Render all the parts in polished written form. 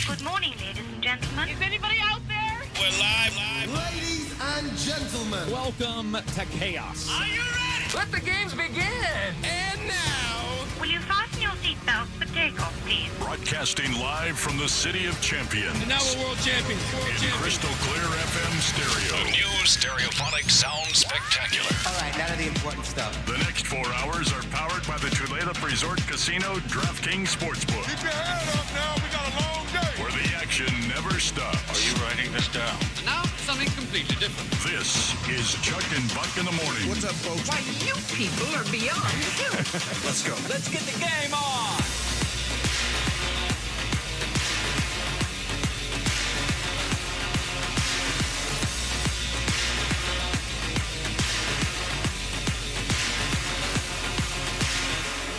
Good morning, ladies and gentlemen. Is anybody out there? We're live. Ladies and gentlemen, welcome to Chaos. Are you ready? Let the games begin. And now, Will you fasten your seatbelts for takeoff, please? Broadcasting live from the City of Champions. and now we're world champions. In crystal clear FM stereo. The new stereophonic sound spectacular. All right, now to the important stuff. The next 4 hours are powered by the Tulip Resort Casino DraftKings Sportsbook, Keep your head up now. We got a long day. where the action never stops. Are you writing this down? Now, something completely different. This is Chuck and Buck in the morning. What's up, folks? Why, you people are beyond human. Let's go. Let's get the game on.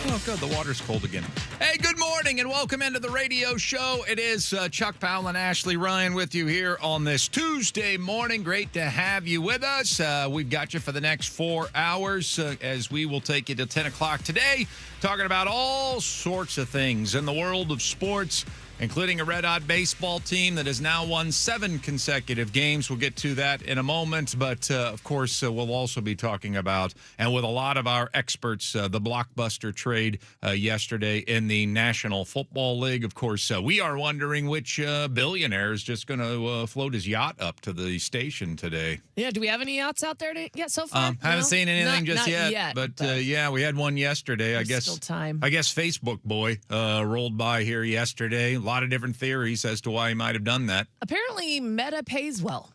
Oh, good. The water's cold again. Hey, good morning and welcome into the radio show. It is Chuck Powell and Ashley Ryan with you here on this Tuesday morning. Great to have you with us. We've got you for the next 4 hours as we will take you to 10 o'clock today, talking about all sorts of things in the world of sports, including a red-hot baseball team that has now won 7 consecutive games. We'll get to that in a moment. But, of course, we'll also be talking about, and with a lot of our experts, the blockbuster trade yesterday in the National Football League. Of course, we are wondering which billionaire is just going to float his yacht up to the station today. Yeah, do we have any yachts out there yet so far? Haven't seen anything not yet. But yeah, we had one yesterday. I guess still time. I guess Facebook boy rolled by here yesterday. A lot of different theories as to why he might have done that. Apparently, Meta pays well.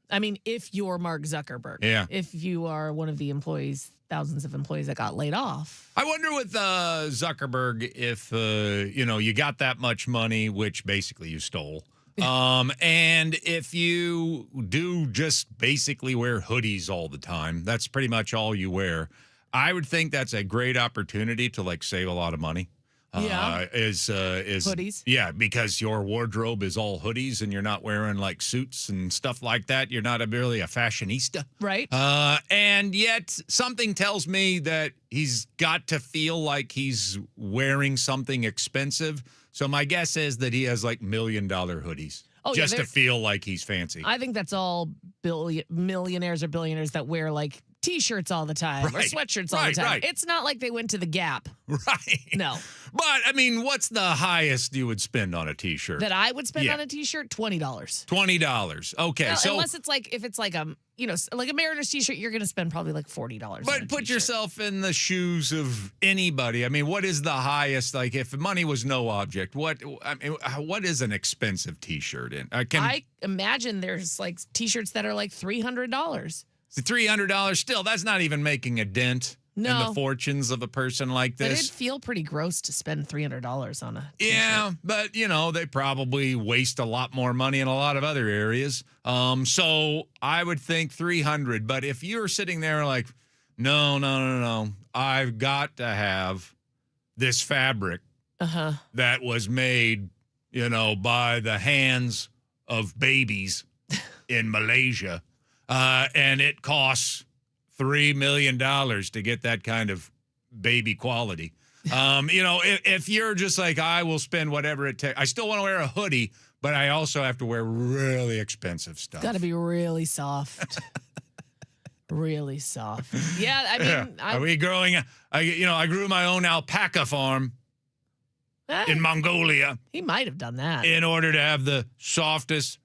I mean, if you're Mark Zuckerberg. Yeah. If you are one of the employees, thousands of employees that got laid off. I wonder with Zuckerberg if you got that much money, which basically you stole. And if you do just basically wear hoodies all the time, that's pretty much all you wear. I would think that's a great opportunity to save a lot of money. Is hoodies. Yeah, because your wardrobe is all hoodies and you're not wearing suits and stuff like that. You're not really a fashionista. Right. And yet something tells me that he's got to feel like he's wearing something expensive. So my guess is that he has $1 million hoodies just to feel like he's fancy. I think that's all millionaires or billionaires that wear T-shirts all the time or sweatshirts all the time. Right. It's not like they went to the Gap. Right. No. But, I mean, what's the highest you would spend on a T-shirt? That I would spend on a T-shirt? $20. $20. Okay. Now, so unless it's if it's a Mariners T-shirt, you're going to spend probably $40. But put yourself in the shoes of anybody. I mean, what is the highest? If money was no object, what is an expensive T-shirt in? I imagine there's T-shirts that are $300. $300 still, that's not even making a dent in the fortunes of a person like this. But it'd feel pretty gross to spend $300 on a T-shirt. Yeah, but, they probably waste a lot more money in a lot of other areas. So I would think $300. But if you're sitting there no, I've got to have this fabric that was made, by the hands of babies in Malaysia. And it costs $3 million to get that kind of baby quality. If you're just I will spend whatever it takes. I still want to wear a hoodie, but I also have to wear really expensive stuff. Got to be really soft. Really soft. Yeah, I mean. Are we growing? I grew my own alpaca farm in Mongolia. He might have done that. In order to have the softest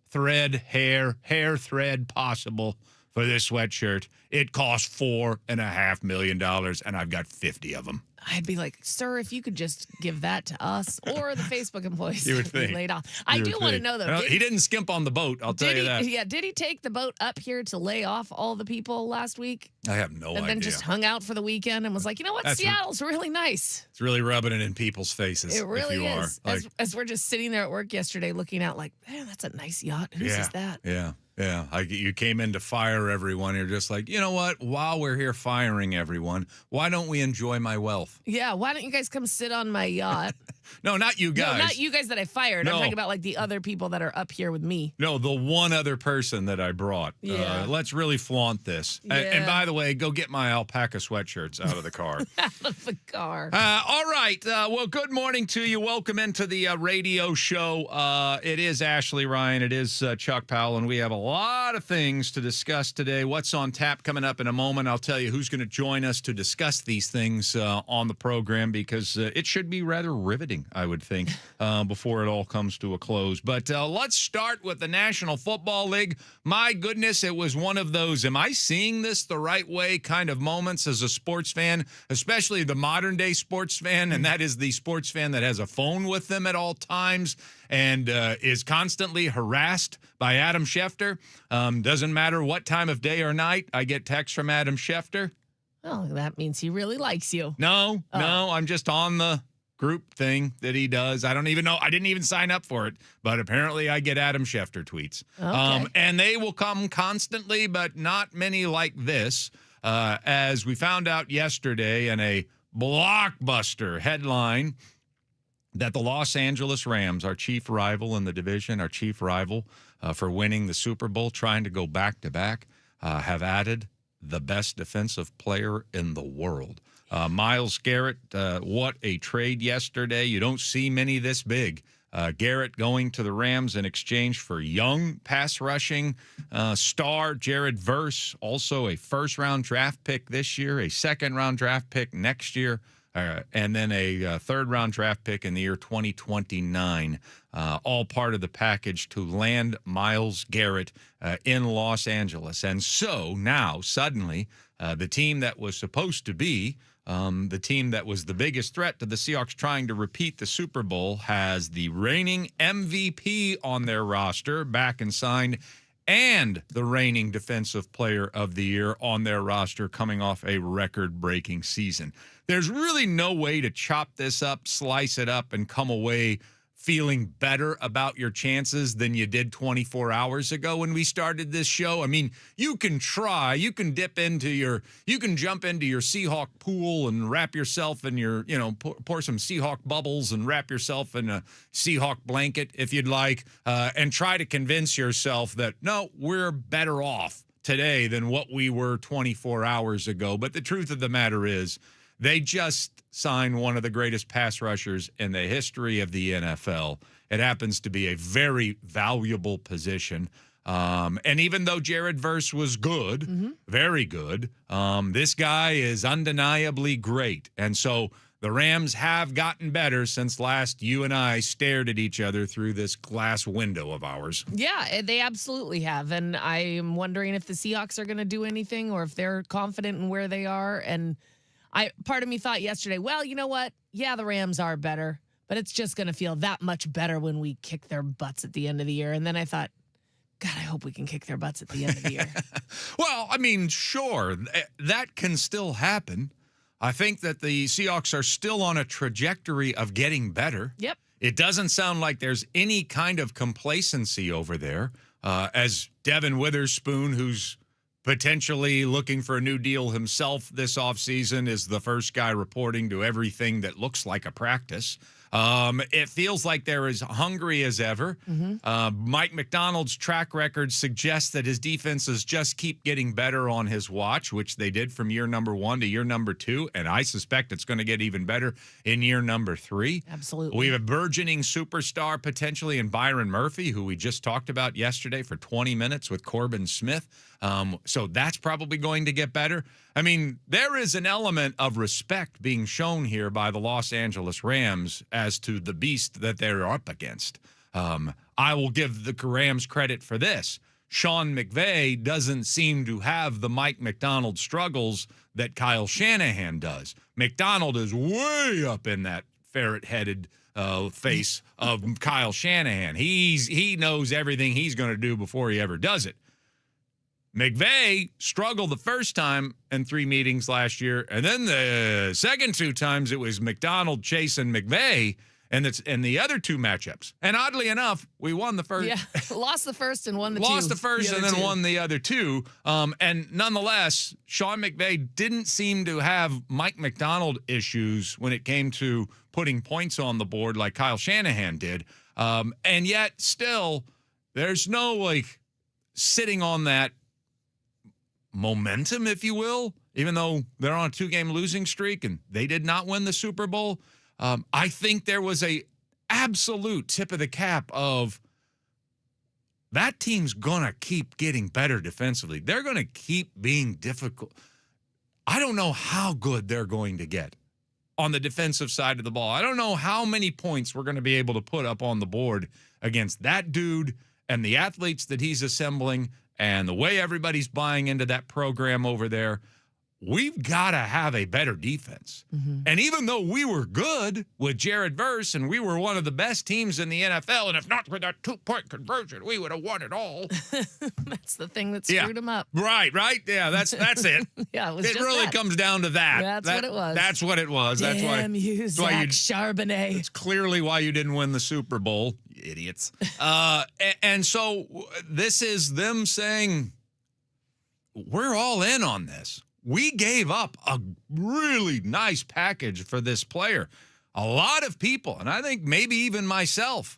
hair thread possible for this sweatshirt. It costs $4.5 million, and I've got 50 of them. I'd be like, sir, if you could just give that to us or the Facebook employees You would that think. we laid off. I do want to know, though. He didn't skimp on the boat, I'll tell you that. Yeah, did he take the boat up here to lay off all the people last week? I have no idea. And then just hung out for the weekend and was like, you know what? Seattle's really nice. It's really rubbing it in people's faces. It really is. As we're just sitting there at work yesterday looking out man, that's a nice yacht. Whose is that? Yeah. Yeah, like you came in to fire everyone. You're just like, you know what? While we're here firing everyone, why don't we enjoy my wealth? Yeah, why don't you guys come sit on my yacht? No, not you guys. No, not you guys that I fired. No. I'm talking about like the other people that are up here with me. No, the one other person that I brought. Yeah. Let's really flaunt this. And by the way, go get my alpaca sweatshirts out of the car. Out of the car. All right. Well, good morning to you. Welcome into the radio show. It is Ashley Ryan. It is Chuck Powell, and we have a lot of things to discuss today. What's on tap coming up in a moment. I'll tell you who's going to join us to discuss these things on the program because it should be rather riveting, I would think, before it all comes to a close. But let's start with the National Football League. My goodness, it was one of those, am I seeing this the right way kind of moments as a sports fan, especially the modern day sports fan, and that is the sports fan that has a phone with them at all times and is constantly harassed by Adam Schefter. Doesn't matter what time of day or night, I get texts from Adam Schefter. Oh, that means he really likes you. No, I'm just on the group thing that he does. I don't even know. I didn't even sign up for it, but apparently I get Adam Schefter tweets. Okay. And they will come constantly, but not many like this. As we found out yesterday in a blockbuster headline that the Los Angeles Rams, our chief rival in the division, our chief rival for winning the Super Bowl, trying to go back-to-back, have added the best defensive player in the world. Myles Garrett, what a trade yesterday. You don't see many this big. Garrett going to the Rams in exchange for young pass rushing star Jared Verse, also a first-round draft pick this year, a second-round draft pick next year, and then a third-round draft pick in the year 2029, all part of the package to land Myles Garrett in Los Angeles. And so now, suddenly, the team that was supposed to be the team that was the biggest threat to the Seahawks trying to repeat the Super Bowl has the reigning MVP on their roster back and signed, and the reigning Defensive Player of the Year on their roster coming off a record-breaking season. There's really no way to chop this up, slice it up, and come away feeling better about your chances than you did 24 hours ago when we started this show. I mean, you can try, you can jump into your Seahawk pool and wrap yourself in your, pour some Seahawk bubbles and wrap yourself in a Seahawk blanket if you'd like, and try to convince yourself that, no, we're better off today than what we were 24 hours ago. But the truth of the matter is, they just signed one of the greatest pass rushers in the history of the NFL. It happens to be a very valuable position. And even though Jared Verse was good, very good, this guy is undeniably great. And so the Rams have gotten better since last you and I stared at each other through this glass window of ours. Yeah, they absolutely have. And I'm wondering if the Seahawks are going to do anything or if they're confident in where they are. And part of me thought yesterday, well, you know what? Yeah, the Rams are better, but it's just going to feel that much better when we kick their butts at the end of the year. And then I thought, God, I hope we can kick their butts at the end of the year. Well, I mean, sure, that can still happen. I think that the Seahawks are still on a trajectory of getting better. Yep. It doesn't sound like there's any kind of complacency over there. As Devin Witherspoon, who's potentially looking for a new deal himself this offseason, is the first guy reporting to everything that looks like a practice. It feels like they're as hungry as ever. Mike McDonald's track record suggests that his defenses just keep getting better on his watch, which they did from year number 1 to year number 2, and I suspect it's going to get even better in year number 3. Absolutely. We have a burgeoning superstar potentially in Byron Murphy, who we just talked about yesterday for 20 minutes with Corbin Smith. So that's probably going to get better. I mean, there is an element of respect being shown here by the Los Angeles Rams as to the beast that they're up against. I will give the Rams credit for this. Sean McVay doesn't seem to have the Mike McDonald struggles that Kyle Shanahan does. McDonald is way up in that ferret-headed face of Kyle Shanahan. He knows everything he's going to do before he ever does it. McVay struggled the first time in 3 meetings last year, and then the second 2 times it was McDonald chasing McVay, and it's in the other two matchups. And oddly enough, we won the first. Yeah, lost the first and won the two. Lost the first and then two. won the other two. And nonetheless, Sean McVay didn't seem to have Mike McDonald issues when it came to putting points on the board like Kyle Shanahan did. And yet still, there's no like sitting on that momentum, if you will, even though they're on a 2-game losing streak and they did not win the Super Bowl. I think there was a absolute tip of the cap of that team's going to keep getting better defensively. They're going to keep being difficult. I don't know how good they're going to get on the defensive side of the ball. I don't know how many points we're going to be able to put up on the board against that dude and the athletes that he's assembling and the way everybody's buying into that program over there. We've got to have a better defense. Mm-hmm. And even though we were good with Jared Verse and we were one of the best teams in the NFL, and if not for that 2-point conversion, we would have won it all. That's the thing that screwed him up. Right. Yeah, that's it. Yeah, it really comes down to that. That's what it was. That's what it was. Damn you, Zach Charbonnet. It's clearly why you didn't win the Super Bowl, you idiots. And so this is them saying, we're all in on this. We gave up a really nice package for this player. A lot of people, and I think maybe even myself,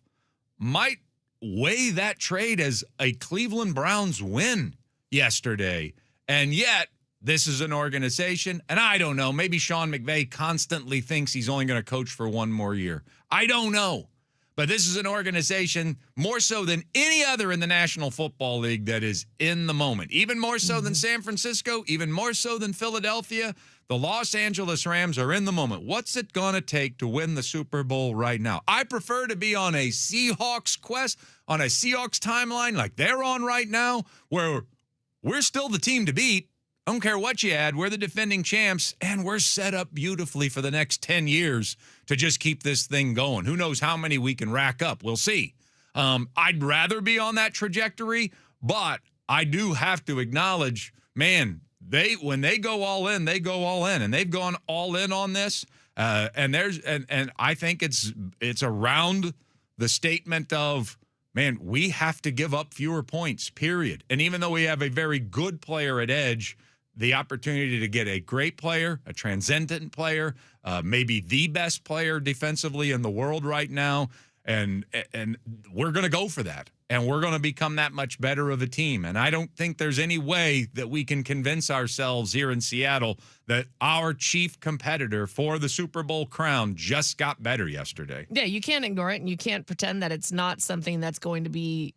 might weigh that trade as a Cleveland Browns win yesterday. And yet, this is an organization, and I don't know, maybe Sean McVay constantly thinks he's only going to coach for one more year. I don't know. But this is an organization more so than any other in the National Football League that is in the moment. Even more so than San Francisco, even more so than Philadelphia. The Los Angeles Rams are in the moment. What's it going to take to win the Super Bowl right now? I prefer to be on a Seahawks quest, on a Seahawks timeline like they're on right now, where we're still the team to beat. I don't care what you add. We're the defending champs, and we're set up beautifully for the next 10 years to just keep this thing going. Who knows how many we can rack up? We'll see. I'd rather be on that trajectory, but I do have to acknowledge, man, when they go all in, they go all in, and they've gone all in on this. And I think it's around the statement of, man, we have to give up fewer points, period. And even though we have a very good player at edge, the opportunity to get a great player, a transcendent player, maybe the best player defensively in the world right now, and we're going to go for that. And we're going to become that much better of a team. And I don't think there's any way that we can convince ourselves here in Seattle that our chief competitor for the Super Bowl crown just got better yesterday. Yeah, you can't ignore it, and you can't pretend that it's not something that's going to be,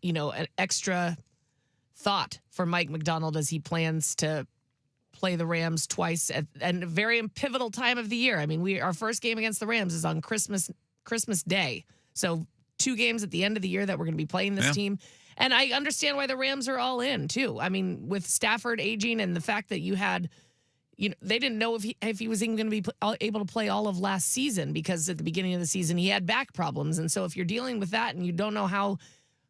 an extra thought for Mike McDonald as he plans to play the Rams twice at a very pivotal time of the year. I mean, our first game against the Rams is on Christmas Day. So 2 games at the end of the year that we're going to be playing this team. And I understand why the Rams are all in too. I mean, with Stafford aging and the fact that you had, they didn't know if he was even going to be able to play all of last season, because at the beginning of the season he had back problems. And so if you're dealing with that and you don't know how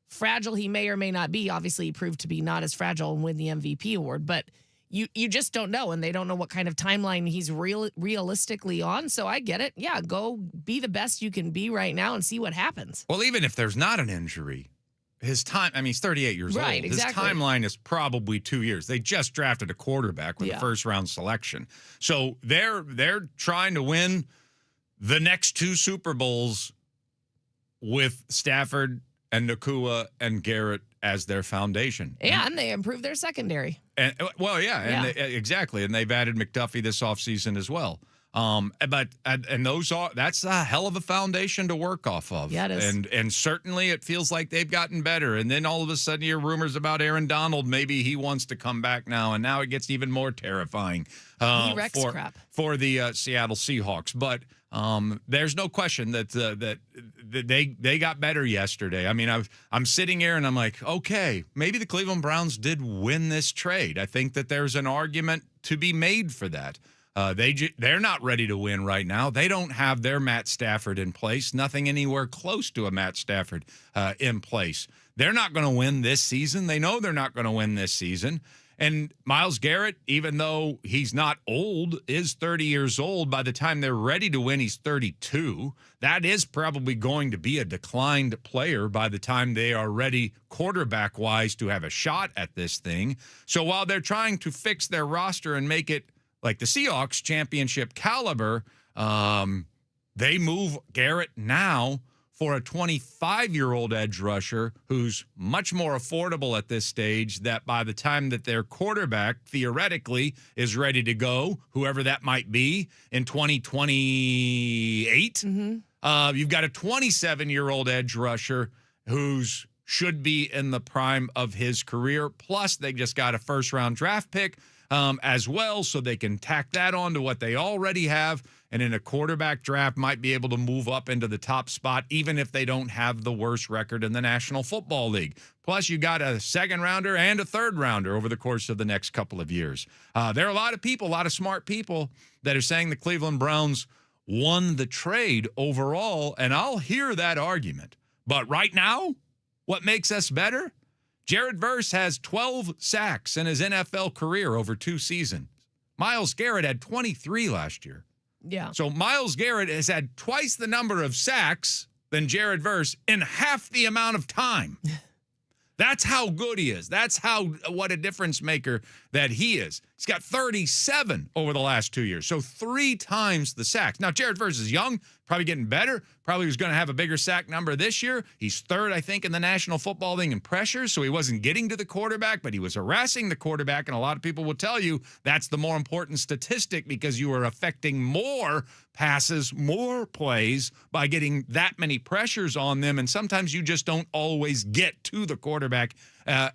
fragile he may or may not be, obviously he proved to be not as fragile and win the MVP award, but you just don't know, and they don't know what kind of timeline he's realistically on. So I get it. Yeah, go be the best you can be right now and see what happens. Well, even if there's not an injury, his time, he's 38 years old. Right, exactly. His timeline is probably 2 years. They just drafted a quarterback with a first-round selection. So they're trying to win the next 2 Super Bowls with Stafford and Nakua and Garrett as their foundation. Yeah, and they improved their secondary. And exactly. And they've added McDuffie this offseason as well. That's a hell of a foundation to work off of. Yeah, it is. And certainly it feels like they've gotten better. And then all of a sudden you hear rumors about Aaron Donald. Maybe he wants to come back now, and now it gets even more terrifying for the Seattle Seahawks. But there's no question that they got better yesterday. I mean, I'm sitting here and I'm like, okay, maybe the Cleveland Browns did win this trade. I think that there's an argument to be made for that. They're not ready to win right now. They don't have their Matt Stafford in place. Nothing anywhere close to a Matt Stafford in place. They're not going to win this season. They know they're not going to win this season. And Myles Garrett, even though he's not old, is 30 years old. By the time they're ready to win, he's 32. That is probably going to be a declined player by the time they are ready quarterback-wise to have a shot at this thing. So while they're trying to fix their roster and make it like the Seahawks championship caliber, they move Garrett now for a 25-year-old edge rusher who's much more affordable at this stage, that by the time that their quarterback theoretically is ready to go, whoever that might be, in 2028, you've got a 27-year-old edge rusher who's should be in the prime of his career. Plus, they just got a first-round draft pick as well, so they can tack that on to what they already have, and in a quarterback draft might be able to move up into the top spot, even if they don't have the worst record in the National Football League. Plus, you got a second-rounder and a third-rounder over the course of the next couple of years. There are a lot of people, a lot of smart people that are saying the Cleveland Browns won the trade overall, and I'll hear that argument. But right now, what makes us better? Jared Verse has 12 sacks in his NFL career over 2 seasons. Myles Garrett had 23 last year. Yeah. So Myles Garrett has had twice the number of sacks than Jared Verse in half the amount of time. That's how good he is. That's what a difference maker that he is. He's got 37 over the last 2 years, so 3 times the sacks. Now, Jared Verse is young, probably getting better, probably was going to have a bigger sack number this year. He's third, I think, in the National Football League in pressures, so he wasn't getting to the quarterback, but he was harassing the quarterback, and a lot of people will tell you that's the more important statistic because you are affecting more passes, more plays by getting that many pressures on them, and sometimes you just don't always get to the quarterback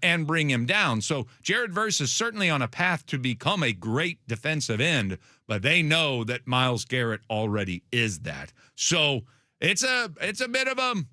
and bring him down. So Jared Verse is certainly on a path to become a great defensive end, but they know that Myles Garrett already is that. So it's a bit of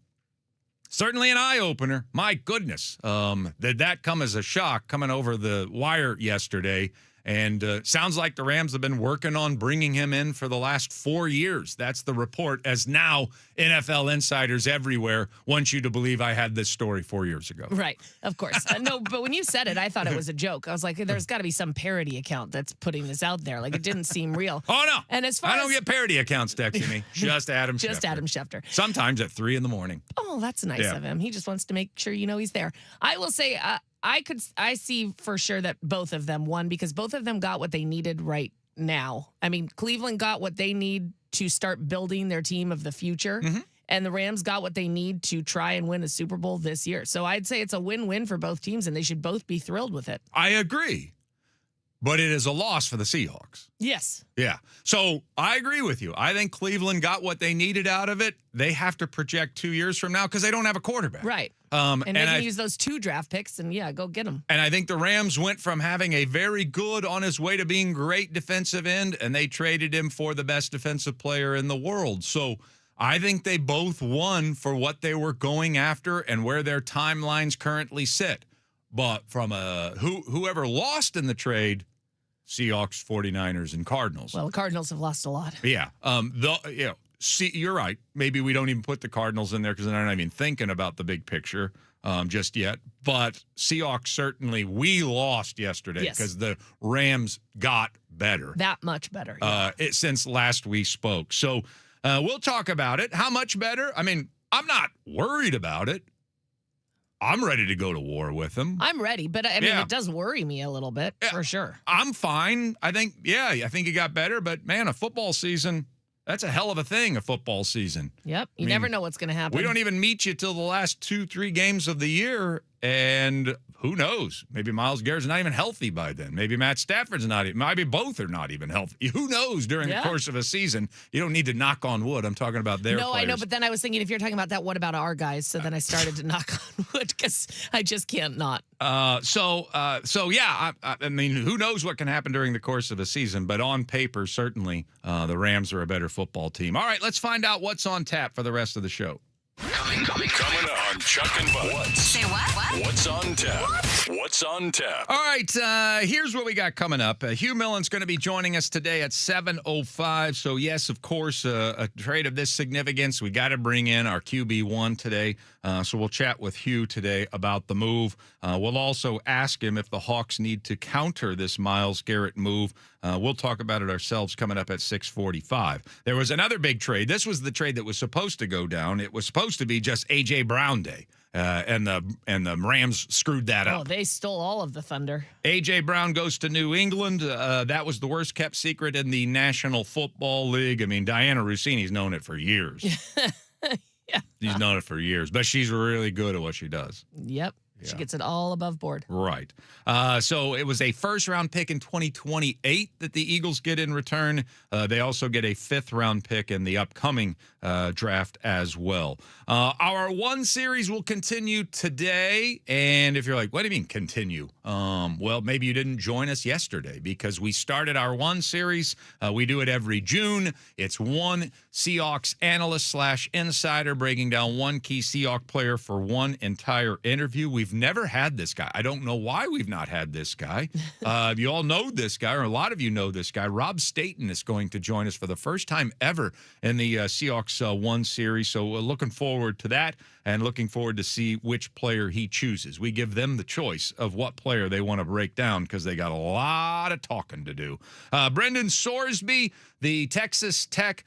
certainly an eye-opener. My goodness, did that come as a shock coming over the wire yesterday? And sounds like the Rams have been working on bringing him in for the last 4 years. That's the report, as now NFL insiders everywhere want you to believe I had this story 4 years ago. Right, of course. No, but when you said it, I thought it was a joke. I was like, there's got to be some parody account that's putting this out there. Like, it didn't seem real. Oh, no. And as far I don't get parody accounts texting me. Just Adam Schefter. Just Adam Schefter. Sometimes at 3 a.m. Oh, that's nice of him. He just wants to make sure you know he's there. I will say, I see for sure that both of them won because both of them got what they needed right now. I mean, Cleveland got what they need to start building their team of the future, and the Rams got what they need to try and win a Super Bowl this year. So I'd say it's a win-win for both teams, and they should both be thrilled with it. I agree. But it is a loss for the Seahawks. Yes. Yeah. So I agree with you. I think Cleveland got what they needed out of it. They have to project 2 years from now because they don't have a quarterback. Right. And they can use those 2 draft picks and, go get them. And I think the Rams went from having a very good on his way to being great defensive end, and they traded him for the best defensive player in the world. So I think they both won for what they were going after and where their timelines currently sit. But from whoever lost in the trade, Seahawks, 49ers, and Cardinals. Well, the Cardinals have lost a lot. Yeah. See, you're right. Maybe we don't even put the Cardinals in there because they're not even thinking about the big picture just yet. But Seahawks, certainly, we lost yesterday because the Rams got better. That much better. Yeah. Since last we spoke. So we'll talk about it. How much better? I mean, I'm not worried about it. I'm ready to go to war with them. I'm ready, but I mean, it does worry me a little bit, for sure. I'm fine. I think it got better, but man, a football season, that's a hell of a thing, a football season. Yep. You never know what's going to happen. We don't even meet you till the last 2-3 games of the year, and who knows? Maybe Myles Garrett's not even healthy by then. Maybe Matt Stafford's not even. Maybe both are not even healthy. Who knows during the course of a season? You don't need to knock on wood. I'm talking about their players. I know, but then I was thinking, if you're talking about that, what about our guys? So then I started to knock on wood because I just can't not. I mean, who knows what can happen during the course of a season? But on paper, certainly, the Rams are a better football team. All right, let's find out what's on tap for the rest of the show. Coming up on Chuck and Bud. Say what? What's on tap? What's on tap? All right, here's what we got coming up. Hugh Millen's going to be joining us today at 7:05. So, yes, of course, a trade of this significance. We got to bring in our QB1 today. So we'll chat with Hugh today about the move. We'll also ask him if the Hawks need to counter this Myles Garrett move. We'll talk about it ourselves coming up at 6:45. There was another big trade. This was the trade that was supposed to go down. It was supposed to be just A.J. Brown Day. And the Rams screwed that up. Oh, they stole all of the thunder. A.J. Brown goes to New England. That was the worst kept secret in the National Football League. I mean, Diana Rossini's known it for years. Yeah. She's known it for years, but she's really good at what she does. Yep. She gets it all above board. Right. So it was a first-round pick in 2028 that the Eagles get in return. They also get a fifth-round pick in the upcoming draft as well. Our one series will continue today. And if you're like, what do you mean continue? Well, maybe you didn't join us yesterday because we started our one series. We do it every June. It's one Seahawks analyst / insider breaking down one key Seahawks player for one entire interview. We've never had this guy. I don't know why we've not had this guy. You all know this guy, or a lot of you know this guy. Rob Staten is going to join us for the first time ever in the Seahawks One series. So we're looking forward to that and looking forward to see which player he chooses. We give them the choice of what player they want to break down because they got a lot of talking to do. Brendan Sorsby, the Texas Tech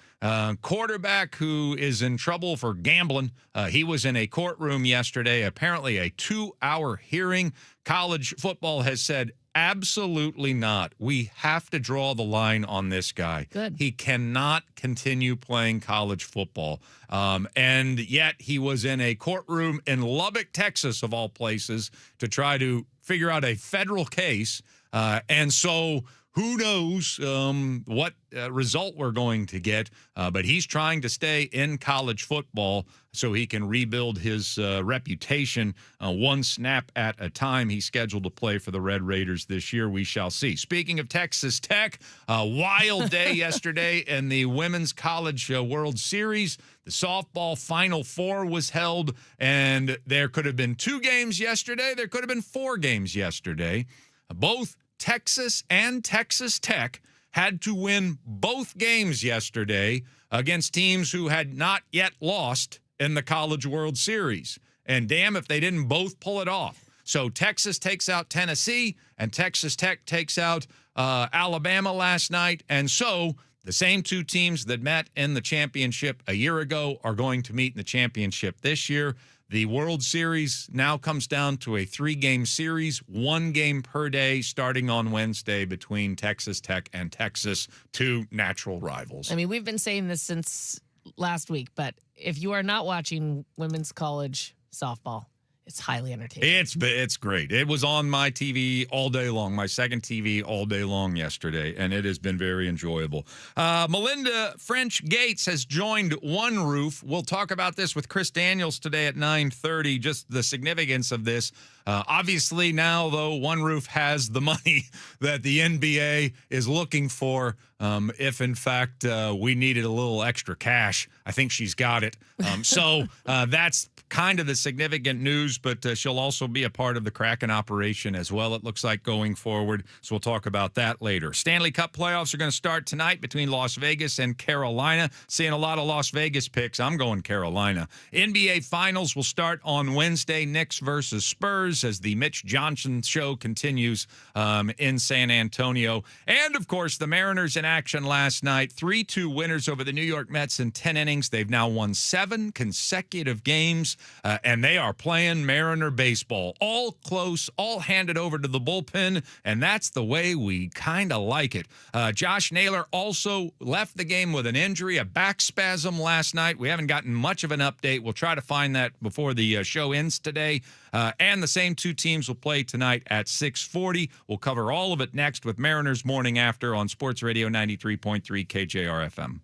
quarterback who is in trouble for gambling. He was in a courtroom yesterday, apparently a 2-hour hearing. College football has said, absolutely not. We have to draw the line on this guy. Good. He cannot continue playing college football. And yet he was in a courtroom in Lubbock, Texas, of all places, to try to figure out a federal case. And so who knows what result we're going to get, but he's trying to stay in college football so he can rebuild his reputation one snap at a time. He's scheduled to play for the Red Raiders this year. We shall see. Speaking of Texas Tech, a wild day yesterday in the Women's College World Series. The softball Final Four was held, and there could have been 2 games yesterday. There could have been 4 games yesterday. Both Texas and Texas Tech had to win both games yesterday against teams who had not yet lost in the College World Series. And damn if they didn't both pull it off. So Texas takes out Tennessee and Texas Tech takes out Alabama last night. And so the same 2 teams that met in the championship a year ago are going to meet in the championship this year. The World Series now comes down to a 3-game series, 1 game per day, starting on Wednesday between Texas Tech and Texas, 2 natural rivals. I mean, we've been saying this since last week, but if you are not watching women's college softball, it's highly entertaining. It's great. It was on my TV all day long, my second TV all day long yesterday, and it has been very enjoyable. Melinda French Gates has joined One Roof. We'll talk about this with Chris Daniels today at 9:30, just the significance of this. Obviously now, though, One Roof has the money that the NBA is looking for. If, in fact, we needed a little extra cash, I think she's got it. So that's kind of the significant news, but she'll also be a part of the Kraken operation as well, it looks like, going forward. So we'll talk about that later. Stanley Cup playoffs are going to start tonight between Las Vegas and Carolina. Seeing a lot of Las Vegas picks. I'm going Carolina. NBA Finals will start on Wednesday, Knicks versus Spurs, as the Mitch Johnson show continues in San Antonio. And, of course, the Mariners in action last night. 3-2 winners over the New York Mets in 10 innings. They've now won 7 consecutive games, and they are playing Mariner baseball. All close, all handed over to the bullpen, and that's the way we kind of like it. Josh Naylor also left the game with an injury, a back spasm last night. We haven't gotten much of an update. We'll try to find that before the show ends today. And the same 2 teams will play tonight at 6:40. We'll cover all of it next with Mariners Morning After on Sports Radio 93.3 KJR FM.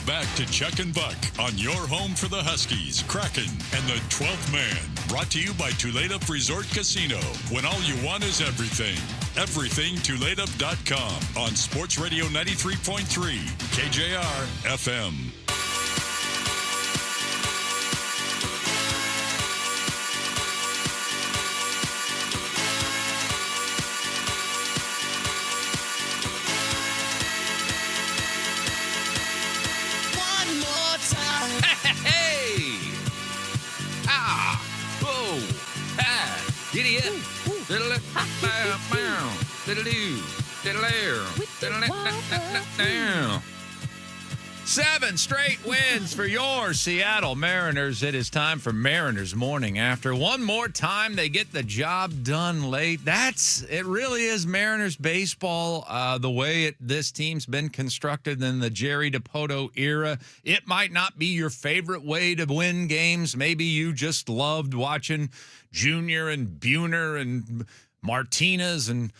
back to Chuck and Buck on your home for the Huskies, Kraken, and the 12th man. Brought to you by Tulalip Resort Casino. When all you want is everything. Everything Tulalip.com on Sports Radio 93.3 KJR FM. One more time. Hey! Ah! Whoa! Ah! Giddy up! Diddle it, bow, bow, diddle-doo, diddle-air, diddle-down. 7 straight wins for your Seattle Mariners. It is time for Mariners Morning After. One more time, they get the job done late. It really is Mariners baseball, the way this team's been constructed in the Jerry Dipoto era. It might not be your favorite way to win games. Maybe you just loved watching Junior and Buhner and Martinez and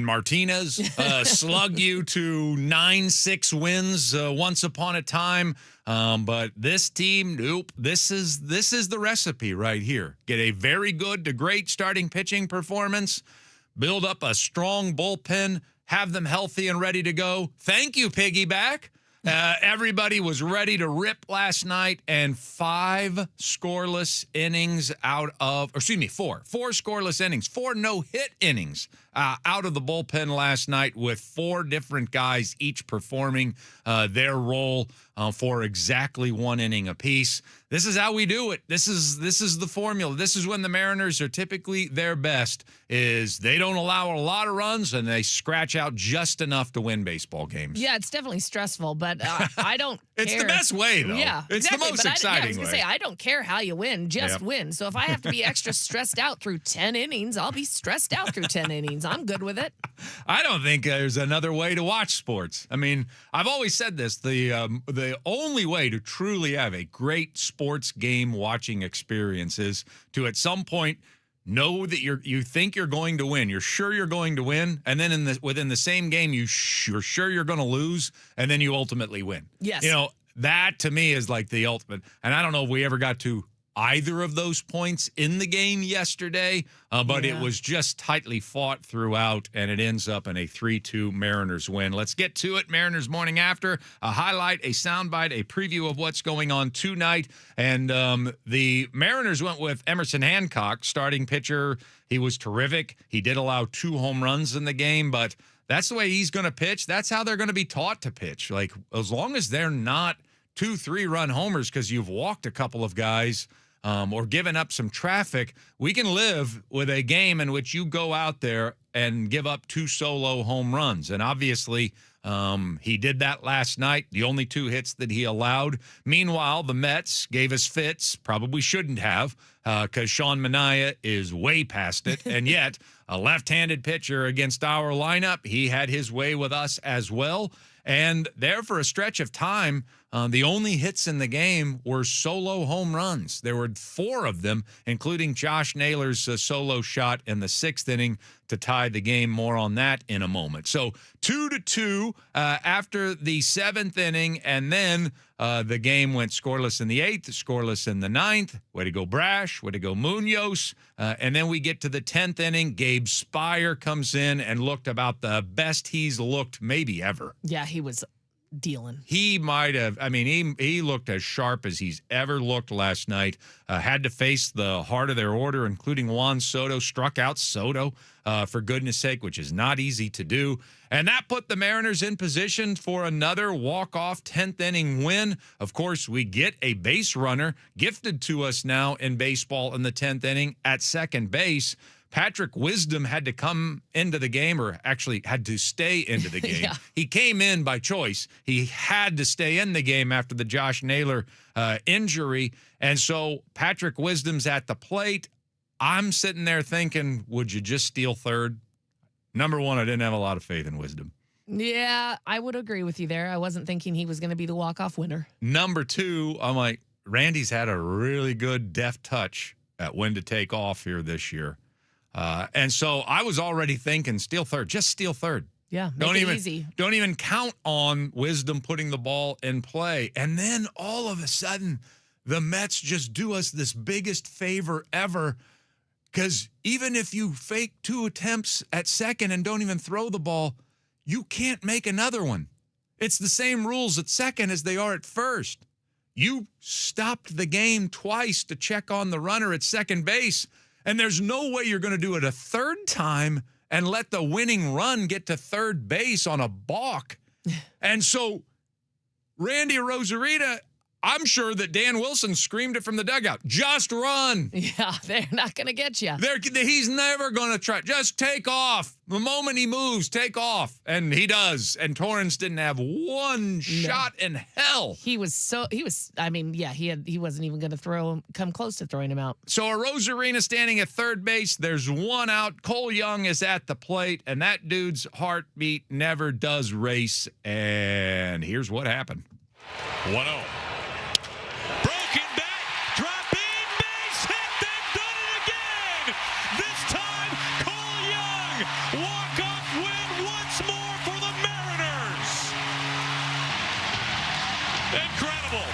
Martinez slug you to 9-6 wins once upon a time. But this team, nope. This is the recipe right here. Get a very good to great starting pitching performance, build up a strong bullpen, have them healthy and ready to go. Thank you, Piggyback. Everybody was ready to rip last night, and 4 scoreless innings four scoreless innings, 4 no-hit innings out of the bullpen last night, with 4 different guys each performing their role for exactly 1 inning apiece. This is how we do it. This is the formula. This is when the Mariners are typically their best, is they don't allow a lot of runs and they scratch out just enough to win baseball games. Yeah, it's definitely stressful, but I don't care. It's the best way, though. Yeah, it's exactly. the most exciting I was going to way. say, I don't care how you win, just win. So if I have to be extra stressed out through 10 innings, I'll be stressed out through 10 innings. I'm good with it. I don't think there's another way to watch sports. I mean, I've always said this, the only way to truly have a great sports game watching experience is to, at some point, know that you think you're going to win. You're sure you're going to win, and then within the same game, you're sure you're going to lose, and then you ultimately win. Yes. That to me is like the ultimate. And I don't know if we ever got to either of those points in the game yesterday, but it was just tightly fought throughout, and it ends up in a 3-2 Mariners win. Let's get to it. Mariners Morning After, a highlight, a soundbite, a preview of what's going on tonight. And the Mariners went with Emerson Hancock, starting pitcher. He was terrific. He did allow 2 home runs in the game, but that's the way he's going to pitch. That's how they're going to be taught to pitch. Like, as long as they're not 2-3-run homers because you've walked a couple of guys or given up some traffic, we can live with a game in which you go out there and give up 2 solo home runs. And obviously, he did that last night, the only 2 hits that he allowed. Meanwhile, the Mets gave us fits, probably shouldn't have, because Sean Manaea is way past it. And yet, a left-handed pitcher against our lineup, he had his way with us as well. And there for a stretch of time, the only hits in the game were solo home runs. There were 4 of them, including Josh Naylor's solo shot in the 6th inning to tie the game. More on that in a moment. So 2-2 after the 7th inning, and then the game went scoreless in the 8th, scoreless in the 9th. Way to go, Brash. Way to go, Munoz. And then we get to the 10th inning. Gabe Spire comes in and looked about the best he's looked maybe ever. Yeah, he was dealing. He might have, he looked as sharp as he's ever looked last night. Had to face the heart of their order, including Juan Soto. Struck out Soto, for goodness sake, which is not easy to do. And that put the Mariners in position for another walk-off 10th inning win. Of course, we get a base runner gifted to us now in baseball in the 10th inning at second base. Patrick Wisdom had to come into the game, or actually had to stay into the game. Yeah. He came in by choice. He had to stay in the game after the Josh Naylor injury. And so Patrick Wisdom's at the plate. I'm sitting there thinking, would you just steal third? Number one, I didn't have a lot of faith in Wisdom. Yeah, I would agree with you there. I wasn't thinking he was going to be the walk-off winner. Number two, I'm like, Randy's had a really good deft touch at when to take off here this year. And so I was already thinking, steal third, just steal third. Yeah, make it easy. Don't even count on Wisdom putting the ball in play. And then all of a sudden, the Mets just do us this biggest favor ever, because even if you fake 2 attempts at second and don't even throw the ball, you can't make another one. It's the same rules at second as they are at first. You stopped the game twice to check on the runner at second base, and there's no way you're going to do it a third time and let the winning run get to third base on a balk. And so Randy Rosarita, I'm sure that Dan Wilson screamed it from the dugout. Just run. Yeah, they're not going to get you. He's never going to try. Just take off. The moment he moves, take off. And he does. And Torrance didn't have one shot in hell. He wasn't even going to come close to throwing him out. So a Rosarina standing at third base. There's one out. Cole Young is at the plate. And that dude's heartbeat never does race. And here's what happened. 1-0. Broken back, drop in, base hit, they've done it again! This time, Cole Young, walk-off win once more for the Mariners! Incredible!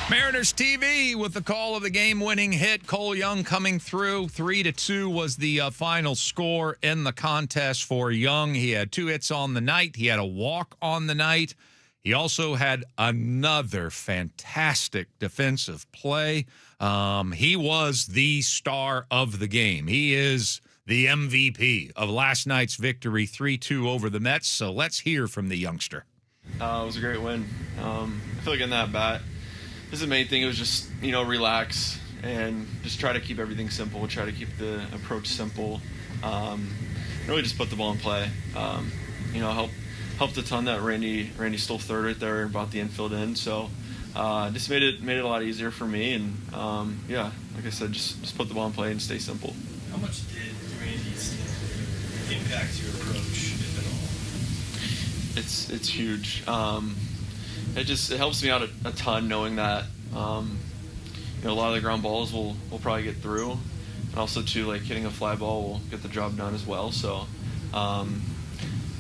Mariners TV with the call of the game-winning hit. Cole Young coming through. 3-2 was the final score in the contest for Young. He had 2 hits on the night. He had a walk on the night. He also had another fantastic defensive play. He was the star of the game. He is the MVP of last night's victory, 3-2 over the Mets. So let's hear from the youngster. It was a great win. I feel like in that bat, this is the main thing. It was just, relax and just try to keep everything simple, try to keep the approach simple. Really just put the ball in play. Helped a ton that Randy stole third right there and brought the infield in. So just made it a lot easier for me. And like I said, just put the ball in play and stay simple. How much did Randy's impact your approach, if at all? It's huge. It helps me out a ton knowing that a lot of the ground balls will probably get through, and also too, like hitting a fly ball will get the job done as well. So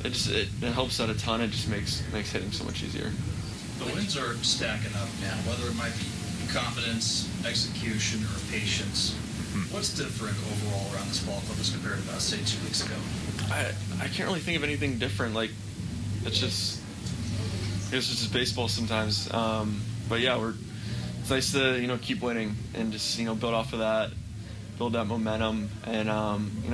it helps out a ton. It just makes hitting so much easier. The wins are stacking up now, whether it might be confidence, execution, or patience. What's different overall around this ball club as compared to, say, 2 weeks ago? I can't really think of anything different. Like, it's just baseball sometimes. But yeah, it's nice to keep winning and just build off of that, build that momentum, and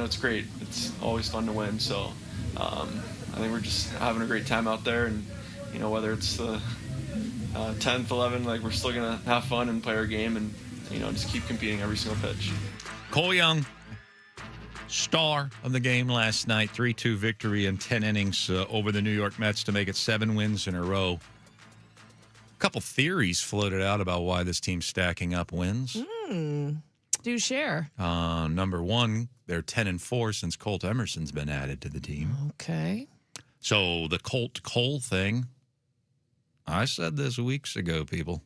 it's great. It's always fun to win. So I think we're just having a great time out there, and whether it's the 10th, 11th, like we're still gonna have fun and play our game, and just keep competing every single pitch. Cole Young, star of the game last night, 3-2 victory in 10 innings over the New York Mets to make it 7 wins in a row. A couple theories floated out about why this team's stacking up wins. Do share. Number one, they're 10-4 since Colt Emerson's been added to the team. Okay. So the Colt Cole thing, I said this weeks ago, people.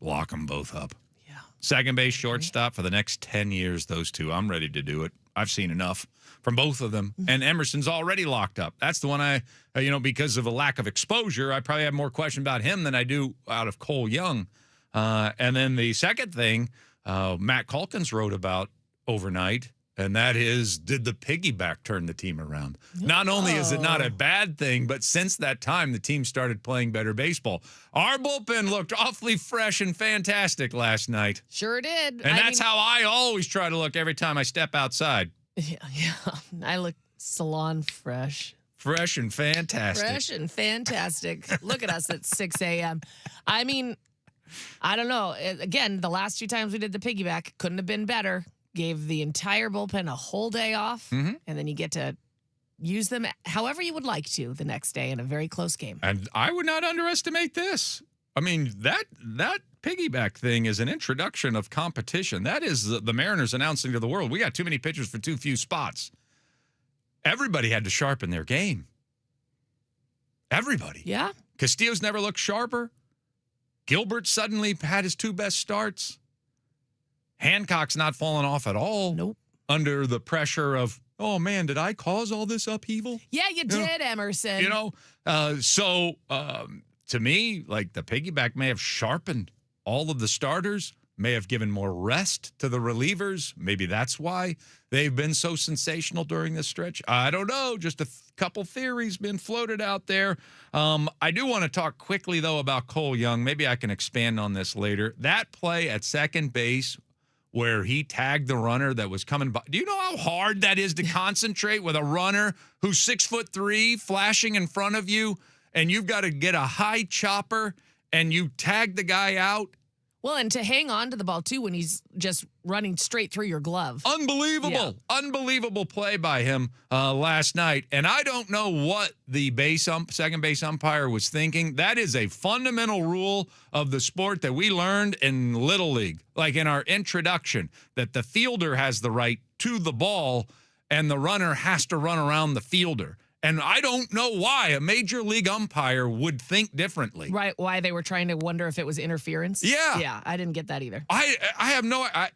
Lock them both up. Yeah. Second base, shortstop for the next 10 years, those two. I'm ready to do it. I've seen enough from both of them. And Emerson's already locked up. That's the one I, because of a lack of exposure, I probably have more question about him than I do out of Cole Young. And then the second thing Matt Calkins wrote about overnight, and that is, did the piggyback turn the team around? Not only is it not a bad thing, but since that time, the team started playing better baseball. Our bullpen looked awfully fresh and fantastic last night. Sure did. And that's how I always try to look every time I step outside. Yeah. I look salon fresh. Fresh and fantastic. Fresh and fantastic. Look at us at 6 a.m. I mean, I don't know. Again, the last 2 times we did the piggyback couldn't have been better. Gave the entire bullpen a whole day off, and then you get to use them however you would like to the next day in a very close game. And I would not underestimate this. I mean, that piggyback thing is an introduction of competition. That is the Mariners announcing to the world, we got too many pitchers for too few spots. Everybody had to sharpen their game. Everybody. Yeah. Castillo's never looked sharper. Gilbert suddenly had his 2 best starts. Hancock's not fallen off at all. Nope. Under the pressure of oh, man, did I cause all this upheaval? Yeah, you did, Emerson. To me, like the piggyback may have sharpened all of the starters, may have given more rest to the relievers. Maybe that's why they've been so sensational during this stretch. I don't know. Just a couple theories been floated out there. I do want to talk quickly, though, about Cole Young. Maybe I can expand on this later. That play at second base where he tagged the runner that was coming by. Do you know how hard that is to concentrate with a runner who's 6'3", flashing in front of you, and you've got to get a high chopper and you tag the guy out? Well, and to hang on to the ball, too, when he's just running straight through your glove. Unbelievable. Yeah. Unbelievable play by him last night. And I don't know what the second base umpire was thinking. That is a fundamental rule of the sport that we learned in Little League, like in our introduction, that the fielder has the right to the ball and the runner has to run around the fielder. And I don't know why a major league umpire would think differently. Right, why they were trying to wonder if it was interference. Yeah. Yeah, I didn't get that either. I have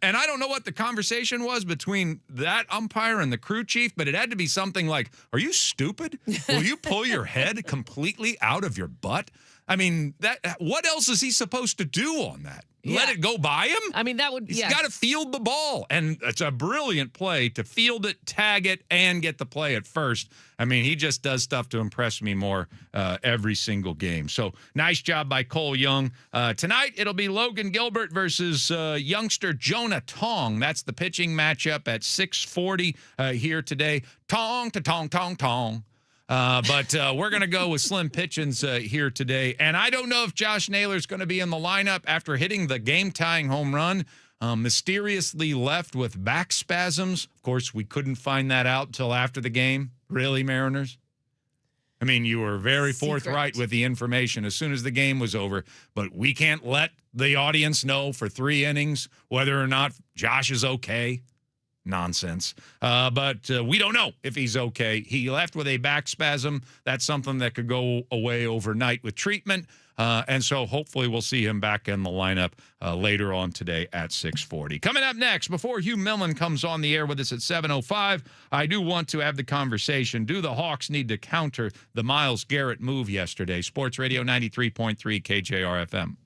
and I don't know what the conversation was between that umpire and the crew chief, but it had to be something like, are you stupid? Will you pull your head completely out of your butt? I mean, what else is he supposed to do on that? Let it go by him? I mean, that would, He's got to field the ball, and it's a brilliant play to field it, tag it, and get the play at first. I mean, he just does stuff to impress me more every single game. So nice job by Cole Young. Tonight, it'll be Logan Gilbert versus youngster Jonah Tong. That's the pitching matchup at 6:40 here today. Tong to tong, tong, tong. But we're going to go with Slim Pitchins here today. And I don't know if Josh Naylor's going to be in the lineup after hitting the game-tying home run. Mysteriously left with back spasms. Of course, we couldn't find that out until after the game. Really, Mariners? I mean, you were very forthright with the information as soon as the game was over. But we can't let the audience know for 3 innings whether or not Josh is okay. Nonsense. But we don't know if he's okay. He left with a back spasm. That's something that could go away overnight with treatment. And so hopefully we'll see him back in the lineup later on today at 6:40. Coming up next, before Hugh Millen comes on the air with us at 7:05, I do want to have the conversation. Do the Hawks need to counter the Myles Garrett move yesterday? Sports Radio 93.3 KJR FM.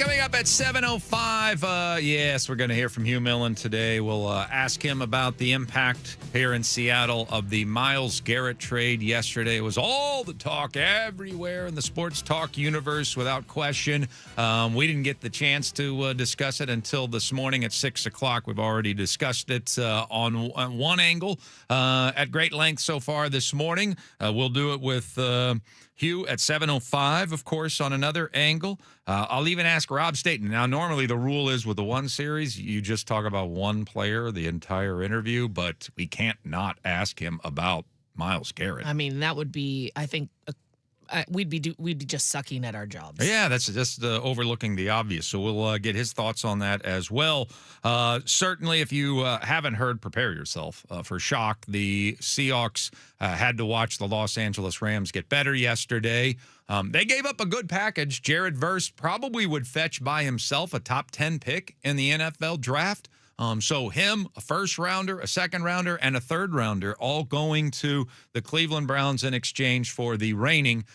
coming up at 7:05. Yes, we're going to hear from Hugh Millen today. We'll ask him about the impact here in Seattle of the Myles Garrett trade yesterday. It was all the talk everywhere in the sports talk universe, without question. We didn't get the chance to discuss it until this morning at 6 o'clock. We've already discussed it on one angle at great length so far this morning. We'll do it with Hugh at 7:05, of course, on another angle. I'll even ask Rob Staten. Now, normally the rule is with the one series, you just talk about one player the entire interview, but we can't not ask him about Myles Garrett. I mean, that would be, I think, we'd be just sucking at our jobs. Yeah, that's just overlooking the obvious. So we'll get his thoughts on that as well. Certainly, if you haven't heard, prepare yourself for shock. The Seahawks had to watch the Los Angeles Rams get better yesterday. They gave up a good package. Jared Verse probably would fetch by himself a top 10 pick in the NFL draft. So him, a first rounder, a second rounder, and a third rounder, all going to the Cleveland Browns in exchange for the reigning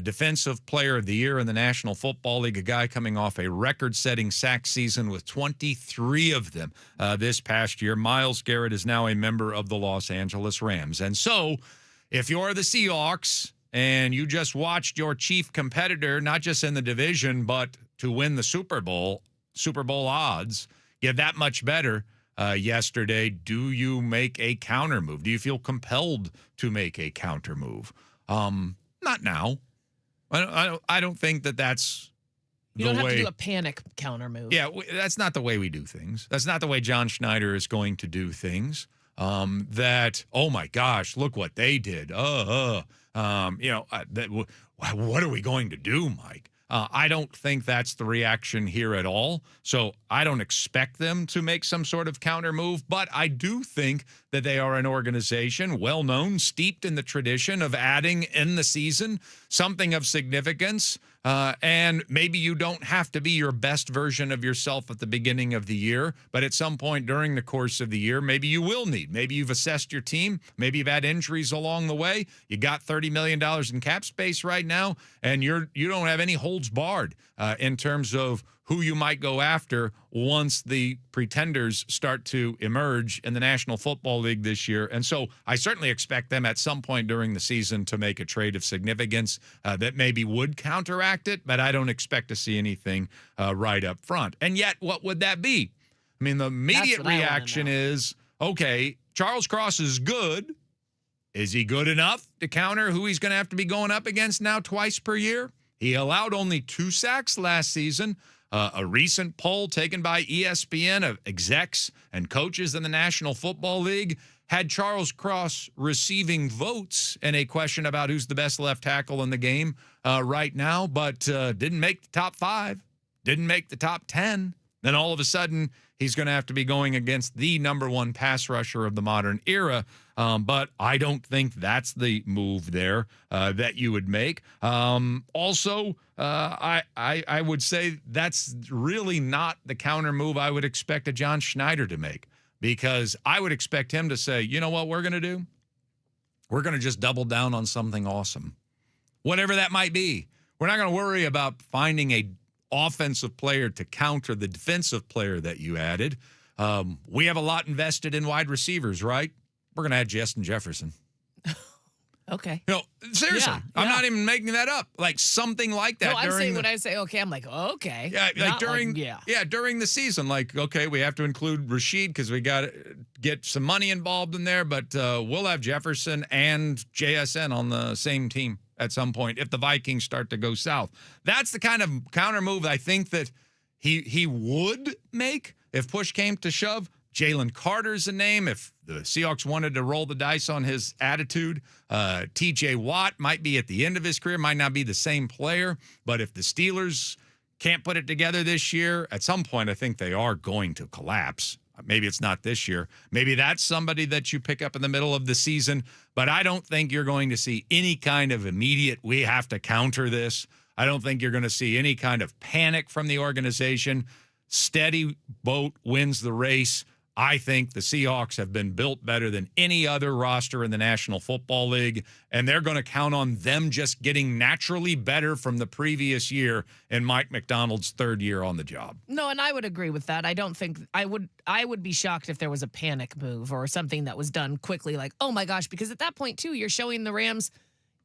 Defensive Player of the Year in the National Football League, a guy coming off a record-setting sack season with 23 of them this past year. Myles Garrett is now a member of the Los Angeles Rams. And so if you're the Seahawks and you just watched your chief competitor, not just in the division, but to win the Super Bowl odds, get that much better yesterday, do you make a counter move? Do you feel compelled to make a counter move? Not now. I don't think that's the way. You don't have to do a panic counter move. Yeah, that's not the way we do things. That's not the way John Schneider is going to do things. That, oh my gosh, look what they did. What are we going to do, Mike? I don't think that's the reaction here at all. So I don't expect them to make some sort of counter move, but I do think that they are an organization well known, steeped in the tradition of adding in the season something of significance. And maybe you don't have to be your best version of yourself at the beginning of the year, but at some point during the course of the year, maybe you will need. Maybe you've assessed your team. Maybe you've had injuries along the way. You got $30 million in cap space right now, and you don't have any holds barred in terms of who you might go after once the pretenders start to emerge in the National Football League this year. And so I certainly expect them at some point during the season to make a trade of significance that maybe would counteract it, but I don't expect to see anything right up front. And yet, what would that be? I mean, the immediate reaction is, okay, Charles Cross is good. Is he good enough to counter who he's going to have to be going up against now twice per year? He allowed only 2 sacks last season. A recent poll taken by ESPN of execs and coaches in the National Football League had Charles Cross receiving votes in a question about who's the best left tackle in the game right now, but didn't make the top 5, didn't make the top 10. Then all of a sudden, he's going to have to be going against the number 1 pass rusher of the modern era. But I don't think that's the move there that you would make. Also, I would say that's really not the counter move I would expect a John Schneider to make, because I would expect him to say, you know what we're going to do? We're going to just double down on something awesome, whatever that might be. We're not going to worry about finding a offensive player to counter the defensive player that you added. We have a lot invested in wide receivers, right? We're going to add Justin Jefferson. Okay. No, seriously. Yeah, I'm not even making that up. Like something like that. No, I'm saying when I say okay, I'm like, okay. Yeah, like during during the season, like, okay, we have to include Rashid because we got to get some money involved in there, but we'll have Jefferson and JSN on the same team at some point if the Vikings start to go south. That's the kind of counter move I think that he would make if push came to shove. Jalen Carter's a name if the Seahawks wanted to roll the dice on his attitude. TJ Watt might be at the end of his career, might not be the same player, but if the Steelers can't put it together this year, at some point I think they are going to collapse. Maybe it's not this year. Maybe that's somebody that you pick up in the middle of the season, but I don't think you're going to see any kind of immediate, we have to counter this. I don't think you're going to see any kind of panic from the organization. Steady boat wins the race. I think the Seahawks have been built better than any other roster in the National Football League, and they're going to count on them just getting naturally better from the previous year in Mike McDonald's third year on the job. No, and I would agree with that. I don't think I would be shocked if there was a panic move or something that was done quickly, like, oh my gosh, because at that point too, you're showing the Rams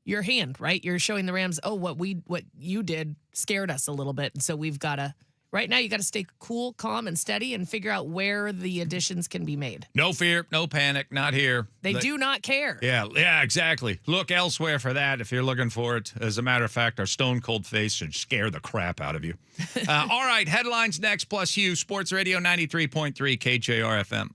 your hand, right? You're showing the Rams, oh, what you did scared us a little bit. And so we've got to, right now, you got to stay cool, calm, and steady and figure out where the additions can be made. No fear, no panic, not here. They do not care. Yeah, exactly. Look elsewhere for that if you're looking for it. As a matter of fact, our stone cold face should scare the crap out of you. All right, headlines next, plus Hugh, Sports Radio 93.3 KJR FM.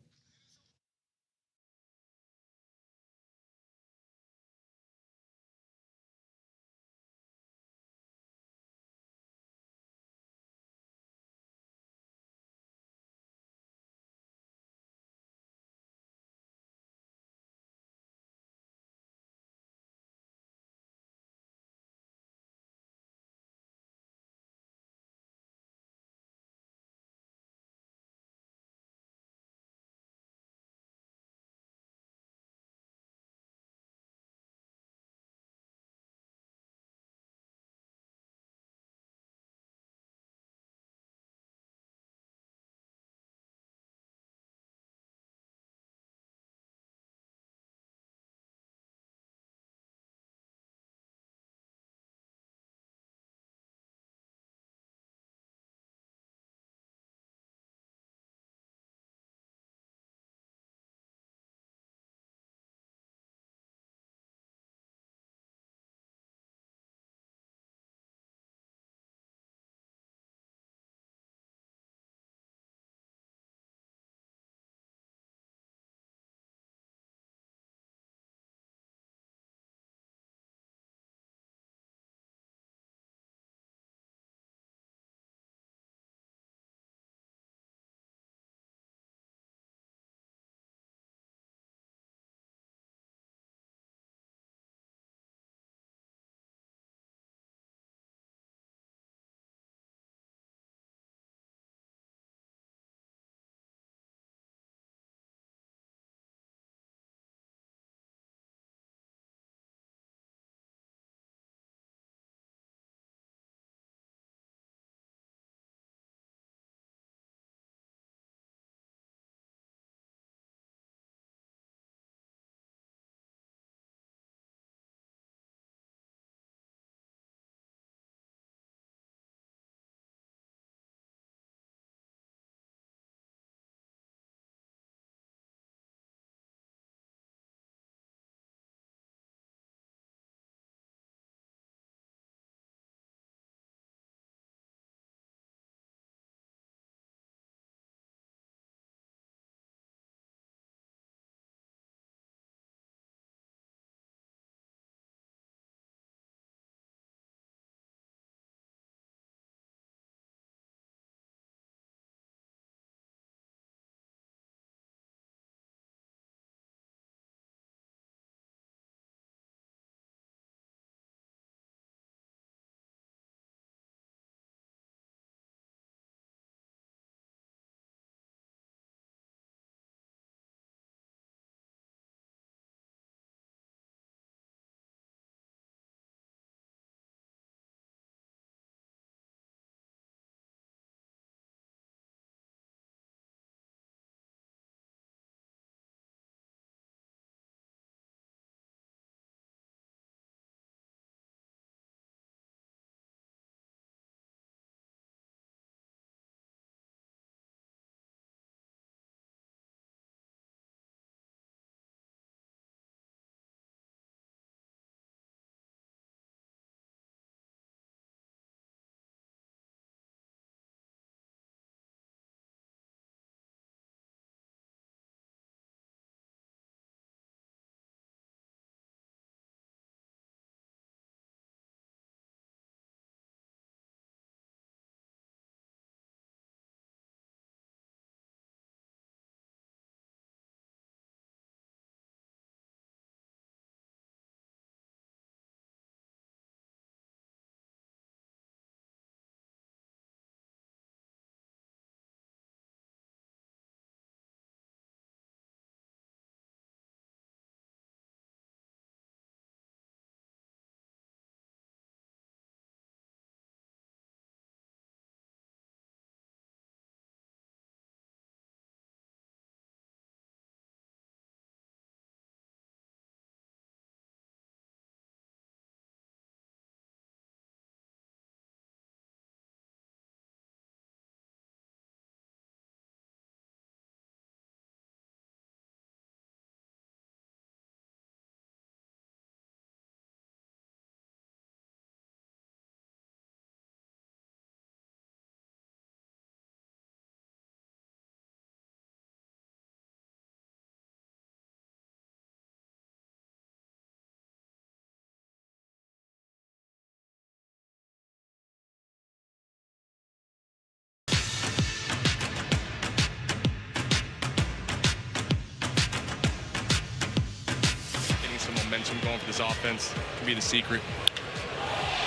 going for this offense can be the secret.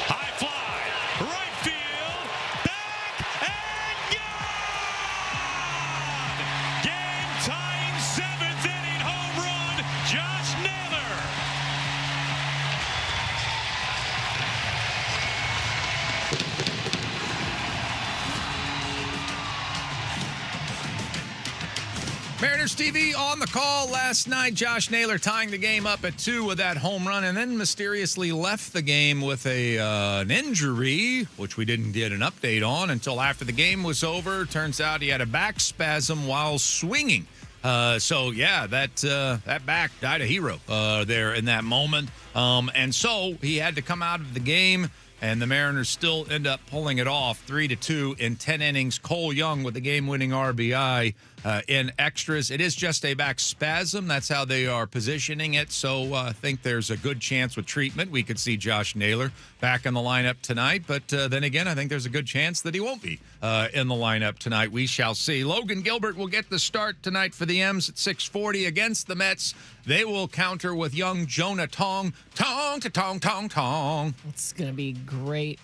High fly, right field, back and gone! Game-tying 7th inning home run, Josh Naylor. Mariners TV on the call last night. Josh Naylor tying the game up at 2 with that home run, and then mysteriously left the game with an injury, which we didn't get an update on until after the game was over. Turns out he had a back spasm while swinging. That back died a hero there in that moment. And so he had to come out of the game, and the Mariners still end up pulling it off 3-2 in 10 innings. Cole Young with the game-winning RBI in extras. It is just a back spasm. That's how they are positioning it. So I think there's a good chance with treatment we could see Josh Naylor back in the lineup tonight. But then again, I think there's a good chance that he won't be in the lineup tonight. We shall see. Logan Gilbert will get the start tonight for the M's at 6:40 against the Mets. They will counter with young Jonah Tong. Tong to tong, tong, tong. It's going to be great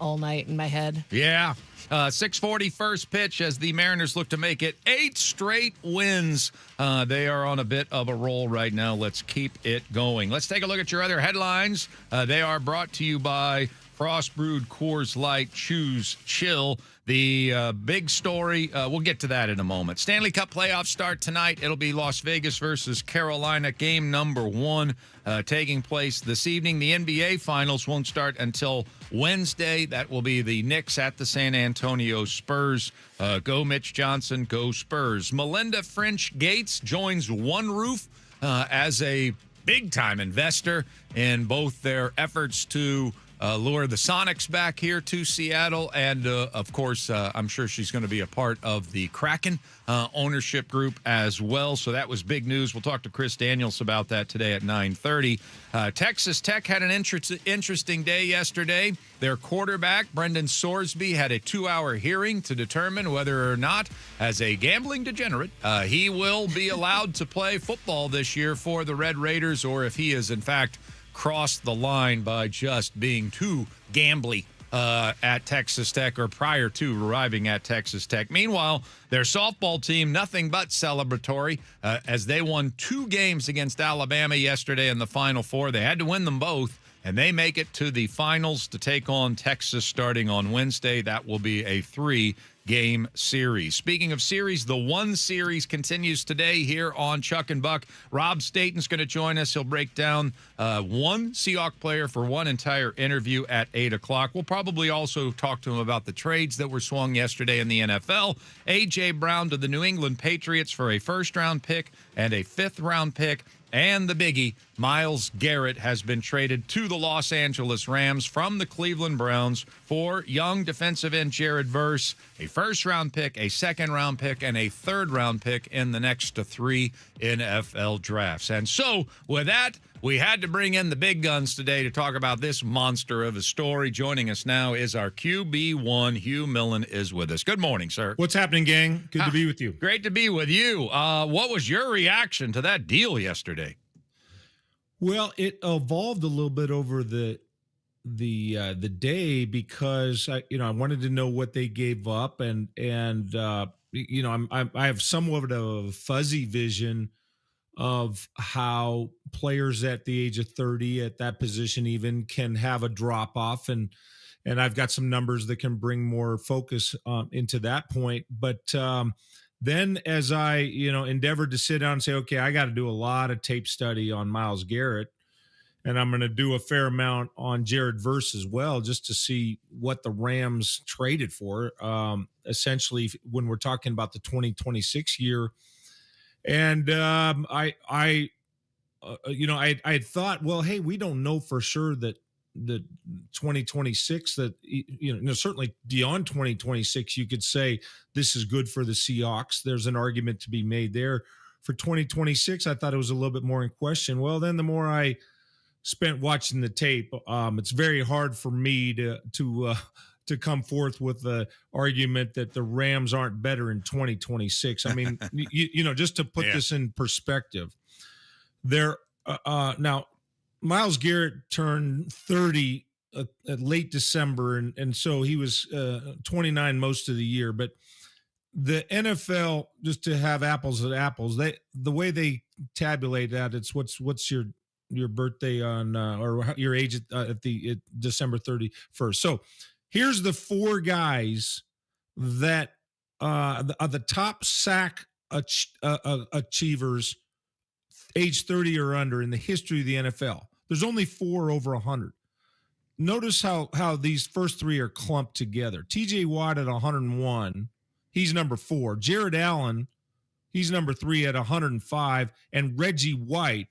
all night in my head. Yeah. 6:40 first pitch as the Mariners look to make it 8 straight wins. They are on a bit of a roll right now. Let's keep it going. Let's take a look at your other headlines. They are brought to you by Frost Brewed Coors Light. Choose chill. The big story, we'll get to that in a moment. Stanley Cup playoffs start tonight. It'll be Las Vegas versus Carolina, game number 1 taking place this evening. The NBA Finals won't start until Wednesday. That will be the Knicks at the San Antonio Spurs. Go Mitch Johnson, go Spurs. Melinda French Gates joins One Roof as a big-time investor in both their efforts to lure the Sonics back here to Seattle. And, of course, I'm sure she's going to be a part of the Kraken ownership group as well. So that was big news. We'll talk to Chris Daniels about that today at 9:30. Texas Tech had an interesting day yesterday. Their quarterback, Brendan Sorsby, had a 2-hour hearing to determine whether or not, as a gambling degenerate, he will be allowed to play football this year for the Red Raiders, or if he is, in fact, crossed the line by just being too gambly at Texas Tech or prior to arriving at Texas Tech. Meanwhile, their softball team, nothing but celebratory as they won 2 games against Alabama yesterday in the Final Four. They had to win them both, and they make it to the finals to take on Texas starting on Wednesday. That will be a 3-game series. Speaking of series, the one series continues today here on Chuck and Buck. Rob Staten's going to join us. He'll break down one Seahawks player for one entire interview at 8 o'clock. We'll probably also talk to him about the trades that were swung yesterday in the NFL. A.J. Brown to the New England Patriots for a first-round pick and a 5th-round pick. And the biggie, Myles Garrett has been traded to the Los Angeles Rams from the Cleveland Browns for young defensive end Jared Verse, a first-round pick, a second-round pick, and a third-round pick in the next 3 NFL drafts. And so, with that, we had to bring in the big guns today to talk about this monster of a story. Joining us now is our QB1. Hugh Millen is with us. Good morning, sir. What's happening, gang? Good to be with you. Great to be with you. What was your reaction to that deal yesterday? Well, it evolved a little bit over the day because I wanted to know what they gave up, and I have somewhat of a fuzzy vision of how players at the age of 30 at that position even can have a drop off, and I've got some numbers that can bring more focus into that point. But then as I endeavored to sit down and say, okay, I got to do a lot of tape study on Myles Garrett, and I'm going to do a fair amount on Jared Verse as well, just to see what the Rams traded for. Essentially, when we're talking about the 2026 year. And I had thought, well, hey, we don't know for sure that the 2026 that certainly beyond 2026, you could say this is good for the Seahawks. There's an argument to be made there. For 2026, I thought it was a little bit more in question. Well, then the more I spent watching the tape, it's very hard for me to come forth with the argument that the Rams aren't better in 2026. I mean, just to put this in perspective, now Miles Garrett turned 30 at late December, and so he was 29 most of the year. But the NFL, just to have apples to apples, the way they tabulate that, it's what's your birthday on or your age at December 31st. So here's the four guys that are the top sack achievers age 30 or under in the history of the NFL. There's only four over 100. Notice how these first three are clumped together. TJ Watt at 101, he's number 4. Jared Allen, he's number 3 at 105, and Reggie White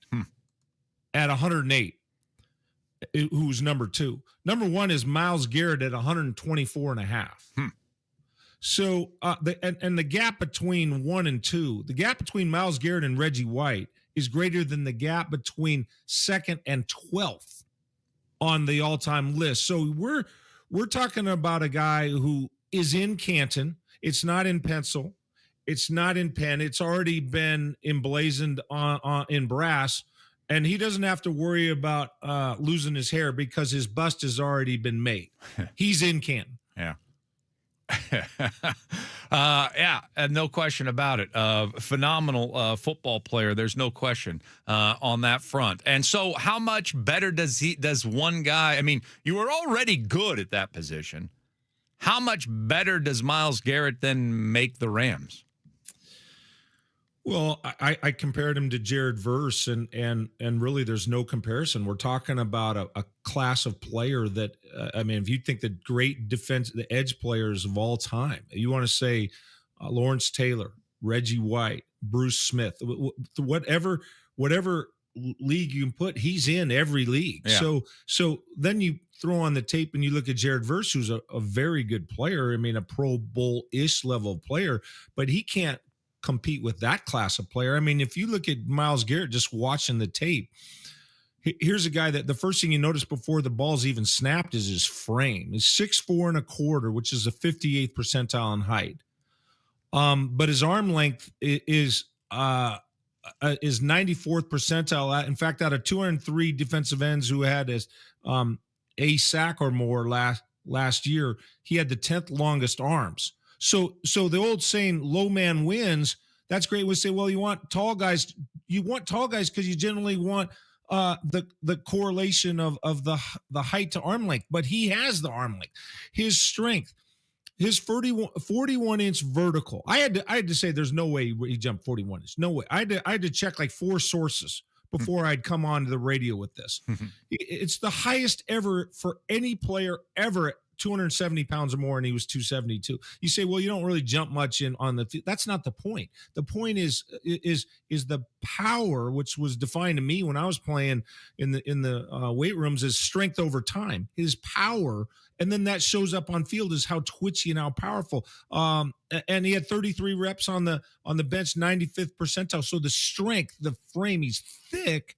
at 108, who's number 2. Number 1 is Myles Garrett at 124 and a half. So the gap between 1 and 2, the gap between Myles Garrett and Reggie White is greater than the gap between 2nd and 12th on the all-time list. So we're talking about a guy who is in Canton. It's not in pencil. It's not in pen. It's already been emblazoned in brass, and he doesn't have to worry about losing his hair because his bust has already been made. He's in Canton. Yeah. Yeah, and no question about it. Phenomenal football player. There's no question on that front. And so how much better does one guy, I mean, you were already good at that position. How much better does Myles Garrett then make the Rams? Well, I compared him to Jared Verse, and really there's no comparison. We're talking about a class of player that, I mean, if you think the great the edge players of all time, you want to say Lawrence Taylor, Reggie White, Bruce Smith, whatever league you can put, he's in every league. Yeah. So then you throw on the tape and you look at Jared Verse, who's a very good player. I mean, a Pro Bowl-ish level player, but he can't compete with that class of player. I mean, if you look at Myles Garrett, just watching the tape, here's a guy that the first thing you notice before the ball's even snapped is his frame. He's 6'4" and a quarter, which is the 58th percentile in height. But his arm length is 94th percentile. In fact, out of 203 defensive ends who had a sack or more last year, he had the 10th longest arms. So the old saying, low man wins, that's great. We say, well, you want tall guys because you generally want the correlation of the height to arm length, but he has the arm length. His strength, his 41-inch vertical. I had to say there's no way he jumped 41 inches. No way. I had to check like 4 sources before I'd come on to the radio with this. It's the highest ever for any player ever, 270 pounds or more, and he was 272. You say, well, you don't really jump much on the field. That's not the point. The point is the power, which was defined to me when I was playing in the weight rooms as strength over time. His power, and then that shows up on field as how twitchy and how powerful. And he had 33 reps on the bench, 95th percentile. So the strength, the frame, he's thick,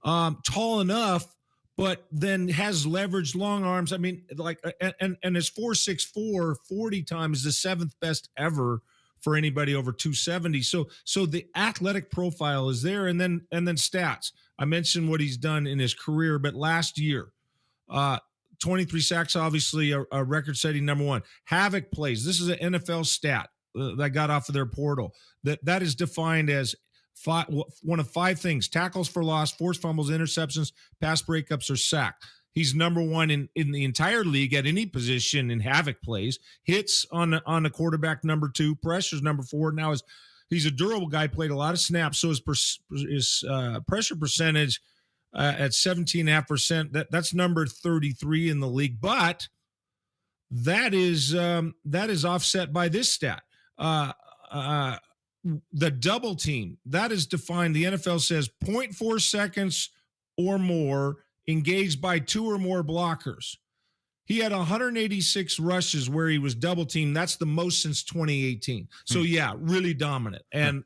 tall enough, but then has leveraged long arms. I mean, like, and his 4.64 40 times the 7th best ever for anybody over 270. So the athletic profile is there, and then stats. I mentioned what he's done in his career, but last year, 23 sacks, obviously a record-setting number 1. Havoc plays. This is an NFL stat that got off of their portal. That is defined as one of 5 things: tackles for loss, forced fumbles, interceptions, pass breakups, or sack. He's number 1 in the entire league at any position in havoc plays. Hits on the quarterback, number 2. Pressures, number 4. Now he's a durable guy, played a lot of snaps, so his pressure percentage at 17.5%. That's number 33 in the league. But that is offset by this stat. The double team, that is defined. The NFL says 0.4 seconds or more engaged by 2 or more blockers. He had 186 rushes where he was double teamed. That's the most since 2018. So yeah, really dominant. And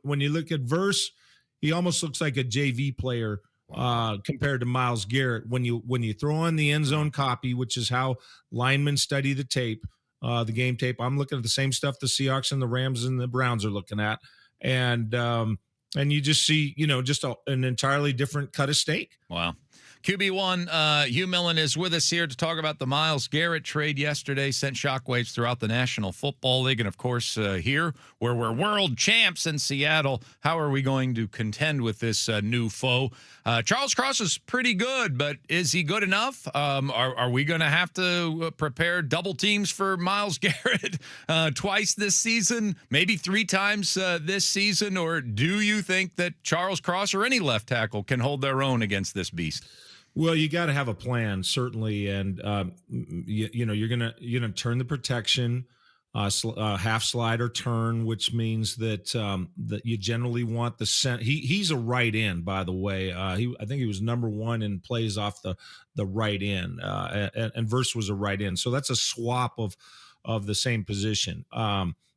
when you look at Verse, he almost looks like a JV player compared to Myles Garrett. When you throw on the end zone copy, which is how linemen study the tape, the game tape. I'm looking at the same stuff the Seahawks and the Rams and the Browns are looking at. And you just see, just an entirely different cut of steak. Wow. QB1, Hugh Millen is with us here to talk about the Myles Garrett trade yesterday. Sent shockwaves throughout the National Football League. And, of course, here, where we're world champs in Seattle, how are we going to contend with this new foe? Charles Cross is pretty good, but is he good enough? Are we going to have to prepare double teams for Myles Garrett twice this season, maybe 3 times this season? Or do you think that Charles Cross or any left tackle can hold their own against this beast? Well, you got to have a plan, certainly, and you're gonna turn the protection, half slide or turn, which means that that you generally want the center. He's a right end, by the way. I think he was number 1 in plays off the right end, and Verse was a right end, so that's a swap of the same position.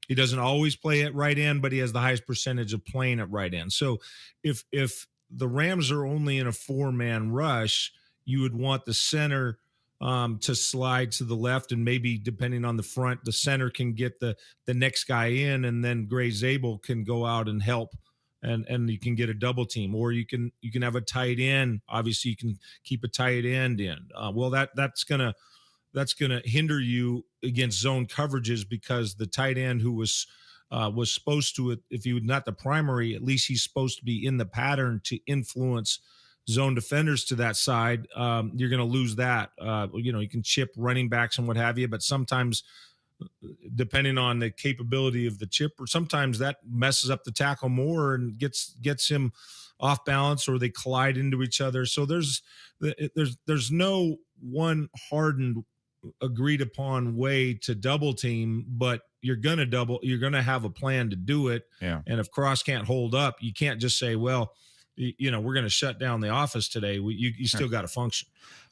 He doesn't always play at right end, but he has the highest percentage of playing at right end. So if the Rams are only in a 4-man rush, you would want the center to slide to the left, and maybe depending on the front, the center can get the next guy in, and then Gray Zabel can go out and help, and you can get a double team, or you can have a tight end. Obviously, you can keep a tight end in. That's gonna hinder you against zone coverages, because the tight end who was supposed to, if he was not the primary, at least he's supposed to be in the pattern to influence zone defenders to that side. You're going to lose that. You can chip running backs and what have you, but sometimes, depending on the capability of the chip, or sometimes that messes up the tackle more and gets him off balance, or they collide into each other. So there's no one hardened, agreed upon way to double team, but you're going to have a plan to do it. Yeah. And if Cross can't hold up, you can't just say, well, we're going to shut down the office today. You still got to function.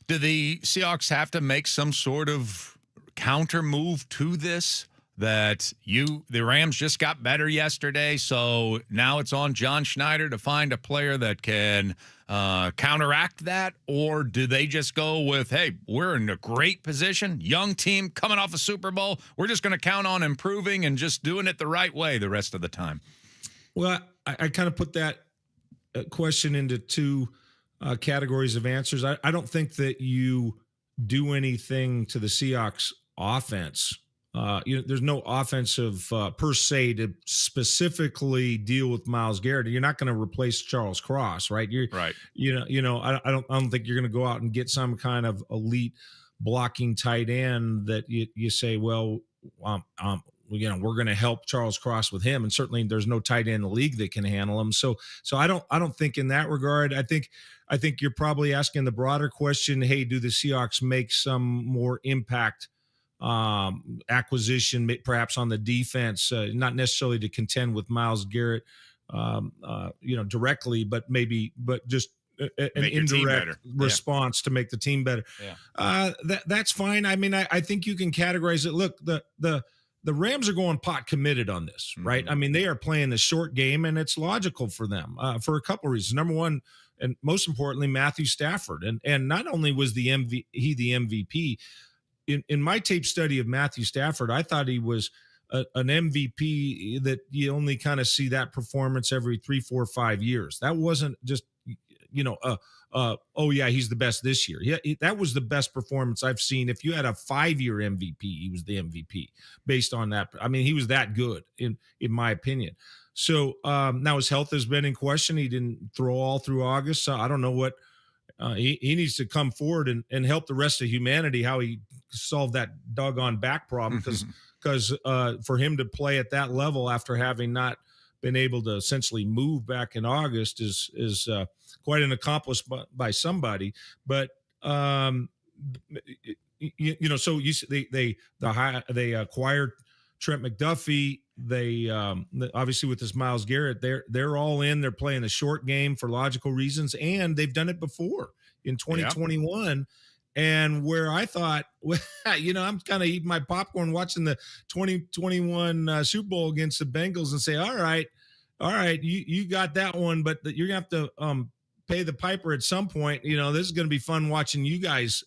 Do the Seahawks have to make some sort of counter move to this? That the Rams just got better yesterday, so now it's on John Schneider to find a player that can counteract that? Or do they just go with, hey, we're in a great position, young team coming off a Super Bowl, we're just going to count on improving and just doing it the right way the rest of the time? Well, I kind of put that question into 2 categories of answers. I don't think that you do anything to the Seahawks offense. There's no offensive per se to specifically deal with Myles Garrett. You're not going to replace Charles Cross, right? Right. I don't think you're going to go out and get some kind of elite blocking tight end that you say, well, we're going to help Charles Cross with him, and certainly there's no tight end in the league that can handle him. So I don't think in that regard. I think you're probably asking the broader question. Hey, do the Seahawks make some more impact acquisition, perhaps on the defense, not necessarily to contend with Myles Garrett, directly, but just an indirect response to make the team better. Yeah. That's fine. I mean, I think you can categorize it. Look, the Rams are going pot committed on this, right? I mean, they are playing the short game, and it's logical for them for a couple of reasons. Number one, and most importantly, Matthew Stafford, and not only was the MVP. In my tape study of Matthew Stafford, I thought he was an MVP that you only kind of see that performance every 3, 4, 5 years. That wasn't just, oh yeah, he's the best this year. Yeah, that was the best performance I've seen. If you had a 5-year MVP, he was the MVP based on that. I mean, he was that good in my opinion. So now his health has been in question. He didn't throw all through August. So I don't know what he needs to come forward and help the rest of humanity how he solved that doggone back problem, because for him to play at that level after having not been able to essentially move back in August is quite an accomplishment by somebody. But so they acquired Trent McDuffie. They obviously with this Myles Garrett, they're all in. They're playing the short game for logical reasons, and they've done it before in 2021. Yep. And where I thought, I'm kind of eating my popcorn watching the 2021 Super Bowl against the Bengals and say, all right, you got that one, but you're gonna have to pay the piper at some point. This is going to be fun watching you guys,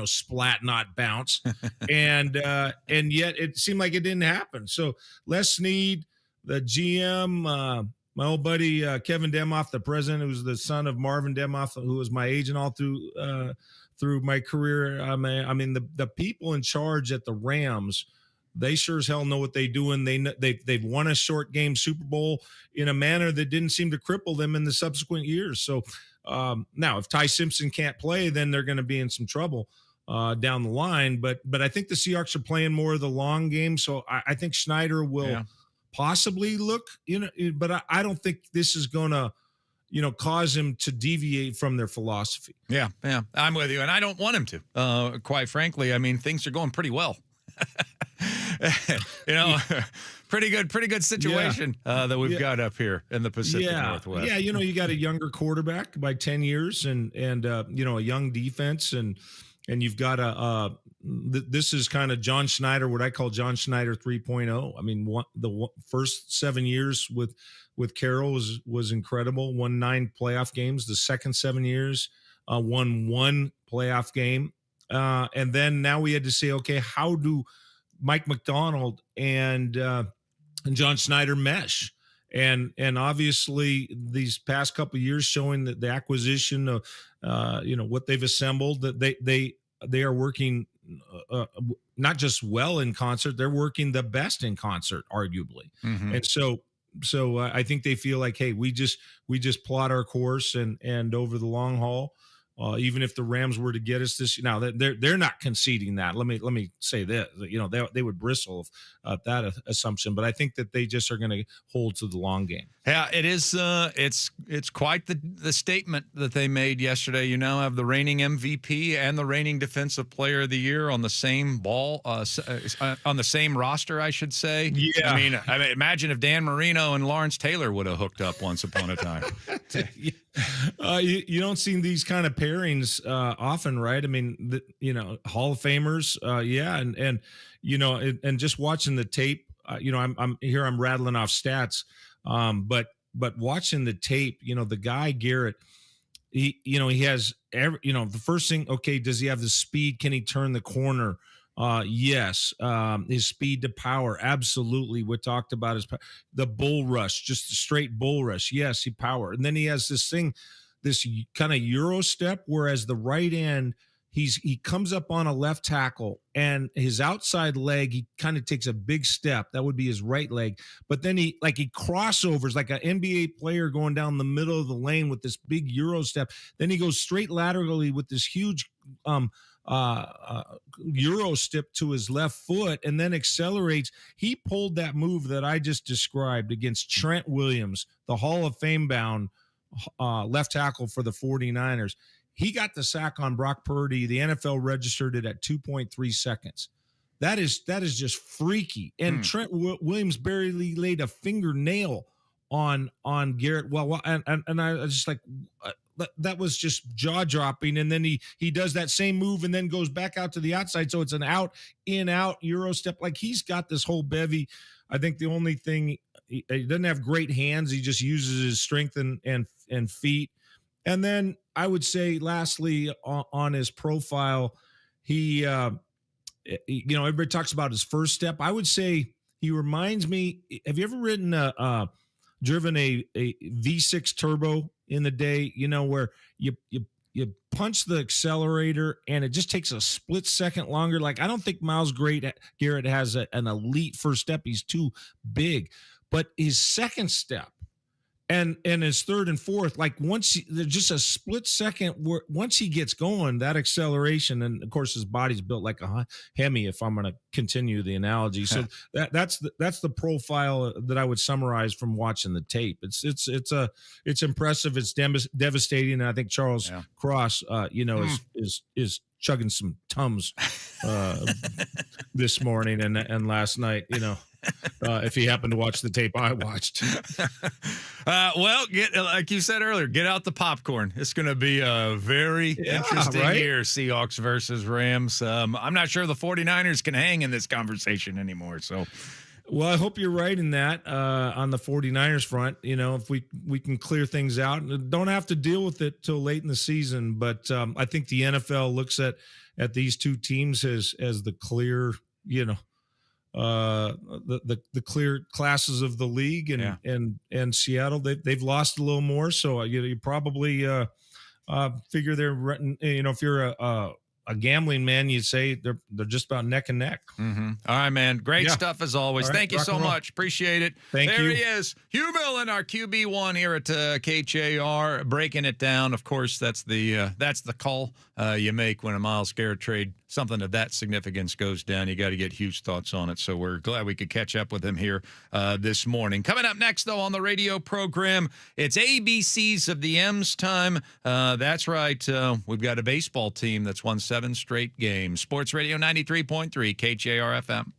splat, not bounce. And yet it seemed like it didn't happen. So Les Snead, the GM, my old buddy Kevin Demoff, the president, who's the son of Marvin Demoff, who was my agent all through my career. I mean, the people in charge at the Rams, they sure as hell know what they're doing. They've won a short game Super Bowl in a manner that didn't seem to cripple them in the subsequent years. So now, if Ty Simpson can't play, then they're going to be in some trouble down the line. But I think the Seahawks are playing more of the long game. So I think Schneider will possibly look, but I don't think this is going to, cause him to deviate from their philosophy. Yeah, I'm with you, and I don't want him to. Quite frankly, I mean, things are going pretty well. Pretty good situation that we've got up here in the Pacific Northwest. Yeah, you got a younger quarterback by 10 years and a young defense and you've got this is kind of John Schneider, what I call John Schneider 3.0. I mean, the first 7 years with Carroll was incredible. Won 9 playoff games. The second 7 years, won 1 playoff game. And then now we had to say, okay, how do Mike McDonald and John Schneider mesh? And obviously these past couple of years showing that the acquisition of, what they've assembled, that they are working not just well in concert, they're working the best in concert, arguably. Mm-hmm. And so I think they feel like, hey, we just plot our course and over the long haul. Even if the Rams were to get us this, now they're not conceding that. Let me say this, they would bristle at that assumption, but I think that they just are going to hold to the long game. Yeah, it is. It's quite the statement that they made yesterday. You now have the reigning MVP and the reigning Defensive Player of the Year on the same ball, on the same roster, I should say. Yeah. I mean, imagine if Dan Marino and Lawrence Taylor would have hooked up once upon a time. You don't see these kind of pairings often, right? I mean, Hall of Famers, and just watching the tape. I'm rattling off stats. But watching the tape, the guy Garrett, he has the first thing. Okay, does he have the speed? Can he turn the corner? Yes. His speed to power, absolutely. We talked about the bull rush, just the straight bull rush. Yes, he power, and then he has this kind of Euro step, whereas the right end. He comes up on a left tackle and his outside leg, he kind of takes a big step. That would be his right leg. But then he crossovers like an NBA player going down the middle of the lane with this big Euro step. Then he goes straight laterally with this huge Euro step to his left foot and then accelerates. He pulled that move that I just described against Trent Williams, the Hall of Fame bound left tackle for the 49ers. He got the sack on Brock Purdy. The NFL registered it at 2.3 seconds. That is just freaky. And Trent Williams barely laid a fingernail on Garrett. Well, and I was just like, that was just jaw dropping. And then he does that same move and then goes back out to the outside. So it's an out, in, out Euro step. Like he's got this whole bevy. I think the only thing, he doesn't have great hands. He just uses his strength and feet. And then I would say, lastly, on his profile, he, everybody talks about his first step. I would say he reminds me. Have you ever driven a V6 turbo in the day? Where you punch the accelerator and it just takes a split second longer. Like I don't think Myles Garrett has an elite first step. He's too big, but his second step. And his third and fourth, like there's just a split second where once he gets going, that acceleration, and of course his body's built like a Hemi, if I'm going to continue the analogy. So that's the profile that I would summarize from watching the tape. It's impressive. It's devastating. And I think Charles Cross, is chugging some Tums this morning and last night, if he happened to watch the tape I watched. Well, like you said earlier, get out the popcorn. It's going to be a very interesting year, Seahawks versus Rams. I'm not sure the 49ers can hang in this conversation anymore. So, well, I hope you're right in that on the 49ers front. If we can clear things out, don't have to deal with it till late in the season. But I think the NFL looks at these two teams as the clear, the clear classes of the league, and Seattle they've lost a little more. So you probably figure they're, if you're a gambling man, you'd say they're just about neck and neck. Mm-hmm. All right, man. Great Yeah. stuff as always. All right, Thank you rock so and roll. much. Appreciate it. Thank there you. he is, Hugh Millen, our QB1 here at KJR, breaking it down. Of course, that's the call you make when a Myles Garrett trade, something of that significance, goes down. You got to get Hugh's thoughts on it. So we're glad we could catch up with him here this morning. Coming up next, though, on the radio program, it's ABCs of the M's time. That's right. We've got a baseball team that's won 7 straight games. Sports Radio 93.3 KJR FM.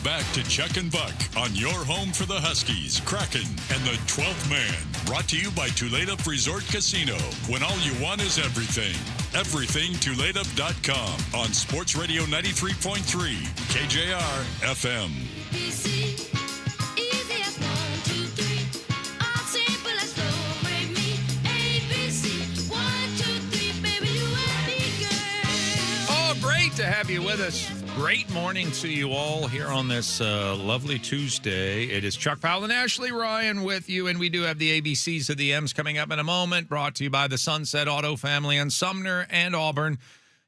back to Chuck and Buck on your home for the Huskies, Kraken, and the 12th Man. Brought to you by Tulalip Resort Casino. When all you want is everything. Everything Tulalip.com on Sports Radio 93.3 KJR FM. Great to have you with us. Great morning to you all here on this lovely Tuesday. It is Chuck Powell and Ashley Ryan with you, and we do have the ABCs of the M's coming up in a moment, brought to you by the Sunset Auto family in Sumner and Auburn.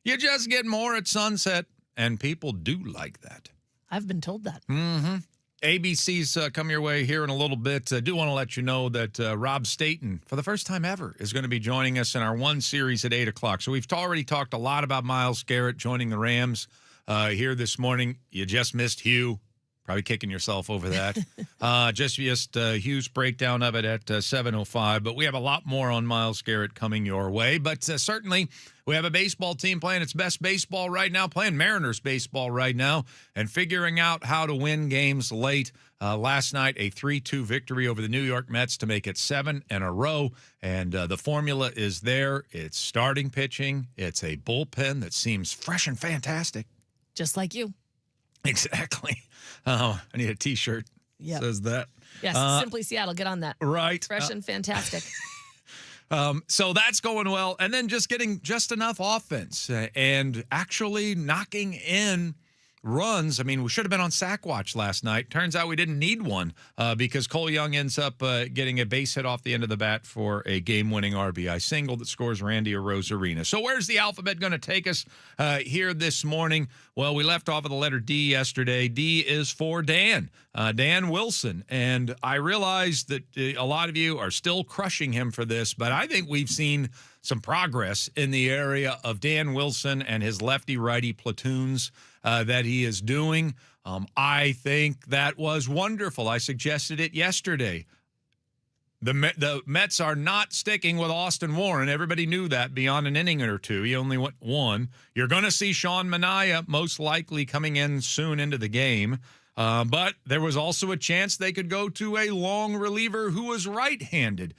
You just get more at Sunset, and people do like that. I've been told that. Mm-hmm. ABCs come your way here in a little bit. I do want to let you know that Rob Staten, for the first time ever, is going to be joining us in our one series at 8 o'clock. So we've already talked a lot about Myles Garrett joining the Rams here this morning. You just missed Hugh. Probably kicking yourself over that. Just Hugh's breakdown of it at 7:05. But we have a lot more on Myles Garrett coming your way. But certainly we have a baseball team playing its best baseball right now, playing Mariners baseball right now, and figuring out how to win games late. Last night, a 3-2 victory over the New York Mets to make it 7 in a row. And the formula is there. It's starting pitching. It's a bullpen that seems fresh and fantastic. Just like you. Exactly. I need a T-shirt. Yep. Says that. Yes, Simply Seattle. Get on that. Right. Fresh and fantastic. So that's going well. And then just getting just enough offense and actually knocking in runs. I mean, we should have been on sack watch last night. Turns out we didn't need one because Cole Young ends up getting a base hit off the end of the bat for a game-winning RBI single that scores Randy Arozarena. So where's the alphabet going to take us here this morning? Well, we left off with the letter D yesterday. D is for Dan, Dan Wilson. And I realize that a lot of you are still crushing him for this, but I think we've seen some progress in the area of Dan Wilson and his lefty-righty platoons that he is doing. I think that was wonderful. I suggested it yesterday. The Mets are not sticking with Austin Warren. Everybody knew that beyond an inning or two. He only went one. You're going to see Sean Manaea most likely coming in soon into the game. But there was also a chance they could go to a long reliever who was right-handed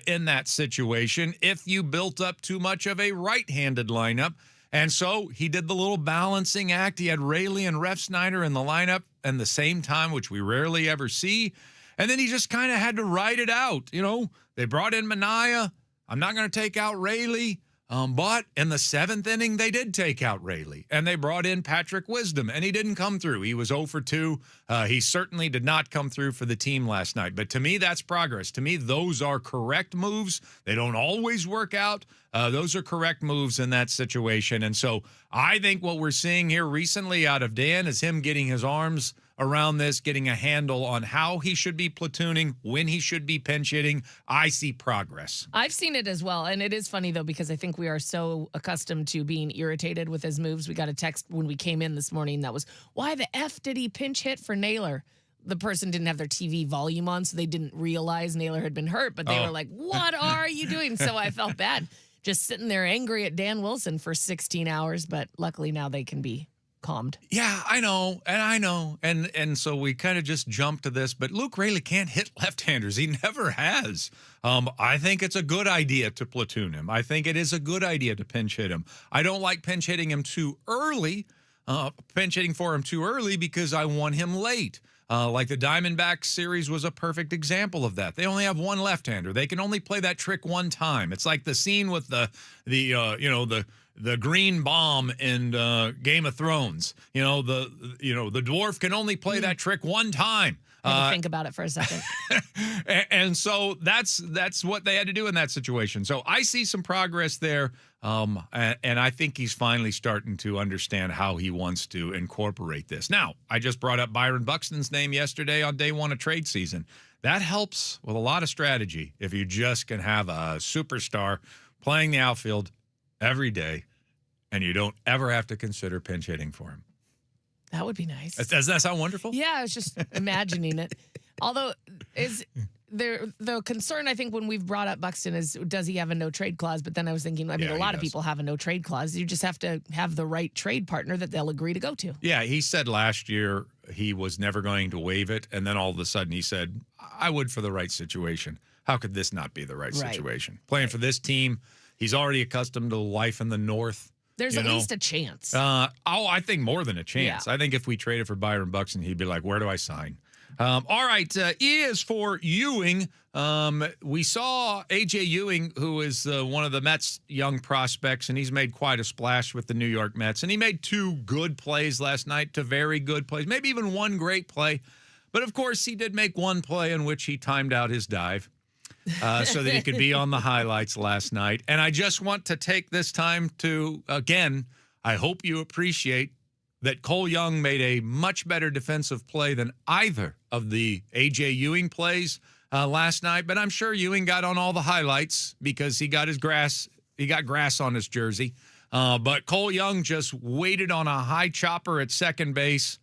in that situation if you built up too much of a right-handed lineup. And so he did the little balancing act. He had Raley and Refsnyder in the lineup at the same time, which we rarely ever see. And then he just kind of had to ride it out. You know, they brought in Manaea. I'm not going to take out Raley. But in the seventh inning, they did take out Raley, and they brought in Patrick Wisdom, and he didn't come through. He was 0 for 2. He certainly did not come through for the team last night. But to me, that's progress. To me, those are correct moves. They don't always work out. Those are correct moves in that situation. And so I think what we're seeing here recently out of Dan is him getting his arms around this, getting a handle on how he should be platooning, when he should be pinch hitting. I see progress. I've seen it as well. And it is funny, though, because I think we are so accustomed to being irritated with his moves. We got a text when we came in this morning that was, why the F did he pinch hit for Naylor? The person didn't have their TV volume on, so they didn't realize Naylor had been hurt. But they were like, what are you doing? So I felt bad just sitting there angry at Dan Wilson for 16 hours. But luckily now they can be calmed. Yeah, I know. And so we kind of just jumped to this, but Luke Raley can't hit left-handers. He never has. I think it's a good idea to platoon him. I think it is a good idea to pinch hit him. I don't like pinch hitting him too early, because I want him late. Like the Diamondbacks series was a perfect example of that. They only have one left-hander. They can only play that trick one time. It's like the scene with the green bomb in Game of Thrones. The dwarf can only play that trick one time. I had to think about it for a second. and so that's what they had to do in that situation. So I see some progress there, and I think he's finally starting to understand how he wants to incorporate this. Now, I just brought up Byron Buxton's name yesterday on day one of trade season. That helps with a lot of strategy if you just can have a superstar playing the outfield every day, and you don't ever have to consider pinch hitting for him. That would be nice. Does that sound wonderful? Yeah, I was just imagining it. Although, is there the concern, I think, when we've brought up Buxton is, does he have a no-trade clause? But then I was thinking, a lot of people have a no-trade clause. You just have to have the right trade partner that they'll agree to go to. Yeah, he said last year he was never going to waive it. And then all of a sudden he said, I would for the right situation. How could this not be the right situation? Playing for this team, he's already accustomed to life in the North. There's at least a chance. I think more than a chance. Yeah. I think if we traded for Byron Buxton, he'd be like, where do I sign? All right, E is for Ewing. We saw A.J. Ewing, who is one of the Mets' young prospects, and he's made quite a splash with the New York Mets. And he made 2 good plays last night, 2 very good plays, maybe even 1 great play. But, of course, he did make 1 play in which he timed out his dive so that he could be on the highlights last night. And I just want to take this time to, again, I hope you appreciate that Cole Young made a much better defensive play than either of the A.J. Ewing plays last night. But I'm sure Ewing got on all the highlights because he got grass on his jersey. But Cole Young just waited on a high chopper at second base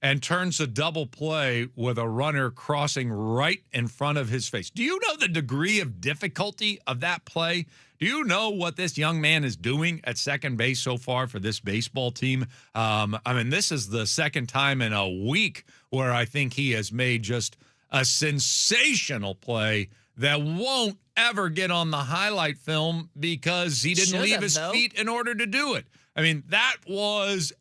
and turns a double play with a runner crossing right in front of his face. Do you know the degree of difficulty of that play? Do you know what this young man is doing at second base so far for this baseball team? This is the second time in a week where I think he has made just a sensational play that won't ever get on the highlight film because he didn't leave his feet in order to do it. I mean, that was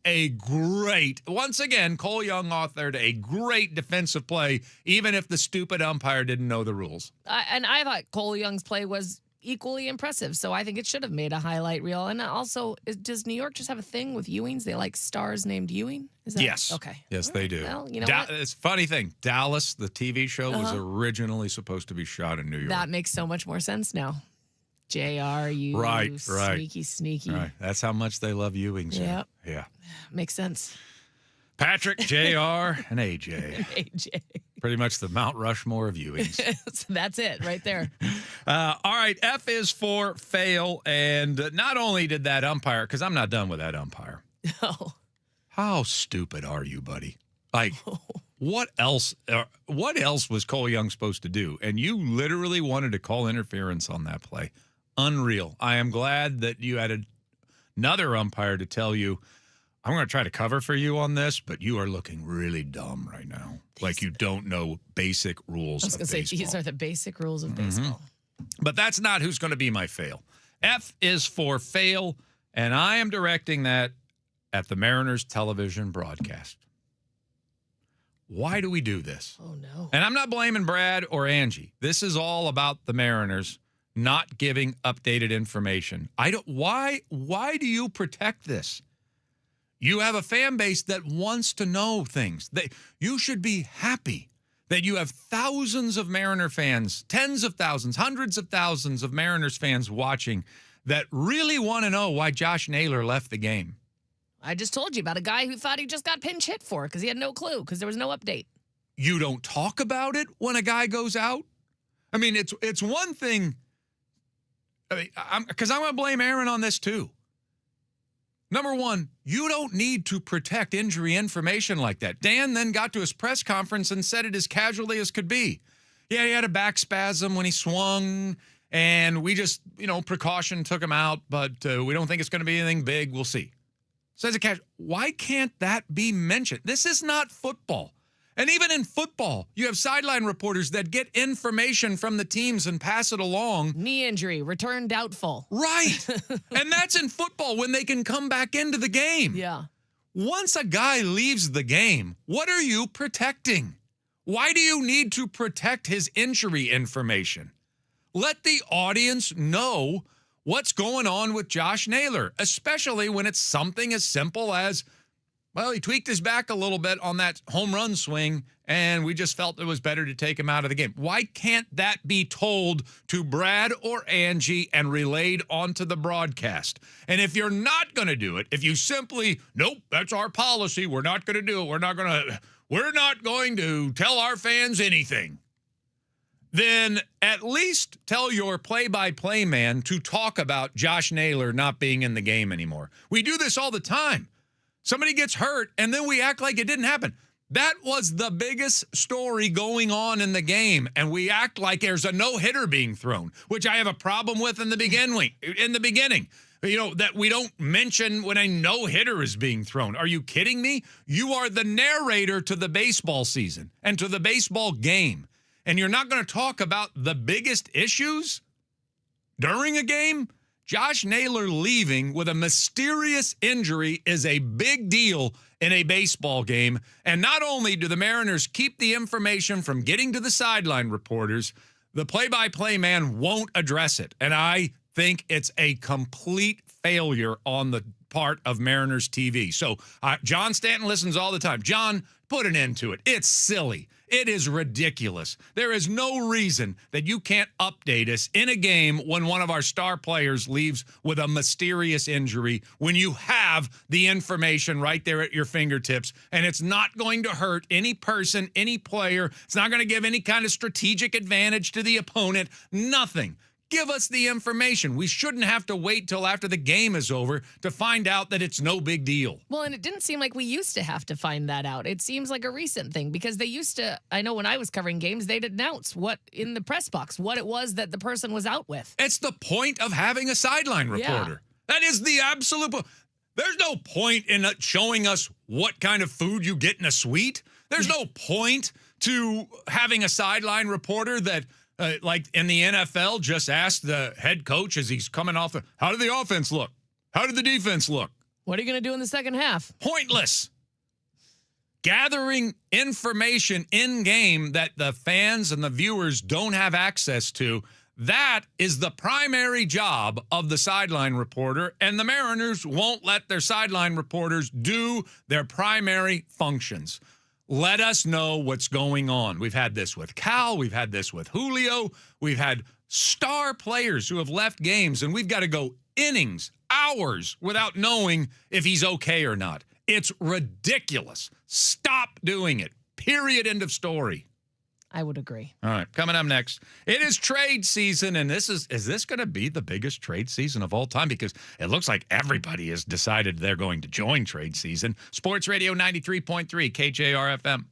once again, Cole Young authored a great defensive play, even if the stupid umpire didn't know the rules. And I thought Cole Young's play was equally impressive, so I think it should have made a highlight reel. And also, does New York just have a thing with Ewings? They like stars named Ewing? Is that yes. Okay. Yes, they do. Well, you know it's a funny thing. Dallas, the TV show, was originally supposed to be shot in New York. That makes so much more sense now. JR, you sneaky. Right. That's how much they love Ewings. Yep. Yeah. Makes sense. Patrick, JR, and AJ. AJ. Pretty much the Mount Rushmore of Ewings. So that's it right there. All right. F is for fail. And not only did that umpire, because I'm not done with that umpire. Oh. How stupid are you, buddy? Like, what else was Cole Young supposed to do? And you literally wanted to call interference on that play. Unreal. I am glad that you had another umpire to tell you, I'm going to try to cover for you on this, but you are looking really dumb right now. Like you don't know basic rules of baseball. I was going to say, these are the basic rules of baseball. But that's not who's going to be my fail. F is for fail, and I am directing that at the Mariners television broadcast. Why do we do this? Oh, no. And I'm not blaming Brad or Angie. This is all about the Mariners not giving updated information. Why do you protect this? You have a fan base that wants to know things. You should be happy that you have thousands of Mariner fans, tens of thousands, hundreds of thousands of Mariners fans watching that really want to know why Josh Naylor left the game. I just told you about a guy who thought he just got pinch hit for because he had no clue because there was no update. You don't talk about it when a guy goes out? I mean, it's one thing. I mean, because I'm going to blame Aaron on this too. Number one, you don't need to protect injury information like that. Dan then got to his press conference and said it as casually as could be. Yeah, he had a back spasm when he swung, and we just, precaution took him out, but we don't think it's going to be anything big. We'll see. Says a cash. Why can't that be mentioned? This is not football. And even in football, you have sideline reporters that get information from the teams and pass it along. Knee injury, return doubtful. Right. And that's in football when they can come back into the game. Yeah. Once a guy leaves the game, what are you protecting? Why do you need to protect his injury information? Let the audience know what's going on with Josh Naylor, especially when it's something as simple as, well, he tweaked his back a little bit on that home run swing, and we just felt it was better to take him out of the game. Why can't that be told to Brad or Angie and relayed onto the broadcast? And if you're not going to do it, if you simply, nope, that's our policy, we're not going to do it, we're not going to tell our fans anything, then at least tell your play-by-play man to talk about Josh Naylor not being in the game anymore. We do this all the time. Somebody gets hurt, and then we act like it didn't happen. That was the biggest story going on in the game, and we act like there's a no-hitter being thrown, which I have a problem with in the beginning. that we don't mention when a no-hitter is being thrown. Are you kidding me? You are the narrator to the baseball season and to the baseball game. And you're not going to talk about the biggest issues during a game? Josh Naylor leaving with a mysterious injury is a big deal in a baseball game. And not only do the Mariners keep the information from getting to the sideline reporters, the play-by-play man won't address it. And I think it's a complete failure on the part of Mariners TV. So John Stanton listens all the time. John, put an end to it. It's silly. It is ridiculous. There is no reason that you can't update us in a game when one of our star players leaves with a mysterious injury, when you have the information right there at your fingertips, and it's not going to hurt any person, any player. It's not going to give any kind of strategic advantage to the opponent. Nothing. Give us the information. We shouldn't have to wait till after the game is over to find out that it's no big deal. Well, and it didn't seem like we used to have to find that out. It seems like a recent thing because they used to, I know when I was covering games, they'd announce what in the press box, what it was that the person was out with. It's the point of having a sideline reporter. Yeah. That is the absolute point. There's no point in showing us what kind of food you get in a suite. There's no point to having a sideline reporter that, like in the NFL, just ask the head coach as he's coming off. How did the offense look? How did the defense look? What are you going to do in the second half? Pointless. Gathering information in game that the fans and the viewers don't have access to, that is the primary job of the sideline reporter, and the Mariners won't let their sideline reporters do their primary functions. Let us know what's going on. We've had this with Cal. We've had this with Julio. We've had star players who have left games, and we've got to go innings, hours, without knowing if he's okay or not. It's ridiculous. Stop doing it. Period. End of story. I would agree. All right, coming up next, it is trade season, and is this going to be the biggest trade season of all time? Because it looks like everybody has decided they're going to join trade season. Sports Radio 93.3 KJR FM.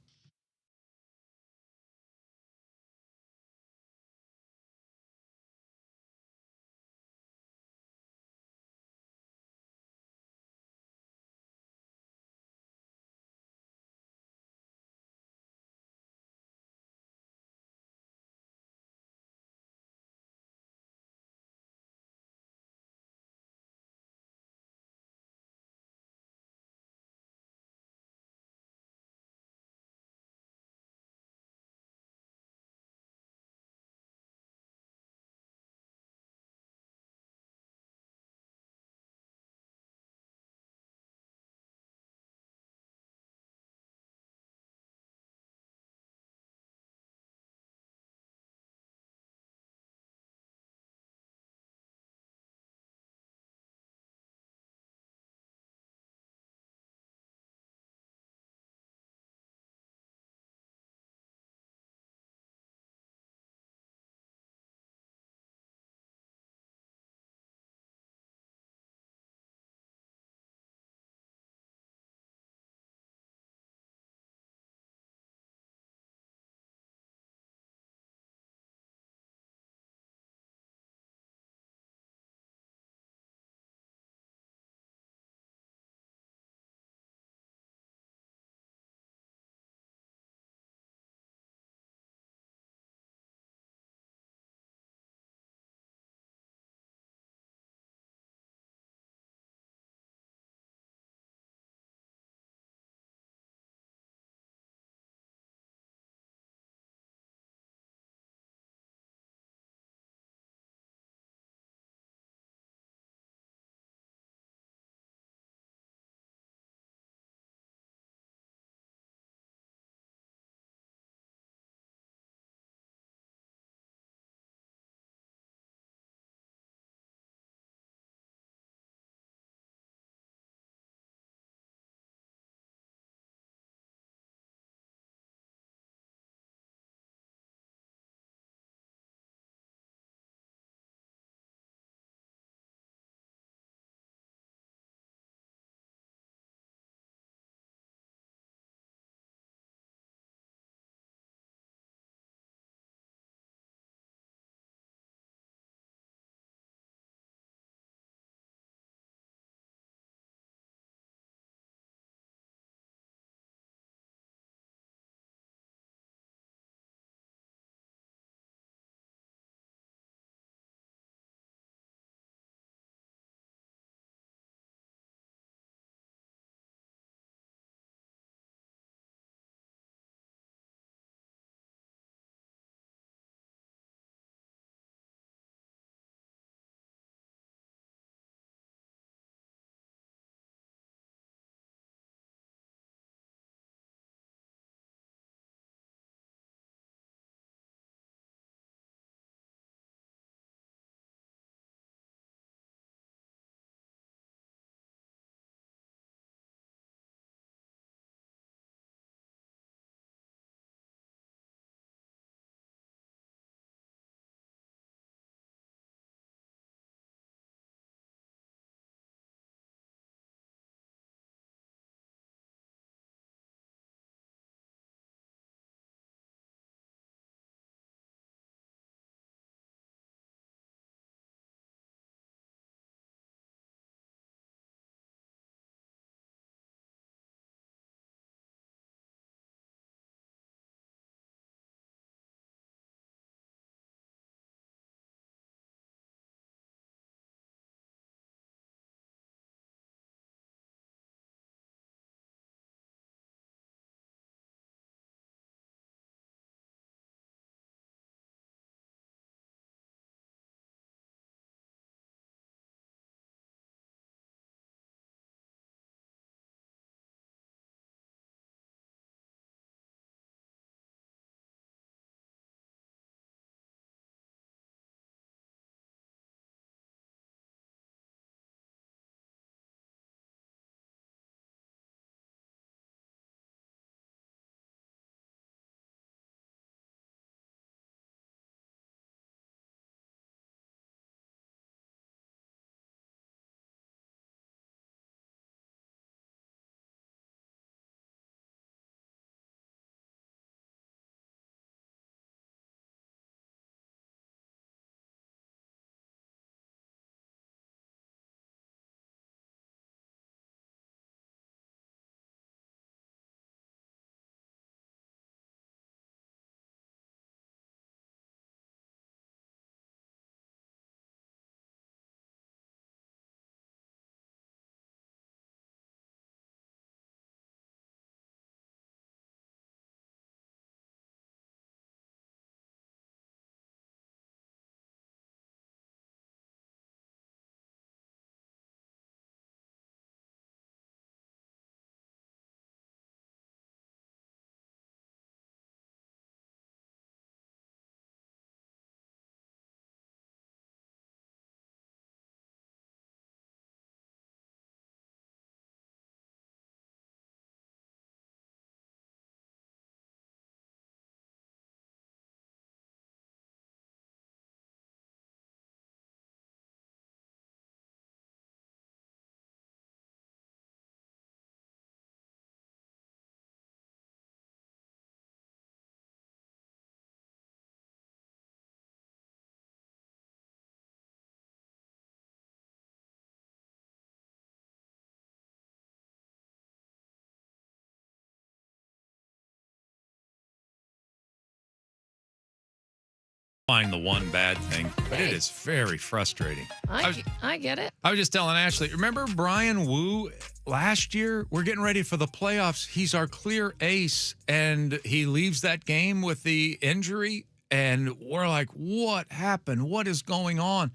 find the one bad thing, but it Hey. is very frustrating. I get it. I was just telling Ashley, remember Brian Wu last year? We're getting ready for the playoffs. He's our clear ace, and he leaves that game with the injury, and we're like, what happened? What is going on?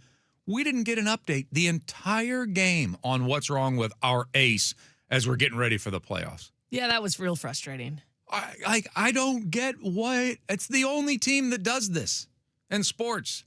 We didn't get an update the entire game on what's wrong with our ace as we're getting ready for the playoffs. Yeah, that was real frustrating. I don't get why it's the only team that does this in sports.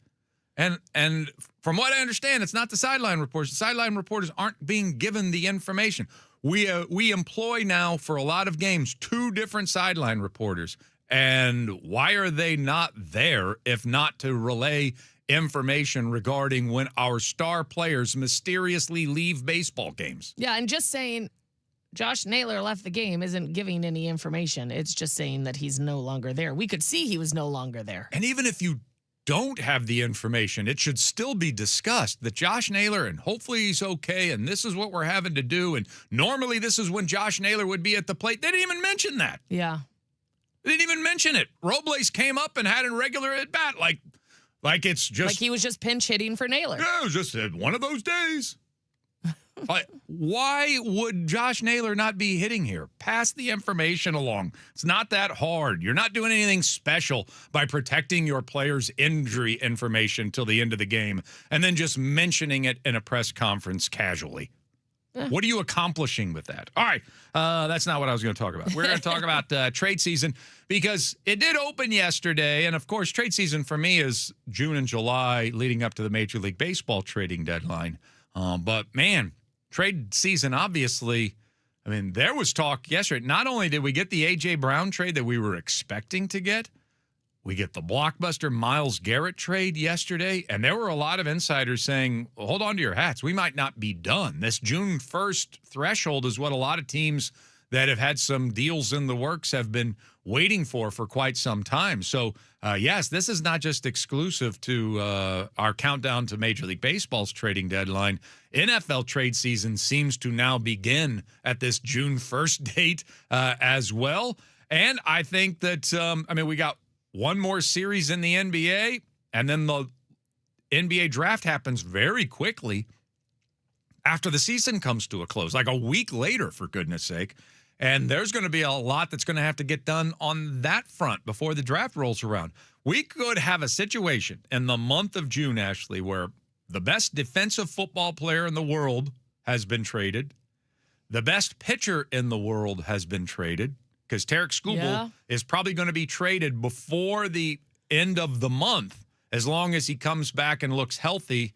And from what I understand, it's not the sideline reporters. The sideline reporters aren't being given the information. We employ now for a lot of games 2 different sideline reporters. And why are they not there if not to relay information regarding when our star players mysteriously leave baseball games? Yeah, and just saying Josh Naylor left the game isn't giving any information. It's just saying that he's no longer there. We could see he was no longer there. And even if you don't have the information, it should still be discussed that Josh Naylor, and hopefully he's okay, and this is what we're having to do, and normally this is when Josh Naylor would be at the plate. They didn't even mention that. Yeah. They didn't even mention it. Robles came up and had a regular at-bat, like it's just... Like he was just pinch hitting for Naylor. Yeah, it was just one of those days. Why would Josh Naylor not be hitting here? Pass the information along. It's not that hard. You're not doing anything special by protecting your players' injury information till the end of the game and then just mentioning it in a press conference casually. What are you accomplishing with that? All right, that's not what I was going to talk about. We're going to talk about trade season because it did open yesterday. And, of course, trade season for me is June and July leading up to the Major League Baseball trading deadline. But, man, trade season, obviously, I mean, there was talk yesterday. Not only did we get the A.J. Brown trade that we were expecting to get, we get the blockbuster Myles Garrett trade yesterday, and there were a lot of insiders saying, well, hold on to your hats. We might not be done. This June 1st threshold is what a lot of teams that have had some deals in the works have been waiting for quite some time. So, yes, this is not just exclusive to our countdown to Major League Baseball's trading deadline. NFL trade season seems to now begin at this June 1st date as well. And I think that, we got one more series in the NBA, and then the NBA draft happens very quickly after the season comes to a close, like a week later, for goodness sake. And there's going to be a lot that's going to have to get done on that front before the draft rolls around. We could have a situation in the month of June, Ashley, where the best defensive football player in the world has been traded. The best pitcher in the world has been traded, because Tarek Skubal is probably going to be traded before the end of the month, as long as he comes back and looks healthy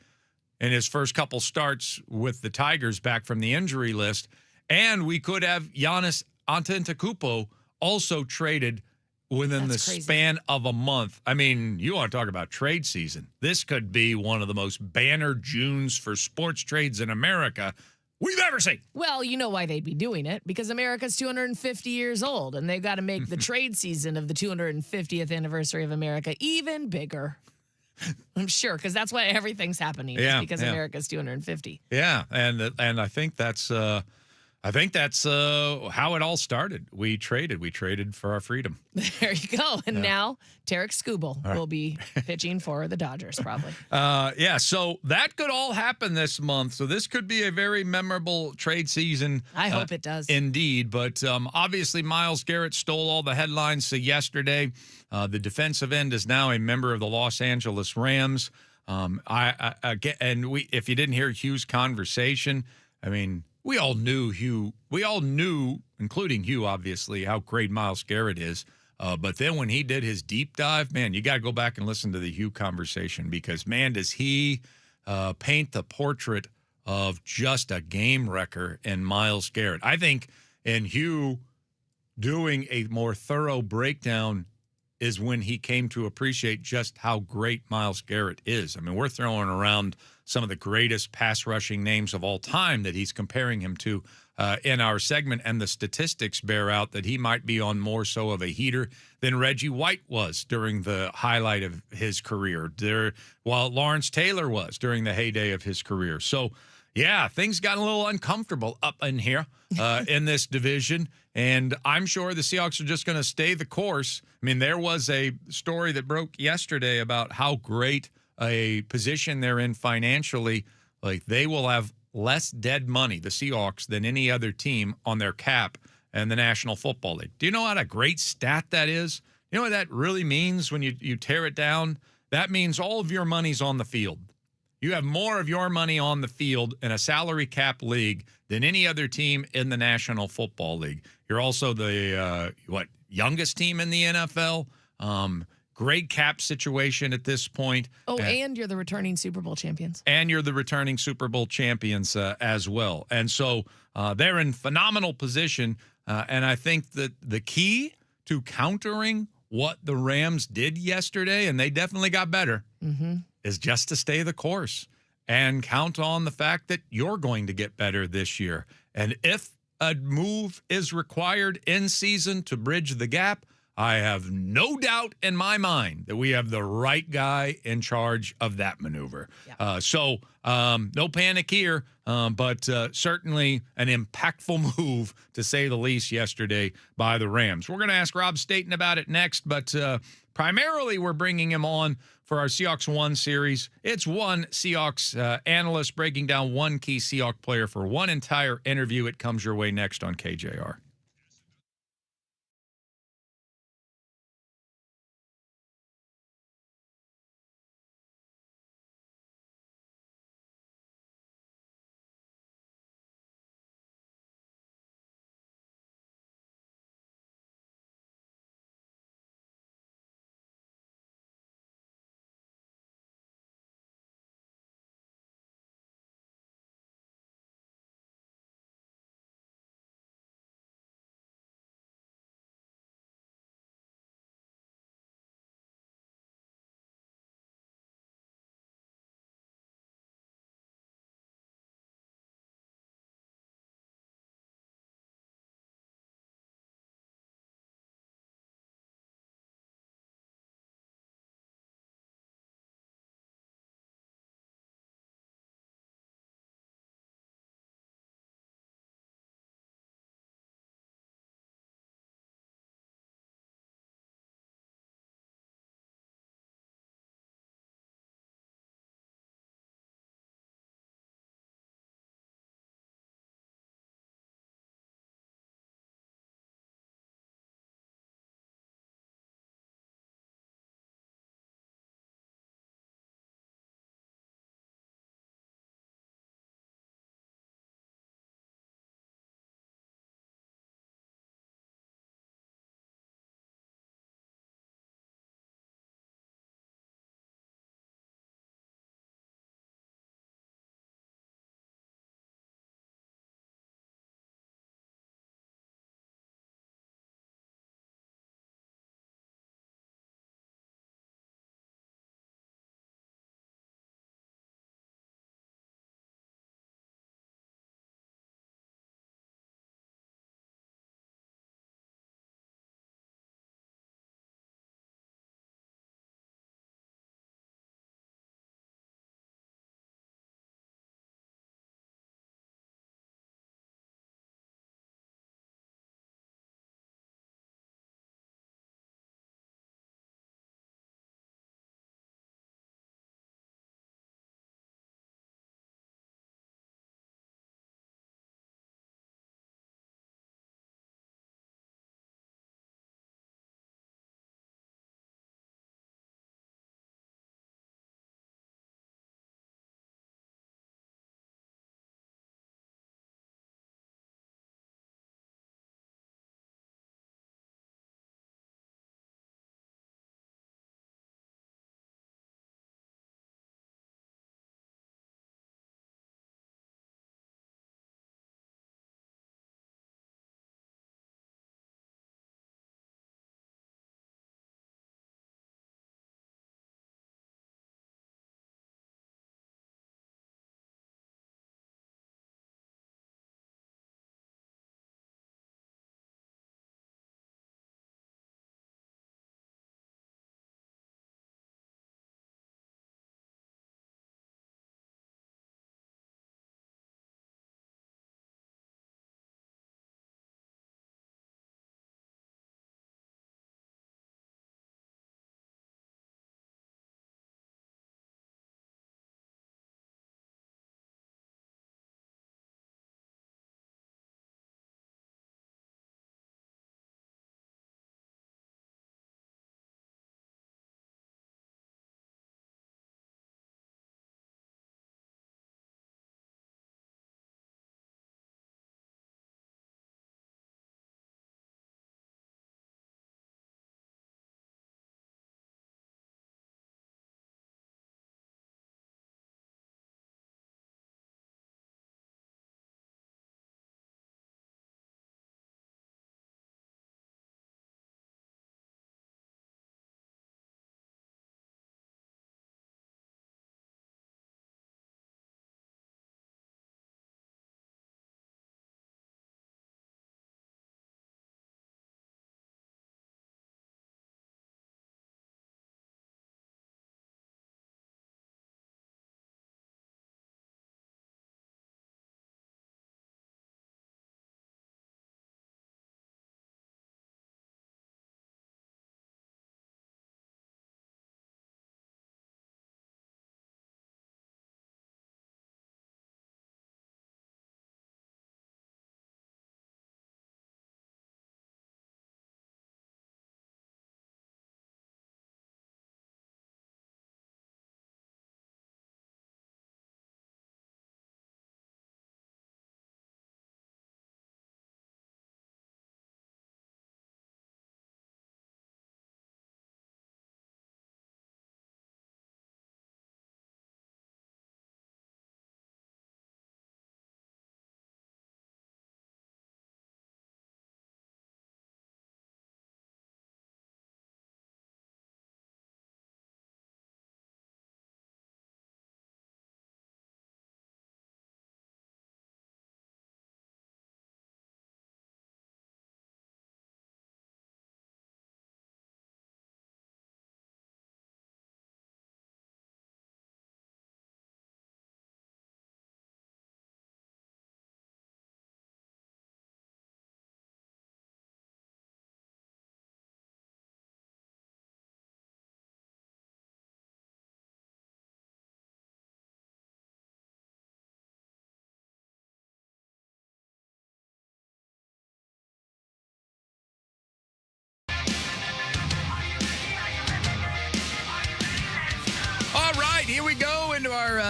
in his first couple starts with the Tigers back from the injury list. And we could have Giannis Antetokounmpo also traded within the span of a month. I mean, you want to talk about trade season. This could be one of the most banner Junes for sports trades in America we've ever seen. Well, you know why they'd be doing it, because America's 250 years old, and they've got to make the trade season of the 250th anniversary of America even bigger. I'm sure, because that's why everything's happening. Yeah, because America's 250. Yeah, and I think that's how it all started. We traded for our freedom. There you go. And now Tarek Skubal will be pitching for the Dodgers, probably. So that could all happen this month. So this could be a very memorable trade season. I hope it does. Indeed. But obviously, Myles Garrett stole all the headlines yesterday. The defensive end is now a member of the Los Angeles Rams. If you didn't hear Hugh's conversation, I mean, we all knew, including Hugh, obviously, how great Myles Garrett is. But then when he did his deep dive, man, you got to go back and listen to the Hugh conversation, because, man, does he paint the portrait of just a game wrecker in Myles Garrett. I think in Hugh doing a more thorough breakdown is when he came to appreciate just how great Myles Garrett is. I mean, we're throwing around some of the greatest pass rushing names of all time that he's comparing him to in our segment, and the statistics bear out that he might be on more so of a heater than Reggie White was during the highlight of his career, while Lawrence Taylor was during the heyday of his career. So, yeah, things got a little uncomfortable up in here in this division. And I'm sure the Seahawks are just going to stay the course. I mean, there was a story that broke yesterday about how great a position they're in financially. Like, they will have less dead money, the Seahawks, than any other team on their cap in the National Football League. Do you know what a great stat that is? You know what that really means when you tear it down? That means all of your money's on the field. You have more of your money on the field in a salary cap league than any other team in the National Football League. You're also the youngest team in the NFL. Great cap situation at this point. Oh, and you're the returning Super Bowl champions. And you're the returning Super Bowl champions as well. And so they're in phenomenal position. And I think that the key to countering what the Rams did yesterday, and they definitely got better, is just to stay the course and count on the fact that you're going to get better this year. And if a move is required in season to bridge the gap, I have no doubt in my mind that we have the right guy in charge of that maneuver. Yeah. So no panic here, but certainly an impactful move, to say the least, yesterday by the Rams. We're going to ask Rob Staten about it next, but primarily we're bringing him on for our Seahawks One series. It's one Seahawks analyst breaking down one key Seahawks player for one entire interview. It comes your way next on KJR.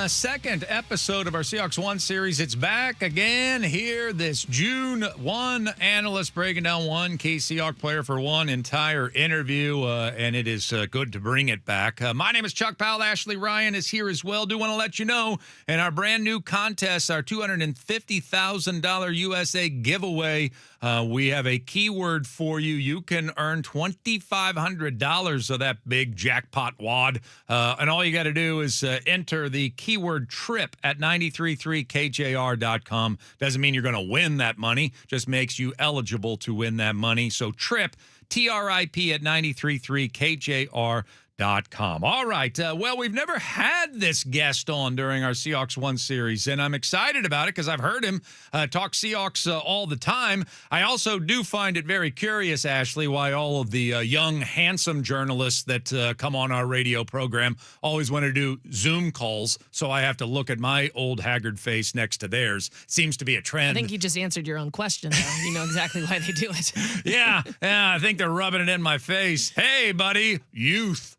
second episode of our Seahawks 1 series. It's back again here this June 1. Analyst breaking down one key Seahawks player for one entire interview, and it is good to bring it back. My name is Chuck Powell. Ashley Ryan is here as well. Do want to let you know, in our brand new contest, our $250,000 USA giveaway, we have a keyword for you. You can earn $2,500 of that big jackpot wad. And all you got to do is enter the keyword TRIP at 93.3KJR.com. Doesn't mean you're going to win that money. Just makes you eligible to win that money. So TRIP, TRIP at 93.3KJR.com. All right. Well, we've never had this guest on during our Seahawks 1 series, and I'm excited about it because I've heard him talk Seahawks all the time. I also do find it very curious, Ashley, why all of the young, handsome journalists that come on our radio program always want to do Zoom calls, so I have to look at my old haggard face next to theirs. Seems to be a trend. I think you just answered your own question, though. You know exactly why they do it. Yeah, I think they're rubbing it in my face. Hey, buddy, youth.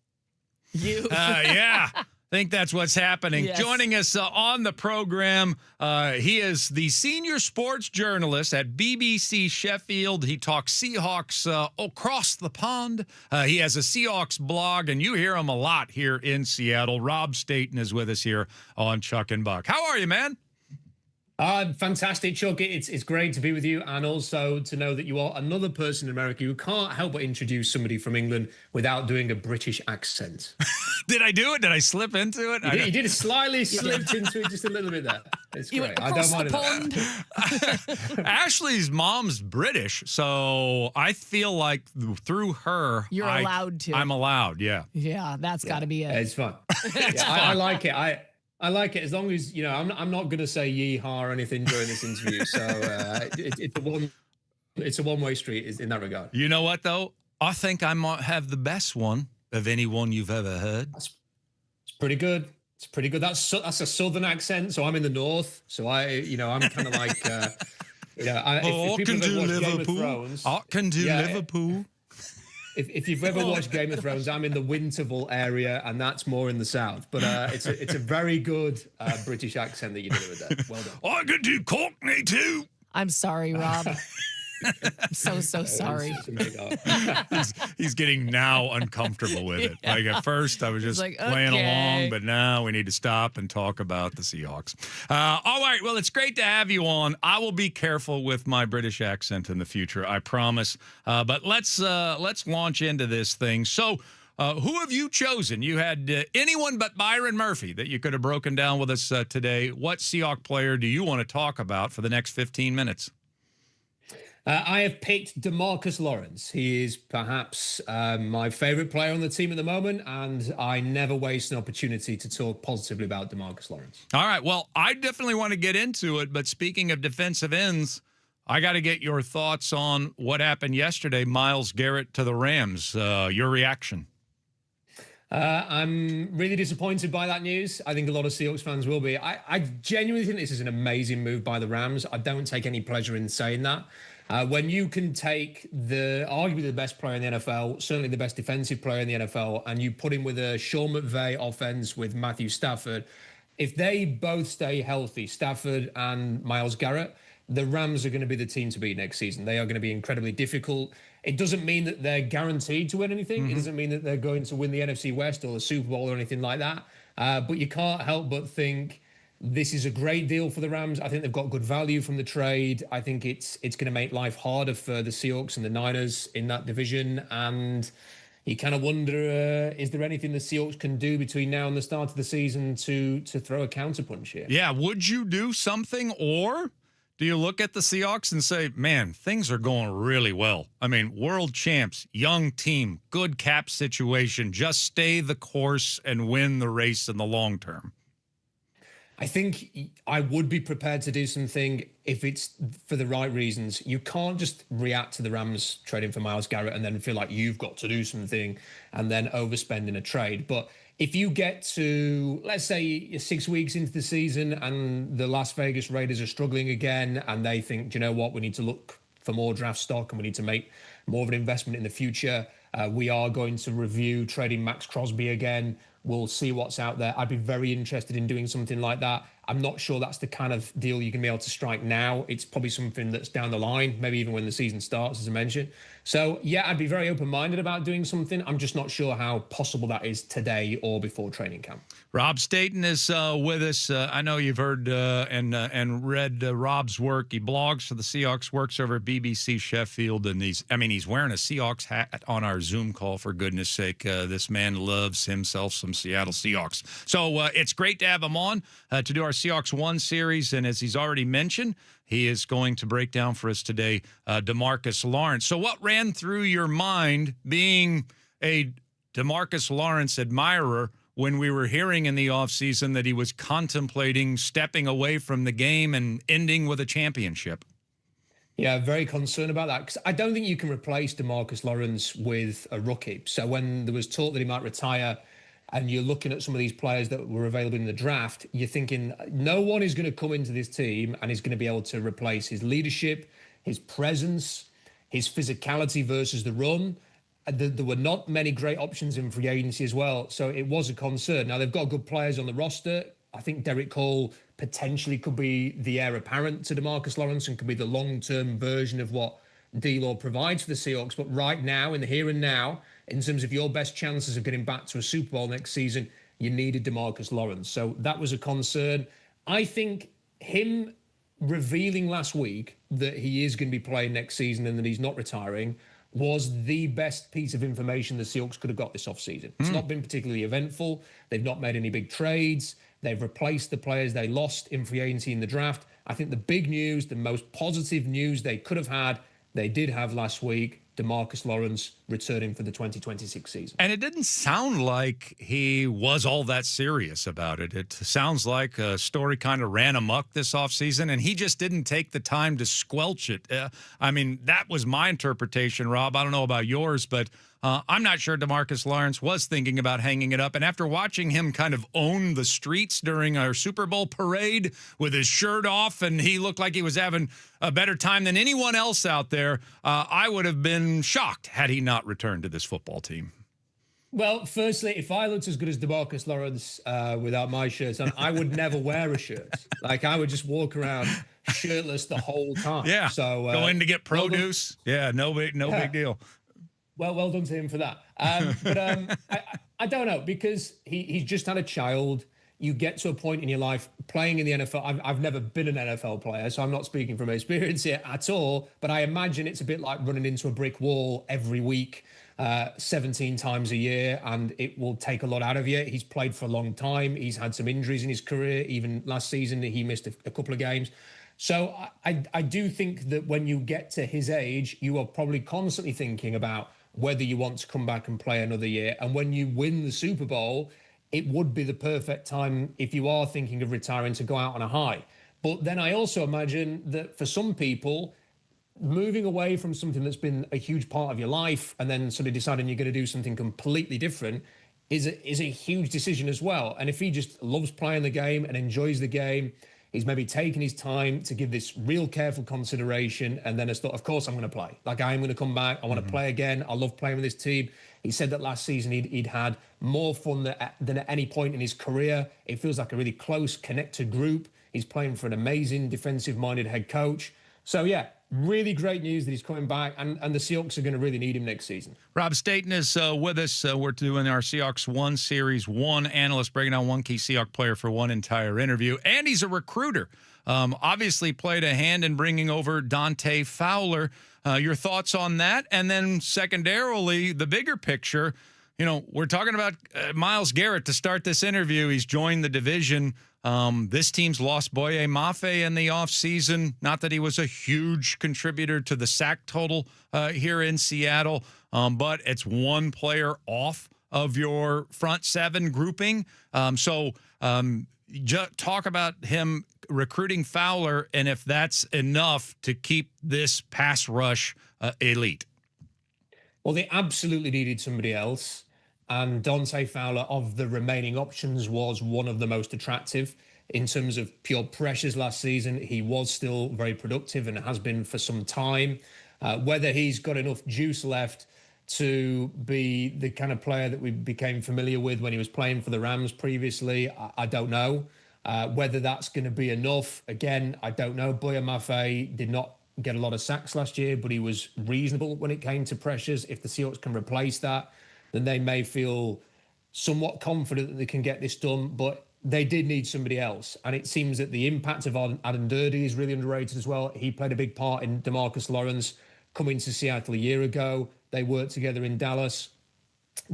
Yeah, I think that's what's happening. Yes. Joining us on the program, he is the senior sports journalist at BBC Sheffield. He talks Seahawks across the pond. He has a Seahawks blog, and you hear him a lot here in Seattle. Rob Staten is with us here on Chuck and Buck. How are you, man? Fantastic, Chuck. It's great to be with you, and also to know that you are another person in America who can't help but introduce somebody from England without doing a British accent. Did I do it? Did I slip into it? You did slightly slipped into it just a little bit there. It's great. I don't mind it. Ashley's mom's British, so I feel like through her, You're allowed to. I'm allowed, yeah. Yeah, that's got to be it. It's fun. I like it. I like it as long as, I'm not going to say yeehaw or anything during this interview. So it's a one-way street in that regard. You know what, though? I think I might have the best one of anyone you've ever heard. It's pretty good. It's pretty good. That's a southern accent. So I'm in the north. So I'm kind of like, I can do Liverpool. I can do Liverpool. If you've ever watched Game of Thrones, I'm in the Winterval area, and that's more in the south. But it's a very good British accent that you did with that. Well done. I can do Cockney too. I'm sorry, Rob. I'm so sorry. He's getting now uncomfortable with it. Yeah. Like at first, I was just like, playing okay. along, but now we need to stop and talk about the Seahawks. All right. Well, it's great to have you on. I will be careful with my British accent in the future, I promise. But let's launch into this thing. So, who have you chosen? You had anyone but Byron Murphy that you could have broken down with us today. What Seahawks player do you want to talk about for the next 15 minutes? I have picked DeMarcus Lawrence. He is perhaps my favorite player on the team at the moment, and I never waste an opportunity to talk positively about DeMarcus Lawrence. All right. Well, I definitely want to get into it, but speaking of defensive ends, I got to get your thoughts on what happened yesterday, Myles Garrett to the Rams. Your reaction? I'm really disappointed by that news. I think a lot of Seahawks fans will be. I genuinely think this is an amazing move by the Rams. I don't take any pleasure in saying that. When you can take arguably the best player in the NFL, certainly the best defensive player in the NFL, and you put him with a Sean McVay offense with Matthew Stafford, if they both stay healthy, Stafford and Myles Garrett, the Rams are going to be the team to beat next season. They are going to be incredibly difficult. It doesn't mean that they're guaranteed to win anything. Mm-hmm. It doesn't mean that they're going to win the NFC West or the Super Bowl or anything like that. But you can't help but think this is a great deal for the Rams. I think they've got good value from the trade. I think it's going to make life harder for the Seahawks and the Niners in that division. And you kind of wonder, is there anything the Seahawks can do between now and the start of the season to throw a counterpunch here? Yeah, would you do something, or do you look at the Seahawks and say, man, things are going really well? I mean, world champs, young team, good cap situation, just stay the course and win the race in the long term. I think I would be prepared to do something if it's for the right reasons. You can't just react to the Rams trading for Myles Garrett and then feel like you've got to do something and then overspend in a trade. But if you get to, let's say, 6 weeks into the season and the Las Vegas Raiders are struggling again and they think, do you know what, we need to look for more draft stock and we need to make more of an investment in the future. We are going to review trading Max Crosby again. We'll see what's out there. I'd be very interested in doing something like that. I'm not sure that's the kind of deal you can be able to strike now. It's probably something that's down the line, maybe even when the season starts, as I mentioned. So, yeah, I'd be very open-minded about doing something. I'm just not sure how possible that is today or before training camp. Rob Staten is with us. I know you've heard and read Rob's work. He blogs for the Seahawks, works over at BBC Sheffield, and he's wearing a Seahawks hat on our Zoom call, for goodness sake. This man loves himself some Seattle Seahawks. So it's great to have him on to do our Seahawks 1 series, and as he's already mentioned, he is going to break down for us today DeMarcus Lawrence. So what ran through your mind being a DeMarcus Lawrence admirer when we were hearing in the offseason that he was contemplating stepping away from the game and ending with a championship? Yeah, very concerned about that, because I don't think you can replace DeMarcus Lawrence with a rookie. So when there was talk that he might retire, and you're looking at some of these players that were available in the draft, you're thinking no one is going to come into this team and is going to be able to replace his leadership, his presence, his physicality versus the run. There were not many great options in free agency as well. So it was a concern. Now, they've got good players on the roster. I think Derek Cole potentially could be the heir apparent to DeMarcus Lawrence and could be the long-term version of what D-Law provides for the Seahawks. But right now, in the here and now, in terms of your best chances of getting back to a Super Bowl next season, you needed DeMarcus Lawrence. So that was a concern. I think him revealing last week that he is going to be playing next season and that he's not retiring was the best piece of information the Seahawks could have got this offseason. It's not been particularly eventful. They've not made any big trades. They've replaced the players they lost in free agency in the draft. I think the big news, the most positive news they could have had, they did have last week. DeMarcus Lawrence returning for the 2026 season. And it didn't sound like he was all that serious about it. It sounds like a story kind of ran amok this offseason, and he just didn't take the time to squelch it. That was my interpretation, Rob. I don't know about yours, but I'm not sure DeMarcus Lawrence was thinking about hanging it up. And after watching him kind of own the streets during our Super Bowl parade with his shirt off, and he looked like he was having a better time than anyone else out there, I would have been shocked had he not returned to this football team. Well, firstly, if I looked as good as DeMarcus Lawrence without my shirt on, I would never wear a shirt. Like, I would just walk around shirtless the whole time. Yeah, so go in to get produce. No big deal. Well done to him for that. I don't know, because he's just had a child. You get to a point in your life playing in the NFL. I've never been an NFL player, so I'm not speaking from experience here at all. But I imagine it's a bit like running into a brick wall every week, 17 times a year, and it will take a lot out of you. He's played for a long time. He's had some injuries in his career. Even last season, he missed a couple of games. So I do think that when you get to his age, you are probably constantly thinking about whether you want to come back and play another year. And when you win the Super Bowl, it would be the perfect time, if you are thinking of retiring, to go out on a high. But then I also imagine that for some people, moving away from something that's been a huge part of your life and then sort of deciding you're going to do something completely different is a huge decision as well. And if he just loves playing the game and enjoys the game, he's maybe taken his time to give this real careful consideration, and then has thought, of course I'm going to play. Like, I am going to come back. I want to play again. I love playing with this team. He said that last season he'd had more fun than at any point in his career. It feels like a really close, connected group. He's playing for an amazing defensive-minded head coach. So, yeah, really great news that he's coming back, and the Seahawks are going to really need him next season. Rob Staten is with us. We're doing our Seahawks 1 Series 1 analyst, breaking down one key Seahawks player for one entire interview. And he's a recruiter. Obviously played a hand in bringing over Dante Fowler. Your thoughts on that? And then secondarily, the bigger picture, we're talking about Myles Garrett to start this interview. He's joined the division. This team's lost Boye Mafe in the offseason. Not that he was a huge contributor to the sack total here in Seattle, but it's one player off of your front seven grouping. Talk about him recruiting Fowler and if that's enough to keep this pass rush elite. Well, they absolutely needed somebody else. And Dante Fowler, of the remaining options, was one of the most attractive. In terms of pure pressures last season, he was still very productive and has been for some time. Whether he's got enough juice left to be the kind of player that we became familiar with when he was playing for the Rams previously. I don't know whether that's going to be enough. Again, I don't know. Boya Mafe did not get a lot of sacks last year, but he was reasonable when it came to pressures. If the Seahawks can replace that, then they may feel somewhat confident that they can get this done. But they did need somebody else. And it seems that the impact of Adam Durdy is really underrated as well. He played a big part in DeMarcus Lawrence coming to Seattle a year ago. They worked together in Dallas.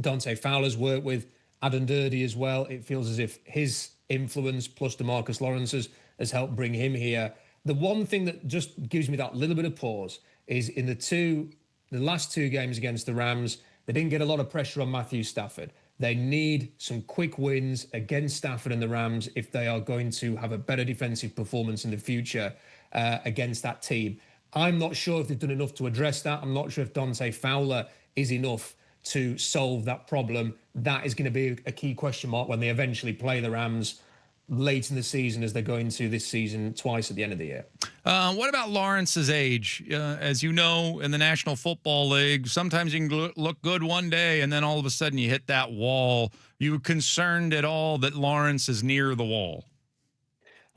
Dante Fowler's worked with Adam Durdy as well. It feels as if his influence plus DeMarcus Lawrence's has helped bring him here. The one thing that just gives me that little bit of pause is in the last two games against the Rams, they didn't get a lot of pressure on Matthew Stafford. They need some quick wins against Stafford and the Rams if they are going to have a better defensive performance in the future against that team. I'm not sure if they've done enough to address that. I'm not sure if Dante Fowler is enough to solve that problem. That is going to be a key question mark when they eventually play the Rams late in the season, as they're going to this season twice at the end of the year. What about Lawrence's age? As you know, in the National Football League, sometimes you can look good one day, and then all of a sudden you hit that wall. You concerned at all that Lawrence is near the wall?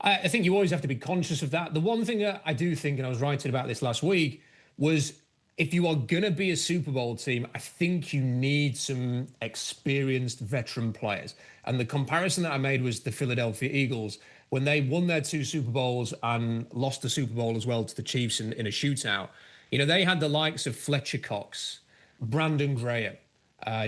I think you always have to be conscious of that. The one thing that I do think, and I was writing about this last week, was if you are going to be a Super Bowl team, I think you need some experienced veteran players. And the comparison that I made was the Philadelphia Eagles. When they won their two Super Bowls and lost the Super Bowl as well to the Chiefs in a shootout, you know, they had the likes of Fletcher Cox, Brandon Graham,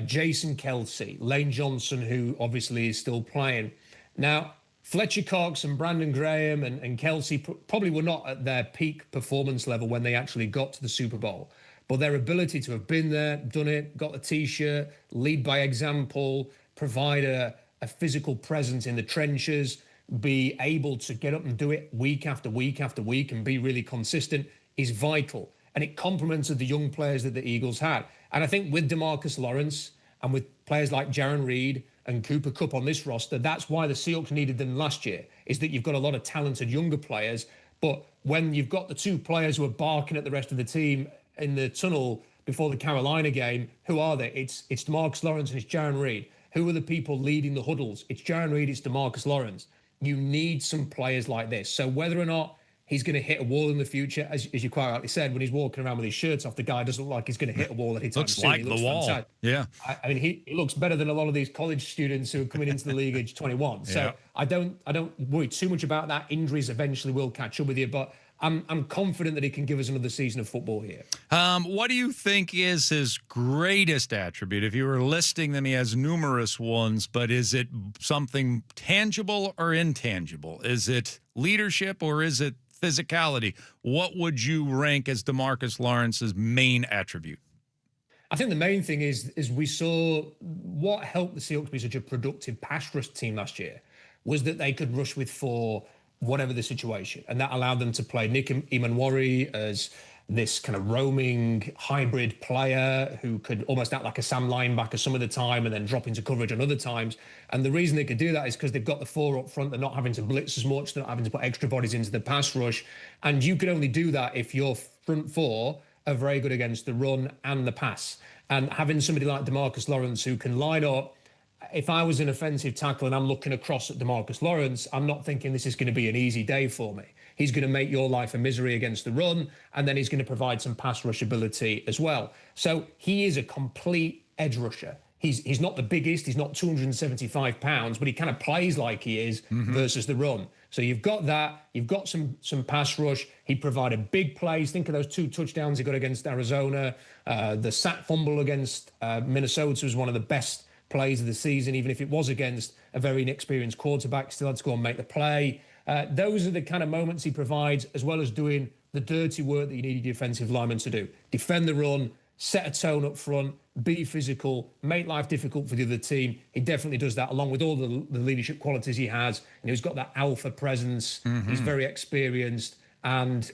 Jason Kelsey, Lane Johnson, who obviously is still playing. Now, Fletcher Cox and Brandon Graham and Kelsey probably were not at their peak performance level when they actually got to the Super Bowl. But their ability to have been there, done it, got the T-shirt, lead by example, provide a physical presence in the trenches, be able to get up and do it week after week after week and be really consistent is vital. And it complemented the young players that the Eagles had. And I think with DeMarcus Lawrence and with players like Jaron Reed and Cooper Kupp on this roster, that's why the Seahawks needed them last year, is that you've got a lot of talented younger players. But when you've got the two players who are barking at the rest of the team in the tunnel before the Carolina game, who are they? It's DeMarcus Lawrence and it's Jaron Reed. Who are the people leading the huddles? It's Jaron Reed, it's DeMarcus Lawrence. You need some players like this. So whether or not he's going to hit a wall in the future, as you quite rightly said, when he's walking around with his shirts off, the guy doesn't look like he's going to hit a wall anytime soon. Like he looks the wall. fantastic. Yeah. I mean, he looks better than a lot of these college students who are coming into the league age 21. So Yeah. I don't worry too much about that. Injuries eventually will catch up with you, but I'm confident that he can give us another season of football here. What do you think is his greatest attribute? If you were listing them, he has numerous ones, but is it something tangible or intangible? Is it leadership or is it physicality? What would you rank as DeMarcus Lawrence's main attribute? I think the main thing is we saw what helped the Seahawks be such a productive pass rush team last year was that they could rush with four, whatever the situation. And that allowed them to play Nick Imanwari as this kind of roaming hybrid player who could almost act like a Sam linebacker some of the time and then drop into coverage on other times. And the reason they could do that is because they've got the four up front. They're not having to blitz as much. They're not having to put extra bodies into the pass rush. And you can only do that if your front four are very good against the run and the pass. And having somebody like DeMarcus Lawrence who can line up, if I was an offensive tackle and I'm looking across at DeMarcus Lawrence, I'm not thinking this is going to be an easy day for me. He's going to make your life a misery against the run, and then he's going to provide some pass rush ability as well. So he is a complete edge rusher. He's not the biggest, he's not 275 pounds, but he kind of plays like he is versus the run. So you've got that, you've got some pass rush. He provided big plays. Think of those two touchdowns he got against Arizona. The sack fumble against Minnesota was one of the best plays of the season, even if it was against a very inexperienced quarterback, still had to go and make the play. Those are the kind of moments he provides, as well as doing the dirty work that you need your defensive linemen to do. Defend the run, set a tone up front, be physical, make life difficult for the other team. He definitely does that, along with all the leadership qualities he has. And he's got that alpha presence. He's very experienced. And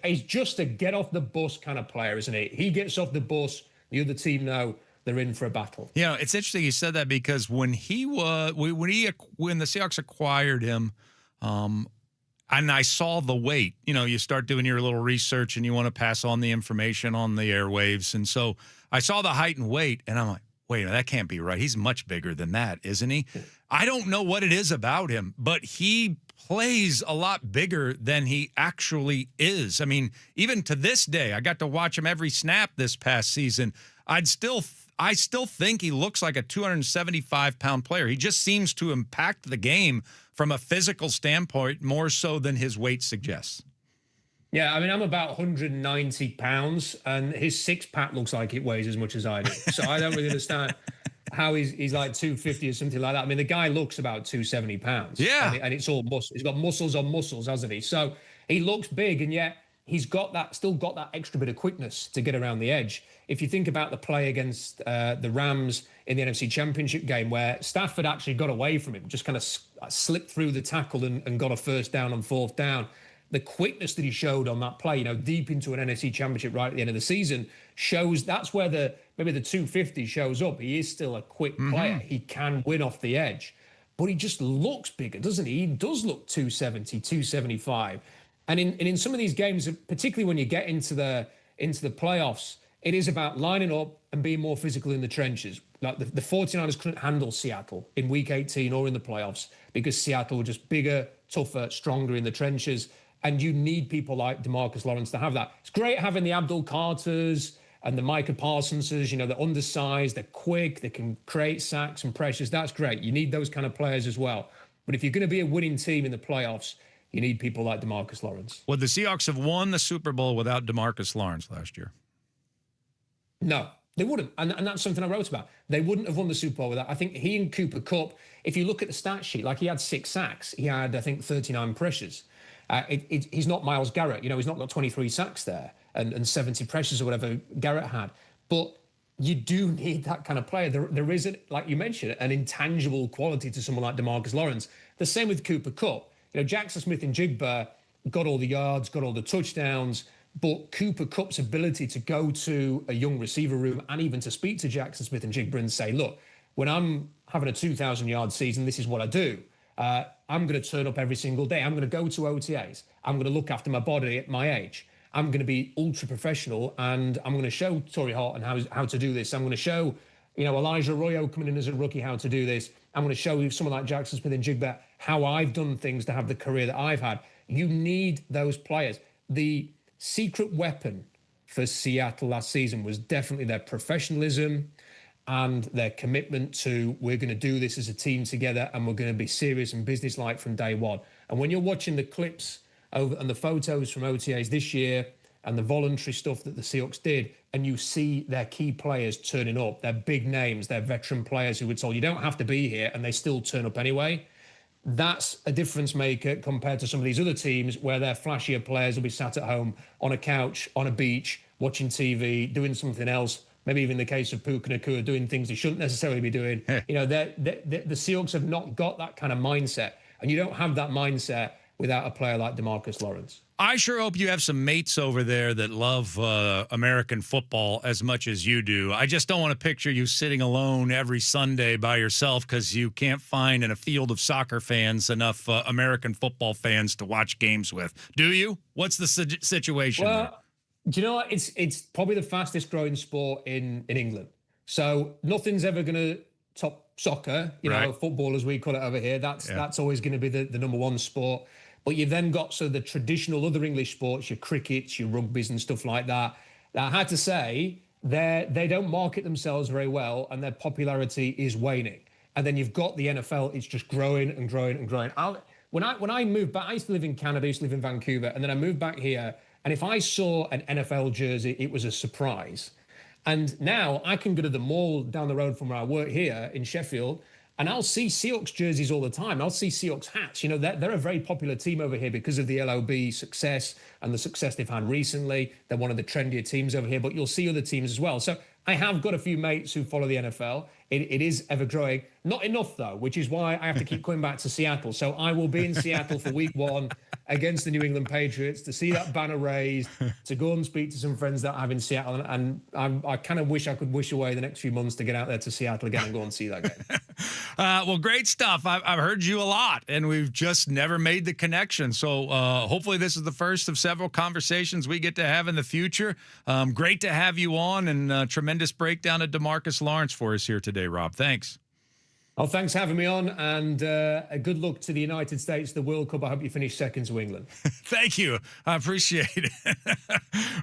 he's just a get off the bus kind of player, isn't he? He gets off the bus, the other team know they're in for a battle. You know, it's interesting you said that because when the Seahawks acquired him, And I saw the weight. You know, you start doing your little research and you want to pass on the information on the airwaves. And so I saw the height and weight, and I'm like, wait, that can't be right. He's much bigger than that, isn't he? I don't know what it is about him, but he plays a lot bigger than he actually is. I mean, even to this day, I got to watch him every snap this past season. I still think he looks like a 275-pound player. He just seems to impact the game from a physical standpoint more so than his weight suggests. Yeah, I mean, I'm about 190 pounds, and his six-pack looks like it weighs as much as I do. So I don't really understand how he's like 250 or something like that. I mean, the guy looks about 270 pounds. Yeah. And it's all muscle. He's got muscles on muscles, hasn't he? So he looks big, and yet he's still got that extra bit of quickness to get around the edge. If you think about the play against the Rams in the NFC Championship game, where Stafford actually got away from him, just kind of slipped through the tackle and got a first down on fourth down. The quickness that he showed on that play, deep into an NFC Championship right at the end of the season, shows that's where maybe the 250 shows up. He is still a quick player. He can win off the edge, but he just looks bigger, doesn't he? He does look 270, 275. And in some of these games, particularly when you get into the playoffs, it is about lining up and being more physical in the trenches. Like the 49ers couldn't handle Seattle in Week 18 or in the playoffs because Seattle were just bigger, tougher, stronger in the trenches. And you need people like DeMarcus Lawrence to have that. It's great having the Abdul Carters and the Micah Parsonses. They're undersized, they're quick, they can create sacks and pressures. That's great. You need those kind of players as well. But if you're going to be a winning team in the playoffs, you need people like DeMarcus Lawrence. Would the Seahawks have won the Super Bowl without DeMarcus Lawrence last year? No, they wouldn't. And that's something I wrote about. They wouldn't have won the Super Bowl without. I think he and Cooper Kupp, if you look at the stat sheet, like he had 6 sacks. He had, I think, 39 pressures. He's not Myles Garrett. He's not got 23 sacks there and 70 pressures or whatever Garrett had. But you do need that kind of player. There is, like you mentioned, an intangible quality to someone like DeMarcus Lawrence. The same with Cooper Kupp. Jackson Smith and Jigba got all the yards, got all the touchdowns, but Cooper Kupp's ability to go to a young receiver room and even to speak to Jackson Smith and Jigba and say, look, when I'm having a 2,000-yard season, this is what I do. I'm going to turn up every single day. I'm going to go to OTAs. I'm going to look after my body at my age. I'm going to be ultra professional, and I'm going to show Torrey Horton how to do this. I'm going to show, Elijah Arroyo coming in as a rookie how to do this. I'm going to show you someone like Jackson Smith and Jigba how I've done things to have the career that I've had. You need those players. The secret weapon for Seattle last season was definitely their professionalism and their commitment to, we're going to do this as a team together and we're going to be serious and businesslike from day one. And when you're watching the clips and the photos from OTAs this year and the voluntary stuff that the Seahawks did, and you see their key players turning up, their big names, their veteran players who were told you don't have to be here and they still turn up anyway, that's a difference maker compared to some of these other teams where their flashier players will be sat at home on a couch, on a beach, watching TV, doing something else. Maybe even in the case of Puka Nacua, doing things they shouldn't necessarily be doing. The Seahawks have not got that kind of mindset. And you don't have that mindset without a player like DeMarcus Lawrence. I sure hope you have some mates over there that love American football as much as you do. I just don't want to picture you sitting alone every Sunday by yourself because you can't find in a field of soccer fans enough American football fans to watch games with. Do you? What's the situation there? Do you know what? It's probably the fastest growing sport in England. So nothing's ever going to top soccer, football as we call it over here. That's always going to be the number one sport. But you've then got the traditional other English sports, your crickets, your rugbies and stuff like that. Now, I had to say, they don't market themselves very well and their popularity is waning. And then you've got the NFL, it's just growing and growing and growing. When I moved back, I used to live in Canada, I used to live in Vancouver, and then I moved back here. And if I saw an NFL jersey, it was a surprise. And now I can go to the mall down the road from where I work here in Sheffield, and I'll see Seahawks jerseys all the time. I'll see Seahawks hats. They're a very popular team over here because of the LOB success and the success they've had recently. They're one of the trendier teams over here, but you'll see other teams as well. So I have got a few mates who follow the NFL. It is ever growing. Not enough, though, which is why I have to keep coming back to Seattle. So I will be in Seattle for week 1 against the New England Patriots to see that banner raised, to go and speak to some friends that I have in Seattle. And I kind of wish I could wish away the next few months to get out there to Seattle again and go and see that game. Well, great stuff. I've heard you a lot, and we've just never made the connection. So hopefully this is the first of several conversations we get to have in the future. Great to have you on, and tremendous breakdown of DeMarcus Lawrence for us here today, Rob. Thanks. Oh, thanks for having me on, and a good luck to the United States, the World Cup. I hope you finish second to England. Thank you. I appreciate it.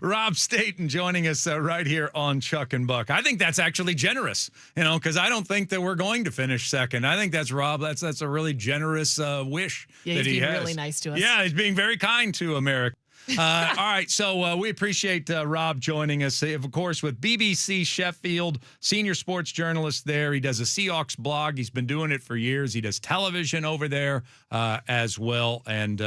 Rob Staten joining us right here on Chuck and Buck. I think that's actually generous, because I don't think that we're going to finish second. I think that's Rob. That's a really generous wish Yeah, that he's he being has. really nice to us. Yeah, he's being very kind to America. All right, so we appreciate Rob joining us, of course, with BBC Sheffield, senior sports journalist there. He does a Seahawks blog. He's been doing it for years. He does television over there as well, and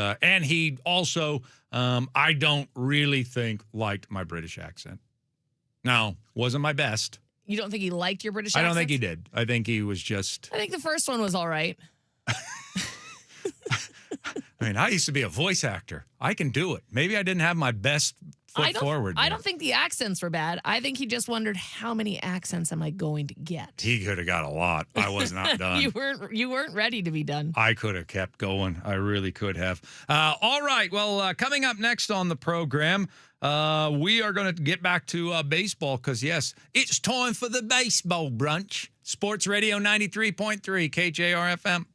he also, I don't really think, liked my British accent. No, wasn't my best. You don't think he liked your British I accent? don't think he did. I think he was just... I think the first one was all right. I mean, I used to be a voice actor. I can do it. Maybe I didn't have my best foot forward. I don't think the accents were bad. I think he just wondered, how many accents am I going to get? He could have got a lot. I was not done. You weren't ready to be done. I could have kept going. I really could have. All right. Well, coming up next on the program, we are going to get back to baseball because, yes, it's time for the baseball brunch. Sports Radio 93.3 KJR FM.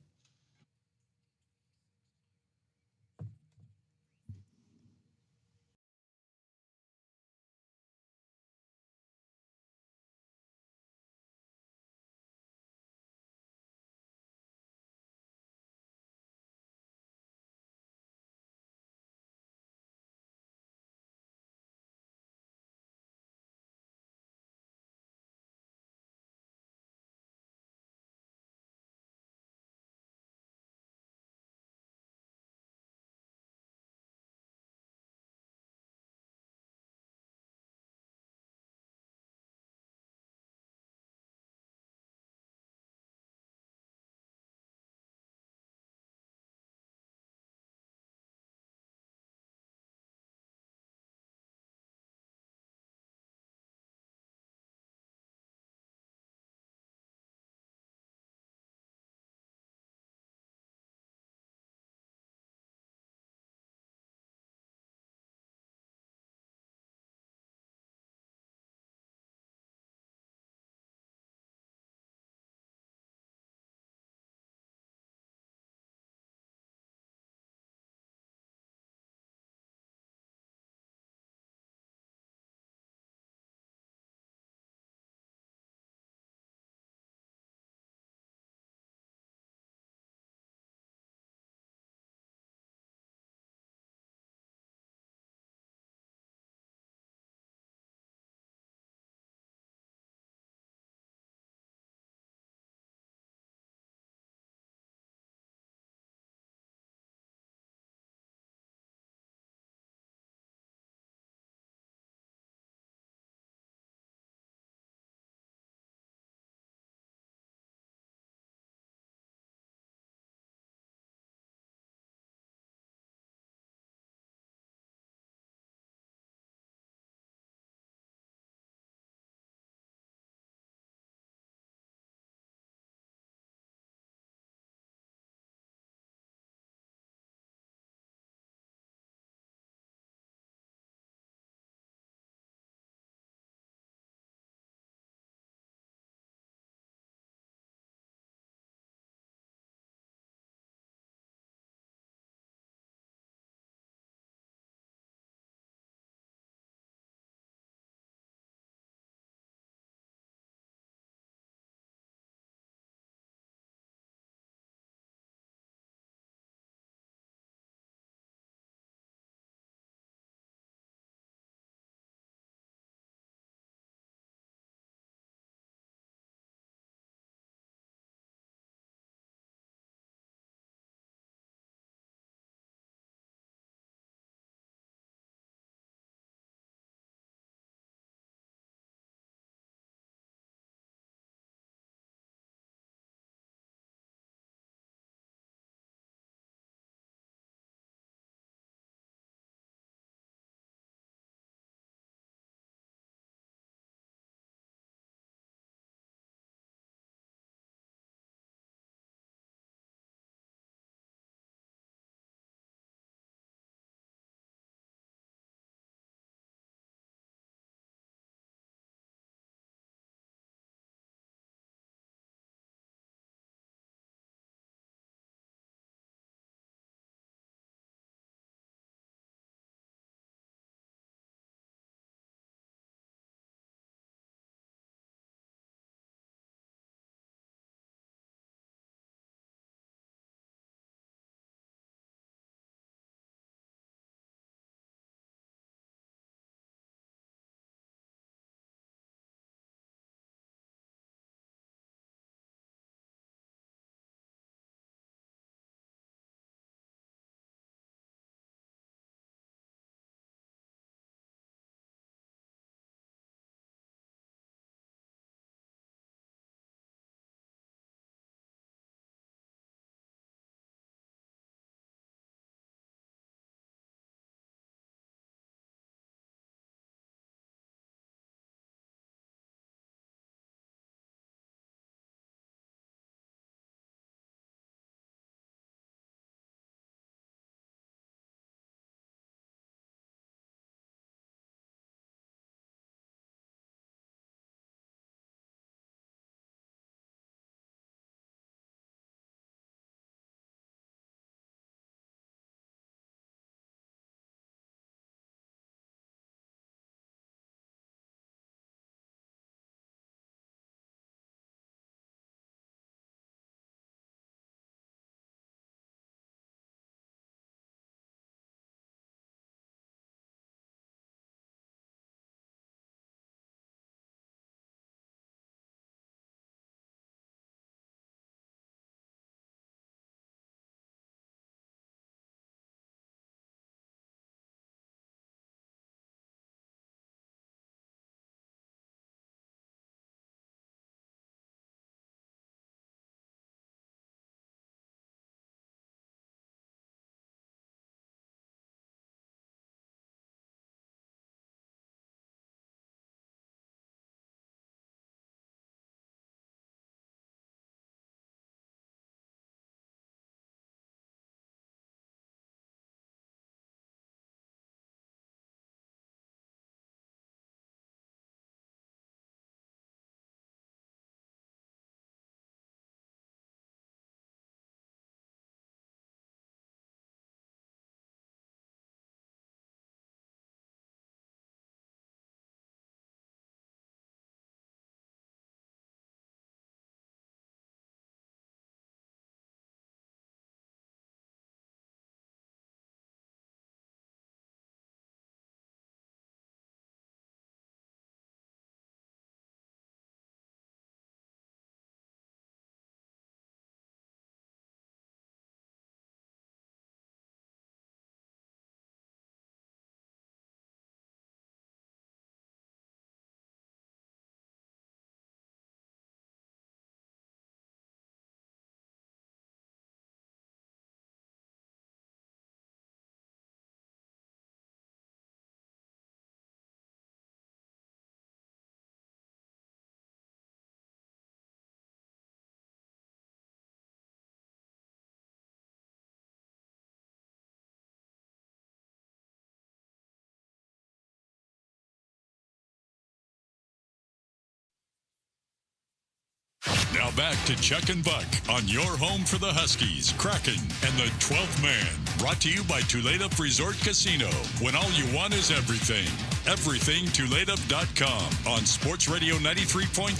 Now back to Chuck and Buck on your home for the Huskies, Kraken, and the 12th man. Brought to you by Tulalip Resort Casino. When all you want is everything. Everything Tulalip.com on Sports Radio 93.3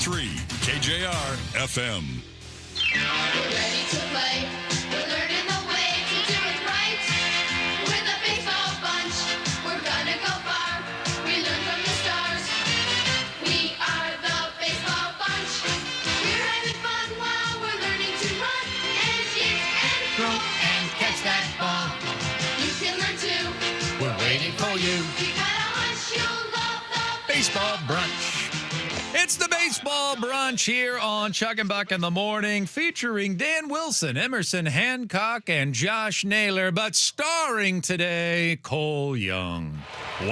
KJR FM. We're ready to play. We're learning the way to do it right. With a baseball bunch, we're gonna go far. We learn from the stars. We are the baseball bunch. We're having fun while we're learning to run and hit and throw and catch that ball. You can learn too. We're waiting for you. We got a hunch you'll love the Baseball brunch. It's the baseball brunch here on Chuck and Buck in the morning, featuring Dan Wilson, Emerson Hancock, and Josh Naylor, but starring today Cole Young. 1-0.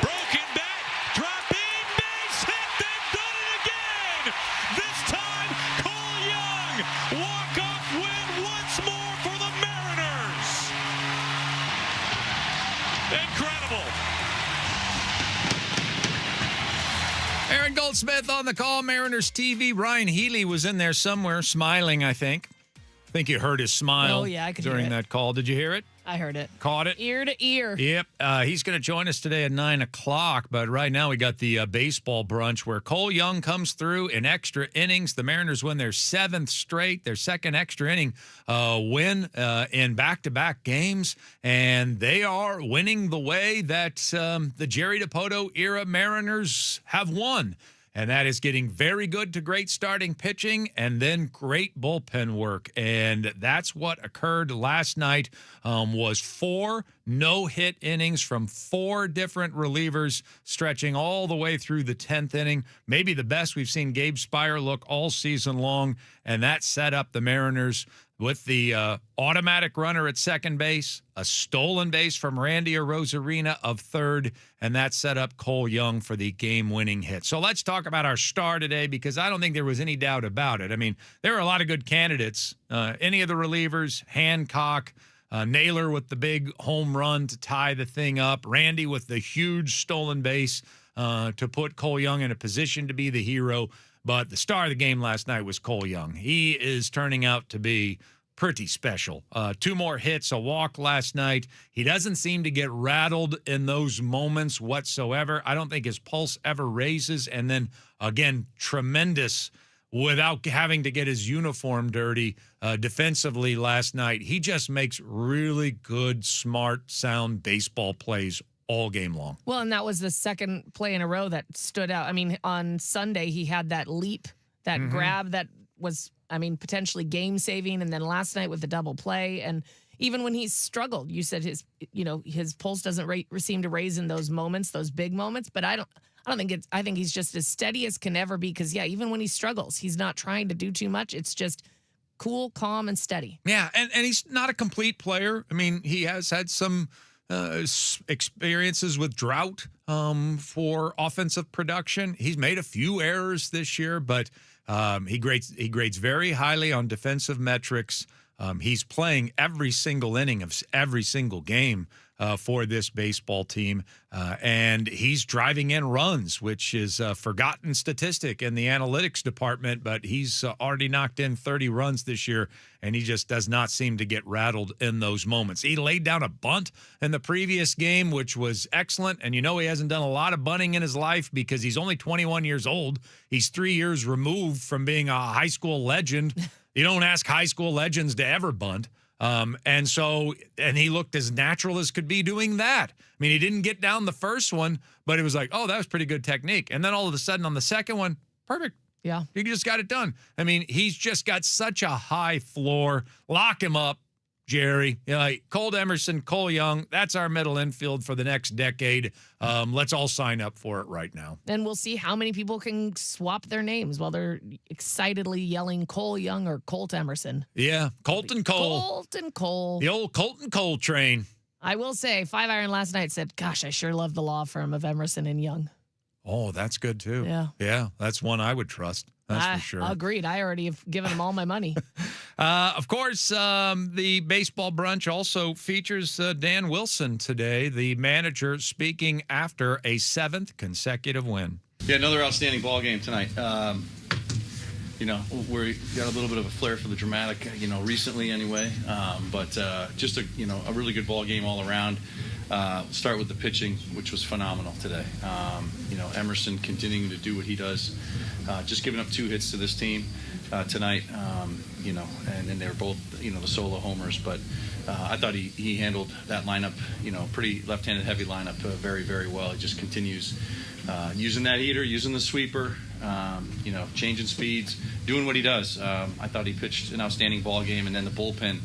Broken back, dropping, base hit, they've done it again! This time, Cole Young, walk-off win once more for the Mariners! Incredible! Aaron Goldsmith on the call, Mariners TV. Ryan Healy was in there somewhere smiling, I think. I think you heard his smile Oh, yeah, I could hear during it. that call. Did you hear it? I heard it. Caught it? Ear to ear. Yep. He's going to join us today at 9 o'clock. But right now we got the baseball brunch where Cole Young comes through in extra innings. The Mariners win their 7th straight, their second extra inning win in back-to-back games. And they are winning the way that the Jerry DiPoto era Mariners have won. And that is getting very good to great starting pitching and then great bullpen work. And that's what occurred last night, was 4 no-hit innings from 4 different relievers stretching all the way through the 10th inning. Maybe the best we've seen Gabe Spire look all season long. And that set up the Mariners with the automatic runner at second base, a stolen base from Randy Arozarena of third, and that set up Cole Young for the game-winning hit. So let's talk about our star today, because I don't think there was any doubt about it. I mean, there are a lot of good candidates. Any of the relievers, Hancock, Naylor with the big home run to tie the thing up, Randy with the huge stolen base to put Cole Young in a position to be the hero. But the star of the game last night was Cole Young. He is turning out to be pretty special. 2 more hits, a walk last night. He doesn't seem to get rattled in those moments whatsoever. I don't think his pulse ever raises. And then, again, tremendous without having to get his uniform dirty defensively last night. He just makes really good, smart, sound baseball plays all game long. Well, and that was the second play in a row that stood out. I mean, on Sunday, he had that leap, that grab that was, I mean, potentially game-saving. And then last night with the double play. And even when he's struggled, you said his pulse doesn't seem to raise in those moments, those big moments. But I don't think it's, I think he's just as steady as can ever be. Because, yeah, even when he struggles, he's not trying to do too much. It's just cool, calm, and steady. Yeah, and he's not a complete player. I mean, he has had some experiences with drought for offensive production. He's made a few errors this year, but he grades very highly on defensive metrics. He's playing every single inning of every single game for this baseball team, and he's driving in runs, which is a forgotten statistic in the analytics department, but he's already knocked in 30 runs this year, and he just does not seem to get rattled in those moments. He laid down a bunt in the previous game, which was excellent, and you know he hasn't done a lot of bunting in his life because he's only 21 years old. He's 3 years removed from being a high school legend. You don't ask high school legends to ever bunt. And he looked as natural as could be doing that. I mean, he didn't get down the first one, but it was like, oh, that was pretty good technique. And then all of a sudden on the second one, perfect. Yeah. He just got it done. I mean, he's just got such a high floor. Lock him up, Jerry. You know, like Cole Emerson, Cole Young, that's our middle infield for the next decade. Let's all sign up for it right now. And we'll see how many people can swap their names while they're excitedly yelling Cole Young or Colt Emerson. Yeah, Colton Cole. Colton Cole. The old Colton Cole train. I will say, 5 Iron last night said, gosh, I sure love the law firm of Emerson and Young. Oh, that's good too. Yeah. Yeah, that's one I would trust. That's for sure. Agreed. I already have given them all my money. Of course, the baseball brunch also features Dan Wilson today, the manager, speaking after a 7th consecutive win. Yeah, another outstanding ball game tonight. you know, we got a little bit of a flair for the dramatic, you know, recently anyway. But just a really good ball game all around. Start with the pitching, which was phenomenal today. You know, Emerson continuing to do what he does, just giving up 2 hits to this team tonight. You know, and then they were both, you know, the solo homers. But I thought he handled that lineup, you know, pretty left-handed heavy lineup very, very well. He just continues using that heater, using the sweeper, you know, changing speeds, doing what he does. I thought he pitched an outstanding ball game, and then the bullpen.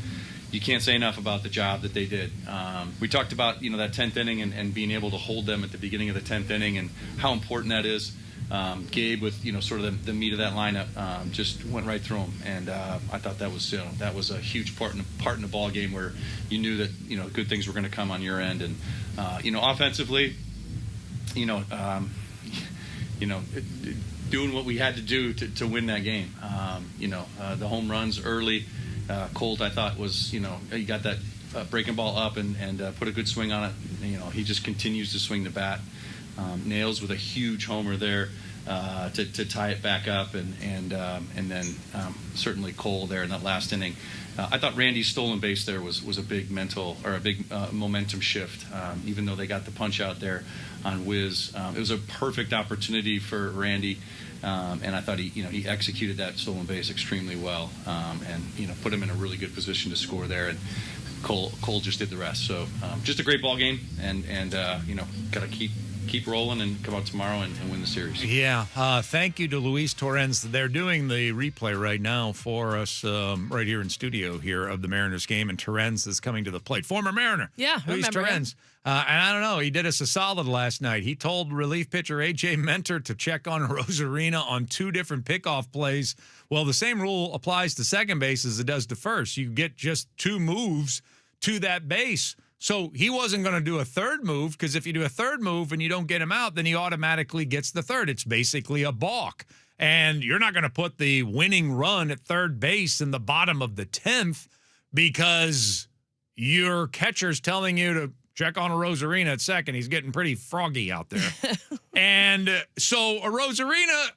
You can't say enough about the job that they did. We talked about, you know, that 10th inning and being able to hold them at the beginning of the 10th inning and how important that is. Gabe, with, you know, sort of the meat of that lineup, just went right through him, and I thought that was a huge part in the ball game where you knew that, you know, good things were going to come on your end. And you know, offensively, you know, doing what we had to do to win that game. You know, the home runs early. Colt, I thought, was, you know, he got that breaking ball up and put a good swing on it. You know, he just continues to swing the bat. Nails with a huge homer there to tie it back up, and then certainly Cole there in that last inning. I thought Randy's stolen base there was a big momentum shift. Even though they got the punch out there on Wiz, it was a perfect opportunity for Randy. And I thought he executed that stolen base extremely well, and, you know, put him in a really good position to score there. And Cole just did the rest. So just a great ball game, and you know, got to keep rolling and come out tomorrow and win the series. Yeah. Thank you to Luis Torrens. They're doing the replay right now for us right here in studio here of the Mariners game, and Torrens is coming to the plate. Former Mariner. Yeah, Luis Torrens. And I don't know, he did us a solid last night. He told relief pitcher A.J. Mentor to check on Rosarina on 2 different pickoff plays. Well, the same rule applies to second base as it does to first. You get just 2 moves to that base. So he wasn't going to do a third move, because if you do a third move and you don't get him out, then he automatically gets the third. It's basically a balk. And you're not going to put the winning run at third base in the bottom of the 10th because your catcher's telling you to check on a Rosarina at second. He's getting pretty froggy out there. And so a Rosarina,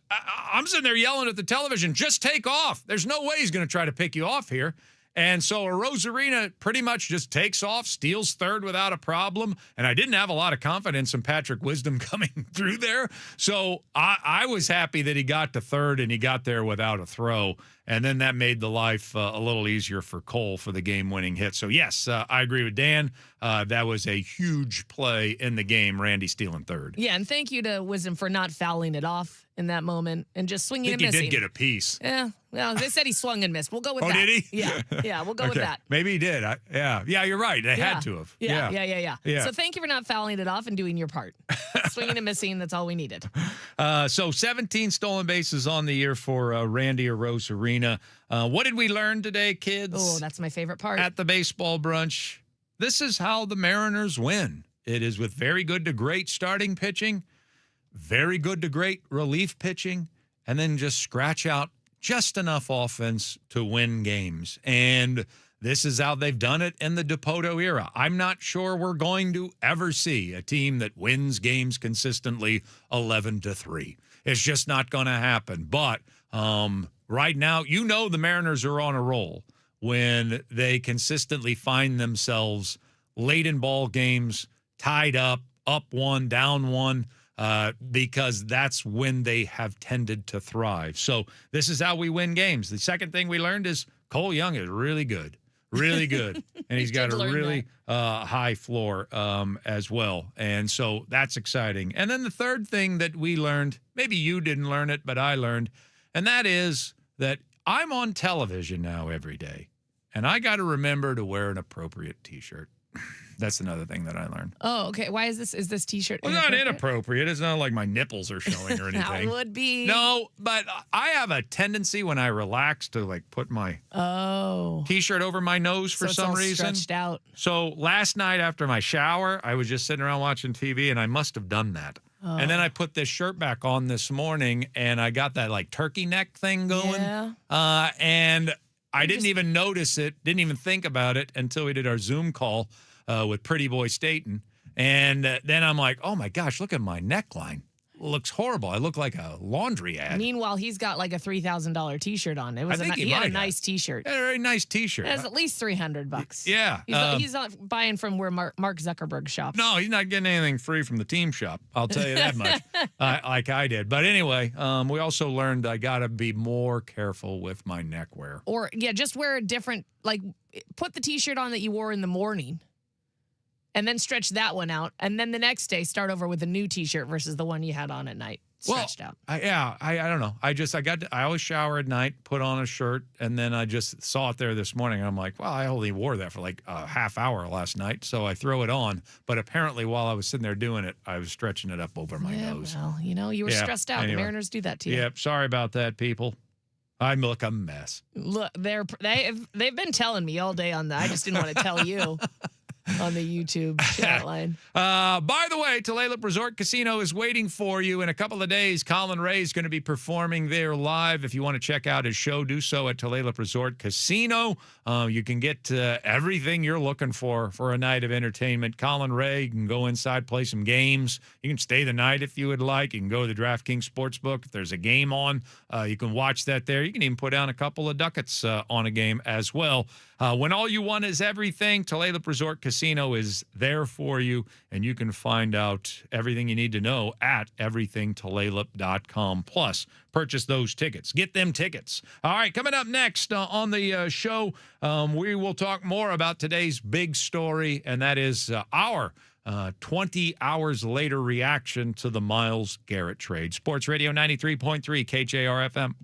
I'm sitting there yelling at the television, just take off. There's no way he's going to try to pick you off here. And so a Rosarina pretty much just takes off, steals third without a problem. And I didn't have a lot of confidence in Patrick Wisdom coming through there. So I was happy that he got to third and he got there without a throw. And then that made the life a little easier for Cole for the game-winning hit. So, yes, I agree with Dan. That was a huge play in the game, Randy stealing third. Yeah, and thank you to Wisdom for not fouling it off in that moment and just swinging and missing. He did get a piece. Yeah, well, they said he swung and missed. We'll go with that. Oh, did he? Yeah, we'll go with that. Maybe he did. Yeah, you're right. They had to have. Yeah. So thank you for not fouling it off and doing your part. Swinging and missing, that's all we needed. So 17 stolen bases on the year for Randy or Rosarina. What did we learn today, kids? Oh, that's my favorite part. At the baseball brunch, this is how the Mariners win. It is with very good to great starting pitching, very good to great relief pitching, and then just scratch out just enough offense to win games. And this is how they've done it in the Dipoto era. I'm not sure we're going to ever see a team that wins games consistently 11-3. It's just not going to happen. But right now, you know the Mariners are on a roll when they consistently find themselves late in ball games, tied up 1, down 1, because that's when they have tended to thrive. So this is how we win games. The second thing we learned is Cole Young is really good. Really good. And he's got a really high floor as well. And so that's exciting. And then the third thing that we learned, maybe you didn't learn it, but I learned, and that is that I'm on television now every day, and I got to remember to wear an appropriate T-shirt. That's another thing that I learned. Oh, okay. Why is this T-shirt Well, not inappropriate. It's not like my nipples are showing or anything. That would be. No, but I have a tendency when I relax to like put my T-shirt over my nose for some reason. Stretched out. So last night after my shower, I was just sitting around watching TV, and I must have done that. Oh. And then I put this shirt back on this morning, and I got that like turkey neck thing going. Yeah. And I didn't even notice it, didn't even think about it until we did our Zoom call with Pretty Boy Staten. And then I'm like, oh my gosh, look at my neckline. looks horrible. I look like a laundry ad. Meanwhile, he's got like a $3,000 T-shirt on. It was he had a nice T-shirt. A very nice T-shirt. It has at least $300. Yeah. He's not buying from where Mark Zuckerberg shops. No, he's not getting anything free from the team shop. I'll tell you that much. Like I did. But anyway, we also learned I got to be more careful with my neckwear. Or, just wear a different, like, put the T-shirt on that you wore in the morning. And then stretch that one out. And then the next day, start over with a new T-shirt versus the one you had on at night. Stretched out. I don't know. I always shower at night, put on a shirt, and then I just saw it there this morning. And I'm like, well, I only wore that for like a half hour last night. So I throw it on. But apparently while I was sitting there doing it, I was stretching it up over my nose. Well, you were stressed out. Anyway. The Mariners do that to you. Yep. Sorry about that, people. I look a mess. Look, they've been telling me all day on that. I just didn't want to tell you. On the YouTube chat line. By the way, Tulalip Resort Casino is waiting for you in a couple of days. Colin Ray is going to be performing there live. If you want to check out his show, do so at Tulalip Resort Casino. You can get everything you're looking for a night of entertainment. Colin Ray, you can go inside, play some games. You can stay the night if you would like. You can go to the DraftKings Sportsbook. If there's a game on, you can watch that there. You can even put down a couple of ducats on a game as well. When all you want is everything, Tulalip Resort Casino is there for you, and you can find out everything you need to know at everythingtulalip.com. Plus, purchase those tickets. Get them tickets. All right, coming up next on the show, we will talk more about today's big story, and that is our 20 hours later reaction to the Myles Garrett trade. Sports Radio 93.3 KJR FM.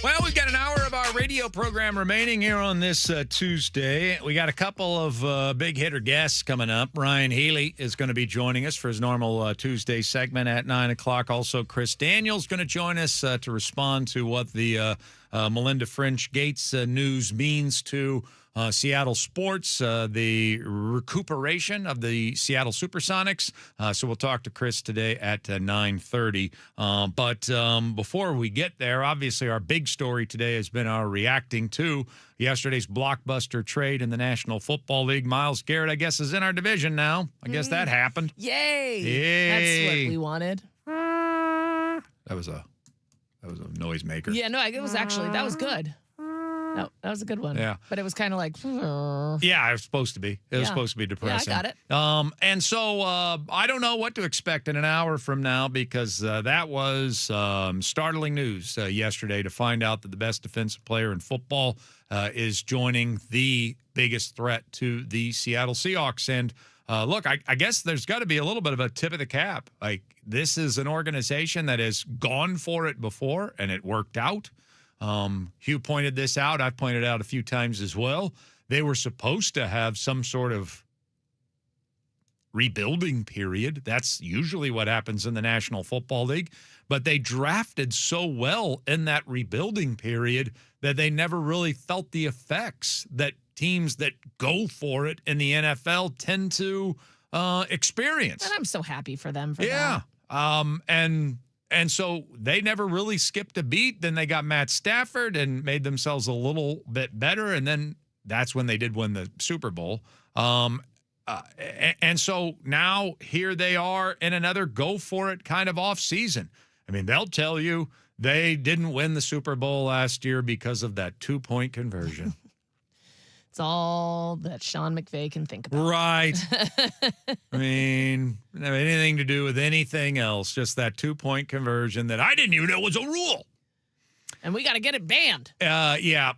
Well, we've got an hour of our radio program remaining here on this Tuesday. We got a couple of big hitter guests coming up. Ryan Healy is going to be joining us for his normal Tuesday segment at 9 o'clock. Also, Chris Daniels going to join us to respond to what the Melinda French Gates news means to Seattle sports, the recuperation of the Seattle Supersonics. So we'll talk to Chris today at 9:30. But before we get there, obviously our big story today has been our reacting to yesterday's blockbuster trade in the National Football League. Myles Garrett, I guess, is in our division now. I guess that happened. Yay! Yay! That's what we wanted. That was a noisemaker. Yeah, no, it was actually, that was good. No, that was a good one. Yeah. But it was kind of like, yeah, it was supposed to be. It was supposed to be depressing. Yeah, I got it. And so I don't know what to expect in an hour from now because that was startling news yesterday to find out that the best defensive player in football is joining the biggest threat to the Seattle Seahawks. And look, I guess there's got to be a little bit of a tip of the cap. Like, this is an organization that has gone for it before, and it worked out. Hugh pointed this out. I've pointed out a few times as well. They were supposed to have some sort of rebuilding period. That's usually what happens in the National Football League. But they drafted so well in that rebuilding period that they never really felt the effects that teams that go for it in the NFL tend to experience. And I'm so happy for them for that. Yeah. And so they never really skipped a beat. Then they got Matt Stafford and made themselves a little bit better. And then that's when they did win the Super Bowl. And so now here they are in another go for it kind of off season. I mean, they'll tell you they didn't win the Super Bowl last year because of that 2-point conversion. It's all that Sean McVay can think about. Right. I mean, didn't have anything to do with anything else, just that 2-point conversion that I didn't even know was a rule. And we got to get it banned. Yeah.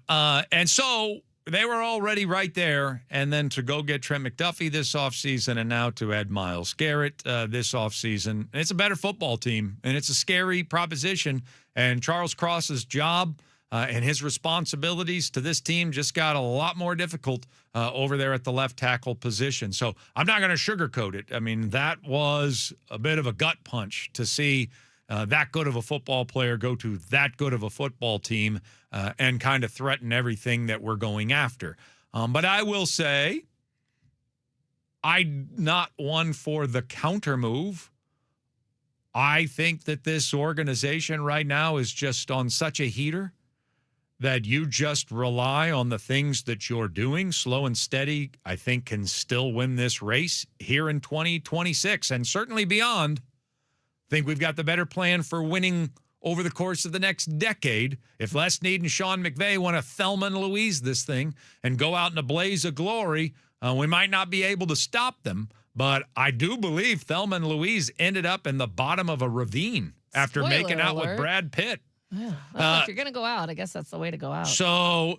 And so they were already right there. And then to go get Trent McDuffie this offseason and now to add Myles Garrett this offseason. It's a better football team, and it's a scary proposition. And Charles Cross's job and his responsibilities to this team just got a lot more difficult over there at the left tackle position. So I'm not going to sugarcoat it. I mean, that was a bit of a gut punch to see that good of a football player go to that good of a football team and kind of threaten everything that we're going after. But I will say, I'm not one for the counter move. I think that this organization right now is just on such a heater that you just rely on the things that you're doing, slow and steady, I think can still win this race here in 2026 and certainly beyond. I think we've got the better plan for winning over the course of the next decade. If Les Snead and Sean McVay want to Thelma and Louise this thing and go out in a blaze of glory, we might not be able to stop them. But I do believe Thelma and Louise ended up in the bottom of a ravine after Spoiler making out alert. with Brad Pitt. Yeah. Well, if you're going to go out, I guess that's the way to go out. So,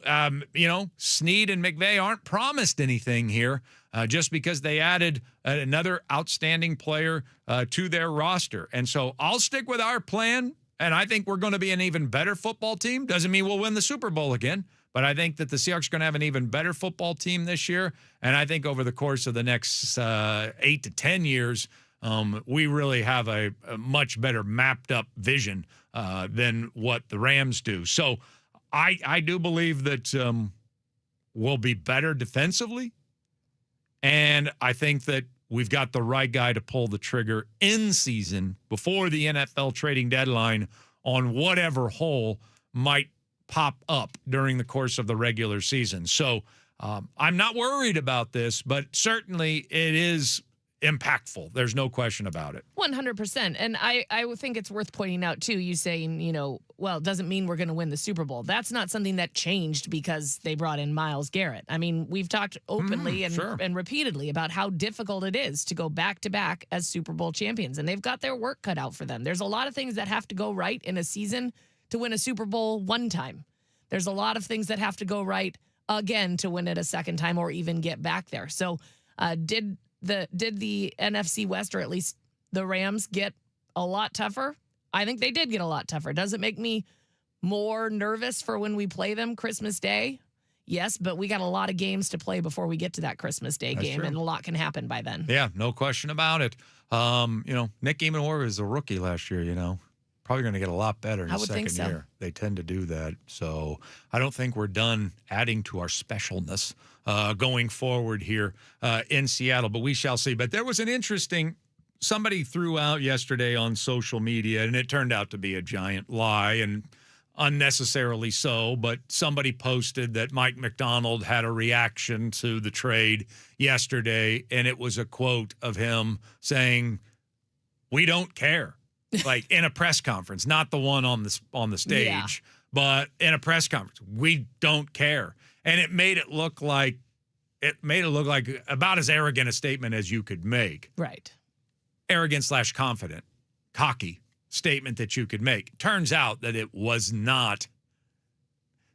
Snead and McVay aren't promised anything here just because they added another outstanding player to their roster. And so I'll stick with our plan, and I think we're going to be an even better football team. Doesn't mean we'll win the Super Bowl again, but I think that the Seahawks are going to have an even better football team this year. And I think over the course of the next 8 to 10 years, we really have a much better mapped up vision than what the Rams do. So I do believe that we'll be better defensively. And I think that we've got the right guy to pull the trigger in season before the NFL trading deadline on whatever hole might pop up during the course of the regular season. So I'm not worried about this, but certainly it is impactful. There's no question about it. 100%. And I would think it's worth pointing out, too, you saying, well, it doesn't mean we're going to win the Super Bowl. That's not something that changed because they brought in Myles Garrett. I mean, we've talked openly and repeatedly about how difficult it is to go back-to-back as Super Bowl champions, and they've got their work cut out for them. There's a lot of things that have to go right in a season to win a Super Bowl one time. There's a lot of things that have to go right again to win it a second time or even get back there. So did the NFC West, or at least the Rams, get a lot tougher? I think they did get a lot tougher. Does it make me more nervous for when we play them Christmas Day? Yes, but we got a lot of games to play before we get to that Christmas Day That's game, true. and a lot can happen by then. Yeah, no question about it. Nick Emenor was a rookie last year, Probably going to get a lot better in I his would think second so. year. They tend to do that. So I don't think we're done adding to our specialness going forward here in Seattle, but we shall see. But there was an interesting, somebody threw out yesterday on social media, and it turned out to be a giant lie and unnecessarily so, but somebody posted that Mike McDonald had a reaction to the trade yesterday, and it was a quote of him saying, "We don't care." Like in a press conference, not the one on the stage, but in a press conference, we don't care. And it made it look like about as arrogant a statement as you could make. Right. Arrogant / confident, cocky statement that you could make. Turns out that it was not.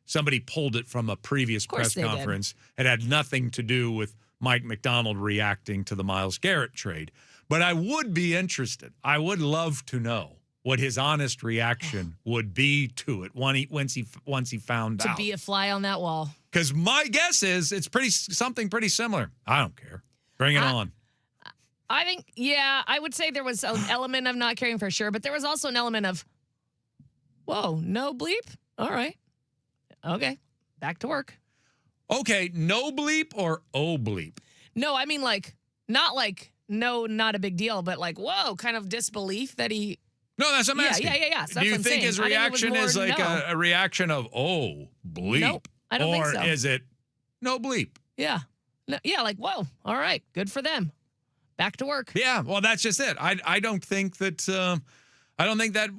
Somebody pulled it from a previous press conference. It had nothing to do with Mike McDonald reacting to the Myles Garrett trade. But I would be interested. I would love to know what his honest reaction would be to it once he found out. To be a fly on that wall. Because my guess is it's something pretty similar. I don't care. Bring it on. I think, I would say there was an element of not caring for sure, but there was also an element of, whoa, no bleep? All right. Okay. Back to work. Okay, no bleep or oh bleep? No, I mean not no, not a big deal, but whoa, kind of disbelief that he. No, that's what I'm asking. Yeah. So do you think his reaction is like a reaction of, oh, bleep? Nope, I don't think so. Or is it no bleep? Yeah. No, whoa, all right, good for them. Back to work. Yeah, well, that's just it. I don't think that,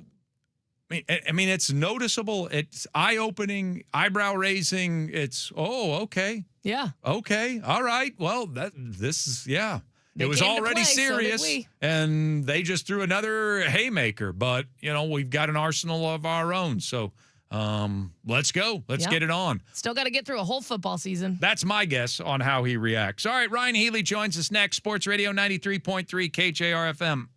I mean, it's noticeable. It's eye-opening, eyebrow-raising. It's, okay. Yeah. Okay, all right. Well, this is, They it was came to already play, so did serious, we. and they just threw another haymaker. But, we've got an arsenal of our own. So let's go. Let's get it on. Still got to get through a whole football season. That's my guess on how he reacts. All right, Ryan Healy joins us next. Sports Radio 93.3 KJR FM.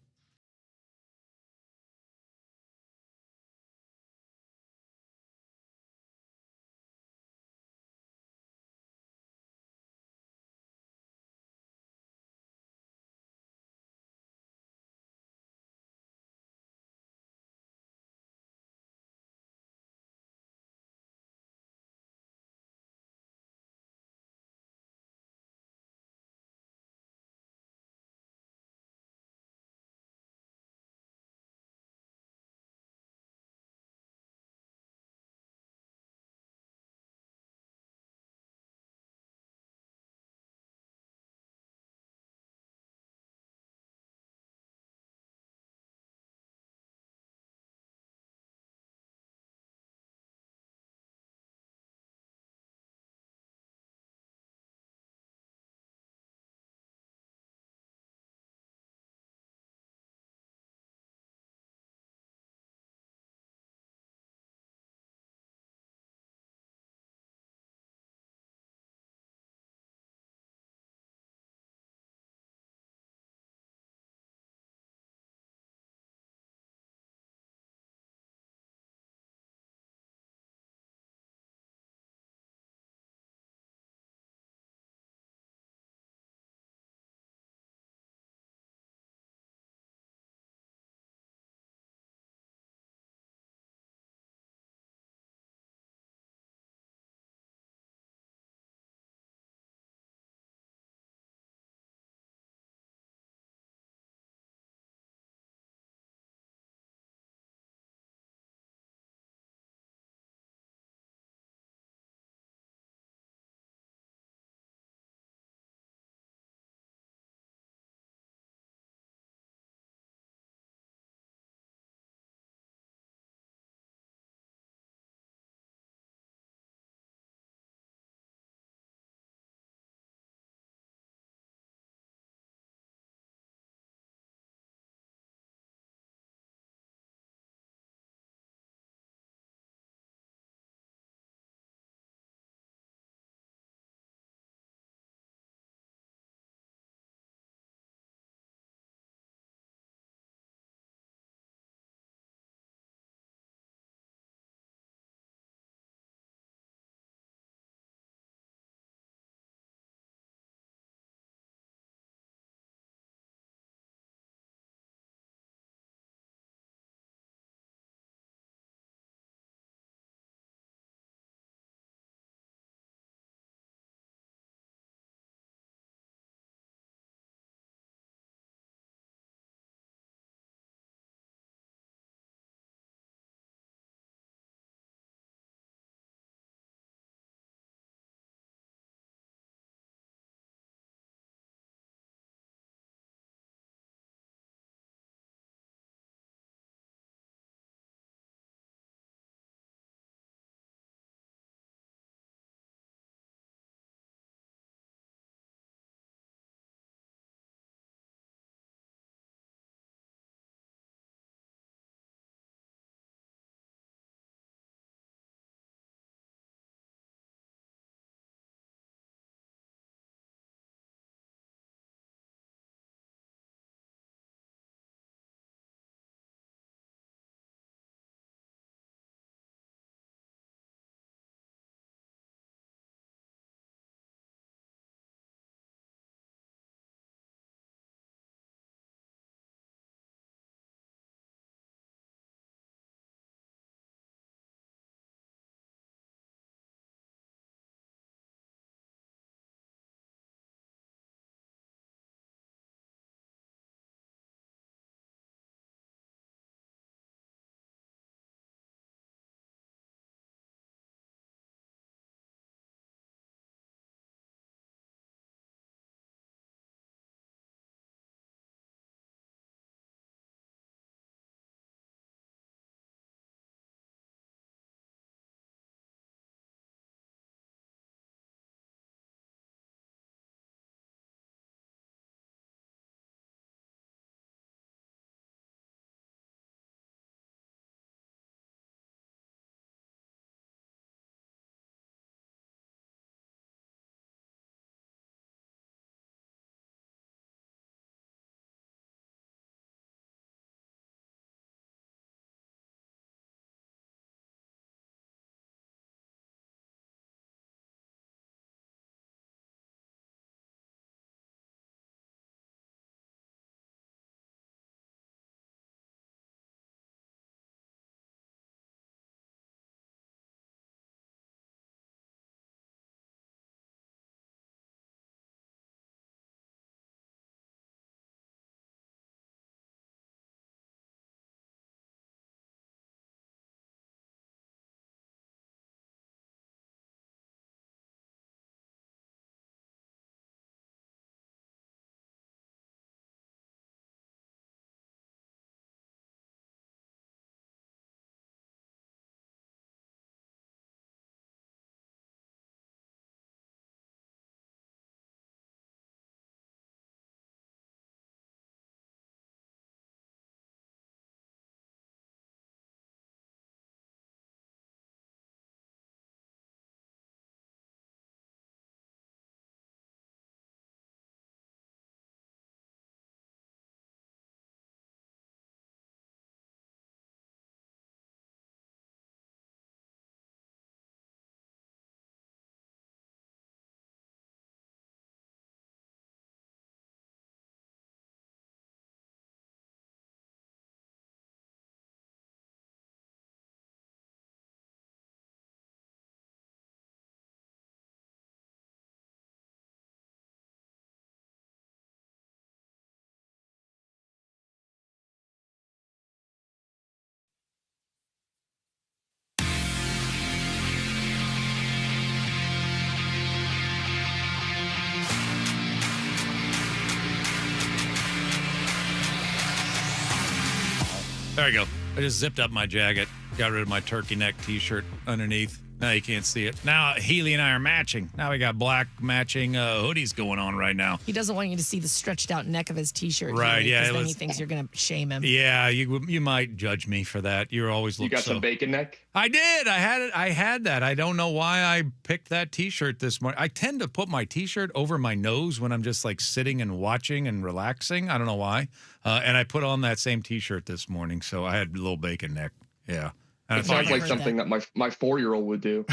There you go. I just zipped up my jacket, got rid of my turkey neck T-shirt underneath. Now you can't see it. Now Healy and I are matching. Now we got black matching hoodies going on right now. He doesn't want you to see the stretched out neck of his T-shirt. Right, yeah. Because then he thinks you're going to shame him. Yeah, you might judge me for that. You're always looking. You got some bacon neck? I did. I had that. I don't know why I picked that T-shirt this morning. I tend to put my T-shirt over my nose when I'm just like sitting and watching and relaxing. I don't know why. And I put on that same T-shirt this morning, so I had a little bacon neck. Yeah. And it sounds like something that my 4-year-old would do.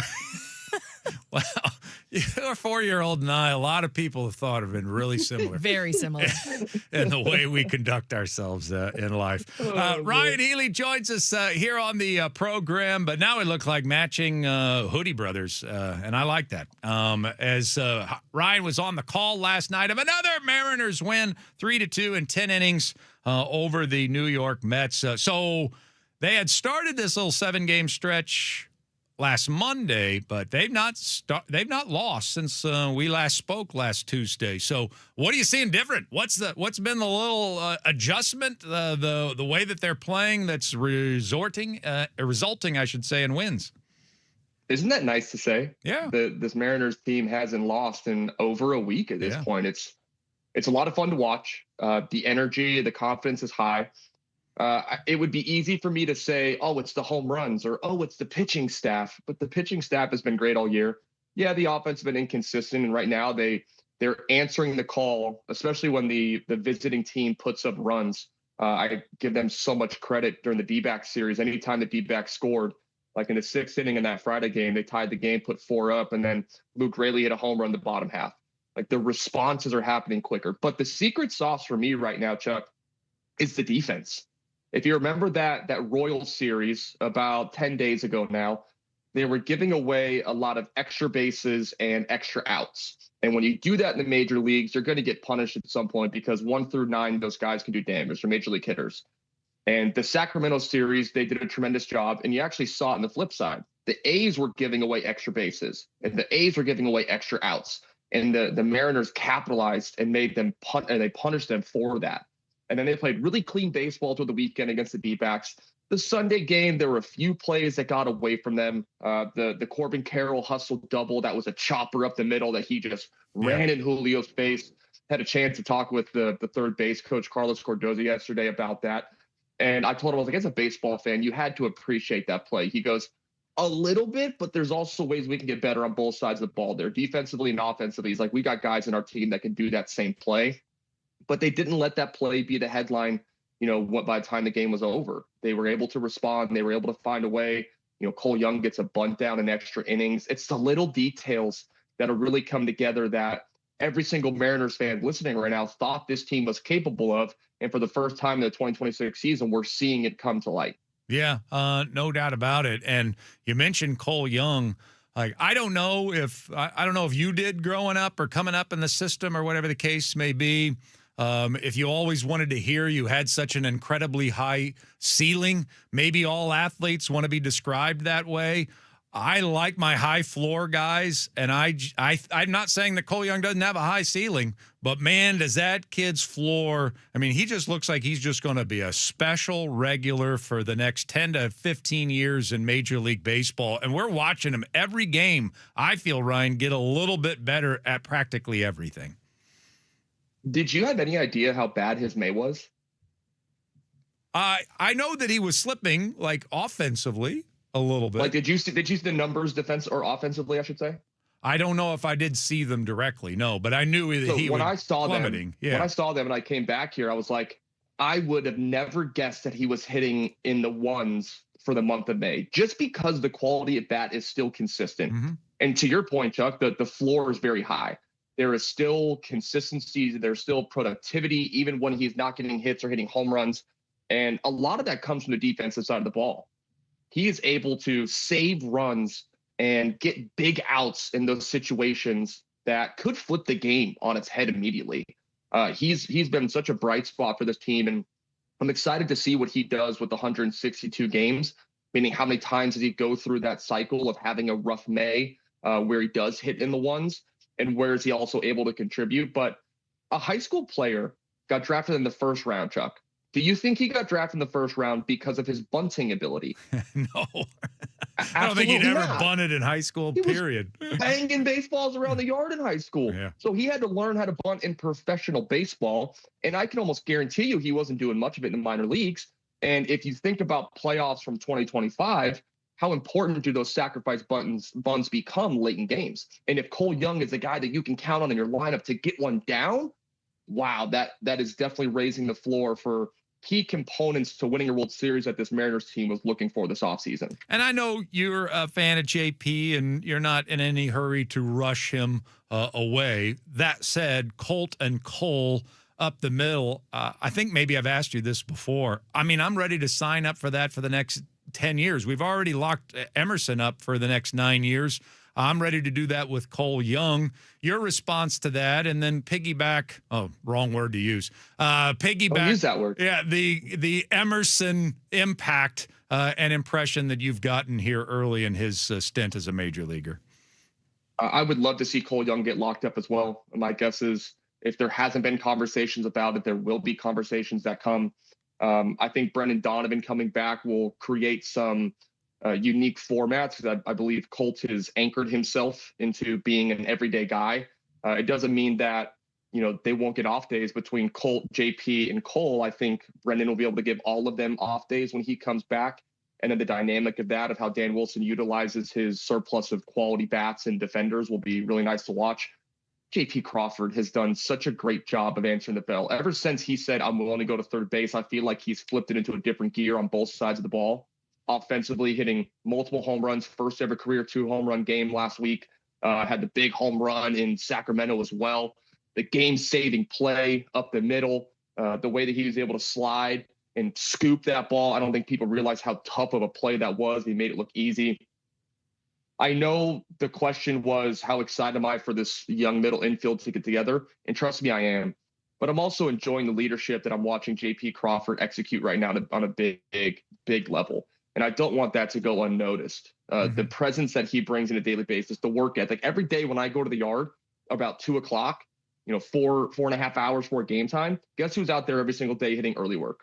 Well, your 4-year-old and I, a lot of people have thought have been really similar. Very similar. In the way we conduct ourselves in life. Ryan Healy joins us here on the program, but now we look like matching hoodie brothers, and I like that. As Ryan was on the call last night of another Mariners win, 3-2 in 10 innings over the New York Mets. So they had started this little 7-game stretch last Monday, but they've not lost since we last spoke last Tuesday. So what are you seeing different? What's been the little adjustment, the way that they're playing that's resulting, I should say, in wins? Isn't that nice to say? Yeah. This Mariners team hasn't lost in over a week at this point. It's a lot of fun to watch. The energy, the confidence is high. It would be easy for me to say, oh, it's the home runs or, oh, it's the pitching staff. But the pitching staff has been great all year. Yeah, the offense has been inconsistent. And right now they're answering the call, especially when the visiting team puts up runs. I give them so much credit during the D-back series. Anytime the D-back scored, like in the 6th inning in that Friday game, they tied the game, put 4 up, and then Luke Raley hit a home run in the bottom half. Like the responses are happening quicker. But the secret sauce for me right now, Chuck, is the defense. If you remember that Royals series about 10 days ago now, they were giving away a lot of extra bases and extra outs. And when you do that in the major leagues, you're going to get punished at some point because 1 through 9, those guys can do damage. They're major league hitters. And the Sacramento series, they did a tremendous job. And you actually saw it on the flip side. The A's were giving away extra bases and the A's were giving away extra outs. And the Mariners capitalized and made them they punished them for that. And then they played really clean baseball through the weekend against the D-backs. The Sunday game, there were a few plays that got away from them. The Corbin Carroll hustle double, that was a chopper up the middle that he just ran in Julio's face. Had a chance to talk with the third base coach, Carlos Cardozo, yesterday about that. And I told him, I was like, as a baseball fan, you had to appreciate that play. He goes, a little bit, but there's also ways we can get better on both sides of the ball there, defensively and offensively. He's like, we got guys in our team that can do that same play. But they didn't let that play be the headline, by the time the game was over. They were able to respond. They were able to find a way. Cole Young gets a bunt down in extra innings. It's the little details that have really come together that every single Mariners fan listening right now thought this team was capable of. And for the first time in the 2026 season, we're seeing it come to light. Yeah, no doubt about it. And you mentioned Cole Young. Like, I don't know if you did growing up or coming up in the system or whatever the case may be. If you always wanted to hear you had such an incredibly high ceiling, maybe all athletes want to be described that way. I like my high floor guys, and I'm not saying that Cole Young doesn't have a high ceiling, but man, does that kid's floor, I mean, he just looks like he's just going to be a special regular for the next 10 to 15 years in Major League Baseball, and we're watching him every game, I feel, Ryan, get a little bit better at practically everything. Did you have any idea how bad his May was? I know that he was slipping, like, offensively a little bit. Like, did you see the numbers, defense or offensively, I should say? I don't know if I did see them directly, no, but I knew that he was plummeting. When I saw them and I came back here, I was like, I would have never guessed that he was hitting in the ones for the month of May, just because the quality at bat is still consistent. Mm-hmm. And to your point, Chuck, the floor is very high. There is still consistency. There's still productivity, even when he's not getting hits or hitting home runs. And a lot of that comes from the defensive side of the ball. He is able to save runs and get big outs in those situations that could flip the game on its head immediately. He's been such a bright spot for this team, and I'm excited to see what he does with the 162 games, meaning how many times does he go through that cycle of having a rough May where he does hit in the ones, and where is he also able to contribute. But a high school player got drafted in the first round, Chuck, Do you think he got drafted in the first round because of his bunting ability? No. I don't think he'd ever bunted in high school, He was period. banging baseballs around the yard in high school. Yeah. So he had to learn how to bunt in professional baseball. And I can almost guarantee you he wasn't doing much of it in the minor leagues. And if you think about playoffs from 2025, how important do those sacrifice bunts become late in games? And if Cole Young is a guy that you can count on in your lineup to get one down, wow, that is definitely raising the floor for key components to winning a World Series that this Mariners team was looking for this offseason. And I know you're a fan of JP and you're not in any hurry to rush him away. That said, Colt and Cole up the middle, I think maybe I've asked you this before. I mean, I'm ready to sign up for that for the next 10 years. We've already locked Emerson up for the next 9 years. I'm ready to do that with Cole Young. Your response to that, and then piggyback. Oh, wrong word to use. Piggyback. Don't use that word. Yeah, the Emerson impact and impression that you've gotten here early in his stint as a major leaguer. I would love to see Cole Young get locked up as well. My guess is if there hasn't been conversations about it, there will be conversations that come. I think Brendan Donovan coming back will create some unique formats. I believe Colt has anchored himself into being an everyday guy. It doesn't mean that, they won't get off days between Colt, JP, and Cole. I think Brendan will be able to give all of them off days when he comes back. And then the dynamic of that, of how Dan Wilson utilizes his surplus of quality bats and defenders, will be really nice to watch. JP Crawford has done such a great job of answering the bell. Ever since he said, I'm willing to go to third base, I feel like he's flipped it into a different gear on both sides of the ball. Offensively, hitting multiple home runs, first ever career 2-home-run game last week. Had the big home run in Sacramento as well. The game-saving play up the middle, the way that he was able to slide and scoop that ball. I don't think people realize how tough of a play that was. He made it look easy. I know the question was, how excited am I for this young middle infield to get together? And trust me, I am. But I'm also enjoying the leadership that I'm watching JP Crawford execute right now on a big level. And I don't want that to go unnoticed. The presence that he brings on a daily basis, the work ethic. Every day when I go to the yard about 2:00, 4.5 hours before game time, guess who's out there every single day hitting early work?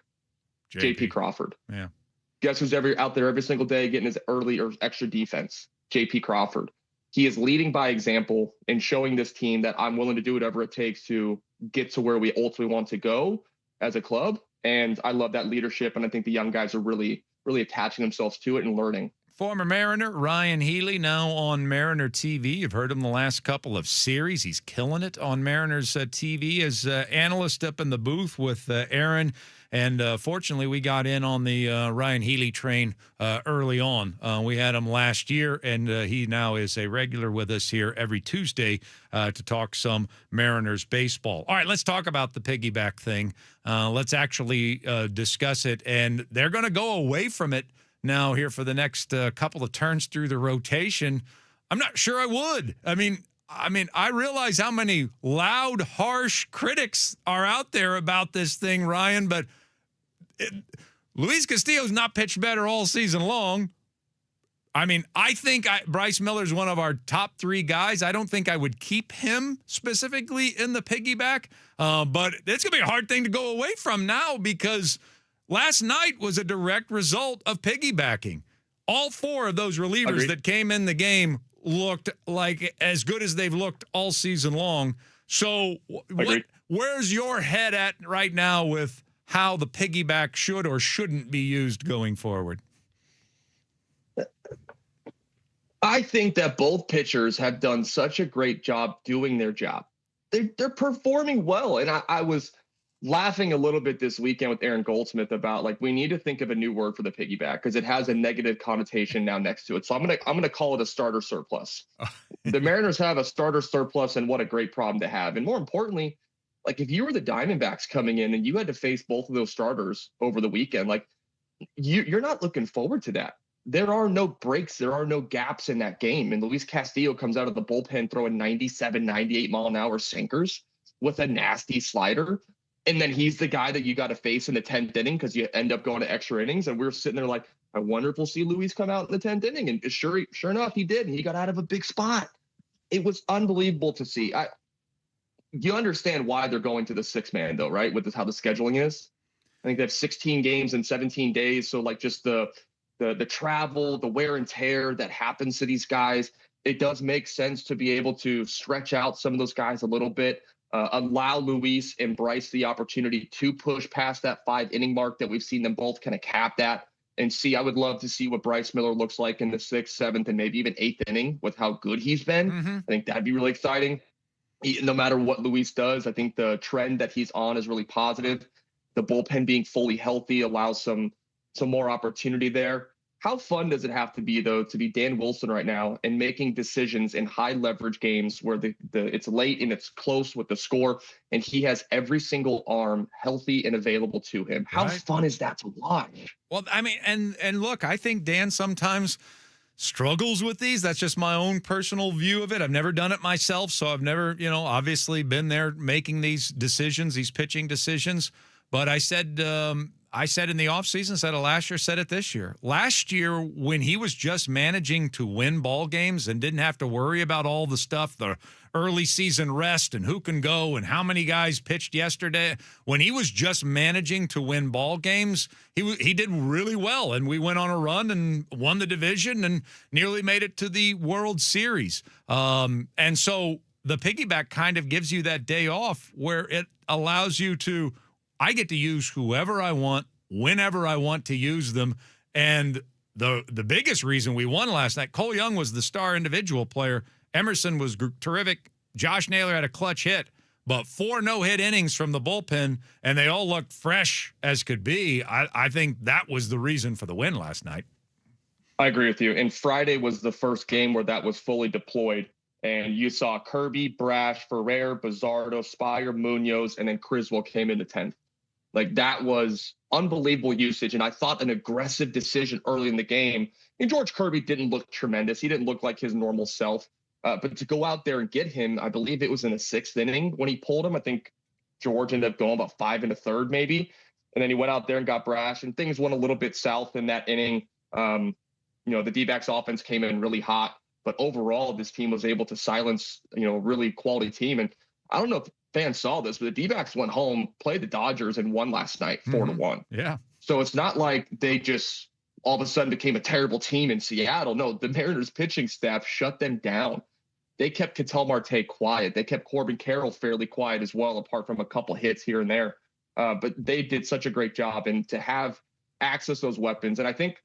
JP Crawford. Yeah. Guess who's out there every single day getting his early or extra defense? JP Crawford. He is leading by example and showing this team that I'm willing to do whatever it takes to get to where we ultimately want to go as a club. And I love that leadership. And I think the young guys are really attaching themselves to it and learning. Former Mariner Ryan Healy, now on Mariner TV. You've heard him the last couple of series. He's killing it on Mariners TV as analyst up in the booth with Aaron. And fortunately, we got in on the Ryan Healy train early on. We had him last year, and he now is a regular with us here every Tuesday to talk some Mariners baseball. All right, let's talk about the piggyback thing. Let's actually discuss it. And they're going to go away from it now here for the next couple of turns through the rotation. I'm not sure I would. I mean, I realize how many loud, harsh critics are out there about this thing, Ryan, but Luis Castillo's not pitched better all season long. I mean, I think Bryce Miller's one of our top 3 guys. I don't think I would keep him specifically in the piggyback, but it's going to be a hard thing to go away from now because last night was a direct result of piggybacking. All 4 of those relievers that came in the game looked like as good as they've looked all season long. So where's your head at right now with how the piggyback should or shouldn't be used going forward? I think that both pitchers have done such a great job doing their job. They're performing well. And I was laughing a little bit this weekend with Aaron Goldsmith about we need to think of a new word for the piggyback because it has a negative connotation now next to it. So I'm gonna call it a starter surplus. The Mariners have a starter surplus, and what a great problem to have. And more importantly, if you were the Diamondbacks coming in and you had to face both of those starters over the weekend, you're not looking forward to that. There are no breaks. There are no gaps in that game. And Luis Castillo comes out of the bullpen throwing 97, 98 mile an hour sinkers with a nasty slider. And then he's the guy that you got to face in the 10th inning because you end up going to extra innings. And we're sitting there I wonder if we'll see Luis come out in the 10th inning. And sure enough, he did. And he got out of a big spot. It was unbelievable to see. You understand why they're going to the 6-man, though, right? With how the scheduling is. I think they have 16 games in 17 days. So like just the travel, the wear and tear that happens to these guys, it does make sense to be able to stretch out some of those guys a little bit, allow Luis and Bryce the opportunity to push past that 5-inning mark that we've seen them both kind of cap that and see. I would love to see what Bryce Miller looks like in the 6th, 7th, and maybe even 8th inning with how good he's been. I think that'd be really exciting. No matter what Luis does, I think the trend that he's on is really positive. The bullpen being fully healthy allows some more opportunity there. How fun does it have to be, though, to be Dan Wilson right now and making decisions in high leverage games where it's late and it's close with the score, and he has every single arm healthy and available to him? How fun is that to watch? Well, I mean, and look, I think Dan sometimes struggles with these. That's just my own personal view of it. I've never done it myself, so I've never, obviously been there making these decisions, these pitching decisions. But I said in the offseason, said it last year, said it this year. Last year, when he was just managing to win ball games and didn't have to worry about all the stuff, the early season rest and who can go and how many guys pitched yesterday, when he was just managing to win ball games, he did really well. And we went on a run and won the division and nearly made it to the World Series. And so the piggyback kind of gives you that day off where it allows you to – I get to use whoever I want, whenever I want to use them. And the biggest reason we won last night, Cole Young was the star individual player. Emerson was terrific. Josh Naylor had a clutch hit, but 4 no-hit innings from the bullpen, and they all looked fresh as could be. I think that was the reason for the win last night. I agree with you. And Friday was the first game where that was fully deployed. And you saw Kirby, Brash, Ferrer, Bizzardo, Spire, Munoz, and then Criswell came in the 10th. Like, that was unbelievable usage. And I thought an aggressive decision early in the game. And George Kirby didn't look tremendous. He didn't look like his normal self. But to go out there and get him, I believe it was in the 6th inning when he pulled him. I think George ended up going about 5 1/3 maybe. And then he went out there and got Brash. And things went a little bit south in that inning. The D-backs offense came in really hot. But overall, this team was able to silence, really quality team. And I don't know if fans saw this, but the D-backs went home, played the Dodgers, and won last night 4-1. Yeah. So it's not like they just all of a sudden became a terrible team in Seattle. No, the Mariners pitching staff shut them down. They kept Ketel Marte quiet. They kept Corbin Carroll fairly quiet as well, apart from a couple hits here and there. But they did such a great job. And to have access to those weapons, and I think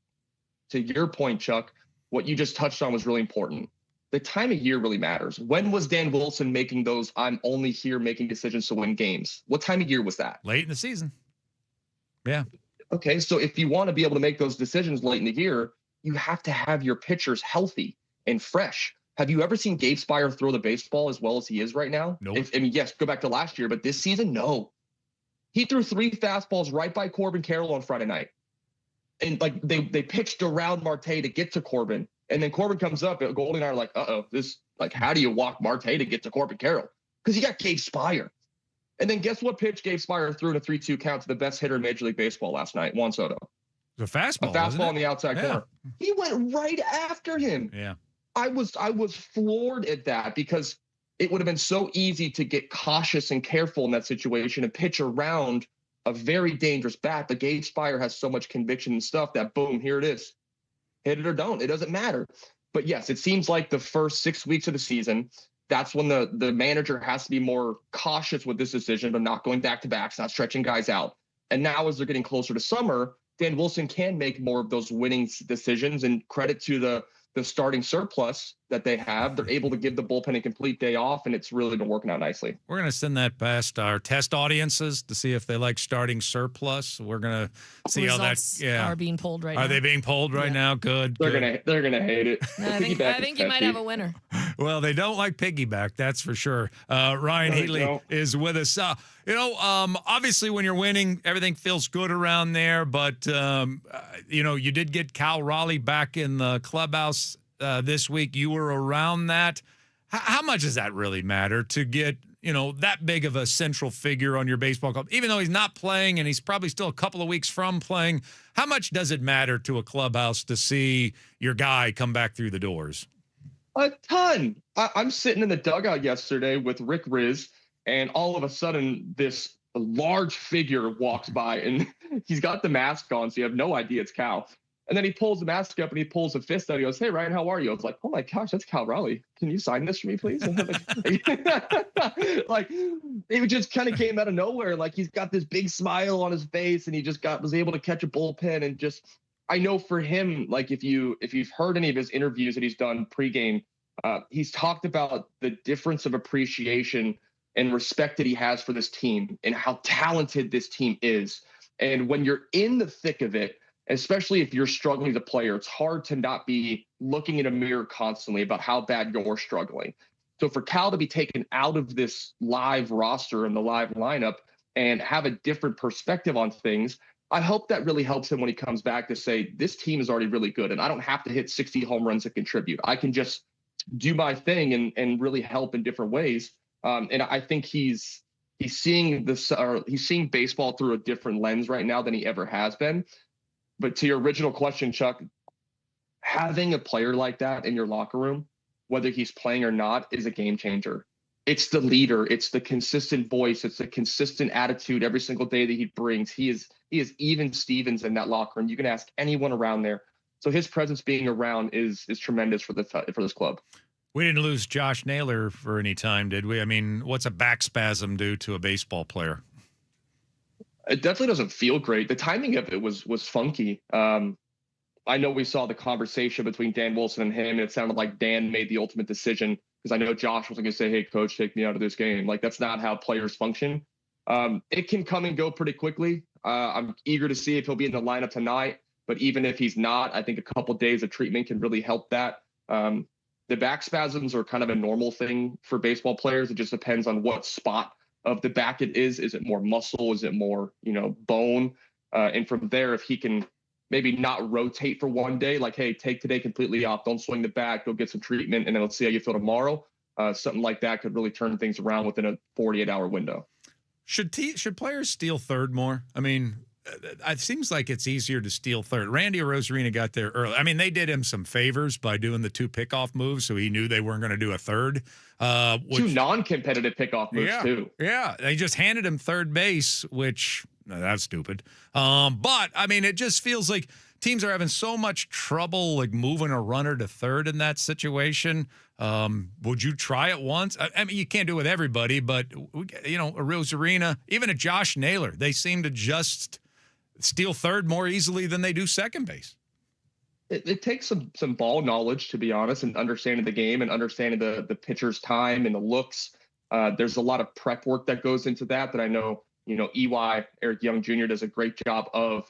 to your point, Chuck, what you just touched on was really important. The time of year really matters. When was Dan Wilson making those I'm only here making decisions to win games? What time of year was that? Late in the season. Yeah. Okay, so if you want to be able to make those decisions late in the year, you have to have your pitchers healthy and fresh. Have you ever seen Gabe Spire throw the baseball as well as he is right now? Nope. Yes, go back to last year, but this season, no. He threw 3 fastballs right by Corbin Carroll on Friday night. And they pitched around Marte to get to Corbin. And then Corbin comes up, and Goldie and I are like, how do you walk Marte to get to Corbin Carroll? Because you got Gabe Spire. And then guess what pitch Gabe Spire threw in a 3-2 count to the best hitter in Major League Baseball last night, Juan Soto. The fastball. A fastball on the outside corner. He went right after him. Yeah. I was floored at that because it would have been so easy to get cautious and careful in that situation and pitch around a very dangerous bat. But Gabe Spire has so much conviction and stuff that boom, here it is. Hit it or don't. It doesn't matter. But yes, it seems like the first 6 weeks of the season, that's when the manager has to be more cautious with this decision of not going back to backs, not stretching guys out. And now as they're getting closer to summer, Dan Wilson can make more of those winning decisions, and credit to the starting surplus that they have. They're able to give the bullpen a complete day off, and it's really been working out nicely. We're going to send that past our test audiences to see if they like starting surplus. We're going to see Results how that are being pulled right now. Are they being pulled right now? Good. They're gonna hate it. I think you might have a winner. Well, they don't like piggyback, that's for sure. Ryan Heatley is with us. Obviously when you're winning, everything feels good around there, but you did get Cal Raleigh back in the clubhouse this week. You were around that. How much does that really matter to get, that big of a central figure on your baseball club? Even though he's not playing and he's probably still a couple of weeks from playing, how much does it matter to a clubhouse to see your guy come back through the doors? A ton. I'm sitting in the dugout yesterday with Rick Riz, and all of a sudden this a large figure walks by, and he's got the mask on, so you have no idea it's Cal. And then he pulls the mask up and he pulls a fist out. He goes, "Hey, Ryan, how are you?" I was like, "Oh my gosh, that's Cal Raleigh. Can you sign this for me, please?" Like, it just kind of came out of nowhere. Like, he's got this big smile on his face, and he just was able to catch a bullpen. And just, I know for him, like, if you've heard any of his interviews that he's done pregame, he's talked about the difference of appreciation and respect that he has for this team and how talented this team is. And when you're in the thick of it, especially if you're struggling as a player, it's hard to not be looking in a mirror constantly about how bad you're struggling. So for Cal to be taken out of this live roster and the live lineup and have a different perspective on things, I hope that really helps him when he comes back to say, this team is already really good and I don't have to hit 60 home runs to contribute. I can just do my thing and really help in different ways. And I think he's seeing this, or he's seeing baseball through a different lens right now than he ever has been. But to your original question, Chuck, having a player like that in your locker room, whether he's playing or not, is a game changer. It's the leader. It's the consistent voice. It's the consistent attitude every single day that he brings. He is even Stevens in that locker room. You can ask anyone around there. So his presence being around is tremendous for this club. We didn't lose Josh Naylor for any time, did we? I mean, what's a back spasm do to a baseball player? It definitely doesn't feel great. The timing of it was funky. I know we saw the conversation between Dan Wilson and him, and it sounded like Dan made the ultimate decision, because I know Josh was going to say, "Hey, coach, take me out of this game." Like, that's not how players function. It can come and go pretty quickly. I'm eager to see if he'll be in the lineup tonight, but even if he's not, I think a couple days of treatment can really help that. The back spasms are kind of a normal thing for baseball players. It just depends on what spot of the back it is. Is it more muscle? Is it more, bone? And from there, if he can maybe not rotate for one day, like, hey, take today completely off, don't swing the bat, go get some treatment, and then let's see how you feel tomorrow. Something like that could really turn things around within a 48-hour window. Should players steal third more? I mean, it seems like it's easier to steal third. Randy Rosarina got there early. I mean, they did him some favors by doing the 2 pickoff moves, so he knew they weren't going to do a third. 2 non-competitive pickoff moves, too. Yeah, they just handed him third base, which, that's stupid. But, I mean, it just feels like teams are having so much trouble, like, moving a runner to third in that situation. Would you try it once? I mean, you can't do it with everybody, but, a Rosarina, even a Josh Naylor, they seem to just steal third more easily than they do second base. It takes some ball knowledge, to be honest, and understanding the game and understanding the pitcher's time and the looks. There's a lot of prep work that goes into that I know, EY, Eric Young Jr. does a great job of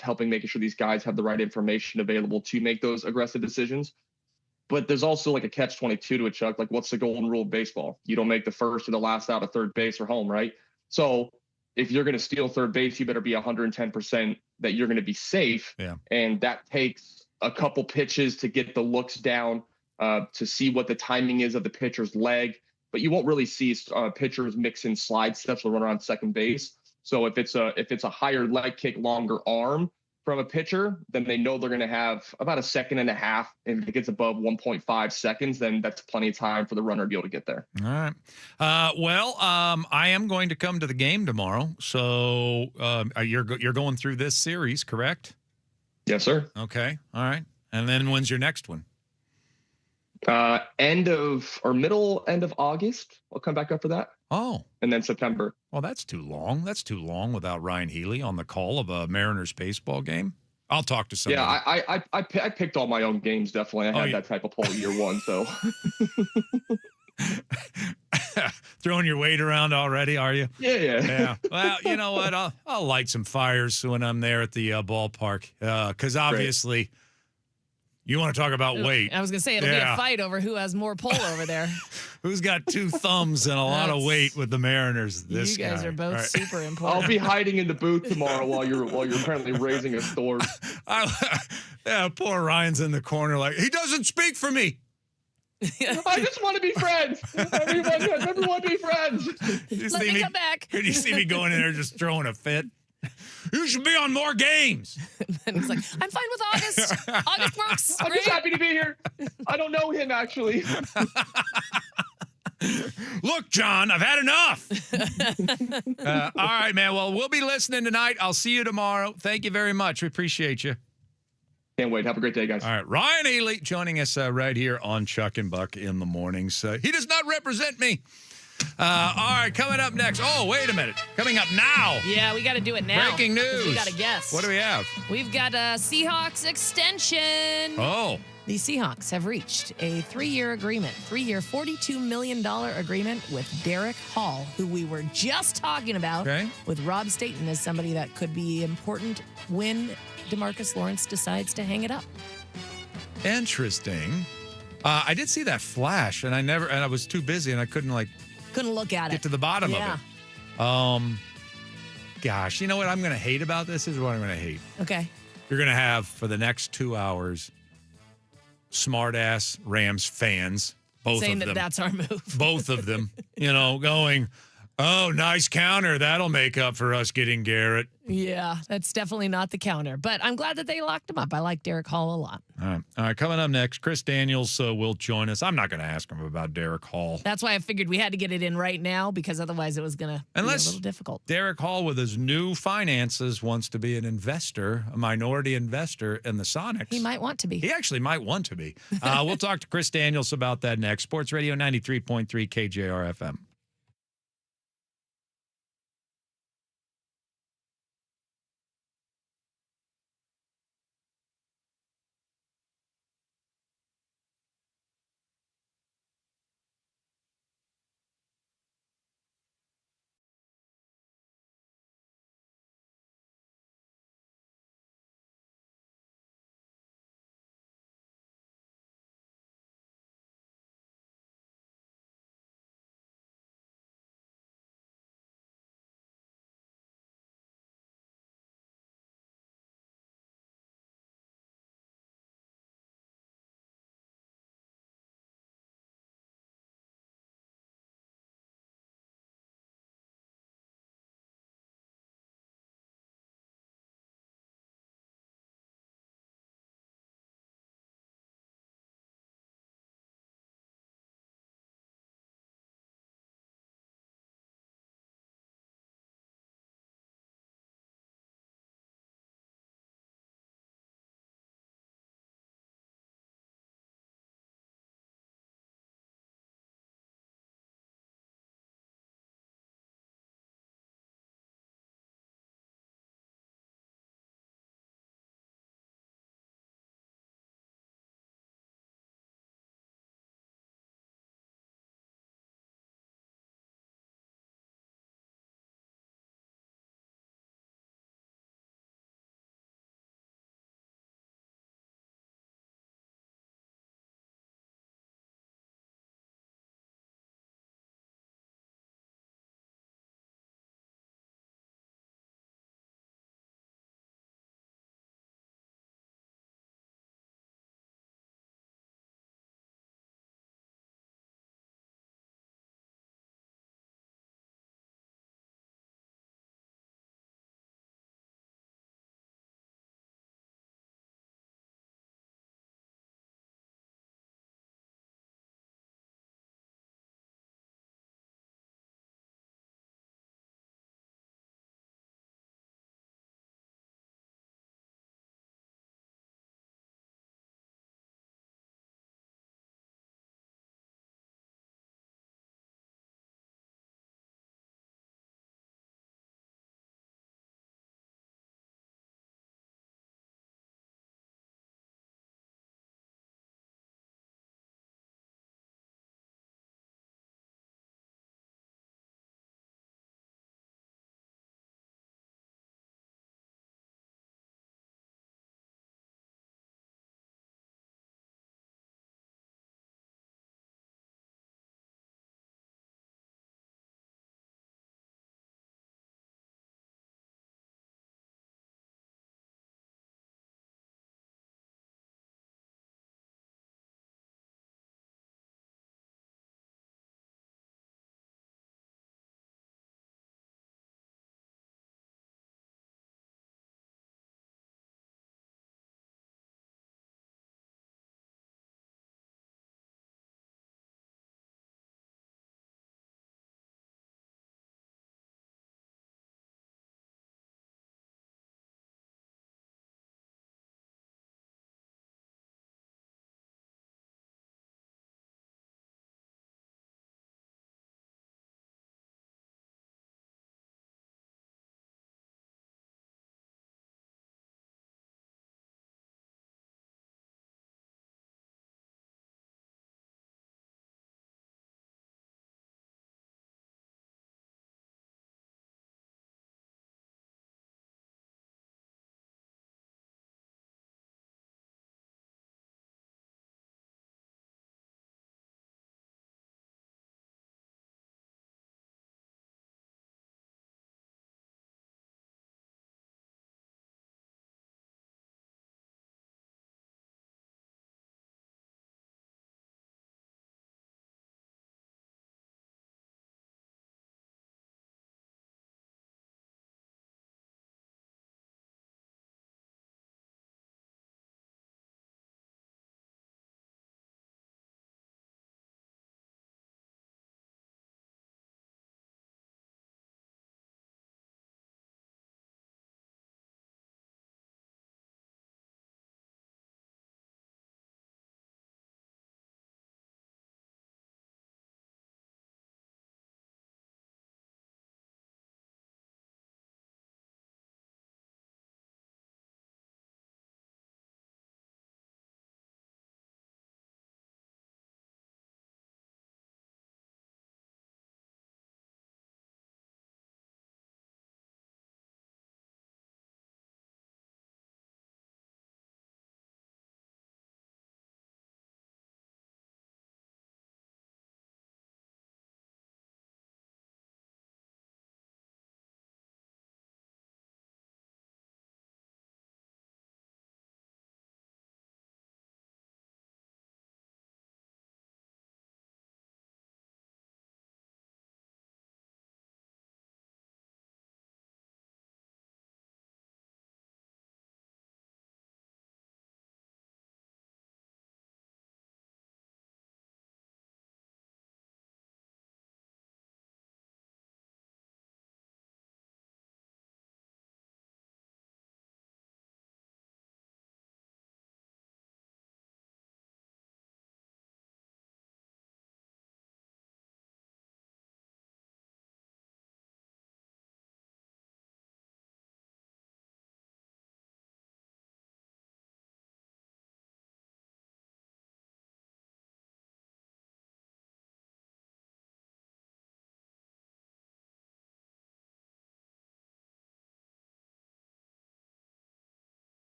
helping making sure these guys have the right information available to make those aggressive decisions. But there's also like a catch-22 to it, Chuck. Like, what's the golden rule of baseball? You don't make the first or the last out of third base or home, right? So if you're going to steal third base, you better be 110% that you're going to be safe. Yeah. And that takes a couple pitches to get the looks down, to see what the timing is of the pitcher's leg. But you won't really see pitchers mix in slide steps or run around second base. So if it's a higher leg kick, longer arm from a pitcher, then they know they're going to have about a second and a half. If it gets above 1.5 seconds, then that's plenty of time for the runner to be able to get there. All right. I am going to come to the game tomorrow. So you're going through this series, correct? Yes, sir. Okay. All right. And then when's your next one? End of August. I'll come back up for that. Oh. And then September. Well, that's too long. That's too long without Ryan Healy on the call of a Mariners baseball game. I'll talk to somebody. Yeah, I picked all my own games, definitely. I had that type of poll year one, so. Throwing your weight around already, are you? Yeah. Well, you know what? I'll light some fires when I'm there at the ballpark, because obviously you want to talk about weight. I was going to say it'll be a fight over who has more pull over there. Who's got 2 thumbs and a lot of weight with the Mariners? This you guys guy. are both super important. I'll be hiding in the booth tomorrow while you're currently raising a sword. Poor Ryan's in the corner like, he doesn't speak for me. I just want to be friends. Everyone be friends. Let me come back. Could you see me going in there just throwing a fit? You should be on more games. And it's like, I'm fine with August. August works. I'm just happy to be here. I don't know him, actually. Look, John, I've had enough. All right, man. Well, we'll be listening tonight. I'll see you tomorrow. Thank you very much. We appreciate you. Can't wait. Have a great day, guys. All right. Ryan Ely joining us right here on Chuck and Buck in the mornings. He does not represent me. All right. Coming up next. Oh, wait a minute. Coming up now. Yeah, we got to do it now. Breaking news. We got a guest. What do we have? We've got a Seahawks extension. Oh. The Seahawks have reached a 3-year agreement, $42 million agreement with Derek Hall, who we were just talking about with Rob Staten as somebody that could be important when DeMarcus Lawrence decides to hang it up. Interesting. I did see that flash, and I was too busy, and I couldn't look at it. Get to the bottom of it. Gosh, you know what I'm going to hate about this? This is what I'm going to hate. Okay. You're going to have, for the next 2 hours, smart-ass Rams fans, both saying of them. That's our move. Both of them, going, oh, nice counter. That'll make up for us getting Garrett. Yeah, that's definitely not the counter. But I'm glad that they locked him up. I like Derek Hall a lot. All right. Coming up next, Chris Daniels will join us. I'm not going to ask him about Derek Hall. That's why I figured we had to get it in right now, because otherwise it was going to be a little difficult. Derek Hall, with his new finances, wants to be an investor, a minority investor in the Sonics. He might want to be. He actually might want to be. We'll talk to Chris Daniels about that next. Sports Radio 93.3 KJR FM.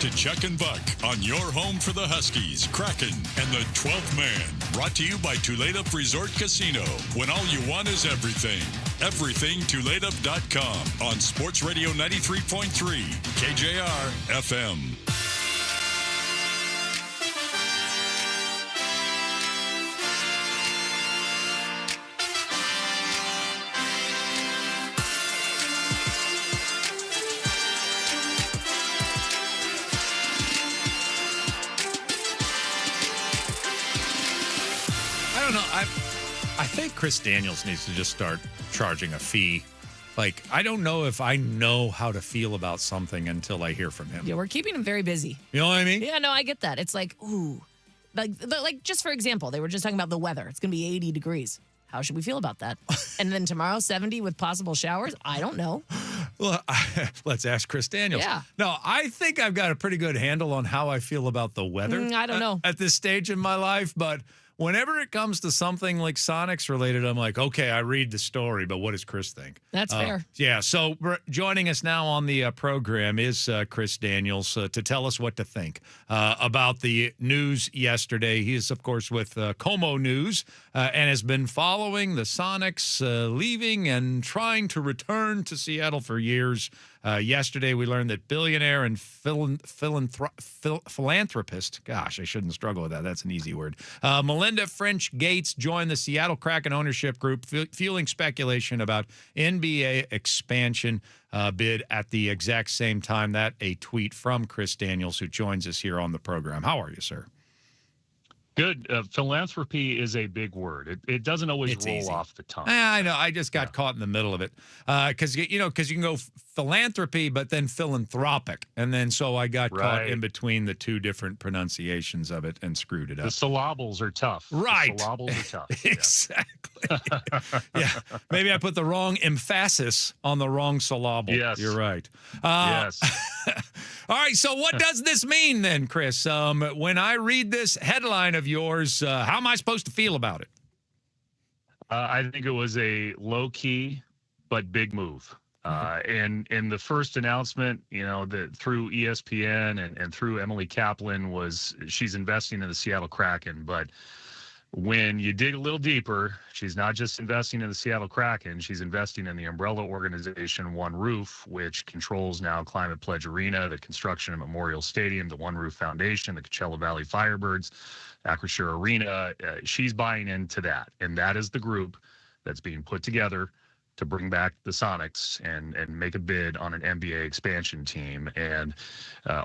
to Chuck and Buck on your home for the Huskies, Kraken, and the 12th man. Brought to you by Tulalip Resort Casino. When all you want is everything. Everything Tulalip.com on Sports Radio 93.3 KJR FM. I think Chris Daniels needs to just start charging a fee. Like, I don't know if I know how to feel about something until I hear from him. Yeah, we're keeping him very busy. You know what I mean? Yeah, no, I get that. It's like, ooh. Like just for example, they were just talking about the weather. It's going to be 80 degrees. How should we feel about that? And then tomorrow, 70 with possible showers? I don't know. Well, let's ask Chris Daniels. Yeah. No, I think I've got a pretty good handle on how I feel about the weather. I don't know. At this stage in my life, but whenever it comes to something like Sonics related, I'm like, okay, I read the story, but what does Chris think? That's fair. Yeah, so joining us now on the program is Chris Daniels to tell us what to think about the news yesterday. He is, of course, with Como News and has been following the Sonics leaving and trying to return to Seattle for years. Yesterday, we learned that billionaire and philanthropist, gosh, I shouldn't struggle with that. That's an easy word. Melinda French Gates joined the Seattle Kraken ownership group, fueling speculation about NBA expansion bid at the exact same time. That a tweet from Chris Daniels, who joins us here on the program. How are you, sir? Good. Philanthropy is a big word. It doesn't always roll easy off the tongue. I know. I just got caught in the middle of it because you can go philanthropy, but then philanthropic, and then so I got caught in between the two different pronunciations of it and screwed it up. The syllables are tough. Right. The syllables are tough. Exactly. Yeah. Maybe I put the wrong emphasis on the wrong syllable. Yes. You're right. Yes. All right. So what does this mean then, Chris? When I read this headline of yours, how am I supposed to feel about it? I think it was a low-key but big move. And in the first announcement, that through ESPN and through Emily Kaplan she's investing in the Seattle Kraken. But when you dig a little deeper, she's not just investing in the Seattle Kraken. She's investing in the umbrella organization One Roof, which controls now Climate Pledge Arena, the construction of Memorial Stadium, the One Roof Foundation, the Coachella Valley Firebirds, Acrisure Arena. She's buying into that. And that is the group that's being put together to bring back the Sonics and make a bid on an NBA expansion team. And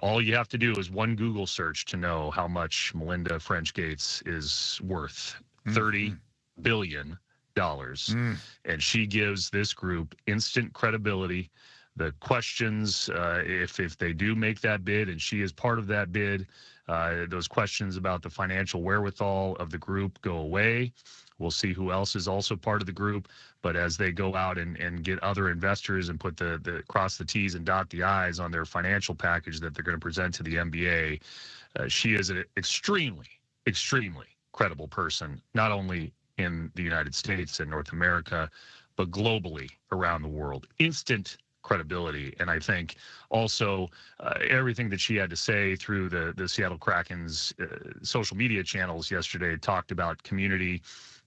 all you have to do is one Google search to know how much Melinda French Gates is worth, $30 billion. And she gives this group instant credibility. The questions, if they do make that bid and she is part of that bid, those questions about the financial wherewithal of the group go away. We'll see who else is also part of the group. But as they go out and get other investors and put the cross the T's and dot the I's on their financial package that they're going to present to the NBA, she is an extremely, extremely credible person, not only in the United States and North America, but globally around the world. Instant credibility. And I think also everything that she had to say through the Seattle Kraken's social media channels yesterday talked about community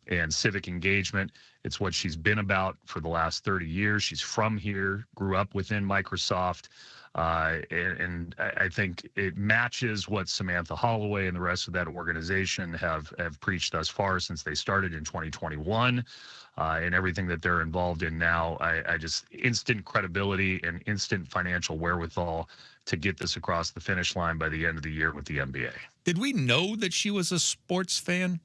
and civic engagement. It's what she's been about for the last 30 years. She's from here, grew up within Microsoft. And I think it matches what Samantha Holloway and the rest of that organization have preached thus far since they started in 2021. And everything that they're involved in now, I just instant credibility and instant financial wherewithal to get this across the finish line by the end of the year with the NBA. Did we know that she was a sports fan?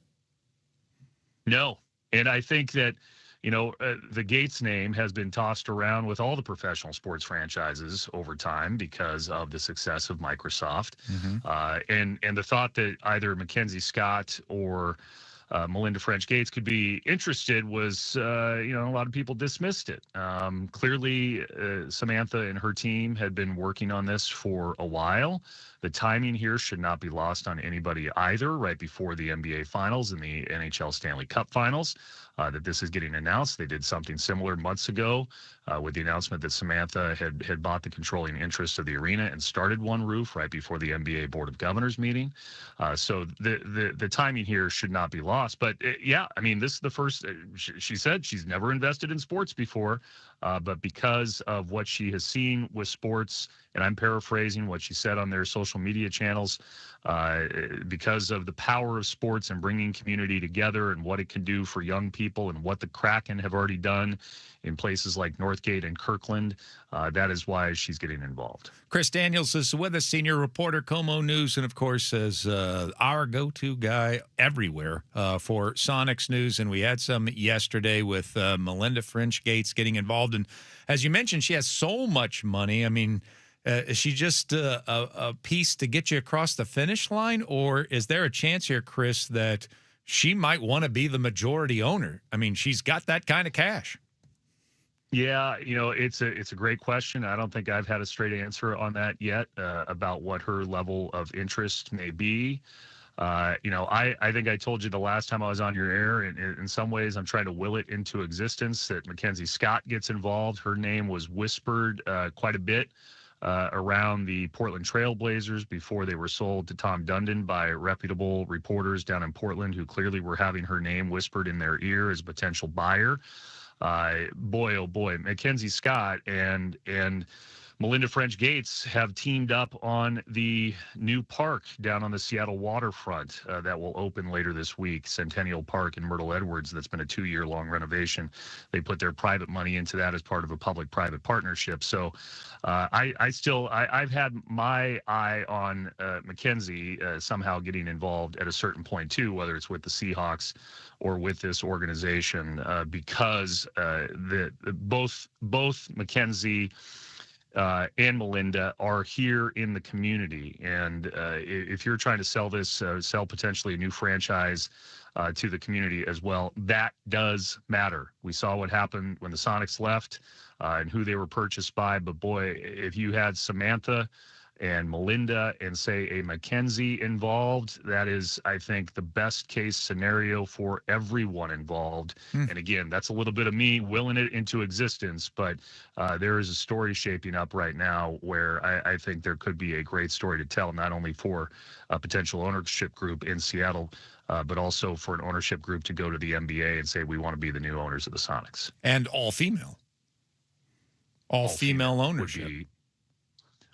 No. And I think that, the Gates name has been tossed around with all the professional sports franchises over time because of the success of Microsoft. And the thought that either Mackenzie Scott or Melinda French Gates could be interested was, a lot of people dismissed it. Clearly, Samantha and her team had been working on this for a while. The timing here should not be lost on anybody either, right before the NBA Finals and the NHL Stanley Cup Finals, that this is getting announced. They did something similar months ago with the announcement that Samantha had bought the controlling interest of the arena and started One Roof right before the NBA Board of Governors meeting. So the timing here should not be lost. But this is the first. She said she's never invested in sports before, but because of what she has seen with sports, and I'm paraphrasing what she said on their social media channels, because of the power of sports and bringing community together and what it can do for young people and what the Kraken have already done in places like Northgate and Kirkland, that is why she's getting involved. Chris Daniels is with us, senior reporter, Como News, and of course is our go-to guy everywhere for Sonics news. And we had some yesterday with Melinda French Gates getting involved. And as you mentioned, she has so much money. I mean, is she just a piece to get you across the finish line, or is there a chance here, Chris, that she might want to be the majority owner? I mean, she's got that kind of cash. Yeah, it's a great question. I don't think I've had a straight answer on that yet about what her level of interest may be. I think I told you the last time I was on your air, and in some ways I'm trying to will it into existence that Mackenzie Scott gets involved. Her name was whispered quite a bit around the Portland Trail Blazers before they were sold to Tom Dundon by reputable reporters down in Portland who clearly were having her name whispered in their ear as a potential buyer. Boy, oh boy, Mackenzie Scott and Melinda French Gates have teamed up on the new park down on the Seattle waterfront that will open later this week, Centennial Park in Myrtle Edwards. That's been a 2-year-long renovation. They put their private money into that as part of a public-private partnership. So I've had my eye on Mackenzie somehow getting involved at a certain point too, whether it's with the Seahawks or with this organization, because both Mackenzie and Melinda are here in the community. And if you're trying to sell potentially a new franchise to the community as well, that does matter. We saw what happened when the Sonics left and who they were purchased by. But boy, if you had Samantha and Melinda and say a Mackenzie involved, that is, I think, the best case scenario for everyone involved. And again, that's a little bit of me willing it into existence, but there is a story shaping up right now where I think there could be a great story to tell, not only for a potential ownership group in Seattle, but also for an ownership group to go to the NBA and say, we want to be the new owners of the Sonics. And all female. All female ownership.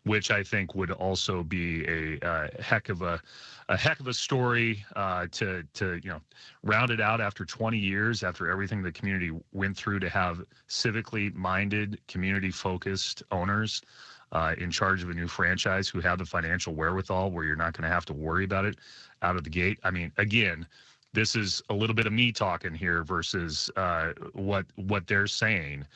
Which I think would also be a heck of a story to round it out after 20 years, after everything the community went through, to have civically minded, community focused owners in charge of a new franchise who have the financial wherewithal where you're not going to have to worry about it out of the gate. I mean, again, this is a little bit of me talking here versus what they're saying.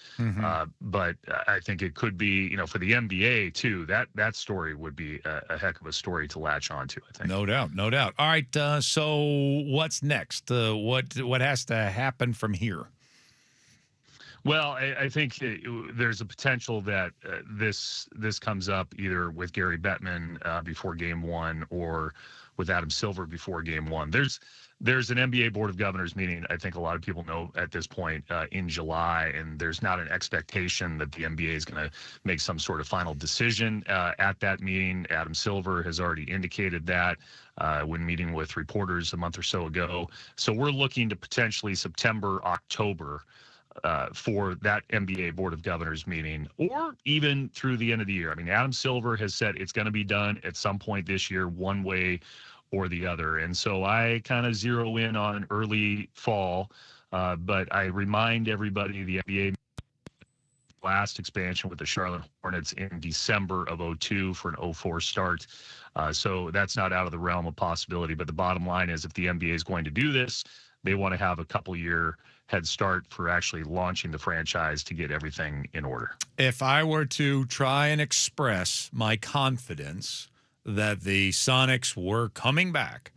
But I think it could be, for the NBA too, that story would be a heck of a story to latch onto, I think. No doubt. All right. So what's next? What has to happen from here? Well, I think there's a potential that this comes up either with Gary Bettman before Game 1 or with Adam Silver before Game 1. There's an NBA Board of Governors meeting, I think a lot of people know at this point, in July, and there's not an expectation that the NBA is going to make some sort of final decision at that meeting. Adam Silver has already indicated that when meeting with reporters a month or so ago. So we're looking to potentially September, October for that NBA Board of Governors meeting, or even through the end of the year. I mean, Adam Silver has said it's going to be done at some point this year, one way or the other. And so I kind of zero in on early fall, but I remind everybody the NBA last expansion with the Charlotte Hornets in December of 2002 for an 2004 start. So that's not out of the realm of possibility. But the bottom line is, if the NBA is going to do this, they want to have a couple-year head start for actually launching the franchise to get everything in order. If I were to try and express my confidence that the Sonics were coming back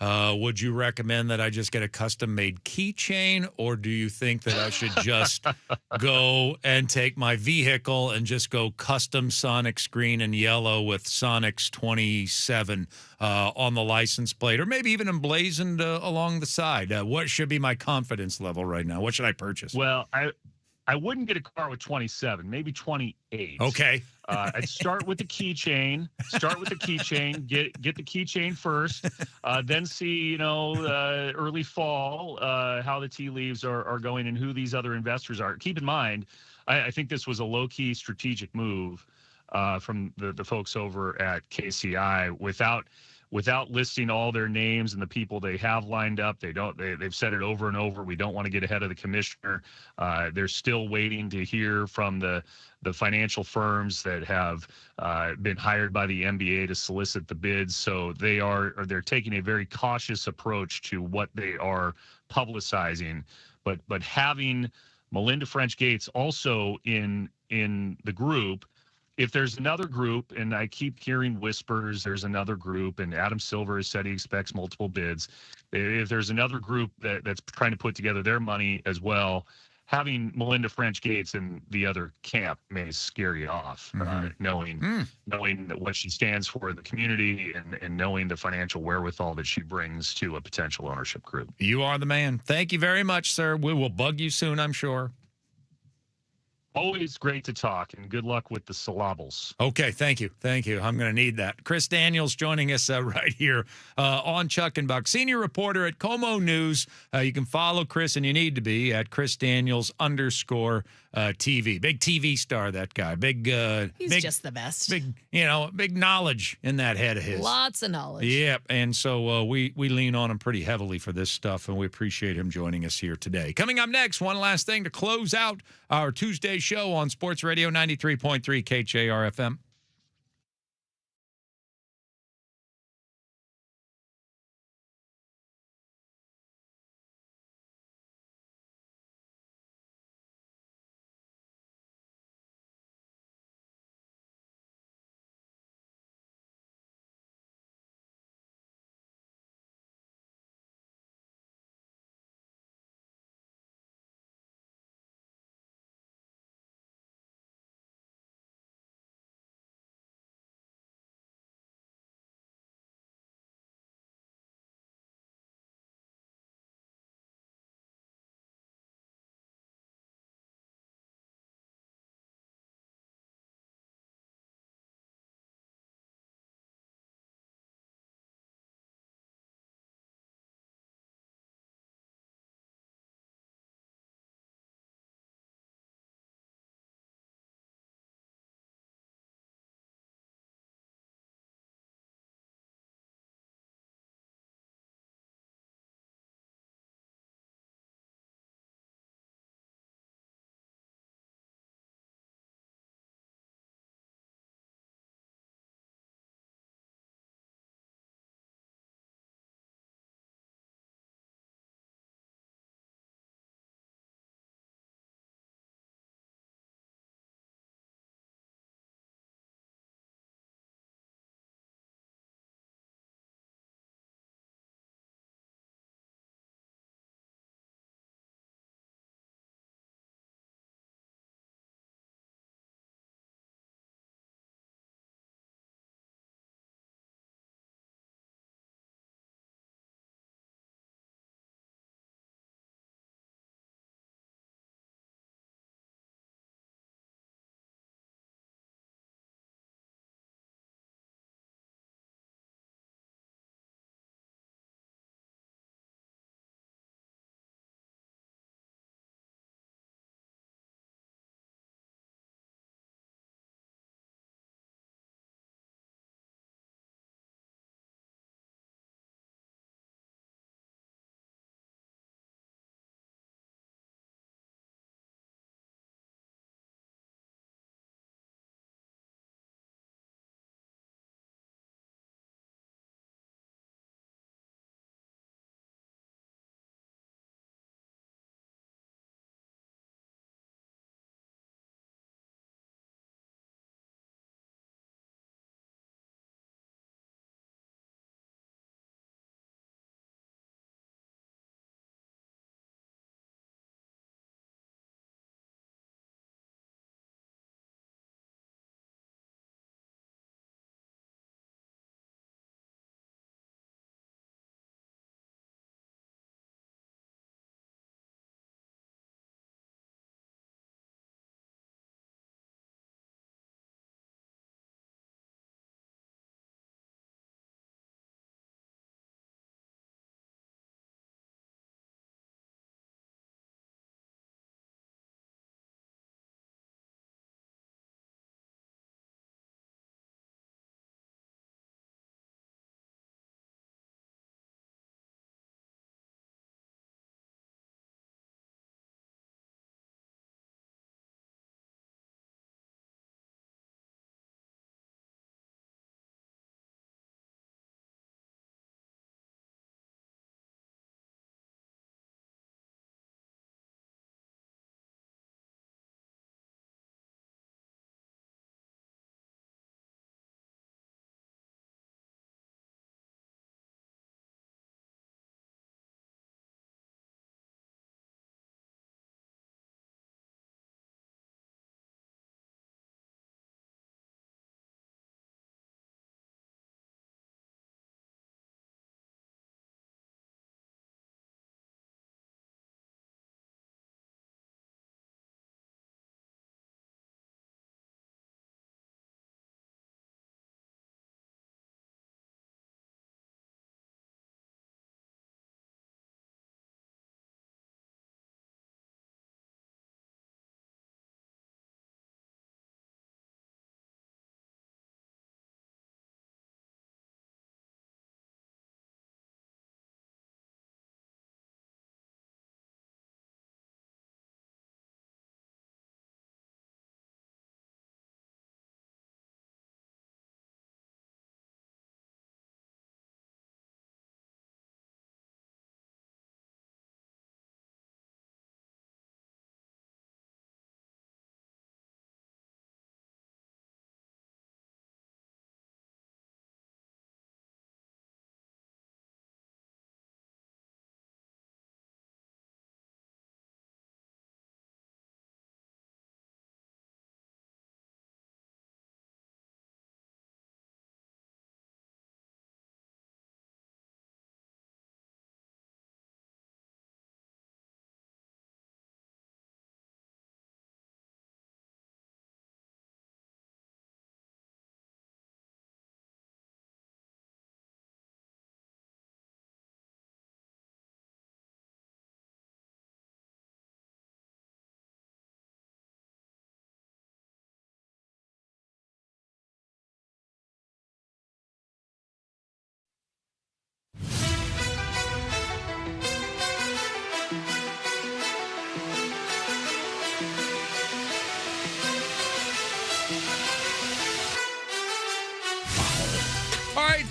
Would you recommend that I just get a custom-made keychain, or do you think that I should just go and take my vehicle and just go custom Sonics green and yellow with Sonics 27 on the license plate, or maybe even emblazoned along the side? What should be my confidence level right now? What should I purchase? Well, I wouldn't get a car with 27, maybe 28. Okay. I'd start with the keychain. Get the keychain first. Then see, early fall, how the tea leaves are going and who these other investors are. Keep in mind, I think this was a low key strategic move from the folks over at KCI without listing all their names and the people they have lined up. They've said it over and over. We don't want to get ahead of the commissioner. They're still waiting to hear from the financial firms that have been hired by the NBA to solicit the bids. So they're taking a very cautious approach to what they are publicizing. But having Melinda French Gates also in the group, if there's another group, and I keep hearing whispers, there's another group, and Adam Silver has said he expects multiple bids. If there's another group that's trying to put together their money as well, having Melinda French Gates in the other camp may scare you off, knowing what she stands for in the community and knowing the financial wherewithal that she brings to a potential ownership group. You are the man. Thank you very much, sir. We will bug you soon, I'm sure. Always great to talk, and good luck with the syllables. Okay, thank you. I'm going to need that. Chris Daniels joining us right here on Chuck and Buck, senior reporter at Como News. You can follow Chris, and you need to be, at Chris Daniels _ TV. Big TV star, that guy. He's just the best. Big knowledge in that head of his. Lots of knowledge. Yep, and so we lean on him pretty heavily for this stuff, and we appreciate him joining us here today. Coming up next, one last thing to close out our Tuesday show on Sports Radio 93.3 KJR FM.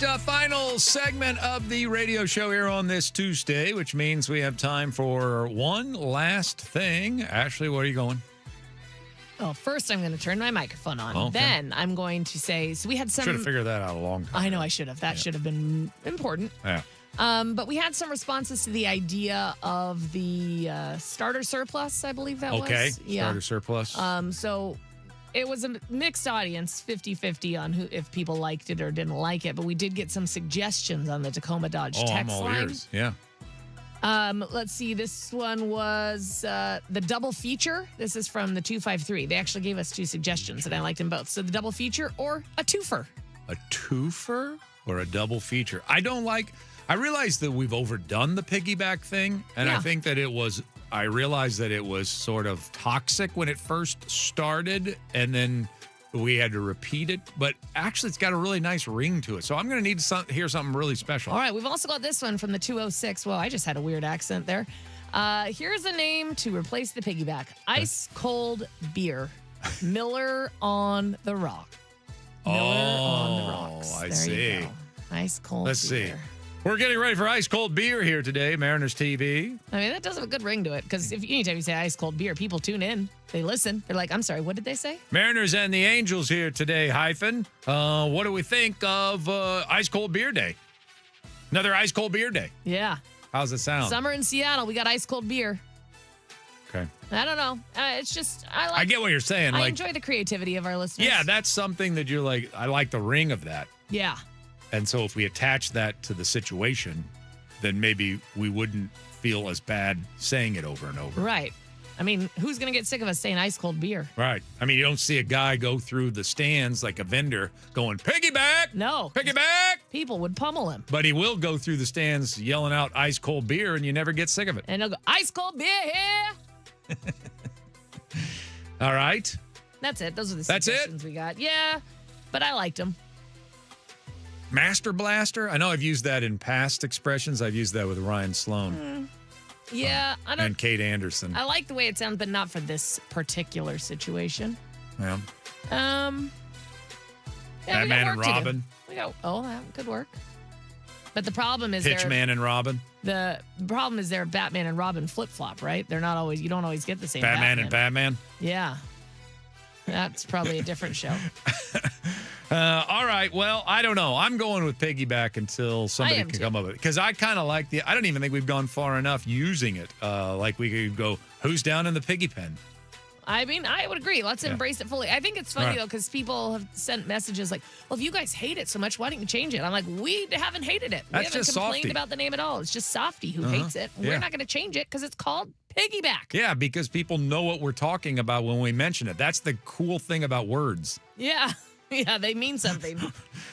final segment of the radio show here on this Tuesday, which means we have time for one last thing. Ashley, where are you going? Well, first I'm going to turn my microphone on. Okay. Then I'm going to say, so we had some. Should have figured that out a long time I know I should have. That should have been important. Yeah. But we had some responses to the idea of the starter surplus, I believe that was. Okay. Starter surplus. So it was a mixed audience, 50-50 on who if people liked it or didn't like it. But we did get some suggestions on the Tacoma Dodge text I'm all line. ears. Yeah. Let's see. This one was the double feature. This is from the 253. They actually gave us two suggestions, and I liked them both. So the double feature or a twofer. A twofer or a double feature? I realized that we've overdone the piggyback thing, and I think that I realized that it was sort of toxic when it first started, and then we had to repeat it. But actually, it's got a really nice ring to it. So I'm going to need to hear something really special. All right. We've also got this one from the 206. Well, I just had a weird accent there. Here's a name to replace the piggyback. Ice cold beer. Miller on the rock. Miller on the rocks. I There see. You go. Ice cold Let's beer. see. We're getting ready for ice cold beer here today, Mariners TV. I mean, that does have a good ring to it because if anytime you say ice cold beer, people tune in. They listen. They're like, I'm sorry, what did they say? Mariners and the Angels here today, hyphen. What do we think of ice cold beer day? Another ice cold beer day. Yeah. How's it sound? Summer in Seattle, we got ice cold beer. Okay. I don't know. It's just, I get what you're saying. I enjoy the creativity of our listeners. Yeah, that's something that you're like, I like the ring of that. Yeah. And so if we attach that to the situation, then maybe we wouldn't feel as bad saying it over and over. Right. I mean, who's going to get sick of us saying ice cold beer? Right. I mean, you don't see a guy go through the stands like a vendor going, piggyback! No. Piggyback! People would pummel him. But he will go through the stands yelling out ice cold beer, and you never get sick of it. And he'll go, ice cold beer here! All right. That's it. Those are the That's it? suggestions we got. Yeah, but I liked them. Master Blaster? I know I've used that in past expressions. I've used that with Ryan Sloan. Yeah, I don't. And Kate Anderson. I like the way it sounds, but not for this particular situation. Yeah. Yeah, Batman and Robin. That could work. But the problem is Pitchman and Robin. The problem is they're Batman and Robin flip flop, right? They're not always. You don't always get the same. Batman and Batman. Yeah, that's probably a different show. All right. Well, I don't know. I'm going with piggyback until somebody can come up with it. Because I kind of like I don't even think we've gone far enough using it. Like we could go, who's down in the piggy pen? I mean, I would agree. Let's embrace it fully. I think it's funny, Right. though, because people have sent messages like, well, if you guys hate it so much, why don't you change it? I'm like, we haven't hated it. That's we haven't just complained Softy. about the name at all. It's just Softy who Uh-huh. hates it. Yeah. We're not going to change it because it's called Piggyback. Yeah, because people know what we're talking about when we mention it. That's the cool thing about words. Yeah. Yeah, they mean something.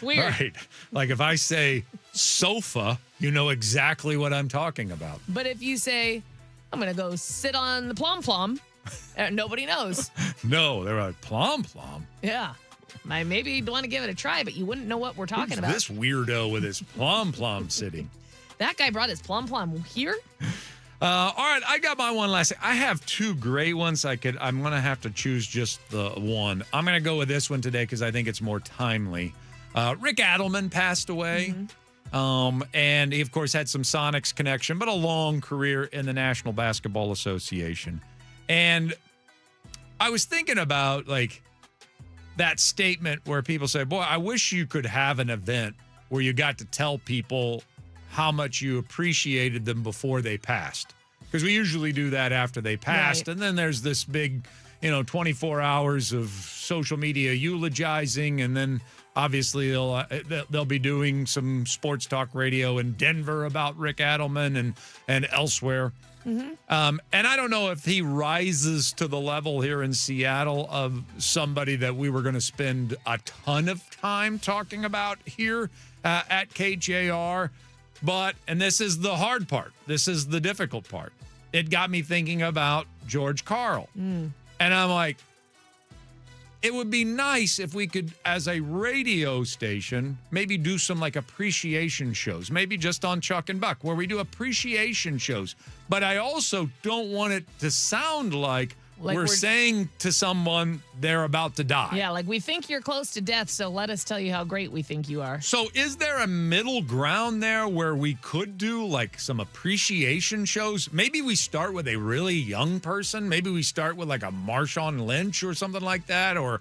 Weird. Right. Like if I say sofa, you know exactly what I'm talking about. But if you say, I'm going to go sit on the plum, nobody knows. No, they're like, plum. Yeah. Maybe you'd want to give it a try, but you wouldn't know what we're talking Who's about. this weirdo with his plum sitting? That guy brought his plum here? All right, I got my one last. I have two great ones. I'm going to have to choose just the one. I'm going to go with this one today because I think it's more timely. Rick Adelman passed away. And he, of course, had some Sonics connection, but a long career in the National Basketball Association. And I was thinking about, like, that statement where people say, boy, I wish you could have an event where you got to tell people how much you appreciated them before they passed. Because we usually do that after they passed. Right. And then there's this big, 24 hours of social media eulogizing. And then obviously they'll be doing some sports talk radio in Denver about Rick Adelman and elsewhere. And I don't know if he rises to the level here in Seattle of somebody that we were going to spend a ton of time talking about here at KJR. And this is the hard part. This is the difficult part. It got me thinking about George Karl. And I'm like, it would be nice if we could, as a radio station, maybe do some like appreciation shows, maybe just on Chuck and Buck, where we do appreciation shows. But I also don't want it to sound like Like we're saying to someone they're about to die. Yeah, like we think you're close to death, so let us tell you how great we think you are. So is there a middle ground there where we could do like some appreciation shows? Maybe we start with a really young person. Maybe we start with like a Marshawn Lynch or something like that, or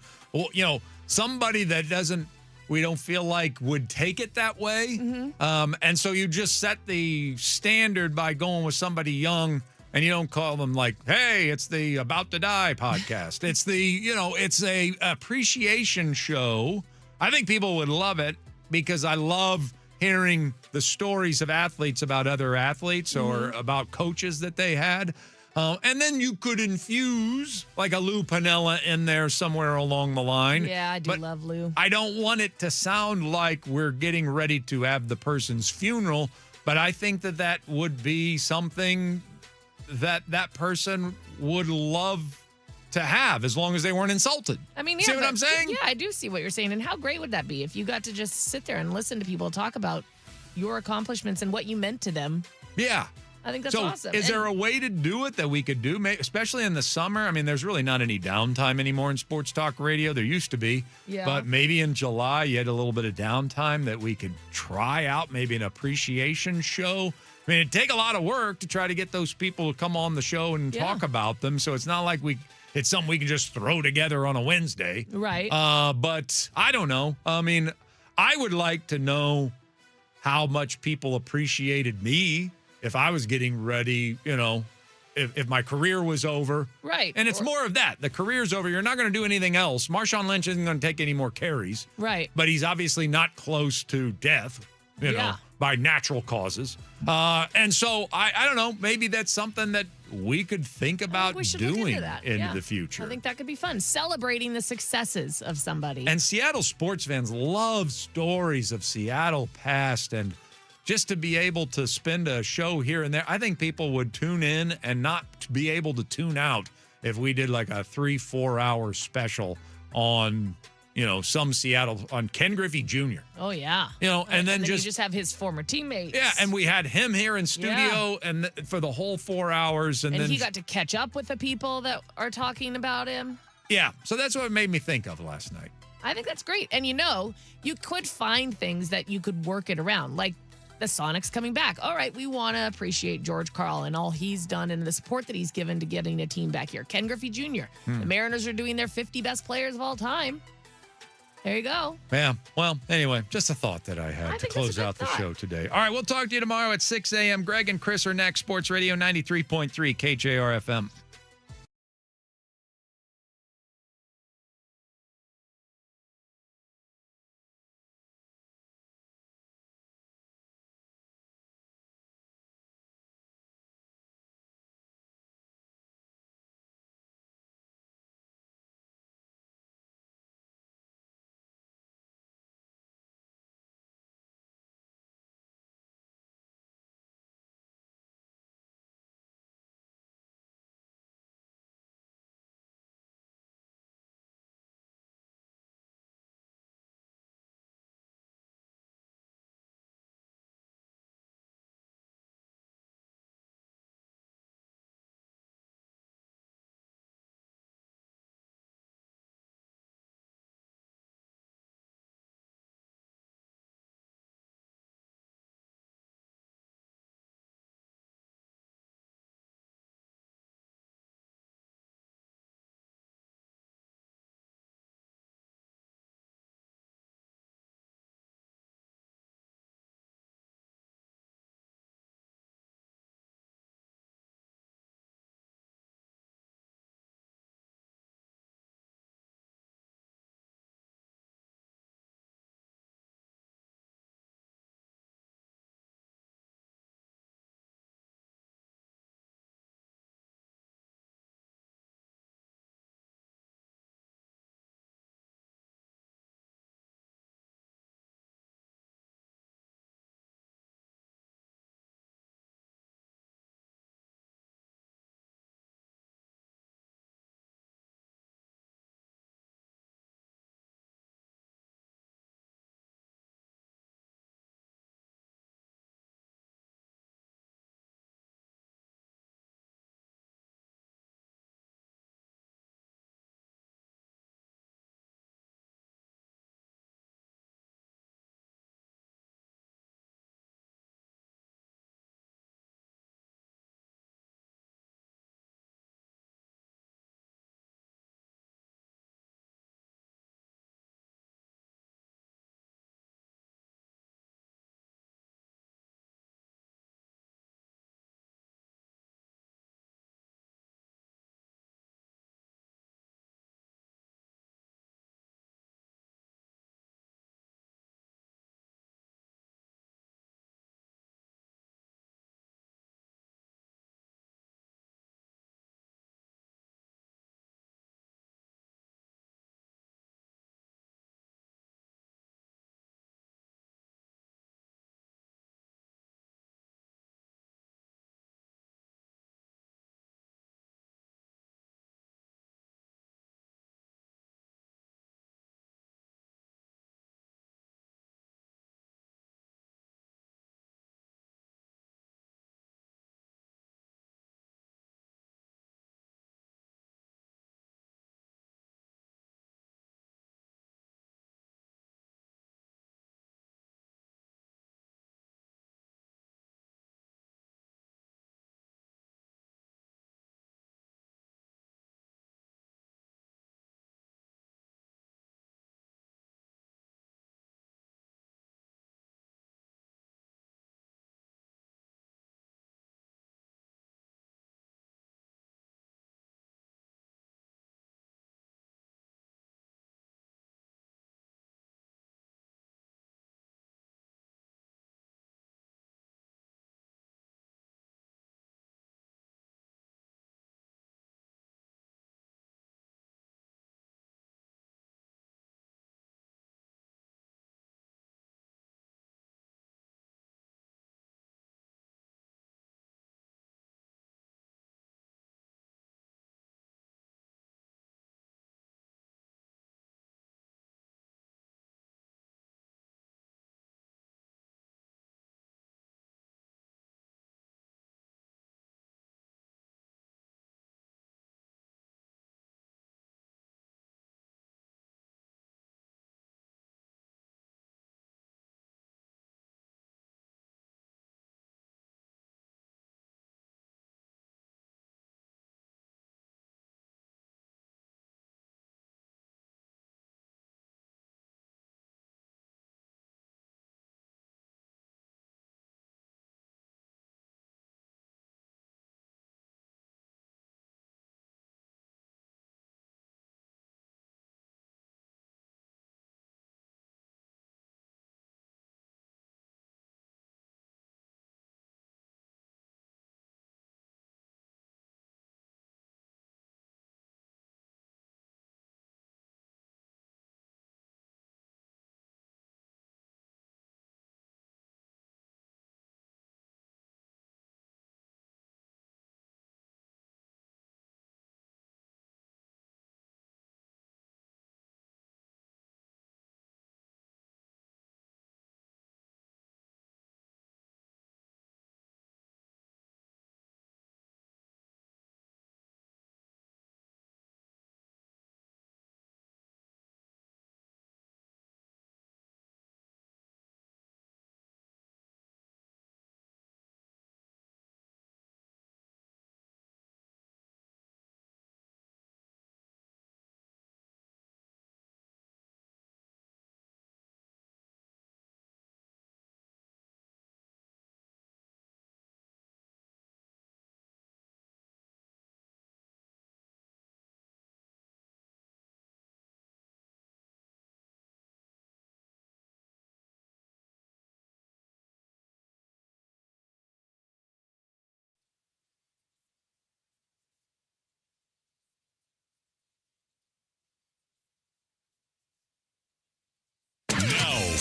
somebody that we don't feel like would take it that way. And so you just set the standard by going with somebody young. And you don't call them like, hey, it's the About to Die podcast. It's it's a appreciation show. I think people would love it because I love hearing the stories of athletes about other athletes or about coaches that they had. And then you could infuse like a Lou Piniella in there somewhere along the line. Yeah, I do love Lou. I don't want it to sound like we're getting ready to have the person's funeral, but I think that would be something that person would love to have as long as they weren't insulted. I mean, see what I'm saying? Yeah, I do see what you're saying. And how great would that be if you got to just sit there and listen to people talk about your accomplishments and what you meant to them? Yeah. I think that's awesome. Is there a way to do it that we could do, especially in the summer? I mean, there's really not any downtime anymore in sports talk radio. There used to be. Yeah. But maybe in July, you had a little bit of downtime that we could try out maybe an appreciation show. I mean, it'd take a lot of work to try to get those people to come on the show and talk about them. So it's not like it's something we can just throw together on a Wednesday. Right. But I don't know. I mean, I would like to know how much people appreciated me if I was getting ready, if my career was over. Right. And it's more of that. The career's over. You're not going to do anything else. Marshawn Lynch isn't going to take any more carries. Right. But he's obviously not close to death, by natural causes. And so I don't know. Maybe that's something that we could think about doing into the future. I think that could be fun. Celebrating the successes of somebody. And Seattle sports fans love stories of Seattle past, and just to be able to spend a show here and there, I think people would tune in and not be able to tune out if we did like a 3-4 hour special on, some Seattle, on Ken Griffey Jr. Oh, yeah. And then you just have his former teammates. Yeah, and we had him here in studio and for the whole 4 hours. And then he got to catch up with the people that are talking about him. Yeah, so that's what it made me think of last night. I think that's great. And you could find things that you could work it around, like the Sonics coming back. All right, we want to appreciate George Karl and all he's done and the support that he's given to getting a team back here. Ken Griffey Jr. The Mariners are doing their 50 best players of all time. There you go. Yeah. Well, anyway, just a thought that I had to close out the show today. All right, we'll talk to you tomorrow at 6 a.m. Greg and Chris are next. Sports Radio 93.3 KJR FM.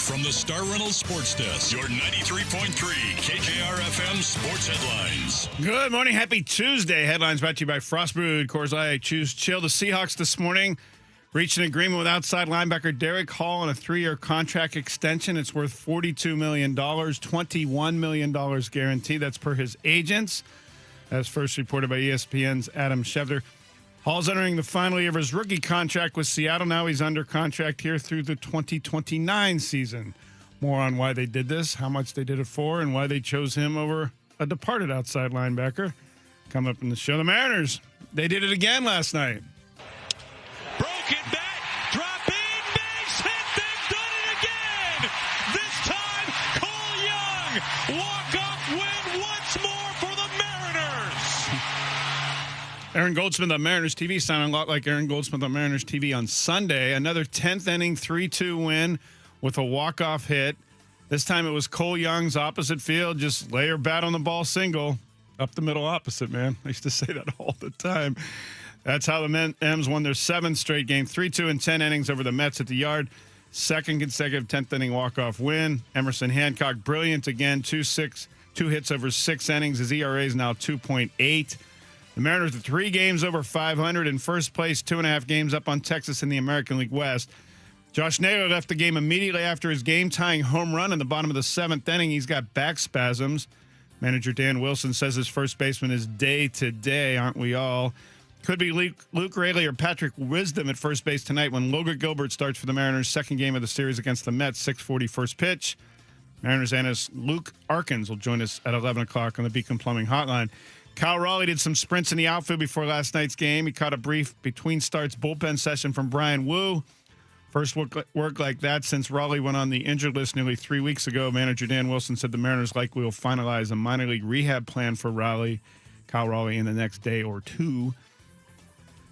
from the Star Reynolds Sports Desk, your 93.3 KJR FM sports headlines. Good morning. Happy Tuesday. Headlines brought to you by Frostbrewed Coors Light. Choose chill. The Seahawks this morning reached an agreement with outside linebacker Derek Hall on a 3-year contract extension. It's worth $42 million, $21 million guaranteed. That's per his agents, as first reported by ESPN's Adam Schefter. Hall's entering the final year of his rookie contract with Seattle. Now he's under contract here through the 2029 season. More on why they did this, how much they did it for, and why they chose him over a departed outside linebacker. Coming up in the show, the Mariners, they did it again last night. Broken back, drop in, base hit, they've done it again! This time, Cole Young, walk-off win once more for the Mariners! Aaron Goldsmith on Mariners TV sounding a lot like Aaron Goldsmith on Mariners TV on Sunday. Another 10th inning 3-2 win with a walk-off hit. This time it was Cole Young's opposite field, just lay your bat on the ball single. Up the middle opposite, man. I used to say that all the time. That's how the M's won their 7th straight game, 3-2 in 10 innings over the Mets at the Yard. Second consecutive 10th inning walk-off win. Emerson Hancock, brilliant again, 2 hits over 6 innings. His ERA is now 2.8. The Mariners are 3 games over 500 in first place, 2.5 games up on Texas in the American League West. Josh Naylor left the game immediately after his game-tying home run in the bottom of the 7th inning. He's got back spasms. Manager Dan Wilson says his first baseman is day-to-day, aren't we all? Could be Luke Raley or Patrick Wisdom at first base tonight when Logan Gilbert starts for the Mariners' second game of the series against the Mets, 6:40 first pitch. Mariners analyst Luke Arkins will join us at 11 o'clock on the Beacon Plumbing Hotline. Kyle Raleigh did some sprints in the outfield before last night's game. He caught a brief between-starts bullpen session from Brian Wu. First work like that since Raleigh went on the injured list nearly 3 weeks ago. Manager Dan Wilson said the Mariners likely will finalize a minor league rehab plan for Kyle Raleigh in the next day or two.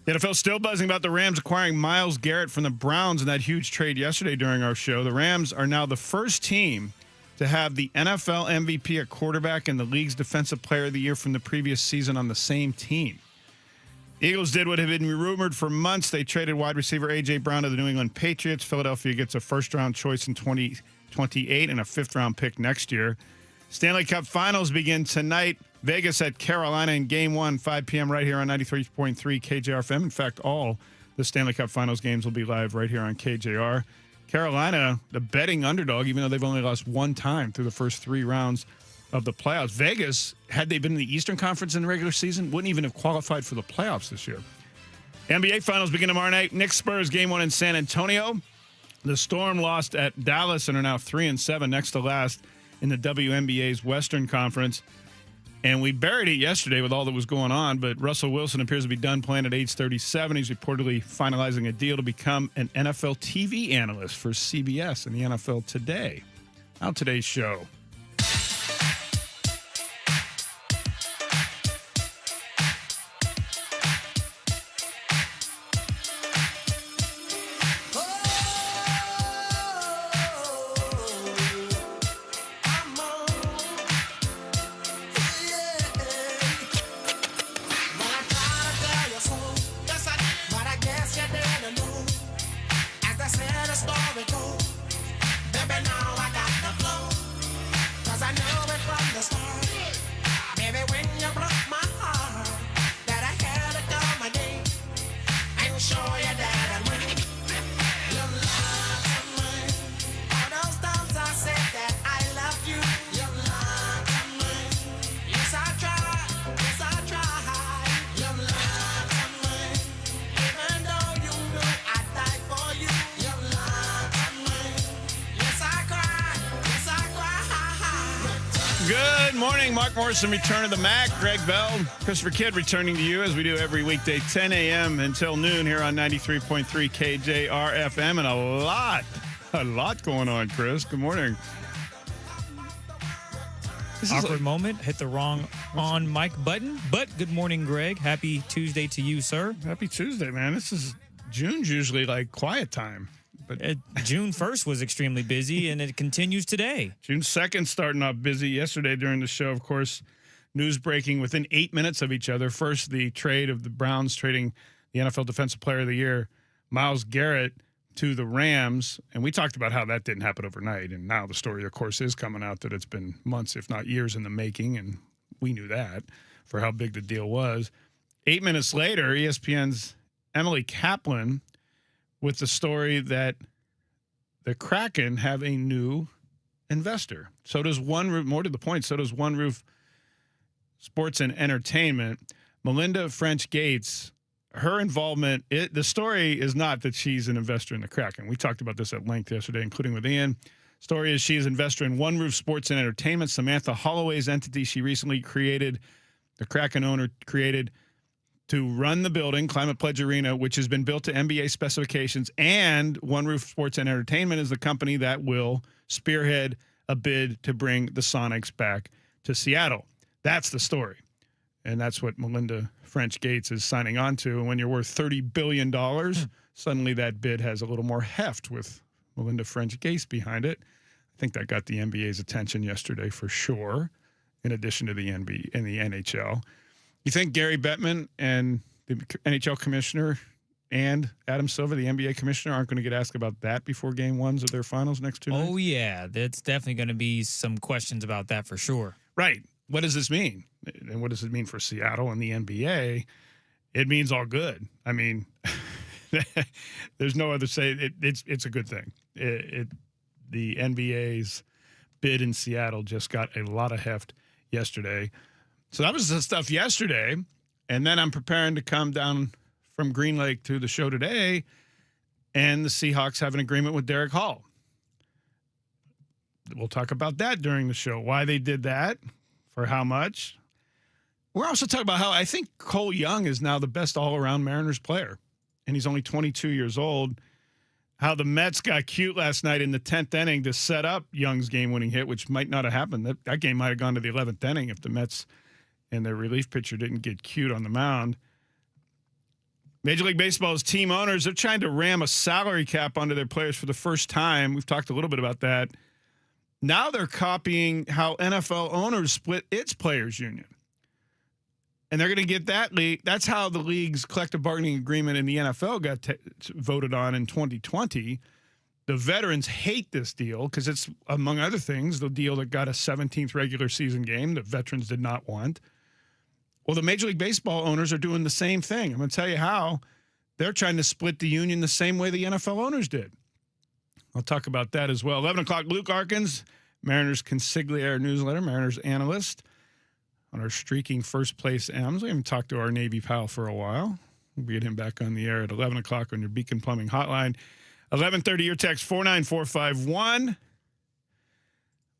The NFL still buzzing about the Rams acquiring Myles Garrett from the Browns in that huge trade yesterday during our show. The Rams are now the first team to have the NFL MVP at quarterback and the league's Defensive Player of the Year from the previous season on the same team. Eagles did what had been rumored for months. They traded wide receiver A.J. Brown to the New England Patriots. Philadelphia gets a first-round choice in 2028 and a fifth-round pick next year. Stanley Cup Finals begin tonight. Vegas at Carolina in Game 1, 5 p.m. right here on 93.3 KJR FM. In fact, all the Stanley Cup Finals games will be live right here on KJR. Carolina, the betting underdog, even though they've only lost one time through the first 3 rounds of the playoffs. Vegas, had they been in the Eastern Conference in the regular season, wouldn't even have qualified for the playoffs this year. NBA Finals begin tomorrow night. Knicks Spurs Game 1 in San Antonio. The Storm lost at Dallas and are now 3-7, next to last in the WNBA's Western Conference. And we buried it yesterday with all that was going on, but Russell Wilson appears to be done playing at age 37. He's reportedly finalizing a deal to become an NFL TV analyst for CBS and the NFL Today. Now today's show. Good morning. Mark Morrison, return of the Mac. Greg Bell, Christopher Kidd returning to you as we do every weekday, 10 a.m. until noon here on 93.3 KJR FM. And a lot going on, Chris. Good morning. Awkward moment. Hit the wrong on mic button. But good morning, Greg. Happy Tuesday to you, sir. Happy Tuesday, man. This is June's usually like quiet time. But June 1st was extremely busy, and it continues today. June 2nd starting off busy. Yesterday during the show, of course, news breaking within 8 minutes of each other. First, the trade of the Browns trading the NFL Defensive Player of the Year, Myles Garrett, to the Rams, and we talked about how that didn't happen overnight, and now the story, of course, is coming out that it's been months, if not years, in the making, and we knew that for how big the deal was. 8 minutes later, ESPN's Emily Kaplan with the story that the Kraken have a new investor. So does One Roof, more to the point, so does One Roof Sports and Entertainment. Melinda French Gates, her involvement, the story is not that she's an investor in the Kraken. We talked about this at length yesterday, including with Ian. Story is she is an investor in One Roof Sports and Entertainment, Samantha Holloway's entity she recently created, the Kraken owner created to run the building, Climate Pledge Arena, which has been built to NBA specifications, and One Roof Sports and Entertainment is the company that will spearhead a bid to bring the Sonics back to Seattle. That's the story. And that's what Melinda French Gates is signing on to. And when you're worth $30 billion, suddenly that bid has a little more heft with Melinda French Gates behind it. I think that got the NBA's attention yesterday for sure, in addition to the NBA and the NHL. You think Gary Bettman and the NHL commissioner and Adam Silver, the NBA commissioner, aren't going to get asked about that before game ones of their finals next 2 nights? Oh, yeah. That's definitely going to be some questions about that for sure. Right. What does this mean? And what does it mean for Seattle and the NBA? It means all good. I mean, there's no other say. It's a good thing. The NBA's bid in Seattle just got a lot of heft yesterday. So that was the stuff yesterday. And then I'm preparing to come down from Green Lake to the show today, and the Seahawks have an agreement with Derek Hall. We'll talk about that during the show, why they did that, for how much. We're also talking about how I think Cole Young is now the best all-around Mariners player, and he's only 22 years old. How the Mets got cute last night in the 10th inning to set up Young's game-winning hit, which might not have happened. That game might have gone to the 11th inning if the Mets and their relief pitcher didn't get cute on the mound. Major League Baseball's team owners are trying to ram a salary cap onto their players for the first time. We've talked a little bit about that. Now they're copying how NFL owners split its players' union. And they're going to get that league. That's how the league's collective bargaining agreement in the NFL got voted on in 2020. The veterans hate this deal because it's, among other things, the deal that got a 17th regular season game that veterans did not want. Well, the Major League Baseball owners are doing the same thing. I'm going to tell you how. They're trying to split the union the same way the NFL owners did. I'll talk about that as well. 11 o'clock, Luke Arkins, Mariners Consigliere newsletter, Mariners analyst on our streaking first place M's. We haven't talked to our Navy pal for a while. We'll get him back on the air at 11 o'clock on your Beacon Plumbing hotline. 11:30, your text 49451.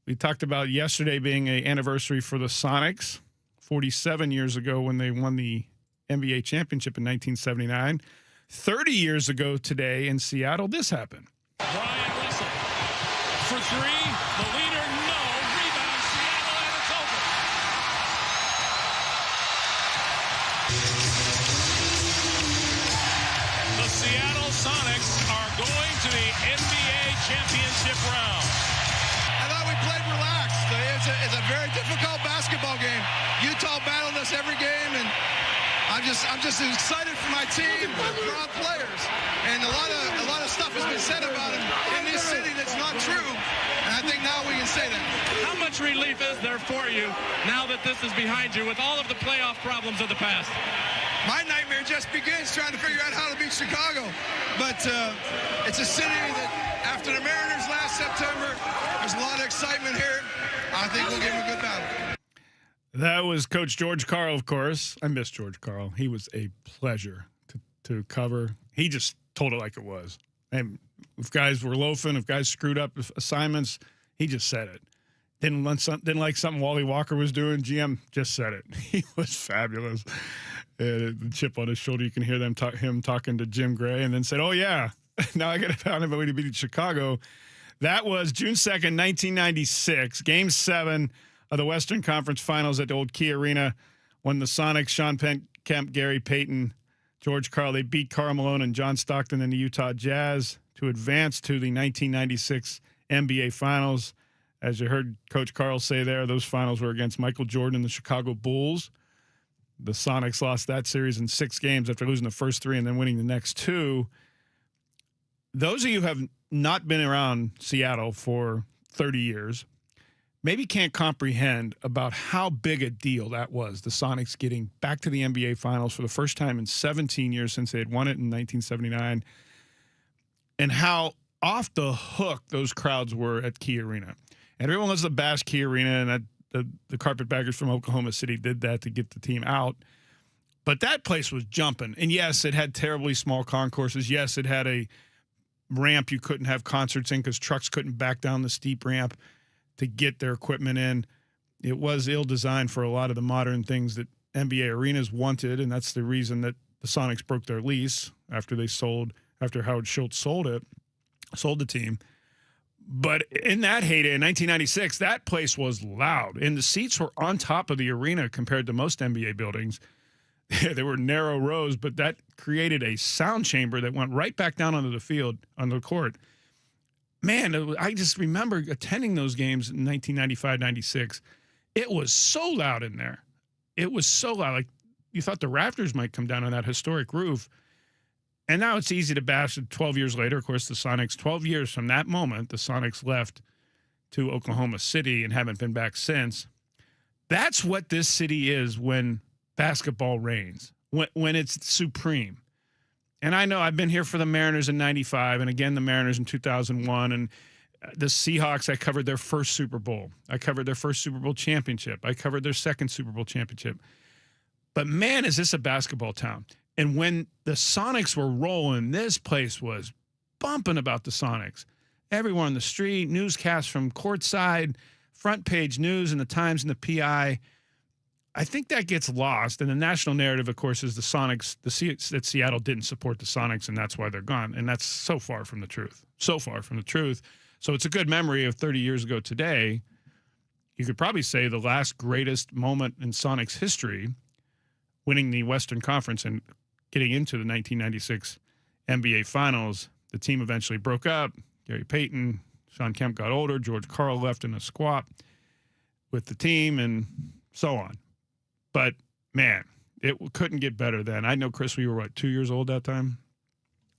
We talked about yesterday being an anniversary for the Sonics, 47 years ago when they won the NBA championship in 1979. 30 years ago today in Seattle, this happened. Brian Russell for three. The leader, no. Rebound, Seattle, and it's over. The Seattle Sonics are going to the NBA championship round. I thought we played relaxed. It's a very difficult basketball game. Utah battled us every game, and I'm just excited for my team. They're proud players, and a lot of stuff has been said about them in this city that's not true. And I think now we can say that. How much relief is there for you now that this is behind you with all of the playoff problems of the past? My nightmare just begins trying to figure out how to beat Chicago. But it's a city that, after the Mariners last September, there's a lot of excitement here. I think we'll give them a good battle. That was Coach George Karl, of course. I miss George Karl. He was a pleasure to cover. He just told it like it was. And if guys were loafing, if guys screwed up assignments, he just said it. Didn't like something Wally Walker was doing. GM just said it. He was fabulous. The chip on his shoulder, you can hear him talking to Jim Gray, and then said, "Oh yeah, now I got to find a way to beat Chicago." That was June 2nd, 1996, Game 7 of the Western Conference Finals at the old Key Arena, when the Sonics, Sean Kemp, Gary Payton, George Karl, they beat Karl Malone and John Stockton and the Utah Jazz to advance to the 1996 NBA Finals. As you heard Coach Karl say there, those finals were against Michael Jordan and the Chicago Bulls. The Sonics lost that series in 6 games after losing the first 3 and then winning the next 2. those of you who have not been around Seattle for 30 years maybe can't comprehend about how big a deal that was, the Sonics getting back to the NBA Finals for the first time in 17 years since they had won it in 1979, and how off the hook those crowds were at Key Arena. And everyone loves the bash Key Arena, and the Carpetbaggers from Oklahoma City did that to get the team out. But that place was jumping. And yes, it had terribly small concourses. Yes, it had a ramp you couldn't have concerts in because trucks couldn't back down the steep ramp to get their equipment in. It was ill-designed for a lot of the modern things that NBA arenas wanted, and that's the reason that the Sonics broke their lease after Howard Schultz sold the team. But in that heyday in 1996, that place was loud, and the seats were on top of the arena compared to most NBA buildings. They were narrow rows, but that created a sound chamber that went right back down onto the field, on the court. Man, I just remember attending those games in 1995, 96. It was so loud in there. It was so loud. Like, you thought the rafters might come down on that historic roof. And now it's easy to bash it 12 years later. Of course, the Sonics, 12 years from that moment, the Sonics left to Oklahoma City and haven't been back since. That's what this city is when basketball reigns, when it's supreme. And I know I've been here for the Mariners in 95 and again the Mariners in 2001 and the Seahawks. I covered their first Super Bowl. I covered their first Super Bowl championship. I covered their second Super Bowl championship. But man, is this a basketball town. And when the Sonics were rolling, this place was bumping about the Sonics. Everyone on the street, newscasts from courtside, front page news in the Times and the PI. I think that gets lost. And the national narrative, of course, is the Sonics, that Seattle didn't support the Sonics, and that's why they're gone. And that's so far from the truth. So far from the truth. So it's a good memory of 30 years ago today. You could probably say the last greatest moment in Sonics history, winning the Western Conference and getting into the 1996 NBA Finals. The team eventually broke up. Gary Payton, Sean Kemp got older. George Karl left in a squat with the team and so on. But, man, it couldn't get better then. I know, Chris, we were, 2 years old that time?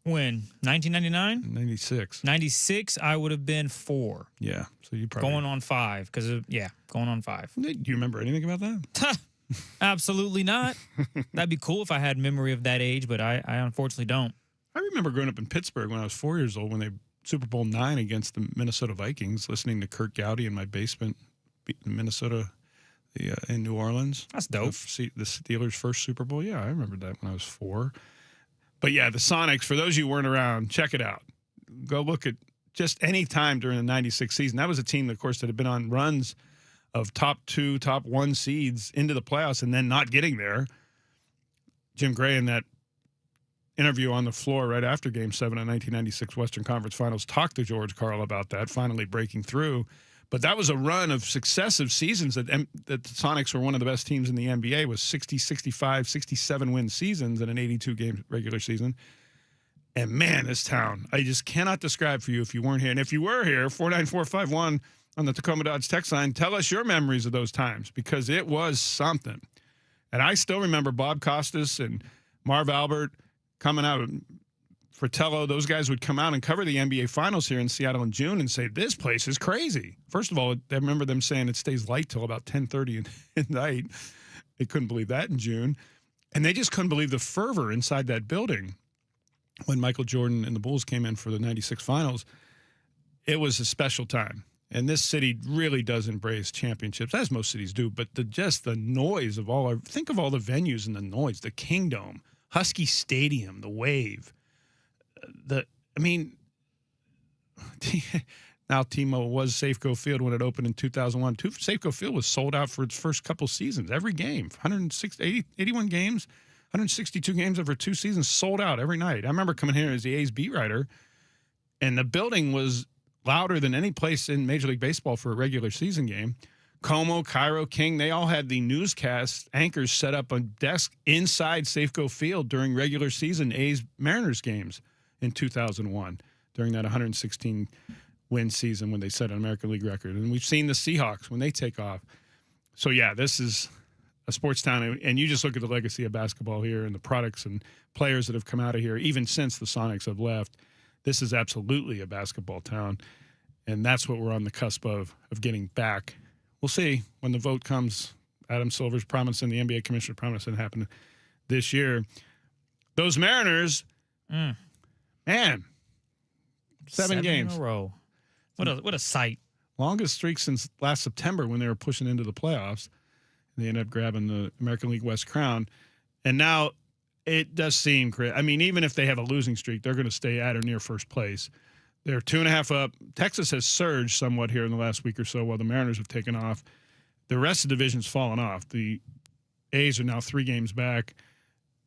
When? 1999? 96. 96, I would have been 4. Yeah. So you probably... Going on 5. Going on 5. Do you remember anything about that? Absolutely not. That'd be cool if I had memory of that age, but I unfortunately don't. I remember growing up in Pittsburgh when I was 4 years old when they Super Bowl IX against the Minnesota Vikings, listening to Kurt Gowdy in my basement in Minnesota, in New Orleans. That's dope. The Steelers' first Super Bowl. Yeah, I remember that when I was 4. But yeah, the Sonics, for those of you who weren't around, check it out. Go look at just any time during the 96 season. That was a team, of course, that had been on runs of top 2, top 1 seeds into the playoffs and then not getting there. Jim Gray, in that interview on the floor right after Game 7 of 1996 Western Conference Finals, talked to George Karl about that, finally breaking through. But that was a run of successive seasons that the Sonics were one of the best teams in the NBA, was 60, 65, 67 win seasons in an 82-game regular season. And, man, this town, I just cannot describe for you if you weren't here. And if you were here, 49451 on the Tacoma Dodge text line, tell us your memories of those times, because it was something. And I still remember Bob Costas and Marv Albert coming out, Fratello, those guys would come out and cover the NBA Finals here in Seattle in June and say, this place is crazy. First of all, I remember them saying it stays light till about 10:30 at night. They couldn't believe that in June. And they just couldn't believe the fervor inside that building when Michael Jordan and the Bulls came in for the 96 Finals. It was a special time. And this city really does embrace championships, as most cities do. But just the noise of think of all the venues and the noise, the Kingdome, Husky Stadium, the Wave. Now T-Mobile was Safeco Field when it opened in 2001. Safeco Field was sold out for its first couple seasons. Every game, 81 games, 162 games over 2 seasons, sold out every night. I remember coming here as the A's beat writer, and the building was louder than any place in Major League Baseball for a regular season game. Como, Cairo, King, they all had the newscast anchors set up on desk inside Safeco Field during regular season A's-Mariners games in 2001, during that 116-win season when they set an American League record. And we've seen the Seahawks when they take off. So, yeah, this is a sports town. And you just look at the legacy of basketball here and the products and players that have come out of here, even since the Sonics have left. this is absolutely a basketball town, and that's what we're on the cusp of getting back. We'll see when the vote comes. Adam Silver's promising, the NBA commissioner promising it happen this year. Those Mariners, man, 7 games in a row. What a sight. Longest streak since last September when they were pushing into the playoffs. They ended up grabbing the American League West crown. And now it does seem, I mean, even if they have a losing streak, they're going to stay at or near first place. They're 2.5 up. Texas has surged somewhat here in the last week or so while the Mariners have taken off. The rest of the division's fallen off. The A's are now 3 games back,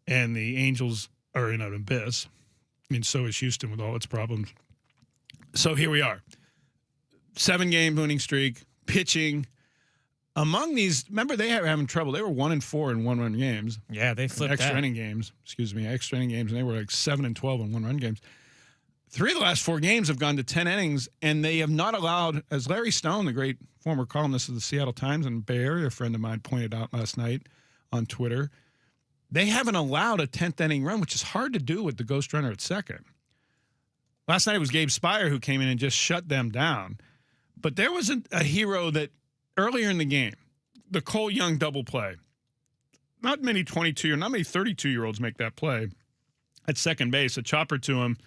and the Angels are in an abyss. And so is Houston with all its problems. So here we are. 7-game winning streak, pitching. Among these, remember they were having trouble. They were 1-4 in 1-run games. Yeah, they flipped extra inning games. Extra inning games, and they were like 7-12 in 1-run games. 3 of the last 4 games have gone to 10 innings, and they have not allowed, as Larry Stone, the great former columnist of the Seattle Times and Bay Area friend of mine, pointed out last night on Twitter, they haven't allowed a 10th inning run, which is hard to do with the ghost runner at second. Last night it was Gabe Speier who came in and just shut them down. But there wasn't a hero that earlier in the game, the Cole Young double play. Not many 32-year-olds make that play at second base. A chopper to him.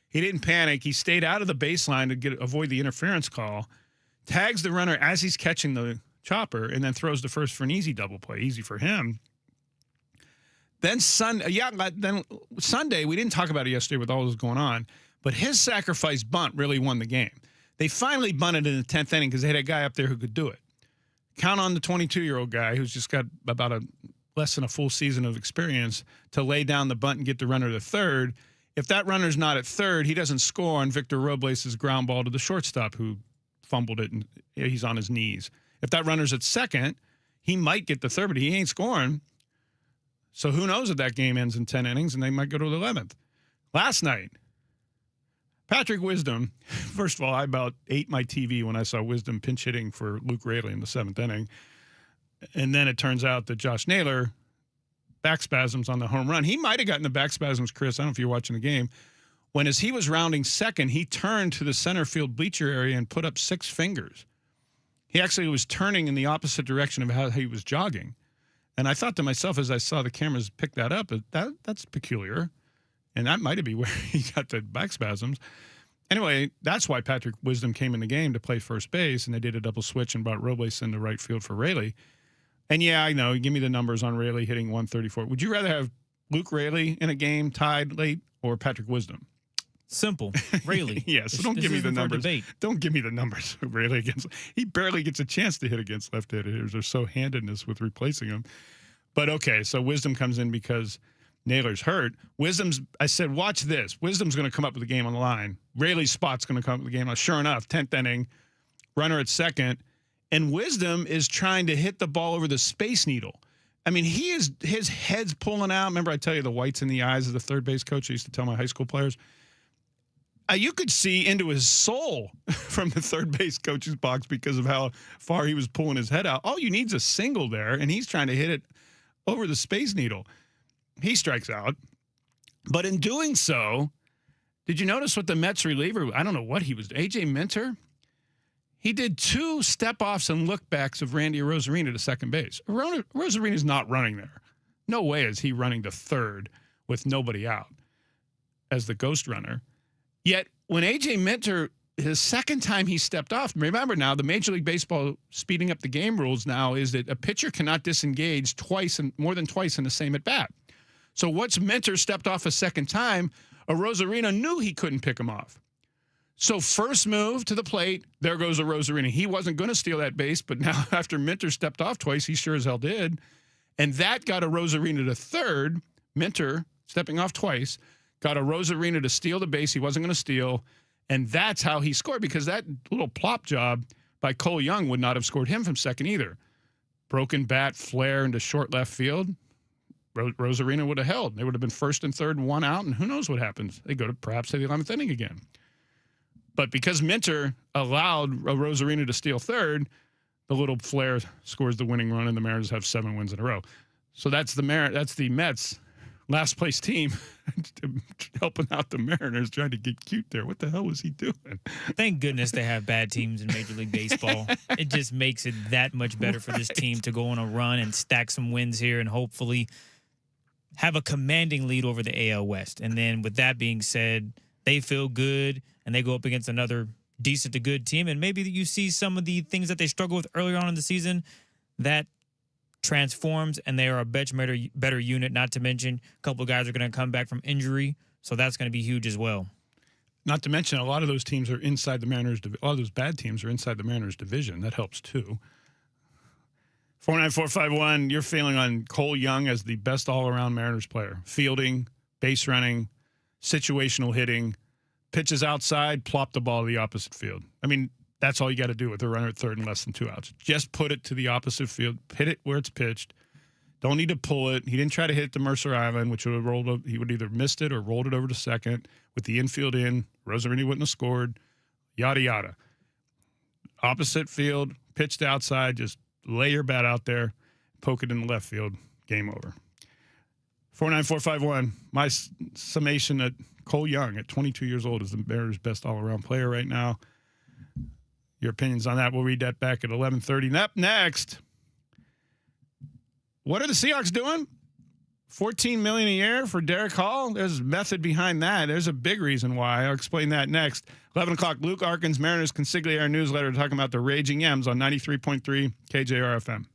He didn't panic. He stayed out of the baseline to avoid the interference call, tags the runner as he's catching the chopper, and then throws to first for an easy double play. Easy for him. Then Sunday, we didn't talk about it yesterday with all this going on, but his sacrifice bunt really won the game. They finally bunted in the 10th inning because they had a guy up there who could do it. Count on the 22-year-old guy who's just got about less than a full season of experience to lay down the bunt and get the runner to third. If that runner's not at third, he doesn't score on Victor Robles' ground ball to the shortstop who fumbled it, and he's on his knees. If that runner's at second, he might get the third, but he ain't scoring. So who knows if that game ends in 10 innings, and they might go to the 11th. Last night, Patrick Wisdom, first of all, I about ate my TV when I saw Wisdom pinch hitting for Luke Raley in the 7th inning. And then it turns out that Josh Naylor, back spasms on the home run. He might have gotten the back spasms, Chris. I don't know if you're watching the game. When as he was rounding second, he turned to the center field bleacher area and put up 6 fingers. He actually was turning in the opposite direction of how he was jogging. And I thought to myself as I saw the cameras pick that up, that's peculiar. And that might be where he got the back spasms. Anyway, that's why Patrick Wisdom came in the game to play first base, and they did a double switch and brought Robles into right field for Raley. And yeah, I know. Give me the numbers on Raley hitting 134. Would you rather have Luke Raley in a game tied late or Patrick Wisdom? Simple. Raley. Yeah, so don't give me the numbers. Don't give me the numbers. Raley he barely gets a chance to hit against left-handed hitters. They're so handedness with replacing him. But okay, so Wisdom comes in because Naylor's hurt. I said, watch this. Wisdom's going to come up with the game on the line. Raley's spot's going to come up with the game. Sure enough, 10th inning, runner at second. And Wisdom is trying to hit the ball over the Space Needle. I mean, his head's pulling out. Remember I tell you the whites in the eyes of the third base coach I used to tell my high school players? You could see into his soul from the third base coach's box because of how far he was pulling his head out. All you need is a single there, and he's trying to hit it over the Space Needle. He strikes out. But in doing so, did you notice what the Mets reliever, I don't know what he was, A.J. Minter? He did 2 step-offs and look-backs of Randy Arozarena to second base. Arozarena's not running there. No way is he running to third with nobody out as the ghost runner. Yet, when A.J. Minter, his second time he stepped off, remember now, the Major League Baseball speeding up the game rules now is that a pitcher cannot disengage more than twice in the same at-bat. So once Minter stepped off a second time, Arozarena knew he couldn't pick him off. So first move to the plate, there goes Arozarena. He wasn't going to steal that base, but now after Minter stepped off twice, he sure as hell did. And that got Arozarena to third. Minter, stepping off twice, got Arozarena to steal the base he wasn't going to steal. And that's how he scored, because that little plop job by Cole Young would not have scored him from second either. Broken bat, flare into short left field. Arozarena would have held. They would have been first and third, 1 out, and who knows what happens. They go to perhaps the 11th inning again. But because Minter allowed Arozarena to steal third, the little flare scores the winning run, and the Mariners have 7 wins in a row. So that's the Mets last place team helping out the Mariners, trying to get cute there. What the hell was he doing? Thank goodness they have bad teams in Major League Baseball. It just makes it that much better for this team to go on a run and stack some wins here and hopefully have a commanding lead over the AL West. And then with that being said, they feel good and they go up against another decent to good team. And maybe you see some of the things that they struggled with earlier on in the season that transforms and they are a better unit. Not to mention a couple of guys are going to come back from injury. So that's going to be huge as well. Not to mention a lot of those teams are inside the Mariners. A lot of those bad teams are inside the Mariners division. That helps too. 49451, you're feeling on Cole Young as the best all-around Mariners player. Fielding, base running, situational hitting, pitches outside, plop the ball to the opposite field. I mean, that's all you got to do with a runner at third and less than 2 outs. Just put it to the opposite field, hit it where it's pitched. Don't need to pull it. He didn't try to hit it to Mercer Island, which would have rolled up. He would either missed it or rolled it over to second with the infield in. Rosarini wouldn't have scored. Yada, yada. Opposite field, pitched outside, just lay your bat out there, poke it in the left field, game over. 49451, my summation at Cole Young at 22 years old is the Mariners' best all-around player right now. Your opinions on that, we'll read that back at 11:30. Up next, what are the Seahawks doing? $14 million a year for Derek Hall? There's method behind that. There's a big reason why. I'll explain that next. 11 o'clock, Luke Arkin's Mariners Consigliere newsletter talking about the Raging M's on 93.3 KJR FM.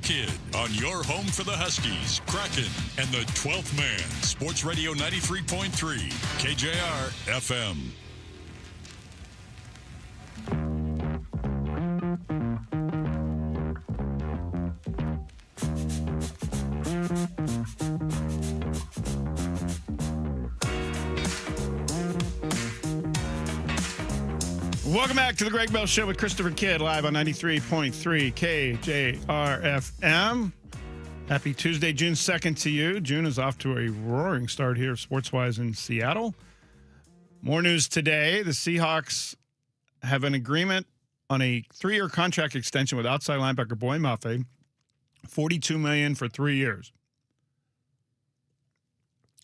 Kid on your home for the Huskies, Kraken, and the 12th Man. Sports Radio 93.3 KJR FM. Welcome back to the Greg Bell Show with Christopher Kidd, live on 93.3 KJR FM. Happy Tuesday, June 2nd to you. June is off to a roaring start here, sports-wise, in Seattle. More news today. The Seahawks have an agreement on a 3-year contract extension with outside linebacker Boye Mafe, $42 million for 3 years.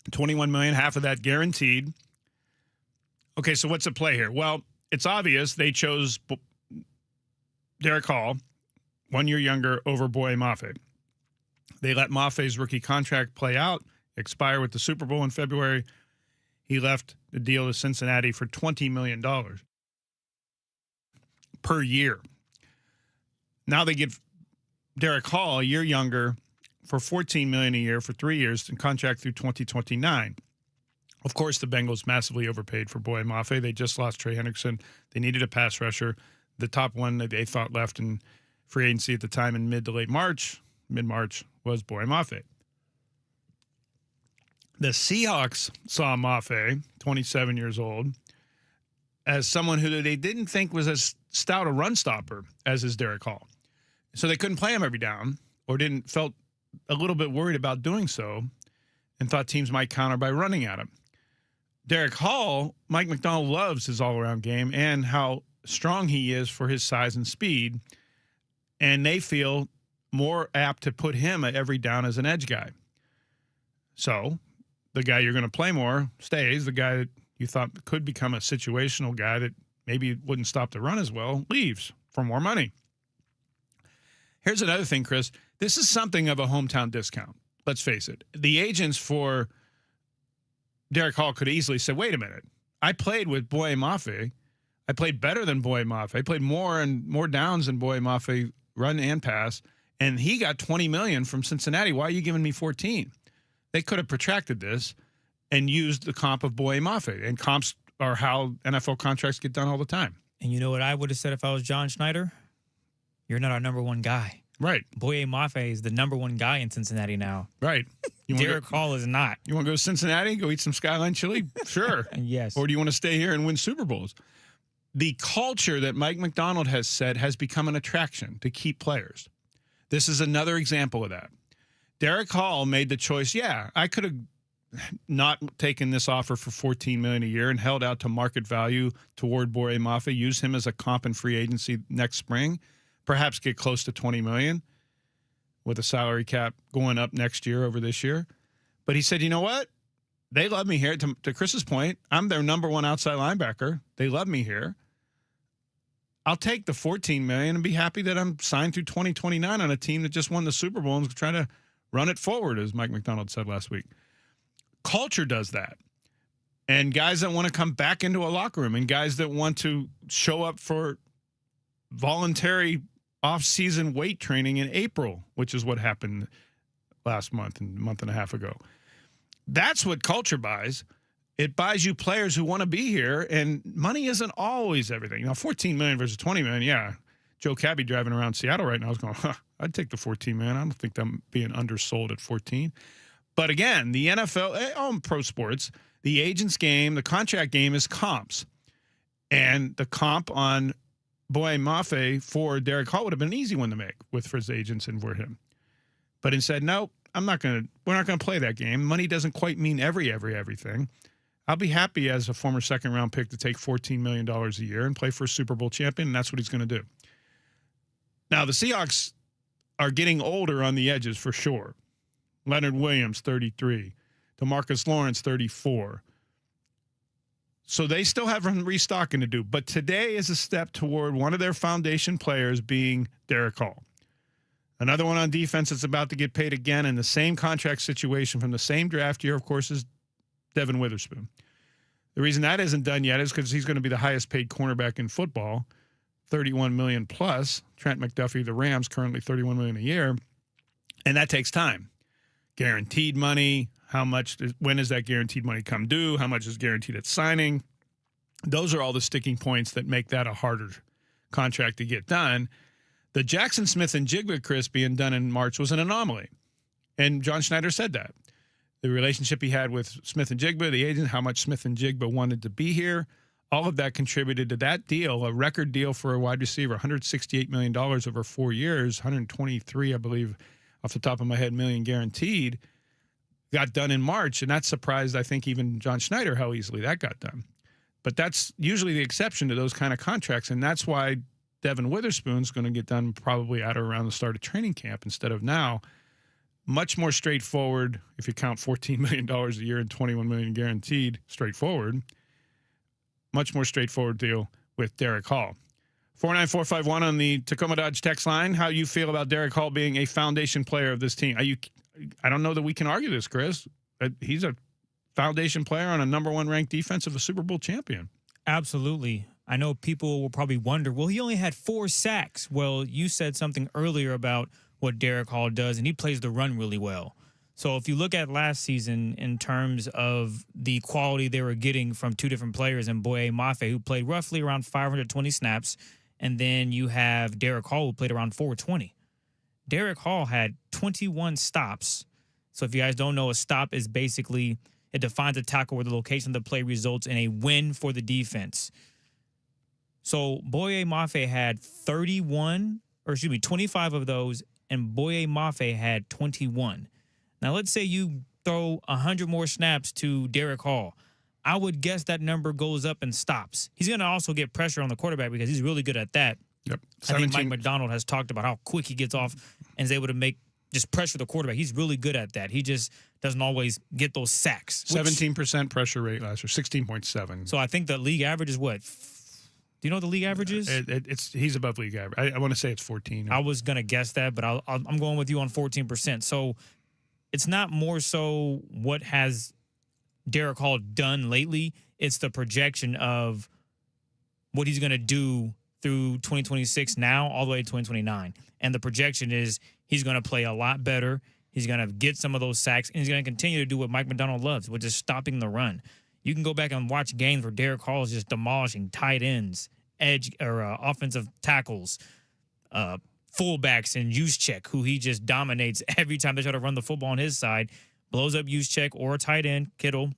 $21 million, half of that guaranteed. Okay, so what's at play here? Well, it's obvious they chose Derek Hall, 1 year younger, over Boye Mafe. They let Mafe's rookie contract play out, expire with the Super Bowl in February. He left the deal to Cincinnati for $20 million per year. Now they give Derek Hall, a year younger, for $14 million a year for 3 years and contract through 2029. Of course, the Bengals massively overpaid for Boye Mafe. They just lost Trey Hendrickson. They needed a pass rusher. The top one that they thought left in free agency at the time in mid-March, was Boye Mafe. The Seahawks saw Mafe, 27 years old, as someone who they didn't think was as stout a run stopper as is Derek Hall. So they couldn't play him every down, or felt a little bit worried about doing so, and thought teams might counter by running at him. Derek Hall, Mike McDonald loves his all-around game and how strong he is for his size and speed, and they feel more apt to put him at every down as an edge guy. So the guy you're going to play more stays. The guy that you thought could become a situational guy that maybe wouldn't stop the run as well leaves for more money. Here's another thing, Chris. This is something of a hometown discount. Let's face it. The agents for Derek Hall could easily say, wait a minute, I played with Boye Mafe. I played better than Boye Mafe. I played more downs than Boye Mafe, run and pass, and he got $20 million from Cincinnati. Why are you giving me 14? They could have protracted this and used the comp of Boye Mafe, and comps are how NFL contracts get done all the time. And you know what I would have said if I was John Schneider? You're not our number one guy. Right. Boye Mafe is the number one guy in Cincinnati now. Right. Derek Hall is not. You want to go to Cincinnati, go eat some Skyline chili? Sure. Yes. Or do you want to stay here and win Super Bowls? The culture that Mike McDonald has said has become an attraction to keep players. This is another example of that. Derek Hall made the choice, I could have not taken this offer for $14 million a year and held out to market value toward Boye Mafe, use him as a comp in free agency next spring, perhaps get close to $20 million with a salary cap going up next year over this year. But he said, you know what? They love me here. To Chris's point, I'm their number one outside linebacker. They love me here. I'll take the $14 million and be happy that I'm signed through 2029 on a team that just won the Super Bowl and is trying to run it forward, as Mike McDonald said last week. Culture does that. And guys that want to come back into a locker room and guys that want to show up for voluntary off-season weight training in April, which is what happened last month and a month and a half ago. That's what culture buys. It buys you players who want to be here, and money isn't always everything. Now, $14 million versus $20 million, Joe Cabby driving around Seattle right now is going, I'd take the $14 million. I don't think I'm being undersold at 14. But again, the NFL, pro sports, the agent's game, the contract game is comps. And the comp on Boye Mafe for Derek Hall would have been an easy one to make for his agents and for him. But instead, no, we're not going to play that game. Money doesn't quite mean everything. I'll be happy as a former second-round pick to take $14 million a year and play for a Super Bowl champion, and that's what he's going to do. Now, the Seahawks are getting older on the edges for sure. Leonard Williams, 33. DeMarcus Lawrence, 34. So they still have restocking to do. But today is a step toward one of their foundation players being Derek Hall. Another one on defense that's about to get paid again in the same contract situation from the same draft year, of course, is Devin Witherspoon. The reason that isn't done yet is because he's going to be the highest paid cornerback in football, $31 million plus. Trent McDuffie, the Rams, currently $31 million a year. And that takes time. Guaranteed money, when does that guaranteed money come due? How much is guaranteed at signing? Those are all the sticking points that make that a harder contract to get done. The Jackson Smith and Jigba, Chris, being done in March was an anomaly. And John Schneider said that. The relationship he had with Smith and Jigba, the agent, how much Smith and Jigba wanted to be here, all of that contributed to that deal, a record deal for a wide receiver, $168 million over 4 years, 123, I believe, off the top of my head, million guaranteed, got done in March. And that surprised, I think, even John Schneider how easily that got done. But that's usually the exception to those kind of contracts. And that's why Devin Witherspoon's going to get done probably at or around the start of training camp instead of now. Much more straightforward if you count $14 million a year and $21 million guaranteed, straightforward. Much more straightforward deal with Derek Hall. 49451 on the Tacoma Dodge text line. How you feel about Derek Hall being a foundation player of this team? I don't know that we can argue this, Chris. He's a foundation player on a number one ranked defense of a Super Bowl champion. Absolutely. I know people will probably wonder, well, he only had 4 sacks. Well, you said something earlier about what Derek Hall does, and he plays the run really well. So if you look at last season in terms of the quality they were getting from 2 different players, and Boye Mafe, who played roughly around 520 snaps, and then you have Derek Hall, who played around 420. Derek Hall had 21 stops. So if you guys don't know, a stop is basically, it defines a tackle where the location of the play results in a win for the defense. So Boye Mafe had 25 of those, and Boye Mafe had 21. Now, let's say you throw 100 more snaps to Derek Hall. I would guess that number goes up and stops. He's going to also get pressure on the quarterback because he's really good at that. Yep. I think Mike McDonald has talked about how quick he gets off and is able to just pressure the quarterback. He's really good at that. He just doesn't always get those sacks. 17% pressure rate last year, 16.7. So I think the league average is what? Do you know what the league average is? He's above league average. I want to say it's 14. I was going to guess that, but I'm going with you on 14%. So it's not more so what has Derek Hall done lately. It's the projection of what he's going to do through 2026 now all the way to 2029. And the projection is he's going to play a lot better. He's going to get some of those sacks, and he's going to continue to do what Mike McDonald loves, which is stopping the run. You can go back and watch games where Derek Hall is just demolishing tight ends, edge or offensive tackles, fullbacks, and Juszczyk, who he just dominates every time they try to run the football on his side, blows up Juszczyk or a tight end, Kittle,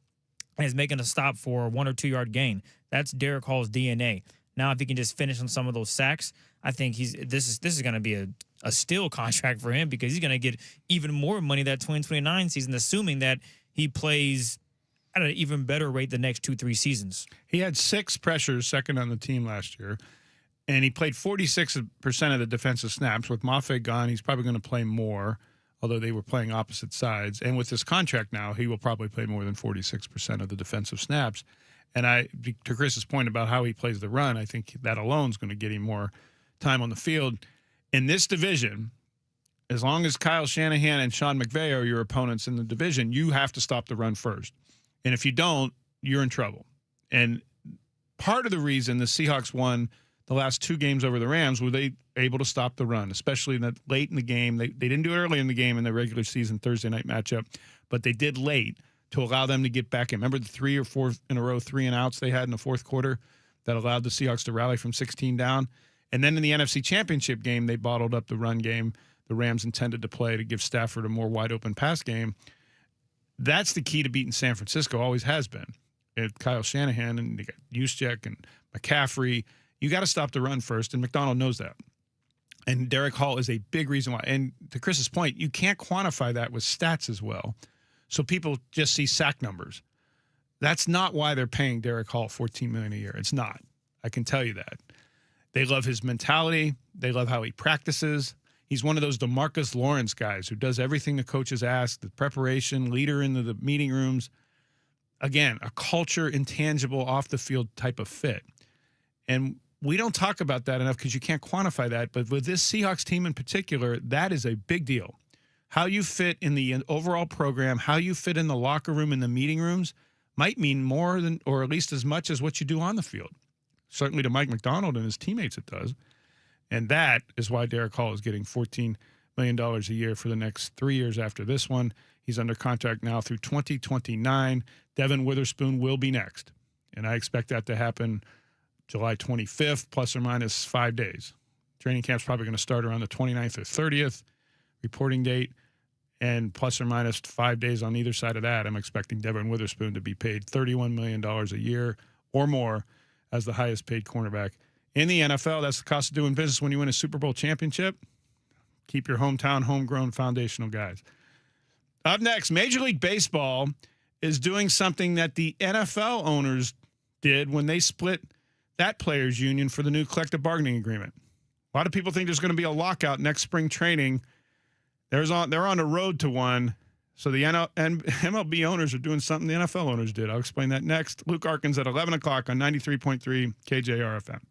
and is making a stop for a 1 or 2 yard gain. That's Derek Hall's DNA. Now, if he can just finish on some of those sacks, I think this is going to be a steal contract for him because he's going to get even more money that 2029 season, assuming that he plays at an even better rate the next 2-3 seasons. He had 6 pressures, second on the team last year, and he played 46% of the defensive snaps. With Mafe gone, he's probably going to play more, although they were playing opposite sides. And with this contract now, he will probably play more than 46% of the defensive snaps. And to Chris's point about how he plays the run, I think that alone is going to get him more time on the field. In this division, as long as Kyle Shanahan and Sean McVay are your opponents in the division, you have to stop the run first. And if you don't, you're in trouble. And part of the reason the Seahawks won the last 2 games over the Rams were they able to stop the run, especially late in the game. They didn't do it early in the game in the regular season Thursday night matchup, but they did late to allow them to get back in. Remember the 3 or 4 in a row 3-and-outs they had in the fourth quarter that allowed the Seahawks to rally from 16 down? And then in the NFC Championship game, they bottled up the run game the Rams intended to play to give Stafford a more wide-open pass game. That's the key to beating San Francisco, always has been. Kyle Shanahan and you got Juszczyk and McCaffrey. You got to stop the run first, and McDonald knows that. And Derek Hall is a big reason why. And to Chris's point, you can't quantify that with stats as well. So people just see sack numbers. That's not why they're paying Derek Hall $14 million a year. It's not. I can tell you that. They love his mentality. They love how he practices. He's one of those DeMarcus Lawrence guys who does everything the coaches ask, the preparation, leader into the meeting rooms. Again, a culture, intangible, off-the-field type of fit. And we don't talk about that enough because you can't quantify that. But with this Seahawks team in particular, that is a big deal. How you fit in the overall program, how you fit in the locker room and the meeting rooms might mean more than, or at least as much as what you do on the field. Certainly to Mike McDonald and his teammates it does. And that is why Derek Hall is getting $14 million a year for the next 3 years after this one. He's under contract now through 2029. Devin Witherspoon will be next, and I expect that to happen July 25th, plus or minus 5 days. Training camp's probably going to start around the 29th or 30th reporting date, and plus or minus 5 days on either side of that, I'm expecting Devin Witherspoon to be paid $31 million a year or more as the highest paid cornerback in the NFL. That's the cost of doing business when you win a Super Bowl championship. Keep your hometown, homegrown, foundational guys. Up next, Major League Baseball is doing something that the NFL owners did when they split that players' union for the new collective bargaining agreement. A lot of people think there's going to be a lockout next spring training. They're on the road to one. So the MLB owners are doing something the NFL owners did. I'll explain that next. Luke Arkins at 11 o'clock on 93.3 KJR FM.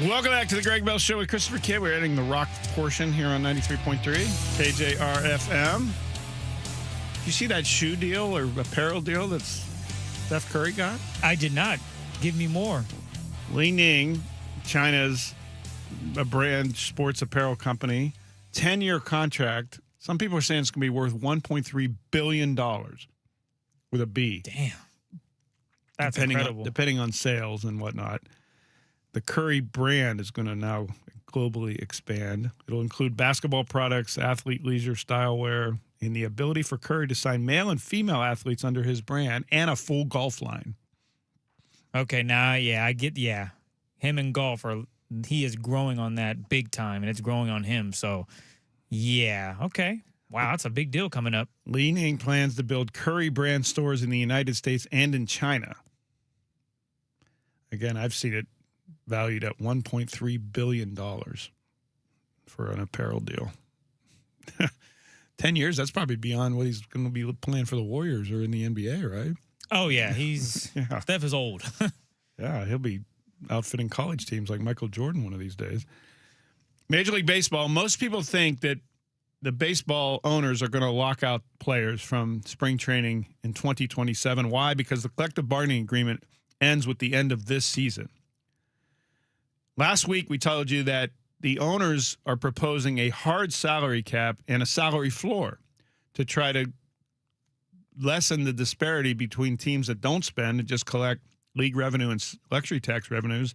Welcome back to the Greg Bell Show with Christopher Kidd. We're adding the rock portion here on 93.3 KJR FM. You see that shoe deal or apparel deal that Steph Curry got? I did not. Give me more. Li Ning, China's a brand sports apparel company, 10-year contract. Some people are saying it's going to be worth $1.3 billion with a B. Damn. That's incredible. Depending on sales and whatnot. The Curry brand is going to now globally expand. It'll include basketball products, athlete leisure style wear, and the ability for Curry to sign male and female athletes under his brand and a full golf line. Okay, now, I get, him and golf he is growing on that big time, and it's growing on him. So, okay. Wow, that's a big deal coming up. Li Ning plans to build Curry brand stores in the United States and in China. Again, I've seen it valued at $1.3 billion for an apparel deal. 10 years, that's probably beyond what he's going to be playing for the Warriors or in the NBA, right? Oh, yeah. Steph is old. Yeah, he'll be outfitting college teams like Michael Jordan one of these days. Major League Baseball, most people think that the baseball owners are going to lock out players from spring training in 2027. Why? Because the collective bargaining agreement ends with the end of this season. Last week, we told you that the owners are proposing a hard salary cap and a salary floor to try to lessen the disparity between teams that don't spend and just collect league revenue and luxury tax revenues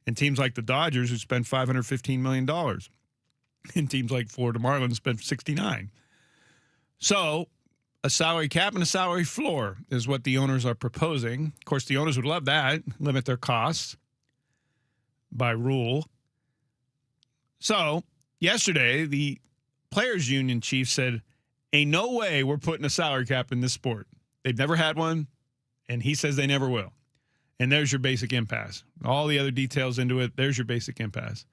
and teams like the Dodgers who spend $515 million and teams like Florida Marlins spend $69 million. So a salary cap and a salary floor is what the owners are proposing. Of course, the owners would love that, limit their costs by rule. So yesterday, the players union chief said, ain't no way we're putting a salary cap in this sport. They've never had one, and he says they never will. And there's your basic impasse. All the other details into it, there's your basic impasse.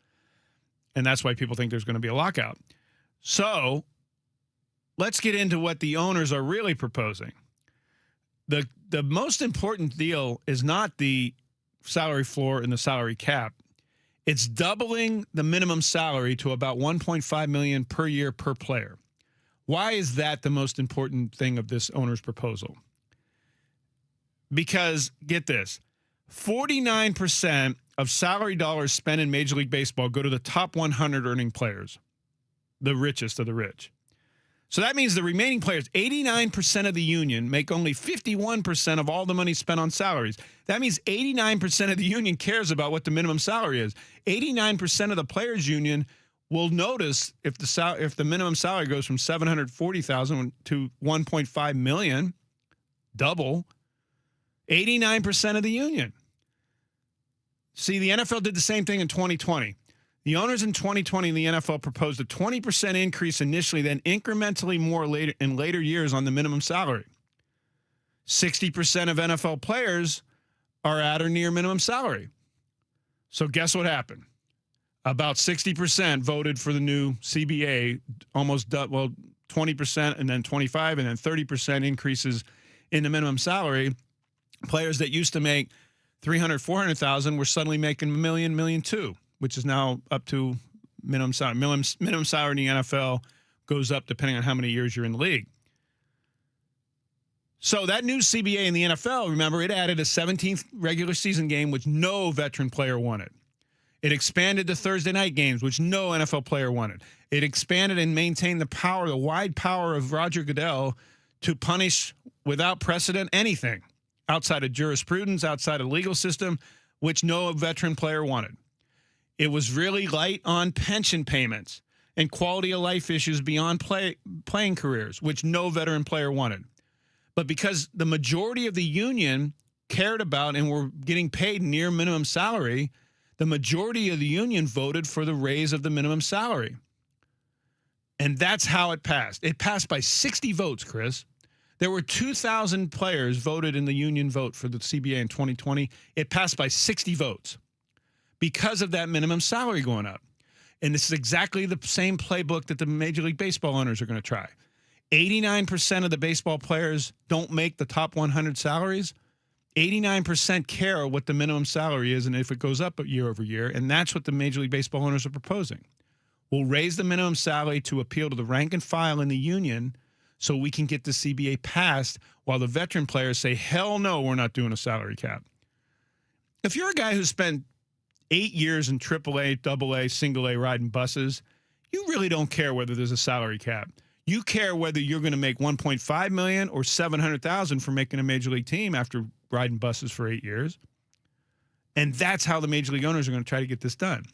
And that's why people think there's going to be a lockout. So let's get into what the owners are really proposing. The most important deal is not the salary floor and the salary cap. It's doubling the minimum salary to about $1.5 million per year per player. Why is that the most important thing of this owner's proposal? Because, get this, 49% of salary dollars spent in Major League Baseball go to the top 100 earning players, the richest of the rich. So that means the remaining players, 89% of the union, make only 51% of all the money spent on salaries. That means 89% of the union cares about what the minimum salary is. 89% of the players' union will notice if the minimum salary goes from $740,000 to $1.5 million, double. 89% of the union. See, the NFL did the same thing in 2020. The owners in 2020 in the NFL proposed a 20% increase initially, then incrementally more in later years on the minimum salary. 60% of NFL players are at or near minimum salary. So guess what happened? About 60% voted for the new CBA, almost 20% and then 25% and then 30% increases in the minimum salary. Players that used to make $300,000, $400,000 were suddenly making $1 million, $1.2 million, which is now up to minimum salary. Minimum salary in the NFL goes up depending on how many years you're in the league. So that new CBA in the NFL, remember, it added a 17th regular season game, which no veteran player wanted. It expanded the Thursday night games, which no NFL player wanted. It expanded and maintained the wide power of Roger Goodell to punish without precedent anything outside of jurisprudence, outside of the legal system, which no veteran player wanted. It was really light on pension payments and quality of life issues beyond playing careers, which no veteran player wanted. But because the majority of the union cared about and were getting paid near minimum salary, the majority of the union voted for the raise of the minimum salary. And that's how it passed. It passed by 60 votes, Chris. There were 2,000 players voted in the union vote for the CBA in 2020. It passed by 60 votes because of that minimum salary going up. And this is exactly the same playbook that the Major League Baseball owners are going to try. 89% of the baseball players don't make the top 100 salaries. 89% care what the minimum salary is and if it goes up year over year, and that's what the Major League Baseball owners are proposing. We'll raise the minimum salary to appeal to the rank and file in the union so we can get the CBA passed while the veteran players say, hell no, we're not doing a salary cap. If you're a guy who spent 8 years in AAA, AA, single A riding buses, you really don't care whether there's a salary cap. You care whether you're going to make $1.5 million or $700,000 for making a major league team after riding buses for 8 years. And that's how the major league owners are going to try to get this done.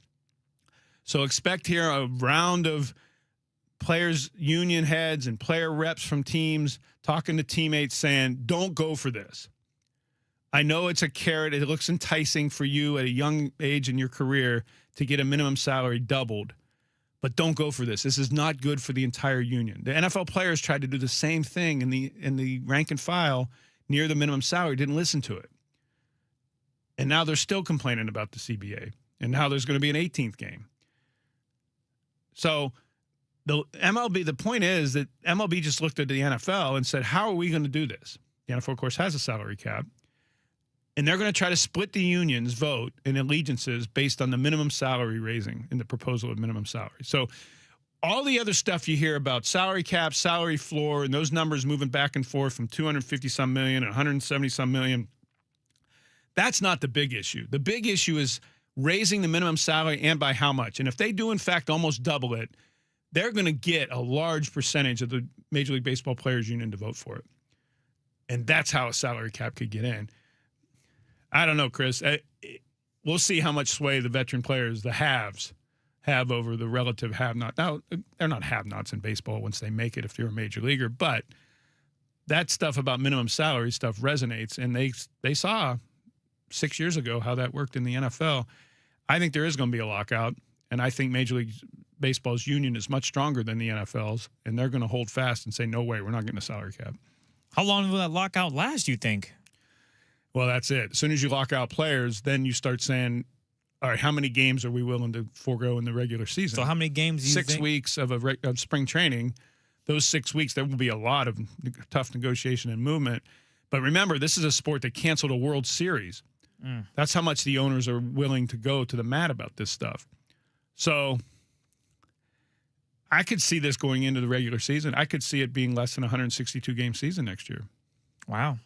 So expect here a round of players, union heads, and player reps from teams talking to teammates saying, don't go for this. I know it's a carrot. It looks enticing for you at a young age in your career to get a minimum salary doubled. But don't go for this. This is not good for the entire union. The NFL players tried to do the same thing in the rank and file near the minimum salary, didn't listen to it. And now they're still complaining about the CBA. And now there's going to be an 18th game. So the MLB, the point is that MLB just looked at the NFL and said, how are we going to do this? The NFL, of course, has a salary cap. And they're going to try to split the union's vote and allegiances based on the minimum salary raising in the proposal of minimum salary. So all the other stuff you hear about salary cap, salary floor, and those numbers moving back and forth from 250-some million and 170-some million, that's not the big issue. The big issue is raising the minimum salary and by how much. And if they do, in fact, almost double it, they're going to get a large percentage of the Major League Baseball Players Union to vote for it. And that's how a salary cap could get in. I don't know, Chris. We'll see how much sway the veteran players, the haves, have over the relative have-not. Now, they're not have-nots in baseball once they make it if you're a major leaguer, but that stuff about minimum salary stuff resonates, and they saw 6 years ago how that worked in the NFL. I think there is going to be a lockout, and I think Major League Baseball's union is much stronger than the NFL's, and they're going to hold fast and say, no way, we're not getting a salary cap. How long will that lockout last, you think? Well, that's it. As soon as you lock out players, then you start saying, all right, how many games are we willing to forego in the regular season? So how many games do you 6 think? weeks of spring training. Those 6 weeks, there will be a lot of tough negotiation and movement. But remember, this is a sport that canceled a World Series. That's how much the owners are willing to go to the mat about this stuff. So I could see this going into the regular season. I could see it being less than a 162-game season next year. Wow.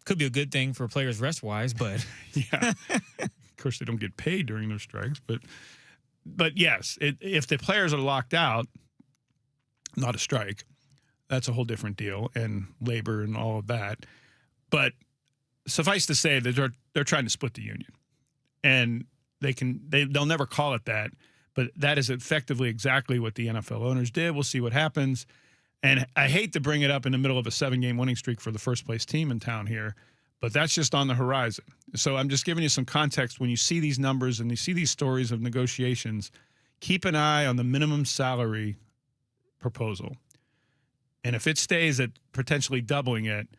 Could be a good thing for players rest-wise, but... Yeah. Of course, they don't get paid during their strikes. But yes, if the players are locked out, not a strike, that's a whole different deal, and labor and all of that. But suffice to say that they're trying to split the union. And they'll never call it that, but that is effectively exactly what the NFL owners did. We'll see what happens. And I hate to bring it up in the middle of a 7-game winning streak for the first-place team in town here, but that's just on the horizon. So I'm just giving you some context. When you see these numbers and you see these stories of negotiations, keep an eye on the minimum salary proposal. And if it stays at potentially doubling it,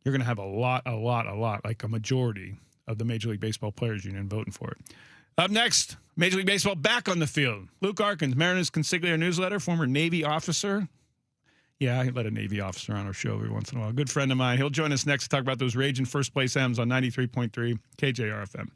you're going to have a lot, like a majority of the Major League Baseball Players Union voting for it. Up next, Major League Baseball back on the field. Luke Arkins, Mariners Consigliere newsletter, former Navy officer. Yeah, I let a Navy officer on our show every once in a while. A good friend of mine. He'll join us next to talk about those raging first-place M's on 93.3 KJR FM.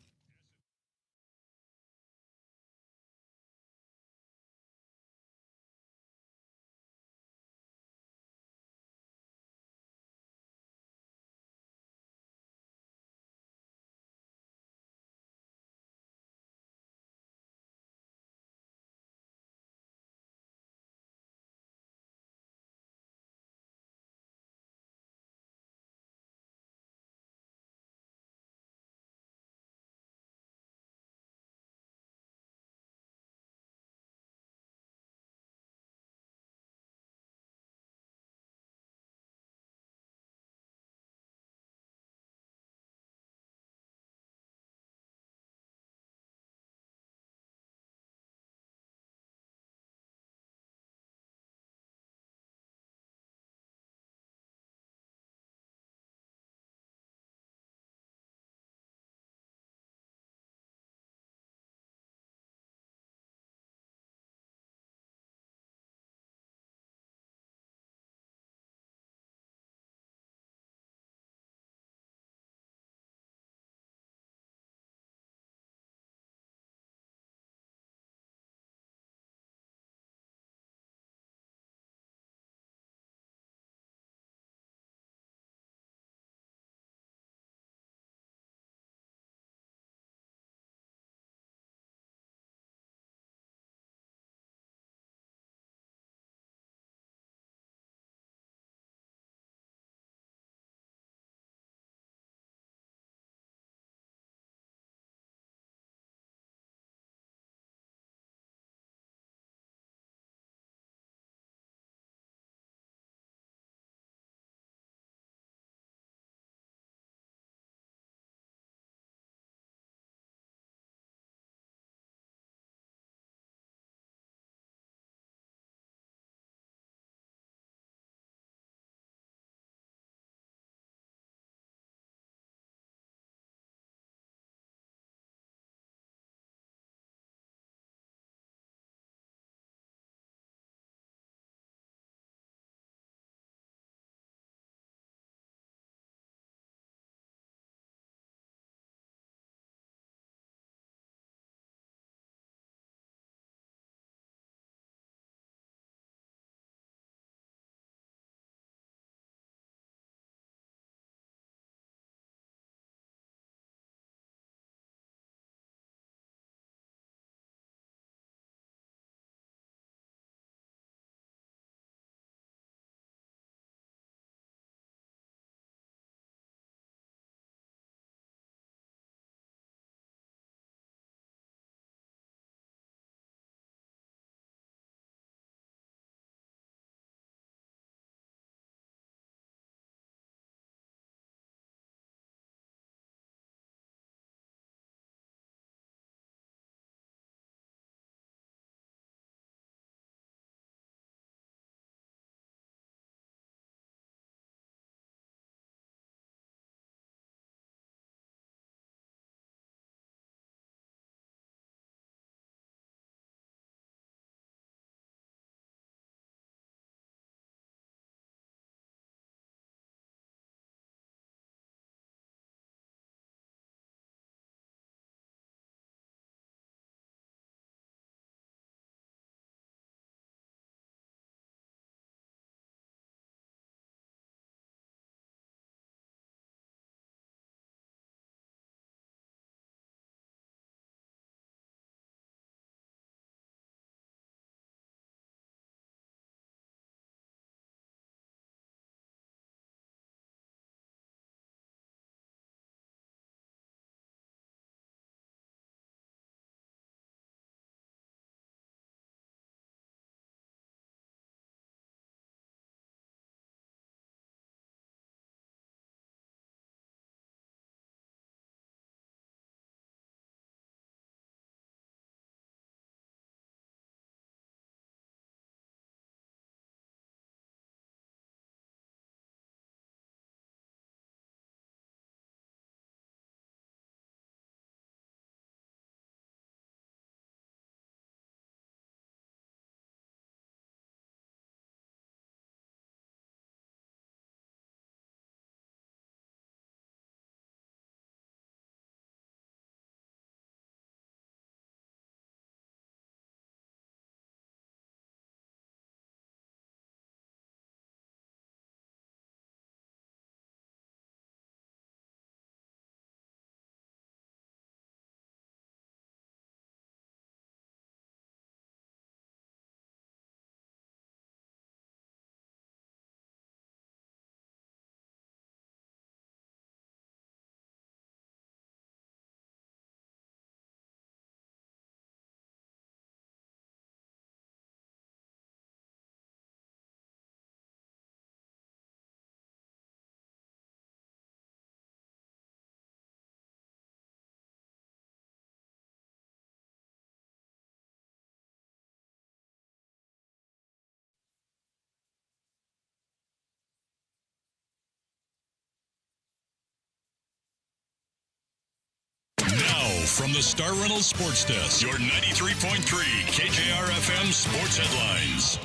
From the Star Reynolds Sports Desk, your 93.3 KJR FM sports headlines.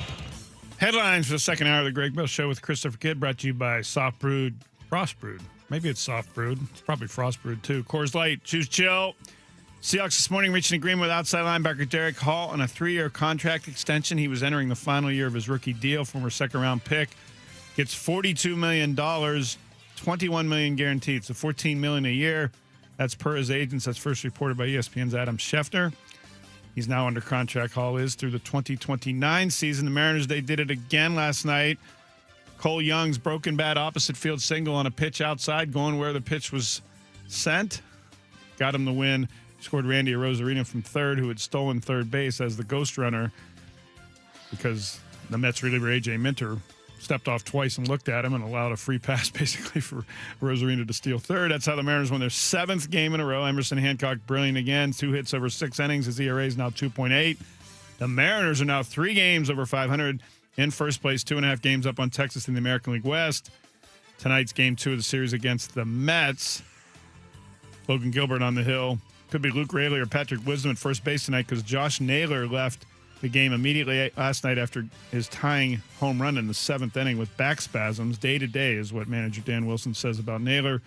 Headlines for the second hour of the Greg Bill Show with Christopher Kidd, brought to you by Soft Brewed, Frost Brewed. Maybe it's Soft Brewed. It's probably Frost Brewed, too. Coors Light, choose chill. Seahawks this morning reached an agreement with outside linebacker Derek Hall on a 3-year contract extension. He was entering the final year of his rookie deal. Former second-round pick gets $42 million, $21 million guaranteed, so $14 million a year. That's per his agents. That's first reported by ESPN's Adam Schefter. He's now under contract. Hall is through the 2029 season. The Mariners, they did it again last night. Cole Young's broken bat opposite field single on a pitch outside, going where the pitch was sent. Got him the win. Scored Randy Arozarena from third, who had stolen third base as the ghost runner because the Mets reliever A.J. Minter stepped off twice and looked at him and allowed a free pass basically for Arozarena to steal third. That's how the Mariners won their 7th game in a row. Emerson Hancock brilliant again. 2 hits over 6 innings. His ERA is now 2.8. The Mariners are now 3 games over 500 in first place, 2.5 games up on Texas in the American League West. Tonight's game 2 of the series against the Mets. Logan Gilbert on the hill. Could be Luke Raley or Patrick Wisdom at first base tonight because Josh Naylor left the game immediately last night after his tying home run in the 7th inning with back spasms. Day to day is what manager Dan Wilson says about Naylor.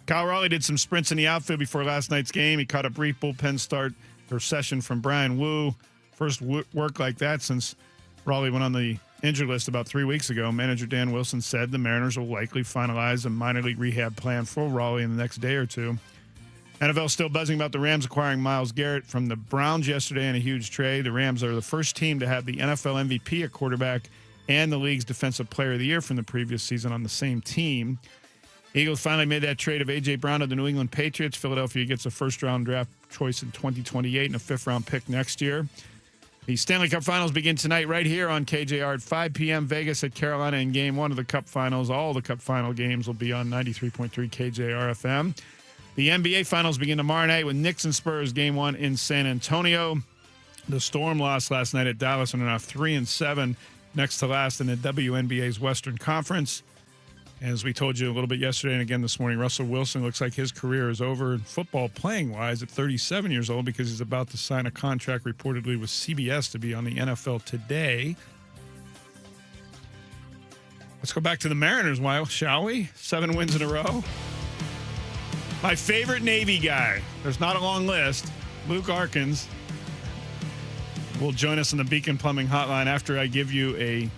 Kyle Raleigh did some sprints in the outfield before last night's game. He caught a brief bullpen start or session from Brian Wu. First work like that since Raleigh went on the injured list about 3 weeks ago. Manager Dan Wilson said the Mariners will likely finalize a minor league rehab plan for Raleigh in the next day or two. NFL still buzzing about the Rams acquiring Myles Garrett from the Browns yesterday in a huge trade. The Rams are the first team to have the NFL MVP at quarterback and the league's Defensive Player of the Year from the previous season on the same team. Eagles finally made that trade of A.J. Brown to the New England Patriots. Philadelphia gets a first-round draft choice in 2028 and a fifth-round pick next year. The Stanley Cup Finals begin tonight right here on KJR at 5 p.m. Vegas at Carolina in Game 1 of the Cup Finals. All the Cup Final games will be on 93.3 KJR FM. The NBA Finals begin tomorrow night with Knicks and Spurs Game 1 in San Antonio. The Storm lost last night at Dallas and are now 3-7, next to last in the WNBA's Western Conference. As we told you a little bit yesterday and again this morning, Russell Wilson looks like his career is over in football playing-wise at 37 years old because he's about to sign a contract reportedly with CBS to be on the NFL Today. Let's go back to the Mariners, shall we? 7 wins in a row. My favorite Navy guy, there's not a long list, Luke Arkins, will join us on the Beacon Plumbing Hotline after I give you a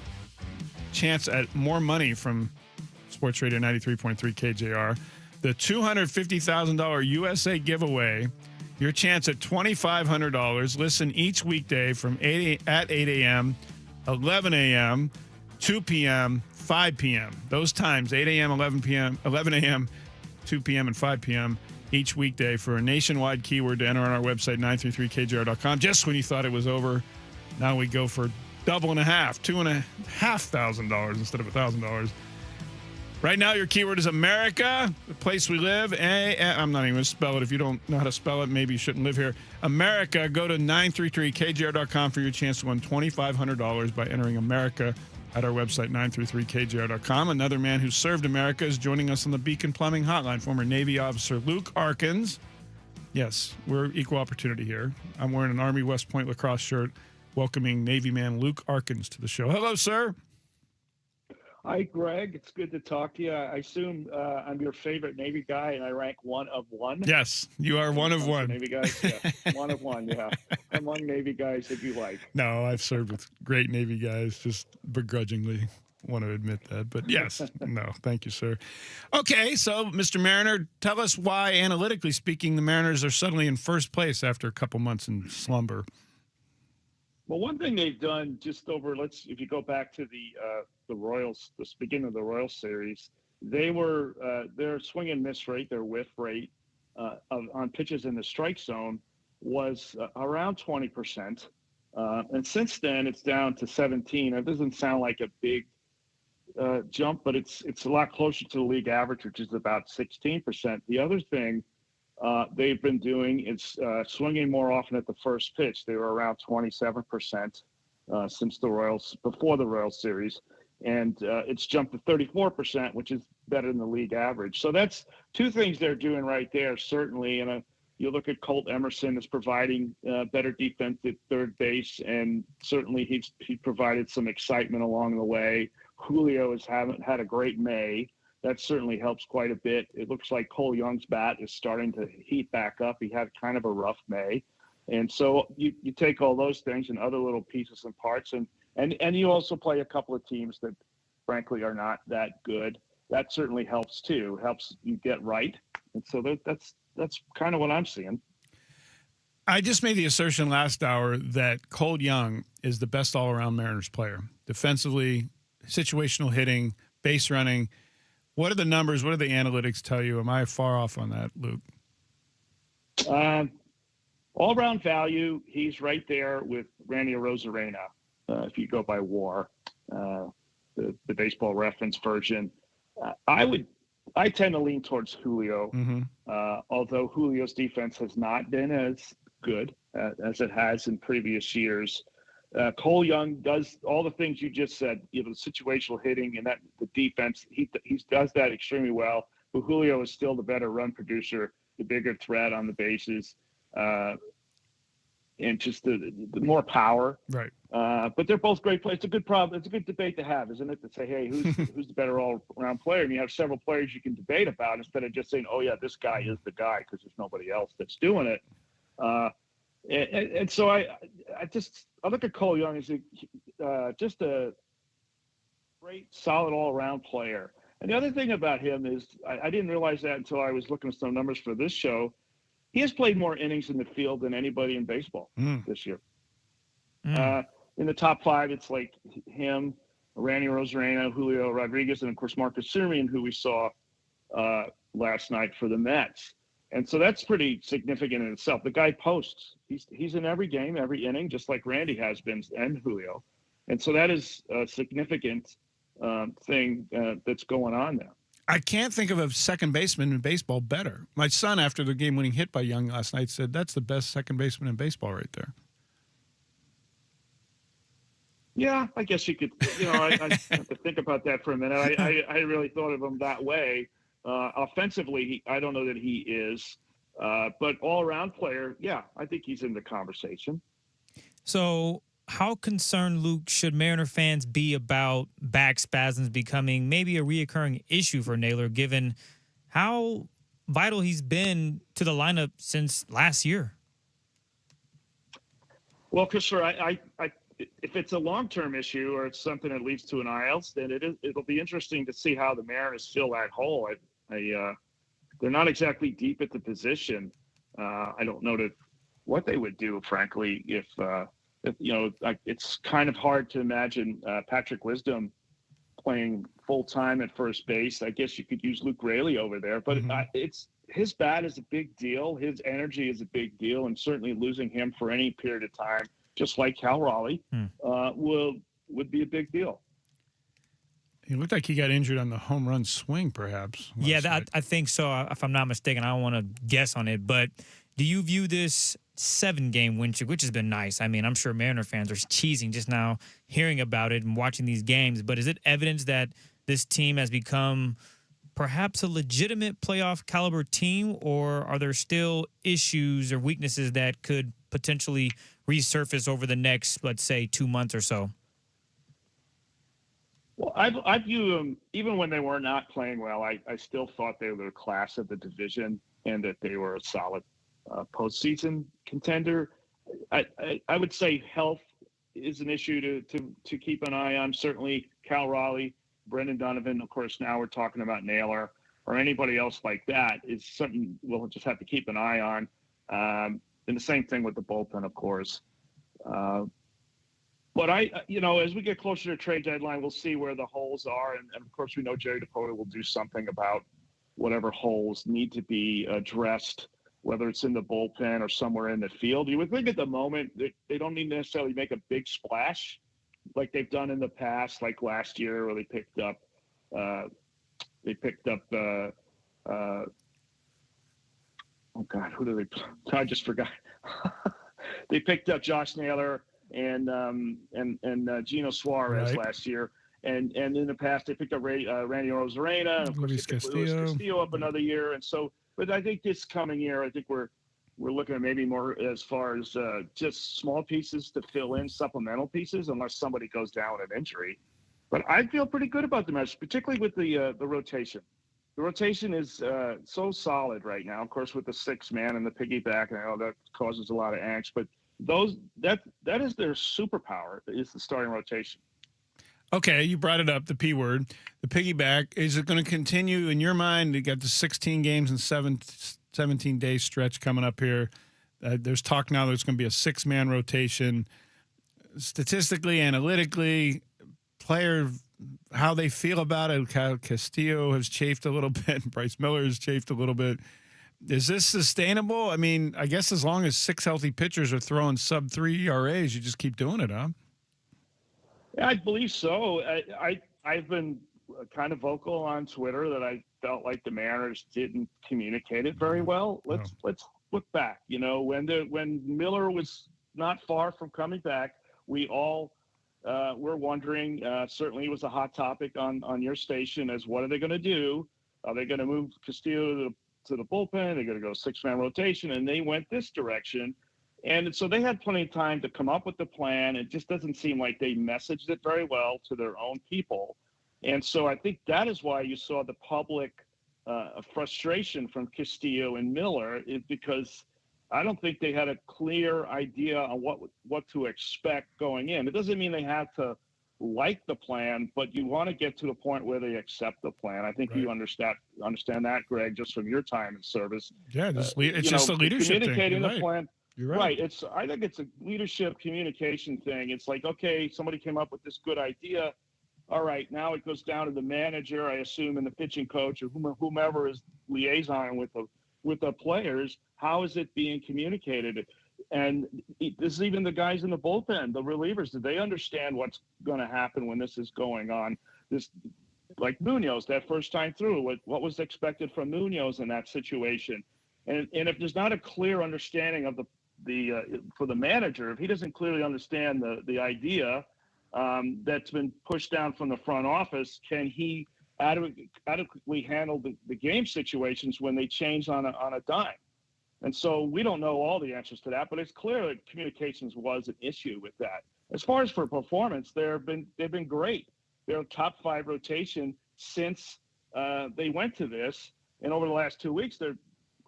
chance at more money from Sports Radio 93.3 KJR. The $250,000 USA giveaway, your chance at $2,500. Listen each weekday from 8 a.m., 11 a.m., 2 p.m., 5 p.m. Those times, 8 a.m., 11 a.m., 2 p.m. and 5 p.m. each weekday for a nationwide keyword to enter on our website, 933kjr.com. Just when you thought it was over, now we go for double and a half, $2,500 instead of $1,000. Right now, your keyword is America, the place we live. I'm not even going to spell it. If you don't know how to spell it, maybe you shouldn't live here. America, go to 933kjr.com for your chance to win $2,500 by entering America at our website, 933kjr.com. Another man who served America is joining us on the Beacon Plumbing Hotline, former Navy officer Luke Arkins. Yes, we're equal opportunity here. I'm wearing an Army West Point lacrosse shirt, welcoming Navy man Luke Arkins to the show. Hello, sir. Hi, Greg. It's good to talk to you. I assume I'm your favorite Navy guy, and I rank one of one. Yes, you are one of one. Navy guys, yeah. One of one, yeah. Among Navy guys that you like. No, I've served with great Navy guys, just begrudgingly want to admit that. But yes, no, thank you, sir. Okay, so Mr. Mariner, tell us why, analytically speaking, the Mariners are suddenly in first place after a couple months in slumber. Well, one thing they've done just over, if you go back to the Royals, the beginning of the Royals series, their swing and miss rate, their whiff rate on pitches in the strike zone was around 20%. And since then, it's down to 17. It doesn't sound like a big jump, but it's a lot closer to the league average, which is about 16%. The other thing they've been doing is swinging more often at the first pitch. They were around 27% since before the Royals series, and it's jumped to 34%, which is better than the league average. So that's two things they're doing right there, certainly. And You look at Colt Emerson as providing better defense at third base, and certainly he provided some excitement along the way. Julio haven't had a great May. That certainly helps quite a bit. It looks like Cole Young's bat is starting to heat back up. He had kind of a rough May. And so you take all those things and other little pieces and parts, and you also play a couple of teams that, frankly, are not that good. That certainly helps too. Helps you get right. And so that's kind of what I'm seeing. I just made the assertion last hour that Cole Young is the best all-around Mariners player. Defensively, situational hitting, base running. What are the numbers? What do the analytics tell you? Am I far off on that, Luke? All-around value, he's right there with Randy Arozarena, if you go by WAR, the baseball reference version. I tend to lean towards Julio, although Julio's defense has not been as good as it has in previous years. Cole Young does all the things you just said, the situational hitting and the defense. He does that extremely well. But Julio is still the better run producer, the bigger threat on the bases, and just the more power. Right. But they're both great players. It's a good problem. It's a good debate to have, isn't it? To say, hey, who's the better all-around player? And you have several players you can debate about instead of just saying, oh yeah, this guy is the guy because there's nobody else that's doing it. And so I look at Cole Young as just a great, solid all-around player. And the other thing about him is I didn't realize that until I was looking at some numbers for this show. He has played more innings in the field than anybody in baseball this year. In the top five, it's like him, Randy Arozarena, Julio Rodriguez, and of course Marcus Semien, who we saw last night for the Mets. And so that's pretty significant in itself. The guy posts. He's in every game, every inning, just like Randy has been and Julio. And so that is a significant thing that's going on there. I can't think of a second baseman in baseball better. My son, after the game-winning hit by Young last night, said that's the best second baseman in baseball right there. Yeah, I guess you could. I have to think about that for a minute. I really thought of him that way. Offensively, I don't know that he is, but all-around player, yeah, I think he's in the conversation. So how concerned, Luke, should Mariner fans be about back spasms becoming maybe a reoccurring issue for Naylor, given how vital he's been to the lineup since last year? Well, Christopher, if it's a long-term issue or it's something that leads to an IELTS, then it'll be interesting to see how the Mariners fill that hole. They're not exactly deep at the position. I don't know what they would do, frankly, if it's kind of hard to imagine Patrick Wisdom playing full-time at first base. I guess you could use Luke Raley over there, but his bat is a big deal. His energy is a big deal, and certainly losing him for any period of time, just like Cal Raleigh, would be a big deal. He looked like he got injured on the home run swing, perhaps. Yeah, I think so. If I'm not mistaken, I don't want to guess on it, but do you view this 7-game win streak, which has been nice? I mean, I'm sure Mariner fans are cheesing just now hearing about it and watching these games, but is it evidence that this team has become perhaps a legitimate playoff caliber team, or are there still issues or weaknesses that could potentially resurface over the next, let's say, 2 months or so? Well, I view them, even when they were not playing well, I still thought they were the class of the division and that they were a solid postseason contender. I would say health is an issue to keep an eye on. Certainly Cal Raleigh, Brendan Donovan, of course, now we're talking about Naylor or anybody else like that is something we'll just have to keep an eye on. And the same thing with the bullpen, of course. But as we get closer to trade deadline, we'll see where the holes are. And of course, we know Jerry DePota will do something about whatever holes need to be addressed, whether it's in the bullpen or somewhere in the field. You would think at the moment that they don't need to necessarily make a big splash like they've done in the past, like last year where they picked up oh God, who did they? I just forgot. They picked up Josh Naylor and Gino Suarez last year, and in the past they picked up Randy Arozarena, and of course Luis Castillo up another year, and so. But I think this coming year, I think we're we're looking at maybe more as far as just small pieces to fill in supplemental pieces, unless somebody goes down with an injury. But I feel pretty good about the match, particularly with the rotation. The rotation is so solid right now. Of course, with the 6-man and the piggyback, and I know that causes a lot of angst. But that is their superpower, is the starting rotation. Okay, you brought it up, the P word, the piggyback. Is it going to continue in your mind? You got the 16 games and 17-day stretch coming up here. There's talk now there's going to be a 6-man rotation. Statistically, analytically, player, how they feel about it. Castillo has chafed a little bit. Bryce Miller has chafed a little bit. Is this sustainable? I mean, I guess as long as 6 healthy pitchers are throwing sub-3 ERAs, you just keep doing it, huh? Yeah, I believe so. I've been kind of vocal on Twitter that I felt like the Mariners didn't communicate it very well. Let's look back. You know, when Miller was not far from coming back, we all were wondering. Certainly, it was a hot topic on your station as what are they going to do? Are they going to move Castillo to the bullpen? They're going to go 6-man rotation, and they went this direction. And so they had plenty of time to come up with the plan. It just doesn't seem like they messaged it very well to their own people. And so I think that is why you saw the public frustration from Castillo and Miller, is because I don't think they had a clear idea on what to expect going in. It doesn't mean they have to like the plan, but you want to get to the point where they accept the plan. I think you understand that, Greg, just from your time in service. Yeah, it's just a leadership thing. Communicating You're the right. plan. You're right. I think it's a leadership communication thing. It's like, okay, somebody came up with this good idea. All right, now it goes down to the manager, I assume, and the pitching coach, or whomever is liaison with the players. How is it being communicated? And this is even the guys in the bullpen, the relievers. Do they understand what's going to happen when this is going on? This, like Munoz, that first time through, what was expected from Munoz in that situation? And if there's not a clear understanding of the for the manager, if he doesn't clearly understand the idea that's been pushed down from the front office, can he adequately handle the game situations when they change on a dime? And so we don't know all the answers to that, but it's clear that communications was an issue with that. As far as for performance, they've been great. They're a top 5 rotation since they went to this, and over the last 2 weeks, they're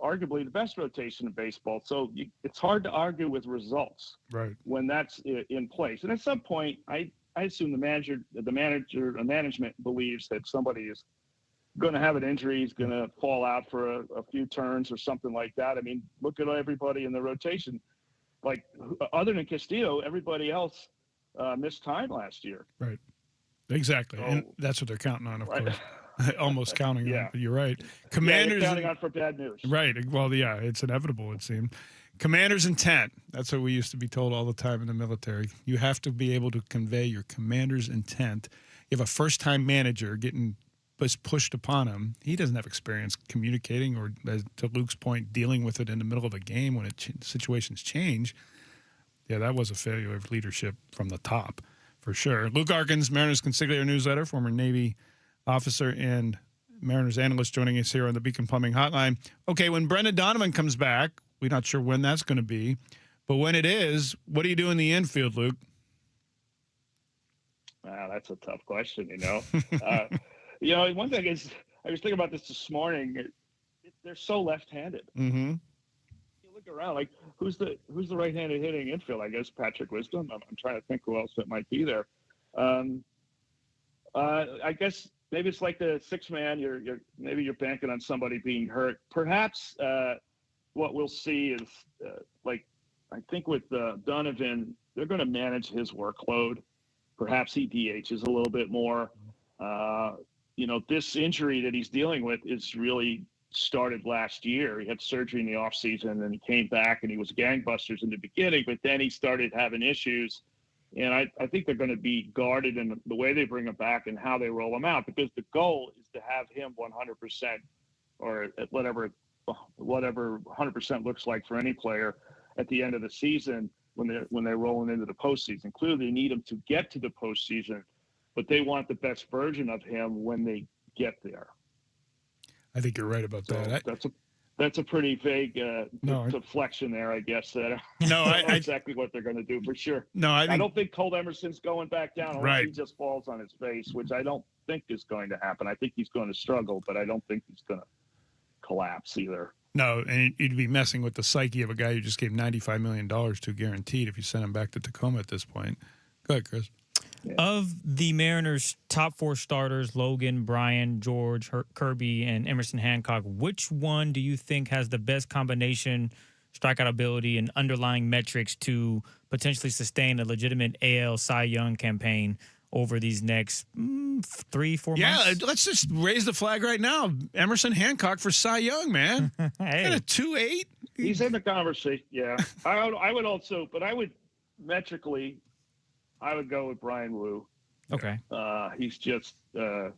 arguably the best rotation in baseball. So it's hard to argue with results when that's in place. And at some point, I assume the management believes that somebody is going to have an injury, is going to fall out for a few turns or something like that. I mean, look at everybody in the rotation. Like, other than Castillo, everybody else missed time last year. Right. Exactly. And that's what they're counting on, of course. Almost counting on, but you're right. Commanders counting on for bad news. Right. Well, yeah, it's inevitable, it seemed. Commander's intent. That's what we used to be told all the time in the military. You have to be able to convey your commander's intent. You have a first-time manager getting pushed upon him. He doesn't have experience communicating or, to Luke's point, dealing with it in the middle of a game when situations change. Yeah, that was a failure of leadership from the top, for sure. Luke Arkins, Mariners Consigliere newsletter, former Navy officer and Mariners analyst, joining us here on the Beacon Plumbing Hotline. Okay, when Brendan Donovan comes back, we're not sure when that's going to be, but when it is, what do you do in the infield, Luke? Wow, that's a tough question, one thing is, I was thinking about this morning. They're so left-handed. Mm-hmm. You look around, like, who's the right-handed hitting infield? I guess Patrick Wisdom. I'm trying to think who else that might be there. I guess maybe it's like the 6-man. Maybe you're banking on somebody being hurt. Perhaps what we'll see is I think with Donovan, they're going to manage his workload. Perhaps he DHs a little bit more. This injury that he's dealing with is really started last year. He had surgery in the offseason, and he came back, and he was gangbusters in the beginning, but then he started having issues. And I think they're going to be guarded in the way they bring him back and how they roll him out, because the goal is to have him 100%, or at whatever 100% looks like for any player at the end of the season when they're rolling into the postseason. Clearly, they need him to get to the postseason, but they want the best version of him when they get there. I think you're right about that. That's a pretty vague No, deflection there, I guess. No, I don't know I exactly what they're going to do for sure. No, I don't think Cole Emerson's going back down unless Right. he just falls on his face, which I don't think is going to happen. I think he's going to struggle, but I don't think he's going to collapse either. No, and you'd be messing with the psyche of a guy you just gave $95 million to guaranteed if you sent him back to Tacoma at this point. Go ahead, Chris. Of the Mariners' top 4 starters, Logan, Bryan, George, Kirby, and Emerson Hancock, which one do you think has the best combination, strikeout ability, and underlying metrics to potentially sustain a legitimate AL Cy Young campaign over these next 3-4 months? Yeah, let's just raise the flag right now. Emerson Hancock for Cy Young, man. Hey. Got a 2.8. He's in the conversation. Yeah, I would also, but I would metrically, I would go with Brian Wu. Okay. He's just the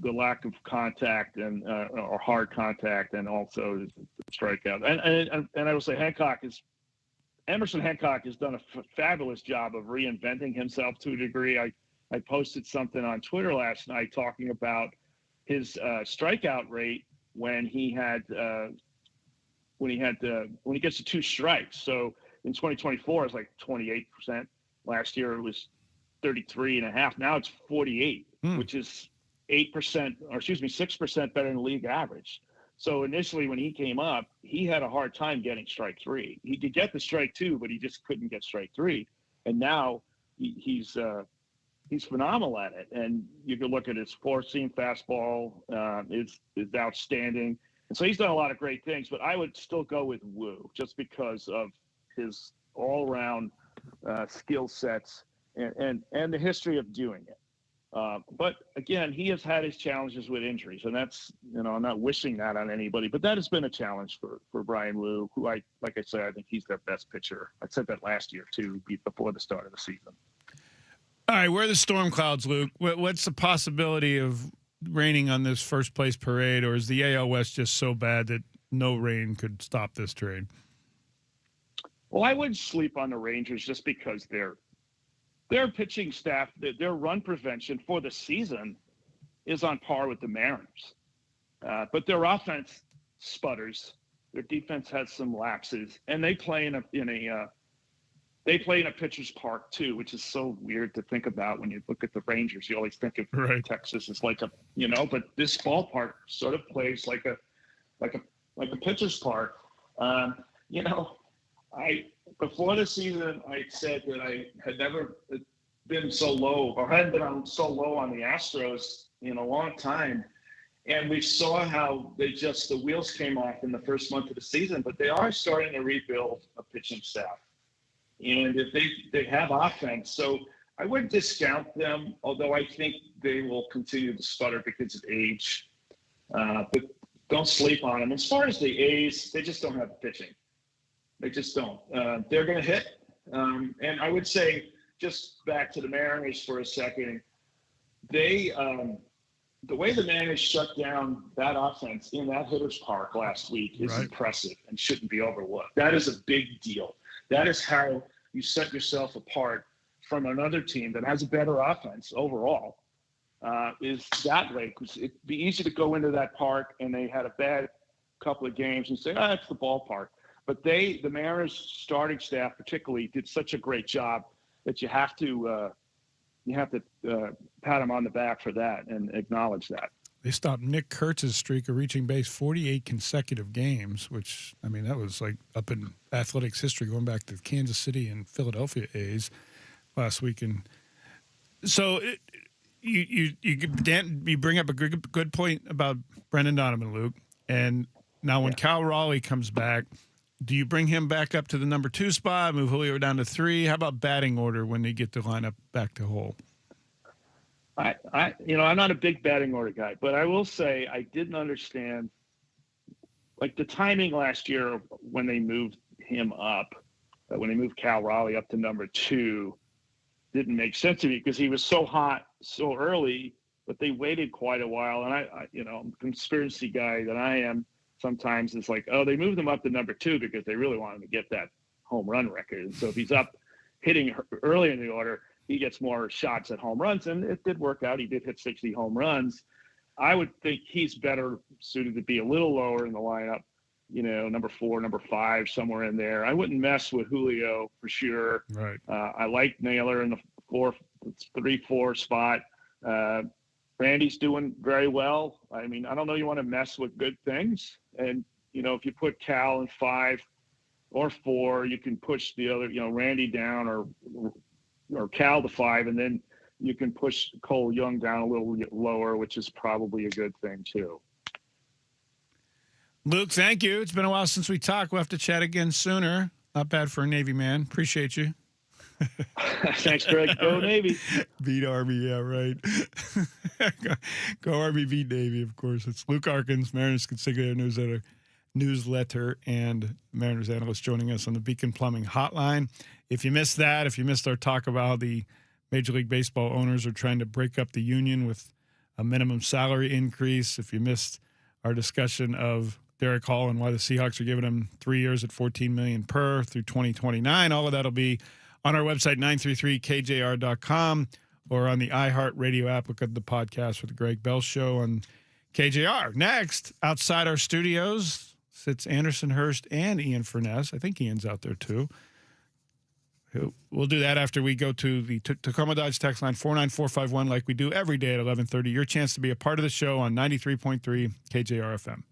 lack of contact and or hard contact, and also the strikeout. And I will say Emerson Hancock has done a fabulous job of reinventing himself to a degree. I posted something on Twitter last night talking about his strikeout rate when he gets to 2 strikes. So in 2024, it's like 28%. Last year it was 33.5. Now it's 48, which is 6% better than the league average. So initially when he came up, he had a hard time getting strike 3. He could get the strike 2, but he just couldn't get strike 3. And now he's phenomenal at it. And you can look at his 4-seam fastball is outstanding. And so he's done a lot of great things, but I would still go with Wu just because of his all-around skill sets and the history of doing it. But again, he has had his challenges with injuries, and that's, I'm not wishing that on anybody, but that has been a challenge for Brian Wu, who I think he's their best pitcher. I said that last year too, before the start of the season. All right, where are the storm clouds, Luke? What's the possibility of raining on this first place parade, or is the AL West just so bad that no rain could stop this trade? Well, I wouldn't sleep on the Rangers just because their pitching staff, their run prevention for the season is on par with the Mariners. But their offense sputters. Their defense has some lapses, and they play in a pitcher's park too, which is so weird to think about when you look at the Rangers. You always think of Texas as like but this ballpark sort of plays like a pitcher's park. Before the season, I said that I had never been so low, or hadn't been so low on the Astros in a long time. And we saw how the wheels came off in the first month of the season, but they are starting to rebuild a pitching staff. And if they have offense, so I wouldn't discount them, although I think they will continue to sputter because of age. But don't sleep on them. As far as the A's, they just don't have the pitching. They just don't. They're going to hit. And I would say, just back to the Mariners for a second, the way the Mariners shut down that offense in that hitter's park last week is impressive and shouldn't be overlooked. That is a big deal. That is how you set yourself apart from another team that has a better offense overall, is that way. Because it'd be easy to go into that park and they had a bad couple of games and say, it's the ballpark. But the Mariners starting staff particularly did such a great job that you have to pat them on the back for that and acknowledge that. They stopped Nick Kurtz's streak of reaching base 48 consecutive games, which, that was like up in athletics history going back to the Kansas City and Philadelphia A's last week. And so you bring up a good point about Brendan Donovan, Luke. And now when Cal Raleigh comes back, do you bring him back up to the number 2 spot, move Julio down to 3? How about batting order when they get the lineup back to whole? I'm not a big batting order guy, but I will say I didn't understand like the timing last year when they moved him up, when they moved Cal Raleigh up to number 2, didn't make sense to me because he was so hot so early, but they waited quite a while. And I'm a conspiracy guy that I am. Sometimes it's like, they moved him up to number 2 because they really wanted to get that home run record. And so if he's up hitting early in the order, he gets more shots at home runs. And it did work out. He did hit 60 home runs. I would think he's better suited to be a little lower in the lineup, number 4, number 5, somewhere in there. I wouldn't mess with Julio for sure. Right. I like Naylor in the 3-4 spot. Randy's doing very well. I mean, I don't know you want to mess with good things. And, if you put Cal in 5 or 4, you can push the other, Randy down or Cal to 5, and then you can push Cole Young down a little lower, which is probably a good thing too. Luke, thank you. It's been a while since we talked. We'll have to chat again sooner. Not bad for a Navy man. Appreciate you. Thanks, Greg. Go Navy. Beat Army, yeah, right. Go Army, beat Navy, of course. It's Luke Arkins, Mariners Consigliere newsletter, and Mariners analyst joining us on the Beacon Plumbing Hotline. If you missed that, if you missed our talk about how the Major League Baseball owners are trying to break up the union with a minimum salary increase, if you missed our discussion of Derek Hall and why the Seahawks are giving him 3 years at $14 million per through 2029, all of that will be on our website, 933kjr.com, or on the iHeartRadio app. Look at the podcast with the Greg Bell Show on KJR. Next, outside our studios, sits Anderson Hurst and Ian Furness. I think Ian's out there too. We'll do that after we go to the Tacoma Dodge text line 49451 like we do every day at 11:30. Your chance to be a part of the show on 93.3 KJR FM.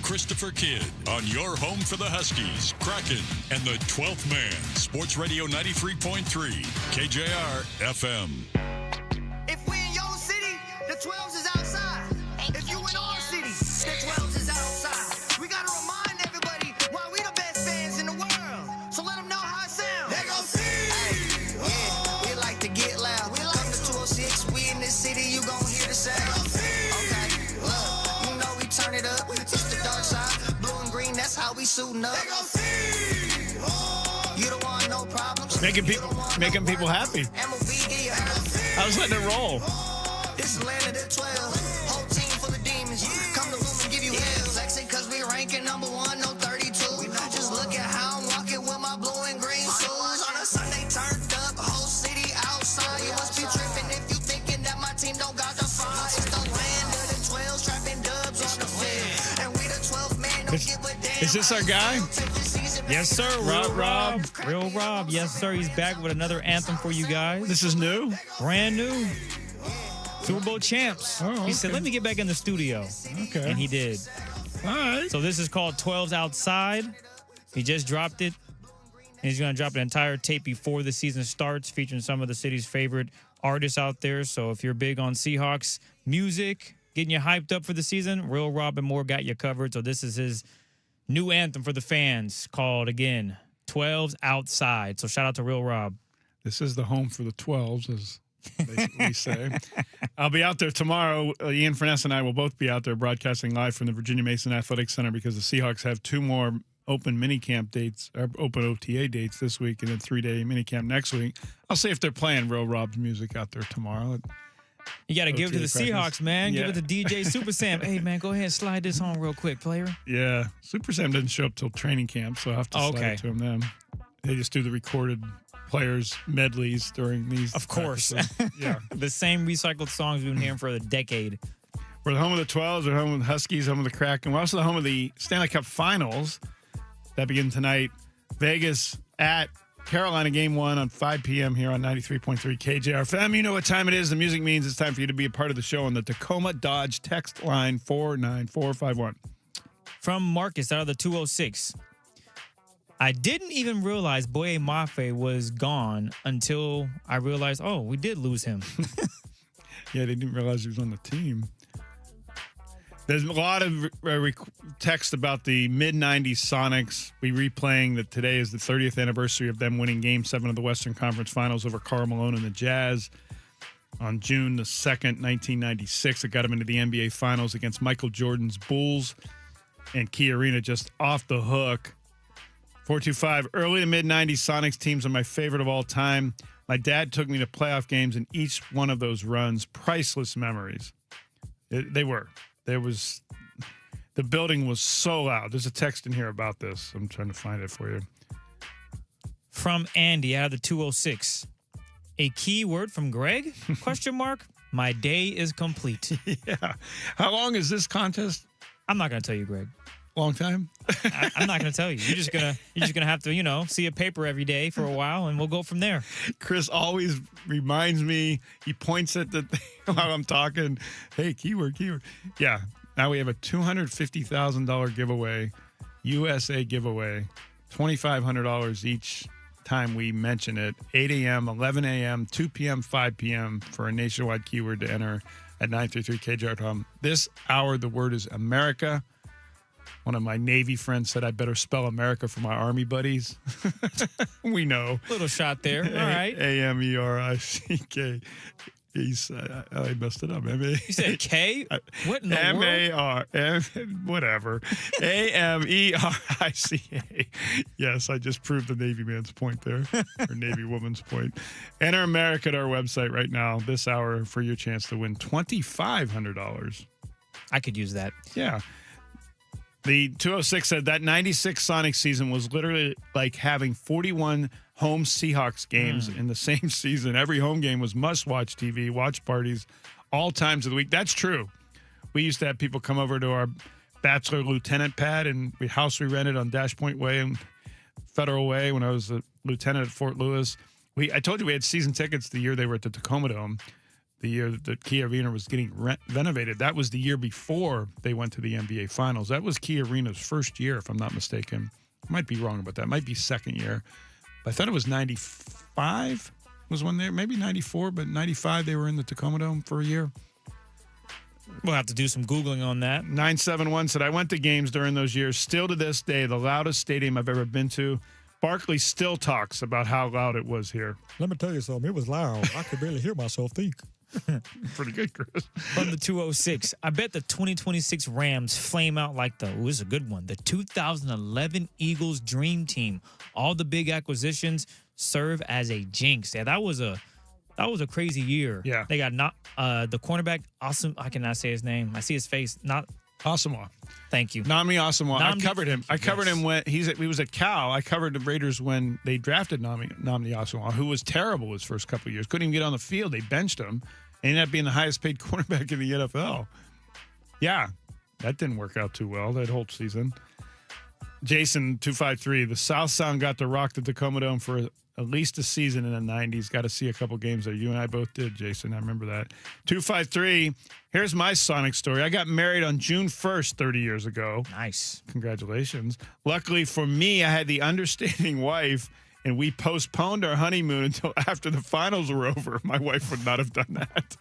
Christopher Kidd on your home for the Huskies, Kraken, and the 12th man. Sports Radio 93.3 KJR FM. If we in your city, the 12s is outside. If you in our city, the 12s is outside. We gotta remind everybody why we the best fans in the world. So let them know how it sounds. They gon' see. Yeah, we like to get loud. We like the 206. We in this city, you gon' hear the sound. Okay, look, you know we turn it up. It's the dark side, blue and green. That's how we suitin' up. They gon' see. You don't want no problems. Making people happy. I was letting it roll. This is land of the 12. Whole team full of demons. Come to room and give you hell. Sexy cause we ranking number 1, no 32. Just look at how I'm walking with my blue and green shoes. On a Sunday turned up, whole city outside. You must be tripping if you thinking that my team don't got the fire. It's the land of the 12, trapping dubs on the field. And we the 12th man, don't give a damn. Is this our guy? Yes, sir. Real Rob. Yes, sir. He's back with another anthem for you guys. This is new? Brand new. Super Bowl champs. Oh, okay. He said, let me get back in the studio. Okay. And he did. All right. So this is called 12's Outside. He just dropped it. And he's going to drop an entire tape before the season starts, featuring some of the city's favorite artists out there. So if you're big on Seahawks music, getting you hyped up for the season, Real Rob and more got you covered. So this is his new anthem for the fans called, again, 12's Outside. So shout out to Real Rob. This is the home for the 12s, as we say. I'll be out there tomorrow. Ian Furness and I will both be out there broadcasting live from the Virginia Mason Athletic Center because the Seahawks have 2 more open minicamp dates, or open OTA dates this week and then 3-day minicamp next week. I'll see if they're playing Real Rob's music out there tomorrow. You got to give it to the practice. Seahawks, man. Yeah. Give it to DJ Super Sam. Hey, man, go ahead and slide this on real quick, player. Yeah. Super Sam doesn't show up till training camp, so I'll have to slide it to him then. They just do the recorded players medleys during these. Of course. Yeah. The same recycled songs we've been hearing for a decade. We're the home of the 12s, we're home of the Huskies, home of the Kraken. We're also the home of the Stanley Cup Finals that begin tonight. Vegas at Carolina, game 1 on 5 p.m. here on 93.3 KJR. Fam, you know what time it is. The music means it's time for you to be a part of the show on the Tacoma Dodge text line 49451. From Marcus out of the 206. I didn't even realize Boye Mafe was gone until I realized, oh, we did lose him. Yeah, they didn't realize he was on the team. There's a lot of text about the mid-90s Sonics. We replaying that today is the 30th anniversary of them winning Game 7 of the Western Conference Finals over Karl Malone and the Jazz on June the 2nd, 1996. It got them into the NBA Finals against Michael Jordan's Bulls and Key Arena just off the hook. 425, early to mid-90s Sonics teams are my favorite of all time. My dad took me to playoff games in each one of those runs. Priceless memories. They were. The building was so loud. There's a text in here about this. I'm trying to find it for you. From Andy out of the 206. A key word from Greg? Question mark. My day is complete. Yeah. How long is this contest? I'm not going to tell you, Greg. Long time? I'm not going to tell you. You're just gonna have to, see a paper every day for a while, and we'll go from there. Chris always reminds me. He points at the thing while I'm talking. Hey, keyword. Yeah. Now we have a $250,000 giveaway, USA giveaway, $2,500 each time we mention it. 8 a.m., 11 a.m., 2 p.m., 5 p.m. for a nationwide keyword to enter at 933KJR.com. This hour, the word is America. One of my Navy friends said I better spell America for my Army buddies. We know. Little shot there. All right. AMERICK. I messed it up. You said K? What in the world? MAR. Whatever. AMERICA. Yes, I just proved the Navy man's point there, or Navy woman's point. Enter America at our website right now this hour for your chance to win $2,500. I could use that. Yeah. The 206 said that 96 Sonic season was literally like having 41 home Seahawks games in the same season. Every home game was must-watch TV, watch parties, all times of the week. That's true. We used to have people come over to our bachelor lieutenant pad and house we rented on Dash Point Way and Federal Way when I was a lieutenant at Fort Lewis. I told you we had season tickets the year they were at the Tacoma Dome. the year that Key Arena was getting renovated. That was the year before they went to the NBA Finals. That was Key Arena's first year, if I'm not mistaken. I might be wrong about that. It might be second year. But I thought it was 95 was when they, maybe 94, but 95 they were in the Tacoma Dome for a year. We'll have to do some Googling on that. 971 said, I went to games during those years. Still to this day, the loudest stadium I've ever been to. Barkley still talks about how loud it was here. Let me tell you something. It was loud. I could barely hear myself think. Pretty good, Chris. From the 206, I bet the 2026 Rams flame out like this is a good one. The 2011 Eagles Dream Team. All the big acquisitions serve as a jinx. Yeah, that was a crazy year. Yeah. They got the cornerback, awesome. I cannot say his name. I see his face. Not Asamoah. Thank you. Namdi Asamoah. I covered him. I covered Yes. him when he was at Cal. I covered the Raiders when they drafted Namdi Asamoah, who was terrible his first couple of years. Couldn't even get on the field. They benched him. And ended up being the highest paid cornerback in the NFL. Yeah, that didn't work out too well that whole season. Jason 253, the South Sound got to rock the Tacoma Dome for at least a season in the 90s. Got to see a couple games there. You and I both did, Jason. I remember that. 253, here's my Sonic story. I got married on June 1st, 30 years ago. Nice. Congratulations. Luckily for me, I had the understanding wife, and we postponed our honeymoon until after the finals were over. My wife would not have done that.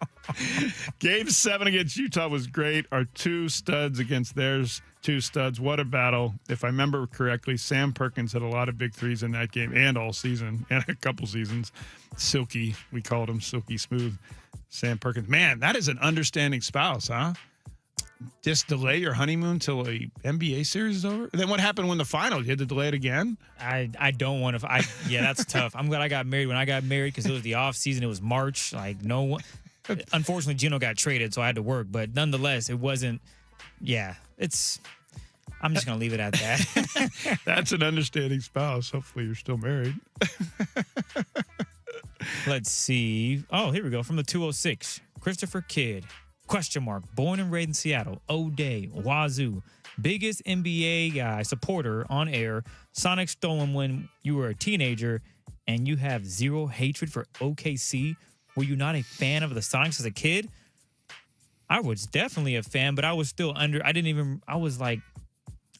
Game 7 against Utah was great. Our 2 studs against theirs 2 studs. What a battle. If I remember correctly, Sam Perkins had a lot of big threes in that game and all season and a couple seasons. Silky, we called him Silky Smooth. Sam Perkins. Man, that is an understanding spouse, huh? Just delay your honeymoon till a NBA series is over? And then what happened when the finals? You had to delay it again? I don't want to. Yeah, that's tough. I'm glad I got married when I got married because it was the off season. It was March. Like no one. Unfortunately, Gino got traded, so I had to work. But nonetheless, it wasn't. Yeah, it's. I'm just gonna leave it at that. That's an understanding spouse. Hopefully, you're still married. Let's see. Oh, here we go. From the 206, Christopher Kidd. Question mark. Born and raised in Seattle. O'Day. Wazoo. Biggest NBA guy supporter on air. Sonic stolen when you were a teenager, and you have zero hatred for OKC. Were you not a fan of the Sonics as a kid? I was definitely a fan, but I was still I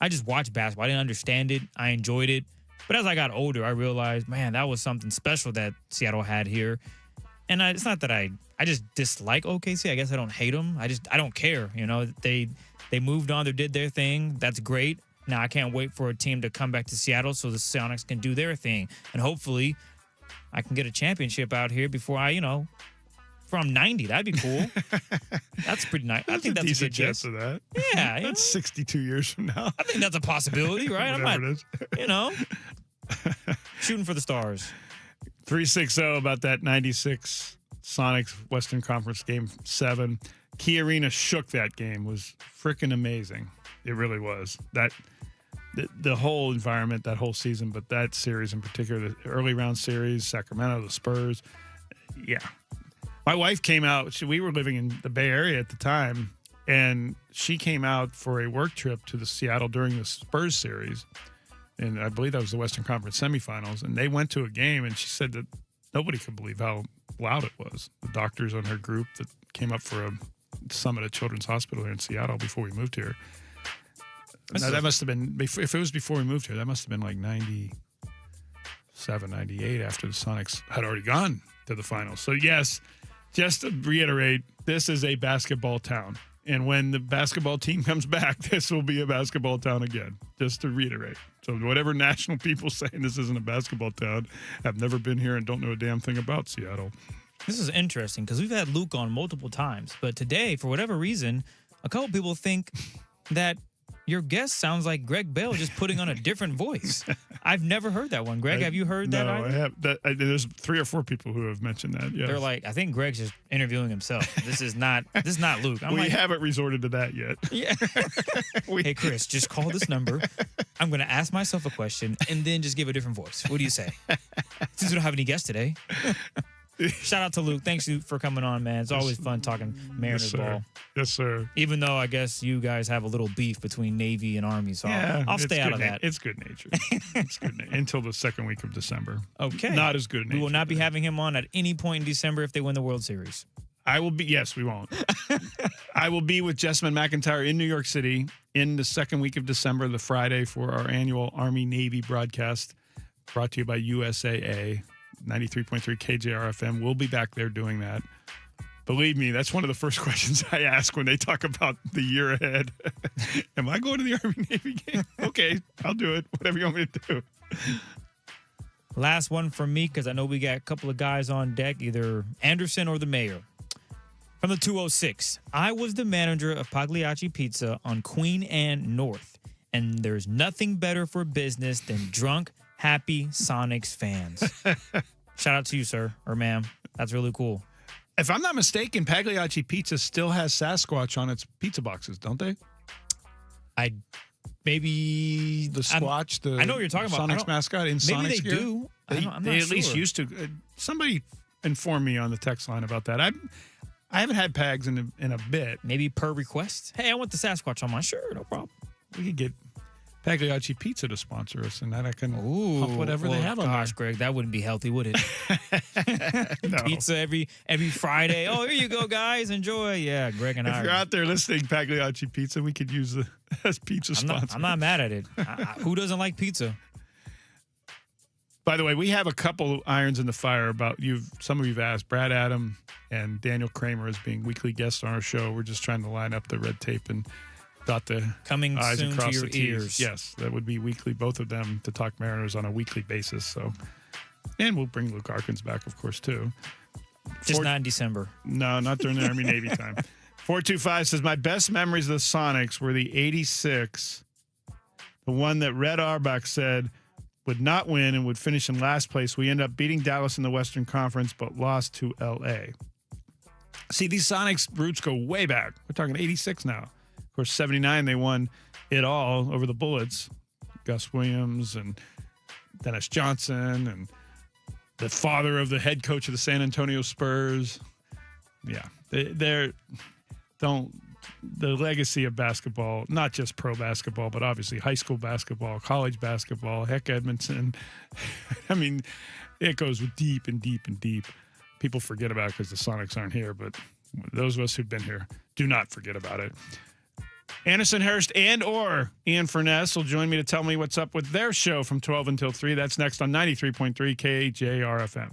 just watched basketball. I didn't understand it. I enjoyed it. But as I got older, I realized, man, that was something special that Seattle had here. And it's not that I just dislike OKC. I guess I don't hate them. I don't care. You know, they moved on. They did their thing. That's great. Now I can't wait for a team to come back to Seattle so the Sonics can do their thing. And hopefully I can get a championship out here before I'm 90. That'd be cool. That's pretty nice. I think that's a decent good chance guess. of that. Yeah. That's 62 years from now. I think that's a possibility, right? I'm Whatever not, it is. shooting for the stars. 360 about that 96 Sonics Western Conference Game 7. Key Arena shook that game. Was freaking amazing. It really was. The whole environment, that whole season, but that series in particular, the early round series, Sacramento, the Spurs. Yeah. My wife came out. We were living in the Bay Area at the time, and she came out for a work trip to the Seattle during the Spurs series. And I believe that was the Western Conference semifinals. And they went to a game, and she said that nobody could believe how loud it was. The doctors on her group that came up for a summit at Children's Hospital here in Seattle before we moved here. Now, that must have been, if it was before we moved here, that must have been like 97, 98 after the Sonics had already gone to the finals. So, yes, just to reiterate, this is a basketball town. And when the basketball team comes back, this will be a basketball town again, just to reiterate. So whatever national people saying this isn't a basketball town have never been here and don't know a damn thing about Seattle. This is interesting because we've had Luke on multiple times. But today, for whatever reason, a couple people think that your guest sounds like Greg Bell just putting on a different voice. I've never heard that one. Greg, have you heard that either? No, I have. There's 3 or 4 people who have mentioned that. Yes. They're like, I think Greg's just interviewing himself. This is not Luke. We haven't resorted to that yet. Yeah. Hey, Chris, just call this number. I'm going to ask myself a question and then just give a different voice. What do you say? Since we don't have any guests today. Shout out to Luke. Thanks for coming on, man. It's always fun talking Mariners ball. Yes, sir. Even though I guess you guys have a little beef between Navy and Army, so I'll stay out of that. It's good nature. It's good until the second week of December. Okay. Not as good We will not be having him on at any point in December if they win the World Series. I will be. Yes, we won't. I will be with Jessamine McIntyre in New York City in the second week of December, the Friday, for our annual Army-Navy broadcast brought to you by USAA, 93.3 KJR FM. We'll be back there doing that. Believe me, that's one of the first questions I ask when they talk about the year ahead. Am I going to the Army-Navy game? Okay, I'll do it. Whatever you want me to do. Last one from me, because I know we got a couple of guys on deck, either Anderson or the mayor. From the 206, I was the manager of Pagliacci Pizza on Queen Anne North, and there's nothing better for business than drunk, happy Sonics fans. Shout out to you, sir, or ma'am. That's really cool. If I'm not mistaken, Pagliacci Pizza still has Sasquatch on its pizza boxes, don't they? Maybe the Squatch, I know what you're talking about. Sonics mascot in maybe Sonics they gear? do. I'm not they at sure. least used to. Somebody informed me on the text line about that. I haven't had Pags in a bit. Maybe per request. Hey, I want the Sasquatch on mine. Sure, no problem. We could get Pagliacci Pizza to sponsor us, and then I can pump whatever they have on there. Gosh, Greg, that wouldn't be healthy, would it? No. Pizza every Friday. Oh, here you go, guys. Enjoy. Yeah, Greg and I. If you're out there listening, Pagliacci Pizza, we could use the as pizza sponsor. I'm not mad at it. Who doesn't like pizza? By the way, we have a couple irons in the fire about some of you've asked Brad Adam and Daniel Kramer as being weekly guests on our show. We're just trying to line up the red tape and dot the coming I's soon and cross to your the T's. ears. Yes, that would be weekly, both of them, to talk Mariners on a weekly basis. So, and we'll bring Luke Arkins back, of course, too. Just not in December. No, not during the Army-Navy time. 425 says, my best memories of the Sonics were the 86, the one that Red Auerbach said would not win and would finish in last place. We ended up beating Dallas in the Western Conference, but lost to L.A. See, these Sonics roots go way back. We're talking 86 now. Of course, 79, they won it all over the Bullets. Gus Williams and Dennis Johnson and the father of the head coach of the San Antonio Spurs. Yeah, the legacy of basketball, not just pro basketball, but obviously high school basketball, college basketball, heck, Edmonton. I mean, it goes deep and deep and deep. People forget about it because the Sonics aren't here, but those of us who've been here do not forget about it. Anderson Hurst and or Ian Furness will join me to tell me what's up with their show from 12 until 3. That's next on 93.3 KJR FM.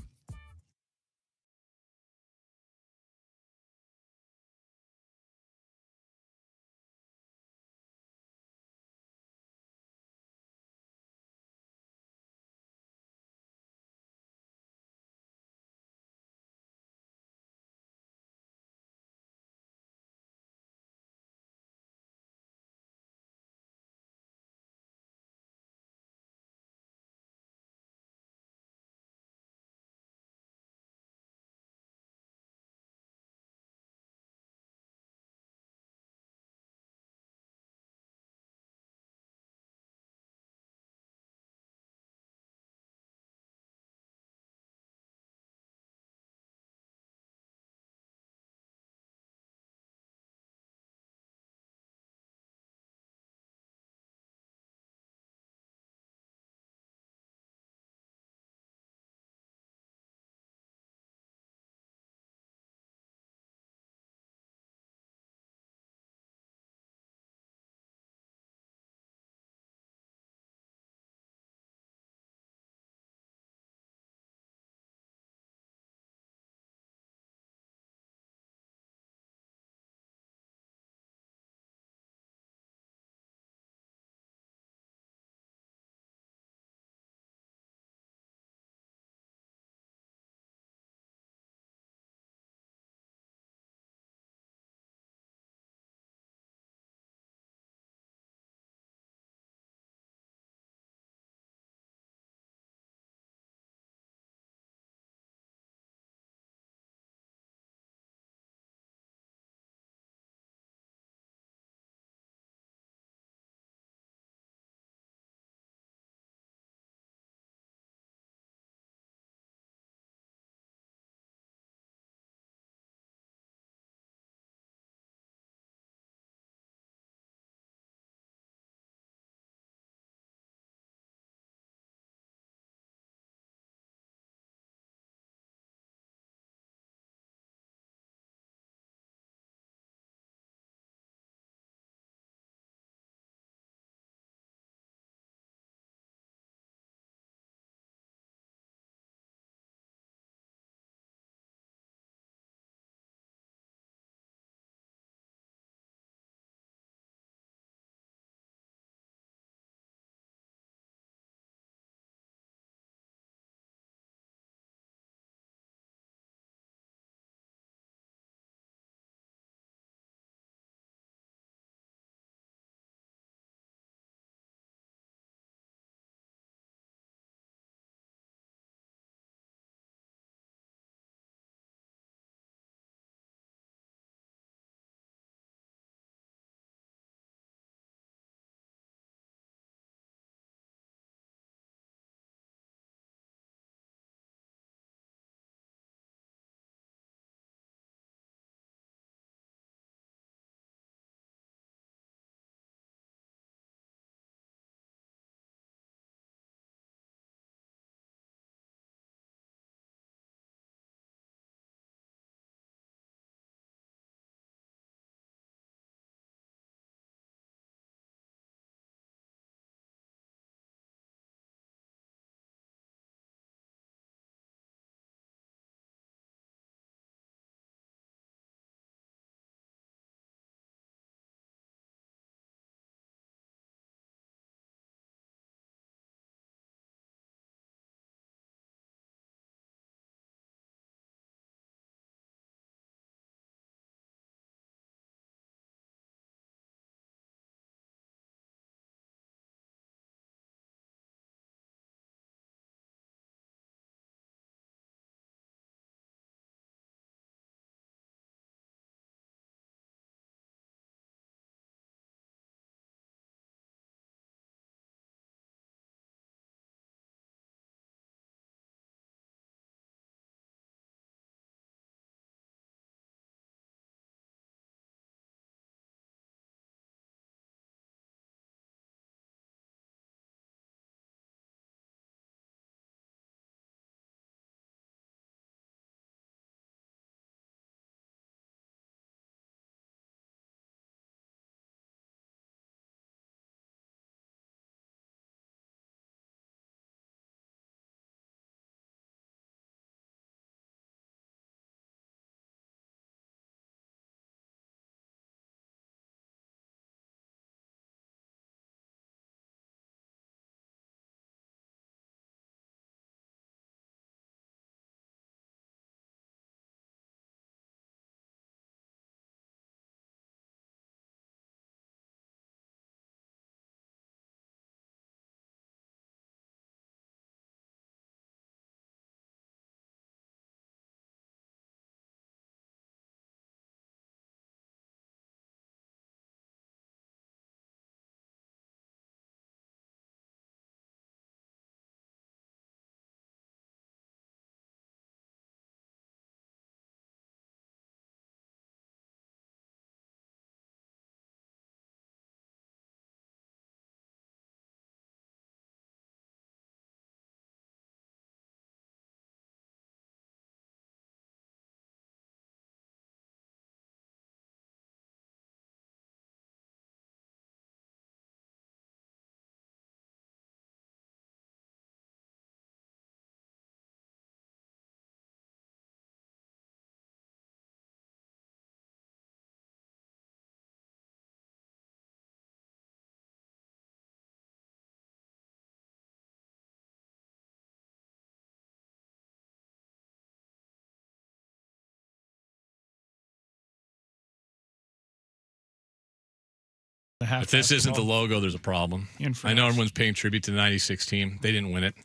Half If this isn't the basketball. logo, there's a problem. In for I know us. everyone's paying tribute to the 96 team. They didn't win it.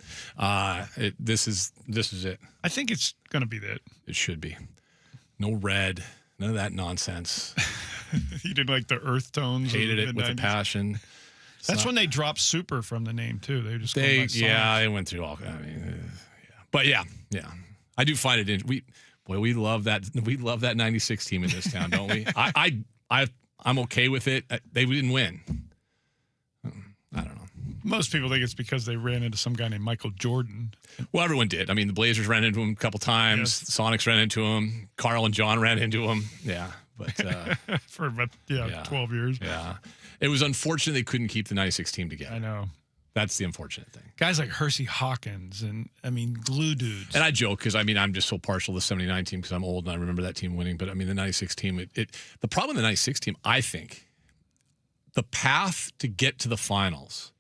This is it. I think it's going to be that. It should be. No red. None of that nonsense. You did like the earth tones. Hated of it with a 90s. passion. That's when they dropped super from the name too. They were just going by Yeah, songs. they went through all. I mean, yeah. But yeah. I do find it. We love that. We love that 96 team in this town, don't we? I'm okay with it. They didn't win. I don't know. Most people think it's because they ran into some guy named Michael Jordan. Well, everyone did. I mean, the Blazers ran into him a couple times. The Sonics ran into him. Carl and John ran into him. Yeah, but for about 12 years. Yeah, it was unfortunate they couldn't keep the 96 team together. I know. That's the unfortunate thing. Guys like Hersey Hawkins and, glue dudes. And I joke because, I'm just so partial to the 79 team because I'm old and I remember that team winning. But, the 96 team, the problem with the 96 team, I think, the path to get to the finals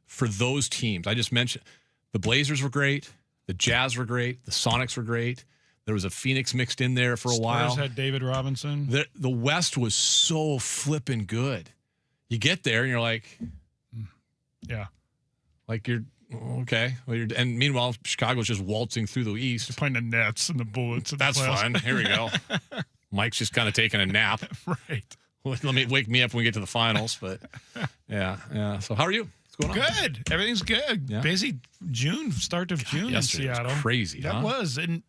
for those teams, I just mentioned, the Blazers were great. The Jazz were great. The Sonics were great. There was a Phoenix mixed in there for a while. Spurs had David Robinson. The West was so flipping good. You get there and you're like... Yeah. Like you're okay. Well, and meanwhile, Chicago's just waltzing through the East. They're playing the Nets and the Bullets. And That's the playoffs. fun. Here we go. Mike's just kind of taking a nap. Right. Let me wake me up when we get to the finals. But yeah. So how are you? What's going on? Good. Everything's good. Yeah. Busy start of June in yesterday was Seattle. crazy, That huh? was. And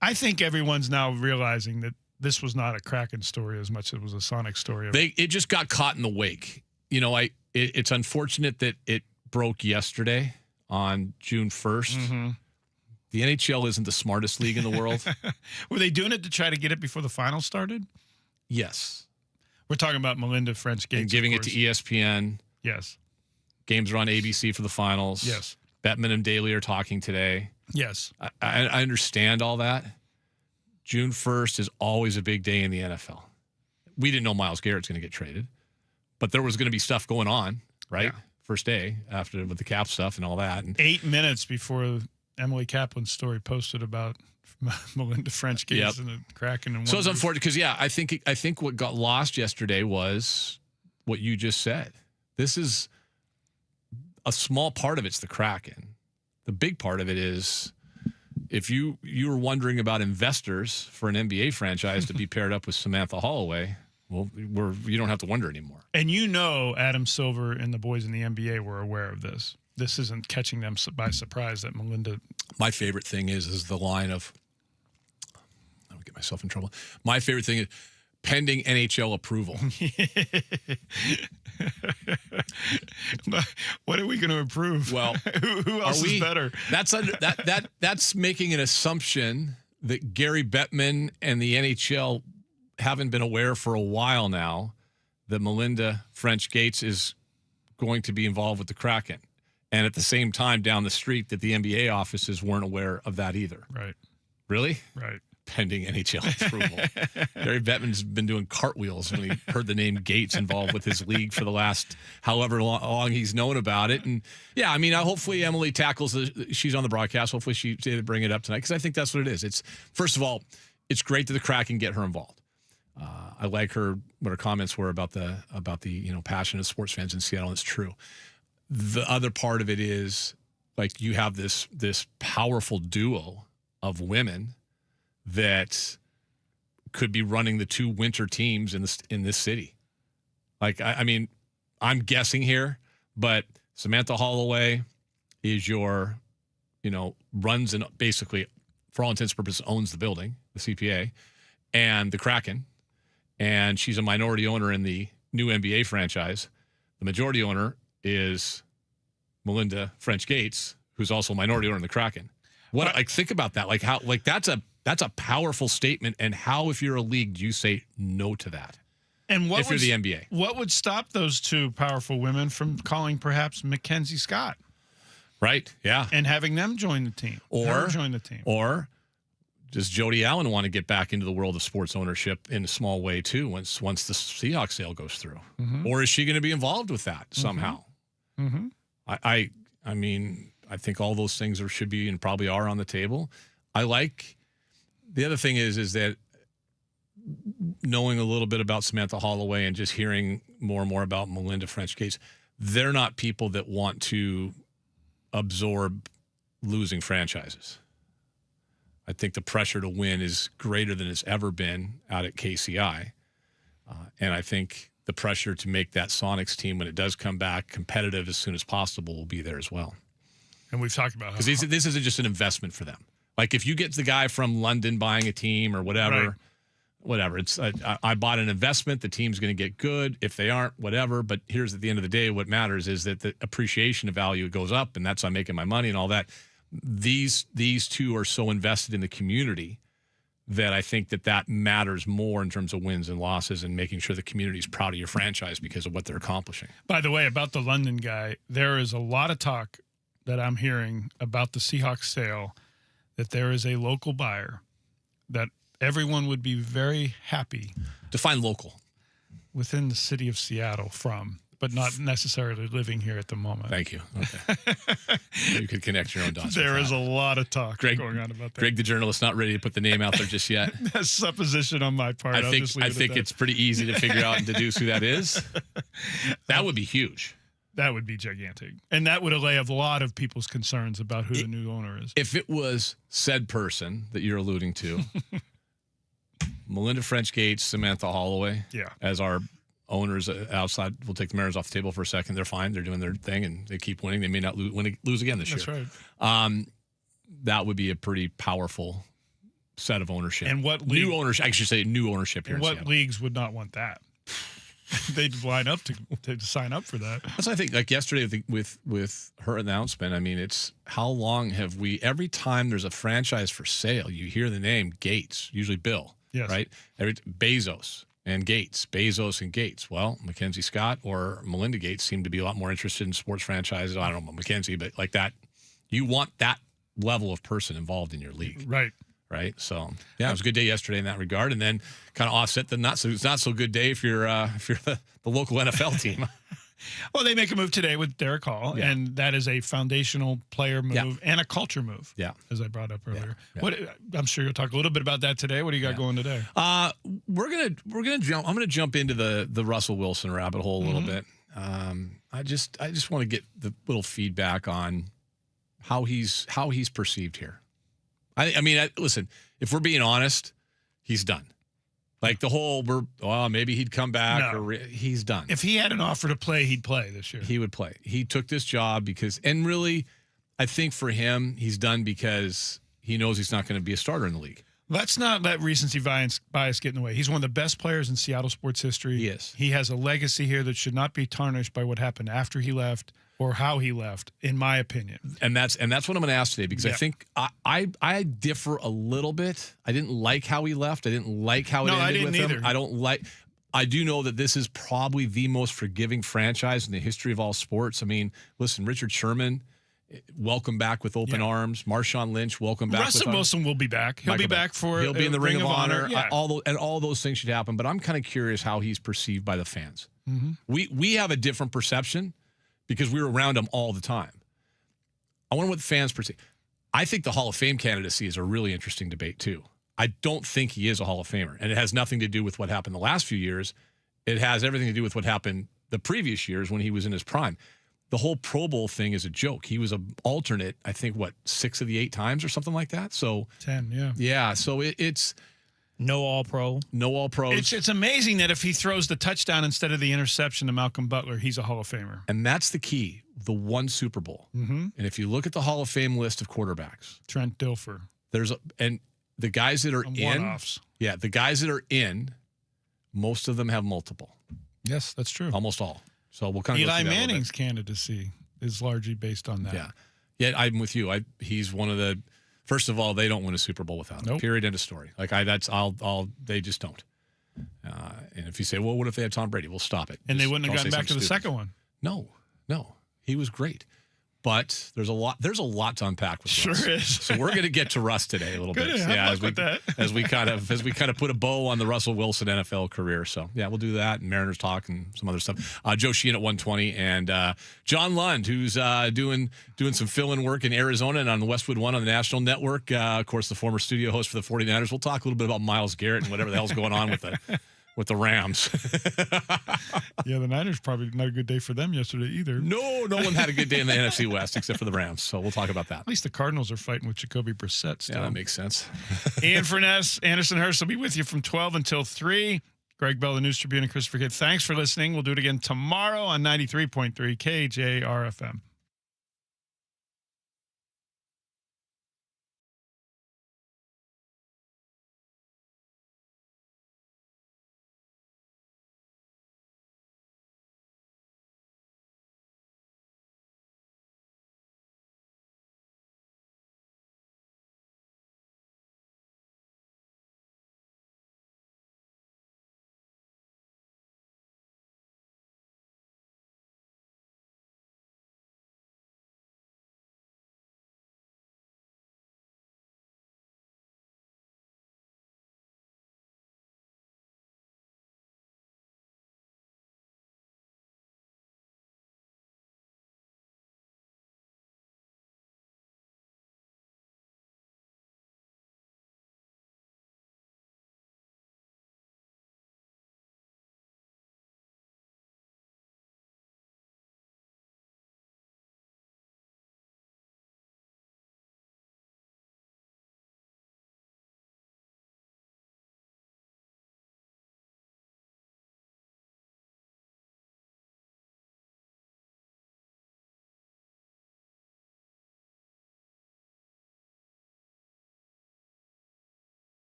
I think everyone's now realizing that this was not a Kraken story as much as it was a Sonic story. It just got caught in the wake. It's unfortunate that it broke yesterday on June 1st. Mm-hmm. The NHL isn't the smartest league in the world. Were they doing it to try to get it before the finals started? Yes. We're talking about Melinda French Gates. And giving it to ESPN. Yes. Games are on ABC for the finals. Yes. Bettman and Daly are talking today. Yes. I understand all that. June 1st is always a big day in the NFL. We didn't know Myles Garrett's going to get traded, but there was going to be stuff going on, right? Yeah. First day after with the cap stuff and all that. And 8 minutes before Emily Kaplan's story posted about Melinda French Gates and the Kraken. And so it's unfortunate because, I think what got lost yesterday was what you just said. This is a small part of it's the Kraken. The big part of it is if you were wondering about investors for an NBA franchise to be paired up with Samantha Holloway, well, you don't have to wonder anymore. And Adam Silver and the boys in the NBA were aware of this. This isn't catching them by surprise that Melinda. My favorite thing is the line of, I don't get myself in trouble. My favorite thing is pending NHL approval. What are we going to approve? Well, who else is better? That's making an assumption that Gary Bettman and the NHL haven't been aware for a while now that Melinda French Gates is going to be involved with the Kraken. And at the same time down the street that the NBA offices weren't aware of that either. Right. Really? Right. Pending NHL approval. Gary Bettman's been doing cartwheels when he heard the name Gates involved with his league for the last however long he's known about it. And hopefully Emily tackles she's on the broadcast. Hopefully she bring it up tonight because I think that's what it is. It's first of all, it's great that the Kraken get her involved. I like what her comments were about the passion of sports fans in Seattle. It's true. The other part of it is like you have this powerful duo of women that could be running the two winter teams in this city. Like I'm guessing here, but Samantha Holloway is your, runs and basically for all intents and purposes owns the building, the CPA, and the Kraken. And she's a minority owner in the new NBA franchise. The majority owner is Melinda French Gates, who's also a minority owner in the Kraken. Think about that. That's a powerful statement. And how, if you're a league, do you say no to that? And if you're the NBA, what would stop those two powerful women from calling perhaps Mackenzie Scott? Right. Yeah. And having them join the team. Or join the team. Or does Jody Allen want to get back into the world of sports ownership in a small way too once the Seahawks sale goes through? Mm-hmm. Or is she going to be involved with that somehow? Mm-hmm. I think all those things should be and probably are on the table. The other thing is that knowing a little bit about Samantha Holloway and just hearing more and more about Melinda French Gates, they're not people that want to absorb losing franchises. I think the pressure to win is greater than it's ever been out at KCI. And I think the pressure to make that Sonics team, when it does come back competitive as soon as possible, will be there as well. And we've talked about because this isn't just an investment for them. Like if you get the guy from London buying a team or whatever, it's I bought an investment. The team's going to get good. If they aren't, whatever. But here's at the end of the day, what matters is that the appreciation of value goes up, and that's I'm making my money and all that. These two are so invested in the community that I think that matters more in terms of wins and losses and making sure the community is proud of your franchise because of what they're accomplishing. By the way, about the London guy, there is a lot of talk that I'm hearing about the Seahawks sale, that there is a local buyer that everyone would be very happy. Define local. Within the city of Seattle but not necessarily living here at the moment. Thank you. Okay. You could connect your own dots. There is a lot of talk going on about that. Greg, the journalist, not ready to put the name out there just yet. That's supposition on my part. I think it's pretty easy to figure out and deduce who that is. That would be huge. That would be gigantic. And that would allay a lot of people's concerns about who the new owner is. If it was said person that you're alluding to, Melinda French Gates, Samantha Holloway, as our owners outside, we'll take the Mariners off the table for a second. They're fine. They're doing their thing, and they keep winning. They may not lose again this year. That's right. That would be a pretty powerful set of ownership. And what new ownership? I should say new ownership here. And what leagues would not want that? They'd line up to sign up for that. That's what I think. Like yesterday with her announcement, I mean, it's how long have we? Every time there's a franchise for sale, you hear the name Gates, usually Bill. Yes. Right. Bezos and Gates. Well, Mackenzie Scott or Melinda Gates seem to be a lot more interested in sports franchises. I don't know about Mackenzie, but like that, you want that level of person involved in your league. Right. Right. So yeah, it was a good day yesterday in that regard, and then kind of offset the not so good day if you're the local NFL team. Well, they make a move today with Derek Hall, and that is a foundational player move and a culture move. Yeah, as I brought up earlier. What I'm sure you'll talk a little bit about that today. What do you got going today? We're gonna jump. I'm gonna jump into the Russell Wilson rabbit hole a little bit. I just want to get the little feedback on how he's perceived here. I mean, listen, if we're being honest, he's done. Like the whole, maybe he'd come back. No. He's done. If he had an offer to play, he'd play this year. He would play. He took this job and really, I think for him, he's done because he knows he's not going to be a starter in the league. Let's not let recency bias get in the way. He's one of the best players in Seattle sports history. He is. He has a legacy here that should not be tarnished by what happened after he left or how he left, in my opinion. And that's what I'm going to ask today, because I think I differ a little bit. I didn't like how he left. I didn't like how it ended with him. I do know that this is probably the most forgiving franchise in the history of all sports. I mean, listen, Richard Sherman, welcome back with open arms. Marshawn Lynch, welcome back. Russell Wilson will be back. He'll be back for He'll be in the Ring of Honor. Yeah. All those things should happen. But I'm kind of curious how he's perceived by the fans. We have a different perception because we were around him all the time. I wonder what the fans perceive. I think the Hall of Fame candidacy is a really interesting debate too. I don't think he is a Hall of Famer, and it has nothing to do with what happened the last few years. It has everything to do with what happened the previous years when he was in his prime. The whole Pro Bowl thing is a joke. He was an alternate, I think, 6 of the 8 times or something like that. So 10, yeah. Yeah, so it's no All-Pro. No All-Pros. It's amazing that if he throws the touchdown instead of the interception to Malcolm Butler, he's a Hall of Famer. And that's the key, the one Super Bowl. And if you look at the Hall of Fame list of quarterbacks, Trent Dilfer. And the guys that are in, one-offs. Yeah, the guys that are in, most of them have multiple. Yes, that's true. Almost all. So we'll kind of Eli Manning's candidacy is largely based on that. Yeah, I'm with you. He's one of the. First of all, they don't win a Super Bowl without him. Period. End of story. They just don't. And if you say, well, what if they had Tom Brady? We'll stop it. And they wouldn't have gotten back to the second one. No, he was great. But there's a lot to unpack with Russ. Sure is. So we're going to get to Russ today a little Good. bit. Have luck with that. as we kind of put a bow on the Russell Wilson NFL career. So yeah, we'll do that and Mariners talk and some other stuff. Joe Sheehan at 120 and John Lund, who's doing some fill-in work in Arizona and on the Westwood One on the national network. Of course, the former studio host for the 49ers. We'll talk a little bit about Myles Garrett and whatever the hell's going on with the Rams. Yeah, the Niners probably not a good day for them yesterday either. No one had a good day in the NFC West except for the Rams. So we'll talk about that. At least the Cardinals are fighting with Jacoby Brissett still. Yeah, that makes sense. Ian Furness, Anderson Hurst will be with you from 12 until 3. Greg Bell, the News Tribune, and Christopher Kidd. Thanks for listening. We'll do it again tomorrow on 93.3 KJR FM.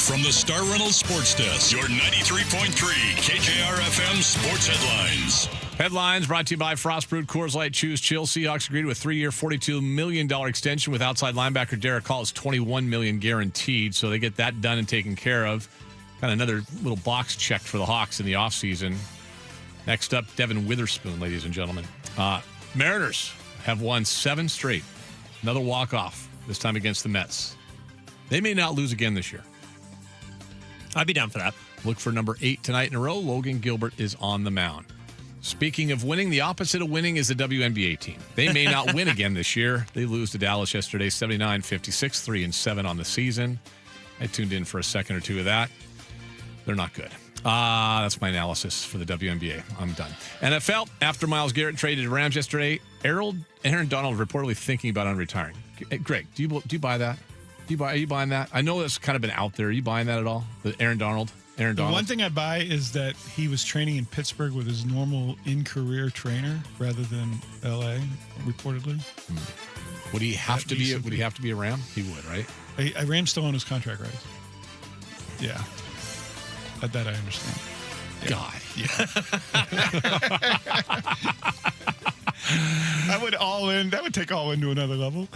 from the Star Reynolds Sports Desk, your 93.3 KJR FM sports headlines. Headlines brought to you by Frostbrewed Coors Light Choose Chill. Seahawks agreed to a 3-year, $42 million extension with outside linebacker Derek Hall. It's $21 million guaranteed, so they get that done and taken care of. Got another little box checked for the Hawks in the offseason. Next up, Devin Witherspoon, ladies and gentlemen. Mariners have won 7 straight. Another walk-off, this time against the Mets. They may not lose again this year. I'd be down for that. Look for number 8 tonight in a row. Logan Gilbert is on the mound. Speaking of winning, the opposite of winning is the WNBA team. They may not win again this year. They lose to Dallas yesterday, 79-56, 3-7 on the season. I tuned in for a second or two of that. They're not good. That's my analysis for the WNBA. I'm done. NFL, after Myles Garrett traded to Rams yesterday, Aaron Donald reportedly thinking about unretiring. Greg, do you buy that? Are you buying that? I know that's kind of been out there. Are you buying that at all? The Aaron Donald? The one thing I buy is that he was training in Pittsburgh with his normal in-career trainer rather than L.A. reportedly. Would he have to be? Would he have to be a Ram? He would, right? Ram's still on his contract, right? Yeah, that I understand. Yeah. I would all in. That would take all in to another level.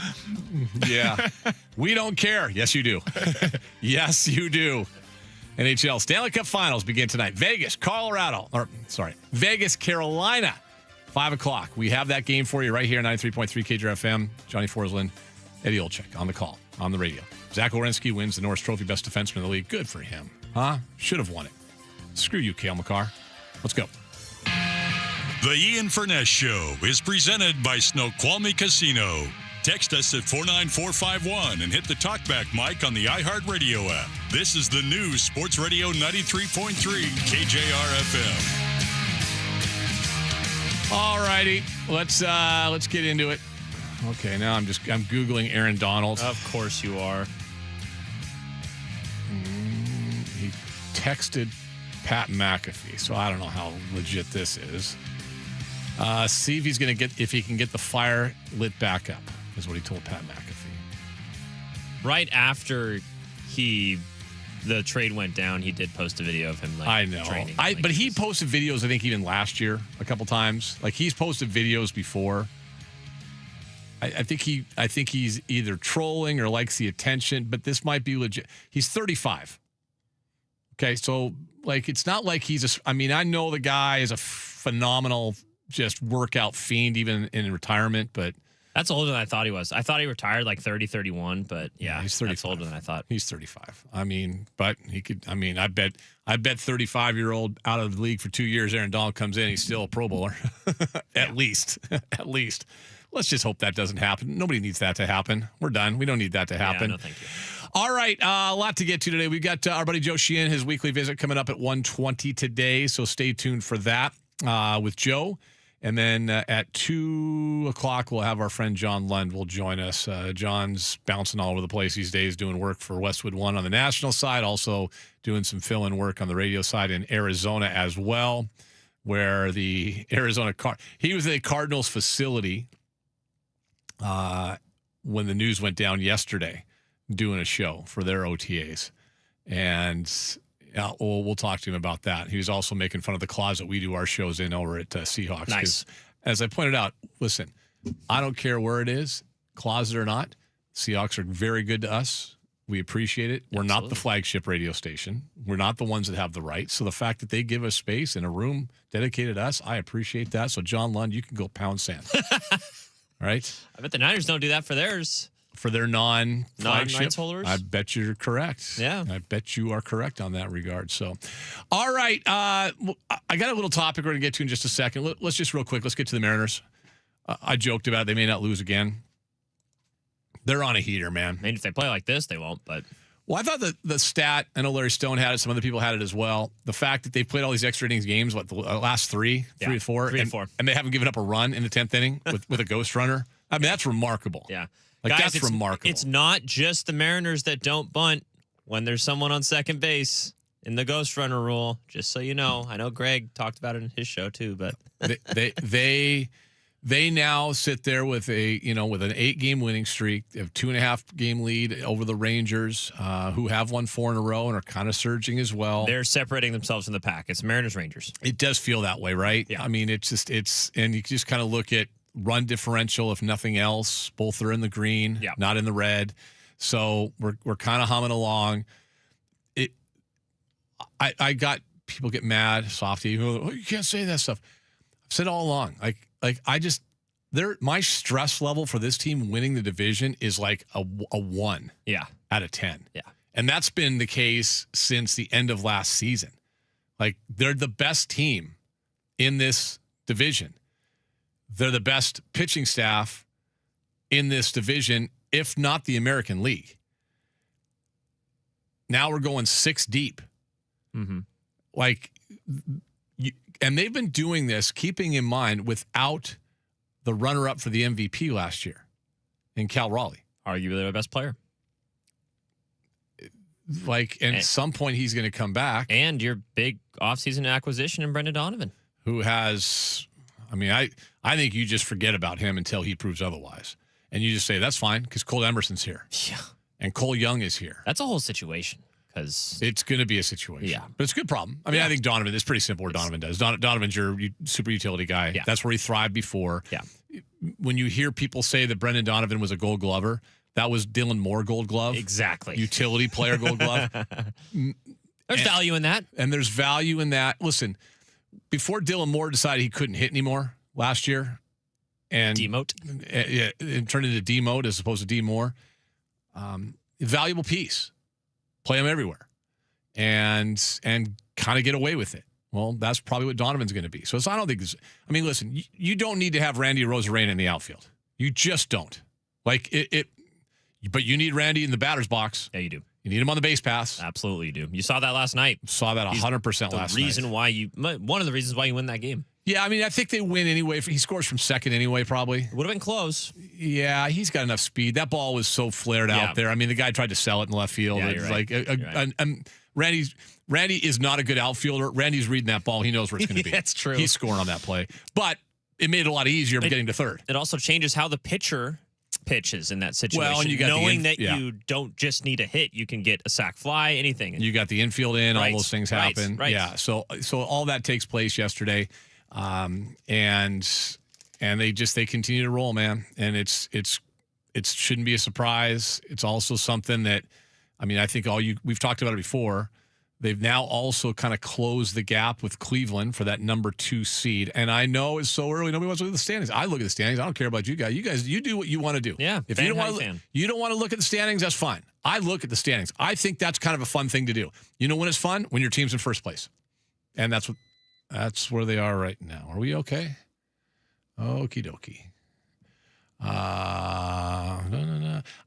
Yeah. We don't care. Yes, you do. Yes, you do. NHL Stanley Cup Finals begin tonight. Vegas, Carolina. 5 o'clock. We have that game for you right here, 93.3 KJR FM. Johnny Forsland, Eddie Olczyk on the call, on the radio. Zach Werenski wins the Norris Trophy Best Defenseman in the league. Good for him. Huh? Should have won it. Screw you, Cale Makar. Let's go. The Ian Furness Show is presented by Snoqualmie Casino. Text us at 49451 and hit the talkback mic on the iHeartRadio app. This is the new Sports Radio 93.3 KJR FM. All righty, let's get into it. Okay, now I'm Googling Aaron Donald. Of course you are. He texted Pat McAfee, so I don't know how legit this is. See if he can get the fire lit back up, is what he told Pat McAfee. Right after the trade went down, he did post a video of him training. But he posted videos, I think, even last year a couple times. Like, he's posted videos before. I think he's either trolling or likes the attention, but this might be legit. He's 35. Okay, so it's not like I know the guy is a phenomenal just workout fiend even in retirement, but that's older than I thought he was. I thought he retired 30, 31, but yeah, he's 35. That's older than I thought. He's 35. But he could. I bet 35-year-old out of the league for 2 years, Aaron Donald comes in, he's still a Pro Bowler, at least. Let's just hope that doesn't happen. Nobody needs that to happen. We're done. We don't need that to happen. Yeah, no, thank you. All right, a lot to get to today. We've got our buddy Joe Sheehan, his weekly visit coming up at 1:20 today, so stay tuned for that with Joe. And then at 2 o'clock, we'll have our friend John Lund will join us. John's bouncing all over the place these days, doing work for Westwood One on the national side, also doing some fill-in work on the radio side in Arizona as well, where the Arizona he was at the Cardinals facility when the news went down yesterday, doing a show for their OTAs. And we'll talk to him about that. He was also making fun of the closet we do our shows in over at Seahawks. Nice. As I pointed out, listen, I don't care where it is, closet or not. Seahawks are very good to us. We appreciate it. We're not the flagship radio station. We're not the ones that have the rights. So the fact that they give us space in a room dedicated to us, I appreciate that. So John Lund, you can go pound sand. All right? I bet the Niners don't do that for theirs. For their non-flagship, non-rights holders? I bet you're correct. Yeah. I bet you are correct on that regard. So, all right. I got a little topic we're going to get to in just a second. Let's just real quick, let's get to the Mariners. I joked about it. They may not lose again. They're on a heater, man. Maybe if they play like this, they won't, but... Well, I thought the stat, I know Larry Stone had it, some other people had it as well. The fact that they've played all these extra innings games, the last three to four? 3 and 4. And they haven't given up a run in the 10th inning with a ghost runner. I mean, that's remarkable. Yeah. Guys, that's remarkable. It's not just the Mariners that don't bunt when there's someone on second base in the ghost runner rule, just so you know. I know Greg talked about it in his show too, but They now sit there with an 8-game winning streak. They have 2.5 game lead over the Rangers, who have won 4 in a row and are kind of surging as well. They're separating themselves from the pack. It's Mariners Rangers. It does feel that way, right? Yeah. I mean, and you just kind of look at run differential, if nothing else. Both are in the green, not in the red. So we're kind of humming along. I got people get mad, softy. Oh, you can't say that stuff. I've said all along, my stress level for this team winning the division is like a 1 out of 10. Yeah. And that's been the case since the end of last season. Like, they're the best team in this division. They're the best pitching staff in this division, if not the American League. Now we're going 6 deep. Mm-hmm. And they've been doing this, keeping in mind, without the runner-up for the MVP last year in Cal Raleigh. Arguably their best player. At some point, he's going to come back. And your big offseason acquisition in Brendan Donovan. Who has, I think you just forget about him until he proves otherwise. And you just say, that's fine, because Cole Emerson's here. Yeah. And Cole Young is here. That's a whole situation. Because it's going to be a situation. Yeah. But it's a good problem. I think Donovan, it's pretty simple what Donovan does. Donovan's your super utility guy. Yeah. That's where he thrived before. Yeah. When you hear people say that Brendan Donovan was a Gold Glover, that was Dylan Moore Gold Glove. Exactly. Utility player Gold Glove. There's value in that. And there's value in that. Listen, before Dylan Moore decided he couldn't hit anymore last year and demote. And turned into demote as opposed to D-Moore, valuable piece. Play him everywhere and kind of get away with it. Well, that's probably what Donovan's going to be. So I don't think this. Listen, you don't need to have Randy Arozarena in the outfield. You just don't. But you need Randy in the batter's box. Yeah, you do. You need him on the base pass. Absolutely, you do. You saw that last night. Saw that 100% last night. One of the reasons why you win that game. Yeah, I think they win anyway. He scores from second anyway, probably. Would have been close. Yeah, he's got enough speed. That ball was so flared out there. The guy tried to sell it in left field. Yeah, It's right. Randy is not a good outfielder. Randy's reading that ball. He knows where it's going to be. That's true. He's scoring on that play. But it made it a lot easier getting to third. It also changes how the pitcher pitches in that situation. Well, and you got knowing that you don't just need a hit, you can get a sack fly, anything. You got the infield in, all those things happen. Right. Yeah. So all that takes place yesterday. And they continue to roll, man. And it shouldn't be a surprise. It's also something that, I think we've talked about it before. They've now also kind of closed the gap with Cleveland for that number 2 seed. And I know it's so early. Nobody wants to look at the standings. I look at the standings. I don't care about you guys. You do what you want to do. Yeah. If you don't want to look at the standings, that's fine. I look at the standings. I think that's kind of a fun thing to do. You know when it's fun? When your team's in first place. And that's where they are right now. Are we okay? Okie dokie. No.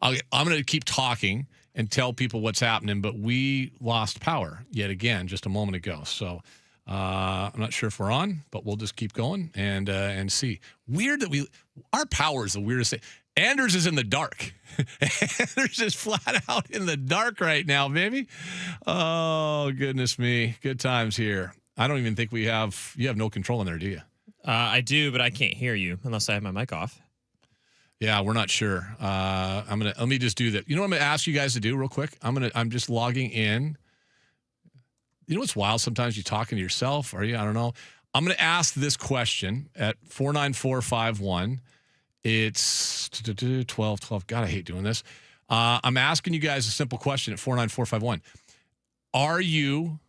I'm going to keep talking and tell people what's happening, but we lost power yet again just a moment ago. So I'm not sure if we're on, but we'll just keep going and see. Weird that our power is the weirdest thing. Anders is in the dark. Anders is flat out in the dark right now, baby. Oh, goodness me. Good times here. I don't even think you have no control in there, do you? I do, but I can't hear you unless I have my mic off. Yeah, we're not sure. Let me just do that. You know what I'm gonna ask you guys to do real quick? I'm just logging in. You know what's wild? Sometimes you're talking to yourself, are you? I don't know. I'm gonna ask this question at 49451. It's 12. God, I hate doing this. I'm asking you guys a simple question at 49451. Are you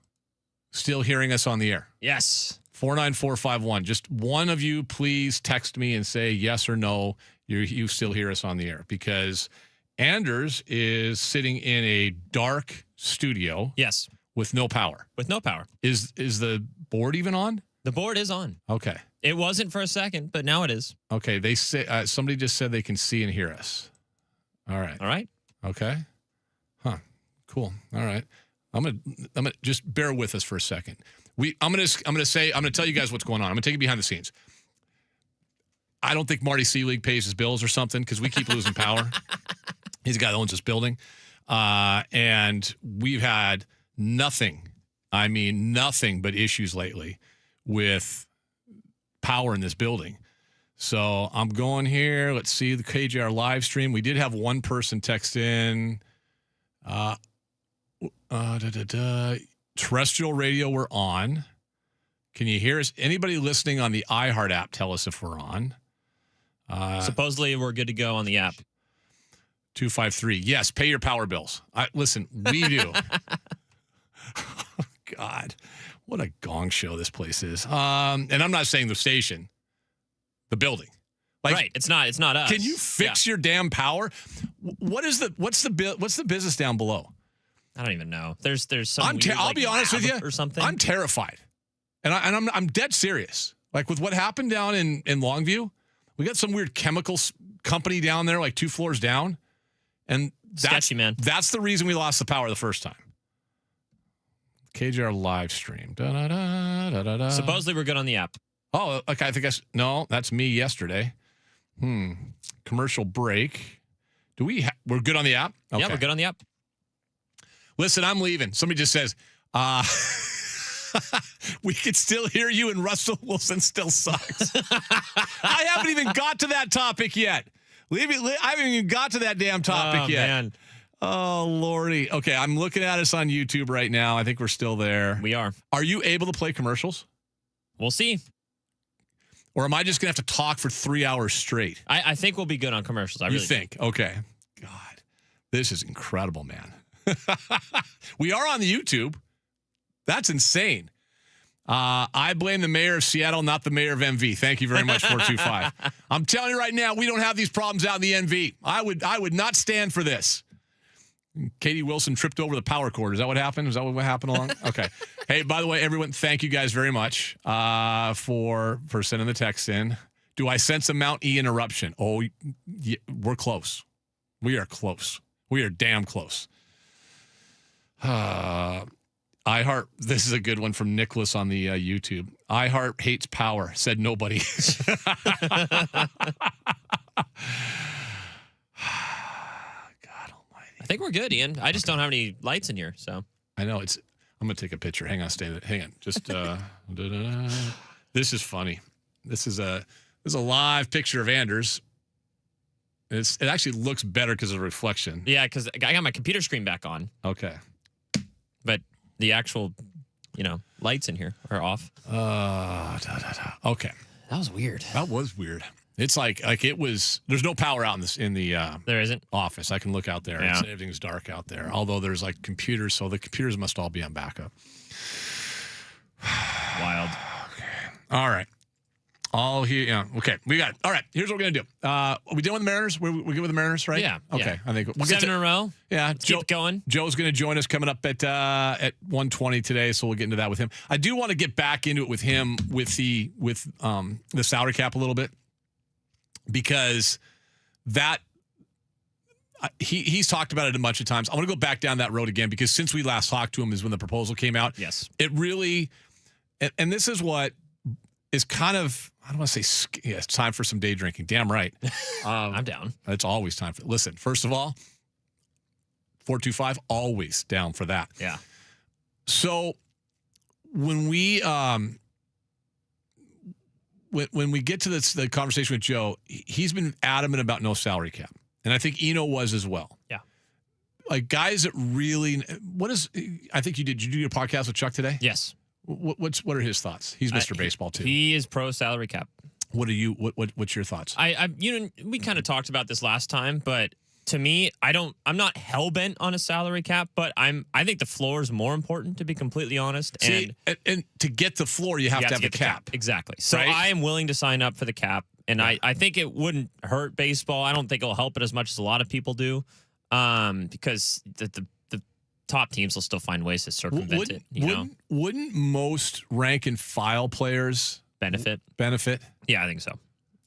still hearing us on the air? Yes. 49451. Just one of you, please text me and say yes or no. You still hear us on the air, because Anders is sitting in a dark studio. Yes. With no power. With no power. Is the board even on? The board is on. Okay. It wasn't for a second, but now it is. Okay. They say somebody just said they can see and hear us. All right. All right. Okay. Huh. Cool. All right. I'm gonna just bear with us for a second. I'm gonna tell you guys what's going on. I'm gonna take you behind the scenes. I don't think Marty Seelig pays his bills or something, because we keep losing power. He's the guy that owns this building. And we've had nothing but issues lately with power in this building. So I'm going here. Let's see the KJR live stream. We did have one person text in. Terrestrial radio, we're on. Can you hear us? Anybody listening on the iHeart app, tell us if we're on. Supposedly, we're good to go on the app. 253. Yes, pay your power bills. Listen, we do. God, what a gong show this place is. And I'm not saying the station, the building. Right, it's not us. Can you fix your damn power? What's the business down below? I don't even know. There's some. I'll be honest with you, or something. I'm terrified, and I'm dead serious. Like with what happened down in Longview, we got some weird chemicals company down there, like 2 floors down, and sketchy, man. That's the reason we lost the power the first time. KJR live stream. Da-da-da-da-da-da. Supposedly we're good on the app. Oh, okay. I think no, that's me yesterday. Commercial break. We're good on the app? Okay. Yeah, we're good on the app. Listen, I'm leaving. Somebody just says, we can still hear you and Russell Wilson still sucks. I haven't even got to that topic yet. I haven't even got to that damn topic yet. Man. Oh, Lordy. Okay, I'm looking at us on YouTube right now. I think we're still there. We are. Are you able to play commercials? We'll see. Or am I just going to have to talk for 3 hours straight? I think we'll be good on commercials. I You really think? Okay. God, this is incredible, man. We are on the YouTube. That's insane. I blame the mayor of Seattle, not the mayor of MV. Thank you very much, 425. I'm telling you right now, we don't have these problems out in the NV. I would not stand for this. Katie Wilson tripped over the power cord. Is that what happened? Is that what happened along? Okay. Hey, by the way, everyone, thank you guys very much for sending the text in. Do I sense a Mount E interruption? Oh, yeah, we're close. We are close. We are damn close. iHeart, this is a good one from Nicholas on the YouTube. iHeart hates power, said nobody. I think we're good, Ian. I just don't have any lights in here, so. I know I'm gonna take a picture. Hang on, hang on. Just this is funny. This is a live picture of Anders. It actually looks better because of the reflection. Yeah, because I got my computer screen back on. Okay. But the actual, lights in here are off. Okay. That was weird. That was weird. It's like it was. There's no power out in the there isn't office. I can look out there. Yeah. Everything's dark out there. Although there's like computers, so the computers must all be on backup. Wild. Okay. All right. All here. Yeah. Okay. We got it. All right. Here's what we're gonna do. Are we done with the Mariners? We're good with the Mariners, right? Yeah. Okay. Yeah. I think we'll 7 in a row. Yeah. Let's keep going. Joe's going to join us coming up at 1:20 today, so we'll get into that with him. I do want to get back into it with him with the salary cap a little bit, because that he's talked about it a bunch of times. I want to go back down that road again, because since we last talked to him is when the proposal came out. Yes. It really, and this is what is kind of, I don't want to say, yeah, it's time for some day drinking. Damn right. I'm down. It's always time for, listen, first of all, 425, always down for that. Yeah. So when we when we get to the conversation with Joe, he's been adamant about no salary cap. And I think Eno was as well. Yeah. Like guys that really, I think did you do your podcast with Chuck today? Yes. What are his thoughts? He's Mr. Baseball too. He is pro salary cap. What's your thoughts? We kind of talked about this last time, but to me, I'm not hell bent on a salary cap, but I think the floor is more important, to be completely honest. See, and to get the floor, you have to have the cap. Exactly. So right? I am willing to sign up for the cap, and I think it wouldn't hurt baseball. I don't think it'll help it as much as a lot of people do, because the top teams will still find ways to circumvent it. Wouldn't most rank and file players benefit? Yeah, I think so.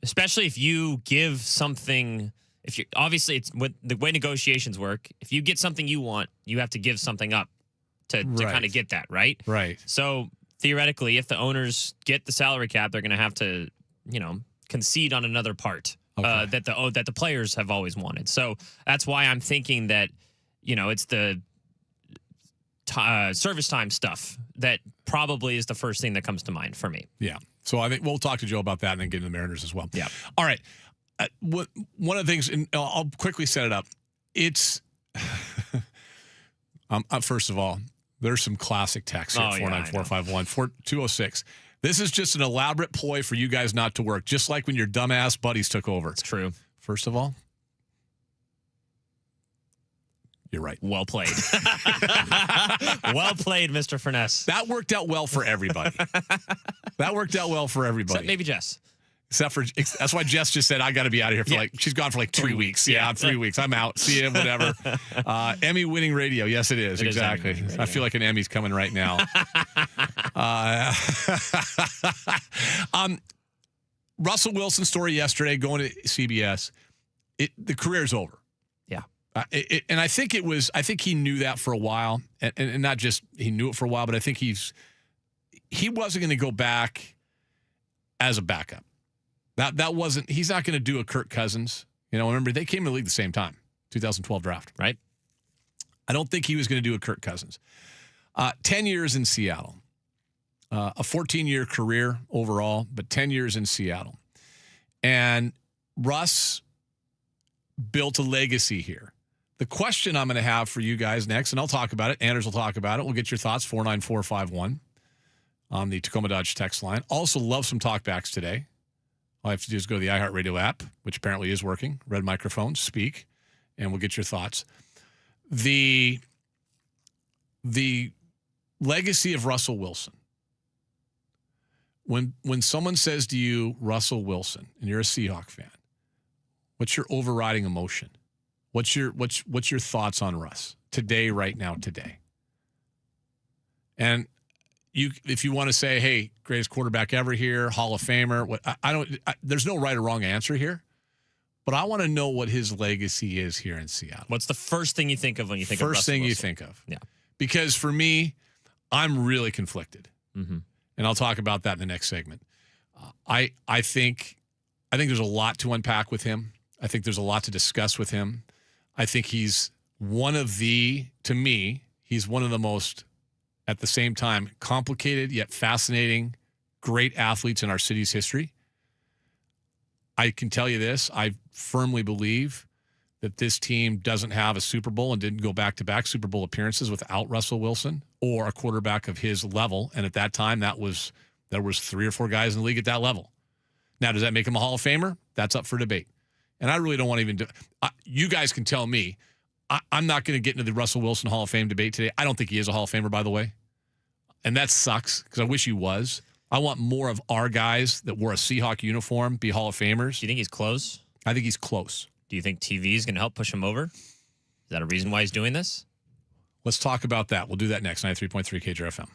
Especially if you give something. If you obviously, it's what the way negotiations work. If you get something you want, you have to give something up to kind of get that, right? Right. So theoretically, if the owners get the salary cap, they're going to have to, concede on another part that the players have always wanted. So that's why I'm thinking that, it's service time stuff that probably is the first thing that comes to mind for me. Yeah. So I think we'll talk to Joe about that and then get into the Mariners as well. Yeah. All right. One of the things, and I'll quickly set it up. It's first of all, there's some classic texts here. 49451-4206. This is just an elaborate ploy for you guys not to work, just like when your dumbass buddies took over. It's true. First of all, you're right. Well played. Well played, Mr. Furness. That worked out well for everybody. Except maybe Jess. Except for, that's why Jess just said, I got to be out of here for she's gone for 3 weeks. Yeah, 3 weeks. I'm out. See you, whatever. Emmy winning radio. Yes, it is. Exactly. I feel like an Emmy's coming right now. Russell Wilson's story yesterday going to CBS. The career's over. Yeah. And I think he knew that for a while. And not just he knew it for a while, but I think he wasn't going to go back as a backup. That wasn't, he's not going to do a Kirk Cousins. Remember, they came in the league the same time, 2012 draft, right? I don't think he was going to do a Kirk Cousins. 10 years in Seattle. A 14-year career overall, but 10 years in Seattle. And Russ built a legacy here. The question I'm going to have for you guys next, and I'll talk about it. Anders will talk about it. We'll get your thoughts, 49451 on the Tacoma Dodge text line. Also love some talkbacks today. All I have to do is go to the iHeartRadio app, which apparently is working. Red microphone, speak, and we'll get your thoughts. The legacy of Russell Wilson. When someone says to you, Russell Wilson, and you're a Seahawk fan, what's your overriding emotion? What's your thoughts on Russ today, right now, today? And if you want to say, hey, greatest quarterback ever here, Hall of Famer, there's no right or wrong answer here, but I want to know what his legacy is here in Seattle. What's the first thing you think of when you think of Russell Wilson? First thing you think of. Yeah. Because for me, I'm really conflicted. Mm-hmm. And I'll talk about that in the next segment. I think there's a lot to unpack with him. I think there's a lot to discuss with him. I think he's to me, he's one of the most, at the same time, complicated yet fascinating, great athletes in our city's history. I can tell you this, I firmly believe that this team doesn't have a Super Bowl and didn't go back-to-back Super Bowl appearances without Russell Wilson or a quarterback of his level. And at that time, there was 3 or 4 guys in the league at that level. Now, does that make him a Hall of Famer? That's up for debate. And I really don't want to even do you guys can tell me. I'm not going to get into the Russell Wilson Hall of Fame debate today. I don't think he is a Hall of Famer, by the way. And that sucks because I wish he was. I want more of our guys that wore a Seahawk uniform be Hall of Famers. Do you think he's close? I think he's close. Do you think TV is going to help push him over? Is that a reason why he's doing this? Let's talk about that. We'll do that next. 93.3 KJR FM.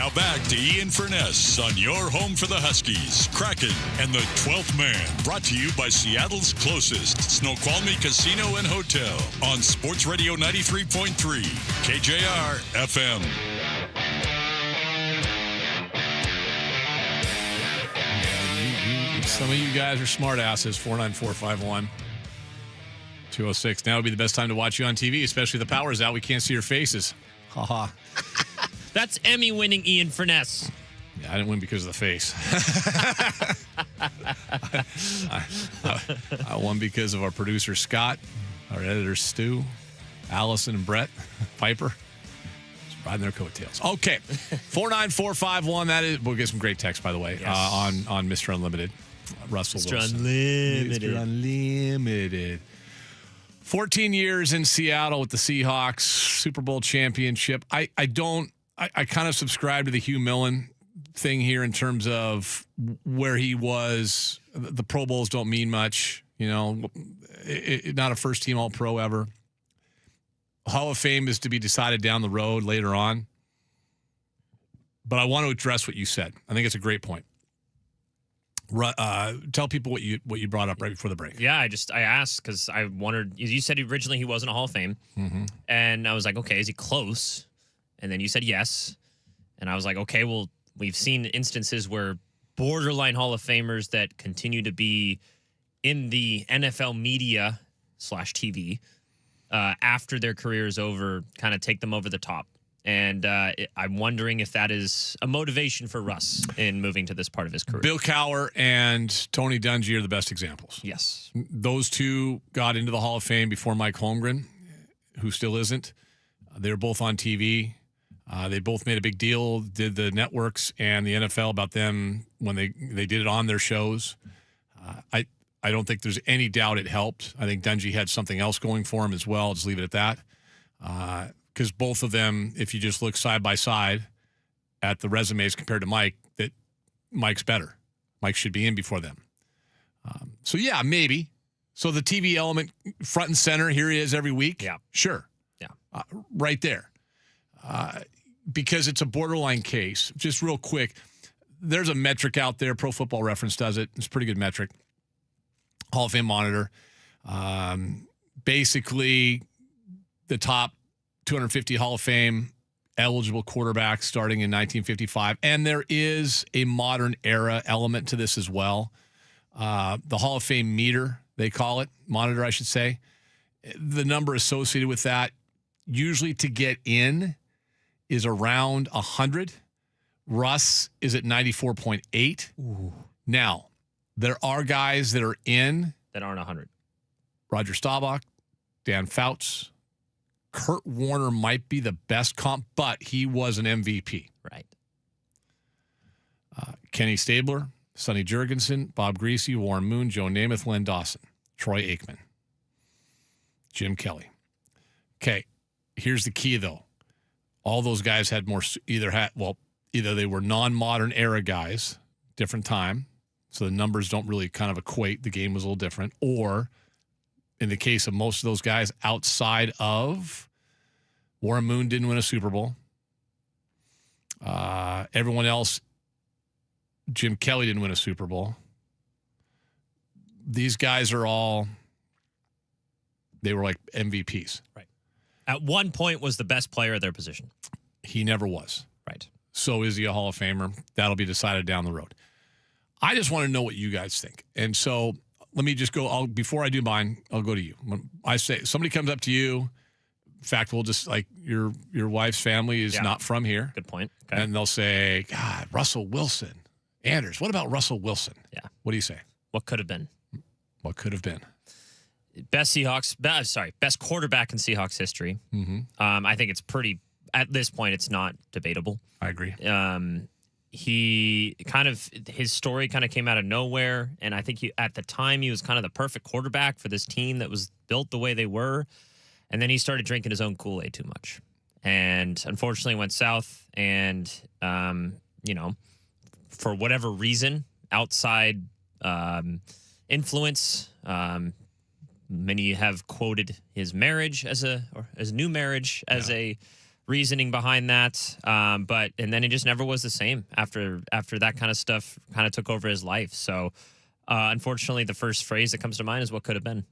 Now back to Ian Furness on your home for the Huskies, Kraken, and the 12th Man. Brought to you by Seattle's closest Snoqualmie Casino and Hotel on Sports Radio 93.3 KJR FM. Some of you guys are smart asses. 49451 206. Now would be the best time to watch you on TV, especially the power's out. We can't see your faces. Ha ha. That's Emmy-winning Ian Furness. Yeah, I didn't win because of the face. I won because of our producer, Scott, our editor, Stu, Allison, and Brett Piper. Just riding their coattails. Okay. 49451. That is, we'll get some great text, by the way, Yes. on Mr. Unlimited. Russell Mr. Wilson. Unlimited. Mr. Unlimited. 14 years in Seattle with the Seahawks, Super Bowl championship. I kind of subscribe to the Hugh Millen thing here in terms of where he was. The Pro Bowls don't mean much, not a first team All-Pro ever. Hall of Fame is to be decided down the road later on. But I want to address what you said. I think it's a great point. Tell people what you brought up right before the break. Yeah, I asked because I wondered. You said originally he wasn't a Hall of Fame, and I was like, okay, is he close? And then you said yes, and I was like, okay, well, we've seen instances where borderline Hall of Famers that continue to be in the NFL media / TV after their career is over, kind of take them over the top. And I'm wondering if that is a motivation for Russ in moving to this part of his career. Bill Cowher and Tony Dungy are the best examples. Yes. Those two got into the Hall of Fame before Mike Holmgren, who still isn't. They were both on TV. They both made a big deal, did the networks and the NFL about them when they did it on their shows. I don't think there's any doubt it helped. I think Dungy had something else going for him as well. I'll just leave it at that. Because both of them, if you just look side by side at the resumes compared to Mike, that Mike's better. Mike should be in before them. So, yeah, maybe. So the TV element front and center, here he is every week. Yeah. Sure. Yeah. Right there. Because it's a borderline case. Just real quick, there's a metric out there. Pro Football Reference does it. It's a pretty good metric. Hall of Fame Monitor. Basically, the top 250 Hall of Fame eligible quarterbacks starting in 1955. And there is a modern era element to this as well. The Hall of Fame meter, they call it, monitor, I should say. The number associated with that, usually to get in, is around 100. Russ is at 94.8. Now, there are guys that are in. That aren't 100. Roger Staubach, Dan Fouts, Kurt Warner might be the best comp, but he was an MVP. Right. Kenny Stabler, Sonny Jurgensen, Bob Greasy, Warren Moon, Joe Namath, Len Dawson, Troy Aikman, Jim Kelly. Okay, here's the key, though. All those guys had more, either they were non-modern era guys, different time, so the numbers don't really kind of equate. The game was a little different. Or, in the case of most of those guys outside of Warren Moon didn't win a Super Bowl. Everyone else, Jim Kelly didn't win a Super Bowl. These guys are all, they were like MVPs. Right. At one point was the best player at their position. He never was. Right. So is he a Hall of Famer? That'll be decided down the road. I just want to know what you guys think. And so let me just go, before I do mine, I'll go to you. When I say somebody comes up to you, in fact, we'll just like your wife's family is not from here. Good point. Okay. And they'll say, God, Russell Wilson. Anders, what about Russell Wilson? Yeah. What do you say? What could have been? What could have been? Best quarterback in Seahawks history. Mm-hmm. I think it's pretty, at this point, it's not debatable. I agree. His story kind of came out of nowhere. And I think at the time he was kind of the perfect quarterback for this team that was built the way they were. And then he started drinking his own Kool-Aid too much. And unfortunately went south and, for whatever reason, outside influence, many have quoted his marriage as a new marriage as a reasoning behind that. And then it just never was the same after that kind of stuff kind of took over his life. So unfortunately, the first phrase that comes to mind is what could have been.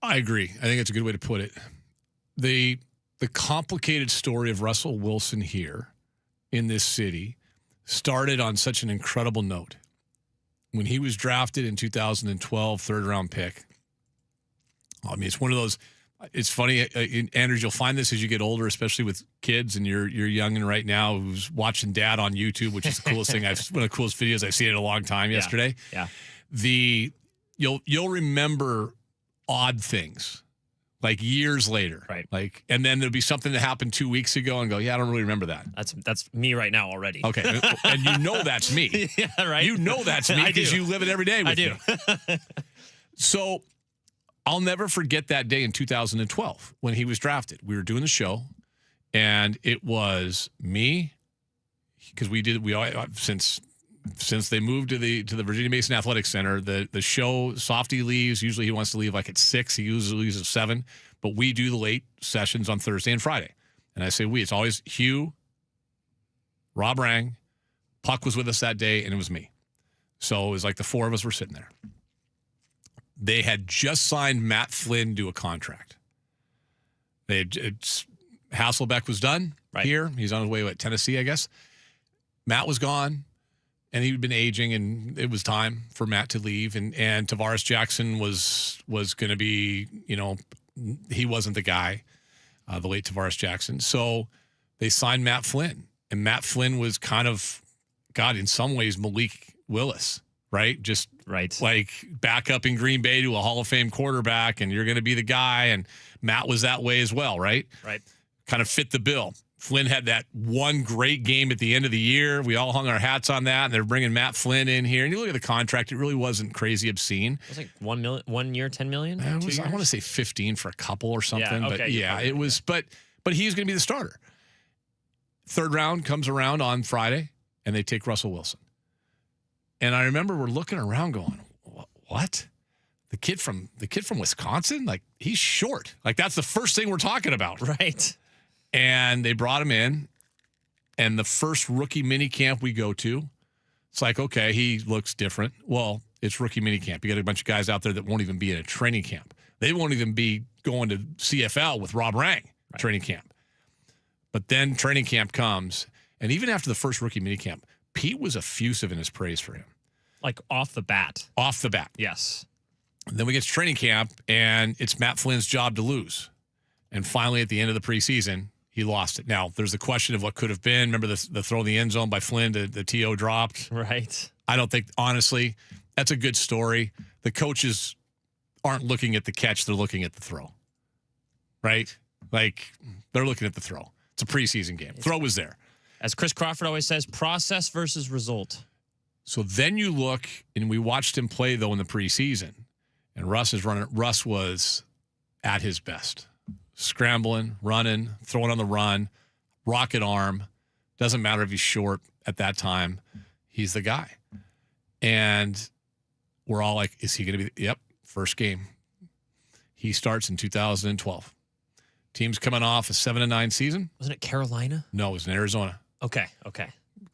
I agree. I think it's a good way to put it. The complicated story of Russell Wilson here in this city started on such an incredible note. When he was drafted in 2012, third-round pick, I mean, it's one of those. It's funny, Andrews, you'll find this as you get older, especially with kids, and you're young and right now who's watching Dad on YouTube, which is the coolest thing. One of the coolest videos I've seen in a long time yesterday. Yeah. You'll remember odd things like years later, right? Like, and then there'll be something that happened 2 weeks ago, and go, yeah, I don't really remember that. That's me right now already. Okay, and you know that's me. Yeah, right. You know that's me because you live it every day with me. I do. So I'll never forget that day in 2012 when he was drafted. We were doing the show, and it was me, because since they moved to the Virginia Mason Athletic Center, the show, Softy leaves. Usually he wants to leave like at 6. He usually leaves at 7. But we do the late sessions on Thursday and Friday. And I say we. It's always Hugh, Rob Rang, Puck was with us that day, and it was me. So it was like the four of us were sitting there. They had just signed Matt Flynn to a contract. Hasselbeck was done here. He's on his way to Tennessee, I guess. Matt was gone. And he'd been aging, and it was time for Matt to leave. And Tavares Jackson was going to be, he wasn't the guy, the late Tavares Jackson. So they signed Matt Flynn. And Matt Flynn was kind of, God, in some ways, Malik Willis, right? Just like back up in Green Bay to a Hall of Fame quarterback, and you're going to be the guy. And Matt was that way as well, right? Right. Kind of fit the bill. Flynn had that one great game at the end of the year. We all hung our hats on that, and they're bringing Matt Flynn in here. And you look at the contract; it really wasn't crazy obscene. It was like $1 year, $10 million. I want to say 15 for a couple or something. Yeah, okay, but yeah, it was. But he's going to be the starter. Third round comes around on Friday, and they take Russell Wilson. And I remember we're looking around, going, "What? The kid from Wisconsin? Like, he's short. Like, that's the first thing we're talking about, right?" And they brought him in, and the first rookie mini camp we go to, it's like, okay, he looks different. Well, it's rookie mini camp. You got a bunch of guys out there that won't even be in a training camp. They won't even be going to CFL with Rob Rang training camp. But then training camp comes, and even after the first rookie mini camp, Pete was effusive in his praise for him. Like off the bat. Off the bat. Yes. And then we get to training camp, and it's Matt Flynn's job to lose. And finally, at the end of the preseason, he lost it. Now, there's the question of what could have been. Remember the throw in the end zone by Flynn, the TO dropped? Right. I don't think, honestly, that's a good story. The coaches aren't looking at the catch. They're looking at the throw, right? Like, they're looking at the throw. It's a preseason game. Throw was there. As Chris Crawford always says, process versus result. So then you look, and we watched him play, though, in the preseason, and Russ was at his best. Scrambling, running, throwing on the run, rocket arm. Doesn't matter if he's short at that time. He's the guy. And we're all like, is he going to be? Yep, first game. He starts in 2012. Team's coming off a 7-9 season. Wasn't it Carolina? No, it was in Arizona. Okay.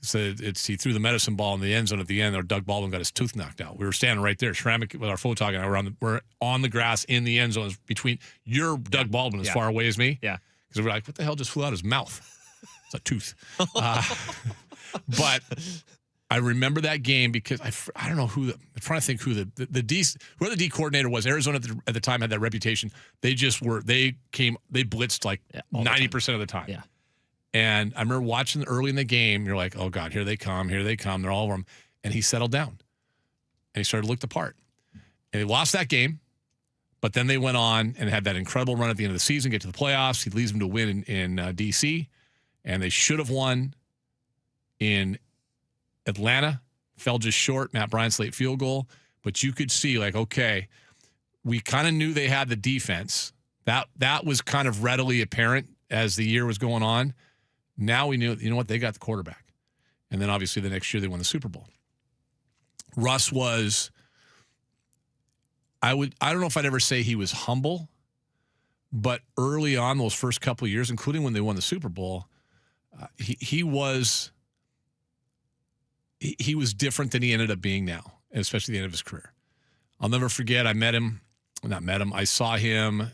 So he threw the medicine ball in the end zone at the end. Or Doug Baldwin got his tooth knocked out. We were standing right there. Schrammick with our photog and I we're on the grass in the end zone between your Doug Baldwin as far away as me. Yeah. Because we're like, what the hell just flew out his mouth? It's a tooth. But I remember that game because I don't know who I'm trying to think who the D coordinator was. Arizona at the time had that reputation. They blitzed like 90% of the time. Yeah. And I remember watching early in the game, you're like, oh, God, here they come. They're all over him. And he settled down. And he started to look the part. And they lost that game, but then they went on and had that incredible run at the end of the season, get to the playoffs. He leads them to win in D.C., and they should have won in Atlanta. Fell just short. Matt Bryant's late field goal. But you could see, like, okay, we kind of knew they had the defense. That was kind of readily apparent as the year was going on. Now we knew, you know what, they got the quarterback. And then obviously the next year they won the Super Bowl. Russ was, I don't know if I'd ever say he was humble, But early on, those first couple of years, including when they won the Super Bowl, he was different than he ended up being now, especially at the end of his career. I'll never forget, I saw him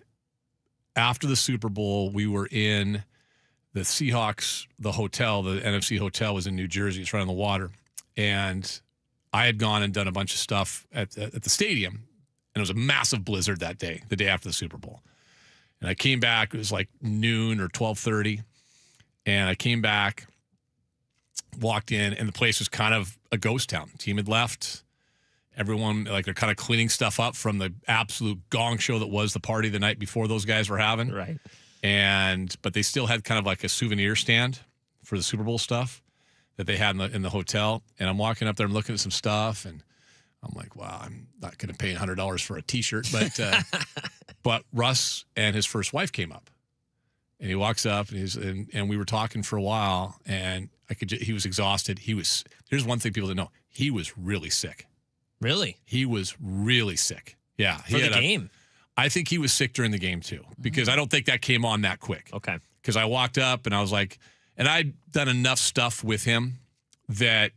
after the Super Bowl. We were in the Seahawks, the hotel, the NFC hotel was in New Jersey. It's right on the water. And I had gone and done a bunch of stuff at the stadium. And it was a massive blizzard that day, the day after the Super Bowl. And I came back, it was like noon or 12:30. And I came back, walked in, and the place was kind of a ghost town. Team had left. Everyone, like, they're kind of cleaning stuff up from the absolute gong show that was the party the night before those guys were having. Right. But they still had kind of like a souvenir stand for the Super Bowl stuff that they had in the hotel. And I'm walking up there, I'm looking at some stuff, and I'm like, wow, I'm not going to pay $100 for a T-shirt. But but Russ and his first wife came up, and he walks up, and we were talking for a while, and he was exhausted. Here's one thing people didn't know. He was really sick. Really? He was really sick. Yeah. For the game? I think he was sick during the game, too, because I don't think that came on that quick. Okay. Because I walked up, and I was like, and I'd done enough stuff with him that,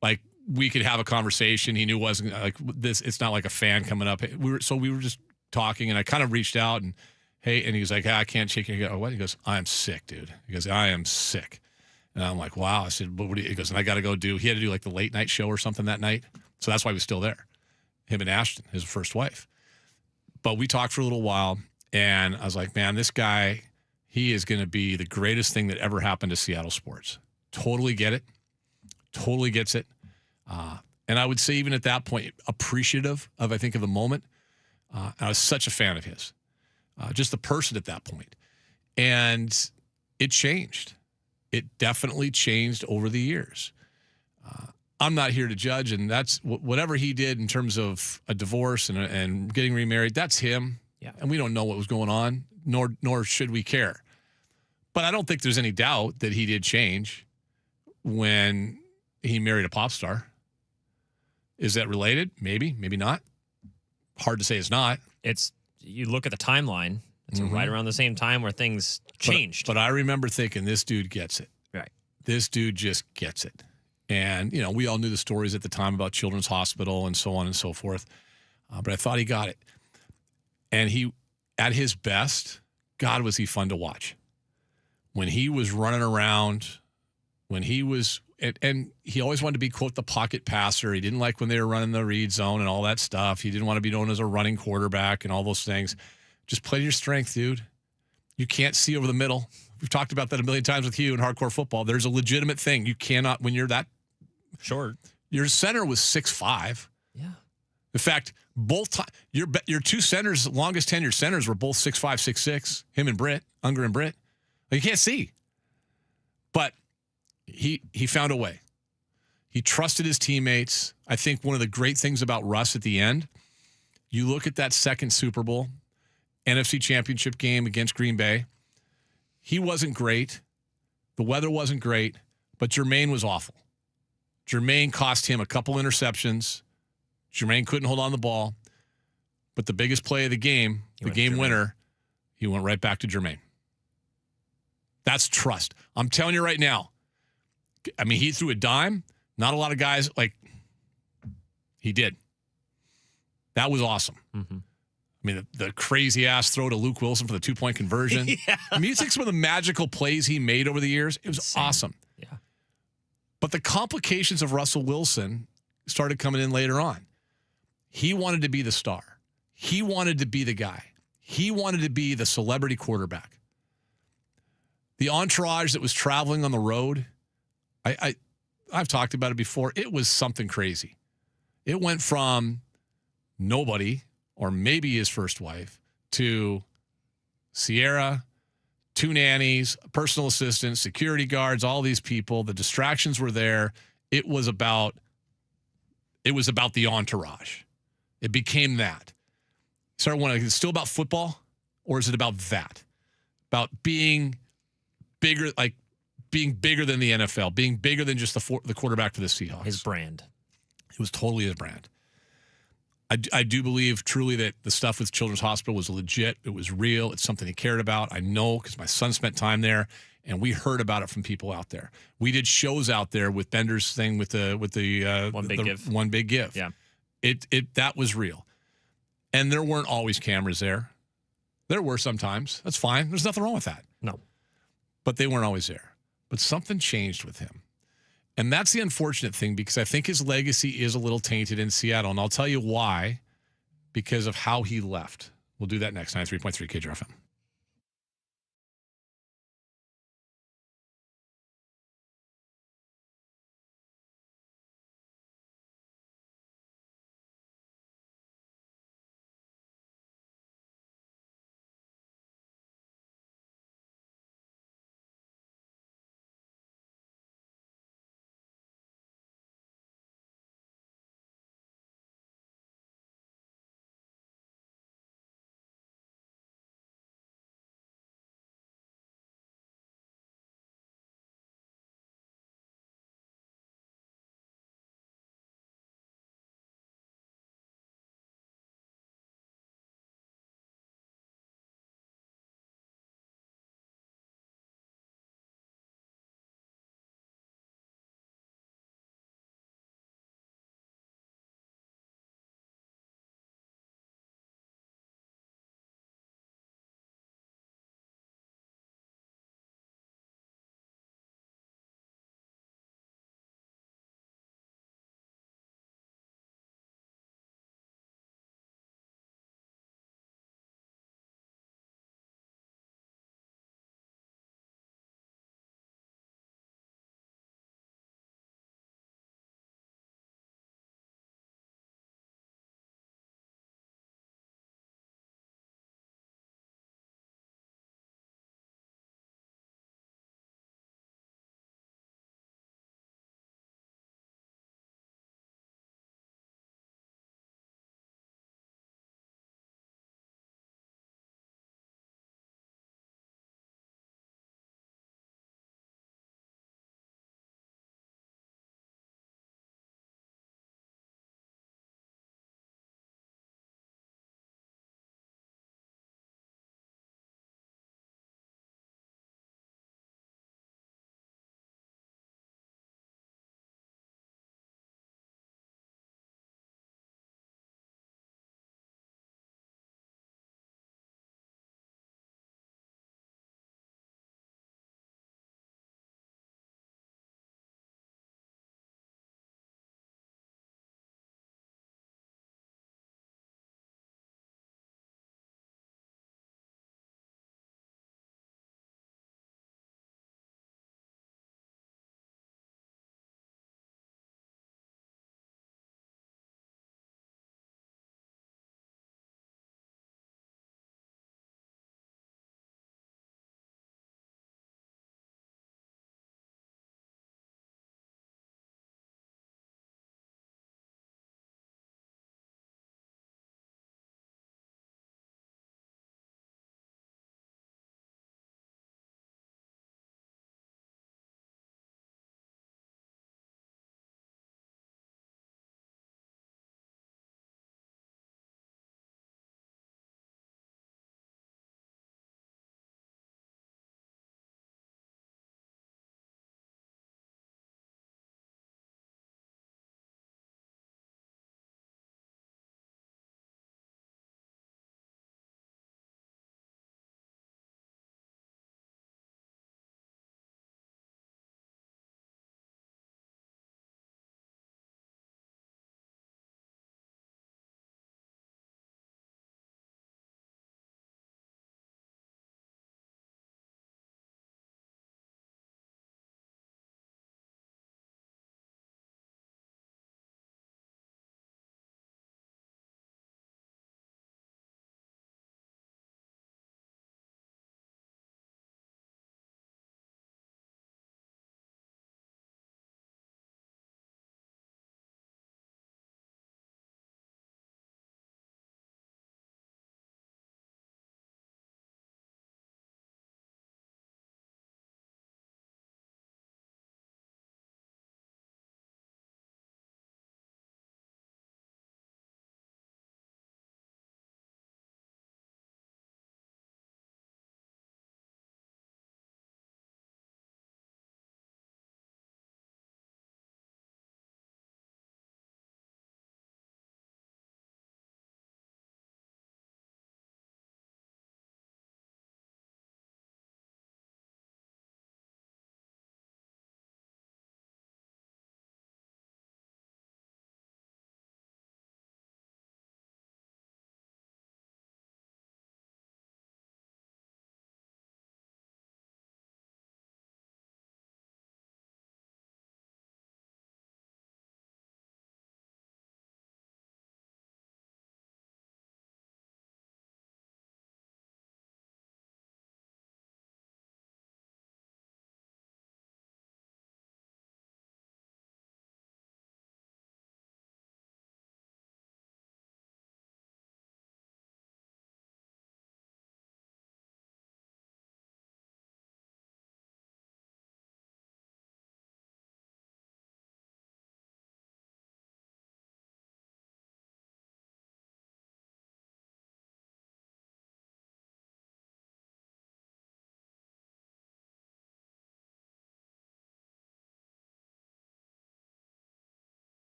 like, we could have a conversation. He knew it wasn't like this. It's not like a fan coming up. We were just talking, and I kind of reached out and, hey, and he was like, I can't shake your hand. What? He goes, I'm sick, dude. He goes, I am sick. And I'm like, wow. I said, but what do you, he goes, and I got to go he had to do like the late night show or something that night. So that's why he was still there. Him and Ashton, his first wife. But we talked for a little while, and I was like, man, this guy, he is going to be the greatest thing that ever happened to Seattle sports. Totally get it. Totally gets it. And I would say even at that point, appreciative of the moment. I was such a fan of his. Just the person at that point. And it changed. It definitely changed over the years. I'm not here to judge, and that's whatever he did in terms of a divorce and getting remarried, that's him. Yeah. And we don't know what was going on, nor should we care. But I don't think there's any doubt that he did change when he married a pop star. Is that related? Maybe, maybe not. Hard to say it's not. You look at the timeline, it's right around the same time where things changed. But I remember thinking, this dude gets it. Right. This dude just gets it. And, we all knew the stories at the time about Children's Hospital and so on and so forth. But I thought he got it. And he, at his best, God, was he fun to watch. When he was running around, when he was, and he always wanted to be, quote, the pocket passer. He didn't like when they were running the read zone and all that stuff. He didn't want to be known as a running quarterback and all those things. Just play to your strength, dude. You can't see over the middle. We've talked about that a million times with you in hardcore football. There's a legitimate thing. You cannot, when you're that short. Your center was 6'5". Yeah. In fact, your two centers, longest tenured centers, were both 6'5", 6'6". Him and Britt, Unger and Britt. You can't see. But he found a way. He trusted his teammates. I think one of the great things about Russ at the end, you look at that second Super Bowl, NFC Championship game against Green Bay. He wasn't great. The weather wasn't great, but Jermaine was awful. Jermaine cost him a couple interceptions. Jermaine couldn't hold on the ball. But the biggest play of the game, the game winner, he went right back to Jermaine. That's trust. I'm telling you right now. I mean, he threw a dime. Not a lot of guys, he did. That was awesome. Mm-hmm. I mean, the crazy-ass throw to Luke Wilson for the two-point conversion. Yeah. I mean, you think some of the magical plays he made over the years, it was awesome. Yeah. But the complications of Russell Wilson started coming in later on. He wanted to be the star. He wanted to be the guy. He wanted to be the celebrity quarterback. The entourage that was traveling on the road, I've talked about it before. It was something crazy. It went from nobody, or maybe his first wife, to Sierra, 2 nannies, a personal assistant, security guards, all these people. The distractions were there. It was about the entourage. It became that. Started wondering, is it still about football, or is it about that? About being bigger, being bigger than the NFL, being bigger than just the quarterback for the Seahawks. His brand. It was totally his brand. I do believe truly that the stuff with Children's Hospital was legit. It was real. It's something he cared about. I know because my son spent time there, and we heard about it from people out there. We did shows out there with Bender's thing with the One Big Give. One Big Give. Yeah. That was real. And there weren't always cameras there. There were sometimes. That's fine. There's nothing wrong with that. No. But they weren't always there. But something changed with him. And that's the unfortunate thing because I think his legacy is a little tainted in Seattle. And I'll tell you why, because of how he left. We'll do that next. 93.3 KJR FM.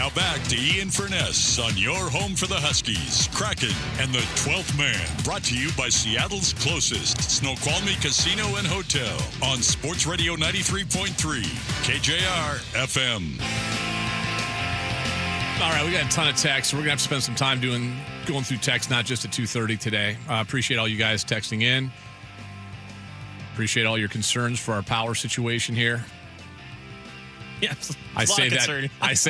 Now back to Ian Furness on your home for the Huskies, Kraken, and the 12th Man. Brought to you by Seattle's closest Snoqualmie Casino and Hotel on Sports Radio 93.3 KJR FM. All right, we got a ton of texts. We're going to have to spend some time going through text, not just at 2:30 today. Appreciate all you guys texting in. Appreciate all your concerns for our power situation here. Yeah, I say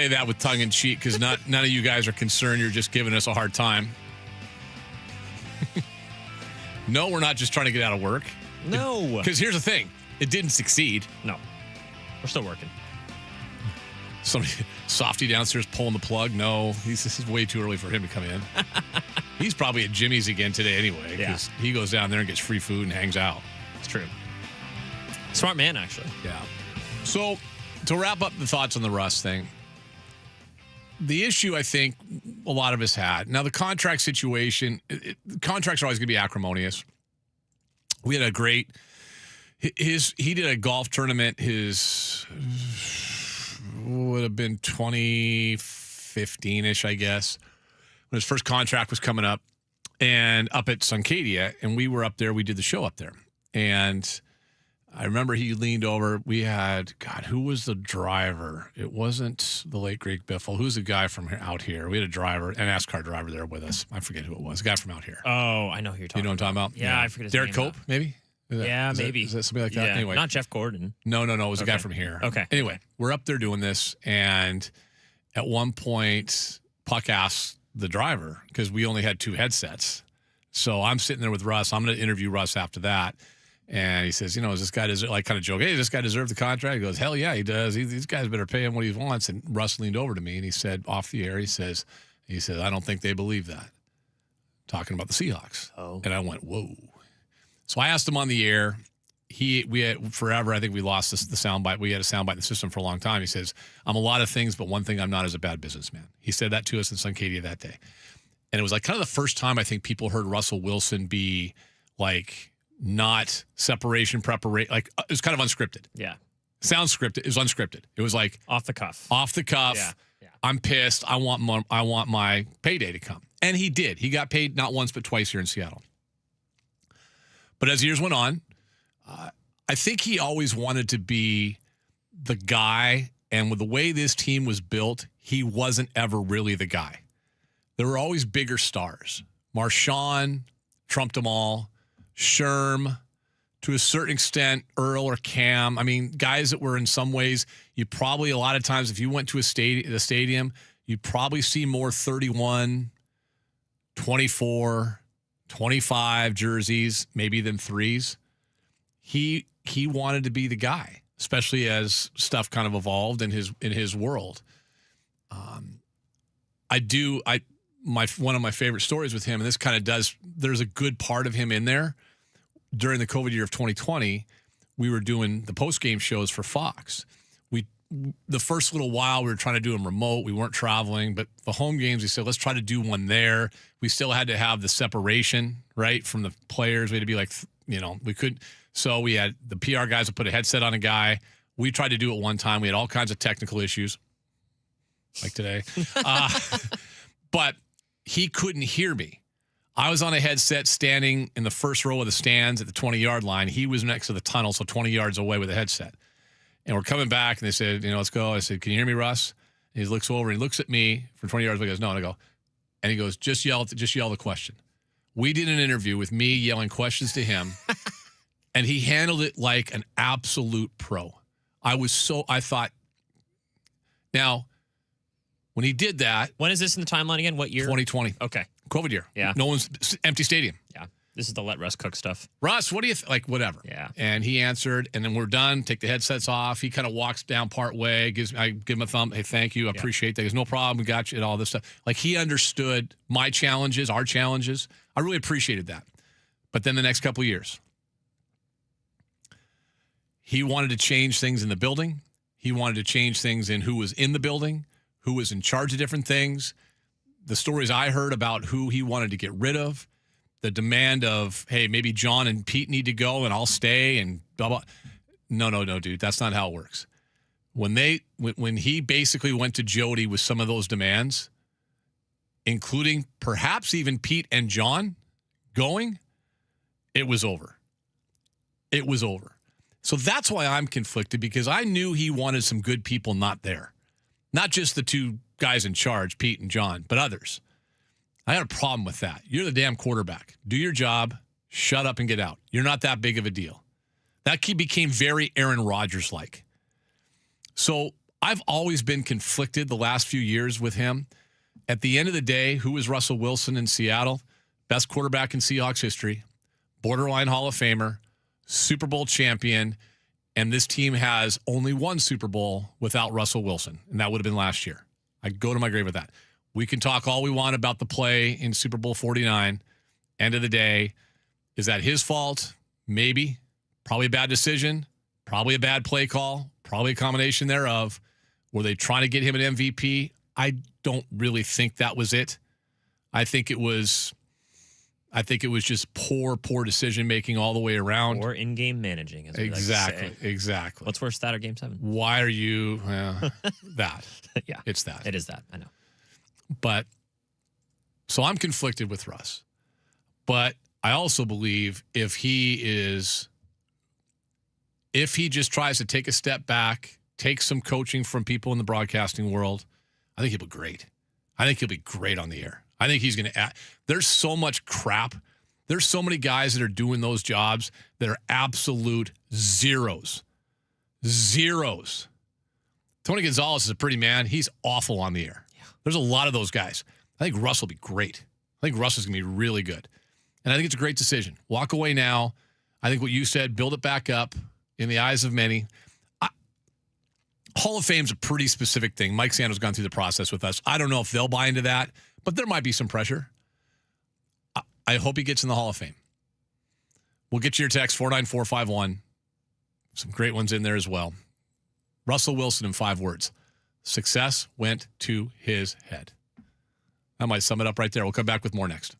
that with tongue in cheek because none of you guys are concerned. You're just giving us a hard time. No, we're not just trying to get out of work. No. Because here's the thing. It didn't succeed. No. We're still working. Somebody, Softy downstairs pulling the plug. No, this is way too early for him to come in. He's probably at Jimmy's again today anyway because he goes down there and gets free food and hangs out. It's true. Smart man, actually. Yeah. So to wrap up the thoughts on the Russ thing, the issue I think a lot of us had. Now, the contract situation, contracts are always going to be acrimonious. We had a great, he did a golf tournament, would have been 2015-ish, I guess, when his first contract was coming up, and up at Suncadia, and we were up there. We did the show up there, and I remember he leaned over. We had, God, who was the driver? It wasn't the late Greg Biffle. Who's the guy from out here? We had a driver, an NASCAR driver there with us. I forget who it was. A guy from out here. Oh, I know who you're talking about. You know what I'm talking about? Yeah, I forget his Derek name. Cope, maybe? Maybe. Is that somebody like that? Yeah, Anyway. not Jeff Gordon. No. It was a guy from here. Okay. Anyway, we're up there doing this, and at one point, Puck asked the driver, because we only had 2 headsets. So I'm sitting there with Russ. I'm going to interview Russ after that. And he says, does this guy deserve, like kind of joke, hey, does this guy deserve the contract? He goes, hell yeah, he does. These guys better pay him what he wants. And Russ leaned over to me and he said, off the air, he says, I don't think they believe that. Talking about the Seahawks. Oh. And I went, whoa. So I asked him on the air. We had forever, I think we lost the soundbite. We had a soundbite in the system for a long time. He says, I'm a lot of things, but one thing I'm not is a bad businessman. He said that to us in Suncadia that day. And it was like kind of the first time I think people heard Russell Wilson be like, not separation, preparation. Like, it was kind of unscripted. Yeah. Sounds scripted. It was unscripted. It was like off the cuff. Yeah. I'm pissed. I want my payday to come. And he did. He got paid not once but twice here in Seattle. But as years went on, I think he always wanted to be the guy. And with the way this team was built, he wasn't ever really the guy. There were always bigger stars. Marshawn trumped them all. Sherm, to a certain extent, Earl or Cam. I mean, guys that were in some ways, you probably, a lot of times, if you went to the stadium, you'd probably see more 31, 24, 25 jerseys, maybe than 3s. He wanted to be the guy, especially as stuff kind of evolved in his world. One of my favorite stories with him, and this kind of there's a good part of him in there. During the COVID year of 2020, we were doing the post-game shows for Fox. The first little while, we were trying to do them remote. We weren't traveling, but the home games, we said, let's try to do one there. We still had to have the separation, right, from the players. We had to be like, we could. So we had the PR guys would put a headset on a guy. We tried to do it one time. We had all kinds of technical issues, like today. But he couldn't hear me. I was on a headset standing in the first row of the stands at the 20-yard line. He was next to the tunnel, so 20 yards away with a headset. And we're coming back, and they said, let's go. I said, can you hear me, Russ? And he looks over, and he looks at me from 20 yards away. He goes, no. And I go, and he goes, just yell the question. We did an interview with me yelling questions to him, and he handled it like an absolute pro. I thought, now, when he did that. When is this in the timeline again? What year? 2020. Okay. COVID year. Yeah. No one's empty stadium. Yeah. This is the let Russ cook stuff. Russ, what do you whatever. Yeah. And he answered, and then we're done. Take the headsets off. He kind of walks down part way. I give him a thumb. Hey, thank you. I appreciate that. He goes, no problem. We got you and all this stuff. Like, he understood my challenges, our challenges. I really appreciated that. But then the next couple of years, he wanted to change things in the building. He wanted to change things in who was in the building, who was in charge of different things. The stories I heard about who he wanted to get rid of, the demand of, hey, maybe John and Pete need to go and I'll stay and blah, blah. No, dude. That's not how it works. when he basically went to Jody with some of those demands, including perhaps even Pete and John going, it was over. It was over. So that's why I'm conflicted, because I knew he wanted some good people not there. Not just the two guys in charge, Pete and John, but others. I had a problem with that. You're the damn quarterback. Do your job, shut up and get out. You're not that big of a deal. That became very Aaron Rodgers-like. So I've always been conflicted the last few years with him. At the end of the day, who is Russell Wilson in Seattle? Best quarterback in Seahawks history, borderline Hall of Famer, Super Bowl champion, and this team has only one Super Bowl without Russell Wilson, and that would have been last year. I go to my grave with that. We can talk all we want about the play in Super Bowl 49. End of the day, is that his fault? Maybe. Probably a bad decision. Probably a bad play call. Probably a combination thereof. Were they trying to get him an MVP? I don't really think that was it. I think it was just poor decision making all the way around. Or in-game managing, as we Exactly. like to say. Exactly. What's worse, that or Game 7? Why are you that? Yeah, it's that. It is that. I know. But so I'm conflicted with Russ. But I also believe if he just tries to take a step back, take some coaching from people in the broadcasting world, I think he'll be great. I think he'll be great on the air. I think he's going to there's so much crap. There's so many guys that are doing those jobs that are absolute zeros. Zeros. Tony Gonzalez is a pretty man. He's awful on the air. Yeah. There's a lot of those guys. I think Russ will be great. I think Russ is going to be really good. And I think it's a great decision. Walk away now. I think what you said, build it back up in the eyes of many. Hall of Fame's a pretty specific thing. Mike Sando's gone through the process with us. I don't know if they'll buy into that, but there might be some pressure. I hope he gets in the Hall of Fame. We'll get you your text, 49451. Some great ones in there as well. Russell Wilson in 5 words. Success went to his head. That might sum it up right there. We'll come back with more next.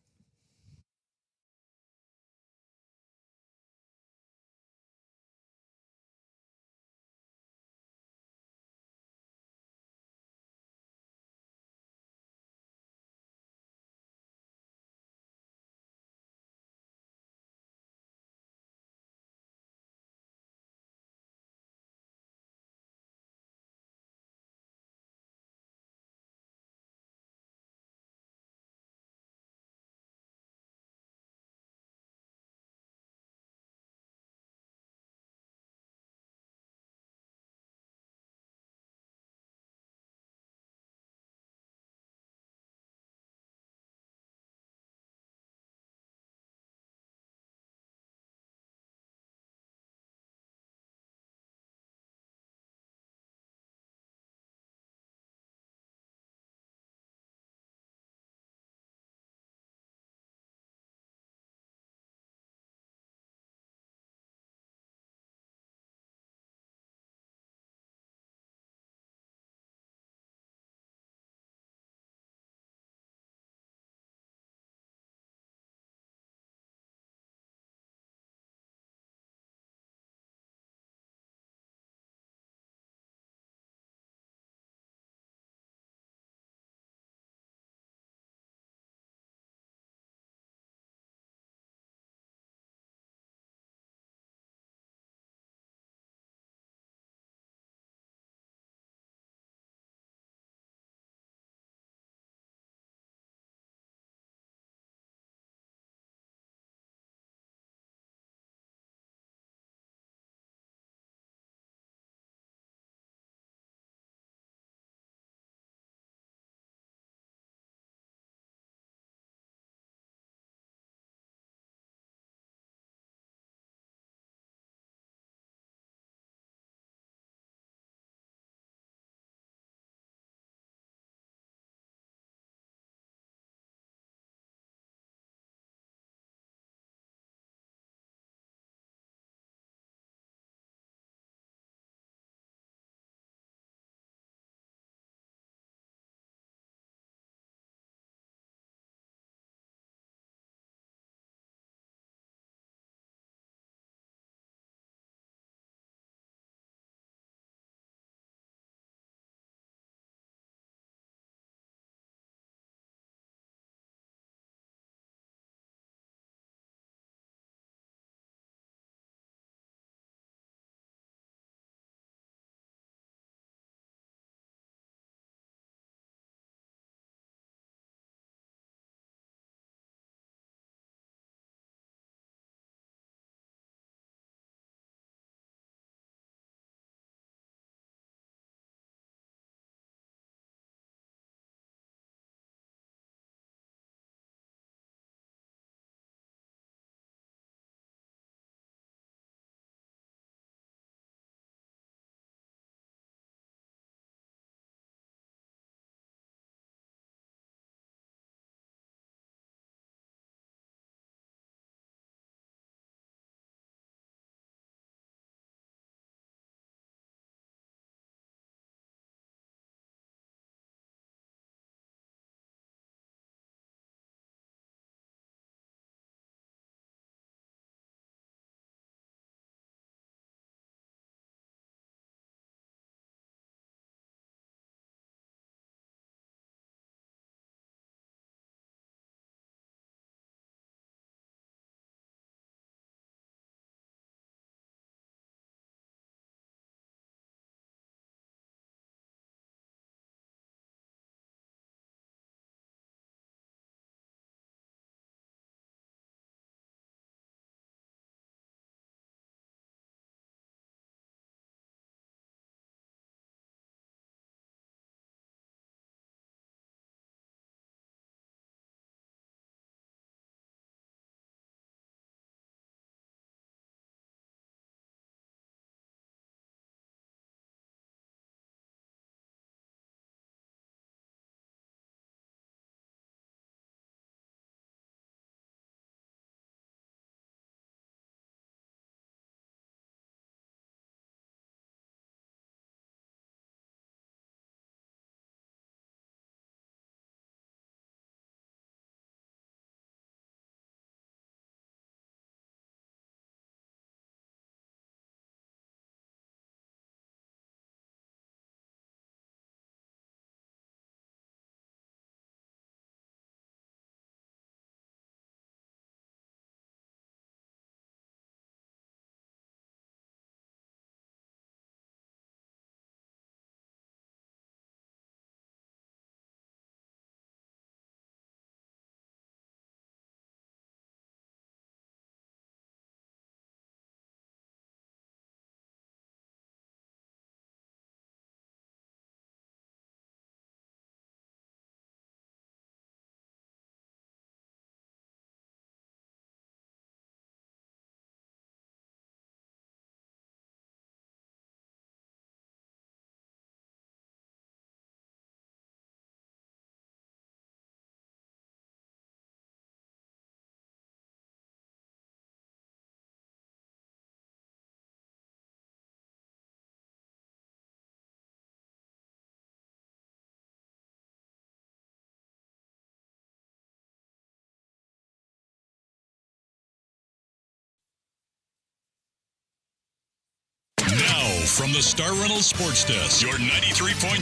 From the Star Reynolds Sports Desk, your 93.3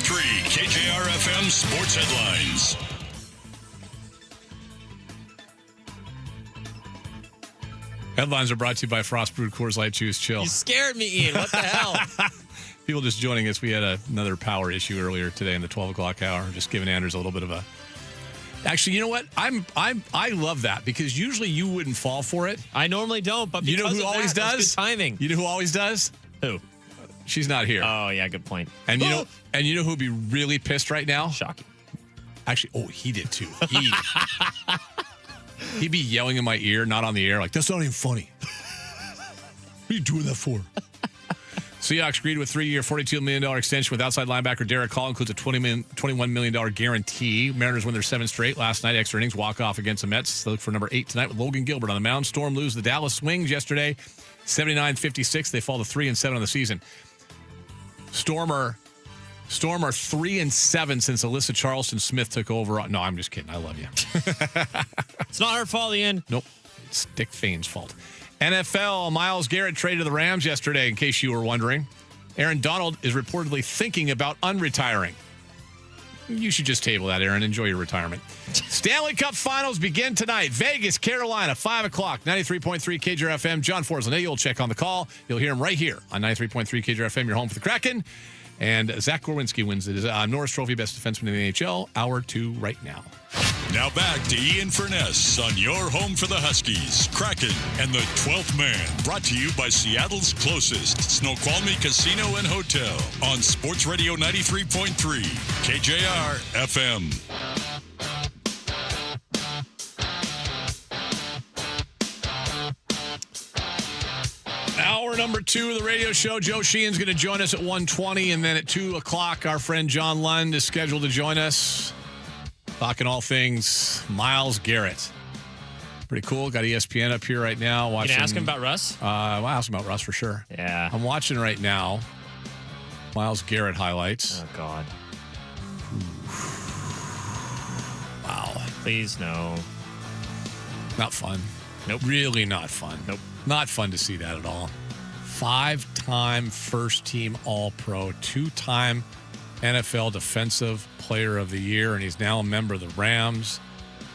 KJR FM sports headlines. Headlines are brought to you by Frost Brewed Coors Light. Choose chill. You scared me, Ian. What the hell? People just joining us. We had another power issue earlier today in the 12 o'clock hour. Just giving Anders a little bit of a. Actually, you know what? I love that because usually you wouldn't fall for it. I normally don't, but you know because who of always that, does? that's good timing. You know who always does? Who? She's not here. Oh yeah, good point. And you know who'd be really pissed right now? Shocking. Actually, he did too. He'd be yelling in my ear, not on the air, like, that's not even funny. What are you doing that for? Seahawks agreed with a 3-year, $42 million extension with outside linebacker Derek Hall. Includes a $21 million guarantee. Mariners win their 7th straight. Last night, extra innings, walk-off against the Mets. They look for number 8 tonight with Logan Gilbert on the mound. Storm lose the Dallas Swings yesterday, 79-56. They fall to 3-7 on the season. Storm are 3-7 since Alyssa Charleston Smith took over. No, I'm just kidding. I love you. It's not her fault, Ian. Nope. It's Dick Fane's fault. NFL, Myles Garrett traded to the Rams yesterday, in case you were wondering. Aaron Donald is reportedly thinking about unretiring. You should just table that, Aaron. Enjoy your retirement. Stanley Cup Finals begin tonight. Vegas, Carolina, 5 o'clock, 93.3 KJR FM. John Forsland, you'll check on the call. You'll hear him right here on 93.3 KJR FM. You're home for the Kraken. And Zach Gorwinski wins the Norris Trophy Best Defenseman in the NHL. Hour 2 right now. Now back to Ian Furness on your home for the Huskies, Kraken, and the 12th Man. Brought to you by Seattle's closest Snoqualmie Casino and Hotel on Sports Radio 93.3 KJR FM. Hour number 2 of the radio show. Joe Sheehan's going to join us at 1:20, and then at 2 o'clock, our friend John Lund is scheduled to join us, talking all things Myles Garrett. Pretty cool. Got ESPN up here right now. Watching. You gonna ask him about Russ? I'll ask him about Russ for sure. Yeah. I'm watching right now Myles Garrett highlights. Oh, God. Wow. Please, no. Not fun. Nope. Really not fun. Nope. Not fun to see that at all. 5-time first-team All-Pro, 2-time NFL Defensive Player of the Year, and he's now a member of the Rams,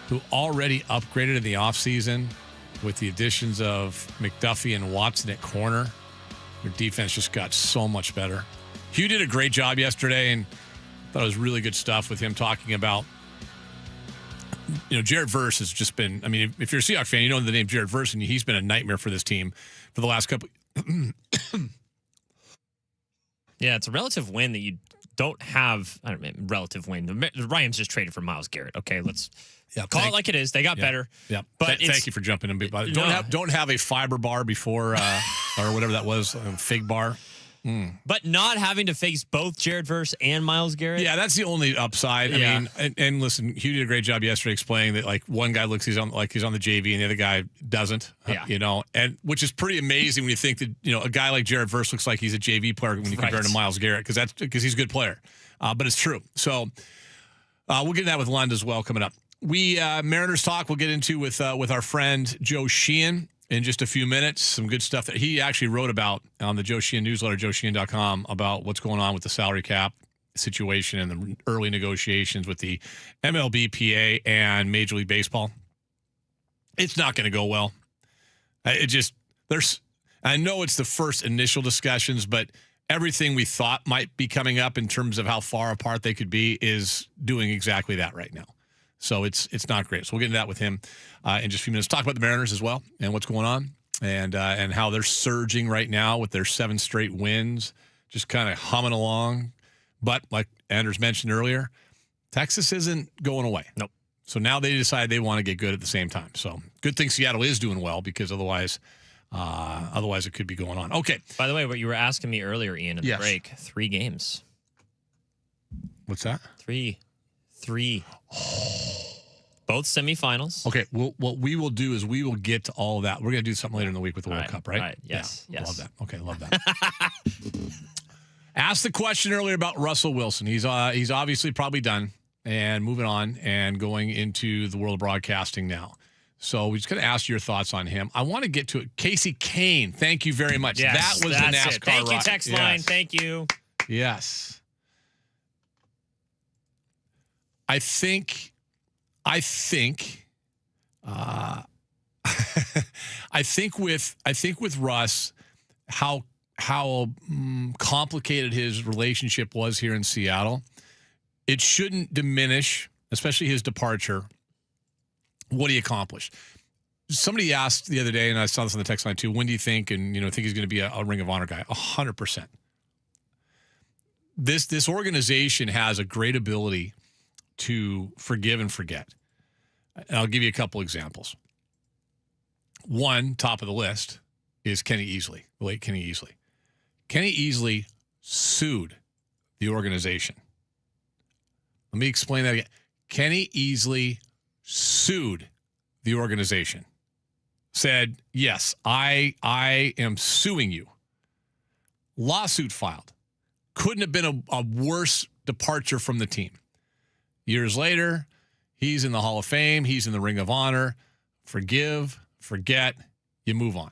who already upgraded in the offseason with the additions of McDuffie and Watson at corner. Their defense just got so much better. Hugh did a great job yesterday, and thought it was really good stuff with him talking about, Jared Verse has just been, if you're a Seahawks fan, you know the name Jared Verse, and he's been a nightmare for this team for the last couple. Yeah, it's a relative win that you don't have. I don't know, relative win. The Rams just traded for Myles Garrett. Okay, let's call it like it is. They got better. Yeah, but thank you for jumping in. Don't have a fiber bar before or whatever that was, a fig bar. But not having to face both Jared Verse and Myles Garrett. Yeah, that's the only upside. Yeah. I mean, and listen, Hugh did a great job yesterday explaining that, like, one guy looks he's on the JV and the other guy doesn't. Yeah. And which is pretty amazing when you think that a guy like Jared Verse looks like he's a JV player when you compare him to Myles Garrett because he's a good player. But it's true. So we'll get into that with Lund as well coming up. We Mariners talk we'll get into with our friend Joe Sheehan in just a few minutes. Some good stuff that he actually wrote about on the Joe Sheehan newsletter, joesheehan.com, about what's going on with the salary cap situation and the early negotiations with the MLBPA and Major League Baseball. It's not going to go well. I know it's the first initial discussions, but everything we thought might be coming up in terms of how far apart they could be is doing exactly that right now. So it's not great. So we'll get into that with him in just a few minutes. Talk about the Mariners as well and what's going on and how they're surging right now with their 7 straight wins, just kind of humming along. But like Anders mentioned earlier, Texas isn't going away. Nope. So now they decide they want to get good at the same time. So good thing Seattle is doing well because otherwise it could be going on. Okay. By the way, what you were asking me earlier, Ian, in the break, 3 games. What's that? 3. Both semifinals. Okay. Well, what we will do is we will get to all of that. We're going to do something later in the week with the World Cup, right? Right. Yes. Yeah, Yes. Love that. Okay. Love that. Asked the question earlier about Russell Wilson. He's obviously probably done and moving on and going into the world of broadcasting now. So we're just going to ask your thoughts on him. I want to get to it. Casey Kane, thank you very much. Yes, that was the NASCAR it. Thank you, rock. text line. Thank you. Yes. I think I think with Russ, how complicated his relationship was here in Seattle, it shouldn't diminish, especially his departure, what he accomplished. Somebody asked the other day, and I saw this on the text line too, when do you think, and think he's going to be a Ring of Honor guy? 100%. This organization has a great ability to forgive and forget. And I'll give you a couple examples. One, top of the list, is Kenny Easley, the late Kenny Easley. Kenny Easley sued the organization. Let me explain that again. Kenny Easley sued the organization. Said, yes, I am suing you. Lawsuit filed. Couldn't have been a worse departure from the team. Years later, he's in the Hall of Fame. He's in the Ring of Honor. Forgive, forget, you move on.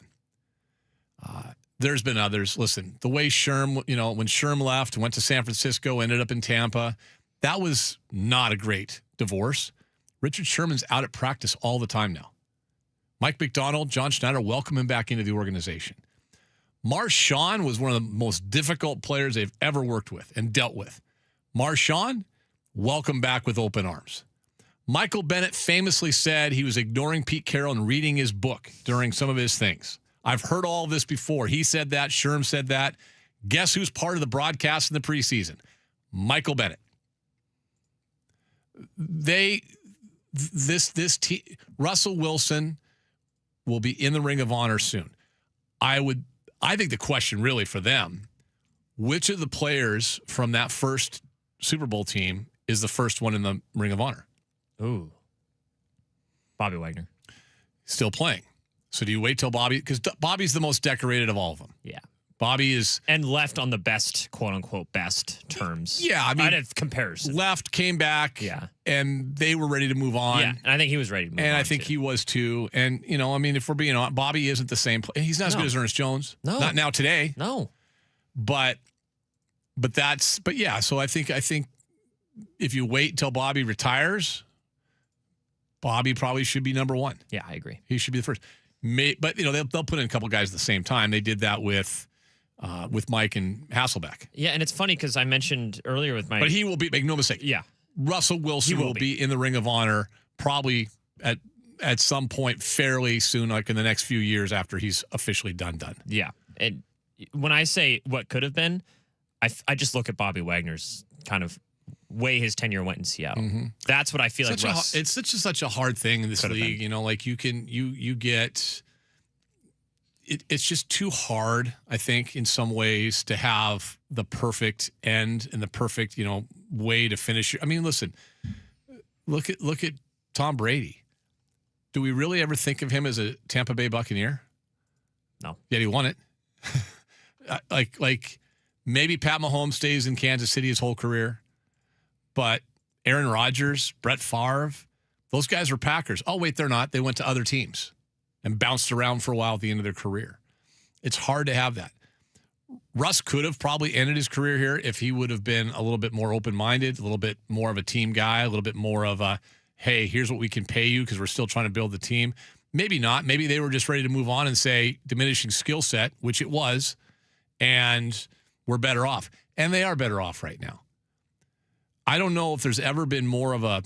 There's been others. Listen, the way Sherm, when Sherm left, went to San Francisco, ended up in Tampa, that was not a great divorce. Richard Sherman's out at practice all the time now. Mike McDonald, John Schneider, welcome him back into the organization. Marshawn was one of the most difficult players they've ever worked with and dealt with. Marshawn, welcome back with open arms. Michael Bennett famously said he was ignoring Pete Carroll and reading his book during some of his things. I've heard all this before. He said that. Sherm said that. Guess who's part of the broadcast in the preseason? Michael Bennett. This team, Russell Wilson will be in the Ring of Honor soon. I think the question really for them, which of the players from that first Super Bowl team is the first one in the Ring of Honor? Ooh. Bobby Wagner. Still playing. So do you wait till Bobby? Because Bobby's the most decorated of all of them. Yeah. Bobby is. And left on the best, quote unquote, best terms. Yeah. I mean, I'd have comparison. Left, came back. Yeah. And they were ready to move on. Yeah. And I think he was ready to move on. And I think he was too. And, if we're being honest, Bobby isn't the same. He's not as good as Ernest Jones. No. Not now today. No. But yeah. So I think if you wait until Bobby retires, Bobby probably should be number one. Yeah, I agree. He should be the first. But they'll put in a couple guys at the same time. They did that with Mike and Hasselbeck. Yeah, and it's funny because I mentioned earlier with Mike. But he will be. Make no mistake. Yeah, Russell Wilson will be in the Ring of Honor probably at some point fairly soon, like in the next few years after he's officially done. Yeah, and when I say what could have been, I just look at Bobby Wagner's kind of way his tenure went in Seattle. Mm-hmm. That's what I feel like. It's such a hard thing in this league. Like you get. It's just too hard, I think, in some ways, to have the perfect end and the perfect, way to finish. I mean, listen, look at Tom Brady. Do we really ever think of him as a Tampa Bay Buccaneer? No. Yet he won it. like maybe Pat Mahomes stays in Kansas City his whole career, but Aaron Rodgers, Brett Favre, those guys were Packers. Oh, wait, they're not. They went to other teams and bounced around for a while at the end of their career. It's hard to have that. Russ could have probably ended his career here if he would have been a little bit more open-minded, a little bit more of a team guy, a little bit more of a, hey, here's what we can pay you because we're still trying to build the team. Maybe not. Maybe they were just ready to move on and say diminishing skill set, which it was, and we're better off. And they are better off right now. I don't know if there's ever been more of a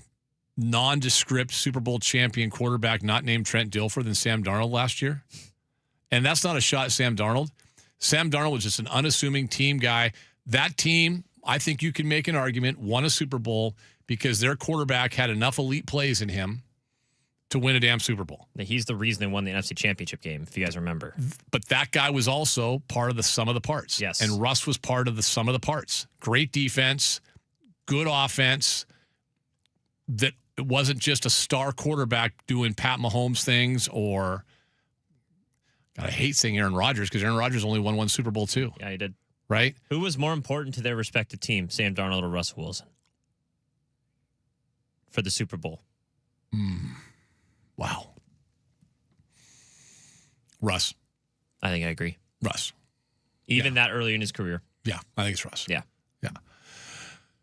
nondescript Super Bowl champion quarterback not named Trent Dilfer than Sam Darnold last year. And that's not a shot at Sam Darnold. Sam Darnold was just an unassuming team guy. That team, I think you can make an argument, won a Super Bowl because their quarterback had enough elite plays in him to win a damn Super Bowl. He's the reason they won the NFC Championship game, if you guys remember. But that guy was also part of the sum of the parts. Yes. And Russ was part of the sum of the parts. Great defense, good offense, that it wasn't just a star quarterback doing Pat Mahomes things or, God, I hate saying Aaron Rodgers because Aaron Rodgers only won one Super Bowl too. Yeah, he did. Right? Who was more important to their respective team, Sam Darnold or Russell Wilson? For the Super Bowl. Wow. Russ. I think I agree. Russ. Even that early in his career. Yeah, I think it's Russ. Yeah. Yeah.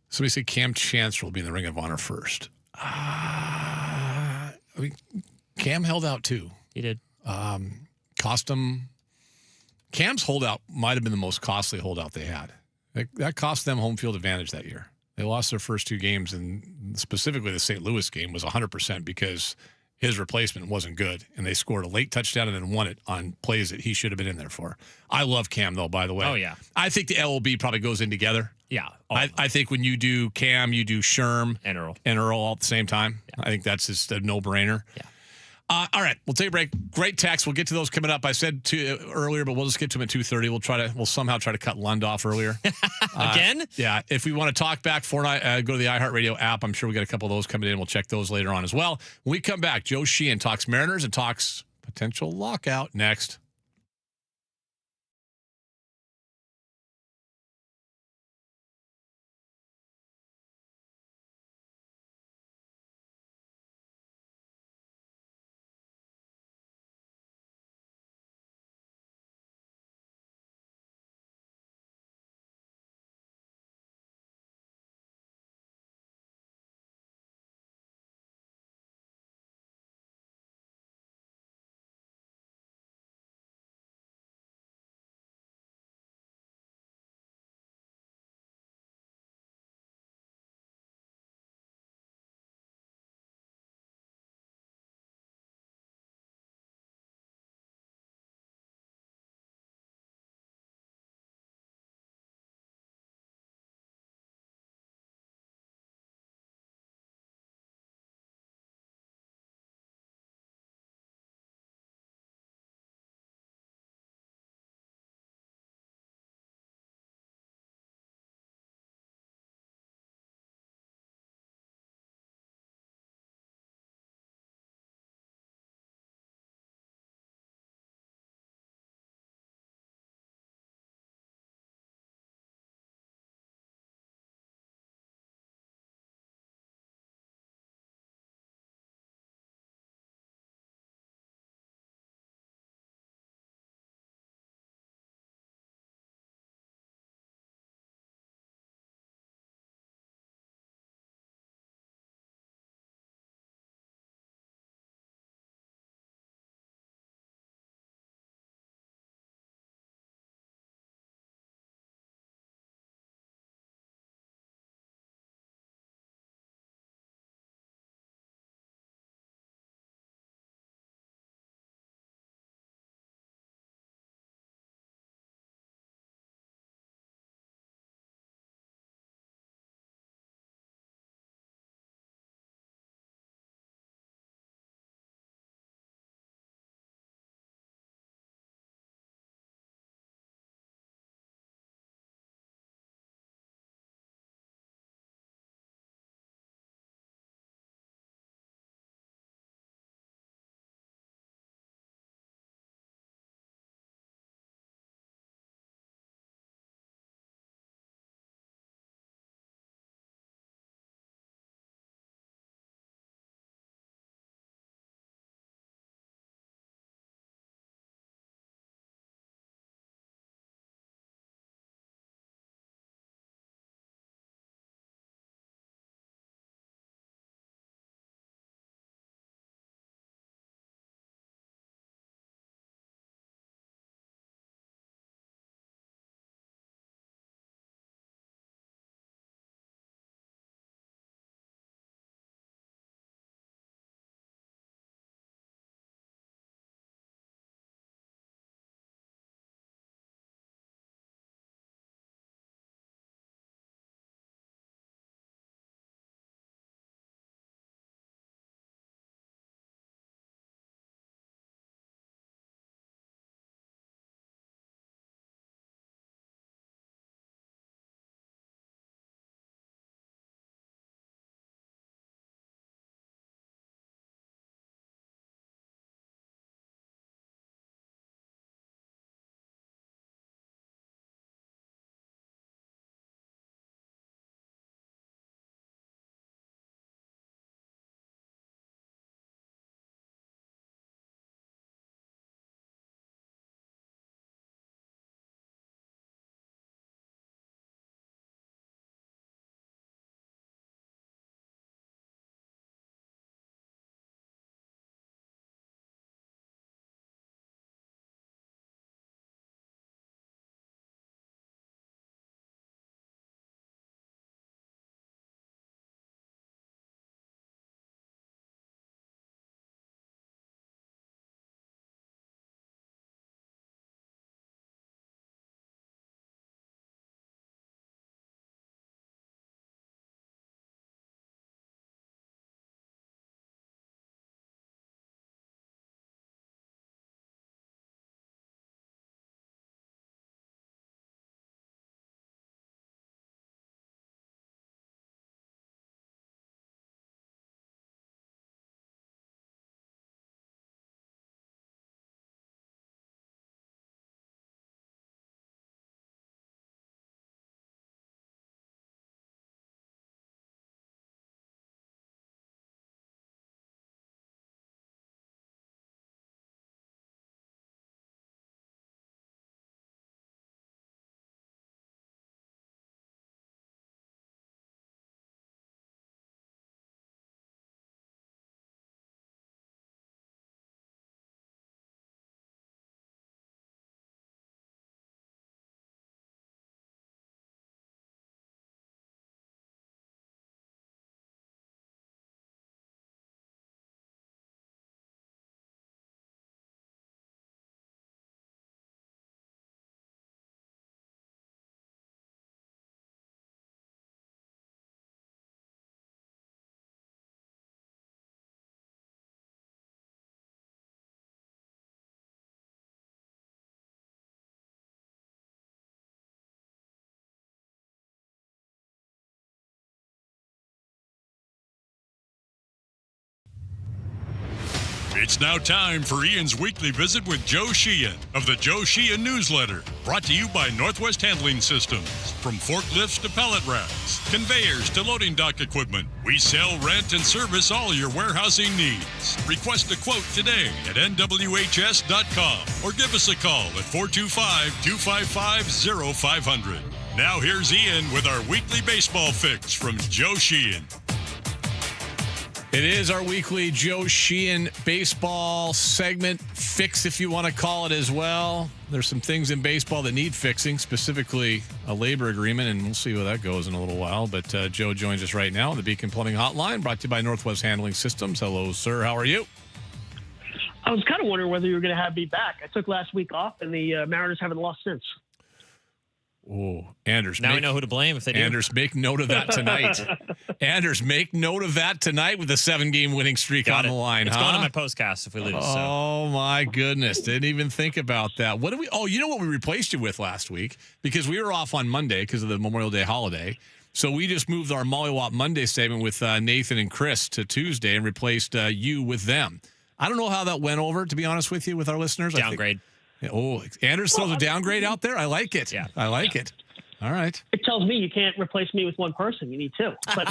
Somebody said Cam Chancellor will be in the Ring of Honor first. I mean, Cam held out too. He did. Cost him. Cam's holdout might have been the most costly holdout they had. That cost them home field advantage that year. They lost their first 2 games, and specifically the St. Louis game was 100% because his replacement wasn't good, and they scored a late touchdown and then won it on plays that he should have been in there for. I love Cam, though, by the way. Oh, yeah. I think the LOB probably goes in together. Yeah. I think when you do Cam, you do Sherm and Earl all at the same time. Yeah. I think that's just a no-brainer. Yeah. All right, we'll take a break. Great text. We'll get to those coming up. I said earlier, but we'll just get to them at 2:30. We'll somehow try to cut Lund off earlier. Again? Yeah. If we want to talk back, go to the iHeartRadio app. I'm sure we got a couple of those coming in. We'll check those later on as well. When we come back, Joe Sheehan talks Mariners and talks potential lockout next. It's now time for Ian's weekly visit with Joe Sheehan of the Joe Sheehan newsletter, brought to you by Northwest Handling Systems. From forklifts to pallet racks, conveyors to loading dock equipment, we sell, rent, and service all your warehousing needs. Request a quote today at nwhs.com or give us a call at 425-255-0500. Now here's Ian with our weekly baseball fix from Joe Sheehan. It is our weekly Joe Sheehan baseball segment fix, if you want to call it as well. There's some things in baseball that need fixing, specifically a labor agreement, and we'll see where that goes in a little while. But Joe joins us right now on the Beacon Plumbing Hotline, brought to you by Northwest Handling Systems. Hello, sir. How are you? I was kind of wondering whether you were going to have me back. I took last week off, and the Mariners haven't lost since. Oh, Anders. Now we know who to blame if they do. Anders, make note of that tonight. Anders, make note of that tonight with the 7-game winning streak on the line. It's going on my postcast if we lose. Oh, my goodness. Didn't even think about that. What did we? Oh, you know what we replaced you with last week? Because we were off on Monday because of the Memorial Day holiday. So we just moved our Mollywop Monday segment with Nathan and Chris to Tuesday and replaced you with them. I don't know how that went over, to be honest with you, with our listeners. Downgrade. Oh, Anders throws a downgrade out there? I like it. Yeah. I like it. All right. It tells me you can't replace me with one person. You need two. But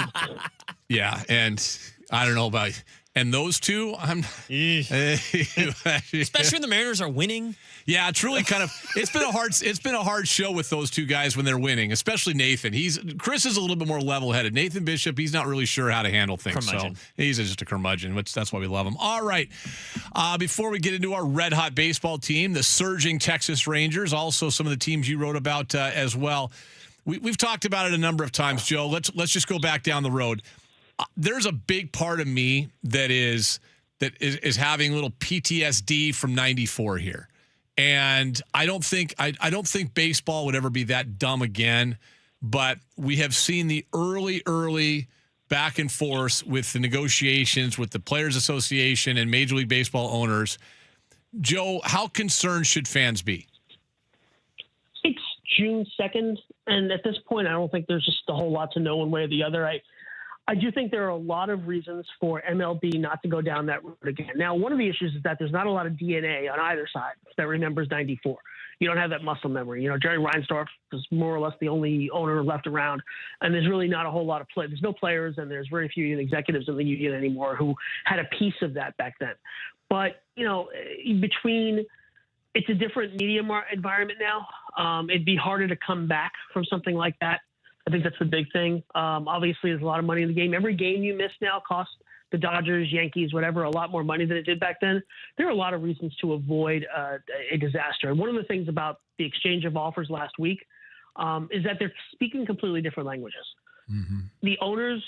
yeah, and I don't know about and those two. Especially when the Mariners are winning. Yeah, it's really kind of it's been a hard show with those two guys when they're winning, especially Nathan. Chris is a little bit more level-headed. Nathan Bishop, he's not really sure how to handle things. Curmudgeon. So he's just a curmudgeon, which that's why we love him. All right. Before we get into our red-hot baseball team, the surging Texas Rangers, also some of the teams you wrote about as well. We've talked about it a number of times, Joe. Let's just go back down the road. There's a big part of me that is having a little PTSD from '94 here. And I don't think baseball would ever be that dumb again, but we have seen the early back and forth with the negotiations with the Players Association and Major League Baseball owners. Joe, how concerned should fans be? it's June 2nd, and at this point, I don't think there's just a whole lot to know one way or the other. I do think there are a lot of reasons for MLB not to go down that road again. Now, one of the issues is that there's not a lot of DNA on either side that remembers 94. You don't have that muscle memory. You know, Jerry Reinsdorf is more or less the only owner left around, and there's really not a whole lot of play. There's no players, and there's very few executives in the union anymore who had a piece of that back then. But, you know, it's a different media environment now. It'd be harder to come back from something like that. I think that's the big thing. Obviously, there's a lot of money in the game. Every game you miss now costs the Dodgers, Yankees, whatever, a lot more money than it did back then. There are a lot of reasons to avoid a disaster. And one of the things about the exchange of offers last week is that they're speaking completely different languages. Mm-hmm. The owners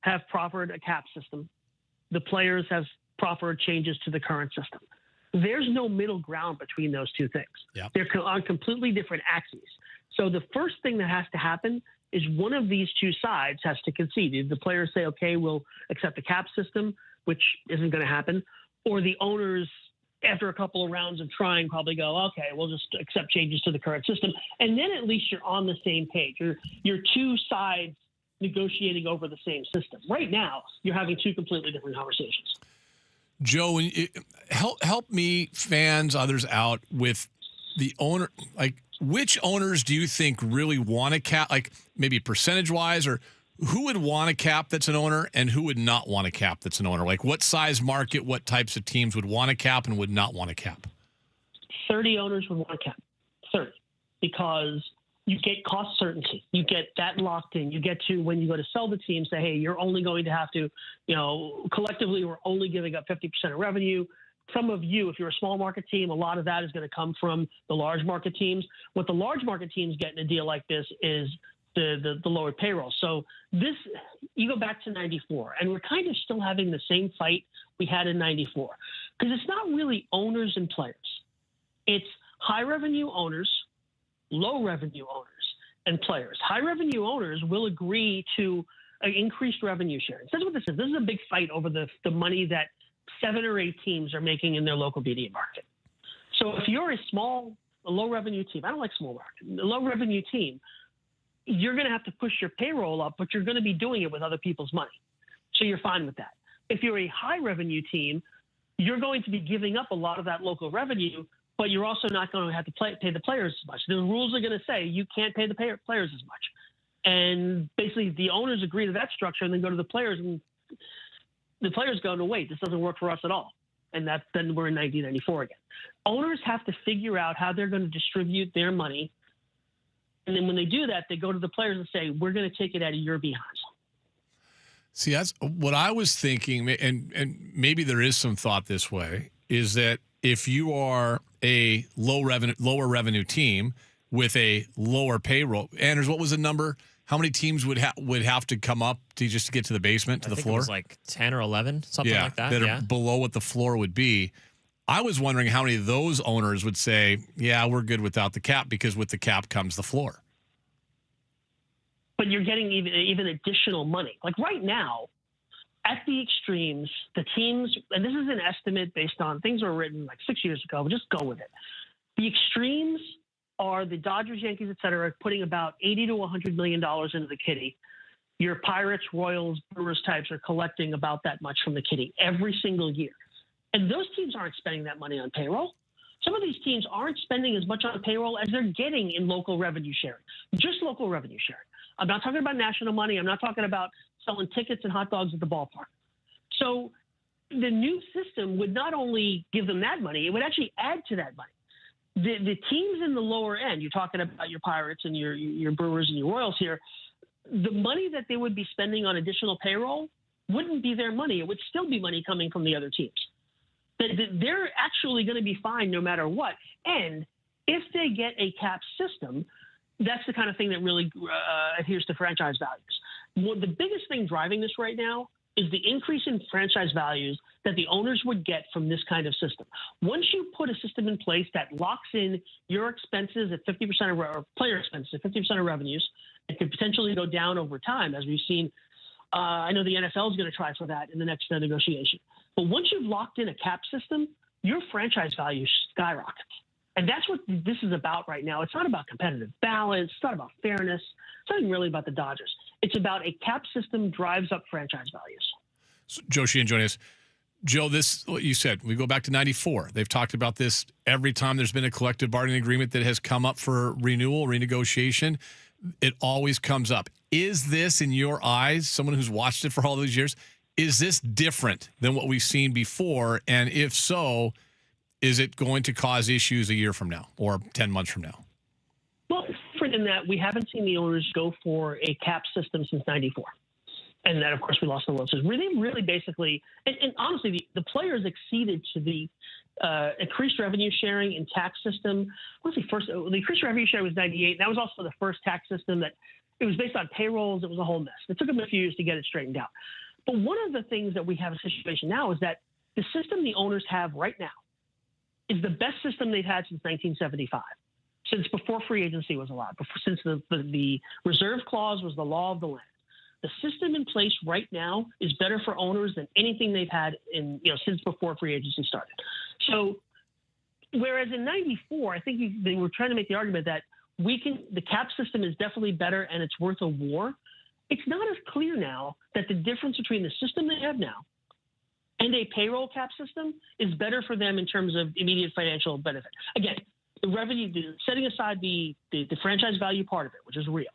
have proffered a cap system. The players have proffered changes to the current system. There's no middle ground between those two things. Yep. They're on completely different axes. So the first thing that has to happen is one of these two sides has to concede. Either the players say, okay, we'll accept the cap system, which isn't going to happen, or the owners, after a couple of rounds of trying, probably go, okay, we'll just accept changes to the current system. And then at least you're on the same page. You're two sides negotiating over the same system. Right now, you're having two completely different conversations. Joe, help me, fans, others out with the owner. Like, which owners do you think really want to cap, like maybe percentage-wise, or who would want a cap that's an owner and who would not want a cap that's an owner? Like, what size market, what types of teams would want a cap and would not want a cap? 30 owners would want a cap. 30. Because you get cost certainty. You get that locked in. You get to, when you go to sell the team, say, hey, you're only going to have to, you know, collectively, we're only giving up 50% of revenue. Some of you, if you're a small market team, a lot of that is going to come from the large market teams. What the large market teams get in a deal like this is the lower payroll. So this, you go back to 94, and we're kind of still having the same fight we had in 94, because it's not really owners and players. It's high revenue owners, low revenue owners, and players. High revenue owners will agree to increased revenue sharing. That's what this is. This is a big fight over the money that 7 or 8 teams are making in their local media market. So if you're a low revenue team, I don't like small market, a low revenue team, you're going to have to push your payroll up, but you're going to be doing it with other people's money. So you're fine with that. If you're a high revenue team, you're going to be giving up a lot of that local revenue, but you're also not going to have to pay the players as much. The rules are going to say you can't pay the players as much. And basically the owners agree to that structure and then go to the players, and the players go, no, wait, this doesn't work for us at all. And then we're in 1994 again. Owners have to figure out how they're going to distribute their money. And then when they do that, they go to the players and say, we're going to take it out of your behinds. See, that's what I was thinking, and maybe there is some thought this way, is that if you are a lower revenue team with a lower payroll, Anders, what was the number? How many teams would have to come up to just to get to the basement, to the floor? It was like 10 or 11, something like that. That are below what the floor would be. I was wondering how many of those owners would say, yeah, we're good without the cap, because with the cap comes the floor. But you're getting even additional money. Like right now, at the extremes, the teams, and this is an estimate based on things that were written like 6 years ago, but just go with it. The extremes are the Dodgers, Yankees, et cetera, putting about $80 to $100 million into the kitty. Your Pirates, Royals, Brewers types are collecting about that much from the kitty every single year. And those teams aren't spending that money on payroll. Some of these teams aren't spending as much on payroll as they're getting in local revenue sharing, just local revenue sharing. I'm not talking about national money. I'm not talking about selling tickets and hot dogs at the ballpark. So the new system would not only give them that money, it would actually add to that money. The teams in the lower end, you're talking about your Pirates and your Brewers and your Royals here, the money that they would be spending on additional payroll wouldn't be their money. It would still be money coming from the other teams. They're actually going to be fine no matter what. And if they get a cap system, that's the kind of thing that really adheres to franchise values. The biggest thing driving this right now is the increase in franchise values that the owners would get from this kind of system. Once you put a system in place that locks in your expenses at 50% or player expenses at 50% of revenues, it could potentially go down over time, as we've seen. I know the NFL is going to try for that in the next negotiation. But once you've locked in a cap system, your franchise value skyrockets. And that's what this is about right now. It's not about competitive balance. It's not about fairness. It's not even really about the Dodgers. It's about a cap system drives up franchise values. So, Joe Sheehan joining us. Joe, this, what you said, we go back to 94. They've talked about this every time there's been a collective bargaining agreement that has come up for renewal, renegotiation. It always comes up. Is this, in your eyes, someone who's watched it for all those years, is this different than what we've seen before? And if so, is it going to cause issues a year from now or 10 months from now? Well, it's different in that we haven't seen the owners go for a cap system since 94. And then, of course, we lost the World Series. Really basically, and honestly, the players acceded to the increased revenue sharing and tax system. The increased revenue sharing was 98. And that was also the first tax system that it was based on payrolls. It was a whole mess. It took them a few years to get it straightened out. But one of the things that we have a situation now is that the system the owners have right now is the best system they've had since 1975, since before free agency was allowed, since the reserve clause was the law of the land. The system in place right now is better for owners than anything they've had since before free agency started. So, whereas in '94, I think they were trying to make the argument that the cap system is definitely better and it's worth a war. It's not as clear now that the difference between the system they have now and a payroll cap system is better for them in terms of immediate financial benefit. Again, the revenue, setting aside the franchise value part of it, which is real.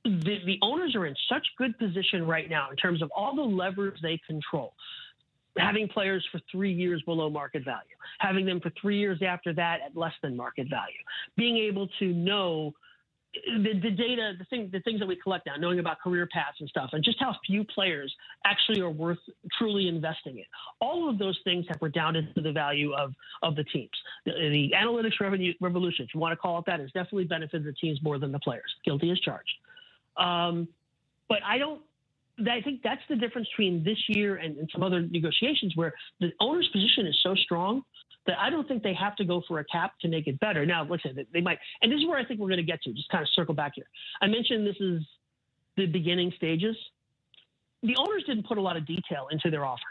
The owners are in such good position right now in terms of all the levers they control. Having players for 3 years below market value, having them for 3 years after that at less than market value, being able to know the data, the things that we collect now, knowing about career paths and stuff, and just how few players actually are worth truly investing in. All of those things have redounded to the value of the teams. The analytics revolution, if you want to call it that, has definitely benefited the teams more than the players. Guilty as charged. But I think that's the difference between this year and some other negotiations where the owner's position is so strong that I don't think they have to go for a cap to make it better. Now, listen, they might, and this is where I think we're going to get to, just kind of circle back here. I mentioned this is the beginning stages. The owners didn't put a lot of detail into their offer.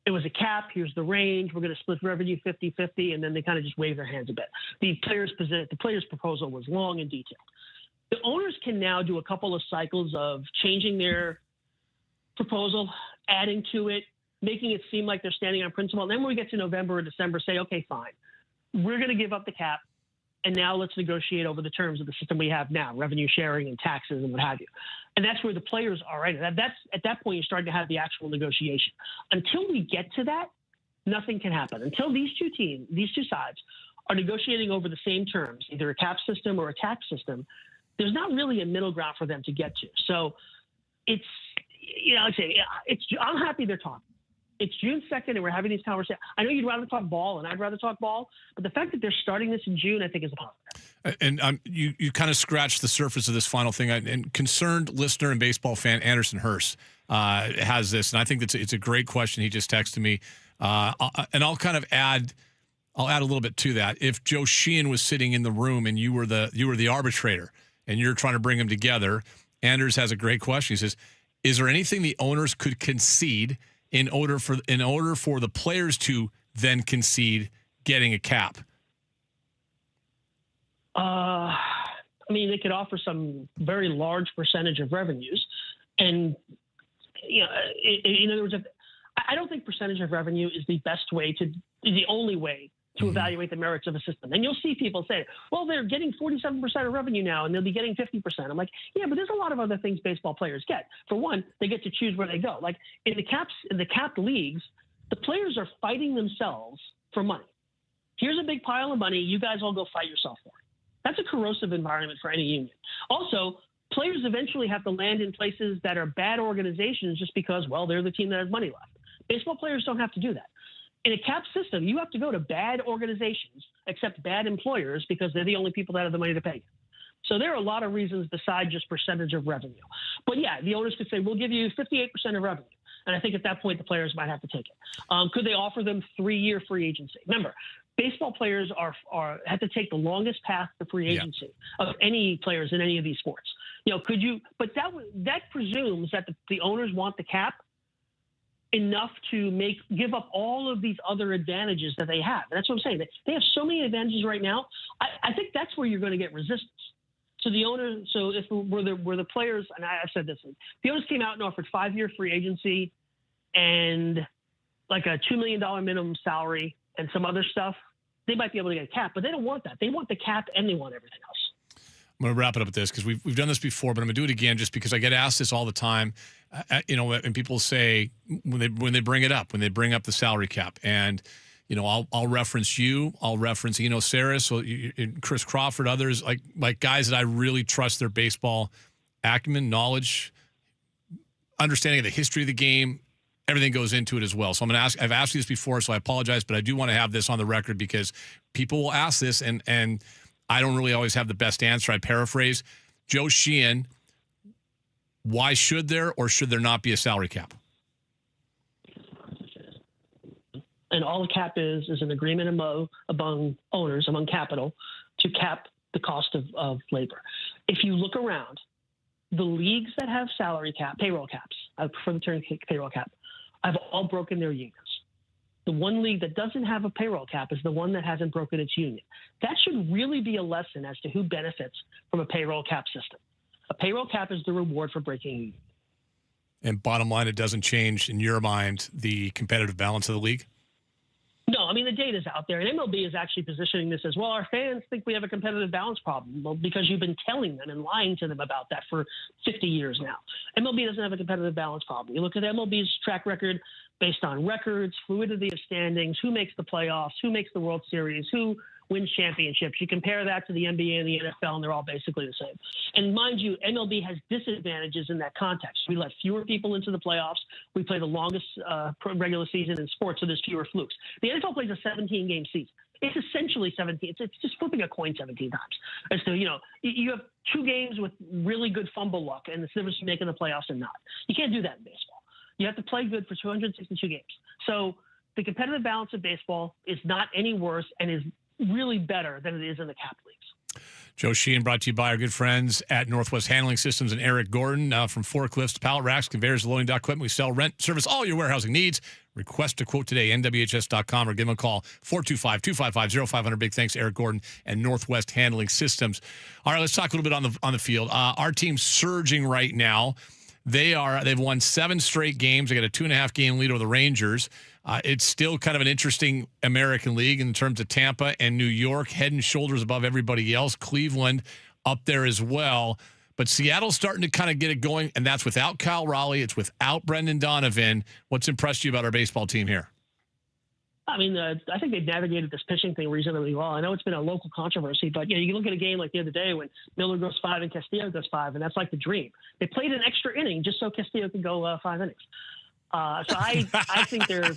It was a cap, here's the range, we're going to split revenue 50-50, and then they kind of just waved their hands a bit. The players' proposal was long and detailed. The owners can now do a couple of cycles of changing their proposal, adding to it, making it seem like they're standing on principle. And then when we get to November or December, say, okay, fine, we're going to give up the cap. And now let's negotiate over the terms of the system we have now, revenue sharing and taxes and what have you. And that's where the players are, right? That's at that point, you're starting to have the actual negotiation. Until we get to that, nothing can happen. Until these two sides are negotiating over the same terms, either a cap system or a tax system, there's not really a middle ground for them to get to. So it's, like I say, I'm happy they're talking. It's June 2nd, and we're having these conversations. I know you'd rather talk ball, and I'd rather talk ball, but the fact that they're starting this in June, I think, is a positive. And you kind of scratched the surface of this final thing. And concerned listener and baseball fan Anderson Hurst has this, and I think it's a great question. He just texted me, and I'll kind of add a little bit to that. If Joe Sheehan was sitting in the room and you were the arbitrator, and you're trying to bring them together, Anders has a great question. He says, "Is there anything the owners could concede in order for the players to then concede getting a cap?" I mean, they could offer some very large percentage of revenues, and in other words, I don't think percentage of revenue is the only way to evaluate the merits of a system. And you'll see people say, well, they're getting 47% of revenue now and they'll be getting 50%. I'm like, yeah, but there's a lot of other things baseball players get. For one, they get to choose where they go. Like in the capped leagues, the players are fighting themselves for money. Here's a big pile of money. You guys all go fight yourself for it. That's a corrosive environment for any union. Also, players eventually have to land in places that are bad organizations just because, well, they're the team that has money left. Baseball players don't have to do that. In a cap system, you have to go to bad organizations, accept bad employers because they're the only people that have the money to pay you. So there are a lot of reasons besides just percentage of revenue. But yeah, the owners could say, we'll give you 58% of revenue. And I think at that point, the players might have to take it. Could they offer them 3-year free agency? Remember, baseball players have to take the longest path to free agency of any players in any of these sports. Could you? But that presumes that the owners want the cap enough to give up all of these other advantages that they have. And that's what I'm saying. They have so many advantages right now. I think that's where you're going to get resistance. So the owners, if were the players, and I've said this, the owners came out and offered 5-year free agency and like a $2 million minimum salary and some other stuff, they might be able to get a cap, but they don't want that. They want the cap and they want everything else. I'm going to wrap it up with this because we've done this before, but I'm going to do it again just because I get asked this all the time. And people say when they bring it up, when they bring up the salary cap, and I'll reference you, I'll reference Eno Saris, Chris Crawford, others like guys that I really trust their baseball acumen, knowledge, understanding of the history of the game. Everything goes into it as well. So I'm going to ask. I've asked you this before, so I apologize, but I do want to have this on the record because people will ask this, and I don't really always have the best answer. I paraphrase. Joe Sheehan, why should there or should there not be a salary cap? And all the cap is an agreement among owners, among capital, to cap the cost of labor. If you look around, the leagues that have salary cap, payroll caps, I prefer the term payroll cap, have all broken their unions. The one league that doesn't have a payroll cap is the one that hasn't broken its union. That should really be a lesson as to who benefits from a payroll cap system. A payroll cap is the reward for breaking a union. And bottom line, it doesn't change, in your mind, the competitive balance of the league? No, I mean, the data's out there, and MLB is actually positioning this as, well, our fans think we have a competitive balance problem. Well, because you've been telling them and lying to them about that for 50 years now. MLB doesn't have a competitive balance problem. You look at MLB's track record based on records, fluidity of standings, who makes the playoffs, who makes the World Series, who wins championships. You compare that to the NBA and the NFL, and they're all basically the same. And mind you, MLB has disadvantages in that context. We let fewer people into the playoffs. We play the longest regular season in sports, so there's fewer flukes. The NFL plays a 17-game season. It's essentially 17. It's just flipping a coin 17 times. And so, you have 2 games with really good fumble luck, and it's the difference between making the playoffs and not. You can't do that in baseball. You have to play good for 262 games. So the competitive balance of baseball is not any worse and is really better than it is in the cap leagues. Joe Sheehan, brought to you by our good friends at Northwest Handling Systems and Eric Gordon. From forklifts to pallet racks, conveyors, loading dock equipment, we sell, rent, service all your warehousing needs. Request a quote today, nwhs.com, or give them a call, 425-255-0500. Big thanks to Eric Gordon and Northwest Handling Systems. All right, let's talk a little bit on the field. Our team's surging right now. They've won 7 straight games. They got a 2.5 game lead over the Rangers. It's still kind of an interesting American League in terms of Tampa and New York head and shoulders above everybody else. Cleveland up there as well. But Seattle's starting to kind of get it going, and that's without Kyle Raleigh. It's without Brendan Donovan. What's impressed you about our baseball team here? I mean, I think they've navigated this pitching thing reasonably well. I know it's been a local controversy, but you look at a game like the other day when Miller goes 5 and Castillo goes 5, and that's like the dream. They played an extra inning just so Castillo could go 5 innings. So I think they're.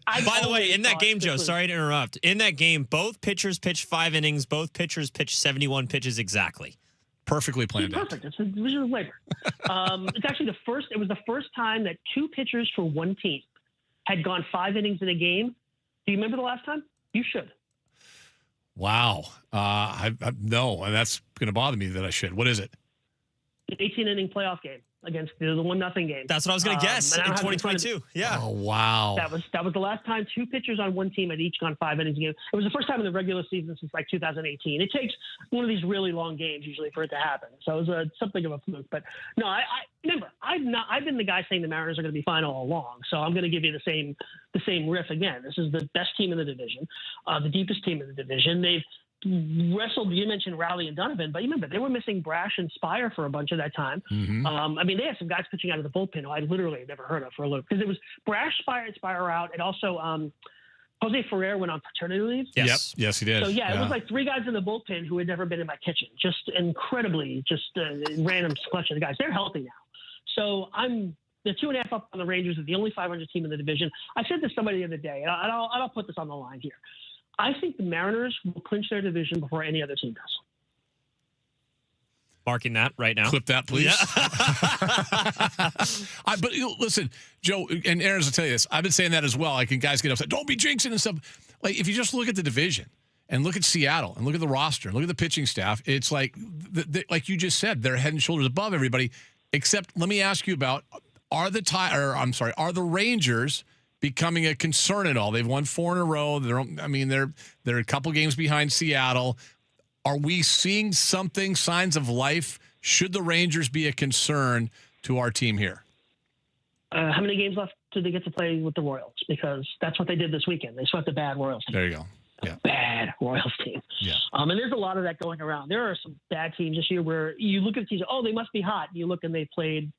By the way, in that game, Joe, sorry to interrupt. In that game, both pitchers pitched 5 innings. Both pitchers pitched 71 pitches exactly. Perfectly planned out. Perfect. It's a division of labor. It's actually it was the first time that 2 pitchers for one team had gone 5 innings in a game. Do you remember the last time? You should. Wow. No, and that's going to bother me that I should. What is it? An 18-inning playoff game against the 1-0 game. That's what I was going to guess in 2022. Yeah. Oh, wow. That was the last time 2 pitchers on one team had each gone 5 innings a game. It was the first time in the regular season since like 2018. It takes one of these really long games usually for it to happen. So it was something of a fluke. But no, I remember I've been the guy saying the Mariners are going to be fine all along. So I'm going to give you the same riff again. This is the best team in the division, the deepest team in the division. They've wrestled. You mentioned Raleigh and Donovan, but you remember they were missing Brash and Spire for a bunch of that time. Mm-hmm. I mean, they had some guys pitching out of the bullpen who I literally had never heard of for a little, because it was Brash, Spire, and Spire out, and also Jose Ferrer went on paternity leave. Yes, yes, he did. So yeah, it was like 3 guys in the bullpen who had never been in my kitchen. Just incredibly, random collection of guys. They're healthy now, so the 2.5 up on the Rangers are the only 500 team in the division. I said to somebody the other day, and I'll put this on the line here. I think the Mariners will clinch their division before any other team does. Marking that right now. Clip that, please. Yeah. But listen, Joe, and Aaron's will tell you this. I've been saying that as well. Like, and guys get upset. Don't be jinxing and stuff. Like, if you just look at the division and look at Seattle and look at the roster and look at the pitching staff, it's like, like you just said, they're head and shoulders above everybody. Except, let me ask you about, are the Rangers becoming a concern at all? They've won 4 in a row. They're a couple games behind Seattle. Are we seeing signs of life? Should the Rangers be a concern to our team here? How many games left do they get to play with the Royals? Because that's what they did this weekend. They swept the bad Royals team. There you go. Yeah. Bad Royals team. Yeah. And there's a lot of that going around. There are some bad teams this year where you look at the teams, they must be hot. You look and they played,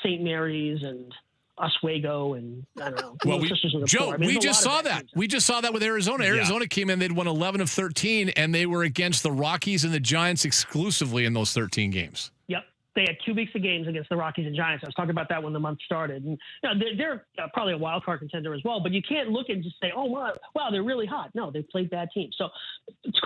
St. Mary's and Oswego and I don't know. Well, Joe, we just saw that. We just saw that with Arizona. Arizona came in, they'd won 11 of 13, and they were against the Rockies and the Giants exclusively in those 13 games. Yep. They had 2 weeks of games against the Rockies and Giants. I was talking about that when the month started. And they're probably a wild card contender as well, but you can't look and just say, oh, wow, they're really hot. No, they played bad teams. So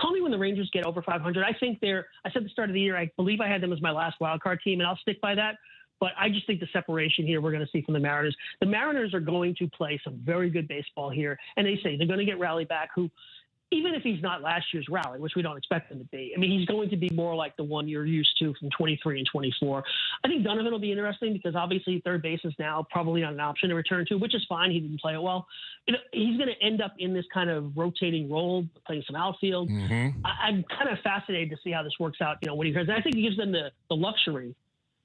call me when the Rangers get over 500. I said at the start of the year, I believe I had them as my last wild card team, and I'll stick by that. But I just think the separation here we're going to see from the Mariners. The Mariners are going to play some very good baseball here. And they say they're going to get Raleigh back, who, even if he's not last year's Raleigh, which we don't expect him to be, I mean, he's going to be more like the one you're used to from 23 and 24. I think Donovan will be interesting because obviously third base is now probably not an option to return to, which is fine. He didn't play it well. He's going to end up in this kind of rotating role, playing some outfield. Mm-hmm. I'm kind of fascinated to see how this works out, when he returns. And I think it gives them the luxury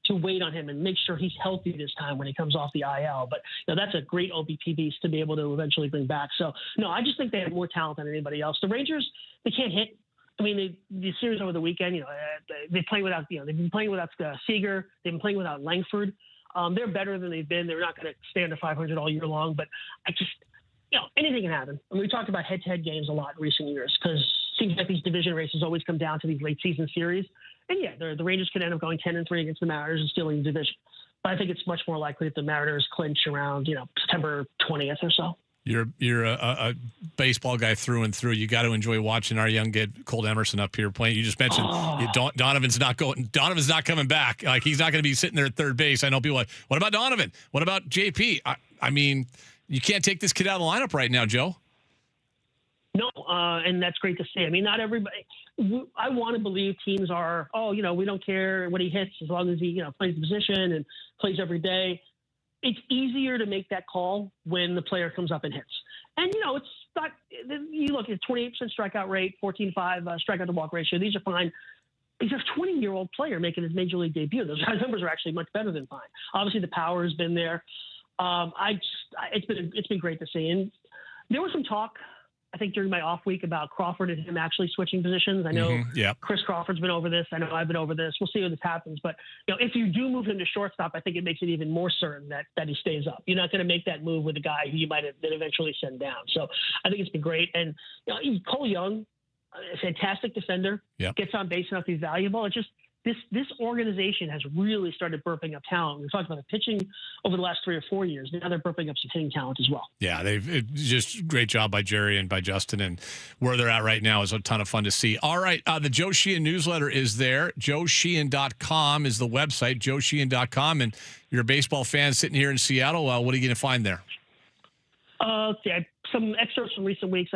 to wait on him and make sure he's healthy this time when he comes off the IL. But that's a great OBP beast to be able to eventually bring back. So, no, I just think they have more talent than anybody else. The Rangers, they can't hit. I mean, the series over the weekend, they play without, they've been playing without Seager. They've been playing without Langford. They're better than they've been. They're not going to stay under 500 all year long. But I just, anything can happen. I mean, we talked about head-to-head games a lot in recent years because it seems like these division races always come down to these late season series. And yeah, the Rangers could end up going 10-3 against the Mariners and stealing the division. But I think it's much more likely that the Mariners clinch around, September 20th or so. You're a baseball guy through and through. You got to enjoy watching our young kid Cole Emerson up here playing. You just mentioned Donovan's not coming back. Like, he's not going to be sitting there at third base. I know people are like, what about Donovan? What about JP? I mean, you can't take this kid out of the lineup right now, Joe. No, and that's great to see. I mean, not everybody. I want to believe teams are, we don't care what he hits as long as he, plays the position and plays every day. It's easier to make that call when the player comes up and hits. And, it's not – you look at 28% strikeout rate, 14.5 strikeout to walk ratio. These are fine. he's a 20-year-old player making his major league debut. Those numbers are actually much better than fine. Obviously, the power has been there. It's been great to see. And there was some talk, I think, during my off week about Crawford and him actually switching positions. I know Chris Crawford's been over this. I know I've been over this. We'll see if this happens. But if you do move him to shortstop, I think it makes it even more certain that he stays up. You're not going to make that move with a guy who you might have then eventually send down. So I think it's been great. And Cole Young, a fantastic defender, gets on base enough, he's valuable. It's just this organization has really started burping up talent. We talked about the pitching over the last 3 or 4 years. Now they're burping up some hitting talent as well. Yeah, just great job by Jerry and by Justin, and where they're at right now is a ton of fun to see. All right, the Joe Sheehan newsletter is there. JoeSheehan.com is the website, JoeSheehan.com, and you're a baseball fan sitting here in Seattle. What are you going to find there? Some excerpts from recent weeks.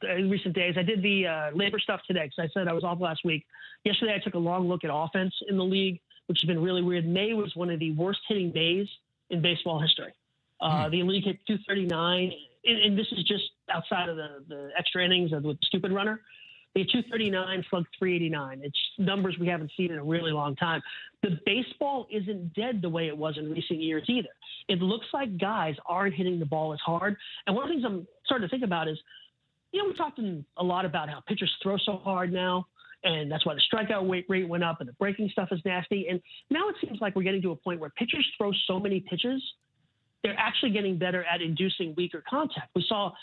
Recent days. I did the labor stuff today because I said I was off last week. Yesterday, I took a long look at offense in the league, which has been really weird. May was one of the worst hitting Mays in baseball history. The league hit 239, and this is just outside of the extra innings with the stupid runner. They hit 239, slugged 389. It's numbers we haven't seen in a really long time. The baseball isn't dead the way it was in recent years either. It looks like guys aren't hitting the ball as hard. And one of the things I'm starting to think about is, we talked a lot about how pitchers throw so hard now, and that's why the strikeout rate went up and the breaking stuff is nasty. And now it seems like we're getting to a point where pitchers throw so many pitches, they're actually getting better at inducing weaker contact. We saw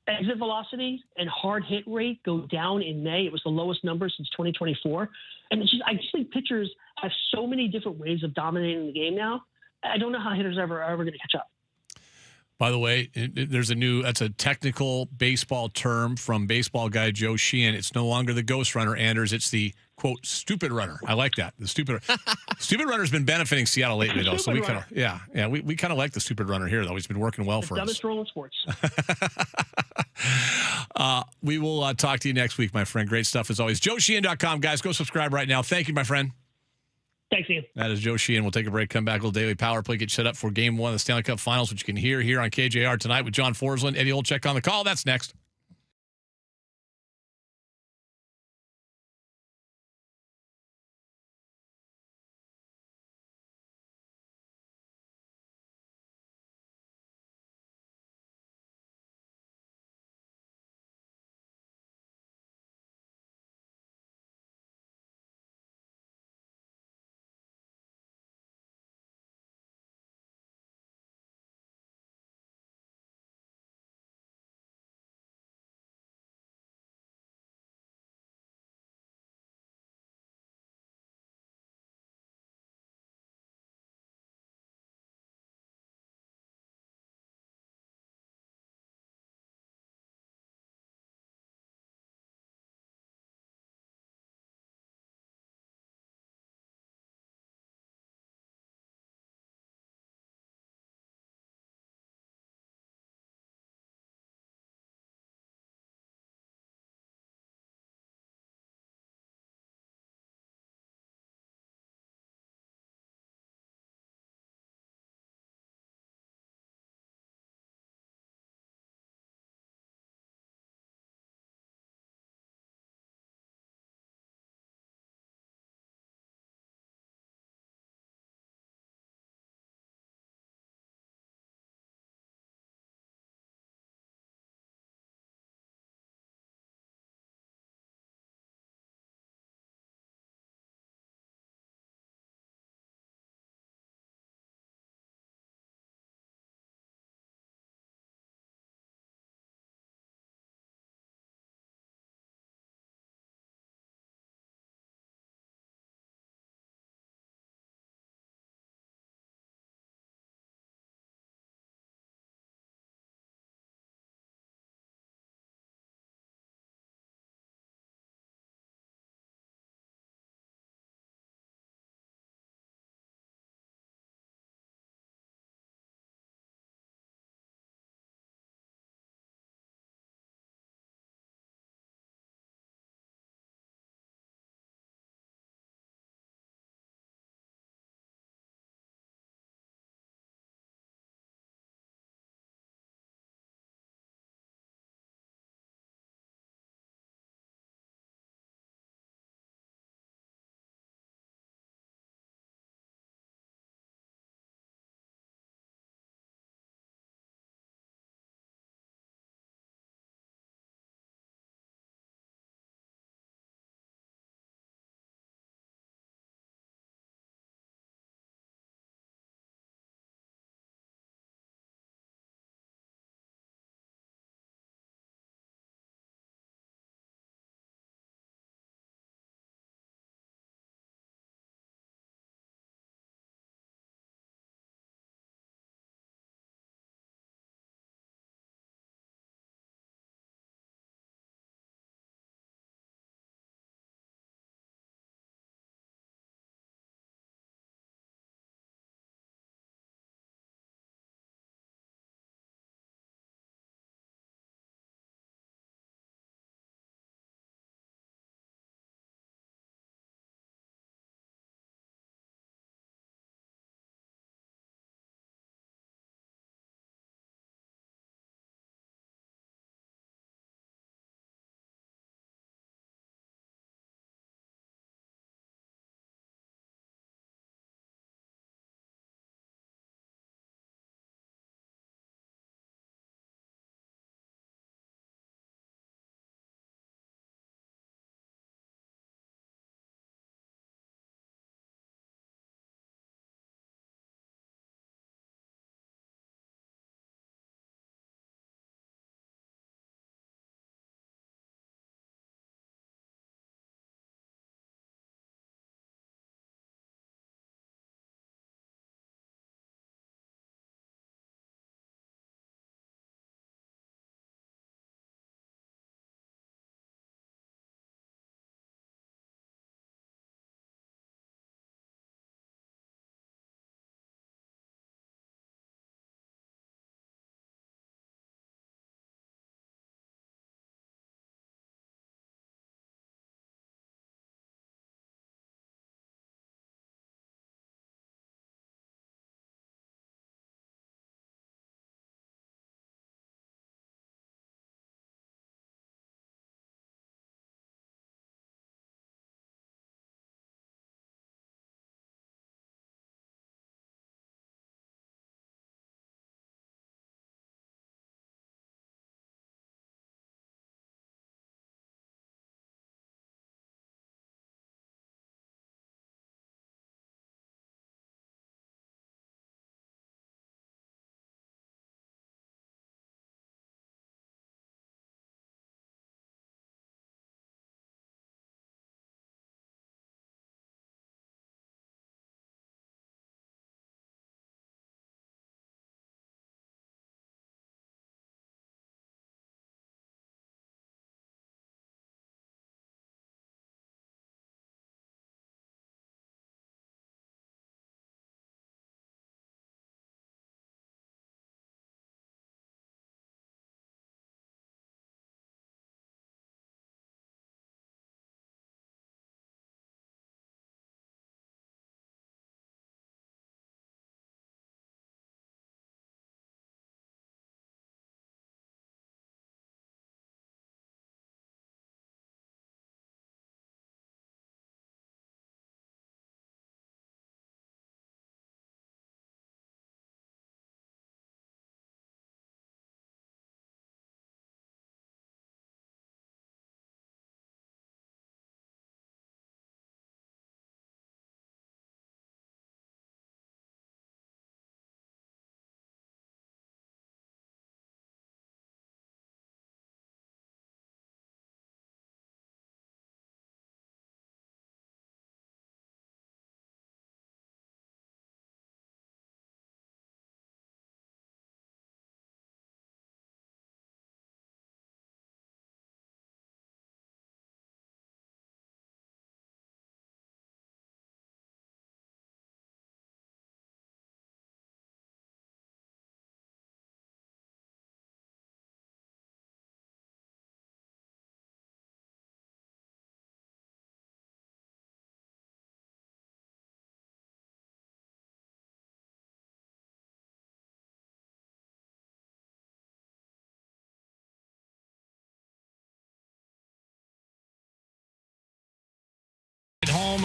exit velocity and hard hit rate go down in May. It was the lowest number since 2024. And I just think pitchers have so many different ways of dominating the game now. I don't know how hitters are ever going to catch up. By the way, that's a technical baseball term from baseball guy Joe Sheehan. It's no longer the ghost runner, Anders. It's the, quote, stupid runner. I like that. The stupid runner's been benefiting Seattle lately, though. So we kind of, we kind of like the stupid runner here, though. He's been working well for us. Dumbest role in sports. We will talk to you next week, my friend. Great stuff as always. JoeSheehan.com, guys. Go subscribe right now. Thank you, my friend. Thanks, Ian. That is Joe Sheehan. We'll take a break, come back, little daily power play, get set up for Game 1 of the Stanley Cup Finals, which you can hear here on KJR tonight with John Forsland. Eddie Olczyk on the call. That's next.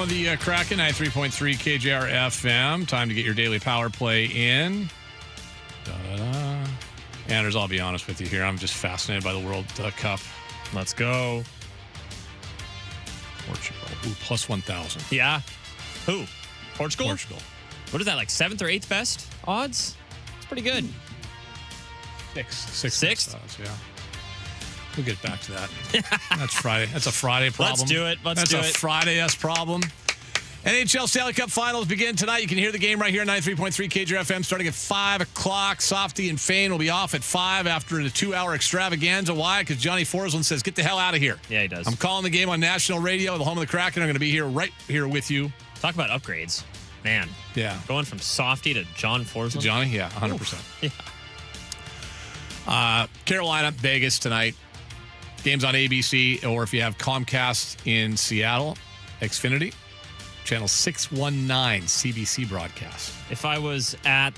of the Kraken, 93.3 KJR FM. Time to get your daily power play in. Da-da-da. Anders, I'll be honest with you here. I'm just fascinated by the World Cup. Let's go. Portugal. Ooh, plus 1,000. Yeah. Who? Portugal? Portugal. What is that, like 7th or 8th best odds? It's pretty good. Sixth? Odds, yeah. We'll get back to that. That's Friday. That's a Friday problem. Let's do it. That's a Friday-esque problem. NHL Stanley Cup Finals begin tonight. You can hear the game right here, 93.3 KJR FM, starting at 5 o'clock. Softy and Fane will be off at 5 after the 2-hour extravaganza. Why? Because Johnny Forsland says, get the hell out of here. Yeah, he does. I'm calling the game on national radio, the home of the Kraken. I'm going to be here right here with you. Talk about upgrades. Man. Yeah. Going from Softy to John Forsland. To Johnny, yeah, 100%. Yeah. Carolina, Vegas tonight. Games on ABC, or if you have Comcast in Seattle, Xfinity, channel 619 CBC broadcast. If I was at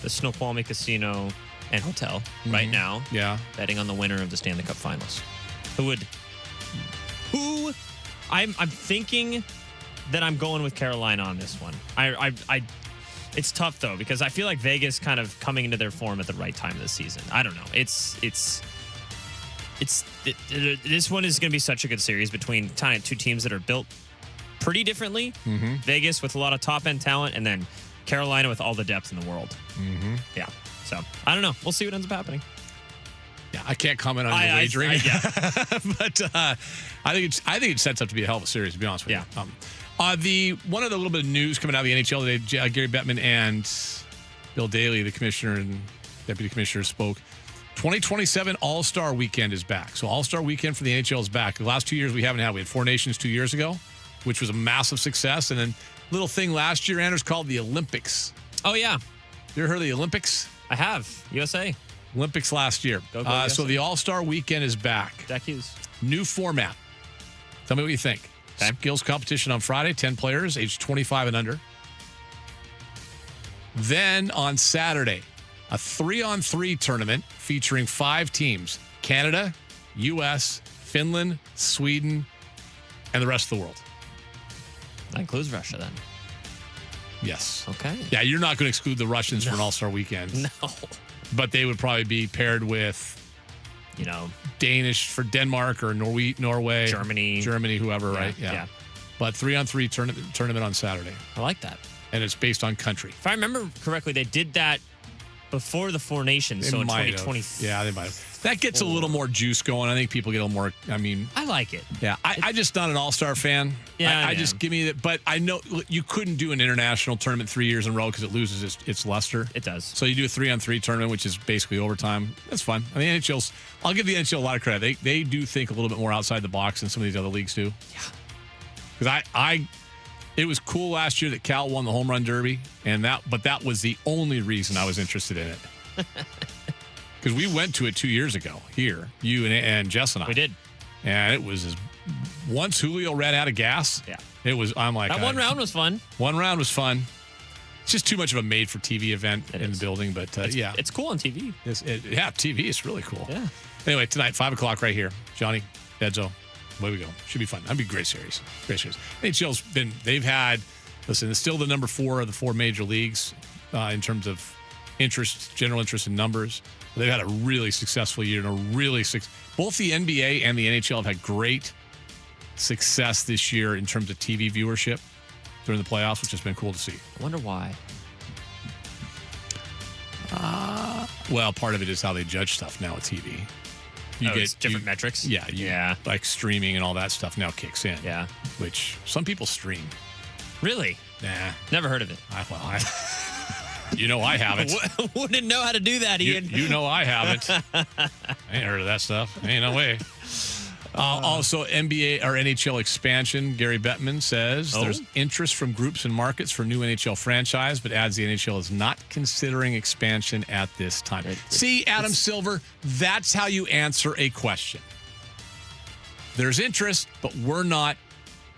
the Snoqualmie Casino and Hotel right now, betting on the winner of the Stanley Cup Finals, who I'm thinking that I'm going with Carolina on this one. It's tough though, because I feel like Vegas kind of coming into their form at the right time this season. I don't know. This one is going to be such a good series between two teams that are built pretty differently. Mm-hmm. Vegas with a lot of top-end talent, and then Carolina with all the depth in the world. Mm-hmm. Yeah. So, I don't know. We'll see what ends up happening. Yeah, I can't comment on your wagering. But I think it sets up to be a hell of a series, to be honest with you. One of the little bit of news coming out of the NHL today, Gary Bettman and Bill Daly, the commissioner and deputy commissioner, spoke. 2027 All-Star Weekend is back. So All-Star Weekend for the NHL is back. The last 2 years we haven't had. We had Four Nations 2 years ago, which was a massive success. And then little thing last year, Anders, called the Olympics. Oh, yeah. You ever heard of the Olympics? I have. USA. Olympics last year. Go USA. So the All-Star Weekend is back. Jack Hughes. New format. Tell me what you think. Okay. Skills competition on Friday, 10 players, age 25 and under. Then on Saturday, a 3-on-3 tournament featuring 5 teams: Canada, U.S., Finland, Sweden, and the rest of the world. That includes Russia, then. Yes. Okay. Yeah, you're not going to exclude the Russians for an All-Star Weekend. No. But they would probably be paired with, Danish for Denmark or Norway. Germany, whoever, right? Yeah. But 3-on-3 tournament on Saturday. I like that. And it's based on country. If I remember correctly, they did that before the Four Nations, so in 2020. Yeah, they might have. That gets a little more juice going. I think people get a little more, I like it. Yeah, I'm just not an all-star fan. Yeah, I just give me that. But I know you couldn't do an international tournament 3 years in a row because it loses its luster. It does. So you do a 3-on-3 tournament, which is basically overtime. That's fun. I mean, I'll give the NHL a lot of credit. They do think a little bit more outside the box than some of these other leagues do. Yeah. Because it was cool last year that Cal won the home run derby, but that was the only reason I was interested in it. Because we went to it 2 years ago here, you and Jess and I. We did. And it was once Julio ran out of gas. Yeah. It was, I'm like. That one round was fun. One round was fun. It's just too much of a made-for-TV event in the building, but yeah. It's cool on TV. TV is really cool. Yeah. Anyway, tonight, 5 o'clock right here. Johnny, Edzo, away we go. Should be fun. That'd be a great series. NHL's it's still the number 4 of the 4 major leagues in terms of general interest in numbers. They've had a really successful year both the NBA and the NHL have had great success this year in terms of TV viewership during the playoffs, which has been cool to see. I wonder why. Well, part of it is how they judge stuff now with TV. It's different metrics? Yeah. Like streaming and all that stuff now kicks in. Yeah. Which some people stream. Really? Nah. Never heard of it. I haven't. Wouldn't know how to do that, Ian. I haven't. I ain't heard of that stuff. Ain't no way. Also, NBA or NHL expansion. Gary Bettman says there's interest from groups and markets for new NHL franchise, but adds the NHL is not considering expansion at this time. See, Adam Silver, that's how you answer a question. There's interest, but we're not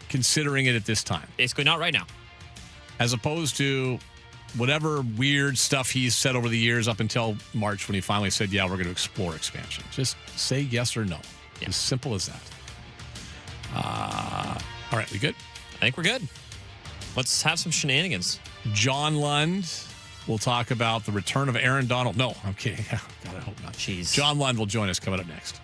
considering it at this time. Basically, not right now. As opposed to whatever weird stuff he's said over the years up until March when he finally said, yeah, we're going to explore expansion. Just say yes or no. Yeah. As simple as that. All right, we good? think we're good. Let's have some shenanigans. John Lund will talk about the return of Aaron Donald. No, I'm kidding. God, I hope not. Jeez. John Lund will join us coming up next.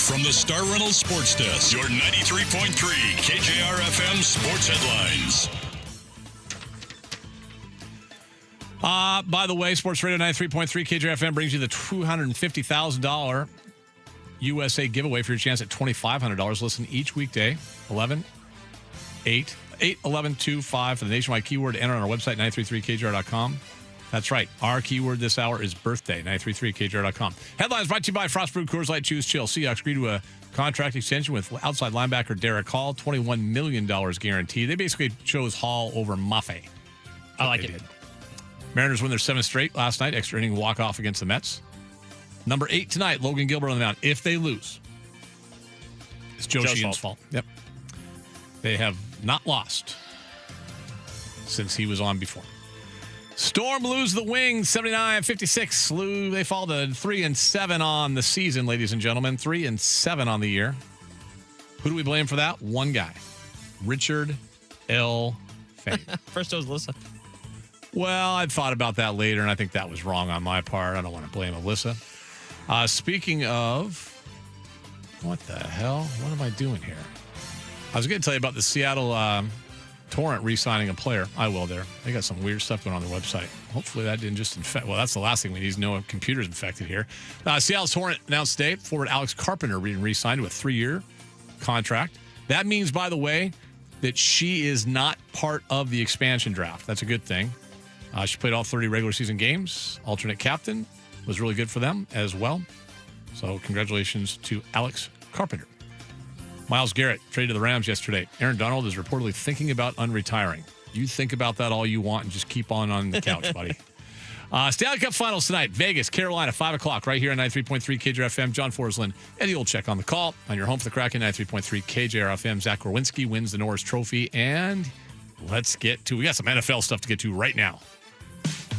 from the Star Reynolds Sports Desk, your 93.3 KJR FM sports headlines. By the way, Sports Radio 93.3 KJR FM brings you the $250,000 USA giveaway for your chance at $2,500. Listen each weekday, 11, 8, 11, 2, 5 for the nationwide keyword. Enter on our website, 933kjr.com. That's right. Our keyword this hour is birthday, 933kjr.com. Headlines brought to you by Frostbrewed Coors Light. Choose chill. Seahawks agree to a contract extension with outside linebacker Derek Hall, $21 million guaranteed. They basically chose Hall over Maffei. I like it. Did. Mariners win their 7th straight last night. Extra inning walk-off against the Mets. Number 8 tonight, Logan Gilbert on the mound. If they lose, it's Joe Sheehan's fault. Yep. They have not lost since he was on before. Storm lose the Wings, 79-56. They fall to 3-7 on the season, ladies and gentlemen. 3-7 on the year. Who do we blame for that? One guy. Richard L. Fane. First it was Alyssa. Well, I thought about that later, and I think that was wrong on my part. I don't want to blame Alyssa. Speaking of, what the hell? What am I doing here? I was going to tell you about the Seattle Torrent re-signing a player. I will there. They got some weird stuff going on their website. Hopefully that didn't just infect. Well, that's the last thing we need is know if computer's infected here. Seattle Torrent announced today forward Alex Carpenter being re-signed to a 3-year contract. That means, by the way, that she is not part of the expansion draft. That's a good thing. She played all 30 regular season games. Alternate captain. Was really good for them as well. So congratulations to Alex Carpenter. Myles Garrett traded to the Rams yesterday. Aaron Donald is reportedly thinking about unretiring. You think about that all you want and just keep on the couch, buddy. Stanley Cup Finals tonight. Vegas, Carolina, 5 o'clock right here on 93.3 KJR FM. John Forsland, Eddie Olczyk on the call. On your home for the Kraken, 93.3 KJR FM. Zach Gorwinski wins the Norris Trophy. And we got some NFL stuff to get to right now.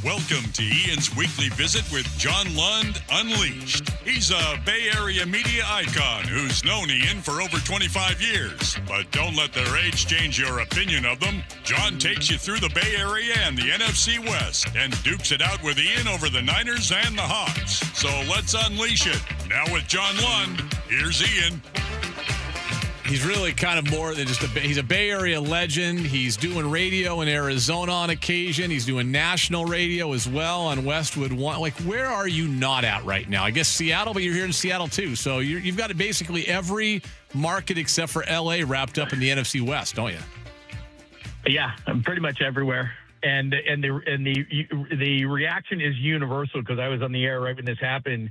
Welcome to Ian's Weekly Visit with John Lund Unleashed. He's a Bay Area media icon who's known Ian for over 25 years. But don't let their age change your opinion of them. John takes you through the Bay Area and the NFC West and dukes it out with Ian over the Niners and the Hawks. So let's unleash it. Now with John Lund, here's Ian. He's really kind of more than just he's a Bay Area legend. He's doing radio in Arizona on occasion. He's doing national radio as well on Westwood One. Like, where are you not at right now? I guess Seattle, but you're here in Seattle too. So you've got basically every market except for LA wrapped up in the NFC West, don't you? Yeah, I'm pretty much everywhere. And the reaction is universal because I was on the air right when this happened.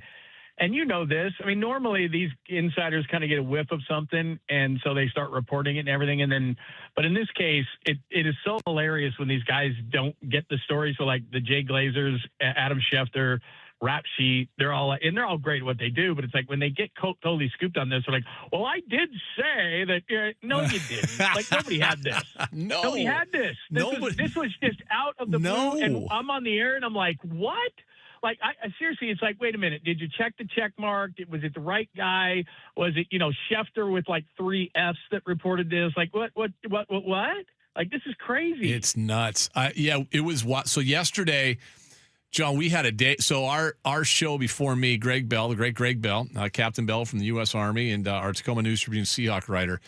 And you know this. I mean, normally these insiders kind of get a whiff of something, and so they start reporting it and everything. And then, but in this case, it is so hilarious when these guys don't get the story. So like the Jay Glazers, Adam Schefter, Rap Sheet, they're all great at what they do. But it's like when they get totally scooped on this, they're like, "Well, I did say that." No, you didn't. Like nobody had this. Nobody had this. This was just out of the blue. And I'm on the air, and I'm like, "What?" Like, I seriously, it's like, wait a minute. Did you check the check mark? Was it the right guy? Was it, Schefter with like 3 Fs that reported this? Like, what? Like, this is crazy. It's nuts. It was what? So yesterday, John, we had a day. So our show before me, Greg Bell, the great Greg Bell, Captain Bell from the U.S. Army and our Tacoma News Tribune Seahawk writer,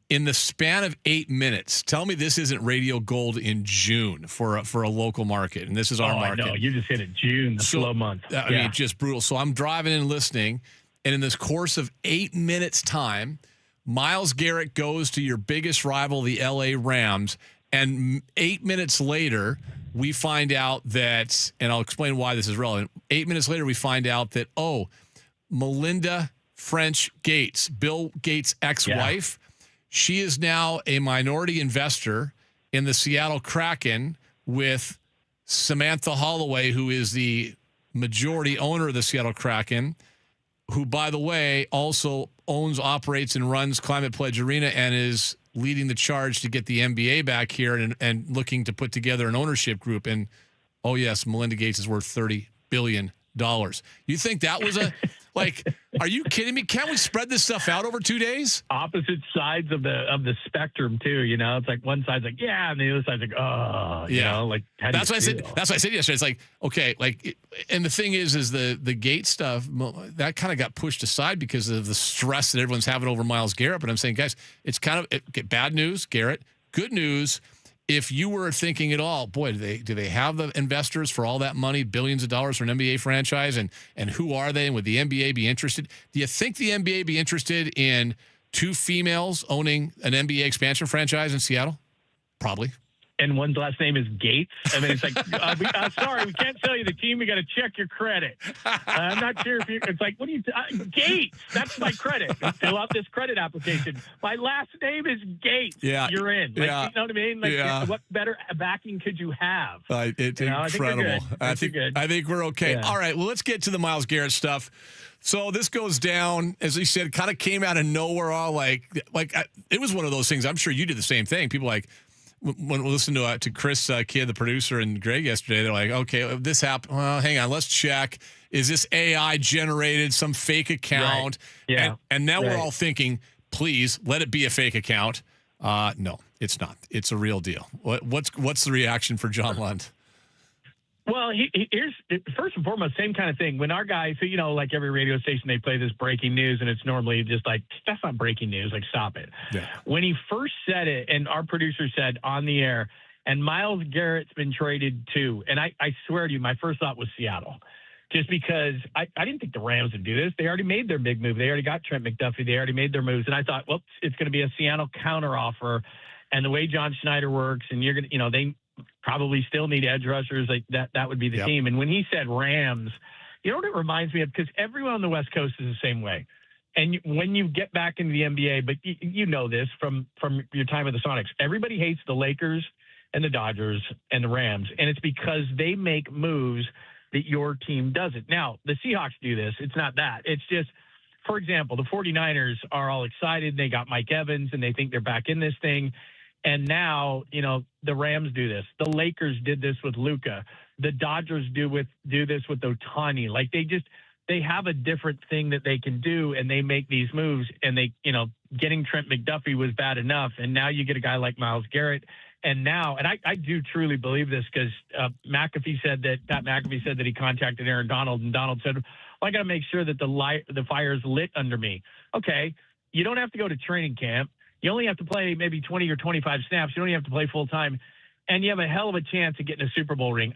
in the span of 8 minutes, tell me this isn't radio gold in June for a local market, and this is our market. I know. You just hit it, June, the slow month. I mean, just brutal. So I'm driving and listening, and in this course of 8 minutes' time, Myles Garrett goes to your biggest rival, the L.A. Rams, and 8 minutes later, we find out that, and I'll explain why this is relevant. 8 minutes later, we find out that, Melinda French Gates, Bill Gates' ex-wife, she is now a minority investor in the Seattle Kraken with Samantha Holloway, who is the majority owner of the Seattle Kraken, who, by the way, also owns, operates, and runs Climate Pledge Arena and is leading the charge to get the NBA back here and looking to put together an ownership group. And, oh, yes, Melinda Gates is worth $30 billion. You think that was Like, are you kidding me? Can't we spread this stuff out over 2 days? Opposite sides of the spectrum too. It's like one side's like, yeah, and the other side's like, oh, like how do that's you what I said. feel? That's what I said yesterday. It's like, okay, and the thing is the gate stuff that kind of got pushed aside because of the stress that everyone's having over Myles Garrett. But I'm saying, guys, it's kind of bad news, Garrett. Good news. If you were thinking at all, boy, do they have the investors for all that money, billions of dollars for an NBA franchise, and who are they? And would the NBA be interested? Do you think the NBA be interested in 2 females owning an NBA expansion franchise in Seattle? Probably. And one's last name is Gates. I mean, it's like, sorry, we can't tell you the team. We got to check your credit. I'm not sure if it's like, what do you, Gates? That's my credit. Fill out this credit application. My last name is Gates. Yeah. You're in. Like, Yeah. You know what I mean? Like, what better backing could you have? It's incredible. I think we're okay. Yeah. All right. Well, let's get to the Myles Garrett stuff. So this goes down, as he said, kind of came out of nowhere. All it was one of those things. I'm sure you did the same thing. People when we listened to Chris Kidd, the producer, and Greg yesterday, they're like, okay, this happened. Well, hang on, let's check. Is this AI generated, some fake account? Right. Yeah. And now we're all thinking, please let it be a fake account. No, it's not. It's a real deal. What's the reaction for John Lund? Well, here's first and foremost, same kind of thing. When our guys, so like every radio station, they play this breaking news, and it's normally just like, that's not breaking news. Like, stop it. Yeah. When he first said it, and our producer said on the air, and Myles Garrett's been traded too, and I swear to you, my first thought was Seattle. Just because I didn't think the Rams would do this. They already made their big move. They already got Trent McDuffie. They already made their moves. And I thought, well, it's going to be a Seattle counteroffer. And the way John Schneider works, and you're going to, they probably still need edge rushers. Like that would be the team. And when he said Rams, you know what it reminds me of? Because everyone on the West Coast is the same way. And when you get back into the NBA, but you know this from your time at the Sonics, everybody hates the Lakers and the Dodgers and the Rams. And it's because they make moves that your team doesn't. Now, the Seahawks do this. It's not that. It's just, for example, the 49ers are all excited. They got Mike Evans, and they think they're back in this thing. And now, the Rams do this. The Lakers did this with Luka. The Dodgers do this with Ohtani. Like, they have a different thing that they can do, and they make these moves. And they, getting Trent McDuffie was bad enough. And now you get a guy like Myles Garrett. And now, and I do truly believe this because Pat McAfee said that he contacted Aaron Donald, and Donald said, well, I got to make sure that the fire's lit under me. Okay, you don't have to go to training camp. You only have to play maybe 20 or 25 snaps. You don't even have to play full time, and you have a hell of a chance of getting a Super Bowl ring.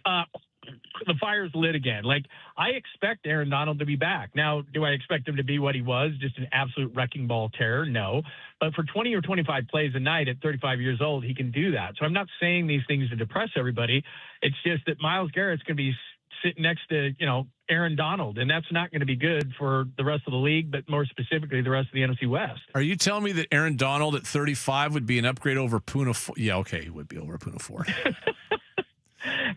The fire's lit again. Like, I expect Aaron Donald to be back. Now, do I expect him to be what he was, just an absolute wrecking ball terror? No. But for 20 or 25 plays a night at 35 years old, he can do that. So I'm not saying these things to depress everybody. It's just that Myles Garrett's going to be sitting next to, Aaron Donald, and that's not going to be good for the rest of the league, but more specifically the rest of the NFC West. Are you telling me that Aaron Donald at 35 would be an upgrade over Puna? Yeah, okay, he would be over Puna 4.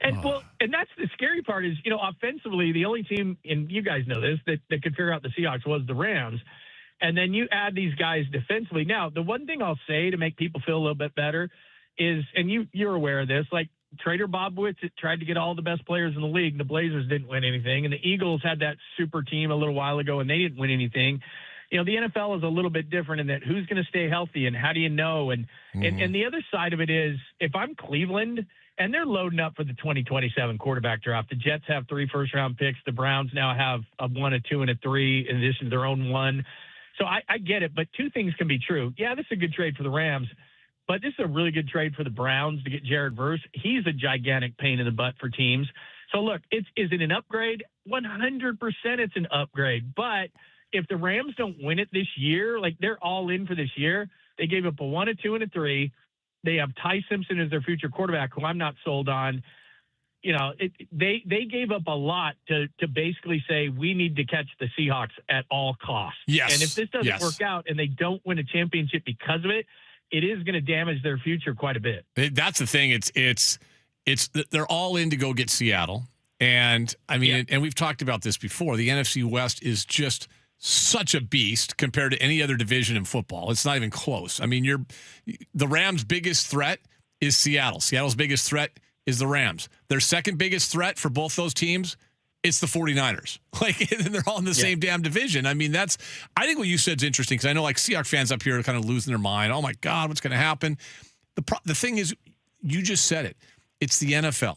And that's the scary part is, offensively, the only team, and you guys know this, that could figure out the Seahawks was the Rams. And then you add these guys defensively. Now, the one thing I'll say to make people feel a little bit better is, and you're aware of this, like Trader Bobwitz tried to get all the best players in the league. The Blazers didn't win anything. And the Eagles had that super team a little while ago, and they didn't win anything. The NFL is a little bit different in that who's going to stay healthy and how do you know? And the other side of it is, if I'm Cleveland and they're loading up for the 2027 quarterback draft, the Jets have 3 first-round picks. The Browns now have a 1, a 2, and a 3 in addition to their own 1. So I get it, but 2 things can be true. Yeah, this is a good trade for the Rams, but this is a really good trade for the Browns to get Jared Verse. He's a gigantic pain in the butt for teams. So look, is it an upgrade? 100% it's an upgrade. But if the Rams don't win it this year, like they're all in for this year, they gave up a 1, a 2, and a 3. They have Ty Simpson as their future quarterback, who I'm not sold on. They gave up a lot to basically say we need to catch the Seahawks at all costs. Yes. And if this doesn't work out and they don't win a championship because of it, it is going to damage their future quite a bit. That's the thing. It's they're all in to go get Seattle. And I mean, and we've talked about this before. The NFC West is just such a beast compared to any other division in football. It's not even close. I mean, the Rams' biggest threat is Seattle. Seattle's biggest threat is the Rams. Their second biggest threat for both those teams it's the 49ers. Like, they're all in the same damn division. I mean, I think what you said is interesting because I know like Seahawks fans up here are kind of losing their mind. Oh my God, what's going to happen? The thing is, you just said it. It's the NFL.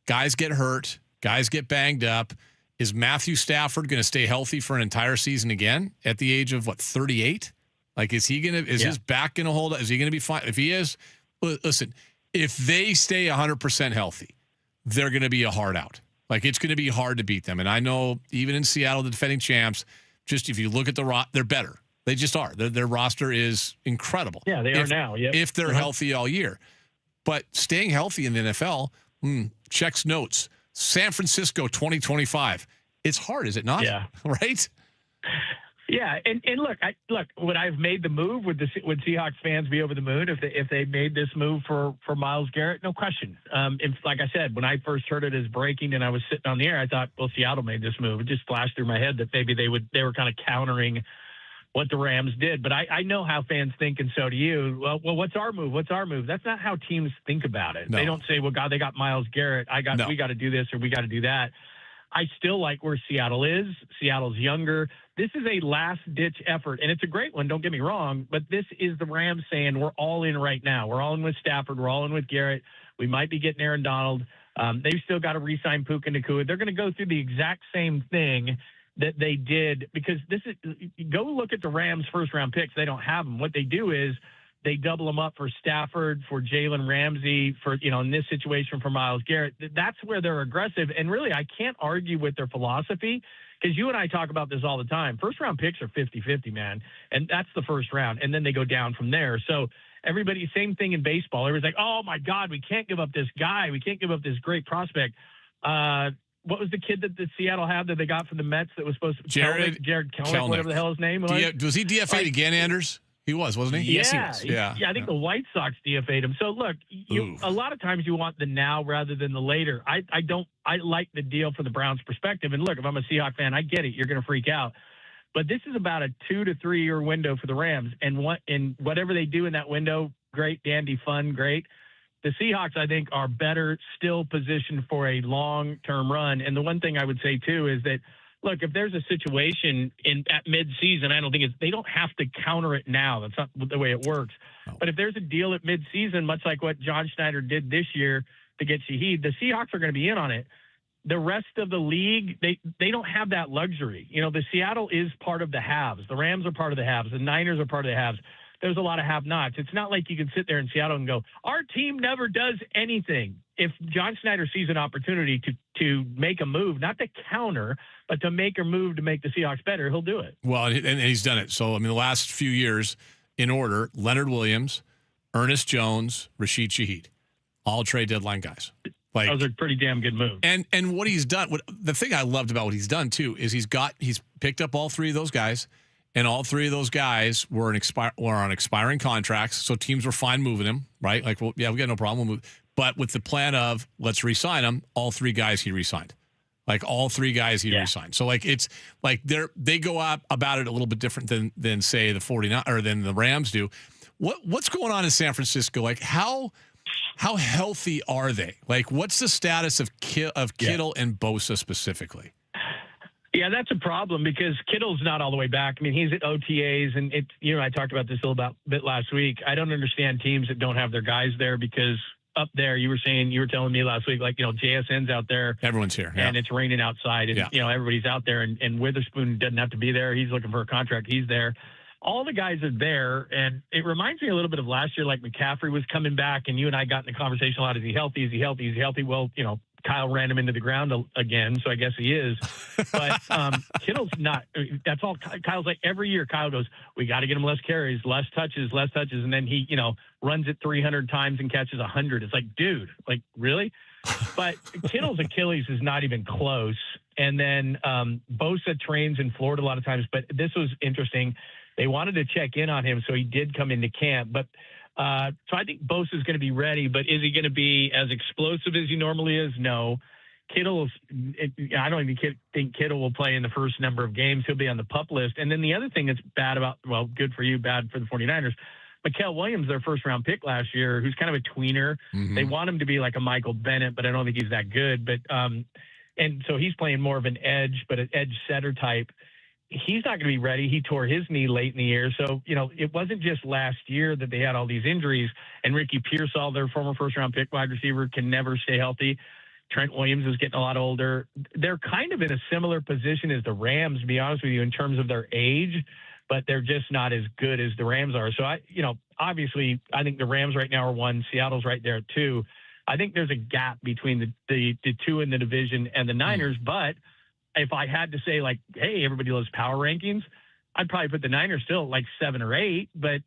Guys get hurt. Guys get banged up. Is Matthew Stafford going to stay healthy for an entire season again at the age of 38? Like, is his back going to hold up? Is he going to be fine? If he is, listen, if they stay 100% healthy, they're going to be a hard out. Like, it's going to be hard to beat them. And I know even in Seattle, the defending champs, just if you look at they're better. They just are. Their roster is incredible. Yeah, they are now. Yep. If they're healthy all year. But staying healthy in the NFL, checks notes. San Francisco 2025. It's hard, is it not? Yeah. Right? Yeah, and look, would I've made the move? Would Seahawks fans be over the moon if they made this move for Myles Garrett? No question. Like I said, when I first heard it as breaking and I was sitting on the air, I thought, well, Seattle made this move. It just flashed through my head that maybe they were kind of countering what the Rams did. But I know how fans think, and so do you. Well, what's our move? What's our move? That's not how teams think about it. No. They don't say, well, God, they got Myles Garrett. We got to do this or we got to do that. I still like where Seattle is. Seattle's younger. This is a last-ditch effort, and it's a great one, don't get me wrong, but this is the Rams saying we're all in right now. We're all in with Stafford. We're all in with Garrett. We might be getting Aaron Donald. They've still got to re-sign Puka Nacua. They're going to go through the exact same thing that they did because go look at the Rams' first-round picks. They don't have them. What they do is they double them up for Stafford, for Jalen Ramsey, for, in this situation for Myles Garrett. That's where they're aggressive. And really, I can't argue with their philosophy because you and I talk about this all the time. First-round picks are 50-50, man. And that's the first round. And then they go down from there. So everybody, same thing in baseball. Everybody's like, oh, my God, we can't give up this guy. We can't give up this great prospect. What was the kid that Seattle had that they got from the Mets that was supposed to Jared Kelnick, whatever the hell his name was? Was he DFA'd again, Anders? He was, wasn't he? Yes, he was. Yeah, I think the White Sox DFA'd him. So look, a lot of times you want the now rather than the later. I like the deal from the Browns' perspective. And look, if I'm a Seahawks fan, I get it. You're going to freak out. But this is about a 2 to 3 year window for the Rams. And whatever they do in that window, great, dandy, fun, great. The Seahawks, I think, are better still positioned for a long-term run. And the one thing I would say, too, is that, look, if there's a situation at midseason, I don't think they don't have to counter it now. That's not the way it works. No. But if there's a deal at midseason, much like what John Schneider did this year to get Shaheed, the Seahawks are going to be in on it. The rest of the league, they don't have that luxury. The Seattle is part of the haves. The Rams are part of the haves. The Niners are part of the haves. There's a lot of have-nots. It's not like you can sit there in Seattle and go, our team never does anything. If John Schneider sees an opportunity to make a move, not to counter, but to make a move to make the Seahawks better, he'll do it. Well, and he's done it. So, the last few years, in order, Leonard Williams, Ernest Jones, Rashid Shaheed, all trade deadline guys. Those are pretty damn good moves. And what he's done, the thing I loved about what he's done, too, is he's picked up all three of those guys. And all three of those guys were on expiring contracts, so teams were fine moving him, right? Like, well, yeah, we got no problem. We'll move. But with the plan of let's re-sign them, all three guys he re-signed. Like all three guys he re-signed. So like it's like they go up about it a little bit different than say the 49 or than the Rams do. What's going on in San Francisco? Like how healthy are they? Like what's the status of Kittle and Bosa specifically? Yeah, that's a problem because Kittle's not all the way back. I mean, he's at OTAs, and I talked about this a little bit last week. I don't understand teams that don't have their guys there because up there, you were telling me last week, like, JSN's out there. Everyone's here. And it's raining outside, and, everybody's out there, and Witherspoon doesn't have to be there. He's looking for a contract. He's there. All the guys are there, and it reminds me a little bit of last year, like McCaffrey was coming back, and you and I got in the conversation a lot. Is he healthy? Is he healthy? Is he healthy? Well, Kyle ran him into the ground again, so I guess he is. But Kittle's not. That's all. Kyle's like every year. Kyle goes, we got to get him less carries, less touches, and then he, runs it 300 times and catches 100. It's like, dude, like really? But Kittle's Achilles is not even close. And then Bosa trains in Florida a lot of times. But this was interesting. They wanted to check in on him, so he did come into camp, but. So I think Bosa is going to be ready, but is he going to be as explosive as he normally is? No. I don't even think Kittle will play in the first number of games. He'll be on the PUP list. And then the other thing that's good for you, bad for the 49ers, Mikael Williams, their first-round pick last year, who's kind of a tweener. Mm-hmm. They want him to be like a Michael Bennett, but I don't think he's that good. But and so he's playing more of an edge, but an edge setter type. He's not going to be ready. He tore his knee late in the year. So, it wasn't just last year that they had all these injuries. And Ricky Pearsall, their former first-round pick wide receiver, can never stay healthy. Trent Williams is getting a lot older. They're kind of in a similar position as the Rams, to be honest with you, in terms of their age, but they're just not as good as the Rams are. So, obviously, I think the Rams right now are 1. Seattle's right there at 2. I think there's a gap between the 2 in the division and the Niners, but if I had to say, like, hey, everybody loves power rankings, I'd probably put the Niners still at like 7 or 8. But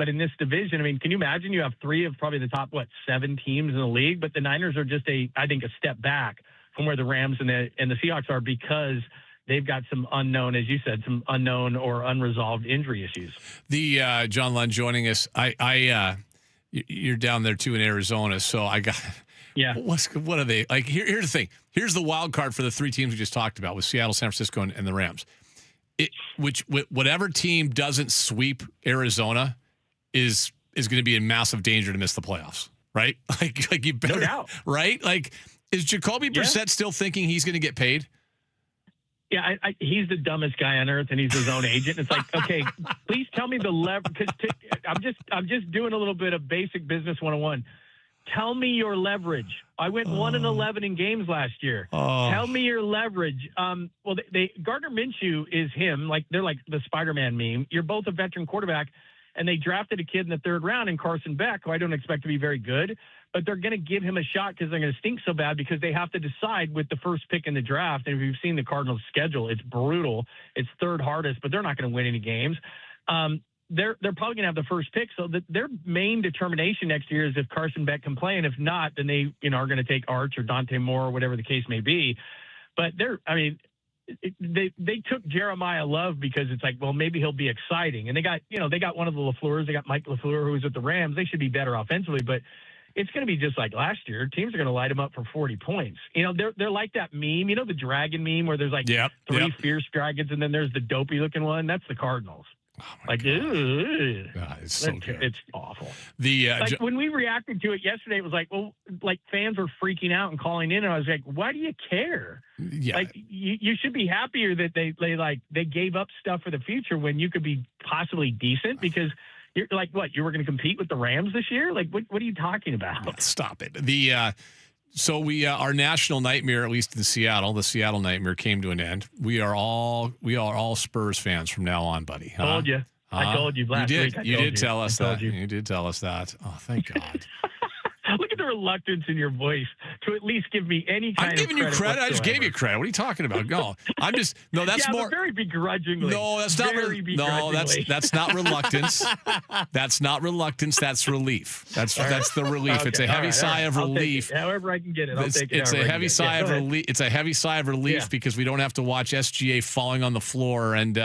in this division, I mean, can you imagine you have 3 of probably the top, 7 teams in the league? But the Niners are just I think, a step back from where the Rams and the Seahawks are because they've got some unknown, as you said, some unknown or unresolved injury issues. The John Lund joining us. You're down there too in Arizona, so I got. Yeah. What are they like? Here's the thing. Here's the wild card for the 3 teams we just talked about with Seattle, San Francisco, and the Rams. Whatever team doesn't sweep Arizona is going to be in massive danger to miss the playoffs, right? Like you better, no doubt. Right? Like, is Jacoby Brissett still thinking he's going to get paid? Yeah, he's the dumbest guy on earth, and he's his own agent. It's like, okay, please tell me the leverage. Because I'm just doing a little bit of basic business 101. Tell me your leverage. I went 1-11 in games last year. Tell me your leverage. Well, Gardner Minshew is him. Like, they're like the Spider-Man meme. You're both a veteran quarterback, and they drafted a kid in the 3rd round in Carson Beck, who I don't expect to be very good, but they're going to give him a shot because they're going to stink so bad because they have to decide with the first pick in the draft. And if you've seen the Cardinals' schedule, it's brutal. It's 3rd hardest, but they're not going to win any games. They're probably going to have the first pick. So their main determination next year is if Carson Beck can play. And if not, then they are going to take Arch or Dante Moore or whatever the case may be. But they took Jeremiah Love because it's like, well, maybe he'll be exciting. And they got one of the LaFleurs. They got Mike LaFleur, who was at the Rams. They should be better offensively, but it's going to be just like last year. Teams are going to light them up for 40 points. They're like that meme, the dragon meme where there's like 3 fierce dragons and then there's the dopey looking one. That's the Cardinals. Like, it's so good. It's awful. When we reacted to it yesterday, it was like, well, like fans were freaking out and calling in, and I was like, why do you care? Yeah. Like, you should be happier that they gave up stuff for the future when you could be possibly decent because you're like, what, you were going to compete with the Rams this year? Like, what are you talking about? Stop it. So our national nightmare, at least in Seattle, the Seattle nightmare came to an end. We are all Spurs fans from now on, buddy. Huh? Told you. I told you last week. You did tell us that. You did tell us that. Oh, thank God. Look at the reluctance in your voice to at least give me any kind of credit. I'm giving you credit. Whatsoever. I just gave you credit. What are you talking about? No, that's yeah, more very begrudgingly. No, that's not. That's not reluctance. That's not reluctance. That's relief. That's the relief. Okay, It's a heavy sigh of relief. However I can get it, I'll take it. It's a heavy sigh of relief. It's a heavy sigh of relief because we don't have to watch SGA falling on the floor and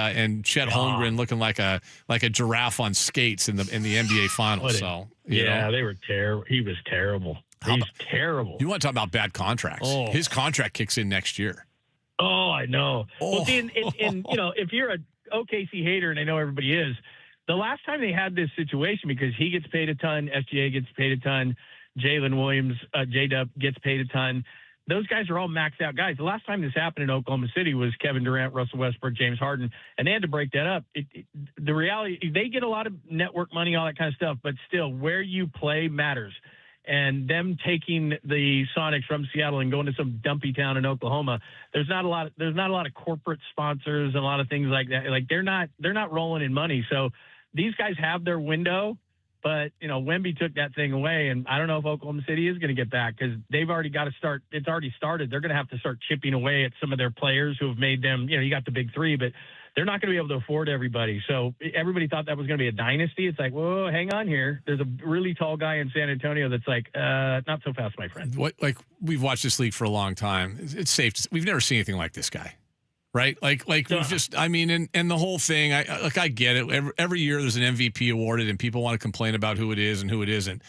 Chet Holmgren looking like a giraffe on skates in the NBA Finals. They were terrible. He was terrible. He's terrible. You want to talk about bad contracts? Oh. His contract kicks in next year. Oh, I know. Well, see, and if you're a OKC hater, and I know everybody is, the last time they had this situation, because he gets paid a ton, SGA gets paid a ton, Jalen Williams, J-Dub gets paid a ton. Those guys are all maxed out guys. The last time this happened in Oklahoma City was Kevin Durant, Russell Westbrook, James Harden, and they had to break that up. The reality, they get a lot of network money, all that kind of stuff, but still, where you play matters. And them taking the Sonics from Seattle and going to some dumpy town in Oklahoma, there's not a lot of corporate sponsors and a lot of things like that. Like they're not rolling in money. So these guys have their window. But, Wemby took that thing away, and I don't know if Oklahoma City is going to get back because they've already got to start. It's already started. They're going to have to start chipping away at some of their players who have made them, you got the big 3, but they're not going to be able to afford everybody. So everybody thought that was going to be a dynasty. It's like, whoa, hang on here. There's a really tall guy in San Antonio that's like, not so fast, my friend. We've watched this league for a long time. It's safe to say we've never seen anything like this guy. Right? Like we've just, and the whole thing, I get it. Every year there's an MVP awarded and people want to complain about who it is and who it isn't.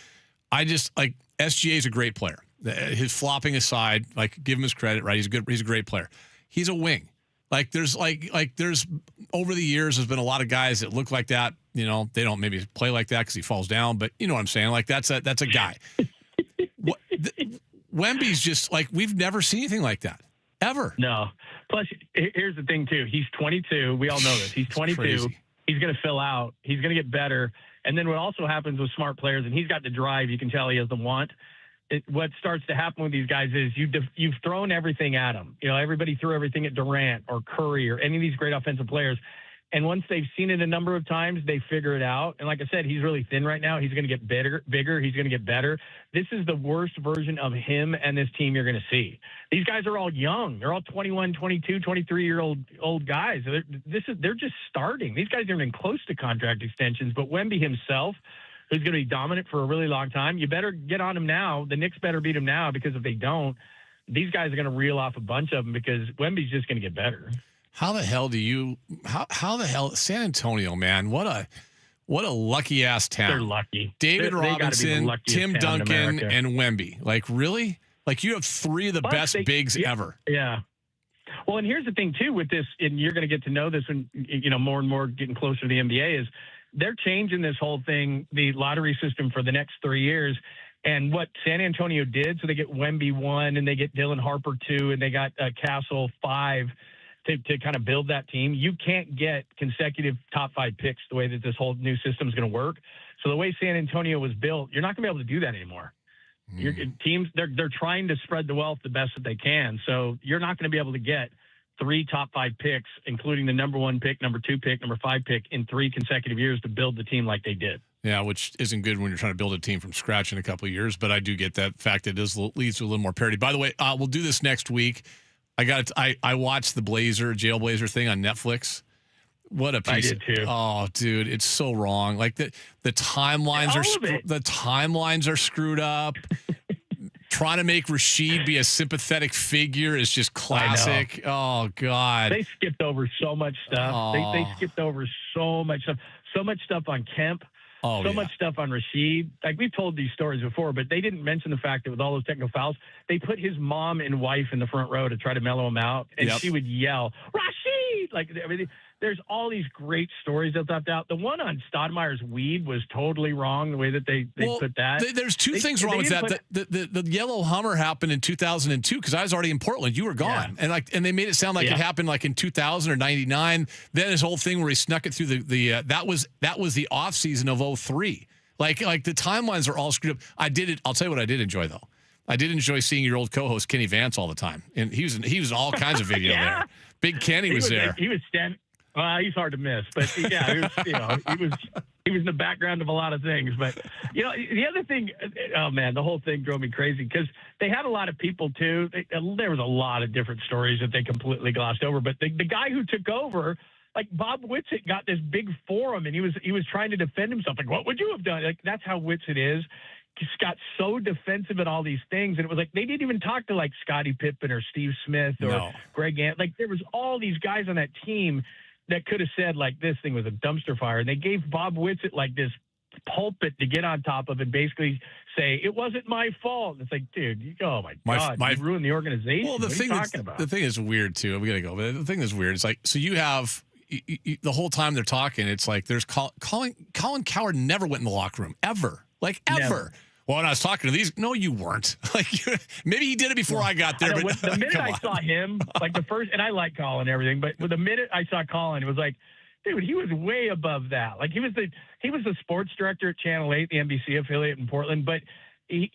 SGA is a great player. His flopping aside, give him his credit, right? He's a great player. He's a wing. There's over the years, there's been a lot of guys that look like that. They don't maybe play like that because he falls down, but you know what I'm saying? That's a guy. Wemby's just we've never seen anything like that. ever. No. Plus, here's the thing, too. He's 22. We all know this. He's 22. Crazy. He's going to fill out. He's going to get better. And then what also happens with smart players, and he's got the drive. You can tell he has the want. What starts to happen with these guys is you've thrown everything at them. You know, everybody threw everything at Durant or Curry or any of these great offensive players. And once they've seen it a number of times, they figure it out. And like I said, he's really thin right now. He's going to get bigger. He's going to get better. This is the worst version of him and this team you're going to see. These guys are all young. They're all 21, 22, 23-year-old guys. They're just starting. These guys aren't even close to contract extensions. But Wemby himself, who's going to be dominant for a really long time, you better get on him now. The Knicks better beat him now, because if they don't, these guys are going to reel off a bunch of them, because Wemby's just going to get better. How the hell San Antonio, man, what a lucky ass town. They're lucky. David They gotta be the Robinson, luckiest Tim town in Duncan, America. and Wemby. Like, really? Like, you have three of the best bigs ever. Yeah. Well, and here's the thing too with this, and you're going to get to know this when, you know, more and more getting closer to the NBA, is they're changing this whole thing, the lottery system, for the next 3 years. And what San Antonio did, so they get Wemby 1, and they get Dylan Harper 2, and they got Castle 5 to kind of build that team. You can't get consecutive top 5 picks the way that this whole new system is going to work. So the way San Antonio was built, you're not going to be able to do that anymore. Your teams, they're trying to spread the wealth the best that they can. So you're not going to be able to get 3 top 5 picks, including the number 1 pick, number 2 pick, number 5 pick, in 3 consecutive years to build the team like they did. Yeah, which isn't good when you're trying to build a team from scratch in a couple of years. But I do get that fact. It leads to a little more parity. By the way, we'll do this next week. I watched the Jailblazer thing on Netflix. What a piece! I did too. Oh, dude, it's so wrong. Like the timelines are screwed up. Trying to make Rashid be a sympathetic figure is just classic. Oh God, they skipped over so much stuff. Oh. They skipped over so much stuff. So much stuff on Kemp. Much stuff on Rashid. Like, we've told these stories before, but they didn't mention the fact that with all those technical fouls, they put his mom and wife in the front row to try to mellow him out, and she would yell, "Rashid!" Like, I mean, there's all these great stories that left out. The one on Stoudemire's weed was totally wrong, the way that they put that. There's two things wrong with that. The yellow Hummer happened in 2002, because I was already in Portland. You were gone, and they made it sound like it happened like in 2000 or 99. Then his whole thing where he snuck it through the that was the off season of 03. Like the timelines are all screwed up. I'll tell you what I did enjoy, though. I did enjoy seeing your old co-host Kenny Vance all the time, and he was in all kinds of video there. Big Kenny was there. He was standing. He's hard to miss, but yeah, he was in the background of a lot of things. But the other thing, oh man, the whole thing drove me crazy, because they had a lot of people too. There was a lot of different stories that they completely glossed over. But the guy who took over, like Bob Whitsitt, got this big forum, and he was trying to defend himself. Like, what would you have done? Like, that's how Whitsitt is. He's got so defensive at all these things, and it was like they didn't even talk to like Scottie Pippen or Steve Smith or Greg Ant. Like, there was all these guys on that team that could have said, like, this thing was a dumpster fire. And they gave Bob Whitsitt like this pulpit to get on top of and basically say, it wasn't my fault. It's like, dude, oh my God, you ruined the organization. Well, what are you talking about? The thing is weird too. We got to go. But the thing that's weird is, like, so you have the whole time they're talking, it's like there's Colin Cowherd never went in the locker room ever. Like, ever. Never. Well, when I was talking to these, no, you weren't. Like, maybe he did it before I got there. But the minute I saw him, like the first, and I like Colin and everything, but the minute I saw Colin, it was like, dude, he was way above that. Like, he was the sports director at Channel 8, the NBC affiliate in Portland, but he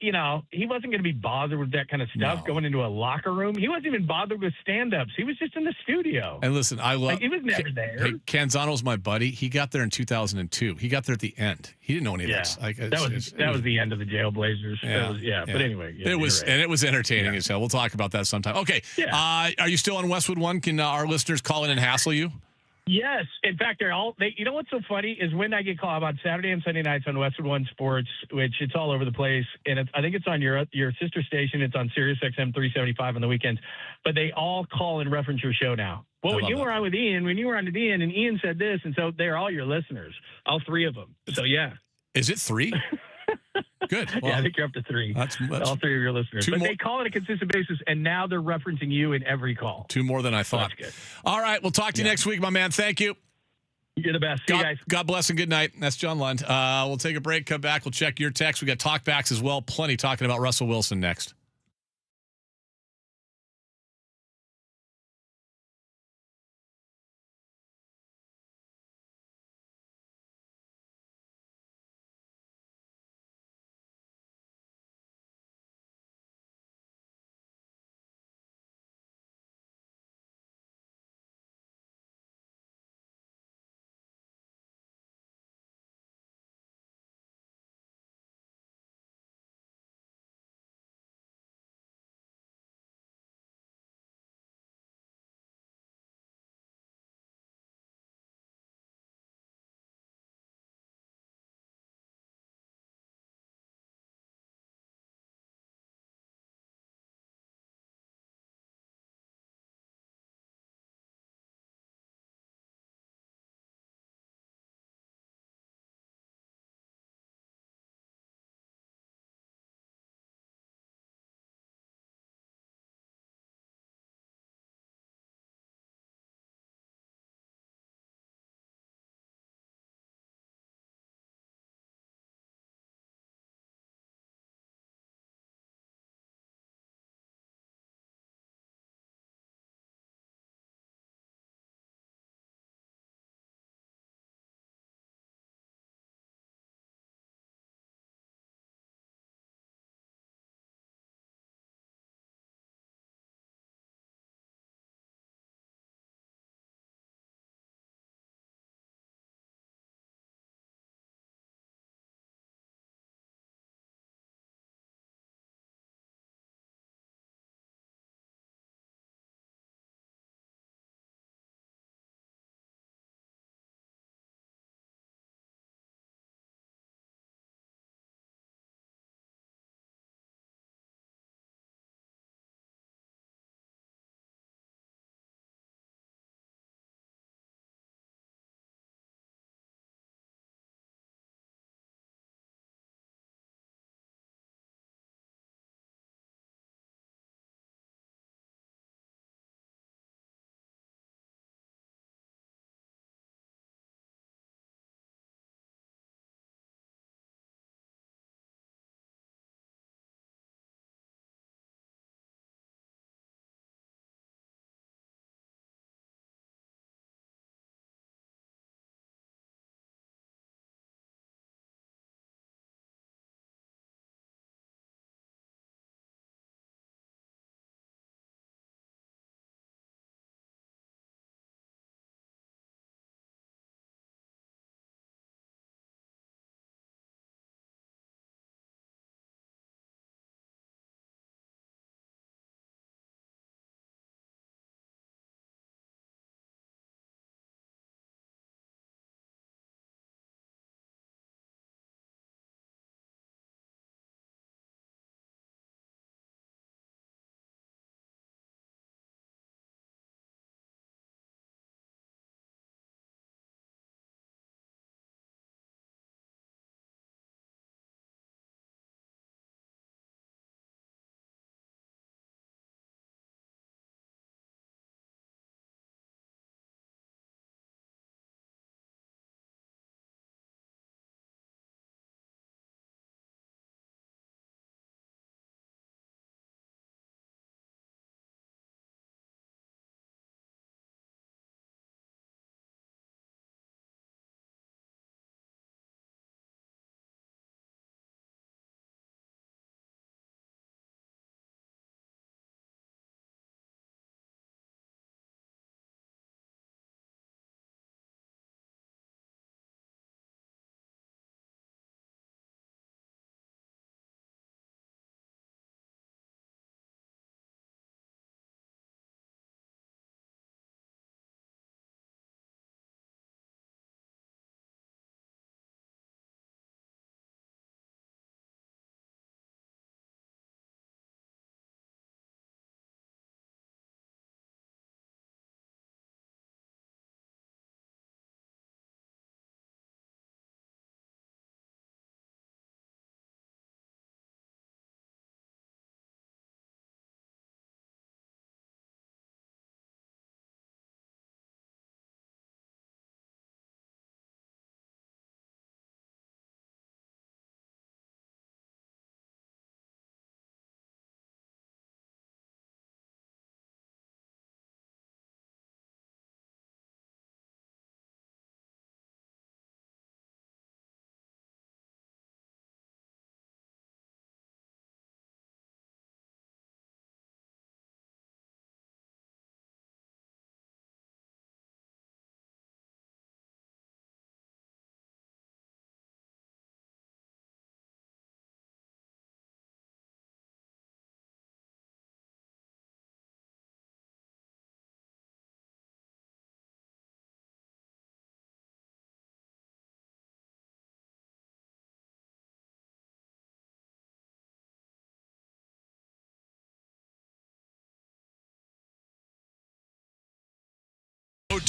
wasn't going to be bothered with that kind of stuff going into a locker room. He wasn't even bothered with stand-ups. He was just in the studio. And listen, he was never there. Hey, Canzano's my buddy. He got there in 2002. He got there at the end. He didn't know any of this. Like, that was the end of the Jailblazers. But anyway, it was entertaining as hell. We'll talk about that sometime. Okay. Are you still on Westwood One? Can our listeners call in and hassle you? Yes. In fact, you know what's so funny is when I get called on Saturday and Sunday nights on Westwood One Sports, which it's all over the place. And I think it's on your sister station. It's on Sirius XM 375 on the weekends, but they all call and reference your show now. Well, when you were on with Ian, and Ian said this, and so they're all your listeners, all 3 of them. So yeah. Is it 3? Good. Well, yeah, I think you're up to 3. That's all 3 of your listeners. But they call on a consistent basis, and now they're referencing you in every call. 2 more than I thought. So that's good. All right. We'll talk to you next week, my man. Thank you. You're the best. See you guys. God bless and good night. That's John Lund. We'll take a break, come back. We'll check your text. We got talkbacks as well. Plenty talking about Russell Wilson next.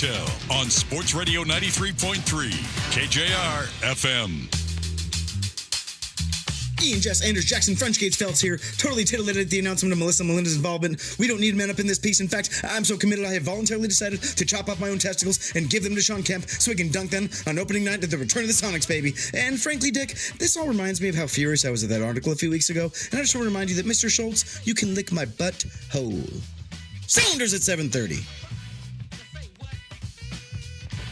Hotel on Sports Radio 93.3 KJR FM. Ian, Jess, Anders, Jackson, French Gates, Phelps here. Totally titillated at the announcement of Melissa Melinda's involvement. We don't need men up in this piece. In fact, I'm so committed I have voluntarily decided to chop off my own testicles and give them to Sean Kemp so he can dunk them on opening night at the Return of the Sonics, baby. And frankly, Dick, this all reminds me of how furious I was at that article a few weeks ago. And I just want to remind you that, Mr. Schultz, you can lick my butt hole. Sounders at 7:30.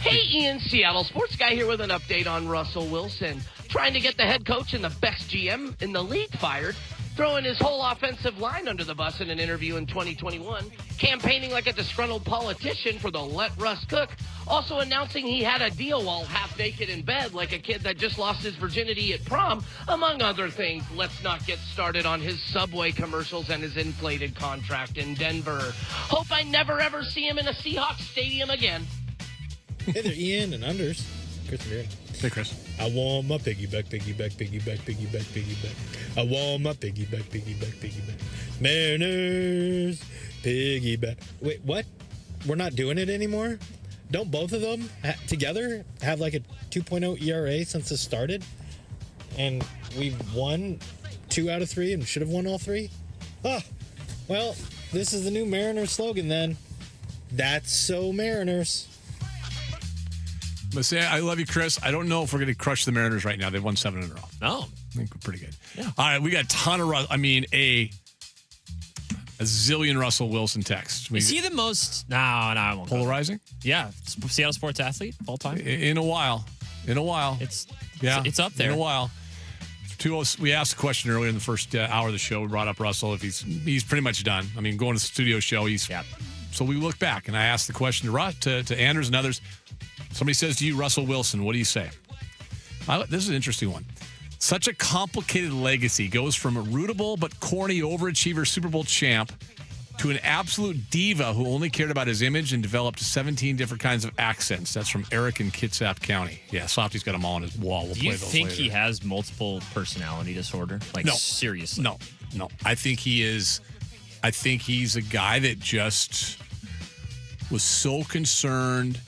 Hey, Ian, Seattle sports guy here with an update on Russell Wilson. Trying to get the head coach and the best GM in the league fired, throwing his whole offensive line under the bus in an interview in 2021, campaigning like a disgruntled politician for the Let Russ Cook, also announcing he had a deal while half naked in bed like a kid that just lost his virginity at prom, among other things. Let's not get started on his Subway commercials and his inflated contract in Denver. Hope I never ever see him in a Seahawks stadium again. Hey there, Ian and Anders. Chris Marion. Hey, Chris. I want my piggyback. I want my piggyback. Mariners, piggyback. Wait, what? We're not doing it anymore? Don't both of them together have like a 2.0 ERA since it started? And we've won 2 out of 3 and should have won all 3? Oh, well, this is the new Mariners slogan then. That's so Mariners. But say, I love you, Chris. I don't know if we're going to crush the Mariners right now. They've won 7 in a row. Oh. I think we're pretty good. Yeah. All right, we got a ton of a zillion Russell Wilson texts. Is he the most... No, I won't. Polarizing? Yeah. Seattle sports athlete all time? In a while. It's up there. In a while. We asked a question earlier in the first hour of the show. We brought up Russell. If he's pretty much done. I mean, going to the studio show, So we look back, and I asked the question to Anders and others. Somebody says to you, Russell Wilson, what do you say? This is an interesting one. Such a complicated legacy goes from a rootable but corny overachiever Super Bowl champ to an absolute diva who only cared about his image and developed 17 different kinds of accents. That's from Eric in Kitsap County. Yeah, Softy's got them all on his wall. We'll do play you those think later. he has multiple personality disorder? Like, No. seriously? No. I think he is. I think he's a guy that just was so concerned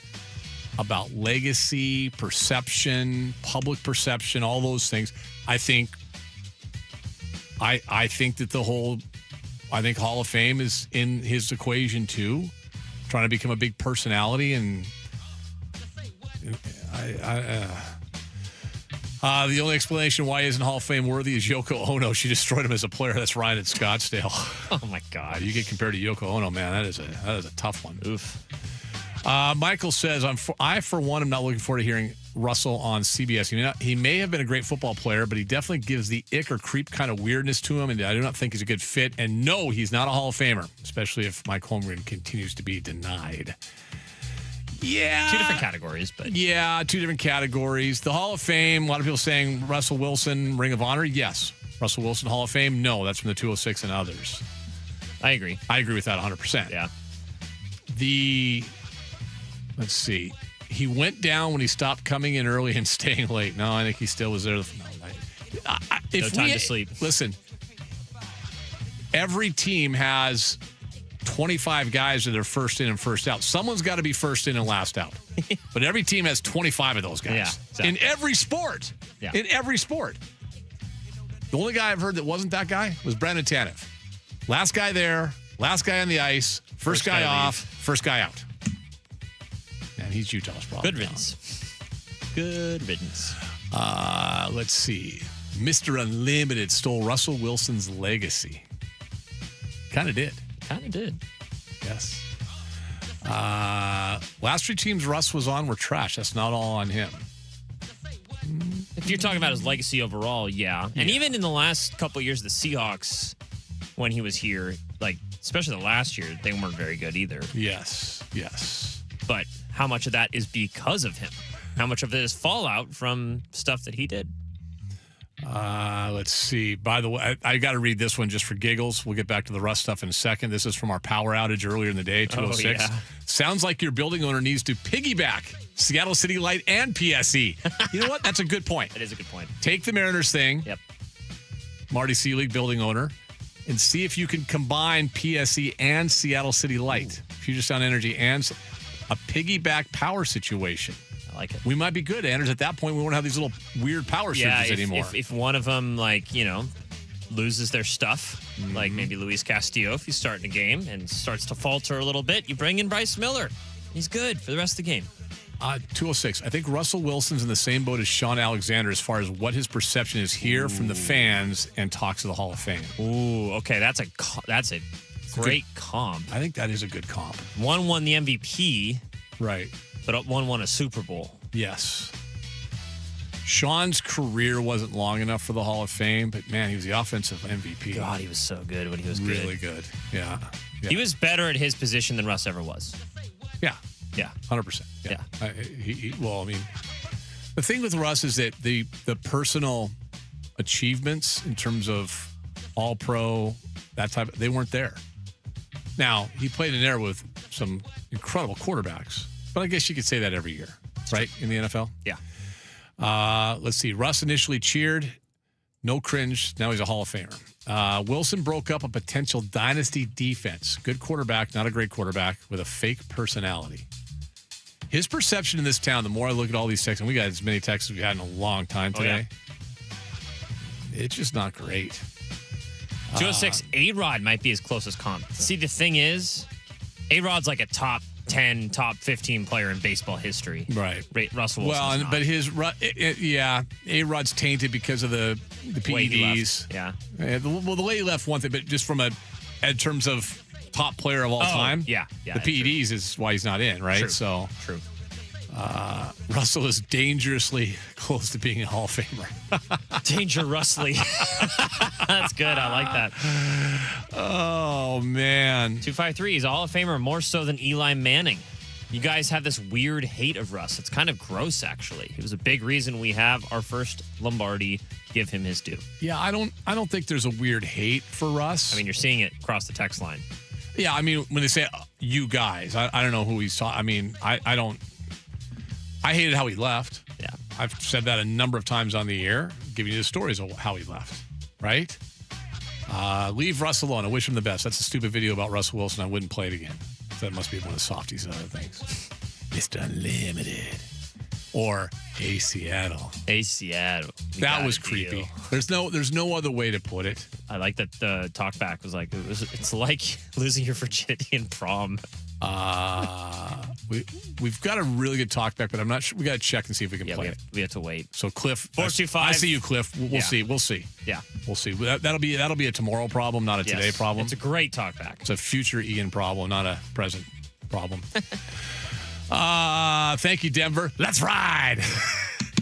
about legacy, perception, public perception, all those things. I think that I think Hall of Fame is in his equation too, trying to become a big personality. And the only explanation why he isn't Hall of Fame worthy is Yoko Ono. She destroyed him as a player. That's Ryan at Scottsdale. Oh my God! You get compared to Yoko Ono, man. That is a tough one. Oof. Michael says, I, for one, am not looking forward to hearing Russell on CBS. He may have been a great football player, but he definitely gives the ick or creep kind of weirdness to him, and I do not think he's a good fit. And no, he's not a Hall of Famer, especially if Mike Holmgren continues to be denied. Yeah. 2 different categories, but... Yeah, 2 different categories. The Hall of Fame, a lot of people saying Russell Wilson, Ring of Honor, yes. Russell Wilson, Hall of Fame, no. That's from the 206 and others. I agree. I agree with that 100%. Yeah. Let's see. He went down when he stopped coming in early and staying late. No, I think he still was there. No time to sleep. Listen, every team has 25 guys that are first in and first out. Someone's got to be first in and last out. But every team has 25 of those guys. Yeah, exactly. In every sport. Yeah. In every sport. The only guy I've heard that wasn't that guy was Brandon Tanev. Last guy there, last guy on the ice, first guy off, first guy out. And he's Utah's problem. Good riddance. Good riddance. Let's see. Mr. Unlimited stole Russell Wilson's legacy. Kind of did. Yes. Last 3 teams Russ was on were trash. That's not all on him. If you're talking about his legacy overall, yeah. And even in the last couple of years, the Seahawks, when he was here, like, especially the last year, they weren't very good either. Yes. But how much of that is because of him? How much of it is fallout from stuff that he did? Let's see. By the way, I got to read this one just for giggles. We'll get back to the Russ stuff in a second. This is from our power outage earlier in the day, 206. Yeah. Sounds like your building owner needs to piggyback Seattle City Light and PSE. You know what? That's a good point. That is a good point. Take the Mariners thing. Yep. Marty Seelig, building owner, and see if you can combine PSE and Seattle City Light. Future Sound Energy and a piggyback power situation. I like it. We might be good, Anders. At that point, we won't have these little weird power surges anymore. If one of them, loses their stuff, like maybe Luis Castillo, if he's starting a game and starts to falter a little bit, you bring in Bryce Miller. He's good for the rest of the game. 206. I think Russell Wilson's in the same boat as Sean Alexander as far as what his perception is here from the fans and talks to the Hall of Fame. Ooh, okay. That's a great comp. I think that is a good comp. One won the MVP. Right. But one won a Super Bowl. Yes. Sean's career wasn't long enough for the Hall of Fame, but man, he was the offensive MVP. God, he was so good when he was really good. Yeah. He was better at his position than Russ ever was. Yeah. Yeah. 100%. Yeah. The thing with Russ is that the personal achievements in terms of All-Pro, they weren't there. Now, he played in there with some incredible quarterbacks, but I guess you could say that every year, right, in the NFL? Yeah. Let's see. Russ initially cheered. No cringe. Now he's a Hall of Famer. Wilson broke up a potential dynasty defense. Good quarterback, not a great quarterback, with a fake personality. His perception in this town, the more I look at all these texts, and we got as many texts as we've had in a long time today, it's just not great. 206, A-Rod might be his closest comp. See, the thing is, A-Rod's like a top 10, top 15 player in baseball history. Right. Russell Wilson's but his A-Rod's tainted because of the PEDs. The way he left one thing, but just in terms of top player of all time. Yeah. The PEDs is why he's not in, right? True. Russell is dangerously close to being a Hall of Famer. Dangerously. That's good. I like that. Oh, man. 253, he's a Hall of Famer more so than Eli Manning. You guys have this weird hate of Russ. It's kind of gross, actually. It was a big reason we have our first Lombardi. Give him his due. Yeah, I don't think there's a weird hate for Russ. I mean, you're seeing it across the text line. Yeah, I mean, when they say you guys, I don't know who he's talking. I mean, I don't. I hated how he left. Yeah. I've said that a number of times on the air, giving you the stories of how he left, right? Leave Russ alone. I wish him the best. That's a stupid video about Russell Wilson. I wouldn't play it again. That must be one of the softies and other things. Mr. Unlimited. Or Hey Seattle. Hey Seattle. That was creepy. There's no other way to put it. I like that the talkback was like, it's like losing your virginity in prom. We've got a really good talkback, but I'm not sure. We got to check and see if we can play it. We have to wait. So Cliff, 425. I see you, Cliff. We'll see. We'll see. Yeah, we'll see. That'll be a tomorrow problem, not a today problem. It's a great talkback. It's a future Ian problem, not a present problem. Thank you, Denver. Let's ride.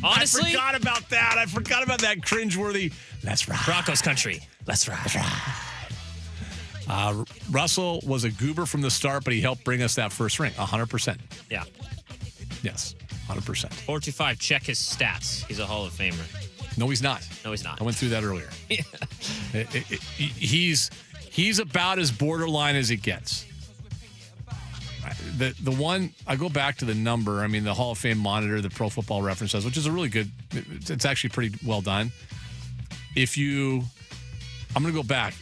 Honestly, I forgot about that. I forgot about that cringeworthy. Let's ride. Broncos country. Let's ride. Let's ride. Russell was a goober from the start, but he helped bring us that first ring. 100%. Yeah. Yes. 100%. 425. Check his stats. He's a Hall of Famer. No, he's not. No, he's not. I went through that earlier. He's about as borderline as it gets. The one, I go back to the number. I mean, the Hall of Fame monitor, the Pro Football Reference does, which is a really good, it's actually pretty well done. I'm going to go back.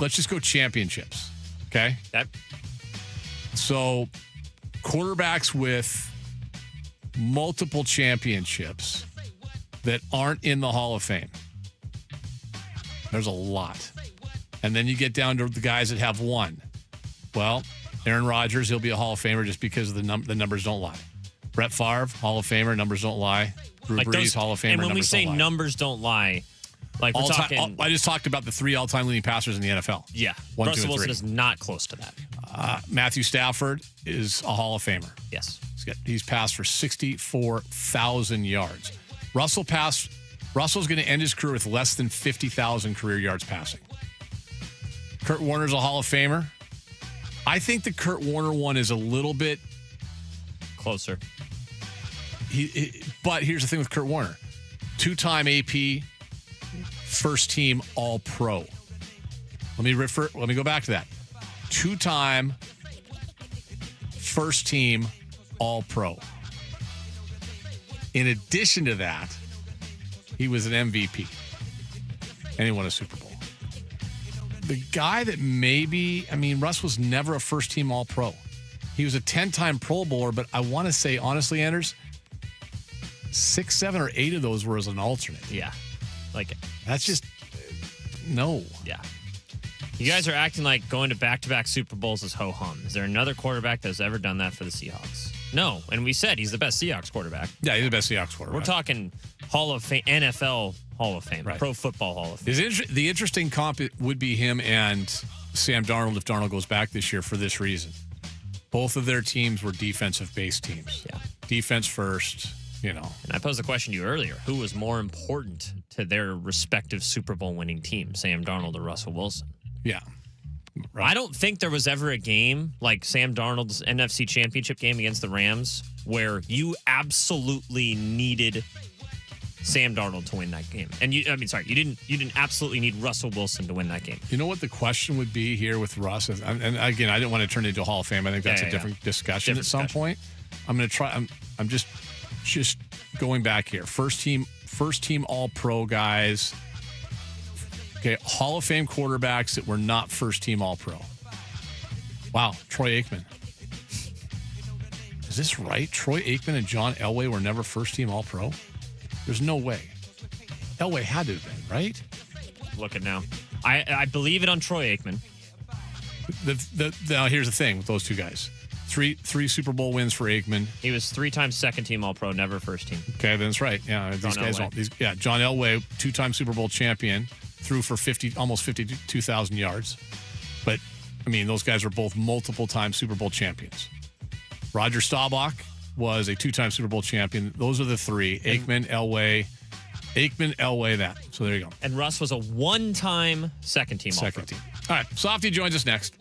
Let's just go championships, okay? Yep. So, quarterbacks with multiple championships that aren't in the Hall of Fame. There's a lot. And then you get down to the guys that have one. Well, Aaron Rodgers, he'll be a Hall of Famer just because the numbers don't lie. Brett Favre, Hall of Famer, numbers don't lie. Drew Brees, Hall of Famer, and when we numbers say don't lie. numbers don't lie, like we're talking. I just talked about the 3 all-time leading passers in the NFL. Yeah. 1, 2, Russell and Wilson 3. is not close to that. Matthew Stafford is a Hall of Famer. Yes. He's passed for 64,000 yards. Russell's going to end his career with less than 50,000 career yards passing. Kurt Warner's a Hall of Famer. I think the Kurt Warner one is a little bit closer. But here's the thing with Kurt Warner. 2-time AP, first team All-Pro. Let me go back to that. 2-time first team All-Pro. In addition to that, he was an MVP. And he won a Super Bowl. The guy that Russ was never a first team All-Pro. He was a 10-time Pro Bowler, but I want to say, honestly, Anders, 6, 7, or 8 of those were as an alternate. Yeah. Like, that's just no. Yeah. You guys are acting like going to back-to-back Super Bowls is ho-hum. Is there another quarterback that's ever done that for the Seahawks? No. And we said he's the best Seahawks quarterback. Yeah, he's the best Seahawks quarterback. We're talking Hall of Fame, NFL Hall of Fame, Right. Pro Football Hall of Fame. The interesting comp would be him and Sam Darnold if Darnold goes back this year for this reason. Both of their teams were defensive-based teams. Yeah. Defense first, And I posed the question to you earlier. Who was more important to their respective Super Bowl winning team, Sam Darnold or Russell Wilson? Yeah. Right. I don't think there was ever a game like Sam Darnold's NFC Championship game against the Rams where you absolutely needed Sam Darnold to win that game. And you didn't absolutely need Russell Wilson to win that game. You know what the question would be here with Russ? And again, I didn't want to turn it into a Hall of Fame. I think that's a different discussion at some point. I'm going to try. I'm just going back here. First team All-Pro guys. Okay, Hall of Fame quarterbacks that were not first team All-Pro. Wow, Troy Aikman. Is this right? Troy Aikman and John Elway were never first team All-Pro? There's no way. Elway had to have been, right? Look at now. I believe it on Troy Aikman. Now here's the thing with those two guys. Three Super Bowl wins for Aikman. He was 3 times second team All-Pro, never first team. Okay, that's right. Yeah, these guys don't. John Elway, 2-time Super Bowl champion, threw for almost 52,000 yards. But I mean, those guys were both multiple-time Super Bowl champions. Roger Staubach was a 2-time Super Bowl champion. Those are the 3. Aikman, Elway, that. So there you go. And Russ was a 1-time second team All-Pro. Second team. All right, Softy joins us next.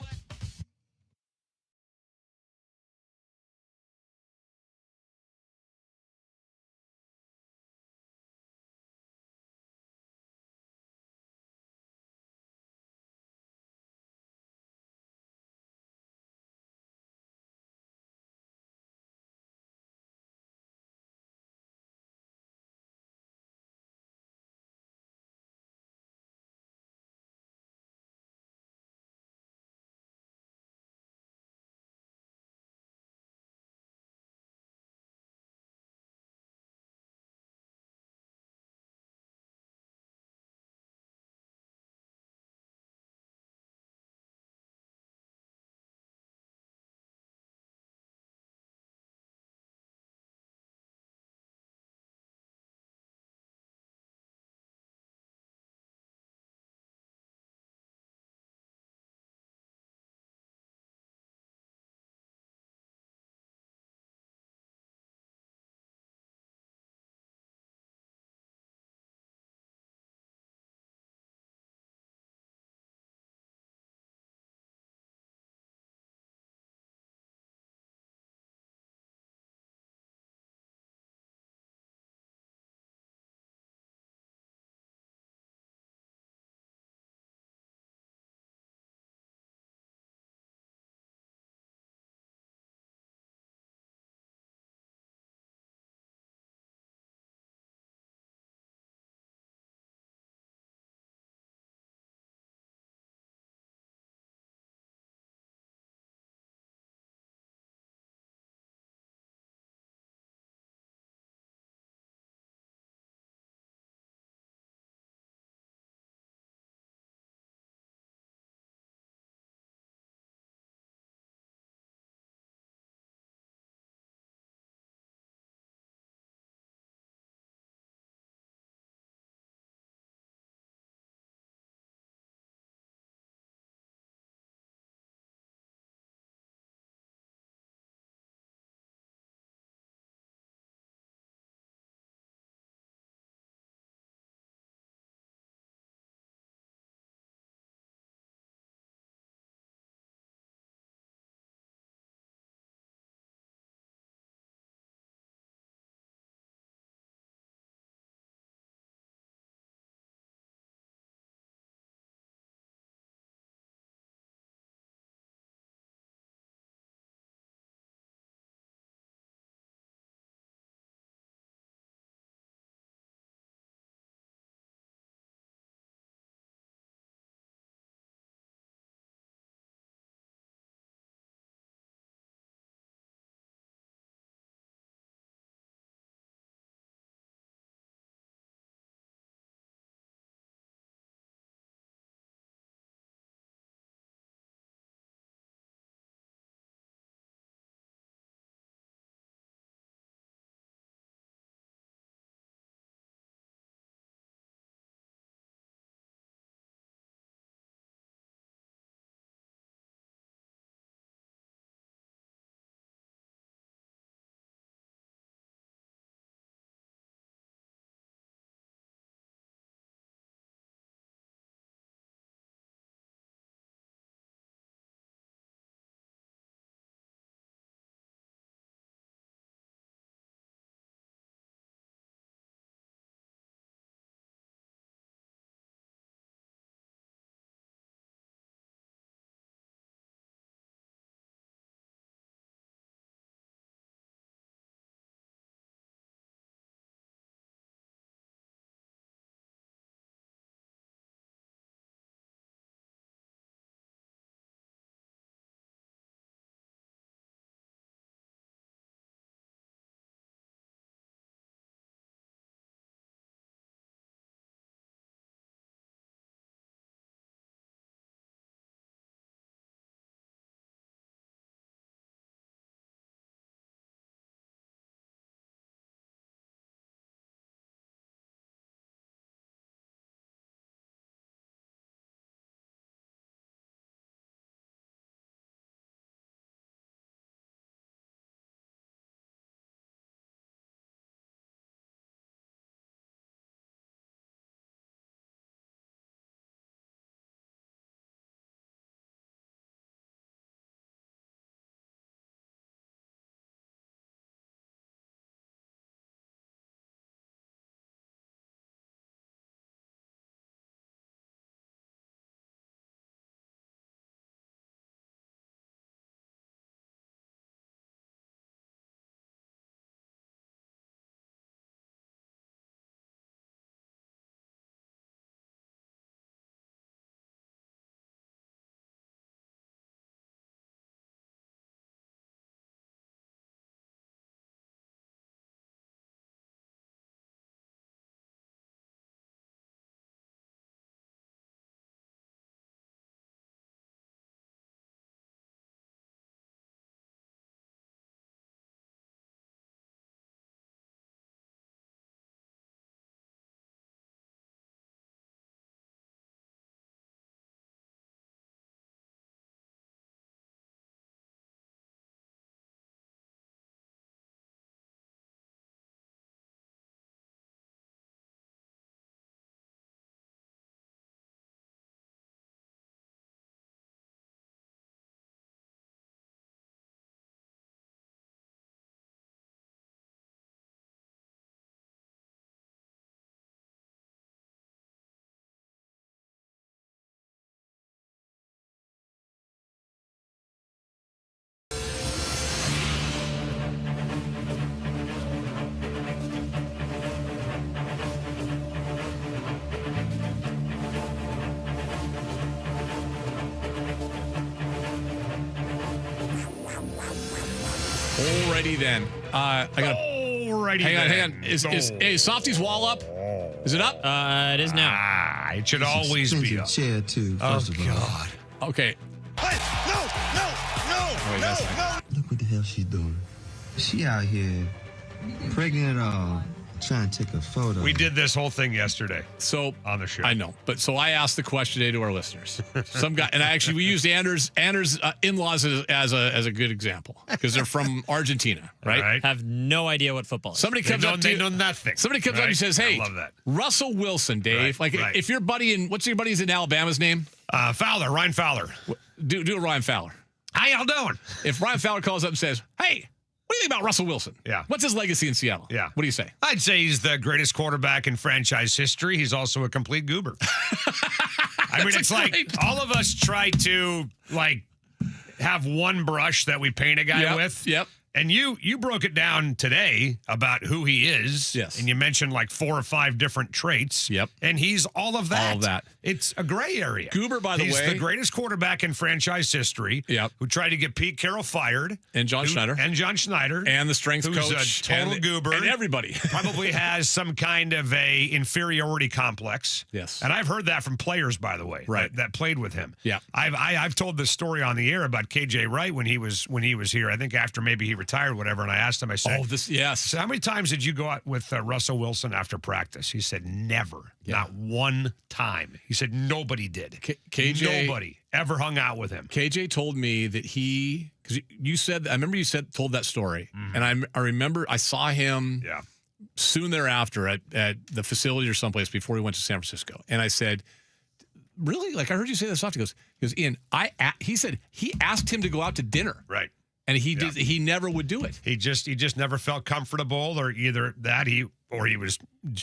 Alrighty then. I got. Alrighty. Hang on. Is Softy's wall up? Is it up? It is now. It should always be up. Chair too. First of all. God. Okay. Hey, no. Look what the hell she's doing. She out here, pregnant at all, trying to take a photo. We did this whole thing yesterday. So on the show. I know, but so I asked the question today to our listeners. Some guy, and we used Anders' in-laws as a good example because they're from Argentina, right? Have no idea what football is. Somebody comes up to they you, know nothing. Somebody comes up and says, "Hey, I love that. Russell Wilson, Dave. If your buddy what's your buddy's in Alabama's name? Fowler, Ryan Fowler. Do a Ryan Fowler. How y'all doing? If Ryan Fowler calls up and says, "Hey, what do you think about Russell Wilson? Yeah. What's his legacy in Seattle? Yeah. What do you say?" I'd say he's the greatest quarterback in franchise history. He's also a complete goober. I mean, it's like all of us try to have one brush that we paint a guy with. Yep. And you broke it down today about who he is. Yes. And you mentioned like 4 or 5 different traits. Yep. And he's all of that. All of that. It's a gray area. Goober, by the way. He's the greatest quarterback in franchise history. Yep. Who tried to get Pete Carroll fired. And John Schneider. And John Schneider. And the strength who's coach. a total goober. And everybody. Probably has some kind of a inferiority complex. Yes. And I've heard that from players, by the way. Right. That played with him. Yeah. I've told this story on the air about KJ Wright when he was here. I think after maybe he retired, whatever. And I asked him, I said, so how many times did you go out with Russell Wilson after practice? He said, never. Yeah. Not one time. He said, nobody did. KJ, nobody ever hung out with him. KJ told me that because you said, I remember you told that story. And I remember I saw him soon thereafter at the facility or someplace before he went to San Francisco. And I said, really? Like, I heard you say that stuff. He goes, Ian, he said he asked him to go out to dinner. Right. And he never would do it. He just never felt comfortable, or either that he was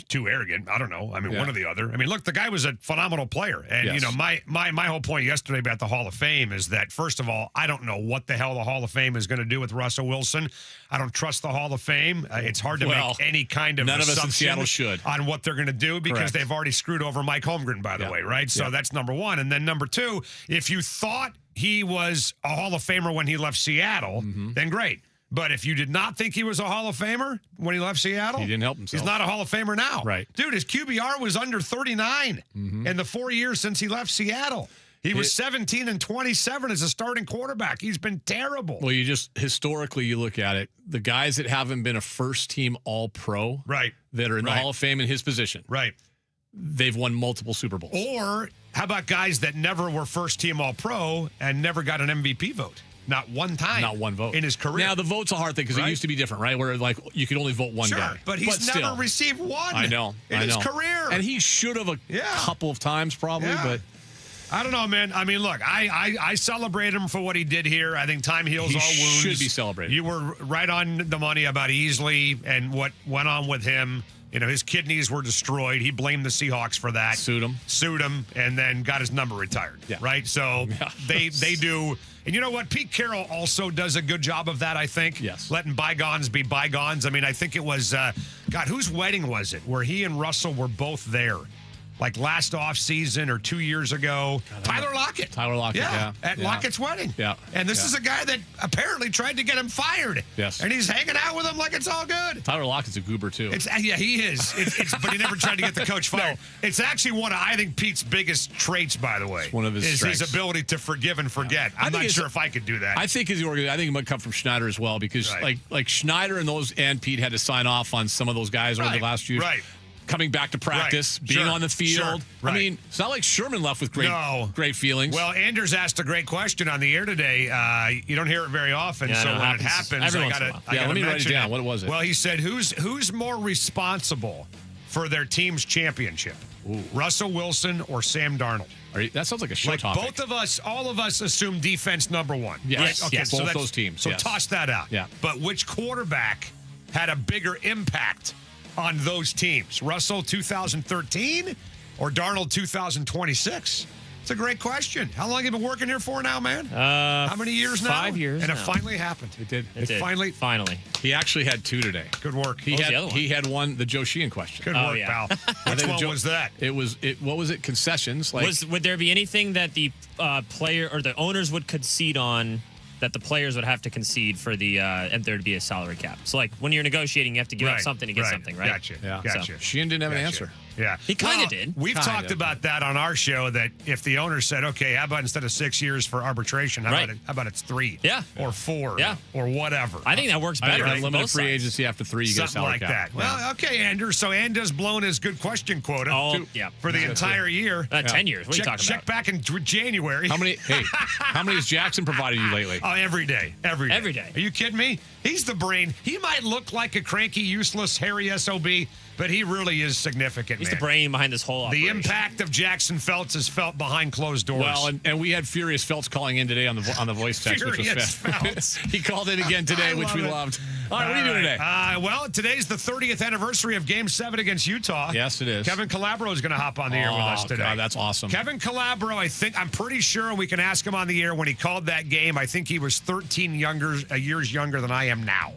too arrogant. I don't know. I mean, one or the other. I mean, look, the guy was a phenomenal player. And, you know, my whole point yesterday about the Hall of Fame is that, first of all, I don't know what the hell the Hall of Fame is going to do with Russell Wilson. I don't trust the Hall of Fame. It's hard to make any kind of none of us in assumption Seattle should. on what they're going to do because they've already screwed over Mike Holmgren, by the way, right? So that's number one. And then number two, if you thought he was a Hall of Famer when he left Seattle, then great. But if you did not think he was a Hall of Famer when he left Seattle, he didn't help himself. He's not a Hall of Famer now. Right. Dude, his QBR was under 39 in the 4 years since he left Seattle. He was 17 and 27 as a starting quarterback. He's been terrible. Well, historically, you look at it, the guys that haven't been a first-team All-Pro that are in the Hall of Fame in his position. Right. They've won multiple Super Bowls. Or how about guys that never were first-team All-Pro and never got an MVP vote? Not one time. Not one vote. In his career. Now, the vote's a hard thing because it used to be different, right? Where, like, you could only vote one guy. But he's never still, received one. I know. In his career. And he should have a couple of times probably, but... I don't know, man. I mean, look, I celebrate him for what he did here. I think time heals all wounds. He should be celebrated. You were right on the money about Easley and what went on with him. You know, his kidneys were destroyed. He blamed the Seahawks for that. Sued him, and then got his number retired. Yeah. Right? So they do. And you know what? Pete Carroll also does a good job of that, I think. Yes. Letting bygones be bygones. I mean, I think it was, God, whose wedding was it? Where he and Russell were both there. Like last offseason or 2 years ago. Tyler Lockett. Yeah. At Lockett's wedding. Yeah. And this is a guy that apparently tried to get him fired. Yes. And he's hanging out with him like it's all good. Tyler Lockett's a goober, too. Yeah, he is. But he never tried to get the coach fired. No. It's actually one of, I think, Pete's biggest traits, by the way. It's one of his strengths. His ability to forgive and forget. I'm not sure if I could do that. I think it might come from Schneider as well because, like Schneider and Pete had to sign off on some of those guys over the last few years. Right. Coming back to practice, being on the field. I mean, it's not like Sherman left with great feelings. Well, Anders asked a great question on the air today. You don't hear it very often, so when it happens, I got to let me write it down. What was it? Well, he said, who's more responsible for their team's championship? Russell Wilson or Sam Darnold? That sounds like a show topic. Both of us, all of us assume defense number one. Yes, right? Okay, yes, both those teams. So toss that out. Yeah. But which quarterback had a bigger impact on those teams? Russell 2013 or Darnold 2026? It's a great question. How long have you been working here for now, man? How many years now? 5 years. And it finally happened. It did. It did. Finally. He actually had 2 today. Good work. He had one, the Joe Sheehan question. Good work, pal. Which one was that? What was it? Concessions. Would there be anything that the player or the owners would concede on that the players would have to concede for the and there to be a salary cap. So like when you're negotiating, you have to give up something to get something, right? Gotcha. Yeah. Gotcha. Sheehan didn't have an answer. Yeah. He kind of did. We've talked about that on our show, that if the owner said, okay, how about instead of 6 years for arbitration, how about it's 3? Yeah. Or 4? Yeah. Or whatever. I think that works better. Limited free agency after 3, you get a Something salary like cap. that. Well, okay, Andrew. So Anda's blown his good question quota for the entire year. 10 years. What are you talking Check back in January. How many has Jackson provided you lately? Oh, every day. Every day. Every day. Are you kidding me? He's the brain. He might look like a cranky, useless, hairy SOB, but he really is significant, He's man. the brain behind this whole operation. The impact of Jackson Feltz is felt behind closed doors. Well, and we had Furious Feltz calling in today on the voice text, which was Furious fast. Feltz. He called in again today, which we loved. All right, what are you doing today? Well, today's the 30th anniversary of Game 7 against Utah. Yes, it is. Kevin Calabro is going to hop on the air with us today. God, that's awesome. Kevin Calabro, I'm pretty sure we can ask him on the air when he called that game. I think he was 13 years younger than I am now.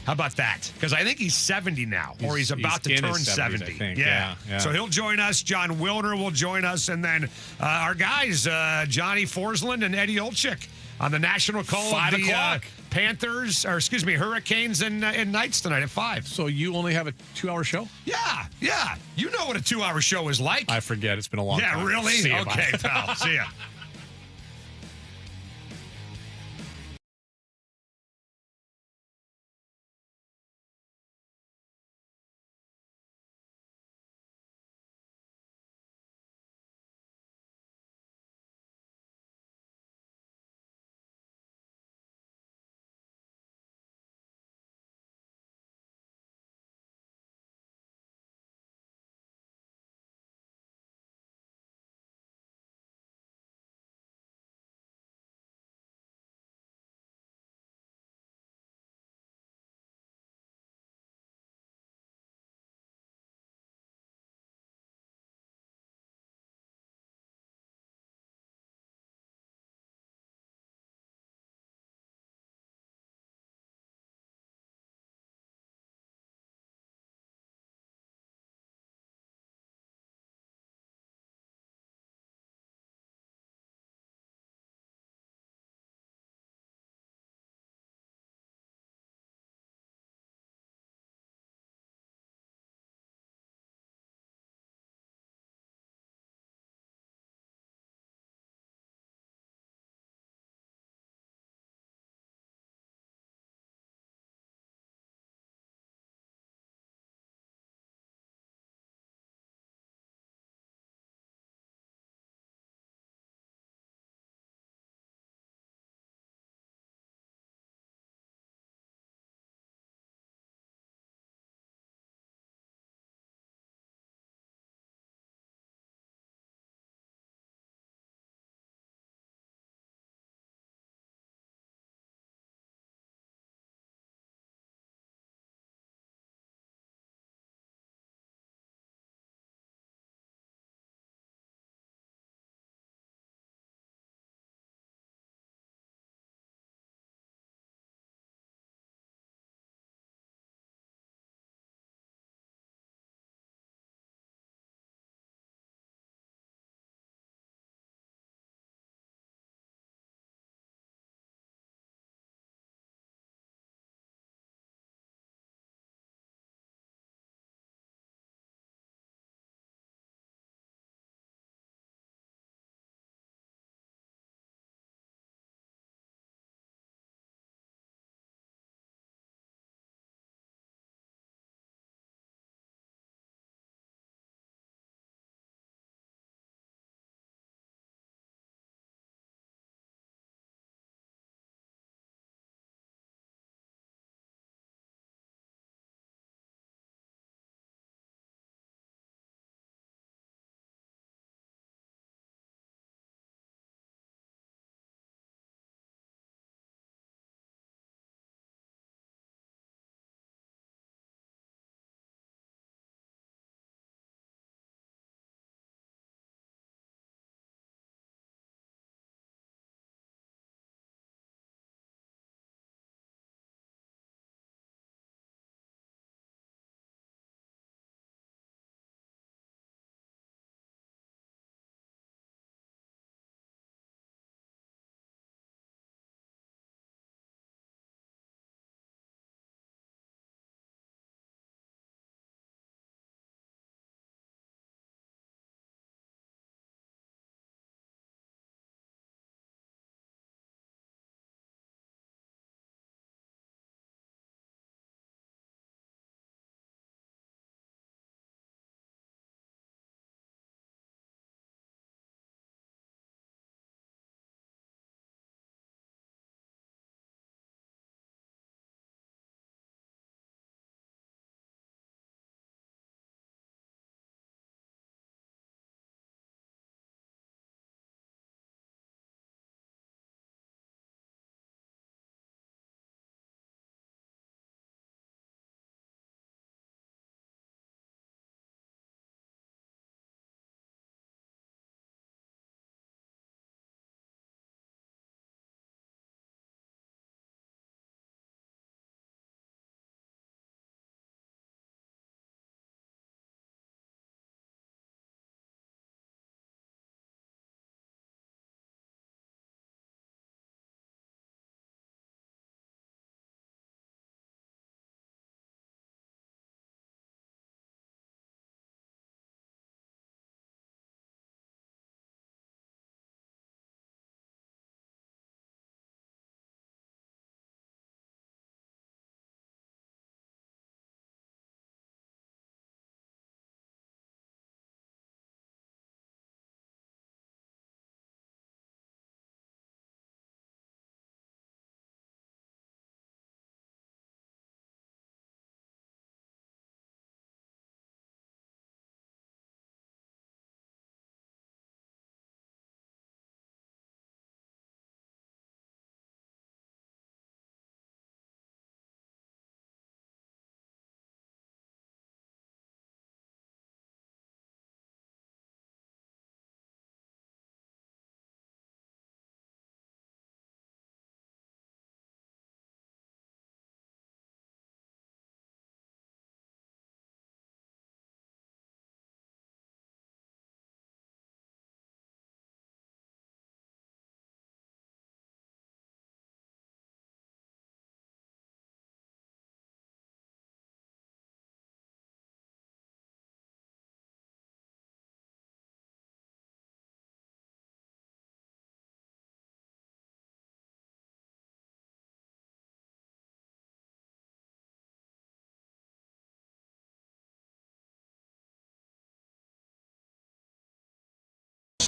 How about that? Because I think he's 70 now, or he's about to in turn his 70s, 70. I think. Yeah. Yeah. So he'll join us. John Wilner will join us. And then our guys, Johnny Forsland and Eddie Olczyk on the national call 5 of the o'clock. Hurricanes and Knights tonight at 5. So you only have a 2-hour show? Yeah. You know what a 2-hour show is like. I forget. It's been a long time. Yeah, really? See ya, Okay, bye. pal. See ya.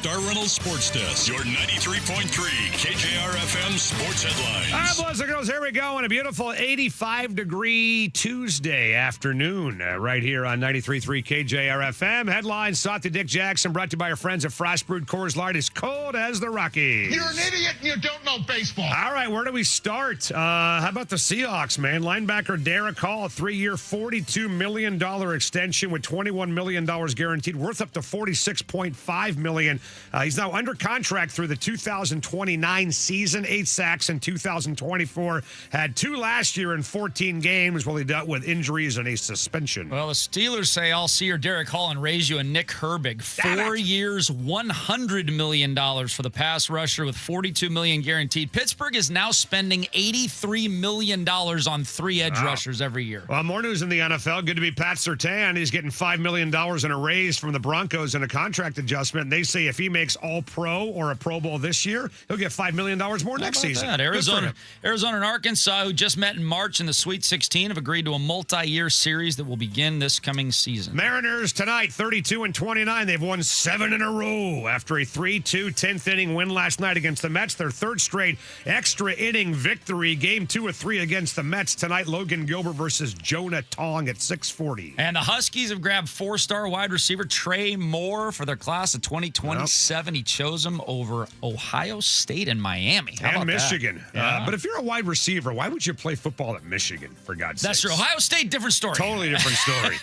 Star Reynolds Sports Desk. Your 93.3 KJR FM Sports Headlines. All right, boys and girls, here we go on a beautiful 85-degree Tuesday afternoon right here on 93.3 KJR FM. Headlines sought to Dick Jackson, brought to you by our friends at Frost Brewed Coors Light, as cold as the Rockies. You're an idiot and you don't know baseball. All right, where do we start? How about the Seahawks, man? Linebacker Derek Hall, a 3-year, $42 million extension with $21 million guaranteed, worth up to $46.5 million. He's now under contract through the 2029 season, 8 sacks in 2024. Had 2 last year in 14 games while he dealt with injuries and a suspension. Well, the Steelers say, I'll see your Derek Hall and raise you a Nick Herbig. 4 years, $100 million for the pass rusher with $42 million guaranteed. Pittsburgh is now spending $83 million on 3 edge rushers every year. Well, more news in the NFL. Good to be Pat Surtain. He's getting $5 million in a raise from the Broncos and a contract adjustment. And they say if he makes All-Pro or a Pro Bowl this year, he'll get $5 million more next season. That? Arizona and Arkansas, who just met in March in the Sweet 16, have agreed to a multi-year series that will begin this coming season. Mariners tonight, 32-29. They've won 7 in a row after a 3-2 10th inning win last night against the Mets. Their 3rd straight extra inning victory. Game 2 of 3 against the Mets tonight. Logan Gilbert versus Jonah Tong at 6:40. And the Huskies have grabbed 4-star wide receiver Trey Moore for their class of 2027. He chose him over Ohio State and Miami. How about Michigan. that? Yeah. But if you're a wide receiver, why would you play football at Michigan, for God's sake? That's true. Ohio State, different story. Totally different story.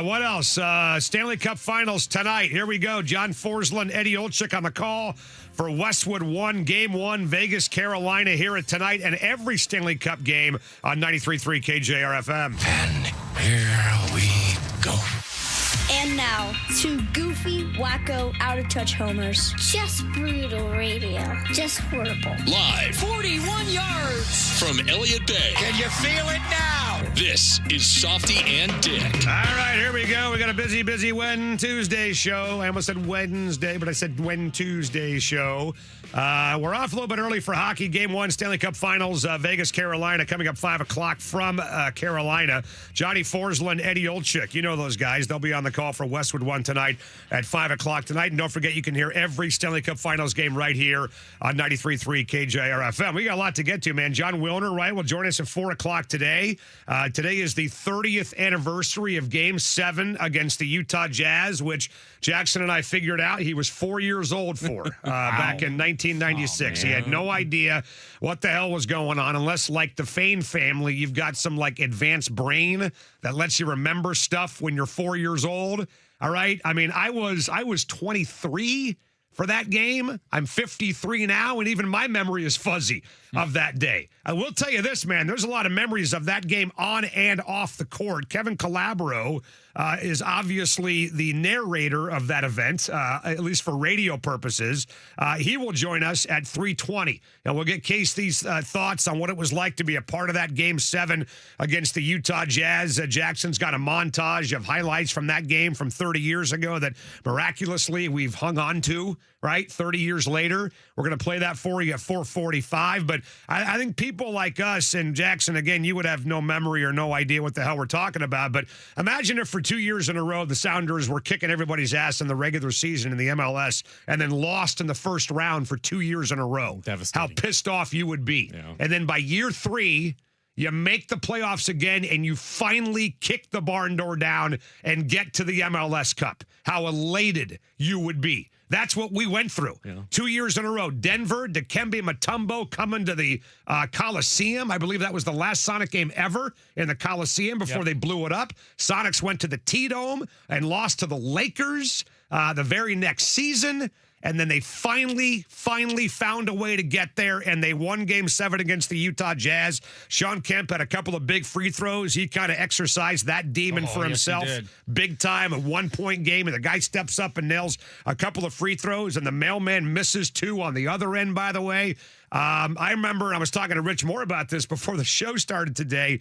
What else? Stanley Cup Finals tonight. Here we go. John Forsland, Eddie Olczyk on the call for Westwood 1, Game 1, Vegas, Carolina. Hear it tonight and every Stanley Cup game on 93.3 KJR FM. And here we go. And now, 2 goofy, wacko, out-of-touch homers. Just brutal radio. Just horrible. Live 41 yards. from Elliott Bay. Can you feel it now? This is Softy and Dick. All right, here we go. We got a busy When Tuesday show. I almost said Wednesday, but I said When Tuesday show. We're off a little bit early for hockey. Game 1, Stanley Cup Finals, Vegas, Carolina, coming up 5 o'clock from Carolina. Johnny Forsland, Eddie Olczyk. You know those guys. They'll be on the call for Westwood 1 tonight at 5 o'clock tonight. And don't forget, you can hear every Stanley Cup Finals game right here on 93.3 KJR FM. We got a lot to get to, man. John Wilner, right, will join us at 4 o'clock today. Today is the 30th anniversary of Game 7 against the Utah Jazz, which Jackson and I figured out he was 4 years old for back in 1996. He had no idea what the hell was going on, unless, like the Fain family, you've got some, like, advanced brain that lets you remember stuff when you're 4 years old. All right? I mean, I was 23 for that game. I'm 53 now, and even my memory is fuzzy of that day. I will tell you this, man. There's a lot of memories of that game on and off the court. Kevin Calabro is obviously the narrator of that event, at least for radio purposes. He will join us at 3:20, and we'll get Casey's thoughts on what it was like to be a part of that Game 7 against the Utah Jazz. Jackson's got a montage of highlights from that game from 30 years ago that miraculously we've hung on to, right? 30 years later. We're going to play that for you at 4:45, but I think people like us and Jackson, again, you would have no memory or no idea what the hell we're talking about, but imagine if for 2 years in a row the Sounders were kicking everybody's ass in the regular season in the MLS and then lost in the first round for 2 years in a row. How pissed off you would be. Yeah. And then by year 3, you make the playoffs again, and you finally kick the barn door down and get to the MLS Cup. How elated you would be. That's what we went through. 2 years in a row. Denver, Dikembe Mutombo coming to the Coliseum. I believe that was the last Sonic game ever in the Coliseum before they blew it up. Sonics went to the T-Dome and lost to the Lakers the very next season. And then they finally found a way to get there, and they won Game 7 against the Utah Jazz. Sean Kemp had a couple of big free throws. He kind of exercised that demon for himself. Big time, a 1-point game, and the guy steps up and nails a couple of free throws, and the mailman misses 2 on the other end, by the way. I remember I was talking to Rich Moore about this before the show started today.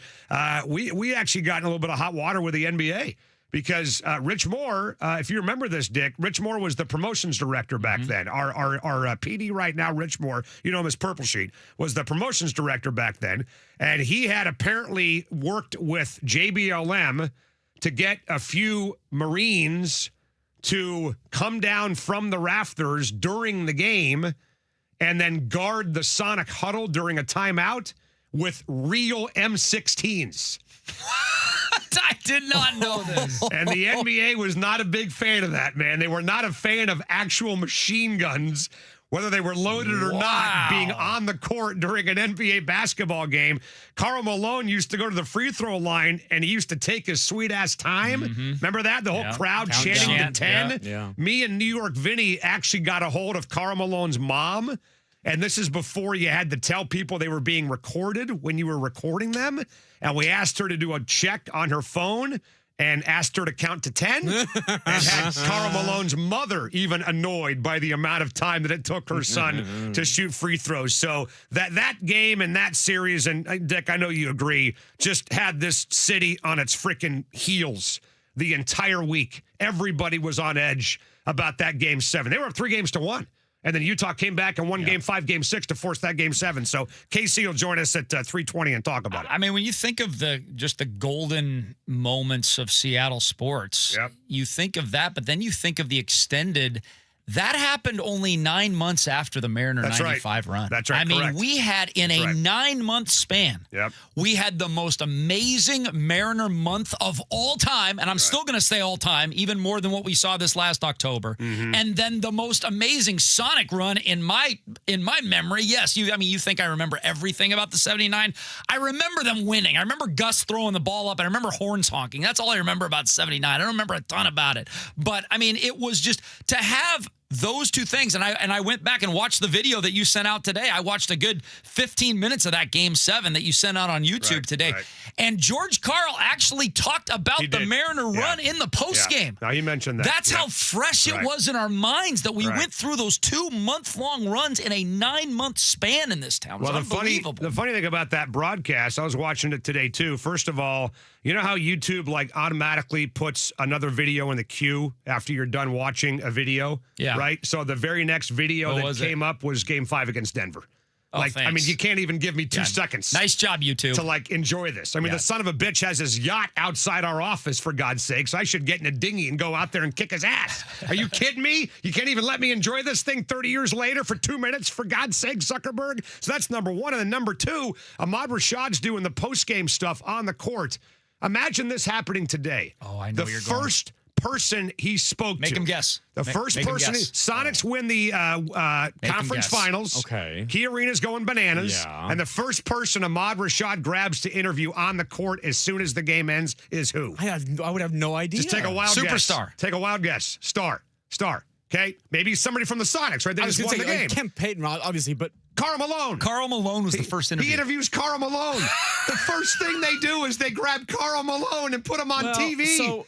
We actually got in a little bit of hot water with the NBA. Because Rich Moore, if you remember this, Dick, Rich Moore was the promotions director back then. Our PD right now, Rich Moore, you know him as Purple Sheet, was the promotions director back then. And he had apparently worked with JBLM to get a few Marines to come down from the rafters during the game and then guard the Sonic huddle during a timeout with real M16s. I did not know this. And the NBA was not a big fan of that, man. They were not a fan of actual machine guns, whether they were loaded or not, being on the court during an NBA basketball game. Karl Malone used to go to the free throw line, and he used to take his sweet-ass time. Remember that? The whole crowd chanting to 10? Yeah. Me and New York Vinny actually got a hold of Karl Malone's mom, and this is before you had to tell people they were being recorded when you were recording them. And we asked her to do a check on her phone and asked her to count to 10 and had Karl Malone's mother even annoyed by the amount of time that it took her son to shoot free throws. So that game and that series, and Dick, I know you agree, just had this city on its freaking heels the entire week. Everybody was on edge about that Game 7. They were up 3-1. And then Utah came back and won Game 5, Game 6 to force that Game 7. So KC will join us at 3:20 and talk about it. I mean, when you think of the golden moments of Seattle sports, you think of that, but then you think of the extended. That happened only 9 months after the Mariner 95 run. That's right. I mean, we had in a 9-month span, we had the most amazing Mariner month of all time, and I'm still going to say all time, even more than what we saw this last October. And then the most amazing Sonic run in my memory. Yes, you think I remember everything about the 79? I remember them winning. I remember Gus throwing the ball up, and I remember horns honking. That's all I remember about 79. I don't remember a ton about it. But I mean, it was just to have those two things, and I went back and watched the video that you sent out today. I watched a good 15 minutes of that Game 7 that you sent out on YouTube today. And George Karl actually talked about the Mariner run in the postgame. Now, he mentioned that. That's how fresh it was in our minds that we went through those 2-month-long runs in a 9-month span in this town. It was unbelievable. The funny thing about that broadcast, I was watching it today too. First of all, you know how YouTube automatically puts another video in the queue after you're done watching a video? Yeah. Right? So the very next video that came up was Game 5 against Denver. Oh, I thanks. mean, you can't even give me 2 seconds. Nice job, YouTube. To enjoy this. I mean, the son of a bitch has his yacht outside our office, for God's sakes. I should get in a dinghy and go out there and kick his ass. Are you kidding me? You can't even let me enjoy this thing 30 years later for 2 minutes, for God's sake, Zuckerberg. So that's number one. And then number two, Ahmad Rashad's doing the post-game stuff on the court. Imagine this happening today. Oh, I know the you're first person he spoke to. Make him guess. The first person. Sonics win the conference finals. Okay. Key Arena's going bananas. Yeah. And the first person Ahmad Rashad grabs to interview on the court as soon as the game ends is who? I would have no idea. Just take a wild guess. Superstar. Take a wild guess. Star. Okay? Maybe somebody from the Sonics, right? They I was just won going the to say, game. Kemp Payton, obviously, but Karl Malone. Karl Malone was the first interview. He interviews Karl Malone. The first thing they do is they grab Karl Malone and put him on TV. So,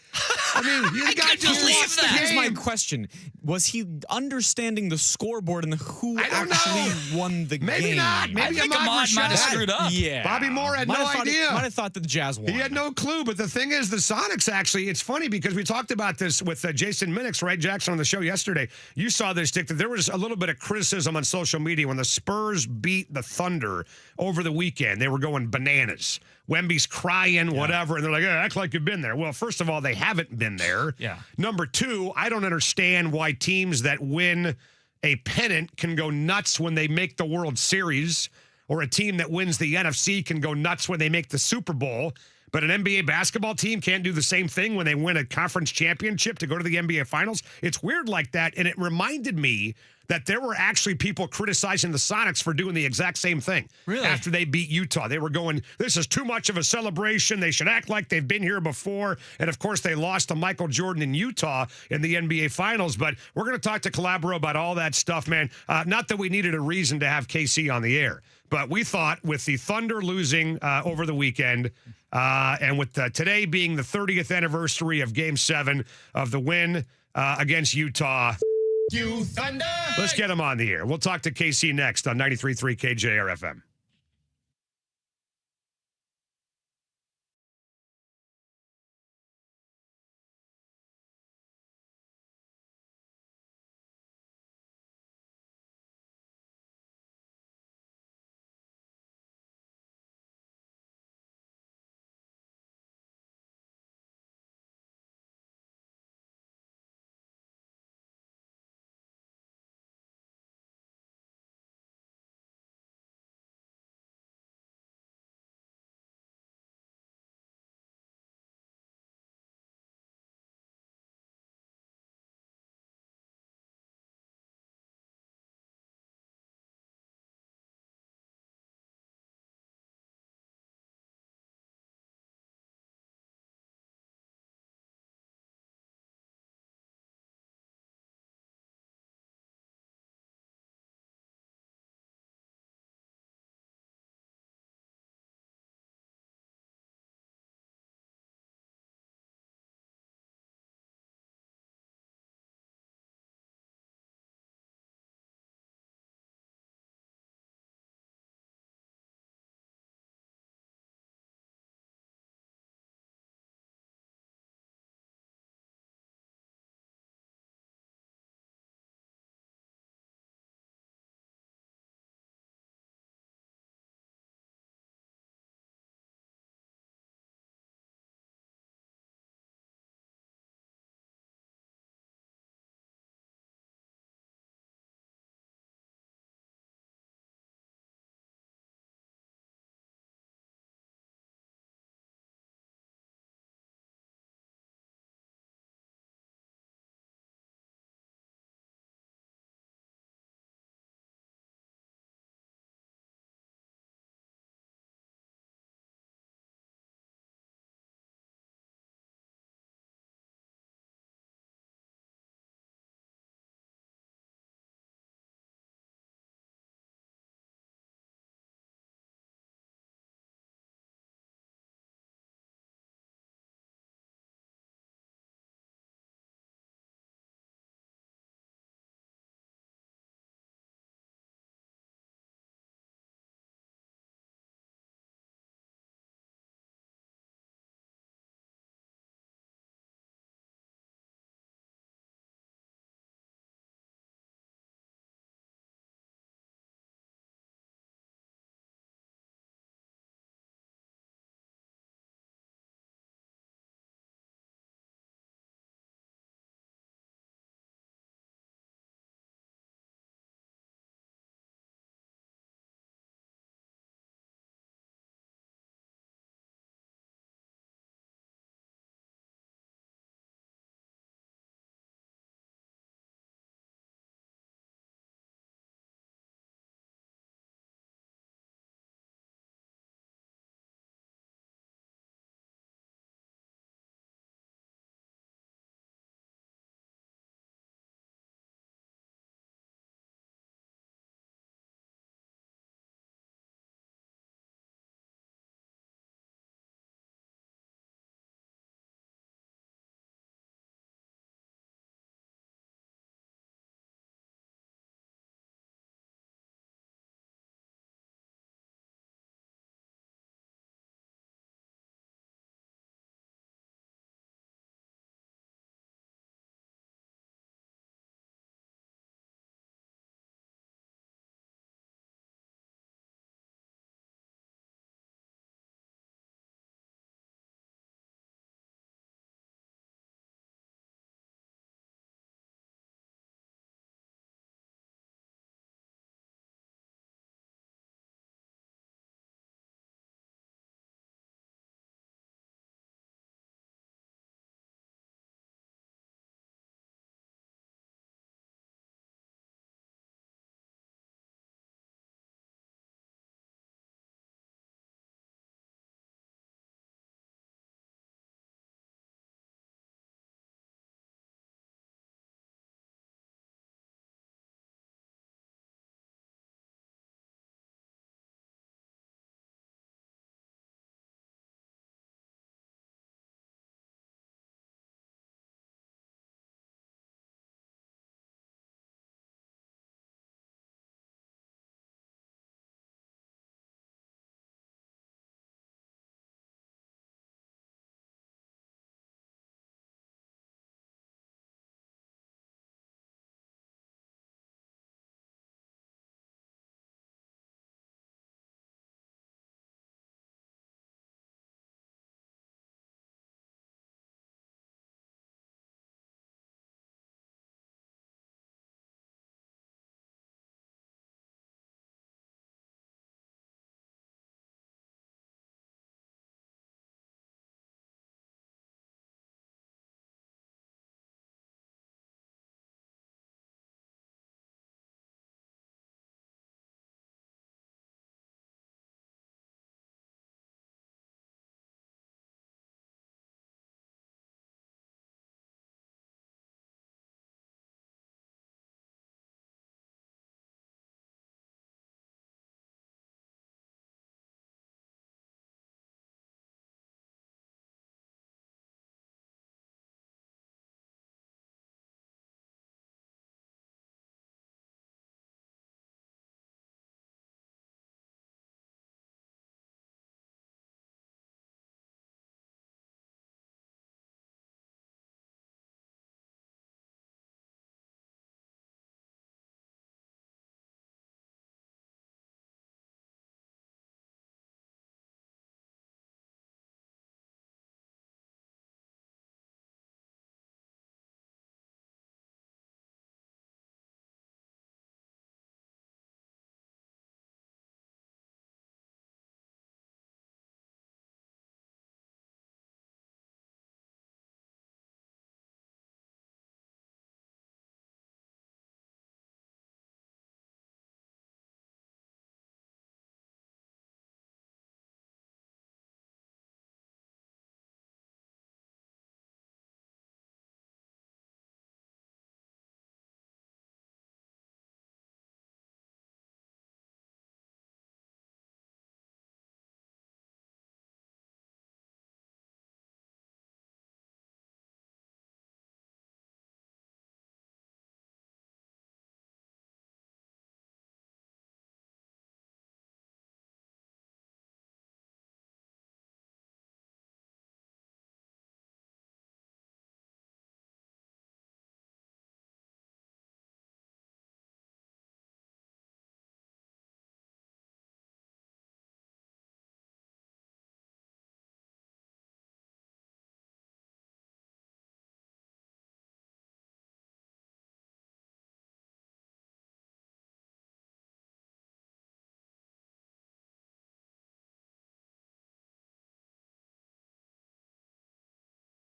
I mean, the guy just lost the here's my game. question. Was he understanding the scoreboard and who I don't actually won the game? Maybe not. Maybe I think Ahmad Ahmad might have Rashad. screwed up. Yeah. Bobby Moore had no idea. Might have thought that the Jazz won. He had no clue, but the thing is, the Sonics actually, it's funny because we talked about this with Jason Minix, right, Jackson, on the show yesterday. You saw this, Dick, that there was a little bit of criticism on social media when the Spurs beat the Thunder over the weekend. They were going bananas. Wemby's crying, whatever, and they're like, act like you've been there. Well, first of all, they haven't been there. Yeah. Number two, I don't understand why teams that win a pennant can go nuts when they make the World Series, or a team that wins the NFC can go nuts when they make the Super Bowl. But an NBA basketball team can't do the same thing when they win a conference championship to go to the NBA Finals. It's weird like that, and it reminded me that there were actually people criticizing the Sonics for doing the exact same thing. Really? After they beat Utah. They were going, this is too much of a celebration. They should act like they've been here before. And, of course, they lost to Michael Jordan in Utah in the NBA Finals. But we're going to talk to Calabro about all that stuff, man. Not that we needed a reason to have KC on the air. But we thought with the Thunder losing over the weekend, and with today being the 30th anniversary of Game 7 of the win against Utah, You Thunder! let's get him on the air. We'll talk to KC next on 93.3 KJR FM.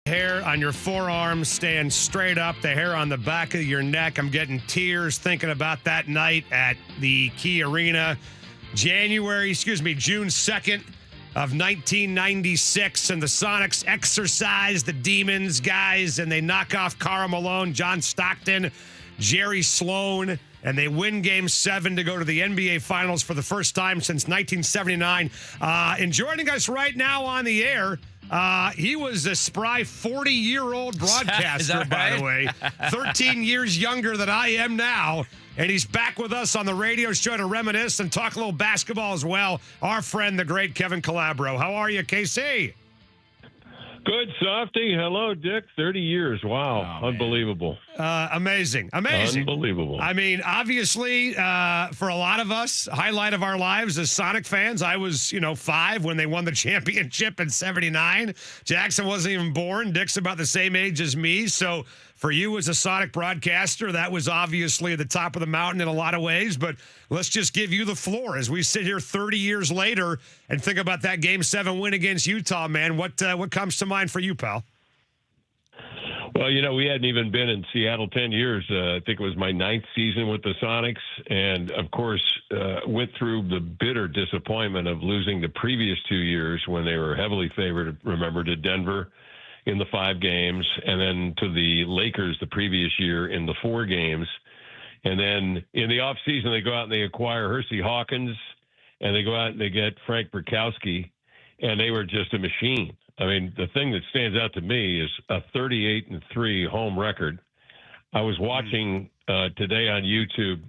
Hair on your forearms stand straight up, the hair on the back of your neck. I'm getting tears thinking about that night at the Key Arena, June 2nd of 1996, and the Sonics exorcise the demons, guys, and they knock off Karl Malone, John Stockton, Jerry Sloan, and they win Game 7 to go to the NBA Finals for the first time since 1979. And joining us right now on the air, he was a spry 40-year-old broadcaster, by the way, 13 years younger than I am now. And he's back with us on the radio show to reminisce and talk a little basketball as well. Our friend, the great Kevin Calabro. How are you, KC? Good, Softy. Hello, Dick. 30 years. Wow. Oh, unbelievable. Amazing. Unbelievable. I mean, obviously, for a lot of us, highlight of our lives as Sonic fans. I was, 5 when they won the championship in 79. Jackson wasn't even born. Dick's about the same age as me. So for you as a Sonic broadcaster, that was obviously at the top of the mountain in a lot of ways. But let's just give you the floor as we sit here 30 years later and think about that Game 7 win against Utah, man. What comes to mind for you, pal? Well, we hadn't even been in Seattle 10 years. I think it was my 9th season with the Sonics. And, of course, went through the bitter disappointment of losing the previous 2 years when they were heavily favored, remember, to Denver in the 5 games, and then to the Lakers the previous year in the 4 games. And then in the offseason, they go out and they acquire Hersey Hawkins, and they go out and they get Frank Burkowski, and they were just a machine. I mean, the thing that stands out to me is a 38-3 home record. I was watching today on YouTube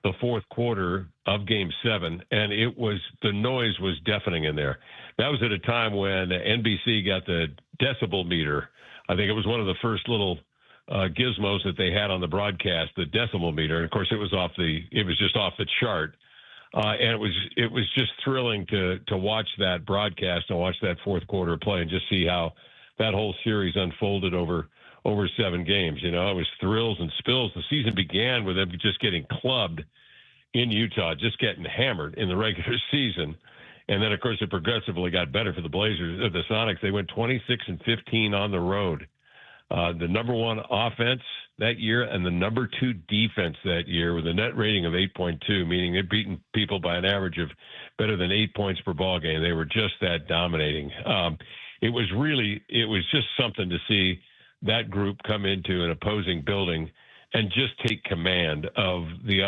the fourth quarter of Game 7, and the noise was deafening in there. That was at a time when NBC got the decibel meter. I think it was one of the first little gizmos that they had on the broadcast, the decibel meter. And of course, it was just off the chart. And it was just thrilling to watch that broadcast and watch that fourth quarter play and just see how that whole series unfolded over 7 games. It was thrills and spills. The season began with them just getting clubbed in Utah, just getting hammered in the regular season. And then, of course, it progressively got better for the Blazers. The Sonics, they went 26-15 on the road. The number 1 offense that year and the number 2 defense that year with a net rating of 8.2, meaning they'd beaten people by an average of better than 8 points per ball game. They were just that dominating. It was just something to see that group come into an opposing building and just take command of the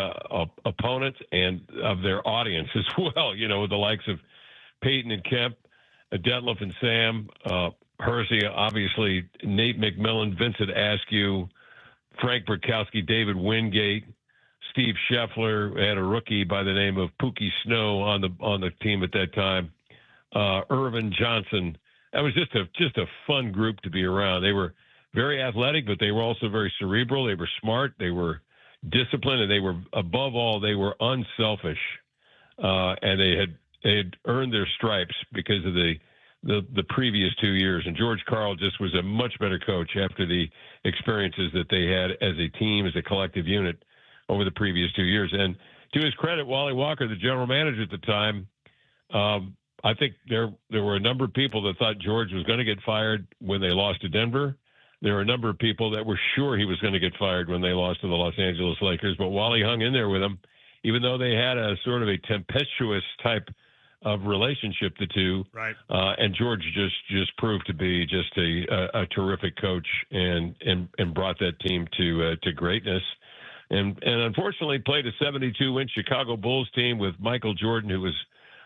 opponents and of their audience as well, with the likes of Peyton and Kemp, Detlef and Sam, Hersey, obviously, Nate McMillan, Vincent Askew, Frank Burkowski, David Wingate, Steve Scheffler, had a rookie by the name of Pookie Snow on the team at that time, Irvin Johnson. That was just a fun group to be around. They were very athletic, but they were also very cerebral. They were smart. They were disciplined, and they were, above all, they were unselfish. And they had earned their stripes because of the previous 2 years. And George Karl just was a much better coach after the experiences that they had as a team, as a collective unit over the previous 2 years. And to his credit, Wally Walker, the general manager at the time, I think there were a number of people that thought George was going to get fired when they lost to Denver. There were a number of people that were sure he was going to get fired when they lost to the Los Angeles Lakers. But Wally hung in there with him, even though they had a sort of a tempestuous type of relationship, the two. Right. And George just proved to be just a terrific coach and brought that team to greatness. And unfortunately played a 72-win Chicago Bulls team with Michael Jordan, who was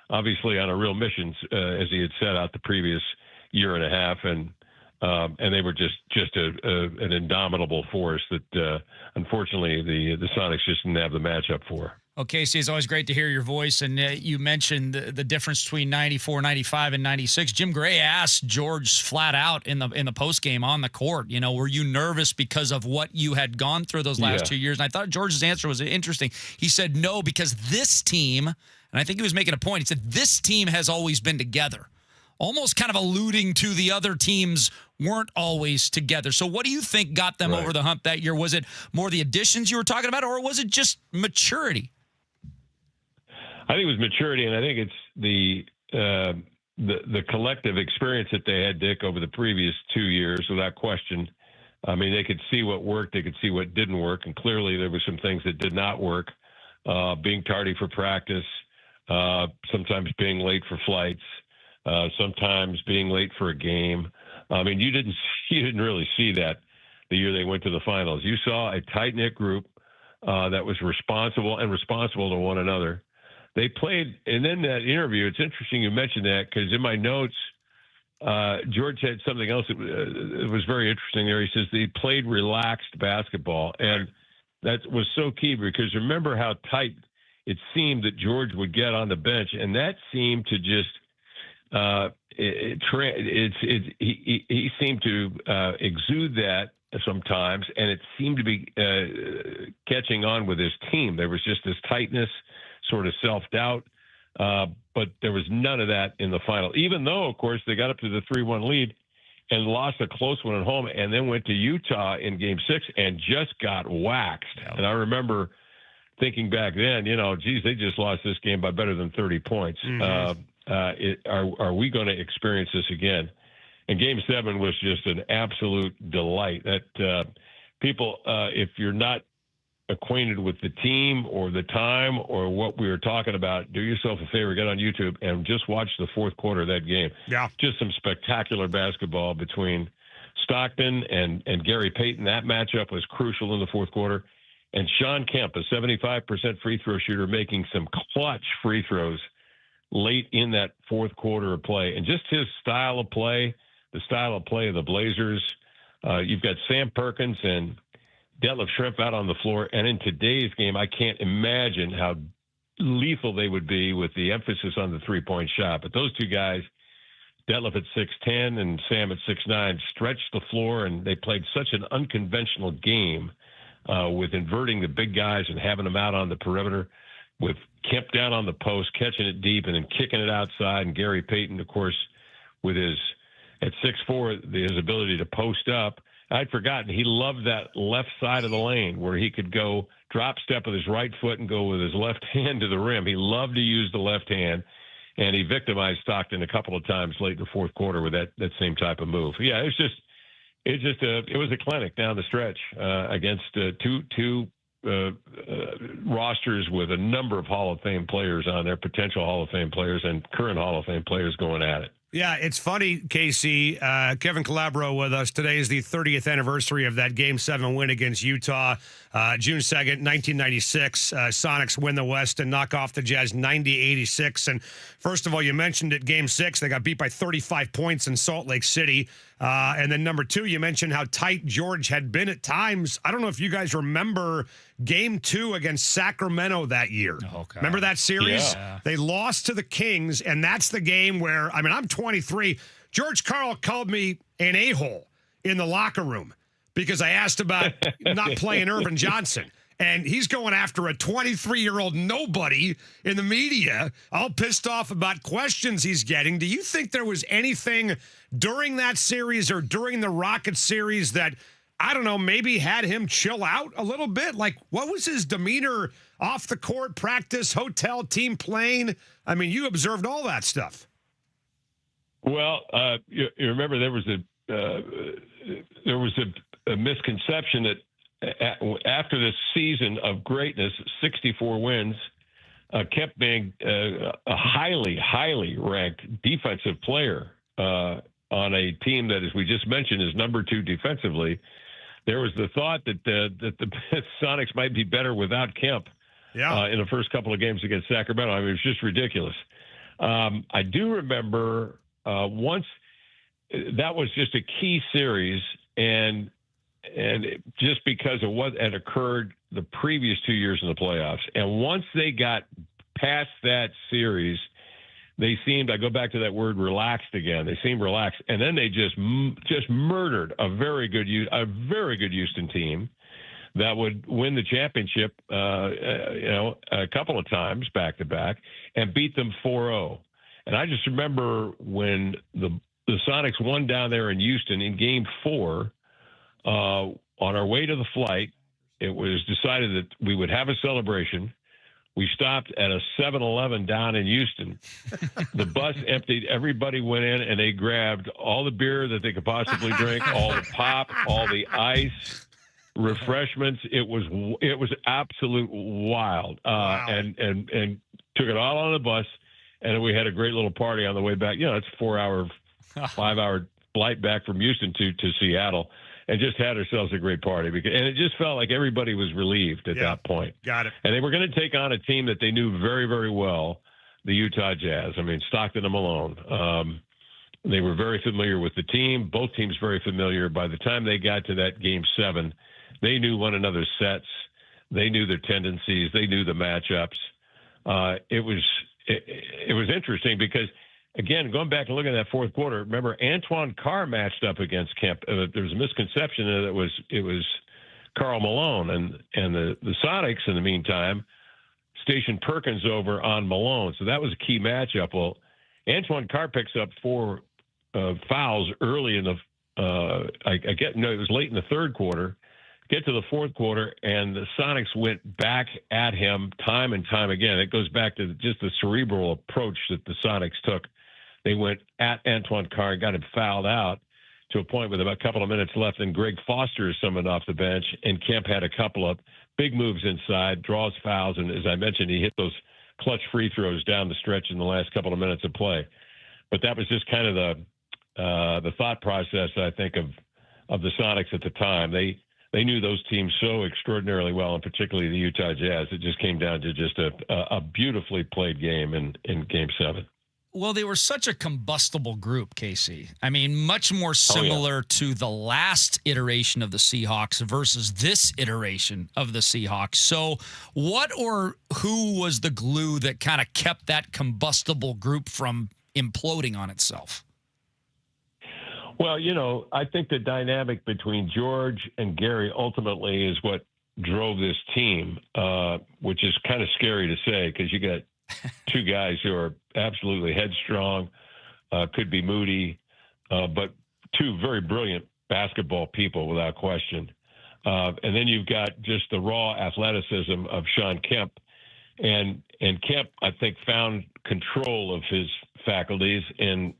obviously on a real mission, as he had set out the previous year and a half. And they were just an indomitable force that unfortunately the Sonics just didn't have the matchup for. Well, Casey, it's always great to hear your voice. And you mentioned the difference between 94, 95, and 96. Jim Gray asked George flat out in the postgame on the court, were you nervous because of what you had gone through those last 2 years? And I thought George's answer was interesting. He said, no, because this team, and I think he was making a point, he said, this team has always been together. Almost kind of alluding to the other teams weren't always together. So what do you think got them over the hump that year? Was it more the additions you were talking about, or was it just maturity? I think it was maturity, and I think it's the collective experience that they had, Dick, over the previous 2 years, without question. I mean, they could see what worked, they could see what didn't work, and clearly there were some things that did not work. Being tardy for practice, sometimes being late for flights, sometimes being late for a game. I mean, you didn't really see that the year they went to the finals. You saw a tight-knit group that was responsible to one another. They played, and then that interview, it's interesting you mentioned that, because in my notes, George had something else that was very interesting there. He says they played relaxed basketball, and that was so key, because remember how tight it seemed that George would get on the bench, and that seemed to just he seemed to exude that sometimes, and it seemed to be catching on with his team. There was just this tightness, sort of self-doubt, but there was none of that in the final, even though, of course, they got up to the 3-1 lead and lost a close one at home, and then went to Utah in Game 6 and just got waxed. Yeah. And I remember thinking back then, geez, they just lost this game by better than 30 points. Mm-hmm. Are we going to experience this again? And Game 7 was just an absolute delight. That people, if you're not acquainted with the team or the time or what we were talking about, do yourself a favor, get on YouTube and just watch the fourth quarter of that game. Yeah. Just some spectacular basketball between Stockton and Gary Payton. That matchup was crucial in the fourth quarter. And Sean Kemp, a 75% free throw shooter, making some clutch free throws late in that fourth quarter of play. And just his style of play, the style of play of the Blazers. You've got Sam Perkins and Detlef Schrempf out on the floor. And in today's game, I can't imagine how lethal they would be with the emphasis on the three-point shot. But those two guys, Detlef at 6'10" and Sam at 6'9", stretched the floor, and they played such an unconventional game with inverting the big guys and having them out on the perimeter, with Kemp down on the post, catching it deep and then kicking it outside. And Gary Payton, of course, with his, at 6'4", his ability to post up. I'd forgotten he loved that left side of the lane where he could go drop step with his right foot and go with his left hand to the rim. He loved to use the left hand, and he victimized Stockton a couple of times late in the fourth quarter with that same type of move. Yeah, it was a clinic down the stretch against two rosters with a number of Hall of Fame players on there, potential Hall of Fame players and current Hall of Fame players going at it. Yeah, it's funny, Casey. Kevin Calabro with us. Today is the 30th anniversary of that Game 7 win against Utah. June 2nd, 1996. Sonics win the West and knock off the Jazz 90-86. And first of all, you mentioned it, Game 6, they got beat by 35 points in Salt Lake City. And then number 2, you mentioned how tight George had been at times. I don't know if you guys remember Game 2 against Sacramento that year. Okay. Remember that series? Yeah. They lost to the Kings, and that's the game where, I'm 23. George Karl called me an a-hole in the locker room because I asked about not playing Irvin Johnson. And he's going after a 23-year-old nobody in the media, all pissed off about questions he's getting. Do you think there was anything during that series or during the Rockets series that, I don't know, maybe had him chill out a little bit? Like, what was his demeanor off the court, practice, hotel, team plane? You observed all that stuff. Well, you remember there was a misconception that after this season of greatness, 64 wins, kept being a highly, highly ranked defensive player on a team that, as we just mentioned, is number 2 defensively. There was the thought that the Sonics might be better without Kemp in the first couple of games against Sacramento. It was just ridiculous. I do remember once that was just a key series, and just because of what had occurred the previous 2 years in the playoffs. And once they got past that series, they seemed, I go back to that word, relaxed again. They seemed relaxed. And then they just murdered a very good Houston team that would win the championship, a couple of times back to back, and beat them 4-0. And I just remember when the Sonics won down there in Houston in Game 4, on our way to the flight, it was decided that we would have a celebration. We stopped at a 7-Eleven down in Houston. The bus emptied. Everybody went in, and they grabbed all the beer that they could possibly drink, all the pop, all the ice, refreshments. It was absolute wild. And took it all on the bus, and we had a great little party on the way back. It's a 5-hour flight back from Houston to Seattle. And just had ourselves a great party. And it just felt like everybody was relieved at that point. Got it. And they were going to take on a team that they knew very, very well, the Utah Jazz. I mean, Stockton and Malone. They were very familiar with the team. Both teams very familiar. By the time they got to that Game 7, they knew one another's sets. They knew their tendencies. They knew the matchups. It was interesting because, again, going back and looking at that fourth quarter, remember Antoine Carr matched up against Kemp. There was a misconception that it was Karl Malone, and the Sonics in the meantime stationed Perkins over on Malone, so that was a key matchup. Well, Antoine Carr picks up 4 fouls early in the it was late in the third quarter. Get to the fourth quarter, and the Sonics went back at him time and time again. It goes back to just the cerebral approach that the Sonics took. They went at Antoine Carr and got him fouled out to a point with about a couple of minutes left. And Greg Foster is summoned off the bench, and Kemp had a couple of big moves inside, draws fouls, and as I mentioned, he hit those clutch free throws down the stretch in the last couple of minutes of play. But that was just kind of the thought process, I think, of the Sonics at the time. They knew those teams so extraordinarily well, and particularly the Utah Jazz. It just came down to just a beautifully played game in Game 7. Well, they were such a combustible group, Casey. I mean, much more similar to the last iteration of the Seahawks versus this iteration of the Seahawks. So what or who was the glue that kind of kept that combustible group from imploding on itself? Well, I think the dynamic between George and Gary ultimately is what drove this team, which is kind of scary to say because you got two guys who are absolutely headstrong, could be moody, but two very brilliant basketball people without question. And then you've got just the raw athleticism of Shawn Kemp. And Kemp, I think, found control of his faculties and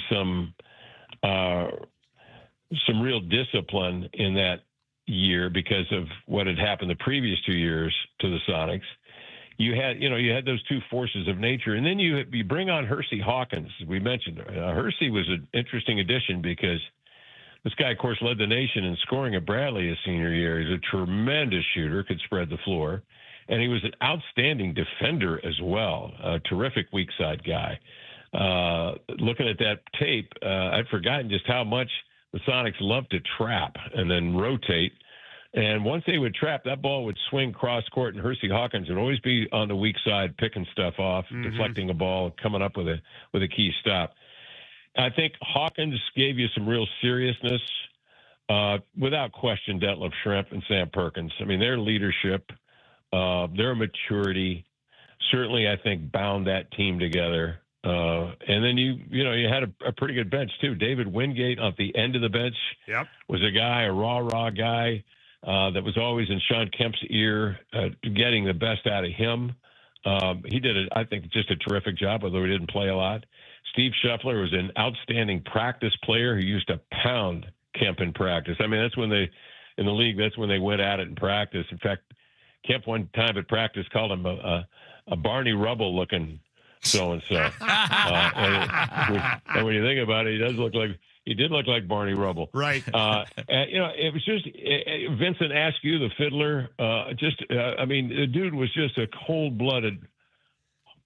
some real discipline in that year because of what had happened the previous 2 years to the Sonics. You had those two forces of nature, and then you bring on Hersey Hawkins. We mentioned Hersey was an interesting addition because this guy, of course, led the nation in scoring at Bradley his senior year. He's a tremendous shooter, could spread the floor, and he was an outstanding defender as well. A terrific weak side guy. Looking at that tape, I'd forgotten just how much the Sonics loved to trap and then rotate. And once they would trap, that ball would swing cross court, and Hersey Hawkins would always be on the weak side, picking stuff off, deflecting a ball, coming up with a key stop. I think Hawkins gave you some real seriousness. Without question, Detlef Schrempf and Sam Perkins. I mean, their leadership, their maturity, certainly I think bound that team together. And then you had a pretty good bench too. David Wingate at the end of the bench was a guy, a raw guy. That was always in Shawn Kemp's ear, getting the best out of him. He did, I think, just a terrific job, although he didn't play a lot. Steve Scheffler was an outstanding practice player who used to pound Kemp in practice. I mean, that's when in the league, that's when they went at it in practice. In fact, Kemp one time at practice called him a Barney Rubble looking so-and-so. And when you think about it, he did look like Barney Rubble. Right. It was just Vincent Askew, the fiddler. The dude was just a cold-blooded,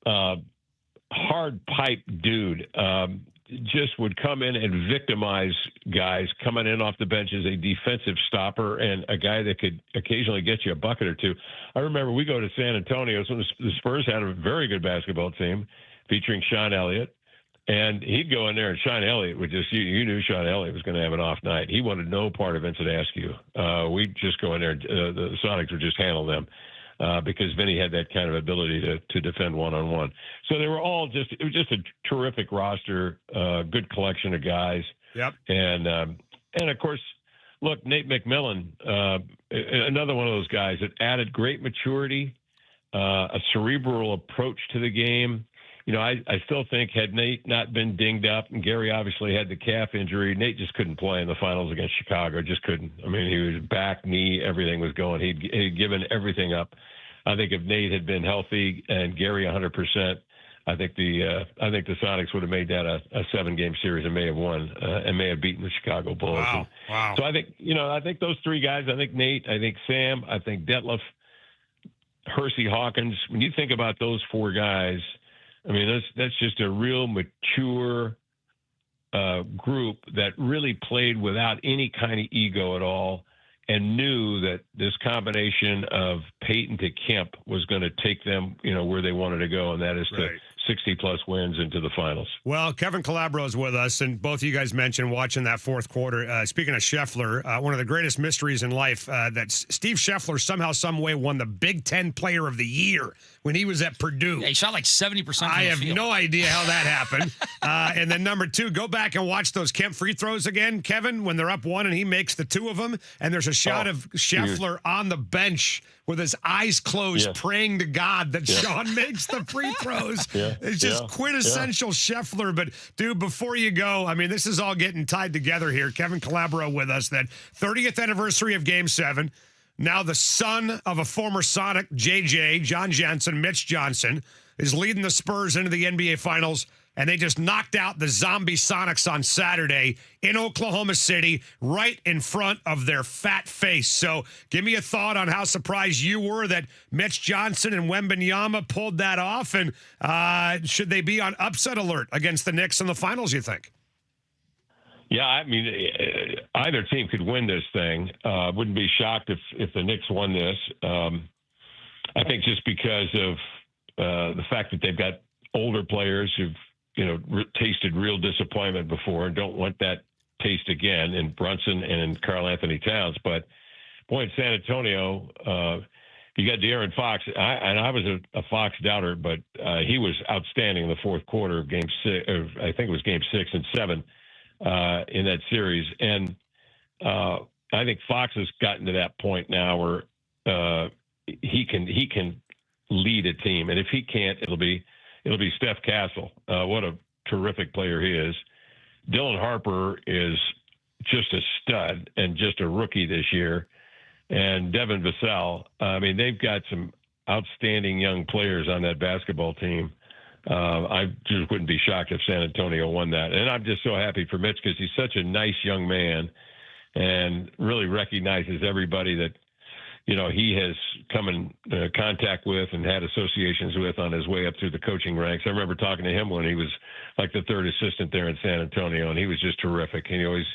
hard pipe dude. Just would come in and victimize guys coming in off the bench as a defensive stopper and a guy that could occasionally get you a bucket or two. I remember we go to San Antonio. So the Spurs had a very good basketball team featuring Sean Elliott. And he'd go in there, and Sean Elliott would just, you knew Sean Elliott was going to have an off night. He wanted no part of Vincent Askew. We'd just go in there, the Sonics would just handle them because Vinny had that kind of ability to defend one-on-one. So they were all it was just a terrific roster, good collection of guys. Yep. And of course, look, Nate McMillan, another one of those guys that added great maturity, a cerebral approach to the game. You know, I still think had Nate not been dinged up, and Gary obviously had the calf injury, Nate just couldn't play in the finals against Chicago. Just couldn't. I mean, he was back, knee, everything was going. He'd given everything up. I think if Nate had been healthy and Gary 100%, I think the Sonics would have made that a 7-game series and may have won and may have beaten the Chicago Bulls. Wow. So I think those three guys. I think Nate. I think Sam. I think Detlef, Hersey, Hawkins. When you think about those 4 guys, I mean that's just a real mature group that really played without any kind of ego at all, and knew that this combination of Peyton to Kemp was going to take them, where they wanted to go, and that is to 60-plus wins into the finals. Well, Kevin Calabro is with us, and both of you guys mentioned watching that fourth quarter. Speaking of Scheffler, one of the greatest mysteries in life, that Steve Scheffler somehow, some way won the Big Ten Player of the Year when he was at Purdue. Yeah, he shot like 70% from I the have field. no idea how that happened. And then number 2, go back and watch those Kemp free throws again, Kevin, when they're up 1 and he makes the 2 of them, and there's a shot of Scheffler on the bench with his eyes closed, praying to God that Sean makes the free throws. It's just quintessential Scheffler. But, dude, before you go, I mean, this is all getting tied together here. Kevin Calabro with us, that 30th anniversary of Game 7. Now the son of a former Sonic, JJ, John Jansen, Mitch Johnson, is leading the Spurs into the NBA Finals, and they just knocked out the zombie Sonics on Saturday in Oklahoma City right in front of their fat face. So give me a thought on how surprised you were that Mitch Johnson and Wembanyama pulled that off, and should they be on upset alert against the Knicks in the finals, you think? Yeah, I mean, either team could win this thing. Wouldn't be shocked if the Knicks won this. I think just because of the fact that they've got older players who've tasted real disappointment before and don't want that taste again in Brunson and in Karl Anthony Towns. But boy, in San Antonio, you got De'Aaron Fox, and I was a Fox doubter, but he was outstanding in the fourth quarter of Game 6. I think it was Game 6 and 7 in that series, and I think Fox has gotten to that point now where he can lead a team, and if he can't, it'll be Steph Castle. What a terrific player he is. Dylan Harper is just a stud and just a rookie this year. And Devin Vassell, I mean, they've got some outstanding young players on that basketball team. I just wouldn't be shocked if San Antonio won that. And I'm just so happy for Mitch because he's such a nice young man and really recognizes everybody that, he has come in contact with and had associations with on his way up through the coaching ranks. I remember talking to him when he was like the third assistant there in San Antonio, and he was just terrific. And he always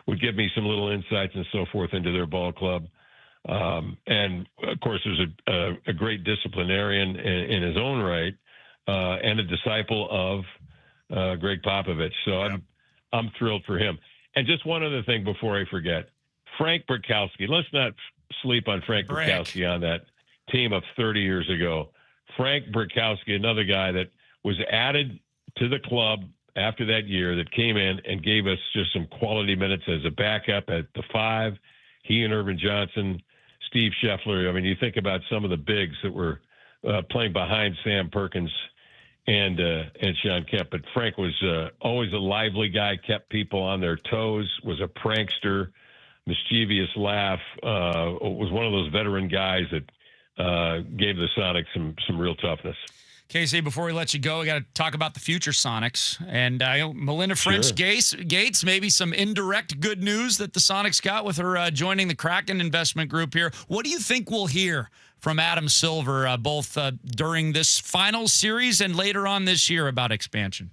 would give me some little insights and so forth into their ball club. And, of course, there's a great disciplinarian in his own right and a disciple of Greg Popovich. So I'm thrilled for him. And just one other thing before I forget. Frank Burkowski. Let's not sleep on Frank Burkowski on that team of 30 years ago. Frank Burkowski, another guy that was added to the club after that year that came in and gave us just some quality minutes as a backup at the 5. He and Irvin Johnson, Steve Scheffler. I mean, you think about some of the bigs that were playing behind Sam Perkins and Sean Kemp. But Frank was always a lively guy, kept people on their toes, was a prankster, mischievous laugh, was one of those veteran guys that gave the Sonics some real toughness. Casey, before we let you go, we got to talk about the future Sonics. And Melinda French Gates, maybe some indirect good news that the Sonics got with her joining the Kraken investment group here. What do you think we'll hear from Adam Silver, both during this final series and later on this year about expansion?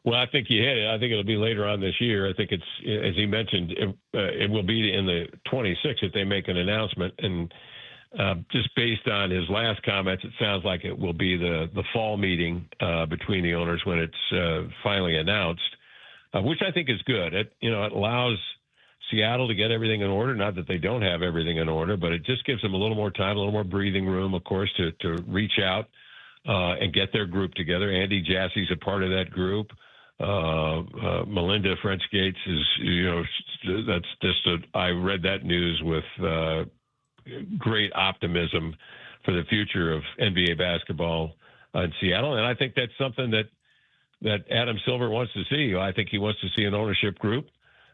Well, I think you hit it. I think it'll be later on this year. I think it's, as he mentioned, it will be in the 26th that they make an announcement. And just based on his last comments, it sounds like it will be the fall meeting between the owners when it's finally announced, which I think is good. It allows Seattle to get everything in order. Not that they don't have everything in order, but it just gives them a little more time, a little more breathing room, of course, to reach out and get their group together. Andy Jassy's a part of that group. Melinda French Gates is, that's just I read that news with great optimism the future of NBA basketball in Seattle. And I think that's something that Adam Silver wants to see. I think he wants to see an ownership group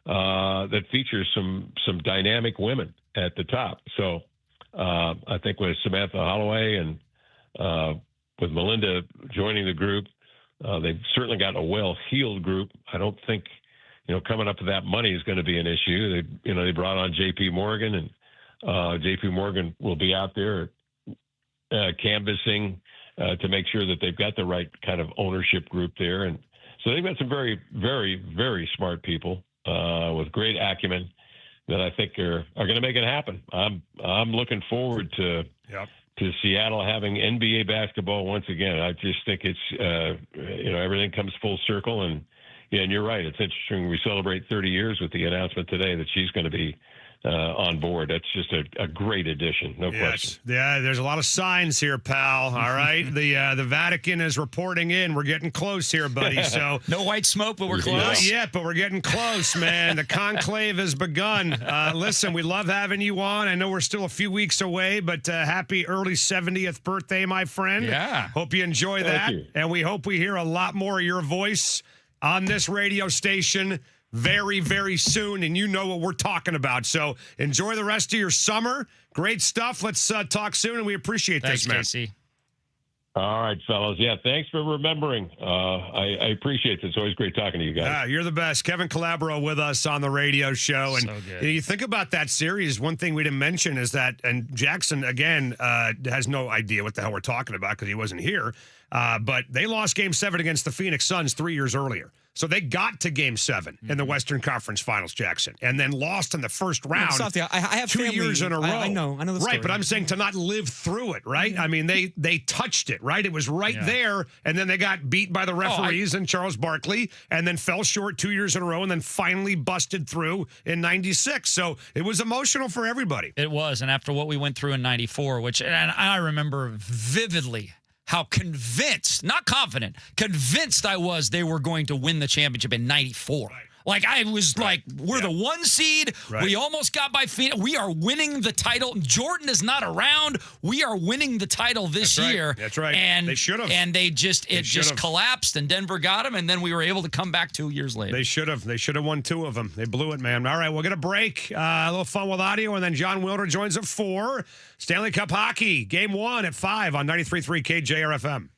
that features some dynamic women at the top. So I think with Samantha Holloway and with Melinda joining the group, they've certainly got a well-heeled group. I don't think, coming up with that money is going to be an issue. They brought on J.P. Morgan, and J.P. Morgan will be out there canvassing to make sure that they've got the right kind of ownership group there. And so they've got some very, very, very smart people with great acumen that I think are going to make it happen. I'm looking forward to Seattle having NBA basketball once again. I just think it's everything comes full circle, and you're right. It's interesting. We celebrate 30 years with the announcement today that she's going to be on board. That's just a great addition, no question. Yeah, there's a lot of signs here, pal. All right, the Vatican is reporting in. We're getting close here, buddy. So no white smoke, but we're close. Not yet, but we're getting close, man. The conclave has begun. Listen, we love having you on. I know we're still a few weeks away, but happy early 70th birthday, my friend. Yeah. Hope you enjoy that, and we hope we hear a lot more of your voice on this radio station very, very soon, and you know what we're talking about. So enjoy the rest of your summer. Great stuff. Let's talk soon, and we appreciate Thanks, this, man. Casey. All right, fellas. Yeah, thanks for remembering. I appreciate this. It's always great talking to you guys. You're the best. Kevin Calabro with us on the radio show. And So good. you think about that series, one thing we didn't mention is that, and Jackson, again, has no idea what the hell we're talking about because he wasn't here, but they lost Game 7 against the Phoenix Suns 3 years earlier. So they got to Game 7 in the Western Conference Finals, Jackson, and then lost in the first round. I have 2 family. years in a row. I know the story. Right, but I'm saying to not live through it, right? I mean, they touched it, right? It was right there, and then they got beat by the referees and Charles Barkley, and then fell short 2 years in a row, and then finally busted through in '96. So it was emotional for everybody. It was, and after what we went through in '94, and I remember vividly how convinced, not confident, convinced I was they were going to win the championship in '94. Right. Like, I was like, we're the 1 seed. Right. We almost got by Phoenix. We are winning the title. Jordan is not around. We are winning the title this year. That's right. And they should have. And it just collapsed, and Denver got him, and then we were able to come back 2 years later. They should have. They should have won 2 of them. They blew it, man. All right, we'll get a break. A little fun with audio, and then John Wilder joins at 4. Stanley Cup hockey, Game 1 at 5 on 93.3 KJR FM.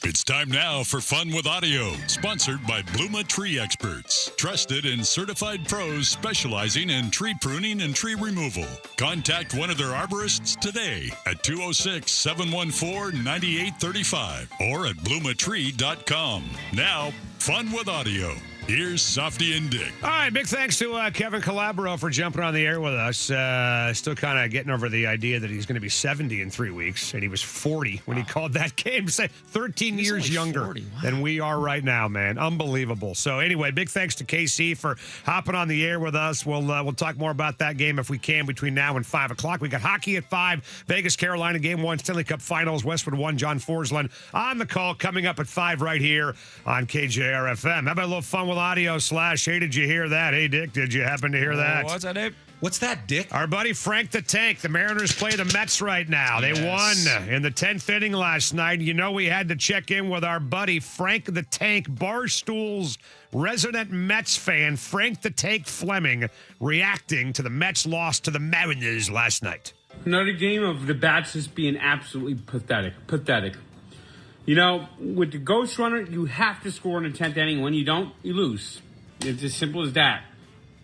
It's time now for Fun with Audio, sponsored by Bluma Tree Experts. Trusted and certified pros specializing in tree pruning and tree removal. Contact one of their arborists today at 206-714-9835 or at blumatree.com. Now, Fun with Audio. Here's Softy and Dick. All right, big thanks to Kevin Calabro for jumping on the air with us. Still kind of getting over the idea that he's going to be 70 in 3 weeks, and he was 40 when he called that game. 13 years younger than we are right now, man. Unbelievable. So anyway, big thanks to KC for hopping on the air with us. We'll talk more about that game if we can between now and 5 o'clock. We got hockey at 5, Vegas, Carolina, Game 1, Stanley Cup Finals, Westwood 1, John Forsland on the call coming up at 5 right here on KJR FM. How about a little fun with audio / hey, did you hear that? Hey, Dick, did you happen to hear that? What's that, Dave? What's that, Dick? Our buddy Frank the Tank. The Mariners play the Mets right now. They won in the 10th inning last night. You know, we had to check in with our buddy Frank the Tank, Barstool's resident Mets fan, Frank the Tank Fleming, reacting to the Mets' loss to the Mariners last night. Another game of the bats just being absolutely pathetic. Pathetic. You know, with the ghost runner, you have to score in the 10th inning. When you don't, you lose. It's as simple as that.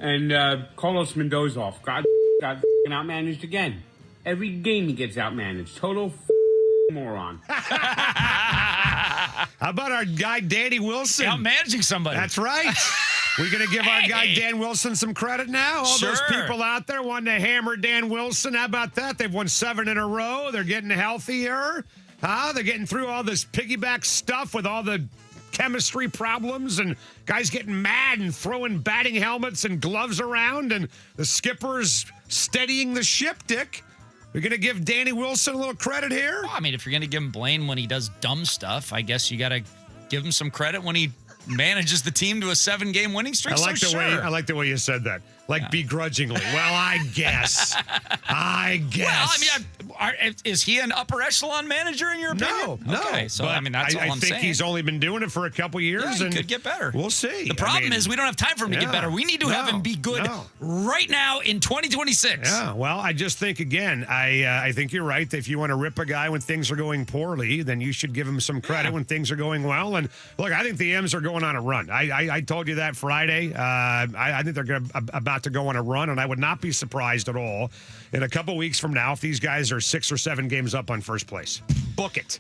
And Carlos Mendoza got outmanaged again. Every game he gets outmanaged. Total moron. How about our guy Danny Wilson? Outmanaging somebody. That's right. We're going to give our guy Dan Wilson some credit now. All those people out there wanting to hammer Dan Wilson. How about that? They've won 7 in a row. They're getting healthier. They're getting through all this piggyback stuff with all the chemistry problems and guys getting mad and throwing batting helmets and gloves around and the skipper's steadying the ship, Dick. We're going to give Danny Wilson a little credit here? Well, I mean, if you're going to give him blame when he does dumb stuff, I guess you got to give him some credit when he manages the team to a 7-game winning streak. I like the way you said that. Like begrudgingly. Well, I guess. Well, I mean, is he an upper echelon manager in your opinion? No. Okay, so I mean, that's all I'm saying. I think he's only been doing it for a couple years. Yeah, he could get better. We'll see. The problem is we don't have time for him to get better. We need to have him be good right now in 2026. Yeah, well, I just think, again, I think you're right. If you want to rip a guy when things are going poorly, then you should give him some credit when things are going well. And look, I think the M's are going on a run. I told you that Friday. I think they're about to go on a run, and I would not be surprised at all in a couple weeks from now if these guys are 6 or 7 games up on first place. Book it.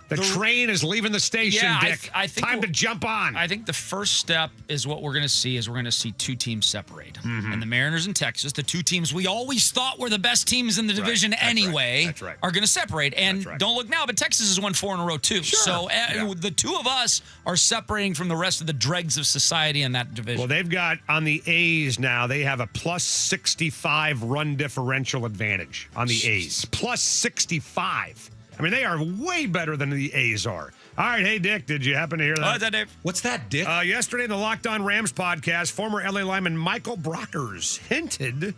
The train is leaving the station, Dick. I think time to jump on. I think the first step is what we're going to see is we're going to see 2 teams separate. And the Mariners and Texas, the 2 teams we always thought were the best teams in the division anyway, are going to separate. And don't look now, but Texas has won 4 in a row too. Sure. So the 2 of us are separating from the rest of the dregs of society in that division. Well, they've got on the A's now, they have a plus 65 run differential advantage on the A's. Plus 65. I mean, they are way better than the A's are. All right, hey, Dick, did you happen to hear that? What's that, Dave? What's that, Dick? Yesterday in the Locked On Rams podcast, former LA lineman Michael Brockers hinted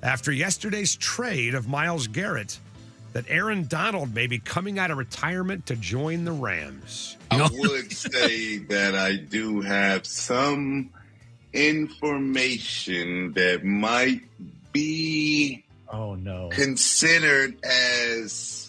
after yesterday's trade of Myles Garrett that Aaron Donald may be coming out of retirement to join the Rams. I would say that I do have some information that might be considered as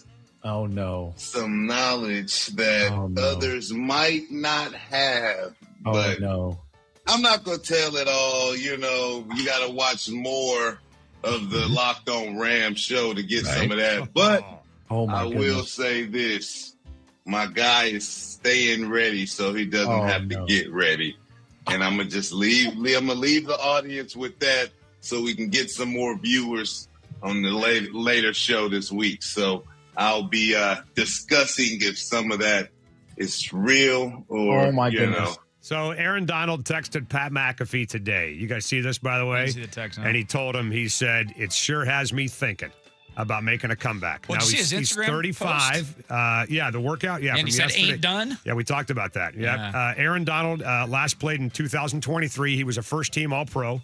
some knowledge that others might not have. But I'm not going to tell it all. You know, you got to watch more of the Locked On Rams show to get some of that. But I will say this. My guy is staying ready so he doesn't have to get ready. And I'm going to just leave the audience with that so we can get some more viewers on the later show this week. So I'll be discussing if some of that is real or, goodness. So Aaron Donald texted Pat McAfee today. You guys see this, by the way? I see the text now. And he told him, he said, it sure has me thinking about making a comeback. Well, now, he's 35. The workout. Yeah, and from he said yesterday. Ain't done? Yeah, we talked about that. Yeah. Aaron Donald last played in 2023. He was a first-team All-Pro.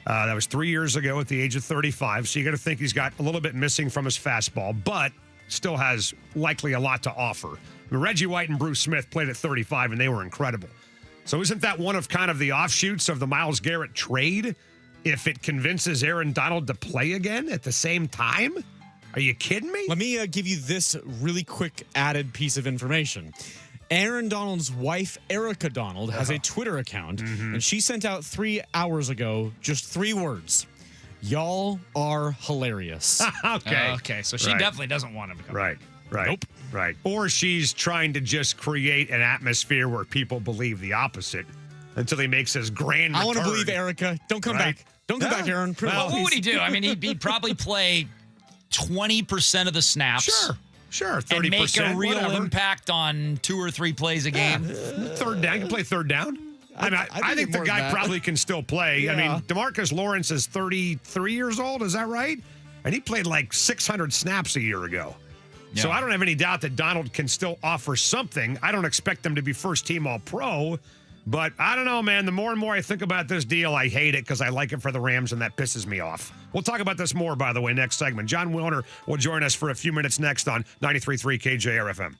That was 3 years ago at the age of 35. So you got to think he's got a little bit missing from his fastball, but still has likely a lot to offer. I mean, Reggie White and Bruce Smith played at 35, and they were incredible. So isn't that one of kind of the offshoots of the Myles Garrett trade if it convinces Aaron Donald to play again at the same time? Are you kidding me? Let me give you this really quick added piece of information. Aaron Donald's wife, Erica Donald, has a Twitter account, and she sent out 3 hours ago just 3 words. Y'all are hilarious. Okay, so she definitely doesn't want him to come. Right. Nope. Right. Or she's trying to just create an atmosphere where people believe the opposite until he makes his grand I want to return. believe Erica. Don't come back. Don't come back, Aaron. Well, what would he do? I mean, he'd probably play 20% of the snaps. Sure, 30%. And make a real whatever. impact on 2 or 3 plays a game. Third down. You can play third down. I think the guy probably can still play. Yeah. I mean, DeMarcus Lawrence is 33 years old. Is that right? And he played like 600 snaps a year ago. So I don't have any doubt that Donald can still offer something. I don't expect him to be first team All-Pro. But I don't know, man. The more and more I think about this deal, I hate it because I like it for the Rams, and that pisses me off. We'll talk about this more, by the way, next segment. John Wilner will join us for a few minutes next on 93.3 KJR FM.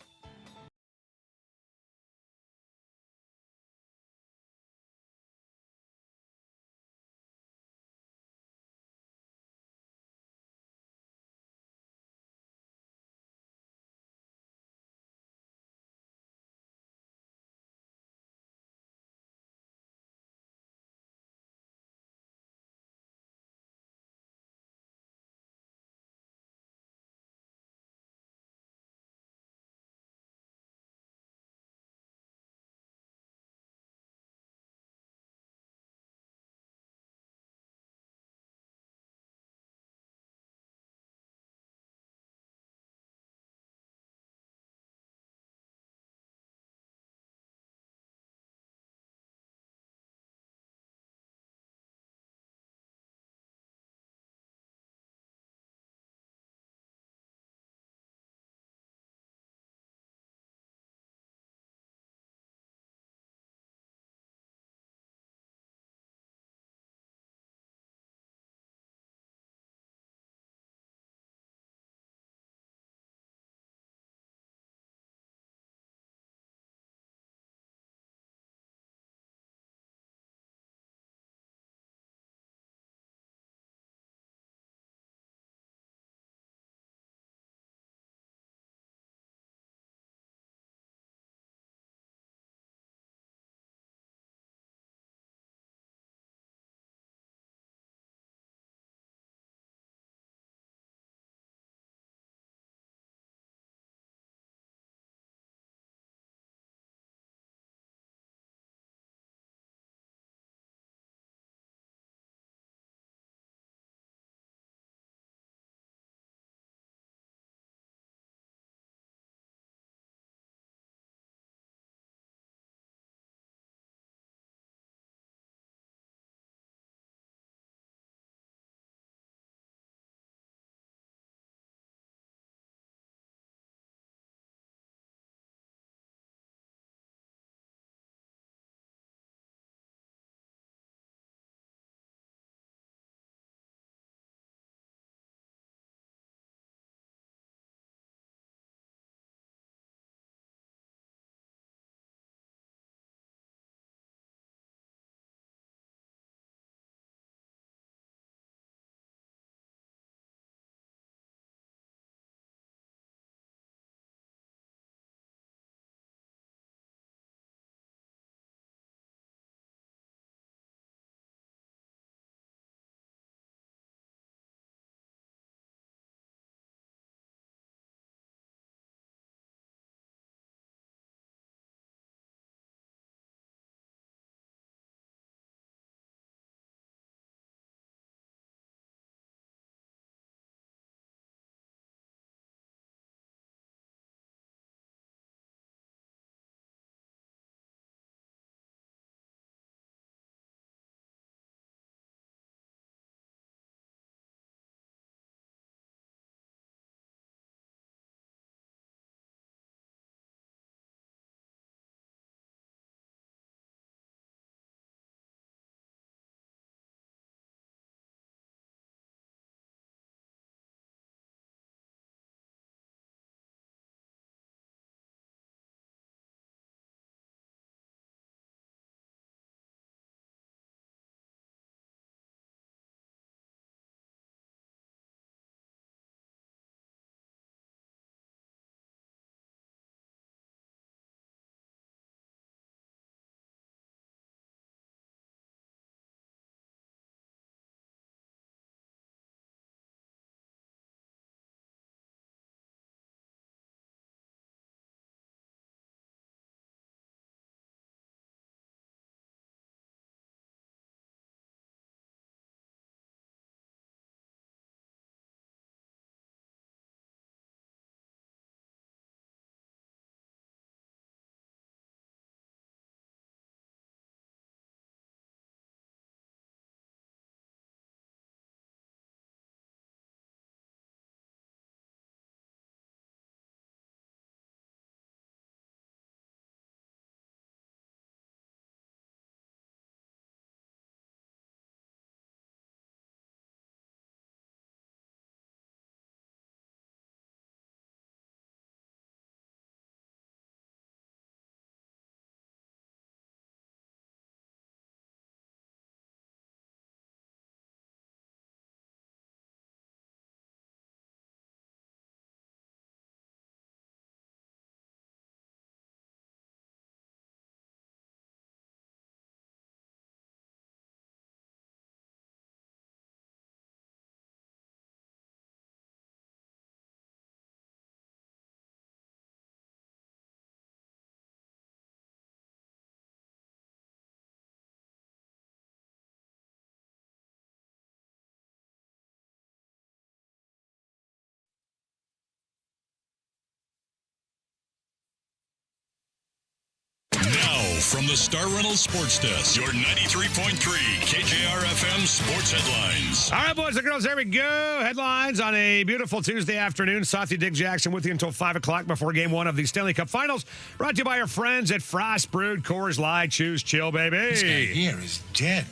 from the Star Reynolds Sports Desk, your 93.3 KJR FM sports headlines. All right, boys and girls, there we go. Headlines on a beautiful Tuesday afternoon. Sathy Dick Jackson with you until 5 o'clock before Game 1 of the Stanley Cup Finals. Brought to you by our friends at Frost Brewed Coors Light. Choose chill, baby. This guy here is dead.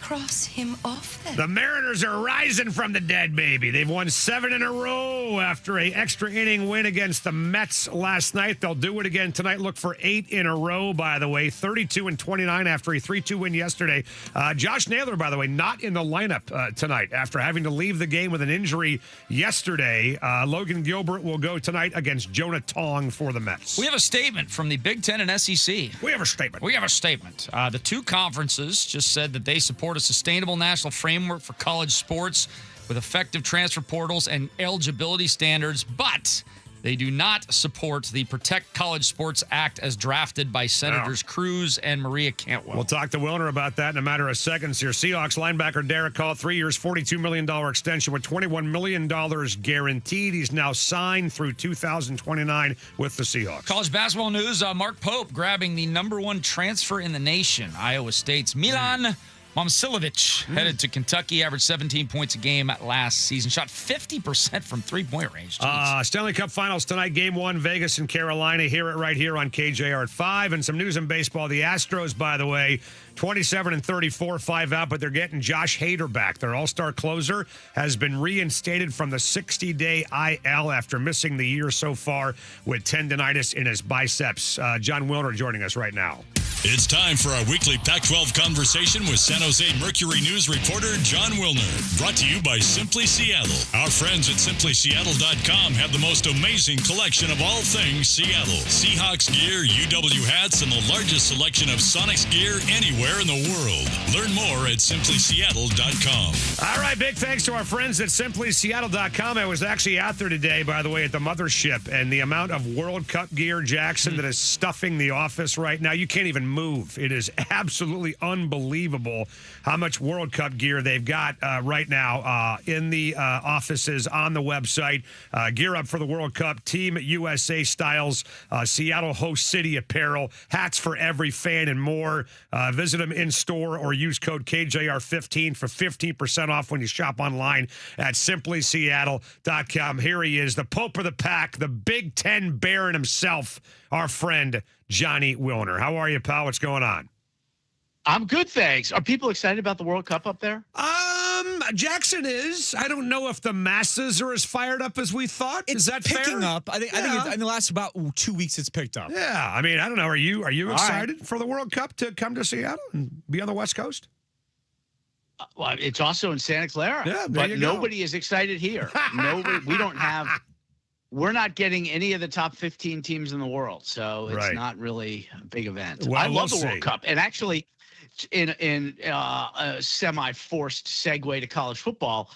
Cross him off then. The Mariners are rising from the dead, baby. They've won 7 in a row after an extra inning win against the Mets last night. They'll do it again tonight. Look for 8 in a row, by the way. 32-29 after a 3-2 win yesterday. Josh Naylor, by the way, not in the lineup tonight after having to leave the game with an injury yesterday. Logan Gilbert will go tonight against Jonah Tong for the Mets. We have a statement from the Big Ten and SEC. We have a statement. The two conferences just said that they support a sustainable national framework for college sports with effective transfer portals and eligibility standards, but they do not support the Protect College Sports Act as drafted by Senators Cruz and Maria Cantwell. We'll talk to Wilner about that in a matter of seconds here. Seahawks linebacker Derek Hall, 3 years, $42 million extension with $21 million guaranteed. He's now signed through 2029 with the Seahawks. College basketball news, Mark Pope grabbing the #1 transfer in the nation. Iowa State's Milan Momcilovic headed to Kentucky, averaged 17 points a game last season, shot 50% from three-point range. Stanley Cup Finals tonight, Game 1, Vegas and Carolina. Hear it right here on KJR at 5. And some news in baseball. The Astros, by the way, 27-34, 5 out, but they're getting Josh Hader back. Their all-star closer has been reinstated from the 60-day IL after missing the year so far with tendonitis in his biceps. John Wilner joining us right now. It's time for our weekly Pac-12 conversation with San Jose Mercury News reporter John Wilner. Brought to you by Simply Seattle. Our friends at SimplySeattle.com have the most amazing collection of all things Seattle. Seahawks gear, UW hats, and the largest selection of Sonics gear anywhere in the world. Learn more at SimplySeattle.com. All right, big thanks to our friends at SimplySeattle.com. I was actually out there today, by the way, at the mothership, and the amount of World Cup gear, Jackson, that is stuffing the office right now, you can't even move. It is absolutely unbelievable how much World Cup gear they've got right now in the offices, on the website. Gear up for the World Cup, Team USA styles, Seattle host city apparel, hats for every fan, and more. Visit them in store or use code KJR15 for 15% off when you shop online at SimplySeattle.com. Here he is, the Pope of the Pack, the Big Ten Baron himself, our friend Johnny Wilner. How are you, pal? What's going on? I'm good, thanks. Are people excited about the World Cup up there? Jackson is. I don't know if the masses are as fired up as we thought. Is that picking fair? up. I think in the last about 2 weeks it's picked up. Yeah, I mean, I don't know. Are you All excited for the World Cup to come to Seattle and be on the West Coast? Well, it's also in Santa Clara. Yeah, but nobody is excited here. Nobody. We don't have. We're not getting any of the top 15 teams in the world, so it's not really a big event. Well, I love we'll the World see. Cup, and actually, in a semi-forced segue to college football,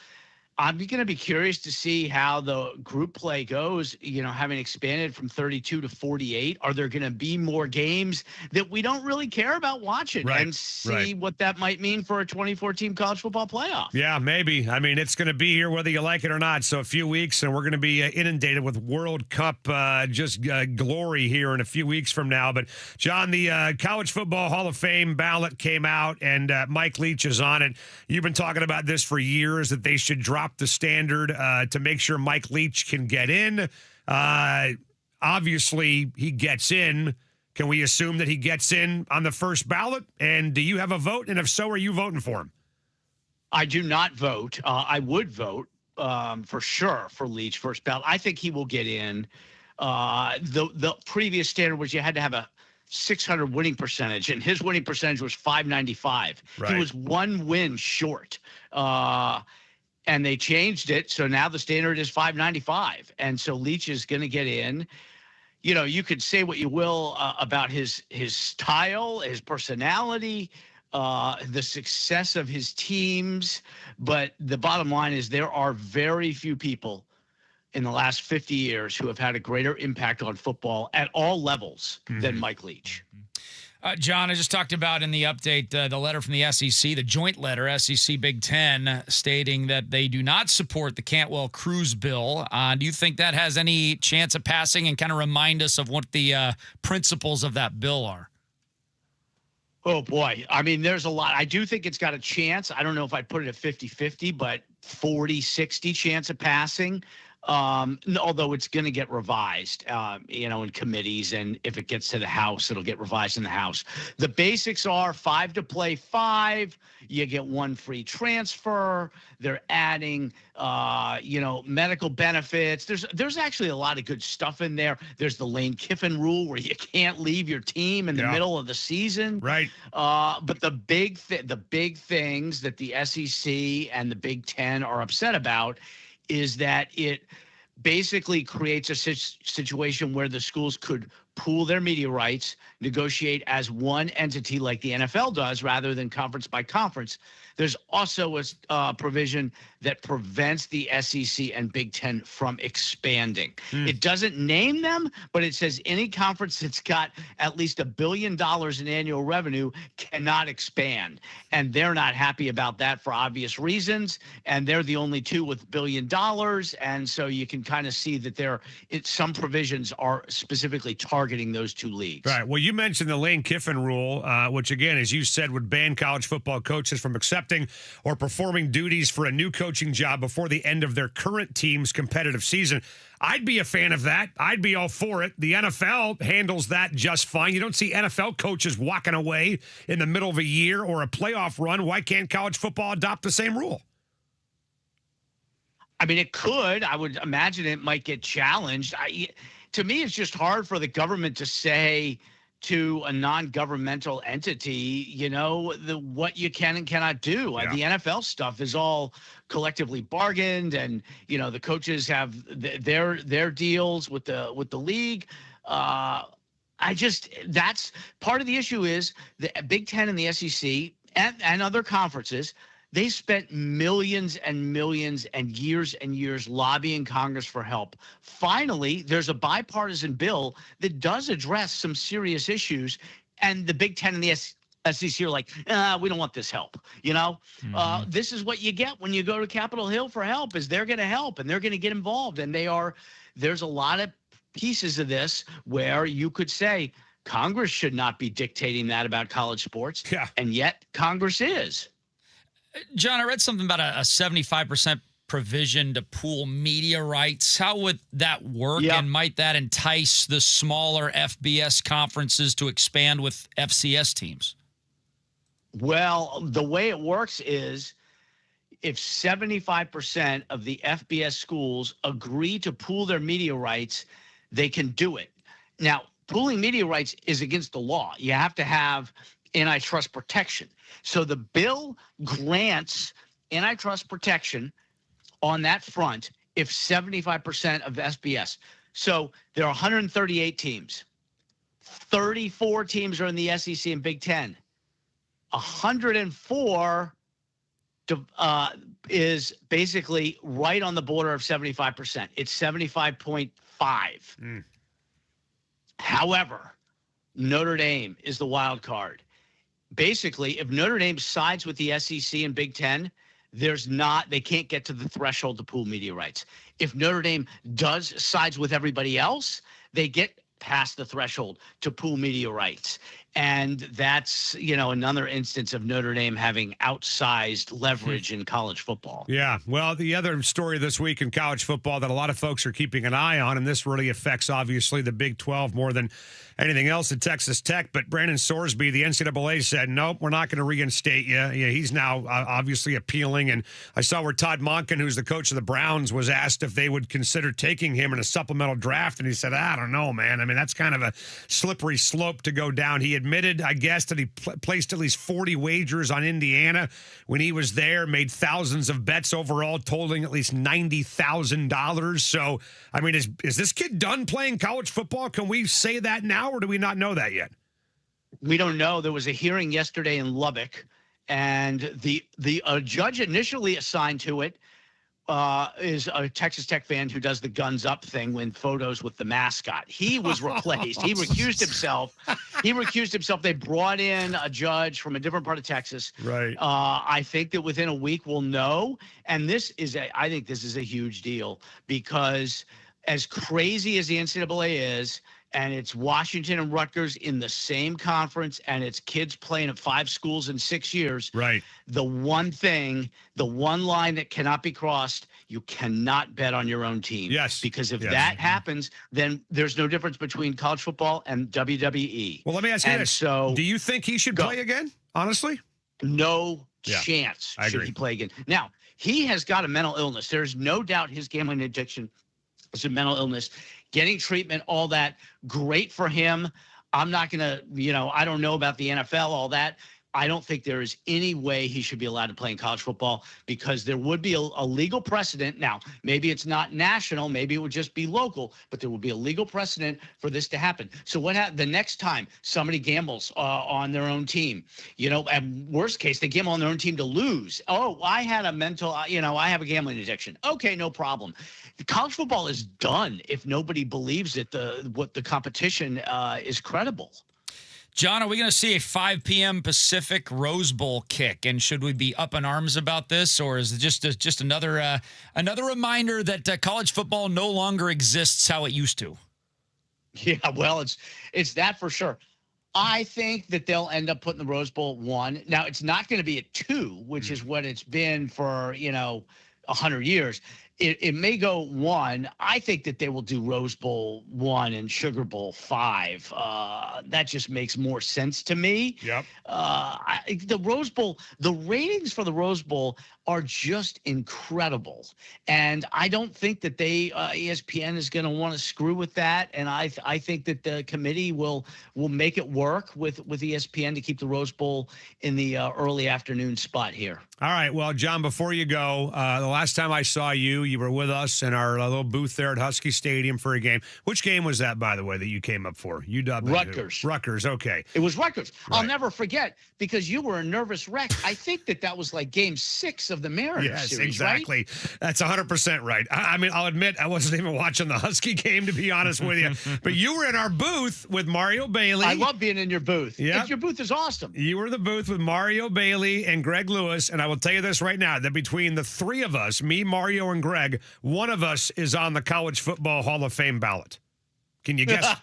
I'm going to be curious to see how the group play goes, having expanded from 32 to 48. Are there going to be more games that we don't really care about watching and see what that might mean for a 24-team college football playoff? Yeah, maybe. I mean, it's going to be here whether you like it or not. So a few weeks, and we're going to be inundated with World Cup glory here in a few weeks from now. But, John, the College Football Hall of Fame ballot came out, and Mike Leach is on it. You've been talking about this for years, that they should drop the standard to make sure Mike Leach can get in. Obviously, he gets in. Can we assume that he gets in on the first ballot? And do you have a vote? And if so, are you voting for him? I do not vote. I would vote for sure for Leach first ballot. I think he will get in. The previous standard was you had to have a 600 winning percentage, and his winning percentage was 595. He was one win short. And they changed it, so now the standard is 595. And so Leach is going to get in. You could say what you will about his style, his personality, the success of his teams, but the bottom line is there are very few people in the last 50 years who have had a greater impact on football at all levels than Mike Leach. John, I just talked about in the update the letter from the SEC, the joint letter, SEC Big Ten, stating that they do not support the Cantwell-Cruz bill. Do you think that has any chance of passing, and kind of remind us of what the principles of that bill are? Oh, boy. I mean, there's a lot. I do think it's got a chance. I don't know if I'd put it at 50-50, but 40-60 chance of passing. Although it's going to get revised, in committees. And if it gets to the House, it'll get revised in the House. The basics are 5 to play 5. You get 1 free transfer. They're adding, medical benefits. There's actually a lot of good stuff in there. There's the Lane Kiffin rule where you can't leave your team in the middle of the season. Right. But the big things that the SEC and the Big Ten are upset about is that it basically creates a situation where the schools could pool their media rights, negotiate as one entity like the NFL does rather than conference by conference. There's also a provision that prevents the SEC and Big Ten from expanding. It doesn't name them, but it says any conference that's got at least $1 billion in annual revenue cannot expand. And they're not happy about that for obvious reasons. And they're the only two with $1 billion. And so you can kind of see that some provisions are specifically targeting those two leagues. Right. Well, you mentioned the Lane Kiffin rule, which, again, as you said, would ban college football coaches from accepting or performing duties for a new coaching job before the end of their current team's competitive season. I'd be a fan of that. I'd be all for it. The NFL handles that just fine. You don't see NFL coaches walking away in the middle of a year or a playoff run. Why can't college football adopt the same rule? I mean, it could. I would imagine it might get challenged. To me, it's just hard for the government to say to a non-governmental entity, what you can and cannot do. Yeah. The NFL stuff is all collectively bargained, and the coaches have their deals with the league. That's part of the issue is the Big Ten and the SEC and other conferences. They spent millions and millions and years lobbying Congress for help. Finally, there's a bipartisan bill that does address some serious issues, and the Big Ten and the SEC are like, we don't want this help. This is what you get when you go to Capitol Hill for help, is they're going to help and they're going to get involved. And there's a lot of pieces of this where you could say Congress should not be dictating that about college sports. Yeah. And yet Congress is. John, I read something about a 75% provision to pool media rights. How would that work? Yep. And might that entice the smaller FBS conferences to expand with FCS teams? Well, the way it works is if 75% of the FBS schools agree to pool their media rights, they can do it. Now, pooling media rights is against the law. You have to have antitrust protection. So the bill grants antitrust protection on that front if 75% of FBS. So there are 138 teams. 34 teams are in the SEC and Big Ten. 104 is basically right on the border of 75%. It's 75.5. However, Notre Dame is the wild card. Basically, if Notre Dame sides with the SEC and Big Ten, they can't get to the threshold to pool media rights. If Notre Dame sides with everybody else, they get past the threshold to pool media rights. And that's, another instance of Notre Dame having outsized leverage in college football. Yeah. Well, the other story this week in college football that a lot of folks are keeping an eye on, and this really affects, obviously, the Big 12 more than anything else at Texas Tech, but Brandon Sorsby, the NCAA, said, nope, we're not going to reinstate you. Yeah, he's now obviously appealing. And I saw where Todd Monken, who's the coach of the Browns, was asked if they would consider taking him in a supplemental draft. And he said, I don't know, man. I mean, that's kind of a slippery slope to go down. He admitted, I guess, that he placed at least 40 wagers on Indiana when he was there, made thousands of bets overall, totaling at least $90,000. So, I mean, is this kid done playing college football? Can we say that now, or do we not know that yet? We don't know. There was a hearing yesterday in Lubbock, and the judge initially assigned to it is a Texas Tech fan who does the guns up thing when photos with the mascot. He was replaced. He recused himself. They brought in a judge from a different part of Texas. Right. I think that within a week we'll know. And I think this is a huge deal, because as crazy as the NCAA is, and it's Washington and Rutgers in the same conference, and it's kids playing at 5 schools in 6 years. Right. The one line that cannot be crossed, you cannot bet on your own team. Yes. Because if that happens, then there's no difference between college football and WWE. Well, let me ask you this. So, do you think he should play again, honestly? No chance should he play again. Now, he has got a mental illness. There's no doubt his gambling addiction is a mental illness. Getting treatment, all that, great for him. I'm not going to, I don't know about the NFL, all that. I don't think there is any way he should be allowed to play in college football because there would be a legal precedent. Now, maybe it's not national, maybe it would just be local, but there would be a legal precedent for this to happen. So what happens the next time somebody gambles on their own team? At worst case, they gamble on their own team to lose. Oh, I had a mental, I have a gambling addiction. Okay, no problem. College football is done if nobody believes that the competition is credible. John, are we going to see a 5 p.m. Pacific Rose Bowl kick? And should we be up in arms about this, or is it just another reminder that college football no longer exists how it used to? Yeah, well, it's that for sure. I think that they'll end up putting the Rose Bowl at 1. Now, it's not going to be at 2, which is what it's been for 100 years. It may go 1. I think that they will do Rose Bowl 1 and Sugar Bowl 5. That just makes more sense to me. Yep. The Rose Bowl, the ratings for the Rose Bowl are just incredible, and I don't think that ESPN is going to want to screw with that. And I think that the committee will make it work with ESPN to keep the Rose Bowl in the early afternoon spot here. All right. Well, John, before you go, the last time I saw you were with us in our little booth there at Husky Stadium for a game. Which game was that, by the way, that you came up for? UW. Rutgers. Rutgers. Okay. It was Rutgers. Right. I'll never forget because you were a nervous wreck. I think that was like game 6 of the Mariners series, exactly. Right? That's 100% right. I mean, I'll admit I wasn't even watching the Husky game, to be honest with you. But you were in our booth with Mario Bailey. I love being in your booth. Yeah. Your booth is awesome. You were in the booth with Mario Bailey and Greg Lewis. And I will tell you this right now, that between the 3 of us, me, Mario, and Greg, one of us is on the College Football Hall of Fame ballot. Can you guess?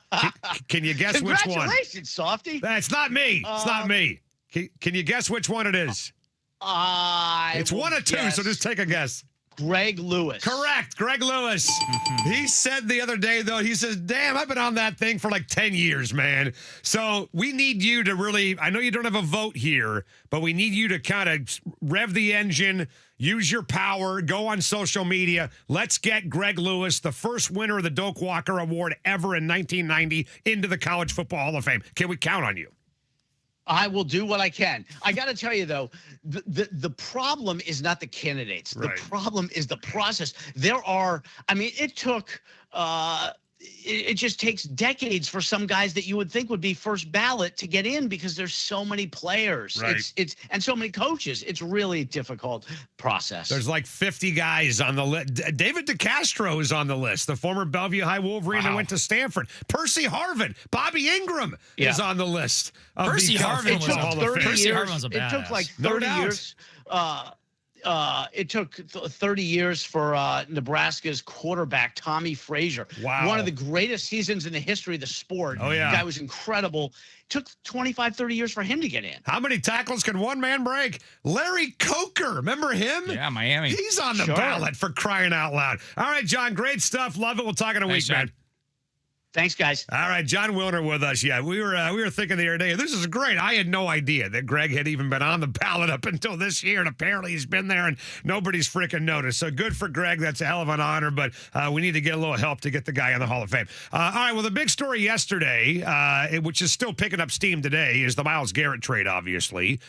Can you guess which one? Congratulations, Softy. That's not me. It's not me. Can you guess which one it is? It's one of 2, so just take a guess. Greg Lewis. Correct. Greg Lewis. He said the other day, though, he says, damn, I've been on that thing for like 10 years, man. So we need you to really, I know you don't have a vote here, but we need you to kind of rev the engine, use your power, go on social media. Let's get Greg Lewis, the first winner of the Doak Walker Award ever in 1990, into the College Football Hall of Fame. Can we count on you? I will do what I can. I got to tell you, though, the problem is not the candidates. Right. The problem is the process. It took it just takes decades for some guys that you would think would be first ballot to get in because there's so many players. Right. It's and so many coaches. It's really a difficult process. There's like 50 guys on the list. David DeCastro is on the list, the former Bellevue High Wolverine that went to Stanford. Percy Harvin, Bobby Ingram is on the list. Percy Harvin was Hall of Fame. Percy Harvin was a badass. It took like 30 years. It took 30 years for Nebraska's quarterback, Tommy Frazier. Wow. One of the greatest seasons in the history of the sport. Oh, yeah. The guy was incredible. Took 25, 30 years for him to get in. How many tackles can one man break? Larry Coker. Remember him? Yeah, Miami. He's on the ballot, for crying out loud. All right, John, great stuff. Love it. We'll talk in a week, man. Thanks, guys. All right, John Wilner with us. Yeah, we were thinking the other day, this is great. I had no idea that Greg had even been on the ballot up until this year, and apparently he's been there, and nobody's freaking noticed. So good for Greg. That's a hell of an honor, but we need to get a little help to get the guy in the Hall of Fame. All right, well, the big story yesterday, which is still picking up steam today, is the Myles Garrett trade, obviously.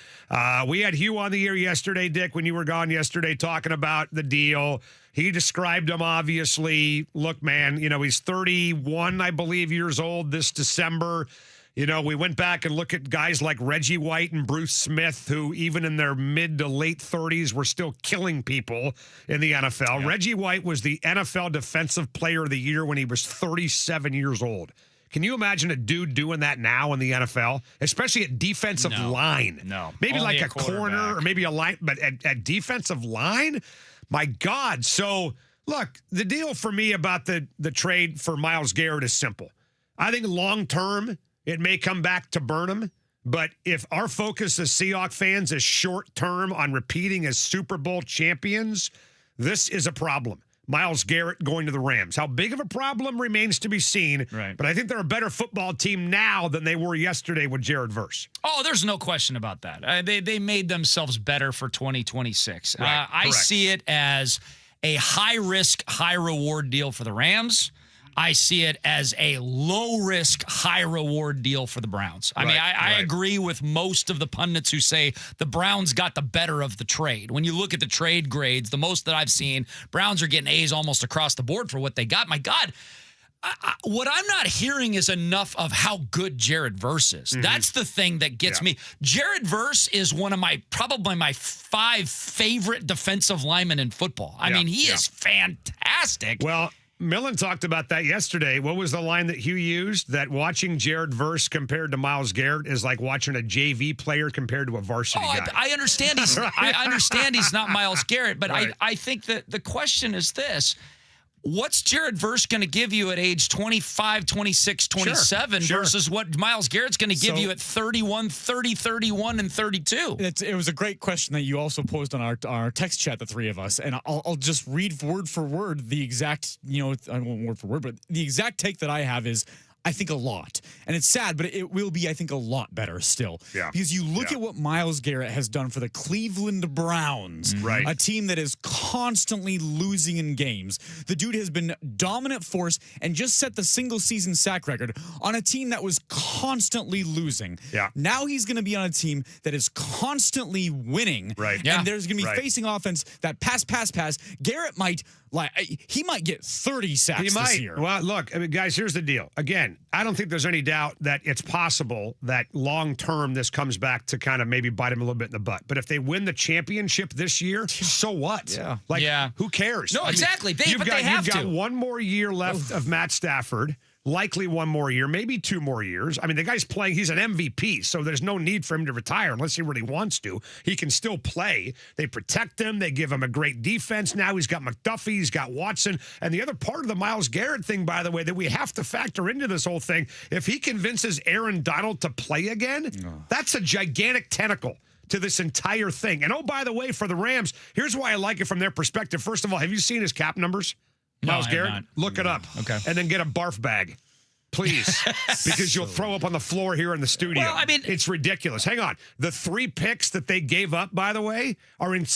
We had Hugh on the air yesterday, Dick, when you were gone yesterday, talking about the deal. He described him, obviously. Look, man, he's 31, I believe, years old this December. We went back and looked at guys like Reggie White and Bruce Smith, who even in their mid to late 30s were still killing people in the NFL. Yeah. Reggie White was the NFL Defensive Player of the Year when he was 37 years old. Can you imagine a dude doing that now in the NFL, especially at defensive line? No. Maybe only like a corner or maybe a line, but at defensive line? My God. So, look, the deal for me about the trade for Myles Garrett is simple. I think long term, it may come back to burn them. But if our focus as Seahawks fans is short term on repeating as Super Bowl champions, this is a problem. Myles Garrett going to the Rams. How big of a problem remains to be seen. Right. But I think they're a better football team now than they were yesterday with Jared Verse. Oh, there's no question about that. They made themselves better for 2026. Right, I correct. see it as a high-risk, high-reward deal for the Rams. I see it as a low-risk, high-reward deal for the Browns. I mean, I agree with most of the pundits who say the Browns got the better of the trade. When you look at the trade grades, the most that I've seen, Browns are getting A's almost across the board for what they got. My God, what I'm not hearing is enough of how good Jared Verse is. That's the thing that gets me. Jared Verse is one of probably my 5 favorite defensive linemen in football. I mean, he is fantastic. Well, Millen talked about that yesterday. What was the line that Hugh used? That watching Jared Verse compared to Myles Garrett is like watching a JV player compared to a varsity guy. I understand he's I understand he's not Myles Garrett, but I think that the question is this. What's Jared Verse going to give you at age 25, 26, 27 versus what Myles Garrett's going to give you at 31, 30, 31, and 32? It was a great question that you also posed on our text chat, the three of us, and I'll just read word for word the exact, I won't word for word, but the exact take that I have is, I think a lot. And it's sad, but it will be, I think, a lot better still. Yeah. Because you look at what Myles Garrett has done for the Cleveland Browns, a team that is constantly losing in games. The dude has been dominant force and just set the single-season sack record on a team that was constantly losing. Yeah. Now he's going to be on a team that is constantly winning. And there's going to be facing offense that pass. Garrett might... he might get 30 sacks this year. Well, look, I mean, guys, here's the deal. Again, I don't think there's any doubt that it's possible that long-term this comes back to kind of maybe bite him a little bit in the butt. But if they win the championship this year, so what? Who cares? No, exactly. You've got one more year left of Matt Stafford. Likely one more year, maybe 2 more years. I mean, the guy's playing. He's an MVP, so there's no need for him to retire unless he really wants to. He can still play. They protect him. They give him a great defense. Now he's got McDuffie. He's got Watson. And the other part of the Myles Garrett thing, by the way, that we have to factor into this whole thing, if he convinces Aaron Donald to play again, that's a gigantic tentacle to this entire thing. And, oh, by the way, for the Rams, here's why I like it from their perspective. First of all, have you seen his cap numbers? Myles Garrett, look it up. Okay. And then get a barf bag, please, because you'll throw up on the floor here in the studio. Well, I mean, it's ridiculous. Hang on. The 3 picks that they gave up, by the way, are in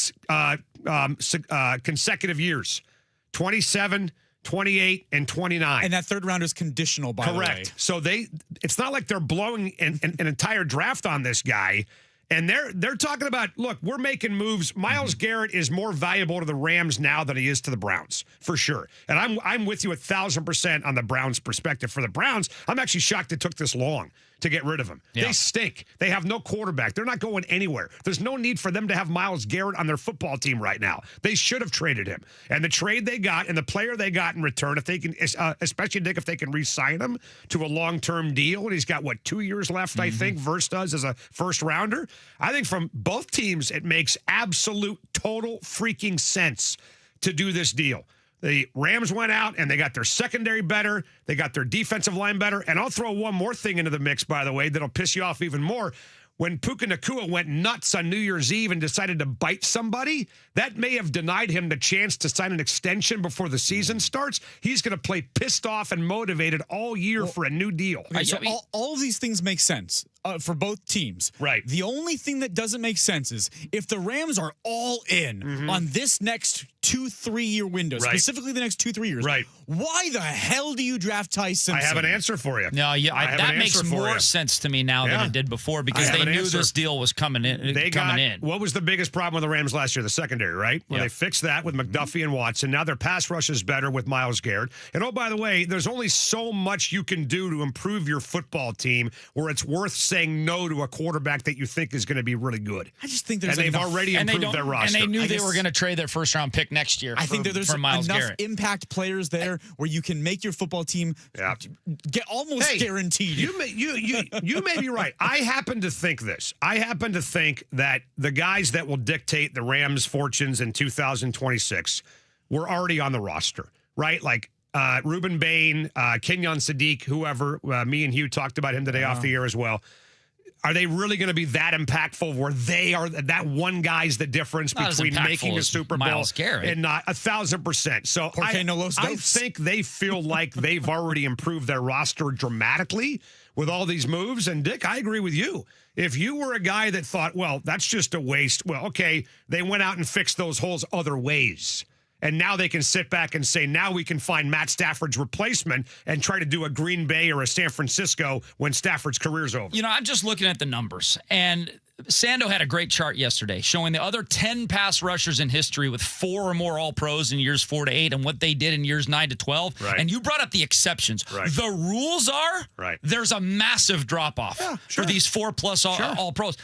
consecutive years, 27, 28, and 29. And that third round is conditional, by the way. Correct. So it's not like they're blowing an entire draft on this guy. And they're talking about, look, we're making moves. Myles Garrett is more valuable to the Rams now than he is to the Browns, for sure. And I'm with you 1,000% on the Browns' perspective. For the Browns, I'm actually shocked it took this long to get rid of him. They stink. They have no quarterback. They're not going anywhere. There's no need for them to have Myles Garrett on their football team right now. They should have traded him. And the trade they got and the player they got in return, if they can, especially Nick, if they can re-sign him to a long-term deal, and he's got, 2 years left, I think, Verse does as a first-rounder. I think from both teams, it makes absolute, total freaking sense to do this deal. The Rams went out and they got their secondary better. They got their defensive line better. And I'll throw one more thing into the mix, by the way, that'll piss you off even more. When Puka Nacua went nuts on New Year's Eve and decided to bite somebody, that may have denied him the chance to sign an extension before the season starts. He's going to play pissed off and motivated all year for a new deal. So all of these things make sense for both teams. Right. The only thing that doesn't make sense is if the Rams are all in on this next 2-3 year window, specifically the next 2-3 years. Right. Why the hell do you draft Ty Simpson? I have an answer for you. No, that makes more sense to me now than it did before because they knew this deal was coming in. What was the biggest problem with the Rams last year? The secondary, right? Well, they fixed that with McDuffie and Watson. Now their pass rush is better with Myles Garrett. And oh, by the way, there's only so much you can do to improve your football team where it's worth saying no to a quarterback that you think is going to be really good. I just think there's they've already improved their roster. And they knew they were going to trade their first round pick next year. I think that there's enough Garrett. Impact players there where you can make your football team get almost guaranteed. You may be right. I happen to think this. I happen to think that the guys that will dictate the Rams' fortunes in 2026 were already on the roster, right? Like Ruben Bain, Kenyon Sadiq, whoever, me and Hugh talked about him today off the air as well. Are they really going to be that impactful where they are that one guy's the difference between making a Super Bowl Myles Garrett. and not 1,000%? So I think they feel like they've already improved their roster dramatically with all these moves. And Dick, I agree with you. If you were a guy that thought, well, that's just a waste. Well, okay, they went out and fixed those holes other ways. And now they can sit back and say, now we can find Matt Stafford's replacement and try to do a Green Bay or a San Francisco when Stafford's career's over. You know, I'm just looking at the numbers. And Sando had a great chart yesterday showing the other 10 pass rushers in history with 4 or more All-Pros in years 4 to 8 and what they did in years 9 to 12. Right. And you brought up the exceptions. Right. The rules are there's a massive drop-off for these 4+ All-Pros.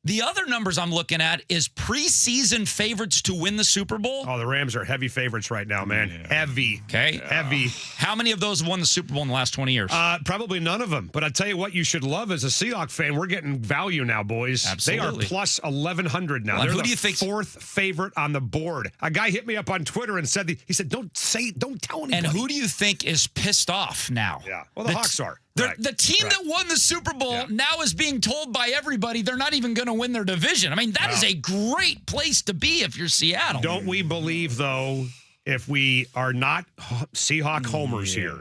The other numbers I'm looking at is preseason favorites to win the Super Bowl. Oh, the Rams are heavy favorites right now, man. Heavy. Okay. Heavy. How many of those have won the Super Bowl in the last 20 years? Probably none of them. But I tell you what you should love as a Seahawks fan. We're getting value now, boys. Absolutely. They are plus 1,100 now. Well, They're who do you think fourth favorite on the board? A guy hit me up on Twitter and said, he said, don't tell anybody. And who do you think is pissed off now? Yeah. Well, the Hawks are. The team that won the Super Bowl now is being told by everybody they're not even going to win their division. I mean, that is a great place to be if you're Seattle. Don't we believe, though, if we are not Seahawk homers here,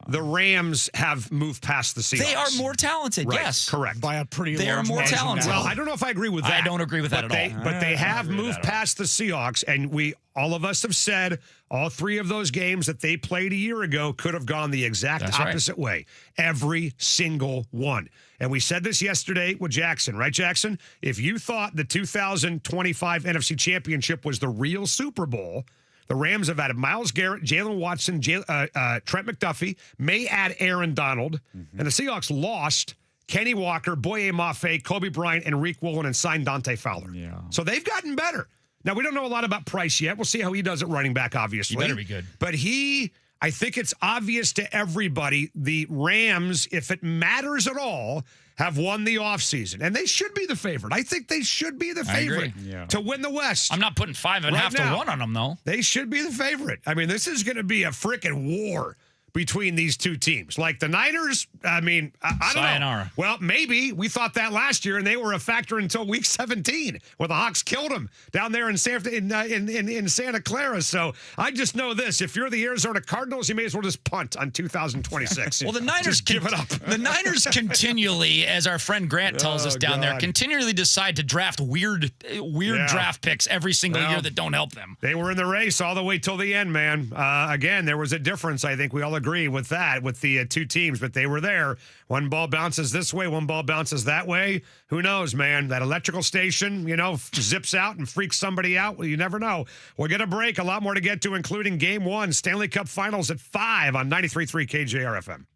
the Rams have moved past the Seahawks. They are more talented, yes. Correct. By a pretty They are more talented. Well, I don't know if I agree with that. I don't agree with that at all. But they have moved past the Seahawks, and all of us have said all 3 of those games that they played a year ago could have gone the exact opposite way. Every single one. And we said this yesterday with Jackson, right, Jackson? If you thought the 2025 NFC Championship was the real Super Bowl, the Rams have added Myles Garrett, Jalen Watson, Trent McDuffie, may add Aaron Donald, and the Seahawks lost Kenny Walker, Boye Mafe, Kobe Bryant, Enrique Woolen, and signed Dante Fowler. Yeah. So they've gotten better. Now, we don't know a lot about Price yet. We'll see how he does at running back, obviously. He better be good. But I think it's obvious to everybody, the Rams, if it matters at all, have won the offseason. And they should be the favorite. I think they should be the favorite to win the West. I'm not putting 5.5 to 1 on them, though. They should be the favorite. I mean, this is going to be a freaking war between these two teams. Like the Niners, I mean, I don't know. Well, maybe. We thought that last year, and they were a factor until week 17 when the Hawks killed them down there in Santa Clara. So I just know this. If you're the Arizona Cardinals, you may as well just punt on 2026. Well, the Niners give it up. The Niners continually, as our friend Grant tells us down there, continually decide to draft weird draft picks every single year that don't help them. They were in the race all the way till the end, man. Again, there was a difference. I think we all agree with that, with the 2 teams, but they were there. One ball bounces this way, one ball bounces that way. Who knows, man? That electrical station, zips out and freaks somebody out. Well, you never know. We'll get a break. A lot more to get to, including Game 1, Stanley Cup Finals at 5 on 93.3 KJR FM.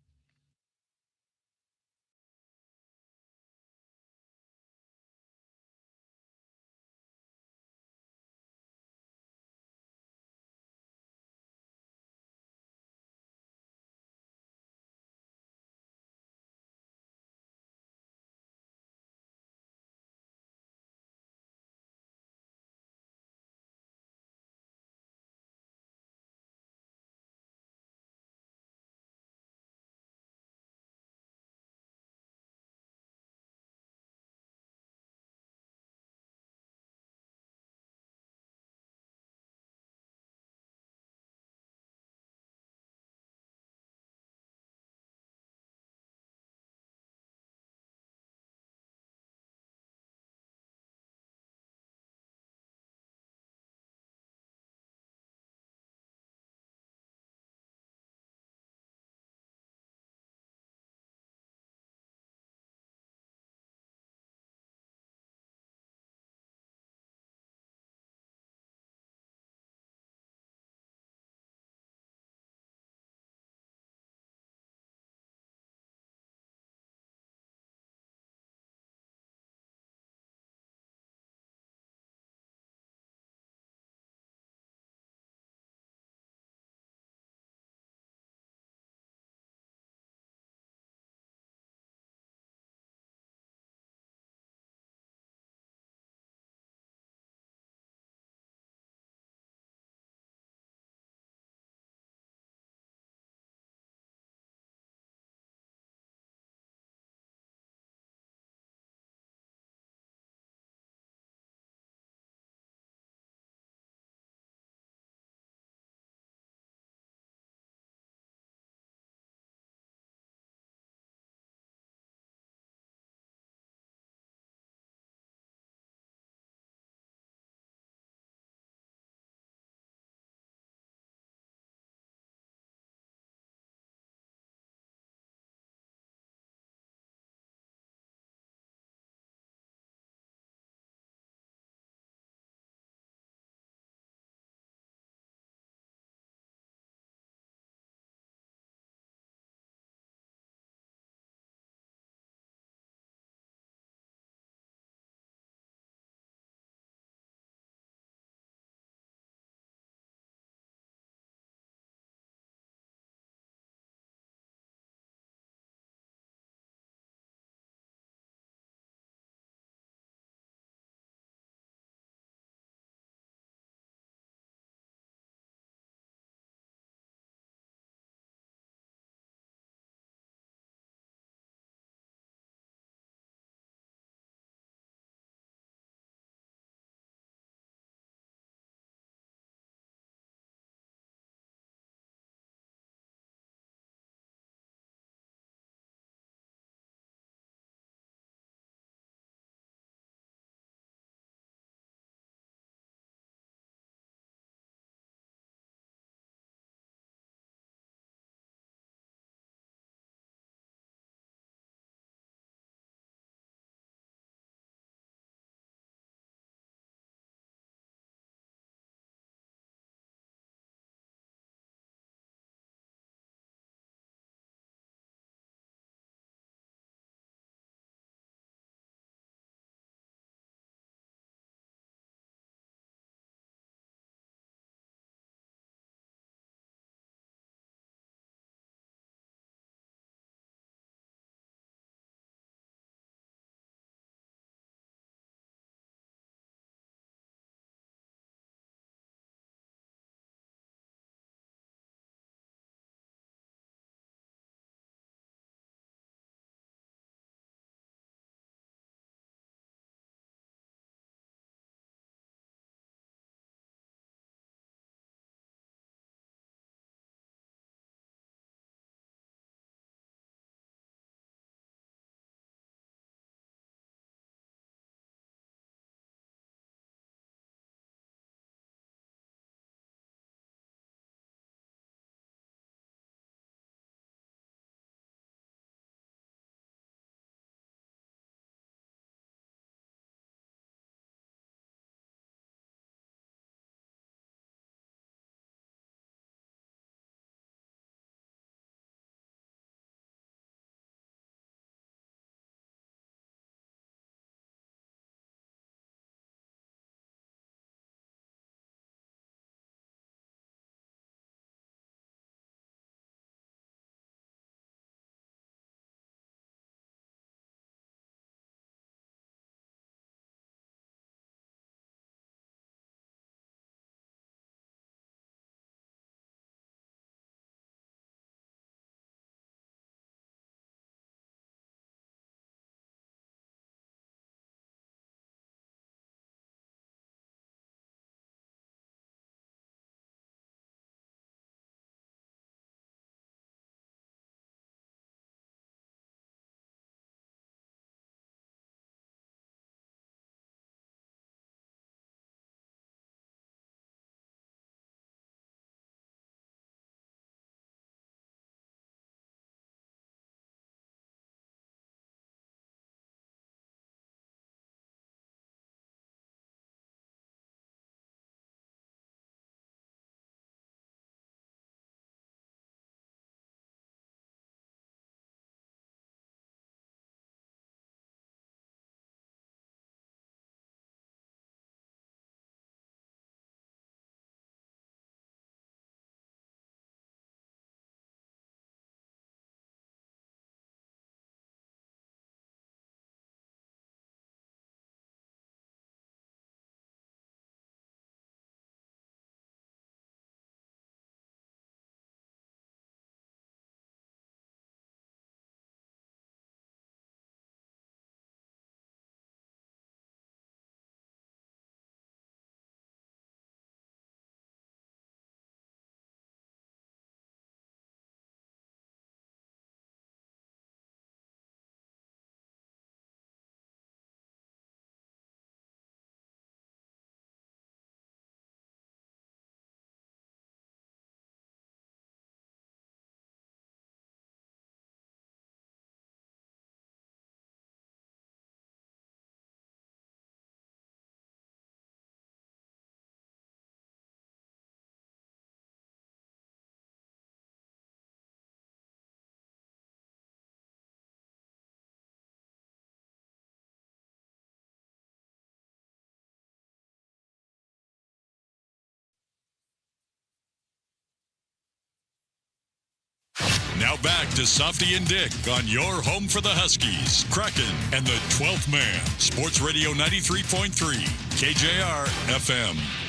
Now back to Softy and Dick on your home for the Huskies, Kraken, and the 12th man. Sports Radio 93.3 KJR FM.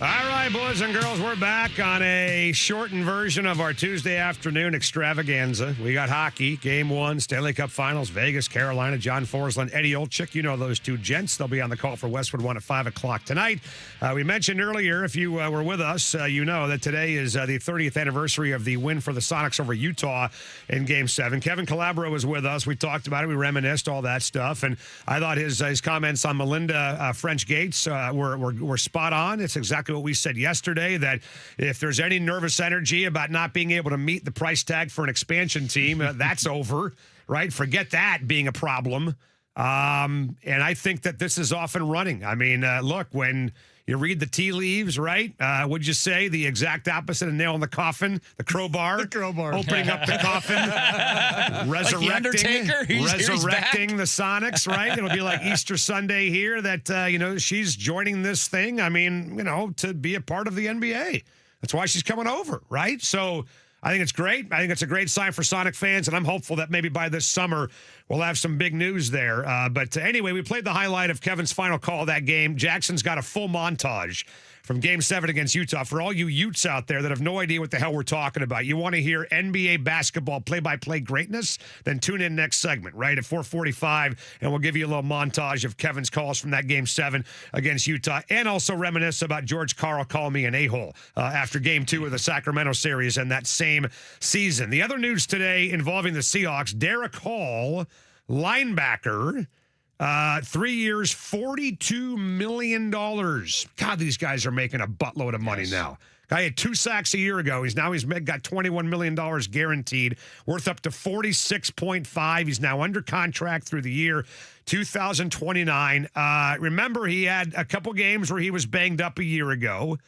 All right, boys and girls, we're back on a shortened version of our Tuesday afternoon extravaganza. We got hockey, Game 1, Stanley Cup Finals, Vegas, Carolina, John Forsland, Eddie Olczyk. You know those two gents. They'll be on the call for Westwood 1 at 5 o'clock tonight. We mentioned earlier, if you were with us, you know that today is the 30th anniversary of the win for the Sonics over Utah in Game 7. Kevin Calabro was with us. We talked about it. We reminisced, all that stuff. And I thought his comments on Melinda French Gates were spot on. It's exactly what we said yesterday, that if there's any nervous energy about not being able to meet the price tag for an expansion team, that's over, right? Forget that being a problem. And I think that this is off and running. I mean, look, when you read the tea leaves, right? Would you say the exact opposite of nail in the coffin? The crowbar. The crowbar. Opening up the coffin. Resurrecting. Like the Undertaker? Resurrecting the Sonics, right? It'll be like Easter Sunday here that, she's joining this thing. I mean, to be a part of the NBA. That's why she's coming over, right? So I think it's great. I think it's a great sign for Sonic fans, and I'm hopeful that maybe by this summer we'll have some big news there. But anyway, we played the highlight of Kevin's final call of that game. Jackson's got a full montage from Game 7 against Utah. For all you Utes out there that have no idea what the hell we're talking about, you want to hear NBA basketball play-by-play greatness, then tune in next segment, right, at 4:45, and we'll give you a little montage of Kevin's calls from that Game 7 against Utah, and also reminisce about George Karl calling me an a-hole after Game 2 of the Sacramento series and that same season. The other news today involving the Seahawks, Derek Hall, linebacker, 3 years, $42 million. God, these guys are making a buttload of money now. Guy had 2 sacks a year ago. He's got $21 million guaranteed, worth up to $46.5. He's now under contract through the year 2029. Remember, he had a couple games where he was banged up a year ago,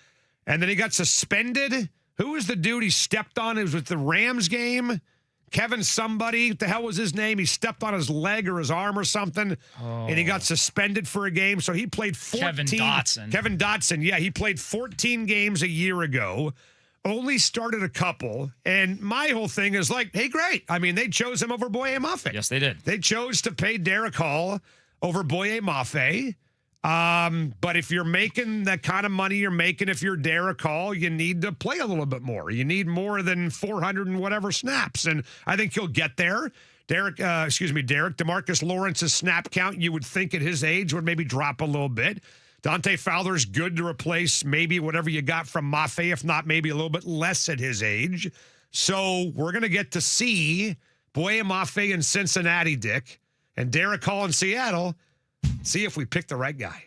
and then he got suspended. Who was the dude he stepped on? It was with the Rams game. Kevin somebody, what the hell was his name? He stepped on his leg or his arm or something, and he got suspended for a game. So he played 14. Kevin Dotson, yeah, he played 14 games a year ago, only started a couple. And my whole thing is like, hey, great. I mean, they chose him over Boye Mafe. Yes, they did. They chose to pay Derek Hall over Boye Mafe. But if you're making the kind of money you're making, if you're Derek Hall, you need to play a little bit more. You need more than 400 and whatever snaps. And I think he'll get there. Derek, DeMarcus Lawrence's snap count, you would think at his age would maybe drop a little bit. Dante Fowler's good to replace maybe whatever you got from Mafe, if not maybe a little bit less at his age. So we're going to get to see Boye Mafe in Cincinnati, Dick, and Derek Hall in Seattle. See if we pick the right guy.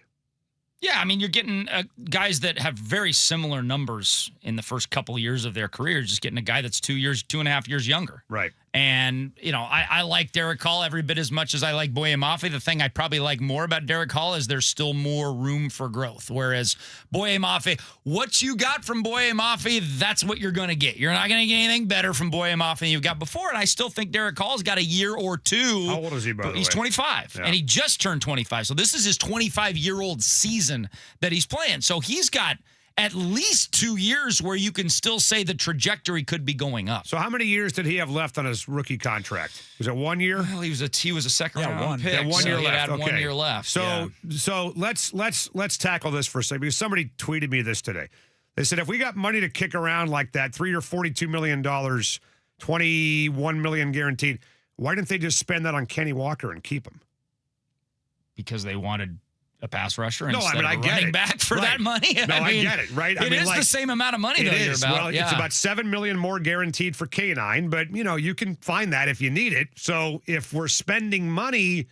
Yeah, I mean, you're getting guys that have very similar numbers in the first couple of years of their career, just getting a guy that's 2.5 years younger. Right. And, I like Derek Hall every bit as much as I like Boye Mafe. The thing I probably like more about Derek Hall is there's still more room for growth. Whereas Boye Mafe, what you got from Boye Mafe, that's what you're going to get. You're not going to get anything better from Boye Mafe than you've got before. And I still think Derek Hall's got a year or two. How old is he, by the way? He's 25. Yeah. And he just turned 25. So this is his 25-year-old season that he's playing. So he's got at least 2 years where you can still say the trajectory could be going up. So how many years did he have left on his rookie contract? Was it 1 year? Well, he was a second round pick. Yeah, 1 year left. He had okay. 1 year left. So let's tackle this for a second, because somebody tweeted me this today. They said, if we got money to kick around like that, 3 year, $42 million, $21 million guaranteed, why didn't they just spend that on Kenny Walker and keep him? Because they wanted a pass rusher no, instead I of a get running it. back for that money. I get it, right? It is the same amount of money, though, it you're is. about. Well, it's about $7 million more guaranteed for K9, but, you can find that if you need it. So if we're spending money,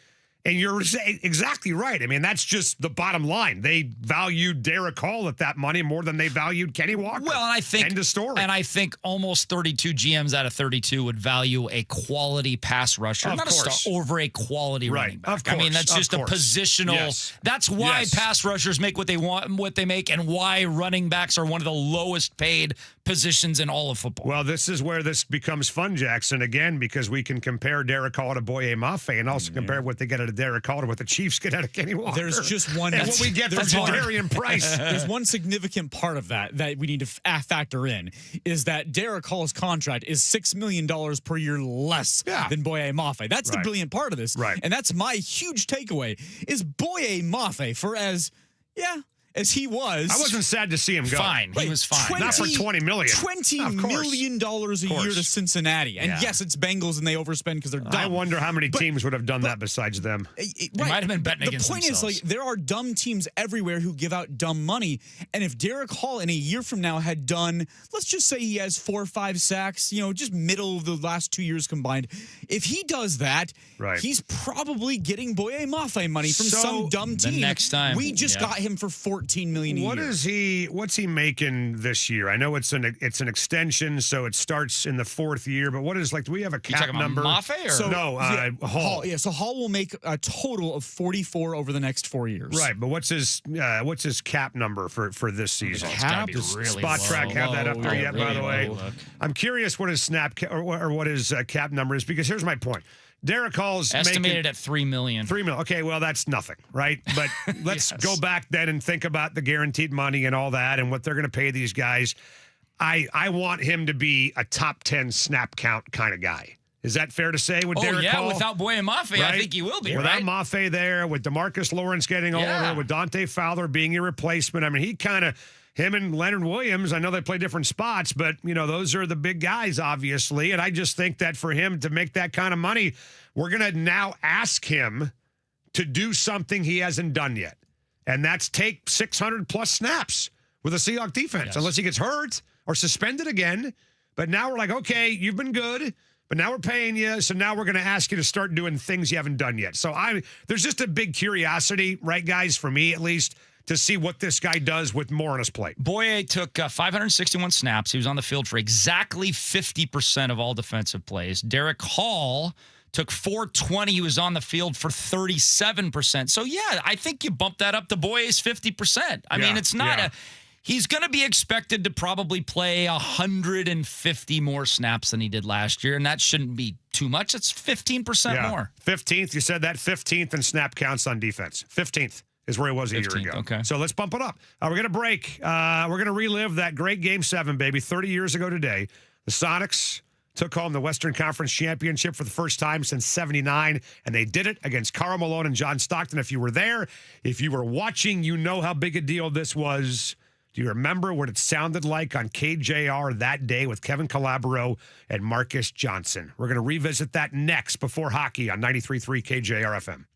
and you're exactly right. I mean, that's just the bottom line. They valued Derek Hall at that money more than they valued Kenny Walker. Well, and I think end of story. And I think almost 32 GMs out of 32 would value a quality pass rusher, of not course. a star, over a quality running back. Of course. I mean, that's just a positional. Yes. That's why pass rushers make what they want, what they make, and why running backs are one of the lowest paid positions in all of football. Well, this is where this becomes fun, Jackson, again, because we can compare Derek Carr to Boye Mafe and also compare what they get out of Derek Carr to what the Chiefs get out of Kenny Walker. There's just one. And what we get from Jadarian Price. There's one significant part of that we need to factor in is that Derek Hall's contract is $6 million per year less than Boye Mafe. That's the brilliant part of this. Right. And that's my huge takeaway is Boye Mafe for as he was. I wasn't sad to see him go. Fine. He was fine. Not for $20 million. $20 million a year to Cincinnati. And yes, it's Bengals and they overspend because they're dumb. I wonder how many teams would have done that besides them. They might have been betting against themselves. The point is, there are dumb teams everywhere who give out dumb money. And if Derek Hall in a year from now had done, let's just say he has 4 or 5 sacks, just middle of the last 2 years combined. If he does that, he's probably getting Boye Mafe money from some dumb team. The next time. We just got him for $14 million a year. What's he making this year? I know it's an extension, so it starts in the 4th year, but what is, do we have a cap number? Mafe or? No, Hall. Yeah, so Hall will make a total of 44 over the next 4 years. Right, but what's his cap number for this season? Cap? Does Spot Track have that up there yet, by the way? I'm curious what his or what his cap number is, because here's my point. Derek Hall's estimated at $3 million. $3 million. Okay, well, that's nothing, right? But let's go back then and think about the guaranteed money and all that and what they're going to pay these guys. I want him to be a top 10 snap count kind of guy. Is that fair to say with Derek Hall? Without Boye Mafe, I think he will be, Without Mafe there, with DeMarcus Lawrence getting older, with Dante Fowler being your replacement. I mean, him and Leonard Williams, I know they play different spots, but, those are the big guys, obviously. And I just think that for him to make that kind of money, we're going to now ask him to do something he hasn't done yet. And that's take 600-plus snaps with a Seahawks defense, unless he gets hurt or suspended again. But now we're like, okay, you've been good, but now we're paying you, so now we're going to ask you to start doing things you haven't done yet. So there's just a big curiosity, right, guys, for me at least, to see what this guy does with more on his plate. Boye took 561 snaps. He was on the field for exactly 50% of all defensive plays. Derek Hall took 420. He was on the field for 37%. So, I think you bump that up to Boye's 50%. I mean, it's not he's going to be expected to probably play 150 more snaps than he did last year, and that shouldn't be too much. It's 15% more. 15th, you said that, 15th in snap counts on defense. 15th. Is where he was a year ago. Okay. So let's bump it up. We're going to break. We're going to relive that great Game 7, baby, 30 years ago today. The Sonics took home the Western Conference Championship for the first time since 79, and they did it against Karl Malone and John Stockton. If you were there, if you were watching, you know how big a deal this was. Do you remember what it sounded like on KJR that day with Kevin Calabro and Marcus Johnson? We're going to revisit that next before hockey on 93.3 KJR FM.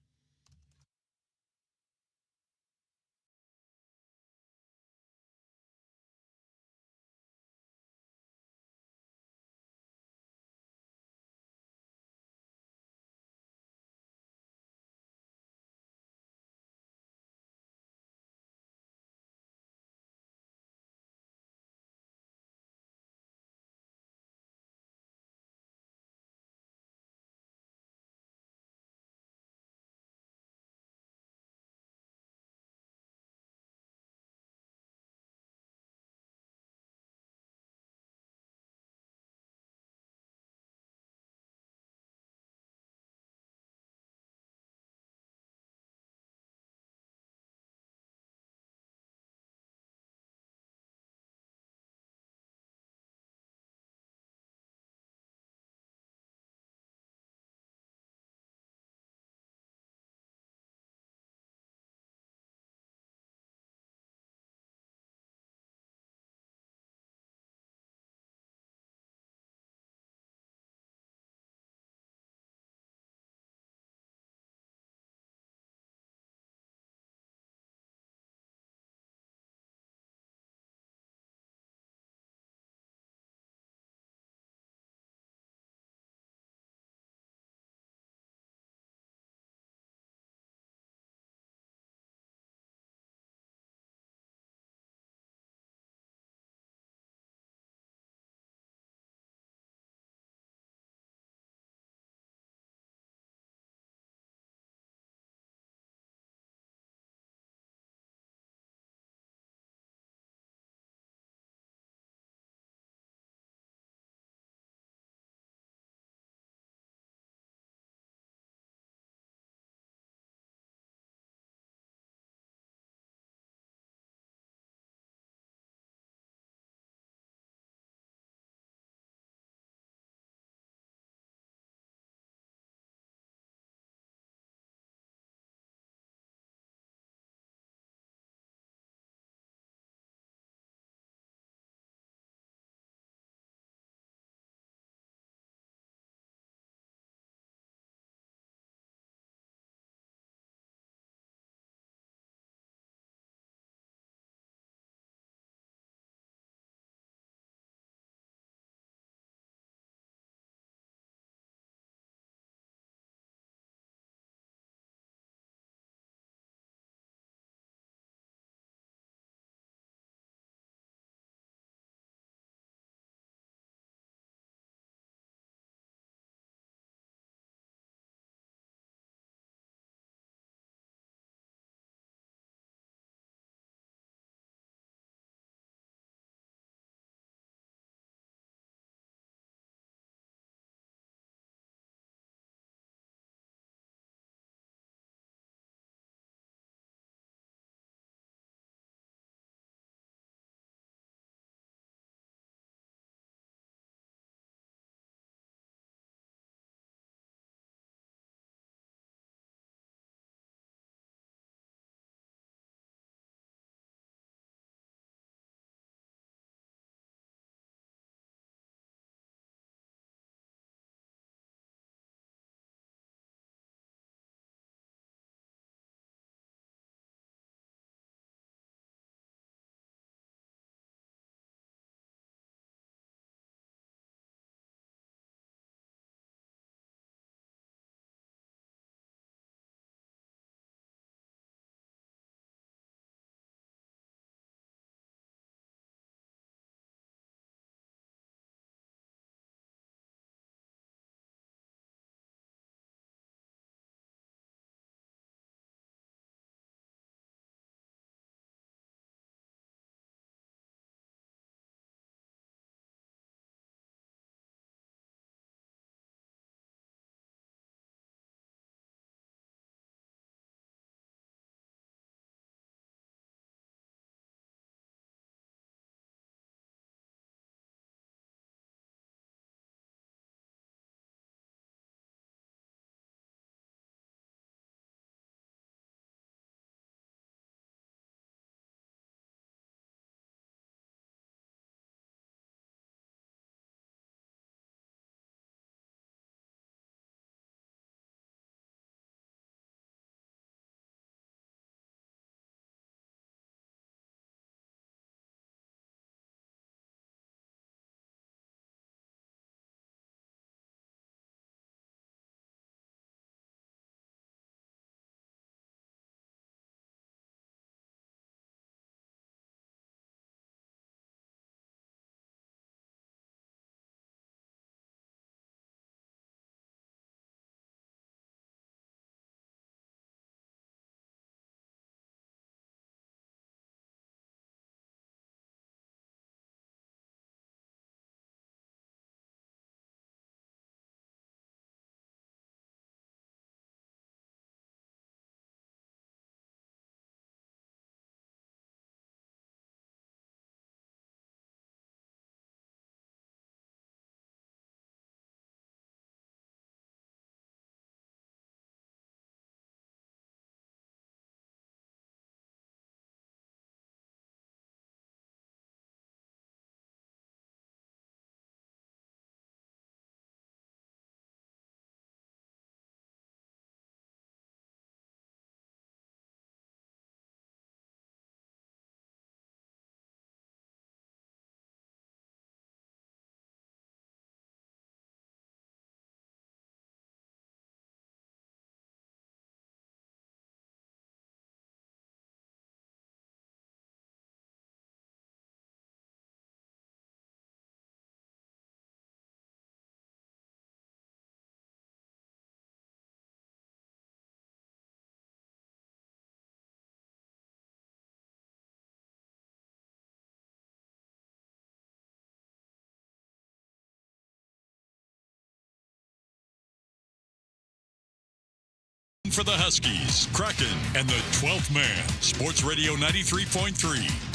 For the Huskies, Kraken, and the 12th man. Sports Radio 93.3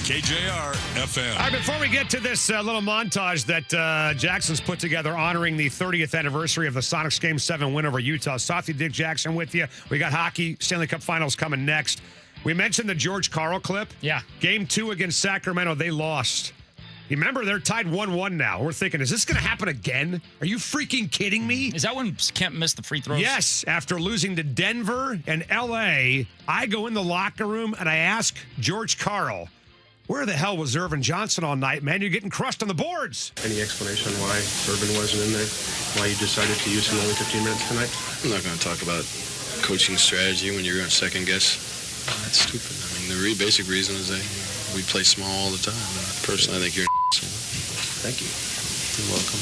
KJR FM. All right, before we get to this little montage that Jackson's put together honoring the 30th anniversary of the Sonics Game 7 win over Utah. Softy Dick Jackson with you. We got hockey, Stanley Cup Finals coming next. We mentioned the George Karl clip. Yeah. Game 2 against Sacramento, they lost. You remember, they're tied 1-1 now. We're thinking, is this going to happen again? Are you freaking kidding me? Is that when Kemp missed the free throws? Yes. After losing to Denver and L.A., I go in the locker room and I ask George Karl, where the hell was Irvin Johnson all night, man? You're getting crushed on the boards. Any explanation why Irvin wasn't in there? Why you decided to use him only 15 minutes tonight? I'm not going to talk about coaching strategy when you're going to second guess. That's stupid. I mean, the basic reason is that we play small all the time. Personally, I think you're an asshole. Thank you. You're welcome.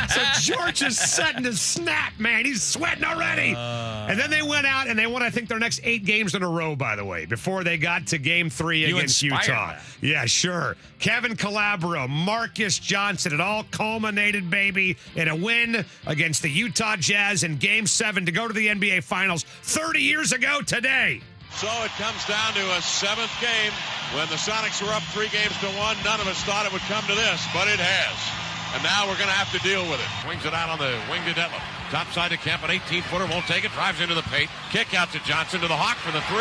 So George is setting to snap, man. He's sweating already. And then they went out and they won, I think, their next 8 games in a row, by the way, before they got to Game 3 against Utah. That. Yeah, sure. Kevin Calabro, Marcus Johnson, it all culminated, baby, in a win against the Utah Jazz in Game 7 to go to the NBA Finals 30 years ago today. So it comes down to a 7th game. When the Sonics were up 3-1, none of us thought it would come to this, but it has. And now we're going to have to deal with it. Swings it out on the wing to Detlef. Top side to Kemp, an 18-footer, won't take it, drives into the paint. Kick out to Johnson to the Hawk for the 3.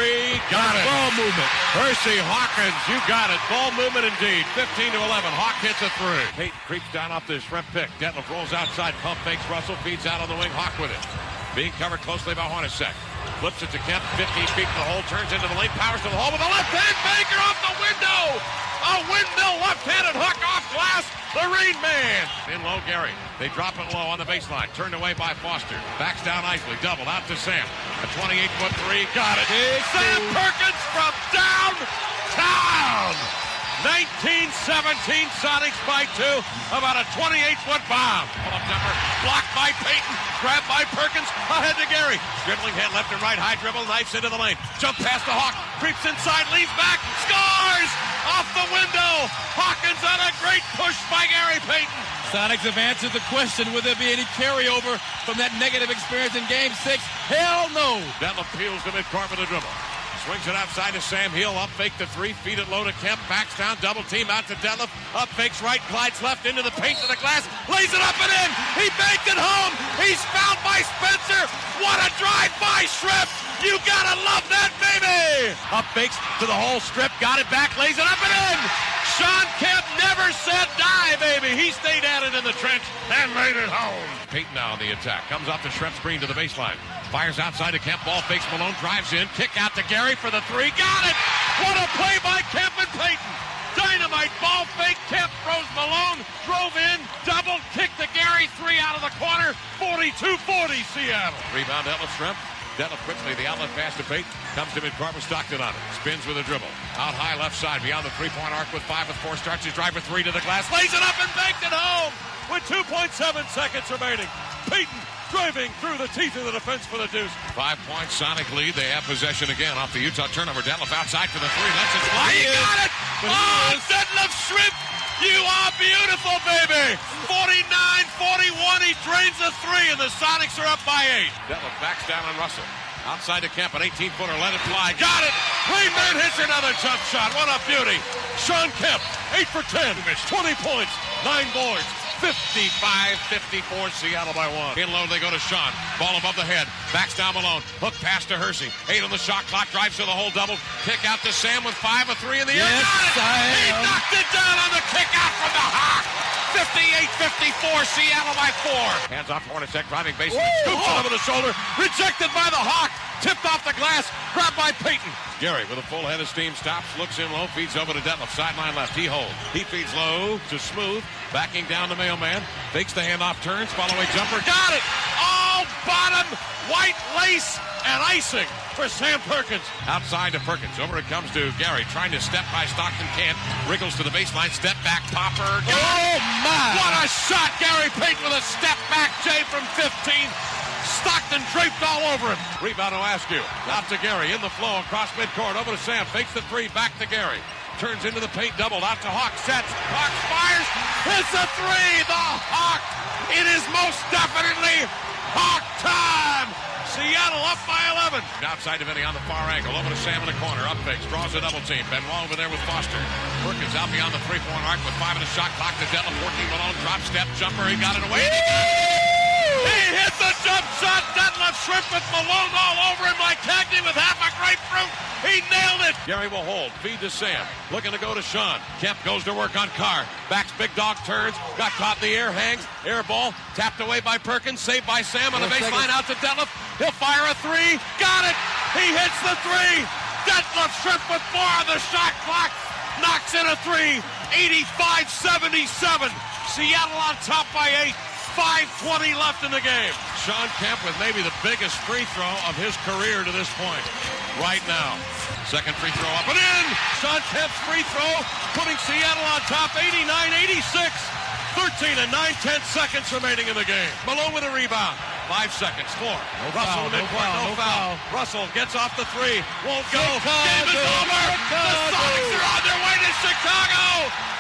Got it. Ball movement. Percy Hawkins, you got it. Ball movement indeed. 15-11. Hawk hits a 3. Peyton creeps down off the shrimp pick. Detlef rolls outside, pump fakes Russell, feeds out on the wing. Hawk with it. Being covered closely by Hornacek. Flips it to Kemp, 15 feet to the hole, turns into the lane, powers to the hole with a left-hand banker off the window! A windmill left-handed hook off glass, the Rain Man! In low, Gary. They drop it low on the baseline, turned away by Foster. Backs down Isley, doubled out to Sam. A 28-foot 3, got it. Sam Perkins from downtown! 19-17 Sonics by 2, about a 28-foot bomb. Pull-up jumper, blocked by Peyton, grabbed by Perkins, ahead to Gary. Dribbling head left and right, high dribble, knifes into the lane. Jump past the Hawk, creeps inside, leaves back, scores! Off the window! Hawkins on a great push by Gary Payton. Sonics have answered the question, will there be any carryover from that negative experience in Game 6? Hell no! Detlef peels to midcourt with a dribble. Swings it outside to Sam Hill. Up fake the 3. Feed it low to Kemp. Backs down. Double team out to Detlef. Up fakes right. Glides left into the paint to the glass. Lays it up and in. He banked it home. He's found by Spencer. What a drive by Shrimp. You gotta love that, baby. Up fakes to the hole. Strip. Got it back. Lays it up and in. Sean Kemp never said die, baby. He stayed at it in the trench and made it home. Peyton now on the attack. Comes off the Shrimp screen to the baseline. Fires outside to Kemp. Ball fakes Malone. Drives in. Kick out to Gary for the 3. Got it! What a play by Kemp and Peyton. Dynamite ball fake. Kemp throws Malone. Drove in. Double. Kick to Gary. 3 out of the corner. 42-40 Seattle. Rebound Detlef Shrimp. Detlef quickly. The outlet pass to Peyton. Comes to midcourt with Stockton on it. Spins with a dribble. Out high left side. Beyond the 3-point arc with 5 with 4. Starts his drive with 3 to the glass. Lays it up and banked it home with 2.7 seconds remaining. Peyton driving through the teeth of the defense for the deuce. 5-point Sonic lead. They have possession again off the Utah turnover. Detlef outside for the 3. Lets it fly. He got it! Oh, Detlef Shrimp! You are beautiful, baby! 49-41. He drains the 3, and the Sonics are up by 8. Detlef backs down on Russell. Outside to Kemp, an 18-footer. Let it fly. Got it! Rain Man hits another jump shot. What a beauty. Sean Kemp, 8 for 10. 20 points, 9 boards. 55-54, Seattle by 1. In low, they go to Sean. Ball above the head. Backs down Malone. Hook pass to Hersey. 8 on the shot clock. Drives to the hole. Double. Kick out to Sam with 5, a 3 in the air. Got it! He knocked it down on the kick out from the Hawk. 58-54, Seattle by 4. Hands off Hornacek, driving base. Scoops it over the shoulder. Rejected by the Hawk. Tipped off the glass. Grabbed by Peyton. Gary with a full head of steam stops, looks in low, feeds over to Detlef. Sideline left. He holds. He feeds low to Smooth. Backing down the mailman. Fakes the handoff, turns. Follow away jumper. Got it! All bottom. White lace and icing for Sam Perkins. Outside to Perkins. Over it comes to Gary. Trying to step by Stockton. Can't. Wriggles to the baseline. Step back. Popper. Oh, my. What a shot. Gary Payton with a step back J from 15. Stockton draped all over him. Rebound Oaskew. Out to Gary. In the flow across midcourt. Over to Sam. Fakes the 3. Back to Gary. Turns into the paint. Doubled. Out to Hawk. Sets. Hawk fires. It's a 3. The Hawk. It is most definitely Hawk time. Seattle off by 11. Outside to Vinny on the far angle. Over to Sam in the corner. Up fakes. Draws a double team. Benoit over there with Foster. Perkins out beyond the three-point arc with 5 in the shot clock. To Della 14 Malone. Drop step jumper. He got it away. He hit the jump shot. Detlef Shrimp with Malone all over him like Cagney with half a grapefruit. He nailed it. Gary will hold. Feed to Sam. Looking to go to Sean. Kemp goes to work on Carr. Backs big dog turns. Got caught in the air. Hangs. Air ball. Tapped away by Perkins. Saved by Sam on the baseline out to Detlef. He'll fire a three. Got it. He hits the three. Detlef Shrimp with 4 on the shot clock. Knocks in a three. 85-77. Seattle on top by 8. 5:20 left in the game. Sean Kemp with maybe the biggest free throw of his career to this point. Right now. Second free throw up and in. Sean Kemp's free throw putting Seattle on top 89-86. 13 and 9/10 seconds remaining in the game. Malone with a rebound. 5 seconds. 4. Russell in midcourt. No foul. Russell gets off the three. Won't go. Game is over. The Sonics are on their way to Chicago.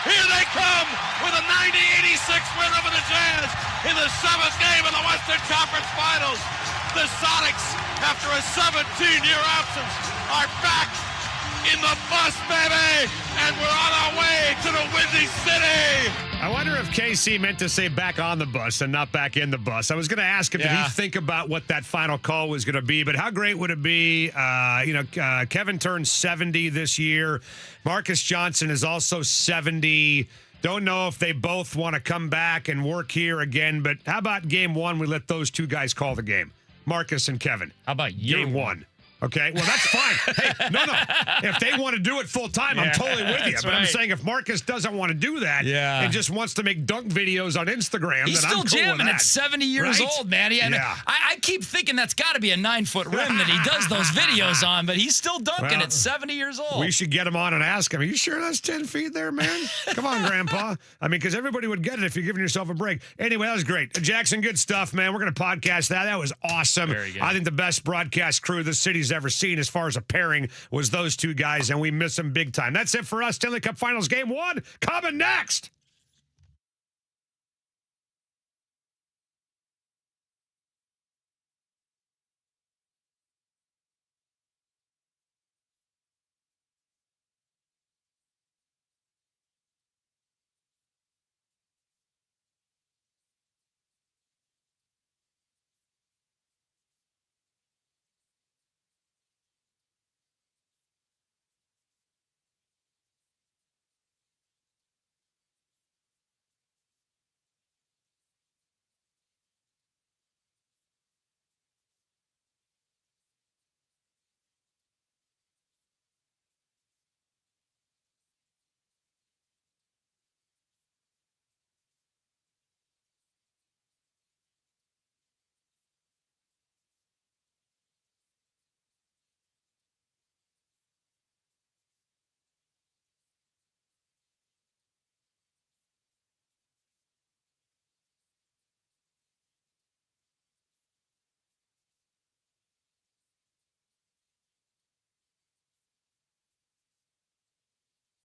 Here they come with a 90-86 win over the Jazz in the 7th game of the Western Conference Finals. The Sonics, after a 17-year absence, are back in the bus, baby, and we're on our way to the Windy City. I wonder if KC meant to say back on the bus and not back in the bus. I was going to ask him, did he think about what that final call was going to be? But how great would it be? Kevin turned 70 this year. Marcus Johnson is also 70. Don't know if they both want to come back and work here again. But how about game 1? We let those two guys call the game, Marcus and Kevin. How about game 1? Okay, well, that's fine. Hey, no. If they want to do it full time, I'm totally with you. But I'm saying if Marcus doesn't want to do that and just wants to make dunk videos on Instagram, he's then still I'm cool jamming with that. at 70 years old, man. I keep thinking that's got to be a 9-foot rim that he does those videos on, but he's still dunking at 70 years old. We should get him on and ask him, are you sure that's 10 feet there, man? Come on, Grandpa. I mean, because everybody would get it if you're giving yourself a break. Anyway, that was great. Jackson, good stuff, man. We're going to podcast that. That was awesome. Very good. I think the best broadcast crew the city's ever seen as far as a pairing was those two guys, and we miss them big time. That's it for us. Stanley Cup Finals Game 1 coming next.